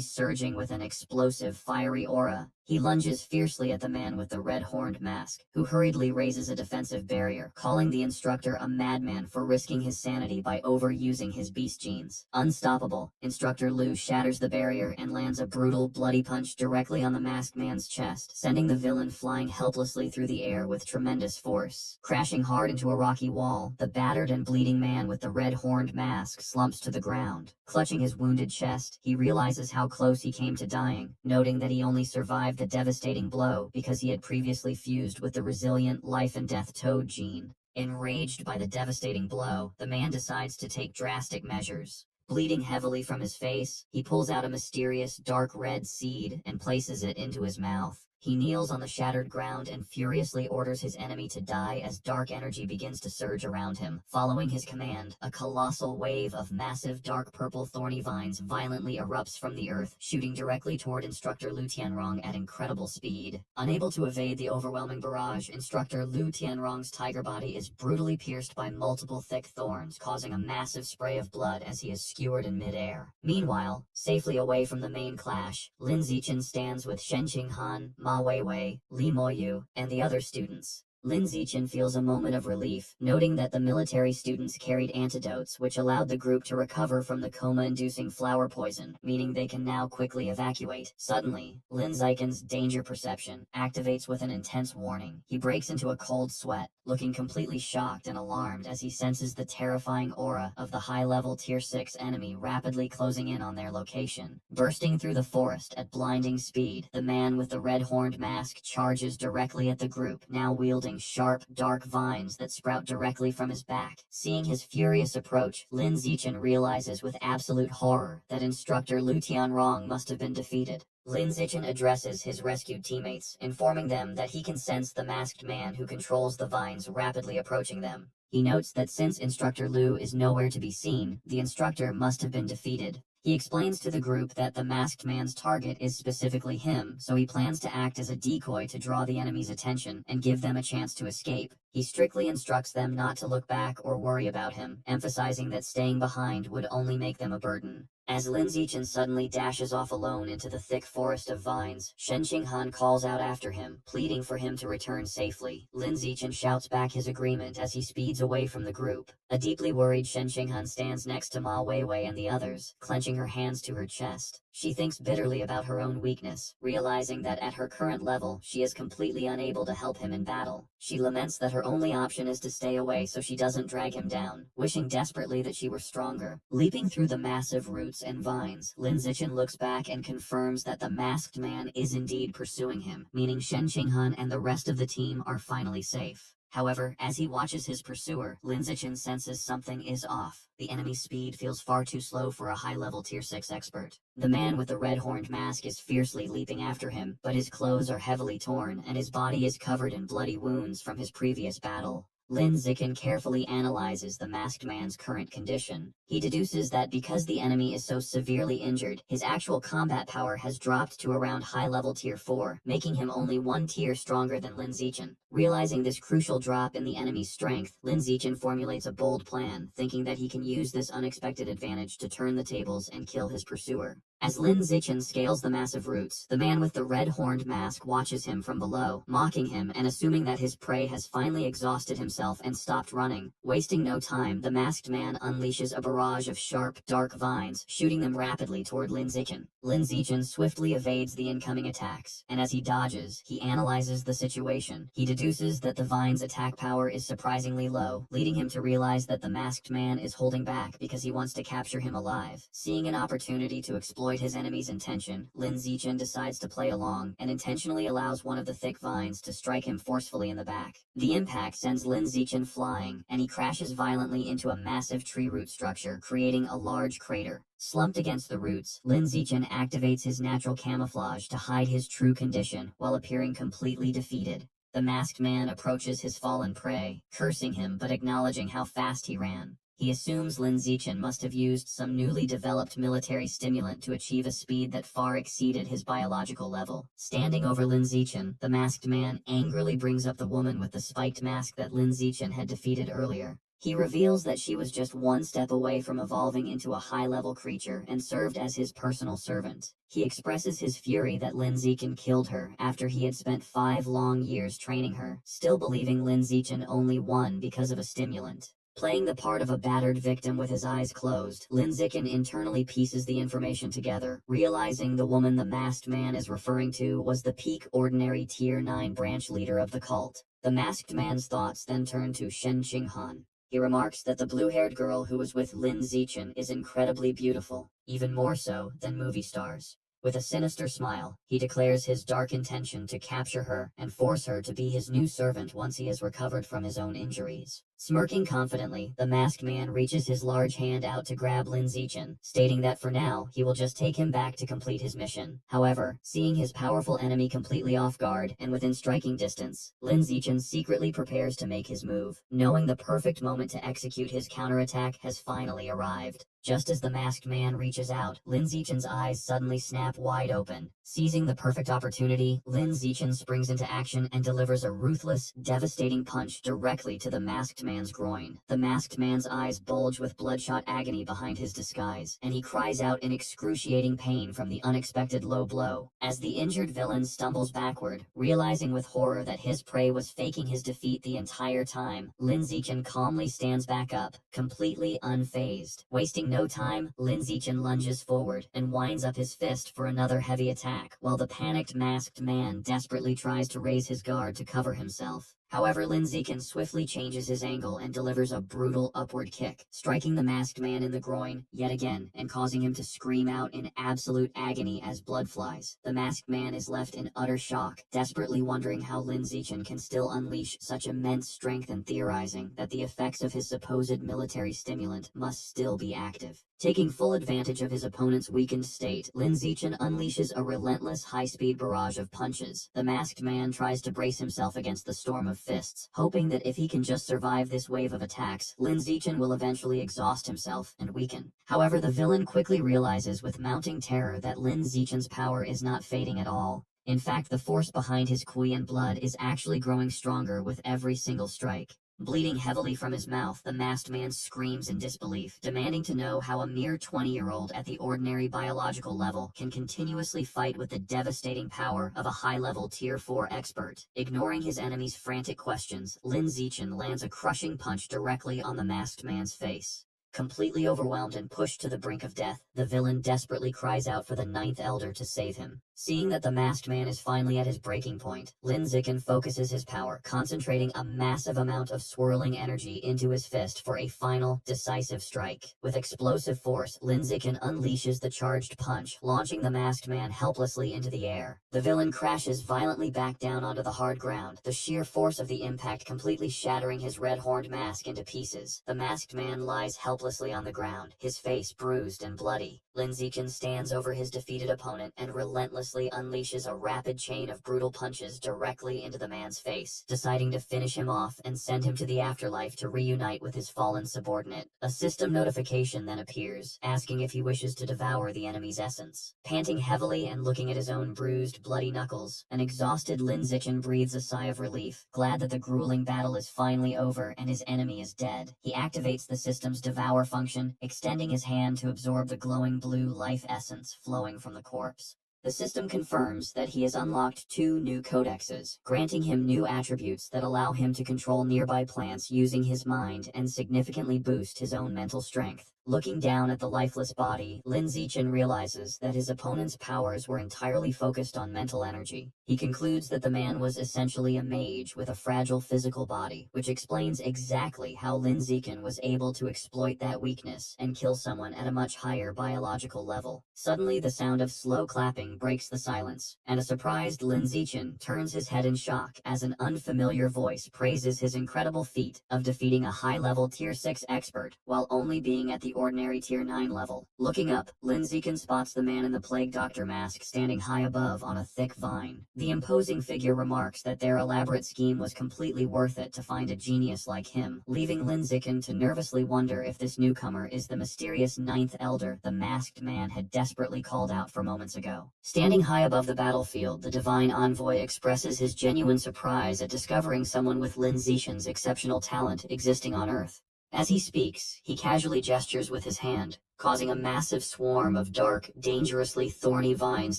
surging with an explosive, fiery aura. He lunges fiercely at the man with the red-horned mask, who hurriedly raises a defensive barrier, calling the instructor a madman for risking his sanity by overusing his beast genes. Unstoppable, Instructor Lu shatters the barrier and lands a brutal, bloody punch directly on the masked man's chest, sending the villain flying helplessly through the air with tremendous force. Crashing hard into a rocky wall, the battered and bleeding man with the red-horned mask slumps to the ground. Clutching his wounded chest, he realizes how close he came to dying, noting that he only survived the devastating blow because he had previously fused with the resilient life and death toad gene. Enraged by the devastating blow, the man decides to take drastic measures. Bleeding heavily from his face, he pulls out a mysterious dark red seed and places it into his mouth. He kneels on the shattered ground and furiously orders his enemy to die as dark energy begins to surge around him. Following his command, a colossal wave of massive dark purple thorny vines violently erupts from the earth, shooting directly toward Instructor Lu Tianrong at incredible speed. Unable to evade the overwhelming barrage, Instructor Lu Tianrong's tiger body is brutally pierced by multiple thick thorns, causing a massive spray of blood as he is skewered in midair. Meanwhile, safely away from the main clash, Lin Zichen stands with Shen Qinghan, Ma Weiwei, Li Moyu, and the other students. Lin Zichen feels a moment of relief, noting that the military students carried antidotes which allowed the group to recover from the coma-inducing flower poison, meaning they can now quickly evacuate. Suddenly, Lin Zichen's danger perception activates with an intense warning. He breaks into a cold sweat, looking completely shocked and alarmed as he senses the terrifying aura of the high-level Tier 6 enemy rapidly closing in on their location. Bursting through the forest at blinding speed, the man with the red-horned mask charges directly at the group, now wielding sharp, dark vines that sprout directly from his back. Seeing his furious approach, Lin Zichen realizes with absolute horror that Instructor Lu Tianrong must have been defeated. Lin Zichen addresses his rescued teammates, informing them that he can sense the masked man who controls the vines rapidly approaching them. He notes that since Instructor Lu is nowhere to be seen, the instructor must have been defeated. He explains to the group that the masked man's target is specifically him, so he plans to act as a decoy to draw the enemy's attention and give them a chance to escape. He strictly instructs them not to look back or worry about him, emphasizing that staying behind would only make them a burden. As Lin Zichen suddenly dashes off alone into the thick forest of vines, Shen Qinghan calls out after him, pleading for him to return safely. Lin Zichen shouts back his agreement as he speeds away from the group. A deeply worried Shen Qinghan stands next to Ma Weiwei and the others, clenching her hands to her chest. She thinks bitterly about her own weakness, realizing that at her current level, she is completely unable to help him in battle. She laments that her only option is to stay away so she doesn't drag him down, wishing desperately that she were stronger. Leaping through the massive roots and vines, Lin Zichen looks back and confirms that the masked man is indeed pursuing him, meaning Shen Qinghan and the rest of the team are finally safe. However, as he watches his pursuer, Lin Zichen senses something is off. The enemy's speed feels far too slow for a high-level Tier 6 expert. The man with the red-horned mask is fiercely leaping after him, but his clothes are heavily torn and his body is covered in bloody wounds from his previous battle. Lin Zichen carefully analyzes the masked man's current condition. He deduces that because the enemy is so severely injured, his actual combat power has dropped to around high-level Tier 4, making him only one tier stronger than Lin Zichen. Realizing this crucial drop in the enemy's strength, Lin Zichen formulates a bold plan, thinking that he can use this unexpected advantage to turn the tables and kill his pursuer. As Lin Zichen scales the massive roots, the man with the red-horned mask watches him from below, mocking him and assuming that his prey has finally exhausted himself and stopped running. Wasting no time, the masked man unleashes a barrage of sharp, dark vines, shooting them rapidly toward Lin Zichen. Lin Zichen swiftly evades the incoming attacks, and as he dodges, he analyzes the situation. He deduces that the vine's attack power is surprisingly low, leading him to realize that the masked man is holding back because he wants to capture him alive. Seeing an opportunity to exploit his enemy's intention, Lin Zichen decides to play along and intentionally allows one of the thick vines to strike him forcefully in the back. The impact sends Lin Zichen flying, and he crashes violently into a massive tree root structure, creating a large crater. Slumped against the roots, Lin Zichen activates his natural camouflage to hide his true condition while appearing completely defeated. The masked man approaches his fallen prey, cursing him but acknowledging how fast he ran. He assumes Lin Zichen must have used some newly developed military stimulant to achieve a speed that far exceeded his biological level. Standing over Lin Zichen, the masked man angrily brings up the woman with the spiked mask that Lin Zichen had defeated earlier. He reveals that she was just one step away from evolving into a high-level creature and served as his personal servant. He expresses his fury that Lin Zichen killed her after he had spent 5 long years training her, still believing Lin Zichen only won because of a stimulant. Playing the part of a battered victim with his eyes closed, Lin Zichen internally pieces the information together, realizing the woman the masked man is referring to was the peak ordinary Tier 9 branch leader of the cult. The masked man's thoughts then turn to Shen Qinghan. He remarks that the blue-haired girl who was with Lin Zichen is incredibly beautiful, even more so than movie stars. With a sinister smile, he declares his dark intention to capture her and force her to be his new servant once he has recovered from his own injuries. Smirking confidently, the masked man reaches his large hand out to grab Lin Zichen, stating that for now, he will just take him back to complete his mission. However, seeing his powerful enemy completely off guard and within striking distance, Lin Zichen secretly prepares to make his move, knowing the perfect moment to execute his counterattack has finally arrived. Just as the masked man reaches out, Lin Zichen's eyes suddenly snap wide open. Seizing the perfect opportunity, Lin Zichen springs into action and delivers a ruthless, devastating punch directly to the masked man's groin. The masked man's eyes bulge with bloodshot agony behind his disguise, and he cries out in excruciating pain from the unexpected low blow. As the injured villain stumbles backward, realizing with horror that his prey was faking his defeat the entire time, Lin Zichen calmly stands back up, completely unfazed. Wasting no time, Lin Zichen lunges forward and winds up his fist for another heavy attack, while the panicked masked man desperately tries to raise his guard to cover himself. However, Lin Zichen swiftly changes his angle and delivers a brutal upward kick, striking the masked man in the groin yet again and causing him to scream out in absolute agony as blood flies. The masked man is left in utter shock, desperately wondering how Lin Zichen can still unleash such immense strength and theorizing that the effects of his supposed military stimulant must still be active. Taking full advantage of his opponent's weakened state, Lin Zichen unleashes a relentless high-speed barrage of punches. The masked man tries to brace himself against the storm of fists, hoping that if he can just survive this wave of attacks, Lin Zichen will eventually exhaust himself and weaken. However, the villain quickly realizes with mounting terror that Lin Zichen's power is not fading at all. In fact, the force behind his Kui and blood is actually growing stronger with every single strike. Bleeding heavily from his mouth, the masked man screams in disbelief, demanding to know how a mere 20-year-old at the ordinary biological level can continuously fight with the devastating power of a high-level Tier 4 expert. Ignoring his enemy's frantic questions, Lin Zichen lands a crushing punch directly on the masked man's face. Completely overwhelmed and pushed to the brink of death, the villain desperately cries out for the Ninth Elder to save him. Seeing that the masked man is finally at his breaking point, Lin Zichen focuses his power, concentrating a massive amount of swirling energy into his fist for a final, decisive strike. With explosive force, Lin Zichen unleashes the charged punch, launching the masked man helplessly into the air. The villain crashes violently back down onto the hard ground, the sheer force of the impact completely shattering his red-horned mask into pieces. The masked man lies helplessly on the ground, his face bruised and bloody. Lin Zichen stands over his defeated opponent and relentlessly unleashes a rapid chain of brutal punches directly into the man's face, deciding to finish him off and send him to the afterlife to reunite with his fallen subordinate. A system notification then appears, asking if he wishes to devour the enemy's essence. Panting heavily and looking at his own bruised, bloody knuckles, an exhausted Lin Zichen breathes a sigh of relief, glad that the grueling battle is finally over and his enemy is dead. He activates the system's devour function, extending his hand to absorb the glowing blue life essence flowing from the corpse. The system confirms that he has unlocked 2 new codexes, granting him new attributes that allow him to control nearby plants using his mind and significantly boost his own mental strength. Looking down at the lifeless body, Lin Zichen realizes that his opponent's powers were entirely focused on mental energy. He concludes that the man was essentially a mage with a fragile physical body, which explains exactly how Lin Zichen was able to exploit that weakness and kill someone at a much higher biological level. Suddenly, the sound of slow clapping breaks the silence, and a surprised Lin Zichen turns his head in shock as an unfamiliar voice praises his incredible feat of defeating a high-level Tier 6 expert while only being at the ordinary Tier 9 level. Looking up, Lin Zichen spots the man in the plague doctor mask standing high above on a thick vine. The imposing figure remarks that their elaborate scheme was completely worth it to find a genius like him, leaving Lin Zichen to nervously wonder if this newcomer is the mysterious Ninth Elder the masked man had desperately called out for moments ago. Standing high above the battlefield, the divine envoy expresses his genuine surprise at discovering someone with Lin Zichen's exceptional talent existing on Earth. As he speaks, he casually gestures with his hand, causing a massive swarm of dark, dangerously thorny vines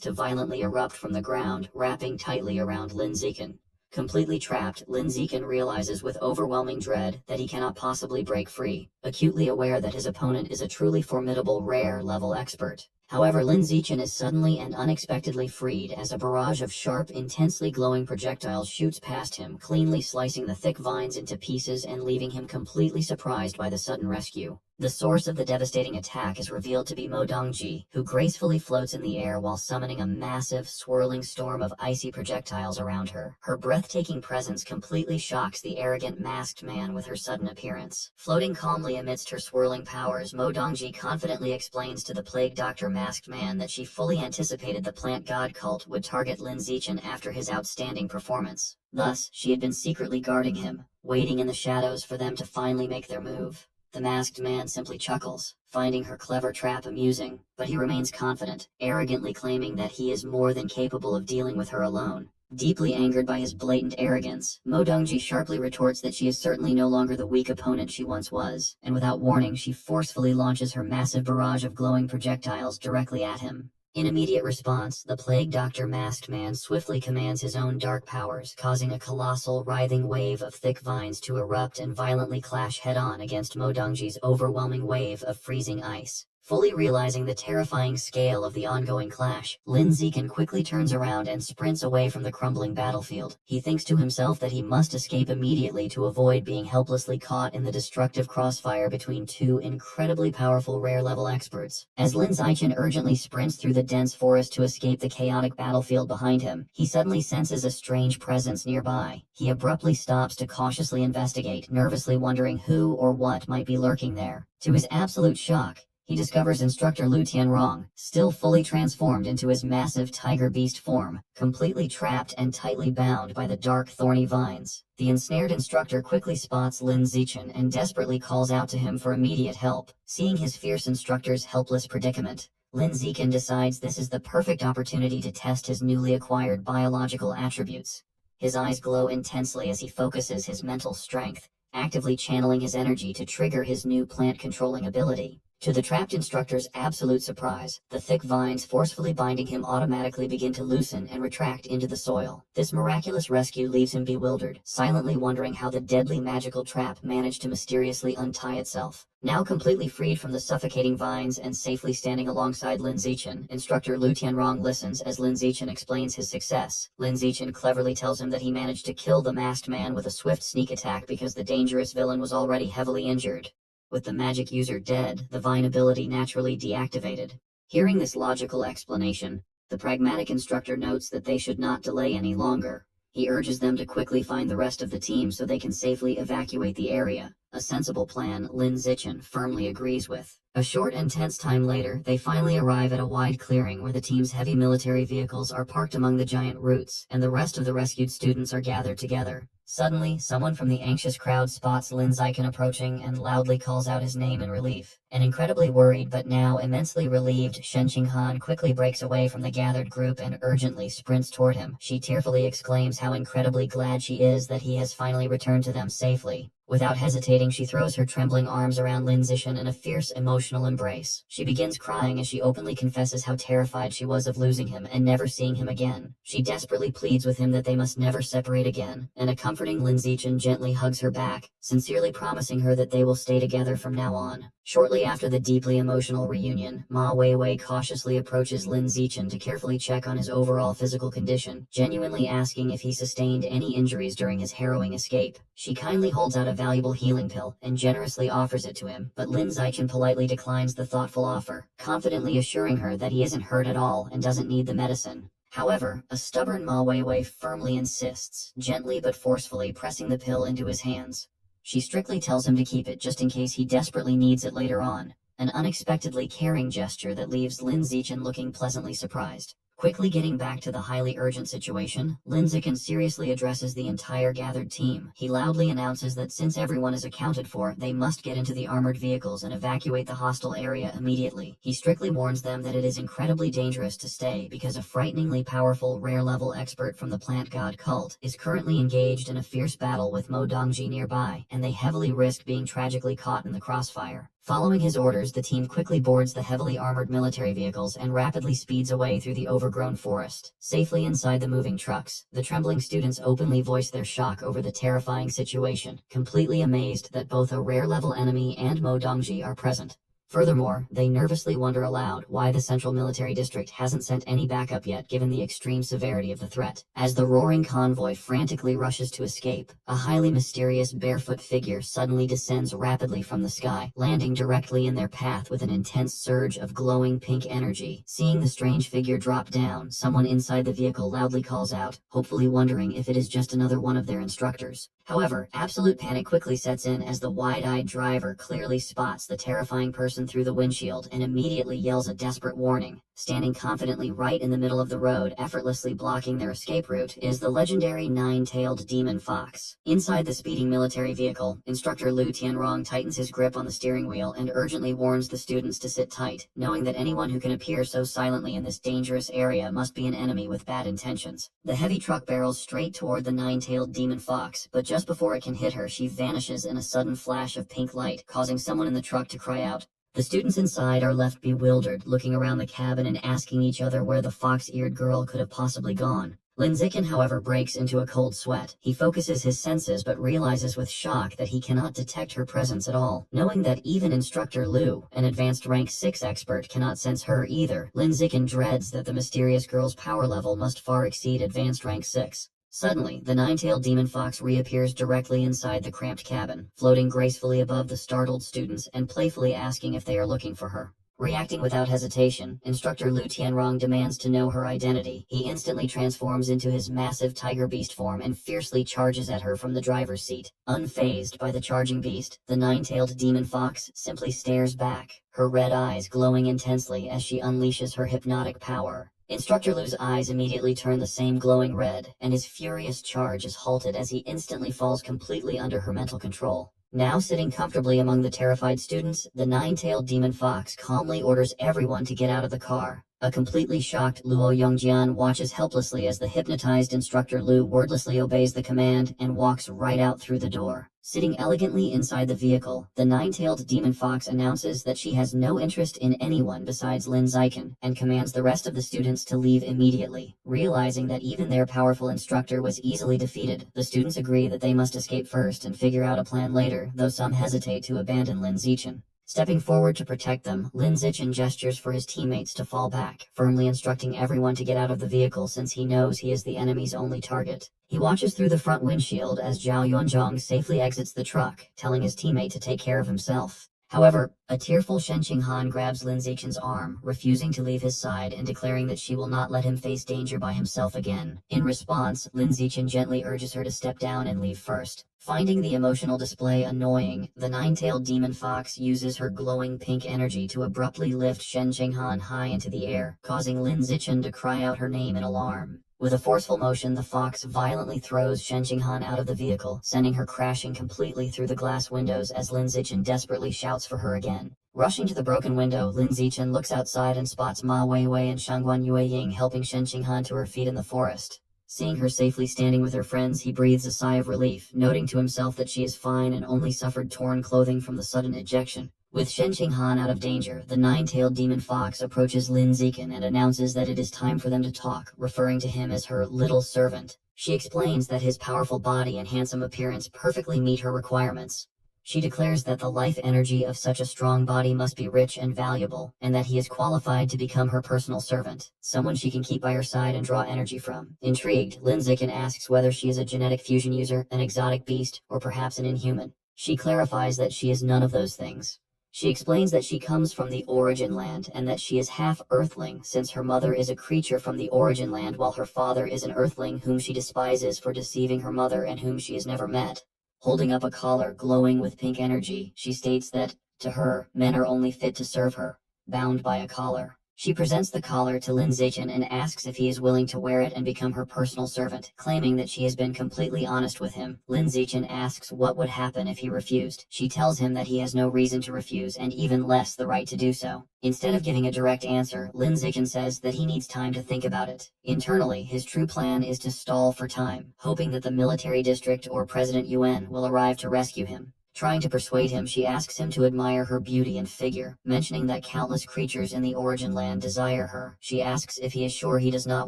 to violently erupt from the ground, wrapping tightly around Lin Zichen. Completely trapped, Lin Zichen realizes with overwhelming dread that he cannot possibly break free, acutely aware that his opponent is a truly formidable rare-level expert. However, Lin Zichen is suddenly and unexpectedly freed as a barrage of sharp, intensely glowing projectiles shoots past him, cleanly slicing the thick vines into pieces and leaving him completely surprised by the sudden rescue. The source of the devastating attack is revealed to be Mo Dongji, who gracefully floats in the air while summoning a massive, swirling storm of icy projectiles around her. Her breathtaking presence completely shocks the arrogant masked man with her sudden appearance. Floating calmly amidst her swirling powers, Mo Dongji confidently explains to the plague doctor masked man that she fully anticipated the plant god cult would target Lin Zichen after his outstanding performance. Thus, she had been secretly guarding him, waiting in the shadows for them to finally make their move. The masked man simply chuckles, finding her clever trap amusing, but he remains confident, arrogantly claiming that he is more than capable of dealing with her alone. Deeply angered by his blatant arrogance, Mo Dongji sharply retorts that she is certainly no longer the weak opponent she once was, and without warning she forcefully launches her massive barrage of glowing projectiles directly at him. In immediate response, the plague doctor masked man swiftly commands his own dark powers, causing a colossal, writhing wave of thick vines to erupt and violently clash head-on against Mo Dongji's overwhelming wave of freezing ice. Fully realizing the terrifying scale of the ongoing clash, Lin Zichen quickly turns around and sprints away from the crumbling battlefield. He thinks to himself that he must escape immediately to avoid being helplessly caught in the destructive crossfire between two incredibly powerful rare-level experts. As Lin Zichen urgently sprints through the dense forest to escape the chaotic battlefield behind him, he suddenly senses a strange presence nearby. He abruptly stops to cautiously investigate, nervously wondering who or what might be lurking there. To his absolute shock, he discovers instructor Lu Tianrong, still fully transformed into his massive tiger beast form, completely trapped and tightly bound by the dark thorny vines. The ensnared instructor quickly spots Lin Zichen and desperately calls out to him for immediate help. Seeing his fierce instructor's helpless predicament, Lin Zichen decides this is the perfect opportunity to test his newly acquired biological attributes. His eyes glow intensely as he focuses his mental strength, actively channeling his energy to trigger his new plant-controlling ability. To the trapped instructor's absolute surprise, the thick vines forcefully binding him automatically begin to loosen and retract into the soil. This miraculous rescue leaves him bewildered, silently wondering how the deadly magical trap managed to mysteriously untie itself. Now completely freed from the suffocating vines and safely standing alongside Lin Zichen, instructor Lu Tianrong listens as Lin Zichen explains his success. Lin Zichen cleverly tells him that he managed to kill the masked man with a swift sneak attack because the dangerous villain was already heavily injured. With the magic user dead, the vine ability naturally deactivated. Hearing this logical explanation, the pragmatic instructor notes that they should not delay any longer. He urges them to quickly find the rest of the team so they can safely evacuate the area. A sensible plan Lin Zichen firmly agrees with. A short and tense time later, they finally arrive at a wide clearing where the team's heavy military vehicles are parked among the giant roots, and the rest of the rescued students are gathered together. Suddenly, someone from the anxious crowd spots Lin Zichen approaching and loudly calls out his name in relief. An incredibly worried but now immensely relieved Shen Qinghan quickly breaks away from the gathered group and urgently sprints toward him. She tearfully exclaims how incredibly glad she is that he has finally returned to them safely. Without hesitating, she throws her trembling arms around Lin Zichen in a fierce emotional embrace. She begins crying as she openly confesses how terrified she was of losing him and never seeing him again. She desperately pleads with him that they must never separate again, and a comforting Lin Zichen gently hugs her back, sincerely promising her that they will stay together from now on. Shortly after the deeply emotional reunion, Ma Weiwei cautiously approaches Lin Zichen to carefully check on his overall physical condition, genuinely asking if he sustained any injuries during his harrowing escape. She kindly holds out a valuable healing pill and generously offers it to him, but Lin Zichen politely declines the thoughtful offer, confidently assuring her that he isn't hurt at all and doesn't need the medicine. However, a stubborn Ma Weiwei firmly insists, gently but forcefully pressing the pill into his hands. She strictly tells him to keep it just in case he desperately needs it later on, an unexpectedly caring gesture that leaves Lin Zichen looking pleasantly surprised. Quickly getting back to the highly urgent situation, Lin Zichen seriously addresses the entire gathered team. He loudly announces that since everyone is accounted for, they must get into the armored vehicles and evacuate the hostile area immediately. He strictly warns them that it is incredibly dangerous to stay because a frighteningly powerful rare-level expert from the plant god cult is currently engaged in a fierce battle with Mo Dongji nearby, and they heavily risk being tragically caught in the crossfire. Following his orders, the team quickly boards the heavily armored military vehicles and rapidly speeds away through the overgrown forest. Safely inside the moving trucks, the trembling students openly voice their shock over the terrifying situation, completely amazed that both a rare-level enemy and Mo Dongji are present. Furthermore, they nervously wonder aloud why the Central Military District hasn't sent any backup yet given the extreme severity of the threat. As the roaring convoy frantically rushes to escape, a highly mysterious barefoot figure suddenly descends rapidly from the sky, landing directly in their path with an intense surge of glowing pink energy. Seeing the strange figure drop down, someone inside the vehicle loudly calls out, hopefully wondering if it is just another one of their instructors. However, absolute panic quickly sets in as the wide-eyed driver clearly spots the terrifying person through the windshield and immediately yells a desperate warning. Standing confidently right in the middle of the road, effortlessly blocking their escape route, is the legendary nine-tailed demon fox. Inside the speeding military vehicle, Instructor Liu Tianrong tightens his grip on the steering wheel and urgently warns the students to sit tight, knowing that anyone who can appear so silently in this dangerous area must be an enemy with bad intentions. The heavy truck barrels straight toward the nine-tailed demon fox, but just before it can hit her, she vanishes in a sudden flash of pink light, causing someone in the truck to cry out. The students inside are left bewildered, looking around the cabin and asking each other where the fox-eared girl could have possibly gone. Lin Zichen, however, breaks into a cold sweat. He focuses his senses but realizes with shock that he cannot detect her presence at all. Knowing that even Instructor Liu, an advanced rank 6 expert, cannot sense her either, Lin Zichen dreads that the mysterious girl's power level must far exceed advanced rank 6. Suddenly, the nine-tailed demon fox reappears directly inside the cramped cabin, floating gracefully above the startled students and playfully asking if they are looking for her. Reacting without hesitation, Instructor Liu Tianrong demands to know her identity. He instantly transforms into his massive tiger beast form and fiercely charges at her from the driver's seat. Unfazed by the charging beast, the nine-tailed demon fox simply stares back, her red eyes glowing intensely as she unleashes her hypnotic power. Instructor Liu's eyes immediately turn the same glowing red, and his furious charge is halted as he instantly falls completely under her mental control. Now sitting comfortably among the terrified students, the nine-tailed demon fox calmly orders everyone to get out of the car. A completely shocked Luo Yongjian watches helplessly as the hypnotized Instructor Liu wordlessly obeys the command and walks right out through the door. Sitting elegantly inside the vehicle, the nine-tailed demon fox announces that she has no interest in anyone besides Lin Zichen and commands the rest of the students to leave immediately. Realizing that even their powerful instructor was easily defeated, the students agree that they must escape first and figure out a plan later, though some hesitate to abandon Lin Zichen. Stepping forward to protect them, Lin Zichen gestures for his teammates to fall back, firmly instructing everyone to get out of the vehicle since he knows he is the enemy's only target. He watches through the front windshield as Zhao Yuanzhong safely exits the truck, telling his teammate to take care of himself. However, a tearful Shen Qinghan grabs Lin Zichen's arm, refusing to leave his side and declaring that she will not let him face danger by himself again. In response, Lin Zichen gently urges her to step down and leave first. Finding the emotional display annoying, the nine-tailed demon fox uses her glowing pink energy to abruptly lift Shen Qinghan high into the air, causing Lin Zichen to cry out her name in alarm. With a forceful motion, the fox violently throws Shen Qinghan out of the vehicle, sending her crashing completely through the glass windows as Lin Zichen desperately shouts for her again. Rushing to the broken window, Lin Zichen looks outside and spots Ma Weiwei and Shangguan Yueying helping Shen Qinghan to her feet in the forest. Seeing her safely standing with her friends, he breathes a sigh of relief, noting to himself that she is fine and only suffered torn clothing from the sudden ejection. With Shen Qinghan out of danger, the nine-tailed demon fox approaches Lin Zichen and announces that it is time for them to talk, referring to him as her little servant. She explains that his powerful body and handsome appearance perfectly meet her requirements. She declares that the life energy of such a strong body must be rich and valuable, and that he is qualified to become her personal servant, someone she can keep by her side and draw energy from. Intrigued, Lin Zichen asks whether she is a genetic fusion user, an exotic beast, or perhaps an inhuman. She clarifies that she is none of those things. She explains that she comes from the Origin Land and that she is half Earthling since her mother is a creature from the Origin Land while her father is an Earthling whom she despises for deceiving her mother and whom she has never met. Holding up a collar glowing with pink energy, she states that, to her, men are only fit to serve her, bound by a collar. She presents the collar to Lin Zichen and asks if he is willing to wear it and become her personal servant, claiming that she has been completely honest with him. Lin Zichen asks what would happen if he refused. She tells him that he has no reason to refuse and even less the right to do so. Instead of giving a direct answer, Lin Zichen says that he needs time to think about it. Internally, his true plan is to stall for time, hoping that the military district or President Yuan will arrive to rescue him. Trying to persuade him, she asks him to admire her beauty and figure, mentioning that countless creatures in the Origin Land desire her. She asks if he is sure he does not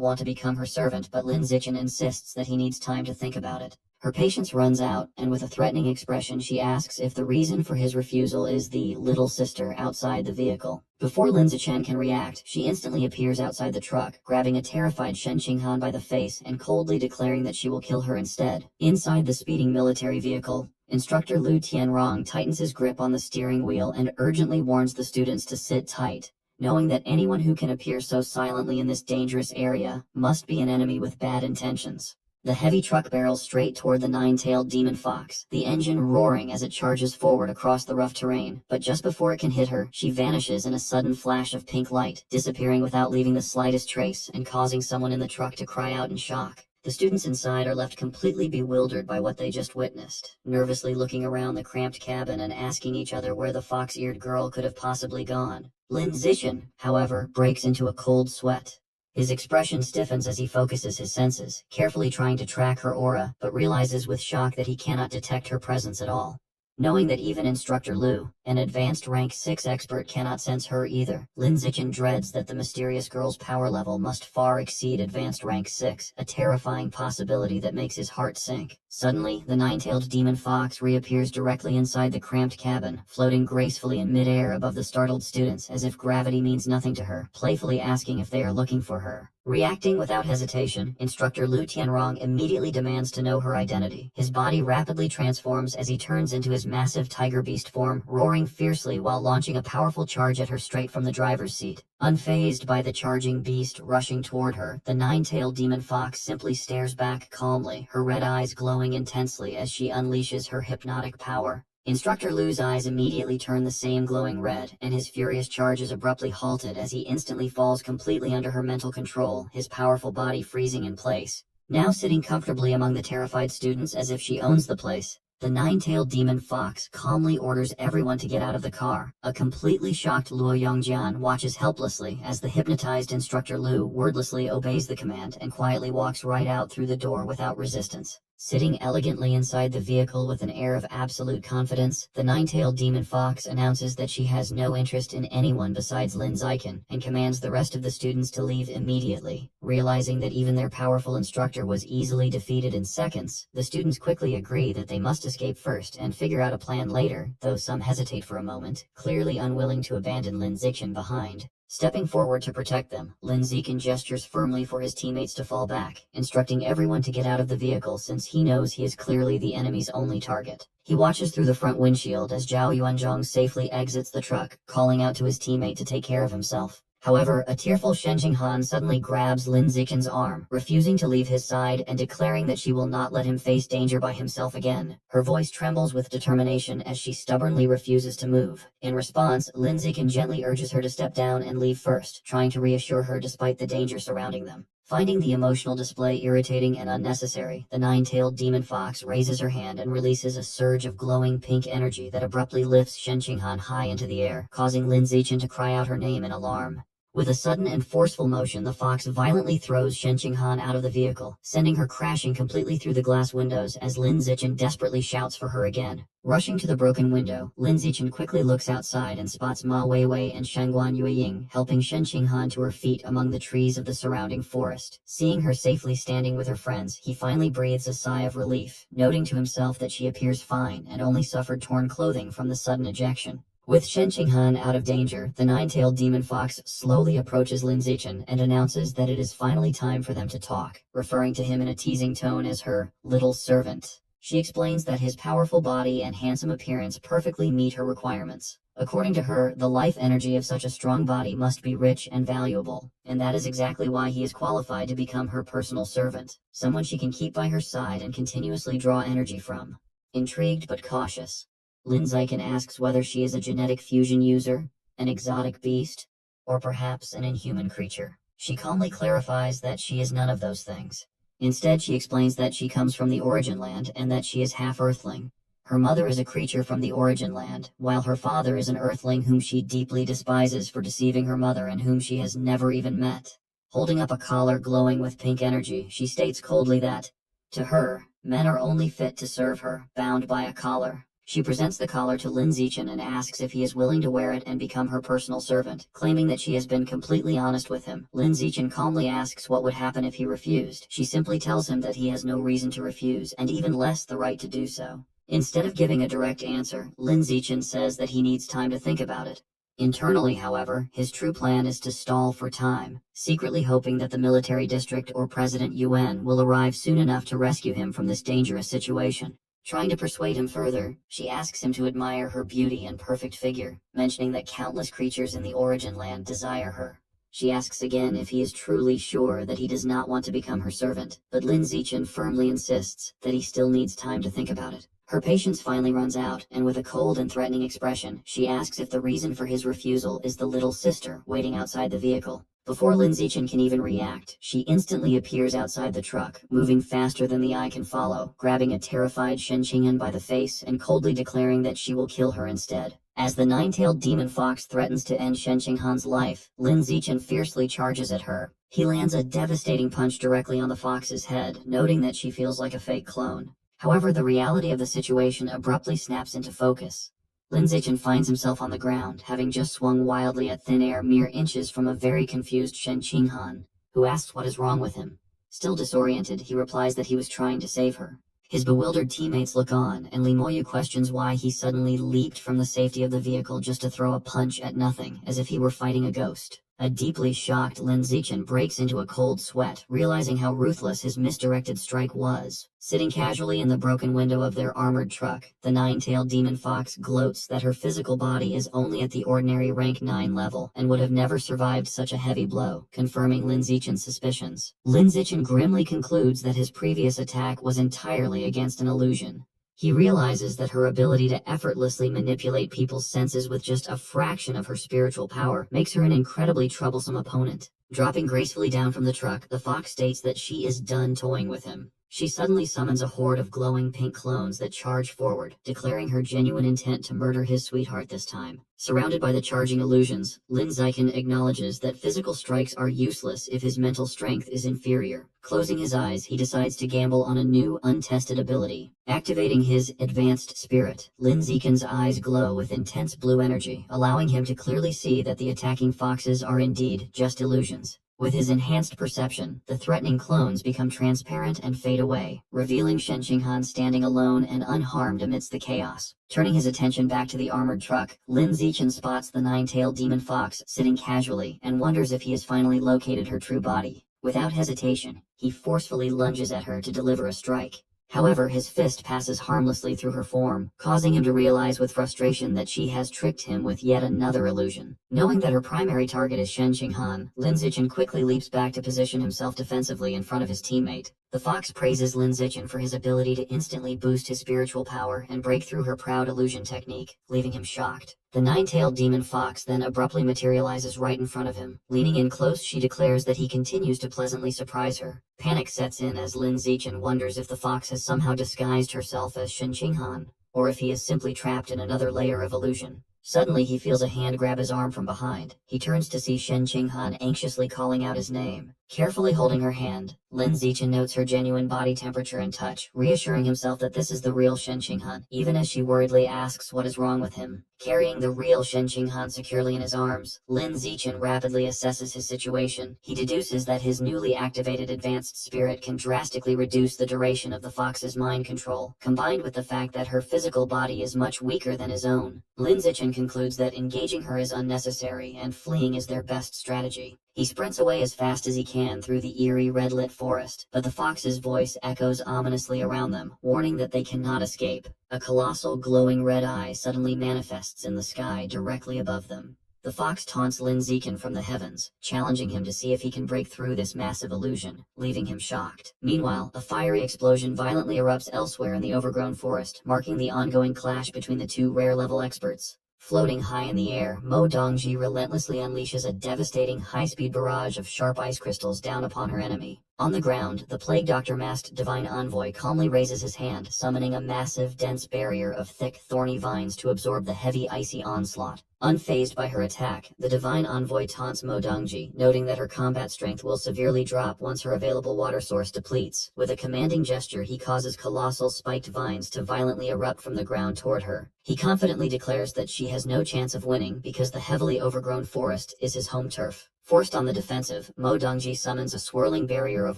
want to become her servant, but Lin Zichen insists that he needs time to think about it. Her patience runs out, and with a threatening expression she asks if the reason for his refusal is the little sister outside the vehicle. Before Lin Zichen can react, she instantly appears outside the truck, grabbing a terrified Shen Qinghan by the face and coldly declaring that she will kill her instead. Inside the speeding military vehicle, Instructor Lu Tianrong tightens his grip on the steering wheel and urgently warns the students to sit tight, knowing that anyone who can appear so silently in this dangerous area must be an enemy with bad intentions. The heavy truck barrels straight toward the nine-tailed demon fox, the engine roaring as it charges forward across the rough terrain. But just before it can hit her, she vanishes in a sudden flash of pink light, disappearing without leaving the slightest trace and causing someone in the truck to cry out in shock. The students inside are left completely bewildered by what they just witnessed, nervously looking around the cramped cabin and asking each other where the fox-eared girl could have possibly gone. Lin Zichen, however, breaks into a cold sweat. His expression stiffens as he focuses his senses, carefully trying to track her aura, but realizes with shock that he cannot detect her presence at all. Knowing that even Instructor Lu, an advanced rank 6 expert, cannot sense her either, Lin Zichen dreads that the mysterious girl's power level must far exceed advanced rank 6, a terrifying possibility that makes his heart sink. Suddenly, the nine-tailed demon fox reappears directly inside the cramped cabin, floating gracefully in midair above the startled students as if gravity means nothing to her, playfully asking if they are looking for her. Reacting without hesitation, Instructor Lu Tianrong immediately demands to know her identity. His body rapidly transforms as he turns into his massive tiger beast form, roaring fiercely while launching a powerful charge at her straight from the driver's seat. Unfazed by the charging beast rushing toward her, the nine-tailed demon fox simply stares back calmly, her red eyes glowing intensely as she unleashes her hypnotic power. Instructor Lu's eyes immediately turn the same glowing red, and his furious charge is abruptly halted as he instantly falls completely under her mental control, his powerful body freezing in place. Now sitting comfortably among the terrified students as if she owns the place, the nine-tailed demon fox calmly orders everyone to get out of the car. A completely shocked Luo Yongjian watches helplessly as the hypnotized Instructor Lu wordlessly obeys the command and quietly walks right out through the door without resistance. Sitting elegantly inside the vehicle with an air of absolute confidence, the nine-tailed demon fox announces that she has no interest in anyone besides Lin Zichen and commands the rest of the students to leave immediately. Realizing that even their powerful instructor was easily defeated in seconds, the students quickly agree that they must escape first and figure out a plan later, though some hesitate for a moment, clearly unwilling to abandon Lin Zichen behind. Stepping forward to protect them, Lin Zichen gestures firmly for his teammates to fall back, instructing everyone to get out of the vehicle since he knows he is clearly the enemy's only target. He watches through the front windshield as Zhao Yuanzhong safely exits the truck, calling out to his teammate to take care of himself. However, a tearful Shen Qinghan suddenly grabs Lin Zichen's arm, refusing to leave his side and declaring that she will not let him face danger by himself again. Her voice trembles with determination as she stubbornly refuses to move. In response, Lin Zichen gently urges her to step down and leave first, trying to reassure her despite the danger surrounding them. Finding the emotional display irritating and unnecessary, the nine-tailed demon fox raises her hand and releases a surge of glowing pink energy that abruptly lifts Shen Qinghan high into the air, causing Lin Zichen to cry out her name in alarm. With a sudden and forceful motion, the fox violently throws Shen Qinghan out of the vehicle, sending her crashing completely through the glass windows as Lin Zichen desperately shouts for her again. Rushing to the broken window, Lin Zichen quickly looks outside and spots Ma Weiwei and Shangguan Yueying helping Shen Qinghan to her feet among the trees of the surrounding forest. Seeing her safely standing with her friends, he finally breathes a sigh of relief, noting to himself that she appears fine and only suffered torn clothing from the sudden ejection. With Shen Qinghan out of danger, the nine-tailed demon fox slowly approaches Lin Zichen and announces that it is finally time for them to talk, referring to him in a teasing tone as her little servant. She explains that his powerful body and handsome appearance perfectly meet her requirements. According to her, the life energy of such a strong body must be rich and valuable, and that is exactly why he is qualified to become her personal servant, someone she can keep by her side and continuously draw energy from. Intrigued but cautious, Lin Zichen asks whether she is a genetic fusion user, an exotic beast, or perhaps an inhuman creature. She calmly clarifies that she is none of those things. Instead, she explains that she comes from the origin land and that she is half Earthling. Her mother is a creature from the origin land, while her father is an Earthling whom she deeply despises for deceiving her mother and whom she has never even met. Holding up a collar glowing with pink energy, she states coldly that, to her, men are only fit to serve her, bound by a collar. She presents the collar to Lin Zichen and asks if he is willing to wear it and become her personal servant, claiming that she has been completely honest with him. Lin Zichen calmly asks what would happen if he refused. She simply tells him that he has no reason to refuse, and even less the right to do so. Instead of giving a direct answer, Lin Zichen says that he needs time to think about it. Internally, however, his true plan is to stall for time, secretly hoping that the military district or President Yuan will arrive soon enough to rescue him from this dangerous situation. Trying to persuade him further, she asks him to admire her beauty and perfect figure, mentioning that countless creatures in the origin land desire her. She asks again if he is truly sure that he does not want to become her servant, but Lin Zichen firmly insists that he still needs time to think about it. Her patience finally runs out, and with a cold and threatening expression, she asks if the reason for his refusal is the little sister waiting outside the vehicle. Before Lin Zichen can even react, she instantly appears outside the truck, moving faster than the eye can follow, grabbing a terrified Shen Qing'an by the face and coldly declaring that she will kill her instead. As the nine-tailed demon fox threatens to end Shen Qing'an's life, Lin Zichen fiercely charges at her. He lands a devastating punch directly on the fox's head, noting that she feels like a fake clone. However, the reality of the situation abruptly snaps into focus. Lin Zichen finds himself on the ground, having just swung wildly at thin air mere inches from a very confused Shen Qing'an, who asks what is wrong with him. Still disoriented, he replies that he was trying to save her. His bewildered teammates look on, and Li Moyu questions why he suddenly leaped from the safety of the vehicle just to throw a punch at nothing, as if he were fighting a ghost. A deeply shocked Lin Zichen breaks into a cold sweat, realizing how ruthless his misdirected strike was. Sitting casually in the broken window of their armored truck, the nine-tailed demon fox gloats that her physical body is only at the ordinary rank 9 level and would have never survived such a heavy blow, confirming Lin Zichen's suspicions. Lin Zichen grimly concludes that his previous attack was entirely against an illusion. He realizes that her ability to effortlessly manipulate people's senses with just a fraction of her spiritual power makes her an incredibly troublesome opponent. Dropping gracefully down from the truck, the fox states that she is done toying with him. She suddenly summons a horde of glowing pink clones that charge forward, declaring her genuine intent to murder his sweetheart this time. Surrounded by the charging illusions, Lin Zichen acknowledges that physical strikes are useless if his mental strength is inferior. Closing his eyes, he decides to gamble on a new, untested ability. Activating his advanced spirit, Lin Zichen's eyes glow with intense blue energy, allowing him to clearly see that the attacking foxes are indeed just illusions. With his enhanced perception, the threatening clones become transparent and fade away, revealing Shen Qing'an standing alone and unharmed amidst the chaos. Turning his attention back to the armored truck, Lin Zichen spots the nine-tailed demon fox sitting casually and wonders if he has finally located her true body. Without hesitation, he forcefully lunges at her to deliver a strike. However, his fist passes harmlessly through her form, causing him to realize with frustration that she has tricked him with yet another illusion. Knowing that her primary target is Shen Qing'an, Lin Zichen quickly leaps back to position himself defensively in front of his teammate. The fox praises Lin Zichen for his ability to instantly boost his spiritual power and break through her proud illusion technique, leaving him shocked. The nine-tailed demon fox then abruptly materializes right in front of him. Leaning in close, she declares that he continues to pleasantly surprise her. Panic sets in as Lin Zichen wonders if the fox has somehow disguised herself as Shen Qing'an, or if he is simply trapped in another layer of illusion. Suddenly, he feels a hand grab his arm from behind. He turns to see Shen Qing'an anxiously calling out his name. Carefully holding her hand, Lin Zichen notes her genuine body temperature and touch, reassuring himself that this is the real Shen Qing'an, even as she worriedly asks what is wrong with him. Carrying the real Shen Qing'an securely in his arms, Lin Zichen rapidly assesses his situation. He deduces that his newly activated advanced spirit can drastically reduce the duration of the fox's mind control, combined with the fact that her physical body is much weaker than his own. Lin Zichen concludes that engaging her is unnecessary and fleeing is their best strategy. He sprints away as fast as he can through the eerie red-lit forest, but the fox's voice echoes ominously around them, warning that they cannot escape. A colossal glowing red eye suddenly manifests in the sky directly above them. The fox taunts Lin Zichen from the heavens, challenging him to see if he can break through this massive illusion, leaving him shocked. Meanwhile, a fiery explosion violently erupts elsewhere in the overgrown forest, marking the ongoing clash between the two rare-level experts. Floating high in the air, Mo Dongji relentlessly unleashes a devastating high-speed barrage of sharp ice crystals down upon her enemy. On the ground, the Plague Doctor masked Divine Envoy calmly raises his hand, summoning a massive, dense barrier of thick, thorny vines to absorb the heavy, icy onslaught. Unfazed by her attack, the divine envoy taunts Mo Dongji, noting that her combat strength will severely drop once her available water source depletes. With a commanding gesture, he causes colossal spiked vines to violently erupt from the ground toward her. He confidently declares that she has no chance of winning because the heavily overgrown forest is his home turf. Forced on the defensive, Mo Dongji summons a swirling barrier of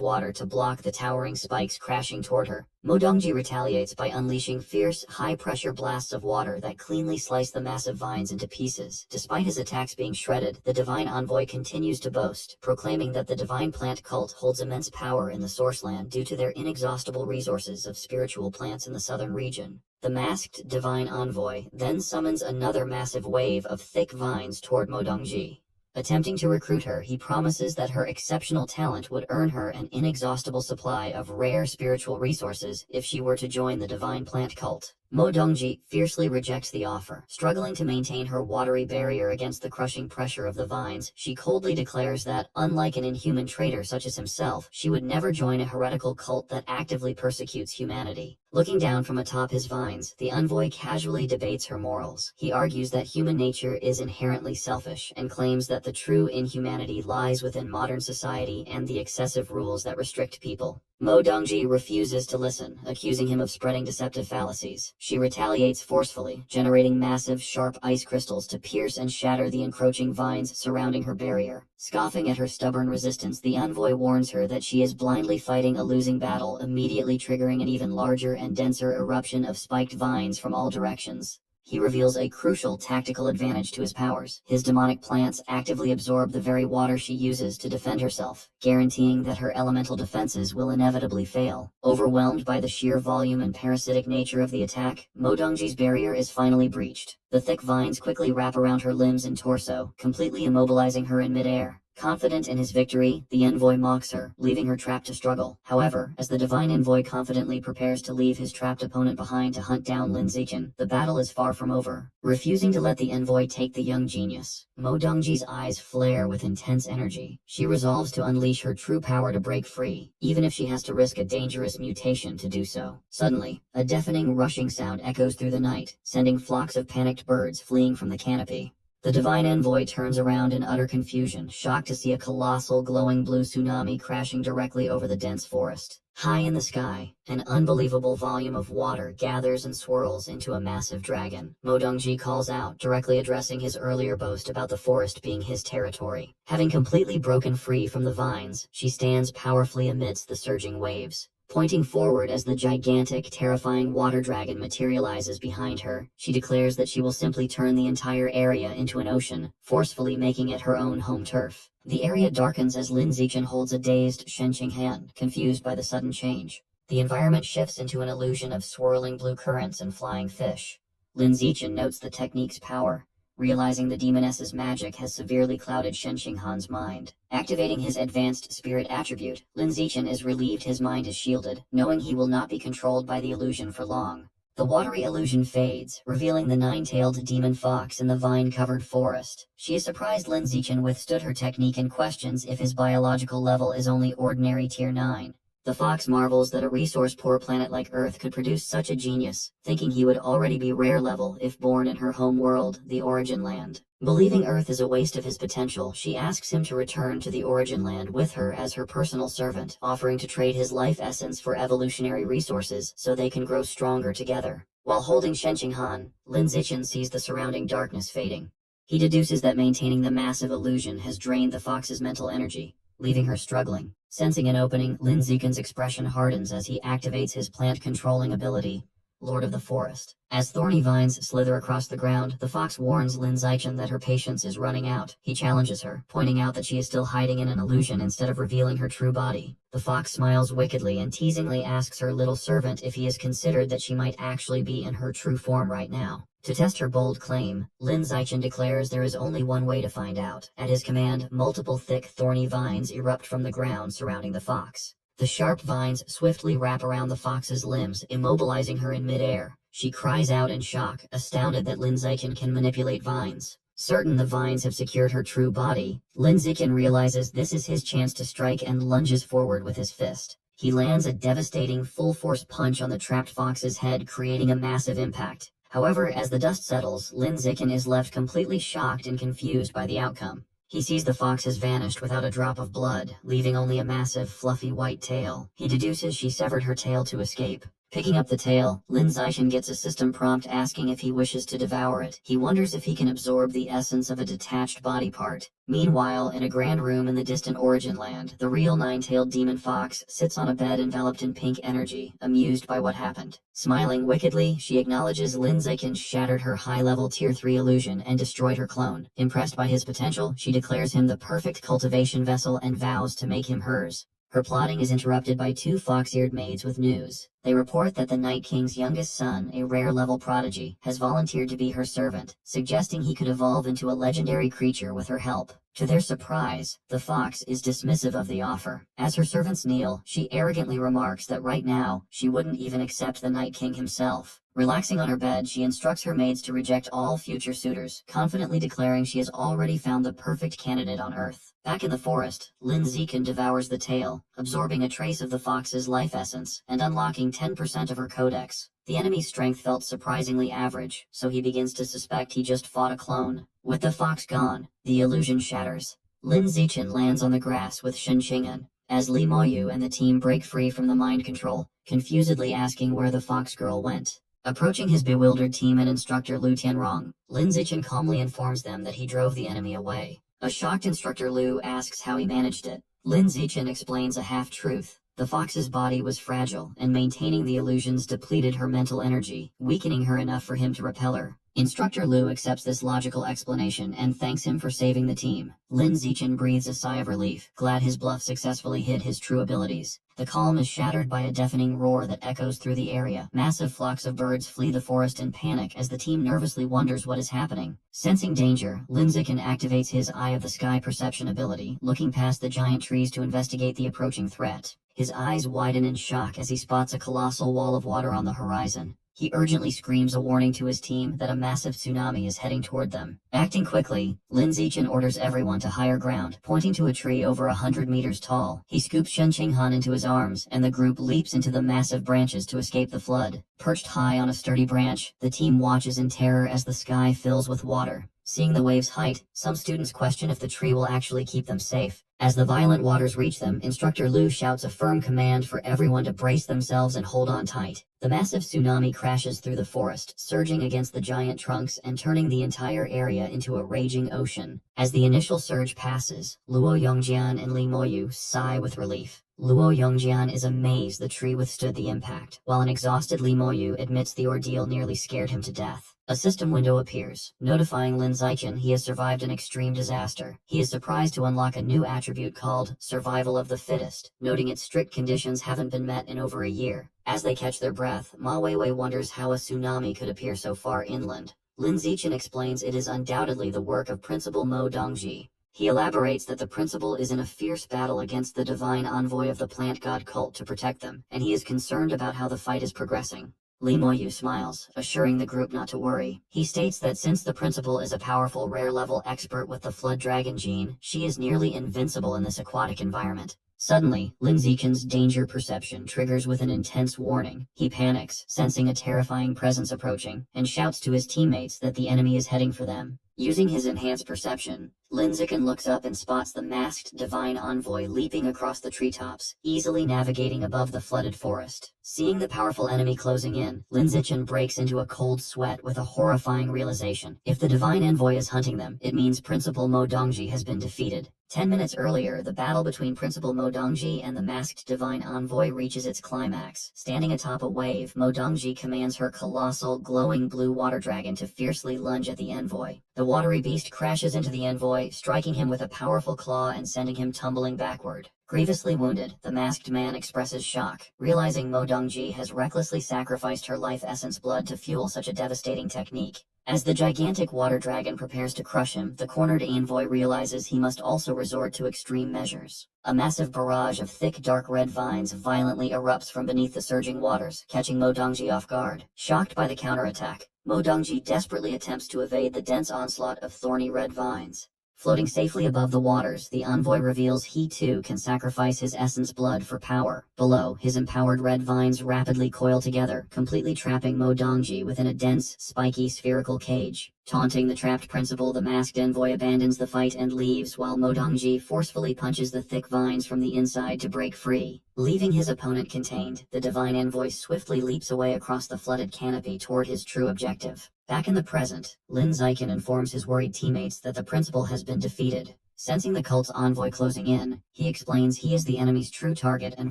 water to block the towering spikes crashing toward her. Mo Dongji retaliates by unleashing fierce, high-pressure blasts of water that cleanly slice the massive vines into pieces. Despite his attacks being shredded, the divine envoy continues to boast, proclaiming that the divine plant cult holds immense power in the Sourceland due to their inexhaustible resources of spiritual plants in the southern region. The masked divine envoy then summons another massive wave of thick vines toward Mo Dongji. Attempting to recruit her, he promises that her exceptional talent would earn her an inexhaustible supply of rare spiritual resources if she were to join the divine plant cult. Mo Dongji fiercely rejects the offer. Struggling to maintain her watery barrier against the crushing pressure of the vines, she coldly declares that, unlike an inhuman traitor such as himself, she would never join a heretical cult that actively persecutes humanity. Looking down from atop his vines, the envoy casually debates her morals. He argues that human nature is inherently selfish and claims that the true inhumanity lies within modern society and the excessive rules that restrict people. Mo Dongji refuses to listen, accusing him of spreading deceptive fallacies. She retaliates forcefully, generating massive, sharp ice crystals to pierce and shatter the encroaching vines surrounding her barrier. Scoffing at her stubborn resistance, the envoy warns her that she is blindly fighting a losing battle, immediately triggering an even larger and denser eruption of spiked vines from all directions. He reveals a crucial tactical advantage to his powers. His demonic plants actively absorb the very water she uses to defend herself, guaranteeing that her elemental defenses will inevitably fail. Overwhelmed by the sheer volume and parasitic nature of the attack, Mo Dongji's barrier is finally breached. The thick vines quickly wrap around her limbs and torso, completely immobilizing her in midair. Confident in his victory, the envoy mocks her, leaving her trapped to struggle. However, as the divine envoy confidently prepares to leave his trapped opponent behind to hunt down Lin Zichen, the battle is far from over. Refusing to let the envoy take the young genius, Mo Dongji's eyes flare with intense energy. She resolves to unleash her true power to break free, even if she has to risk a dangerous mutation to do so. Suddenly, a deafening rushing sound echoes through the night, sending flocks of panicked birds fleeing from the canopy. The divine envoy turns around in utter confusion, shocked to see a colossal glowing blue tsunami crashing directly over the dense forest. High in the sky, an unbelievable volume of water gathers and swirls into a massive dragon. Mo Dongji calls out, directly addressing his earlier boast about the forest being his territory. Having completely broken free from the vines, she stands powerfully amidst the surging waves. Pointing forward as the gigantic, terrifying water dragon materializes behind her, she declares that she will simply turn the entire area into an ocean, forcefully making it her own home turf. The area darkens as Lin Zichen holds a dazed Shenqing hand, confused by the sudden change. The environment shifts into an illusion of swirling blue currents and flying fish. Lin Zichen notes the technique's power, realizing the demoness's magic has severely clouded Shenqing Han's mind. Activating his advanced spirit attribute, Lin Zichen is relieved his mind is shielded, knowing he will not be controlled by the illusion for long. The watery illusion fades, revealing the nine-tailed demon fox in the vine-covered forest. She is surprised Lin Zichen withstood her technique and questions if his biological level is only ordinary tier 9. The fox marvels that a resource-poor planet like Earth could produce such a genius, thinking he would already be rare level if born in her home world, the Origin Land. Believing Earth is a waste of his potential, she asks him to return to the Origin Land with her as her personal servant, offering to trade his life essence for evolutionary resources so they can grow stronger together. While holding Shenqing Han, Lin Zichen sees the surrounding darkness fading. He deduces that maintaining the massive illusion has drained the fox's mental energy, leaving her struggling. Sensing an opening, Lin Zichen's expression hardens as he activates his plant-controlling ability, Lord of the Forest. As thorny vines slither across the ground, the fox warns Lin Zichen that her patience is running out. He challenges her, pointing out that she is still hiding in an illusion instead of revealing her true body. The fox smiles wickedly and teasingly asks her little servant if he has considered that she might actually be in her true form right now. To test her bold claim, Lin Zichen declares there is only one way to find out. At his command, multiple thick, thorny vines erupt from the ground surrounding the fox. The sharp vines swiftly wrap around the fox's limbs, immobilizing her in midair. She cries out in shock, astounded that Lin Zichen can manipulate vines. Certain the vines have secured her true body, Lin Zichen realizes this is his chance to strike and lunges forward with his fist. He lands a devastating full-force punch on the trapped fox's head, creating a massive impact. However, as the dust settles, Lin Zikin is left completely shocked and confused by the outcome. He sees the fox has vanished without a drop of blood, leaving only a massive, fluffy white tail. He deduces she severed her tail to escape. Picking up the tail, Lin Zixin gets a system prompt asking if he wishes to devour it. He wonders if he can absorb the essence of a detached body part. Meanwhile, in a grand room in the distant Origin Land, the real nine-tailed demon fox sits on a bed enveloped in pink energy, amused by what happened. Smiling wickedly, she acknowledges Lin Zikin shattered her high-level Tier 3 illusion and destroyed her clone. Impressed by his potential, she declares him the perfect cultivation vessel and vows to make him hers. Her plotting is interrupted by two fox-eared maids with news. They report that the Night King's youngest son, a rare-level prodigy, has volunteered to be her servant, suggesting he could evolve into a legendary creature with her help. To their surprise, the fox is dismissive of the offer. As her servants kneel, she arrogantly remarks that right now, she wouldn't even accept the Night King himself. Relaxing on her bed, she instructs her maids to reject all future suitors, confidently declaring she has already found the perfect candidate on Earth. Back in the forest, Lin Zikin devours the tail, absorbing a trace of the fox's life essence and unlocking 10% of her codex. The enemy's strength felt surprisingly average, so he begins to suspect he just fought a clone. With the fox gone, the illusion shatters. Lin Zichen lands on the grass with Shen Qing'an, as Li Moyu and the team break free from the mind control, confusedly asking where the fox girl went. Approaching his bewildered team and instructor Lu Tianrong, Lin Zichen calmly informs them that he drove the enemy away. A shocked instructor Lu asks how he managed it. Lin Zichen explains a half-truth. The fox's body was fragile, and maintaining the illusions depleted her mental energy, weakening her enough for him to repel her. Instructor Lu accepts this logical explanation and thanks him for saving the team. Lin Zichen breathes a sigh of relief, glad his bluff successfully hid his true abilities. The calm is shattered by a deafening roar that echoes through the area. Massive flocks of birds flee the forest in panic as the team nervously wonders what is happening. Sensing danger, Lin Zichen activates his Eye of the Sky perception ability, looking past the giant trees to investigate the approaching threat. His eyes widen in shock as he spots a colossal wall of water on the horizon. He urgently screams a warning to his team that a massive tsunami is heading toward them. Acting quickly, Lin Zichen orders everyone to higher ground, pointing to a tree over 100 meters tall. He scoops Shen Qinghan into his arms, and the group leaps into the massive branches to escape the flood. Perched high on a sturdy branch, the team watches in terror as the sky fills with water. Seeing the wave's height, some students question if the tree will actually keep them safe. As the violent waters reach them, Instructor Lu shouts a firm command for everyone to brace themselves and hold on tight. The massive tsunami crashes through the forest, surging against the giant trunks and turning the entire area into a raging ocean. As the initial surge passes, Luo Yongjian and Li Moyu sigh with relief. Luo Yongjian is amazed the tree withstood the impact, while an exhausted Li Moyu admits the ordeal nearly scared him to death. A system window appears, notifying Lin Zichen he has survived an extreme disaster. He is surprised to unlock a new attribute called Survival of the Fittest, noting its strict conditions haven't been met in over a year. As they catch their breath, Ma Weiwei wonders how a tsunami could appear so far inland. Lin Zichen explains it is undoubtedly the work of Principal Mo Dongji. He elaborates that the principal is in a fierce battle against the divine envoy of the plant god cult to protect them, and he is concerned about how the fight is progressing. Li Moyu smiles, assuring the group not to worry. He states that since the principal is a powerful rare-level expert with the Flood Dragon gene, she is nearly invincible in this aquatic environment. Suddenly, Lin Zichen's danger perception triggers with an intense warning. He panics, sensing a terrifying presence approaching, and shouts to his teammates that the enemy is heading for them. Using his enhanced perception, Lin Zichen looks up and spots the masked divine envoy leaping across the treetops, easily navigating above the flooded forest. Seeing the powerful enemy closing in, Lin Zichen breaks into a cold sweat with a horrifying realization. If the divine envoy is hunting them, it means Principal Mo Dongji has been defeated. 10 minutes earlier, the battle between Principal Mo Dongji and the masked divine envoy reaches its climax. Standing atop a wave, Mo Dongji commands her colossal, glowing blue water dragon to fiercely lunge at the envoy. The watery beast crashes into the envoy, striking him with a powerful claw and sending him tumbling backward. Grievously wounded, the masked man expresses shock, realizing Mo Dongji has recklessly sacrificed her life essence blood to fuel such a devastating technique. As the gigantic water dragon prepares to crush him, the cornered envoy realizes he must also resort to extreme measures. A massive barrage of thick dark red vines violently erupts from beneath the surging waters, catching Mo Dongji off guard. Shocked by the counterattack, Mo Dongji desperately attempts to evade the dense onslaught of thorny red vines. Floating safely above the waters, the envoy reveals he too can sacrifice his essence blood for power. Below, his empowered red vines rapidly coil together, completely trapping Mo Dongji within a dense, spiky spherical cage. Taunting the trapped principal, the masked envoy abandons the fight and leaves, while Mo Dongji forcefully punches the thick vines from the inside to break free. Leaving his opponent contained, the divine envoy swiftly leaps away across the flooded canopy toward his true objective. Back in the present, Lin Ziken informs his worried teammates that the principal has been defeated. Sensing the cult's envoy closing in, he explains he is the enemy's true target and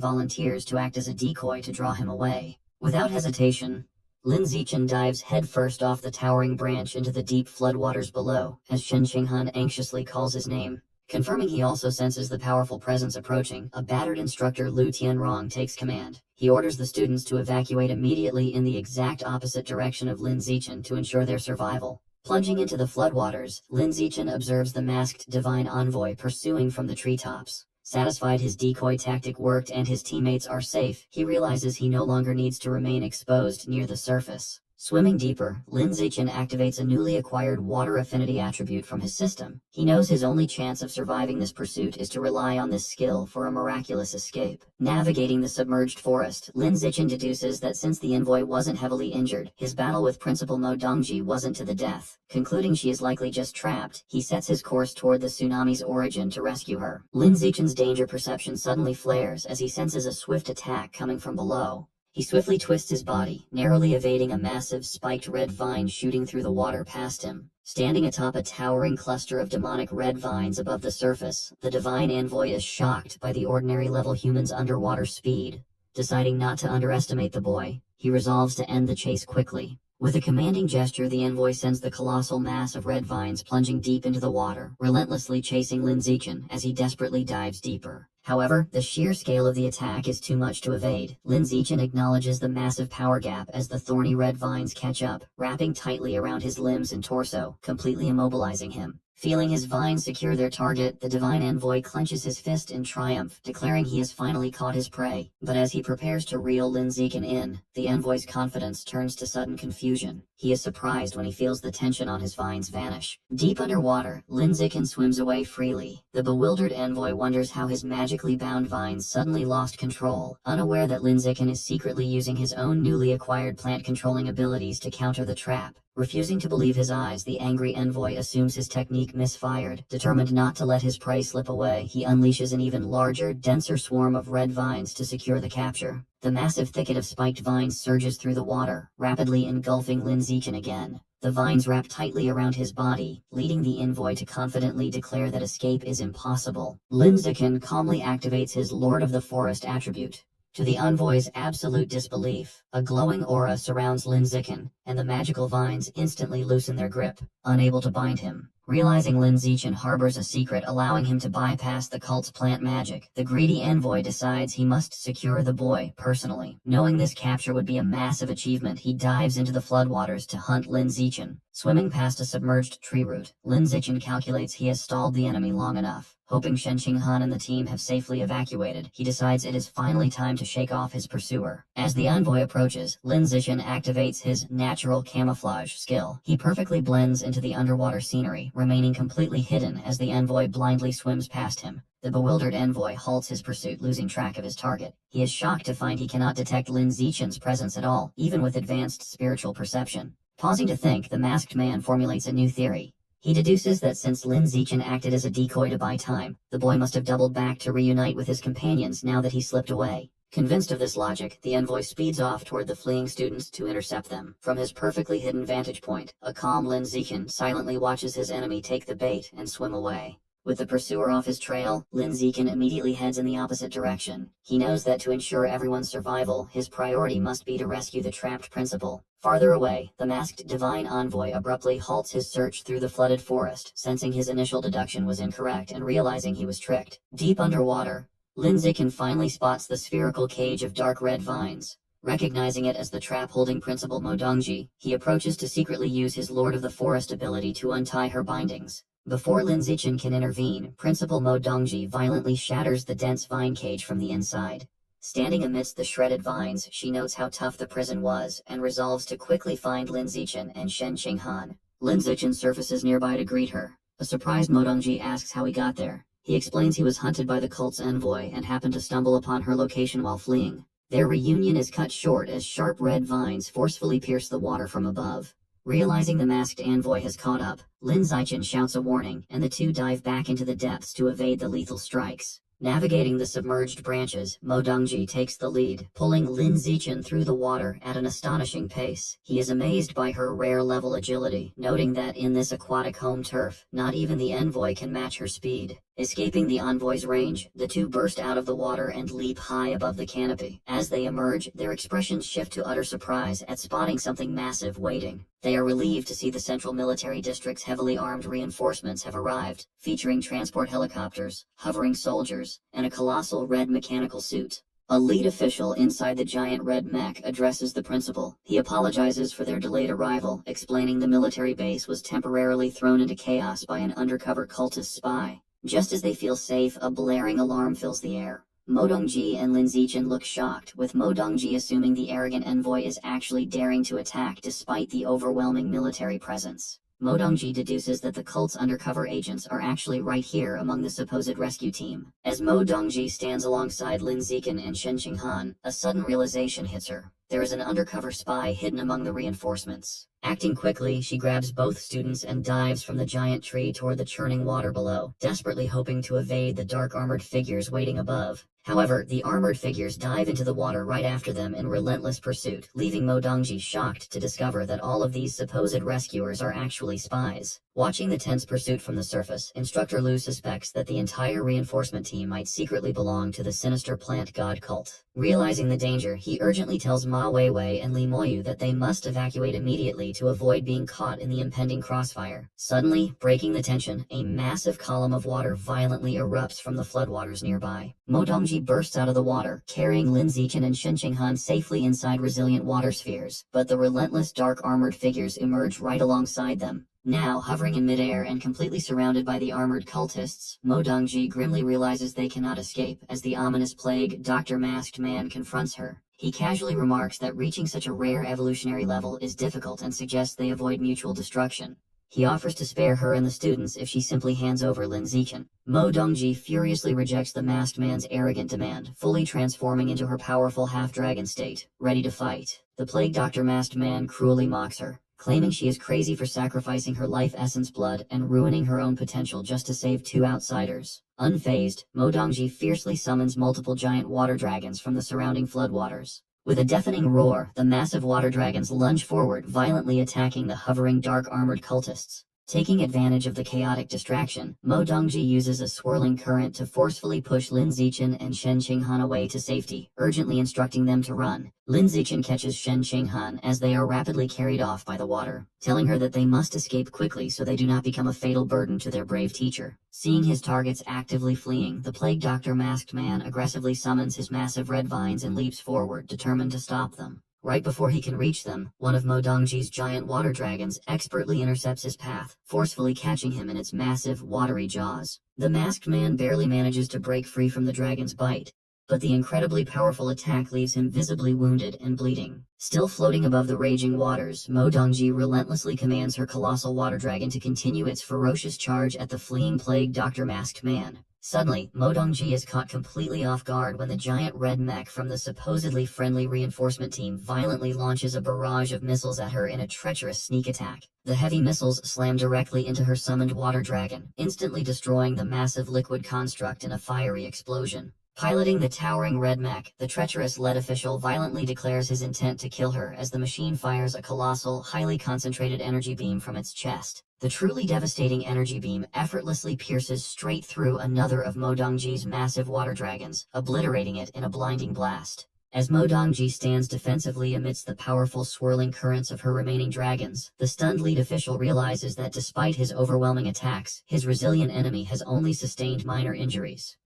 volunteers to act as a decoy to draw him away. Without hesitation, Lin Zichen dives headfirst off the towering branch into the deep floodwaters below, as Shen Qinghan anxiously calls his name. Confirming he also senses the powerful presence approaching, a battered instructor Lu Tianrong takes command. He orders the students to evacuate immediately in the exact opposite direction of Lin Zichen to ensure their survival. Plunging into the floodwaters, Lin Zichen observes the masked divine envoy pursuing from the treetops. Satisfied his decoy tactic worked and his teammates are safe, he realizes he no longer needs to remain exposed near the surface. Swimming deeper, Lin Zichen activates a newly acquired water affinity attribute from his system. He knows his only chance of surviving this pursuit is to rely on this skill for a miraculous escape. Navigating the submerged forest, Lin Zichen deduces that since the envoy wasn't heavily injured, his battle with Principal Mo Dongji wasn't to the death. Concluding she is likely just trapped, he sets his course toward the tsunami's origin to rescue her. Lin Zichen's danger perception suddenly flares as he senses a swift attack coming from below. He swiftly twists his body, narrowly evading a massive spiked red vine shooting through the water past him. Standing atop a towering cluster of demonic red vines above the surface, the divine envoy is shocked by the ordinary level human's underwater speed. Deciding not to underestimate the boy, he resolves to end the chase quickly. With a commanding gesture, the envoy sends the colossal mass of red vines plunging deep into the water, relentlessly chasing Lin Zichen as he desperately dives deeper. However, the sheer scale of the attack is too much to evade. Lin Zichen acknowledges the massive power gap as the thorny red vines catch up, wrapping tightly around his limbs and torso, completely immobilizing him. Feeling his vines secure their target, the divine envoy clenches his fist in triumph, declaring he has finally caught his prey. But as he prepares to reel Lin Zichen in, the envoy's confidence turns to sudden confusion. He is surprised when he feels the tension on his vines vanish. Deep underwater, Lin Zichen swims away freely. The bewildered envoy wonders how his magically bound vines suddenly lost control, unaware that Lin Zichen is secretly using his own newly acquired plant-controlling abilities to counter the trap. Refusing to believe his eyes, the angry envoy assumes his technique misfired. Determined not to let his prey slip away, he unleashes an even larger, denser swarm of red vines to secure the capture. The massive thicket of spiked vines surges through the water, rapidly engulfing Lin Zichen again. The vines wrap tightly around his body, leading the envoy to confidently declare that escape is impossible. Lin Zichen calmly activates his Lord of the Forest attribute. To the envoy's absolute disbelief, a glowing aura surrounds Lin Zichen, and the magical vines instantly loosen their grip, unable to bind him. Realizing Lin Zichen harbors a secret allowing him to bypass the cult's plant magic, the greedy envoy decides he must secure the boy personally. Knowing this capture would be a massive achievement, he dives into the floodwaters to hunt Lin Zichen. Swimming past a submerged tree root, Lin Zichen calculates he has stalled the enemy long enough. Hoping Shen Qinghan and the team have safely evacuated, he decides it is finally time to shake off his pursuer. As the envoy approaches, Lin Zichen activates his natural camouflage skill. He perfectly blends into the underwater scenery, remaining completely hidden as the envoy blindly swims past him. The bewildered envoy halts his pursuit, losing track of his target. He is shocked to find he cannot detect Lin Zichen's presence at all, even with advanced spiritual perception. Pausing to think, the masked man formulates a new theory. He deduces that since Lin Zichen acted as a decoy to buy time, the boy must have doubled back to reunite with his companions now that he slipped away. Convinced of this logic, the envoy speeds off toward the fleeing students to intercept them. From his perfectly hidden vantage point, a calm Lin Zichen silently watches his enemy take the bait and swim away. With the pursuer off his trail, Lin Zichen immediately heads in the opposite direction. He knows that to ensure everyone's survival, his priority must be to rescue the trapped principal. Farther away, the masked divine envoy abruptly halts his search through the flooded forest, sensing his initial deduction was incorrect and realizing he was tricked. Deep underwater, Lin Zichen finally spots the spherical cage of dark red vines. Recognizing it as the trap holding Principal Mo Dongji, he approaches to secretly use his Lord of the Forest ability to untie her bindings. Before Lin Zichen can intervene, Principal Mo Dongji violently shatters the dense vine cage from the inside. Standing amidst the shredded vines, she notes how tough the prison was and resolves to quickly find Lin Zichen and Shen Qinghan. Lin Zichen surfaces nearby to greet her. A surprised Modongji asks how he got there. He explains he was hunted by the cult's envoy and happened to stumble upon her location while fleeing. Their reunion is cut short as sharp red vines forcefully pierce the water from above. Realizing the masked envoy has caught up, Lin Zichen shouts a warning, and the two dive back into the depths to evade the lethal strikes. Navigating the submerged branches, Modongji takes the lead, pulling Lin Zichen through the water at an astonishing pace. He is amazed by her rare level agility, noting that in this aquatic home turf, not even the envoy can match her speed. Escaping the envoy's range, the two burst out of the water and leap high above the canopy. As they emerge, their expressions shift to utter surprise at spotting something massive waiting. They are relieved to see the Central Military District's heavily armed reinforcements have arrived, featuring transport helicopters, hovering soldiers, and a colossal red mechanical suit. A lead official inside the giant red mech addresses the principal. He apologizes for their delayed arrival, explaining the military base was temporarily thrown into chaos by an undercover cultist spy. Just as they feel safe, a blaring alarm fills the air. Modongji and Lin Zichen look shocked, with Modongji assuming the arrogant envoy is actually daring to attack despite the overwhelming military presence. Modongji deduces that the cult's undercover agents are actually right here among the supposed rescue team. As Modongji stands alongside Lin Zichen and Shen Qinghan, a sudden realization hits her. There is an undercover spy hidden among the reinforcements. Acting quickly, she grabs both students and dives from the giant tree toward the churning water below, desperately hoping to evade the dark armored figures waiting above. However, the armored figures dive into the water right after them in relentless pursuit, leaving Modongji shocked to discover that all of these supposed rescuers are actually spies. Watching the tense pursuit from the surface, Instructor Lu suspects that the entire reinforcement team might secretly belong to the sinister plant god cult. Realizing the danger, he urgently tells Ma Weiwei and Li Moyu that they must evacuate immediately to avoid being caught in the impending crossfire. Suddenly, breaking the tension, a massive column of water violently erupts from the floodwaters nearby. Modongji bursts out of the water, carrying Lin Zichen and Shen Qinghan safely inside resilient water spheres, but the relentless dark armored figures emerge right alongside them. Now, hovering in midair and completely surrounded by the armored cultists, Modongji grimly realizes they cannot escape as the ominous plague Dr. Masked Man confronts her. He casually remarks that reaching such a rare evolutionary level is difficult and suggests they avoid mutual destruction. He offers to spare her and the students if she simply hands over Lin Zichen. Modongji furiously rejects the Masked Man's arrogant demand, fully transforming into her powerful half-dragon state, ready to fight. The plague Dr. Masked Man cruelly mocks her, claiming she is crazy for sacrificing her life essence blood and ruining her own potential just to save two outsiders. Unfazed, Modongji fiercely summons multiple giant water dragons from the surrounding floodwaters. With a deafening roar, the massive water dragons lunge forward, violently attacking the hovering dark armored cultists. Taking advantage of the chaotic distraction, Modongji uses a swirling current to forcefully push Lin Zichen and Shen Qinghan away to safety, urgently instructing them to run. Lin Zichen catches Shen Qinghan as they are rapidly carried off by the water, telling her that they must escape quickly so they do not become a fatal burden to their brave teacher. Seeing his targets actively fleeing, the Plague Doctor Masked Man aggressively summons his massive red vines and leaps forward, determined to stop them. Right before he can reach them, one of Modongji's giant water dragons expertly intercepts his path, forcefully catching him in its massive, watery jaws. The masked man barely manages to break free from the dragon's bite, but the incredibly powerful attack leaves him visibly wounded and bleeding. Still floating above the raging waters, Modongji relentlessly commands her colossal water dragon to continue its ferocious charge at the fleeing plague Dr. Masked Man. Suddenly, Modongji is caught completely off guard when the giant red mech from the supposedly friendly reinforcement team violently launches a barrage of missiles at her in a treacherous sneak attack. The heavy missiles slam directly into her summoned water dragon, instantly destroying the massive liquid construct in a fiery explosion. Piloting the towering red mech, the treacherous lead official violently declares his intent to kill her as the machine fires a colossal, highly concentrated energy beam from its chest. The truly devastating energy beam effortlessly pierces straight through another of Modongji's massive water dragons, obliterating it in a blinding blast. As Modongji stands defensively amidst the powerful swirling currents of her remaining dragons, the stunned lead official realizes that despite his overwhelming attacks, his resilient enemy has only sustained minor injuries.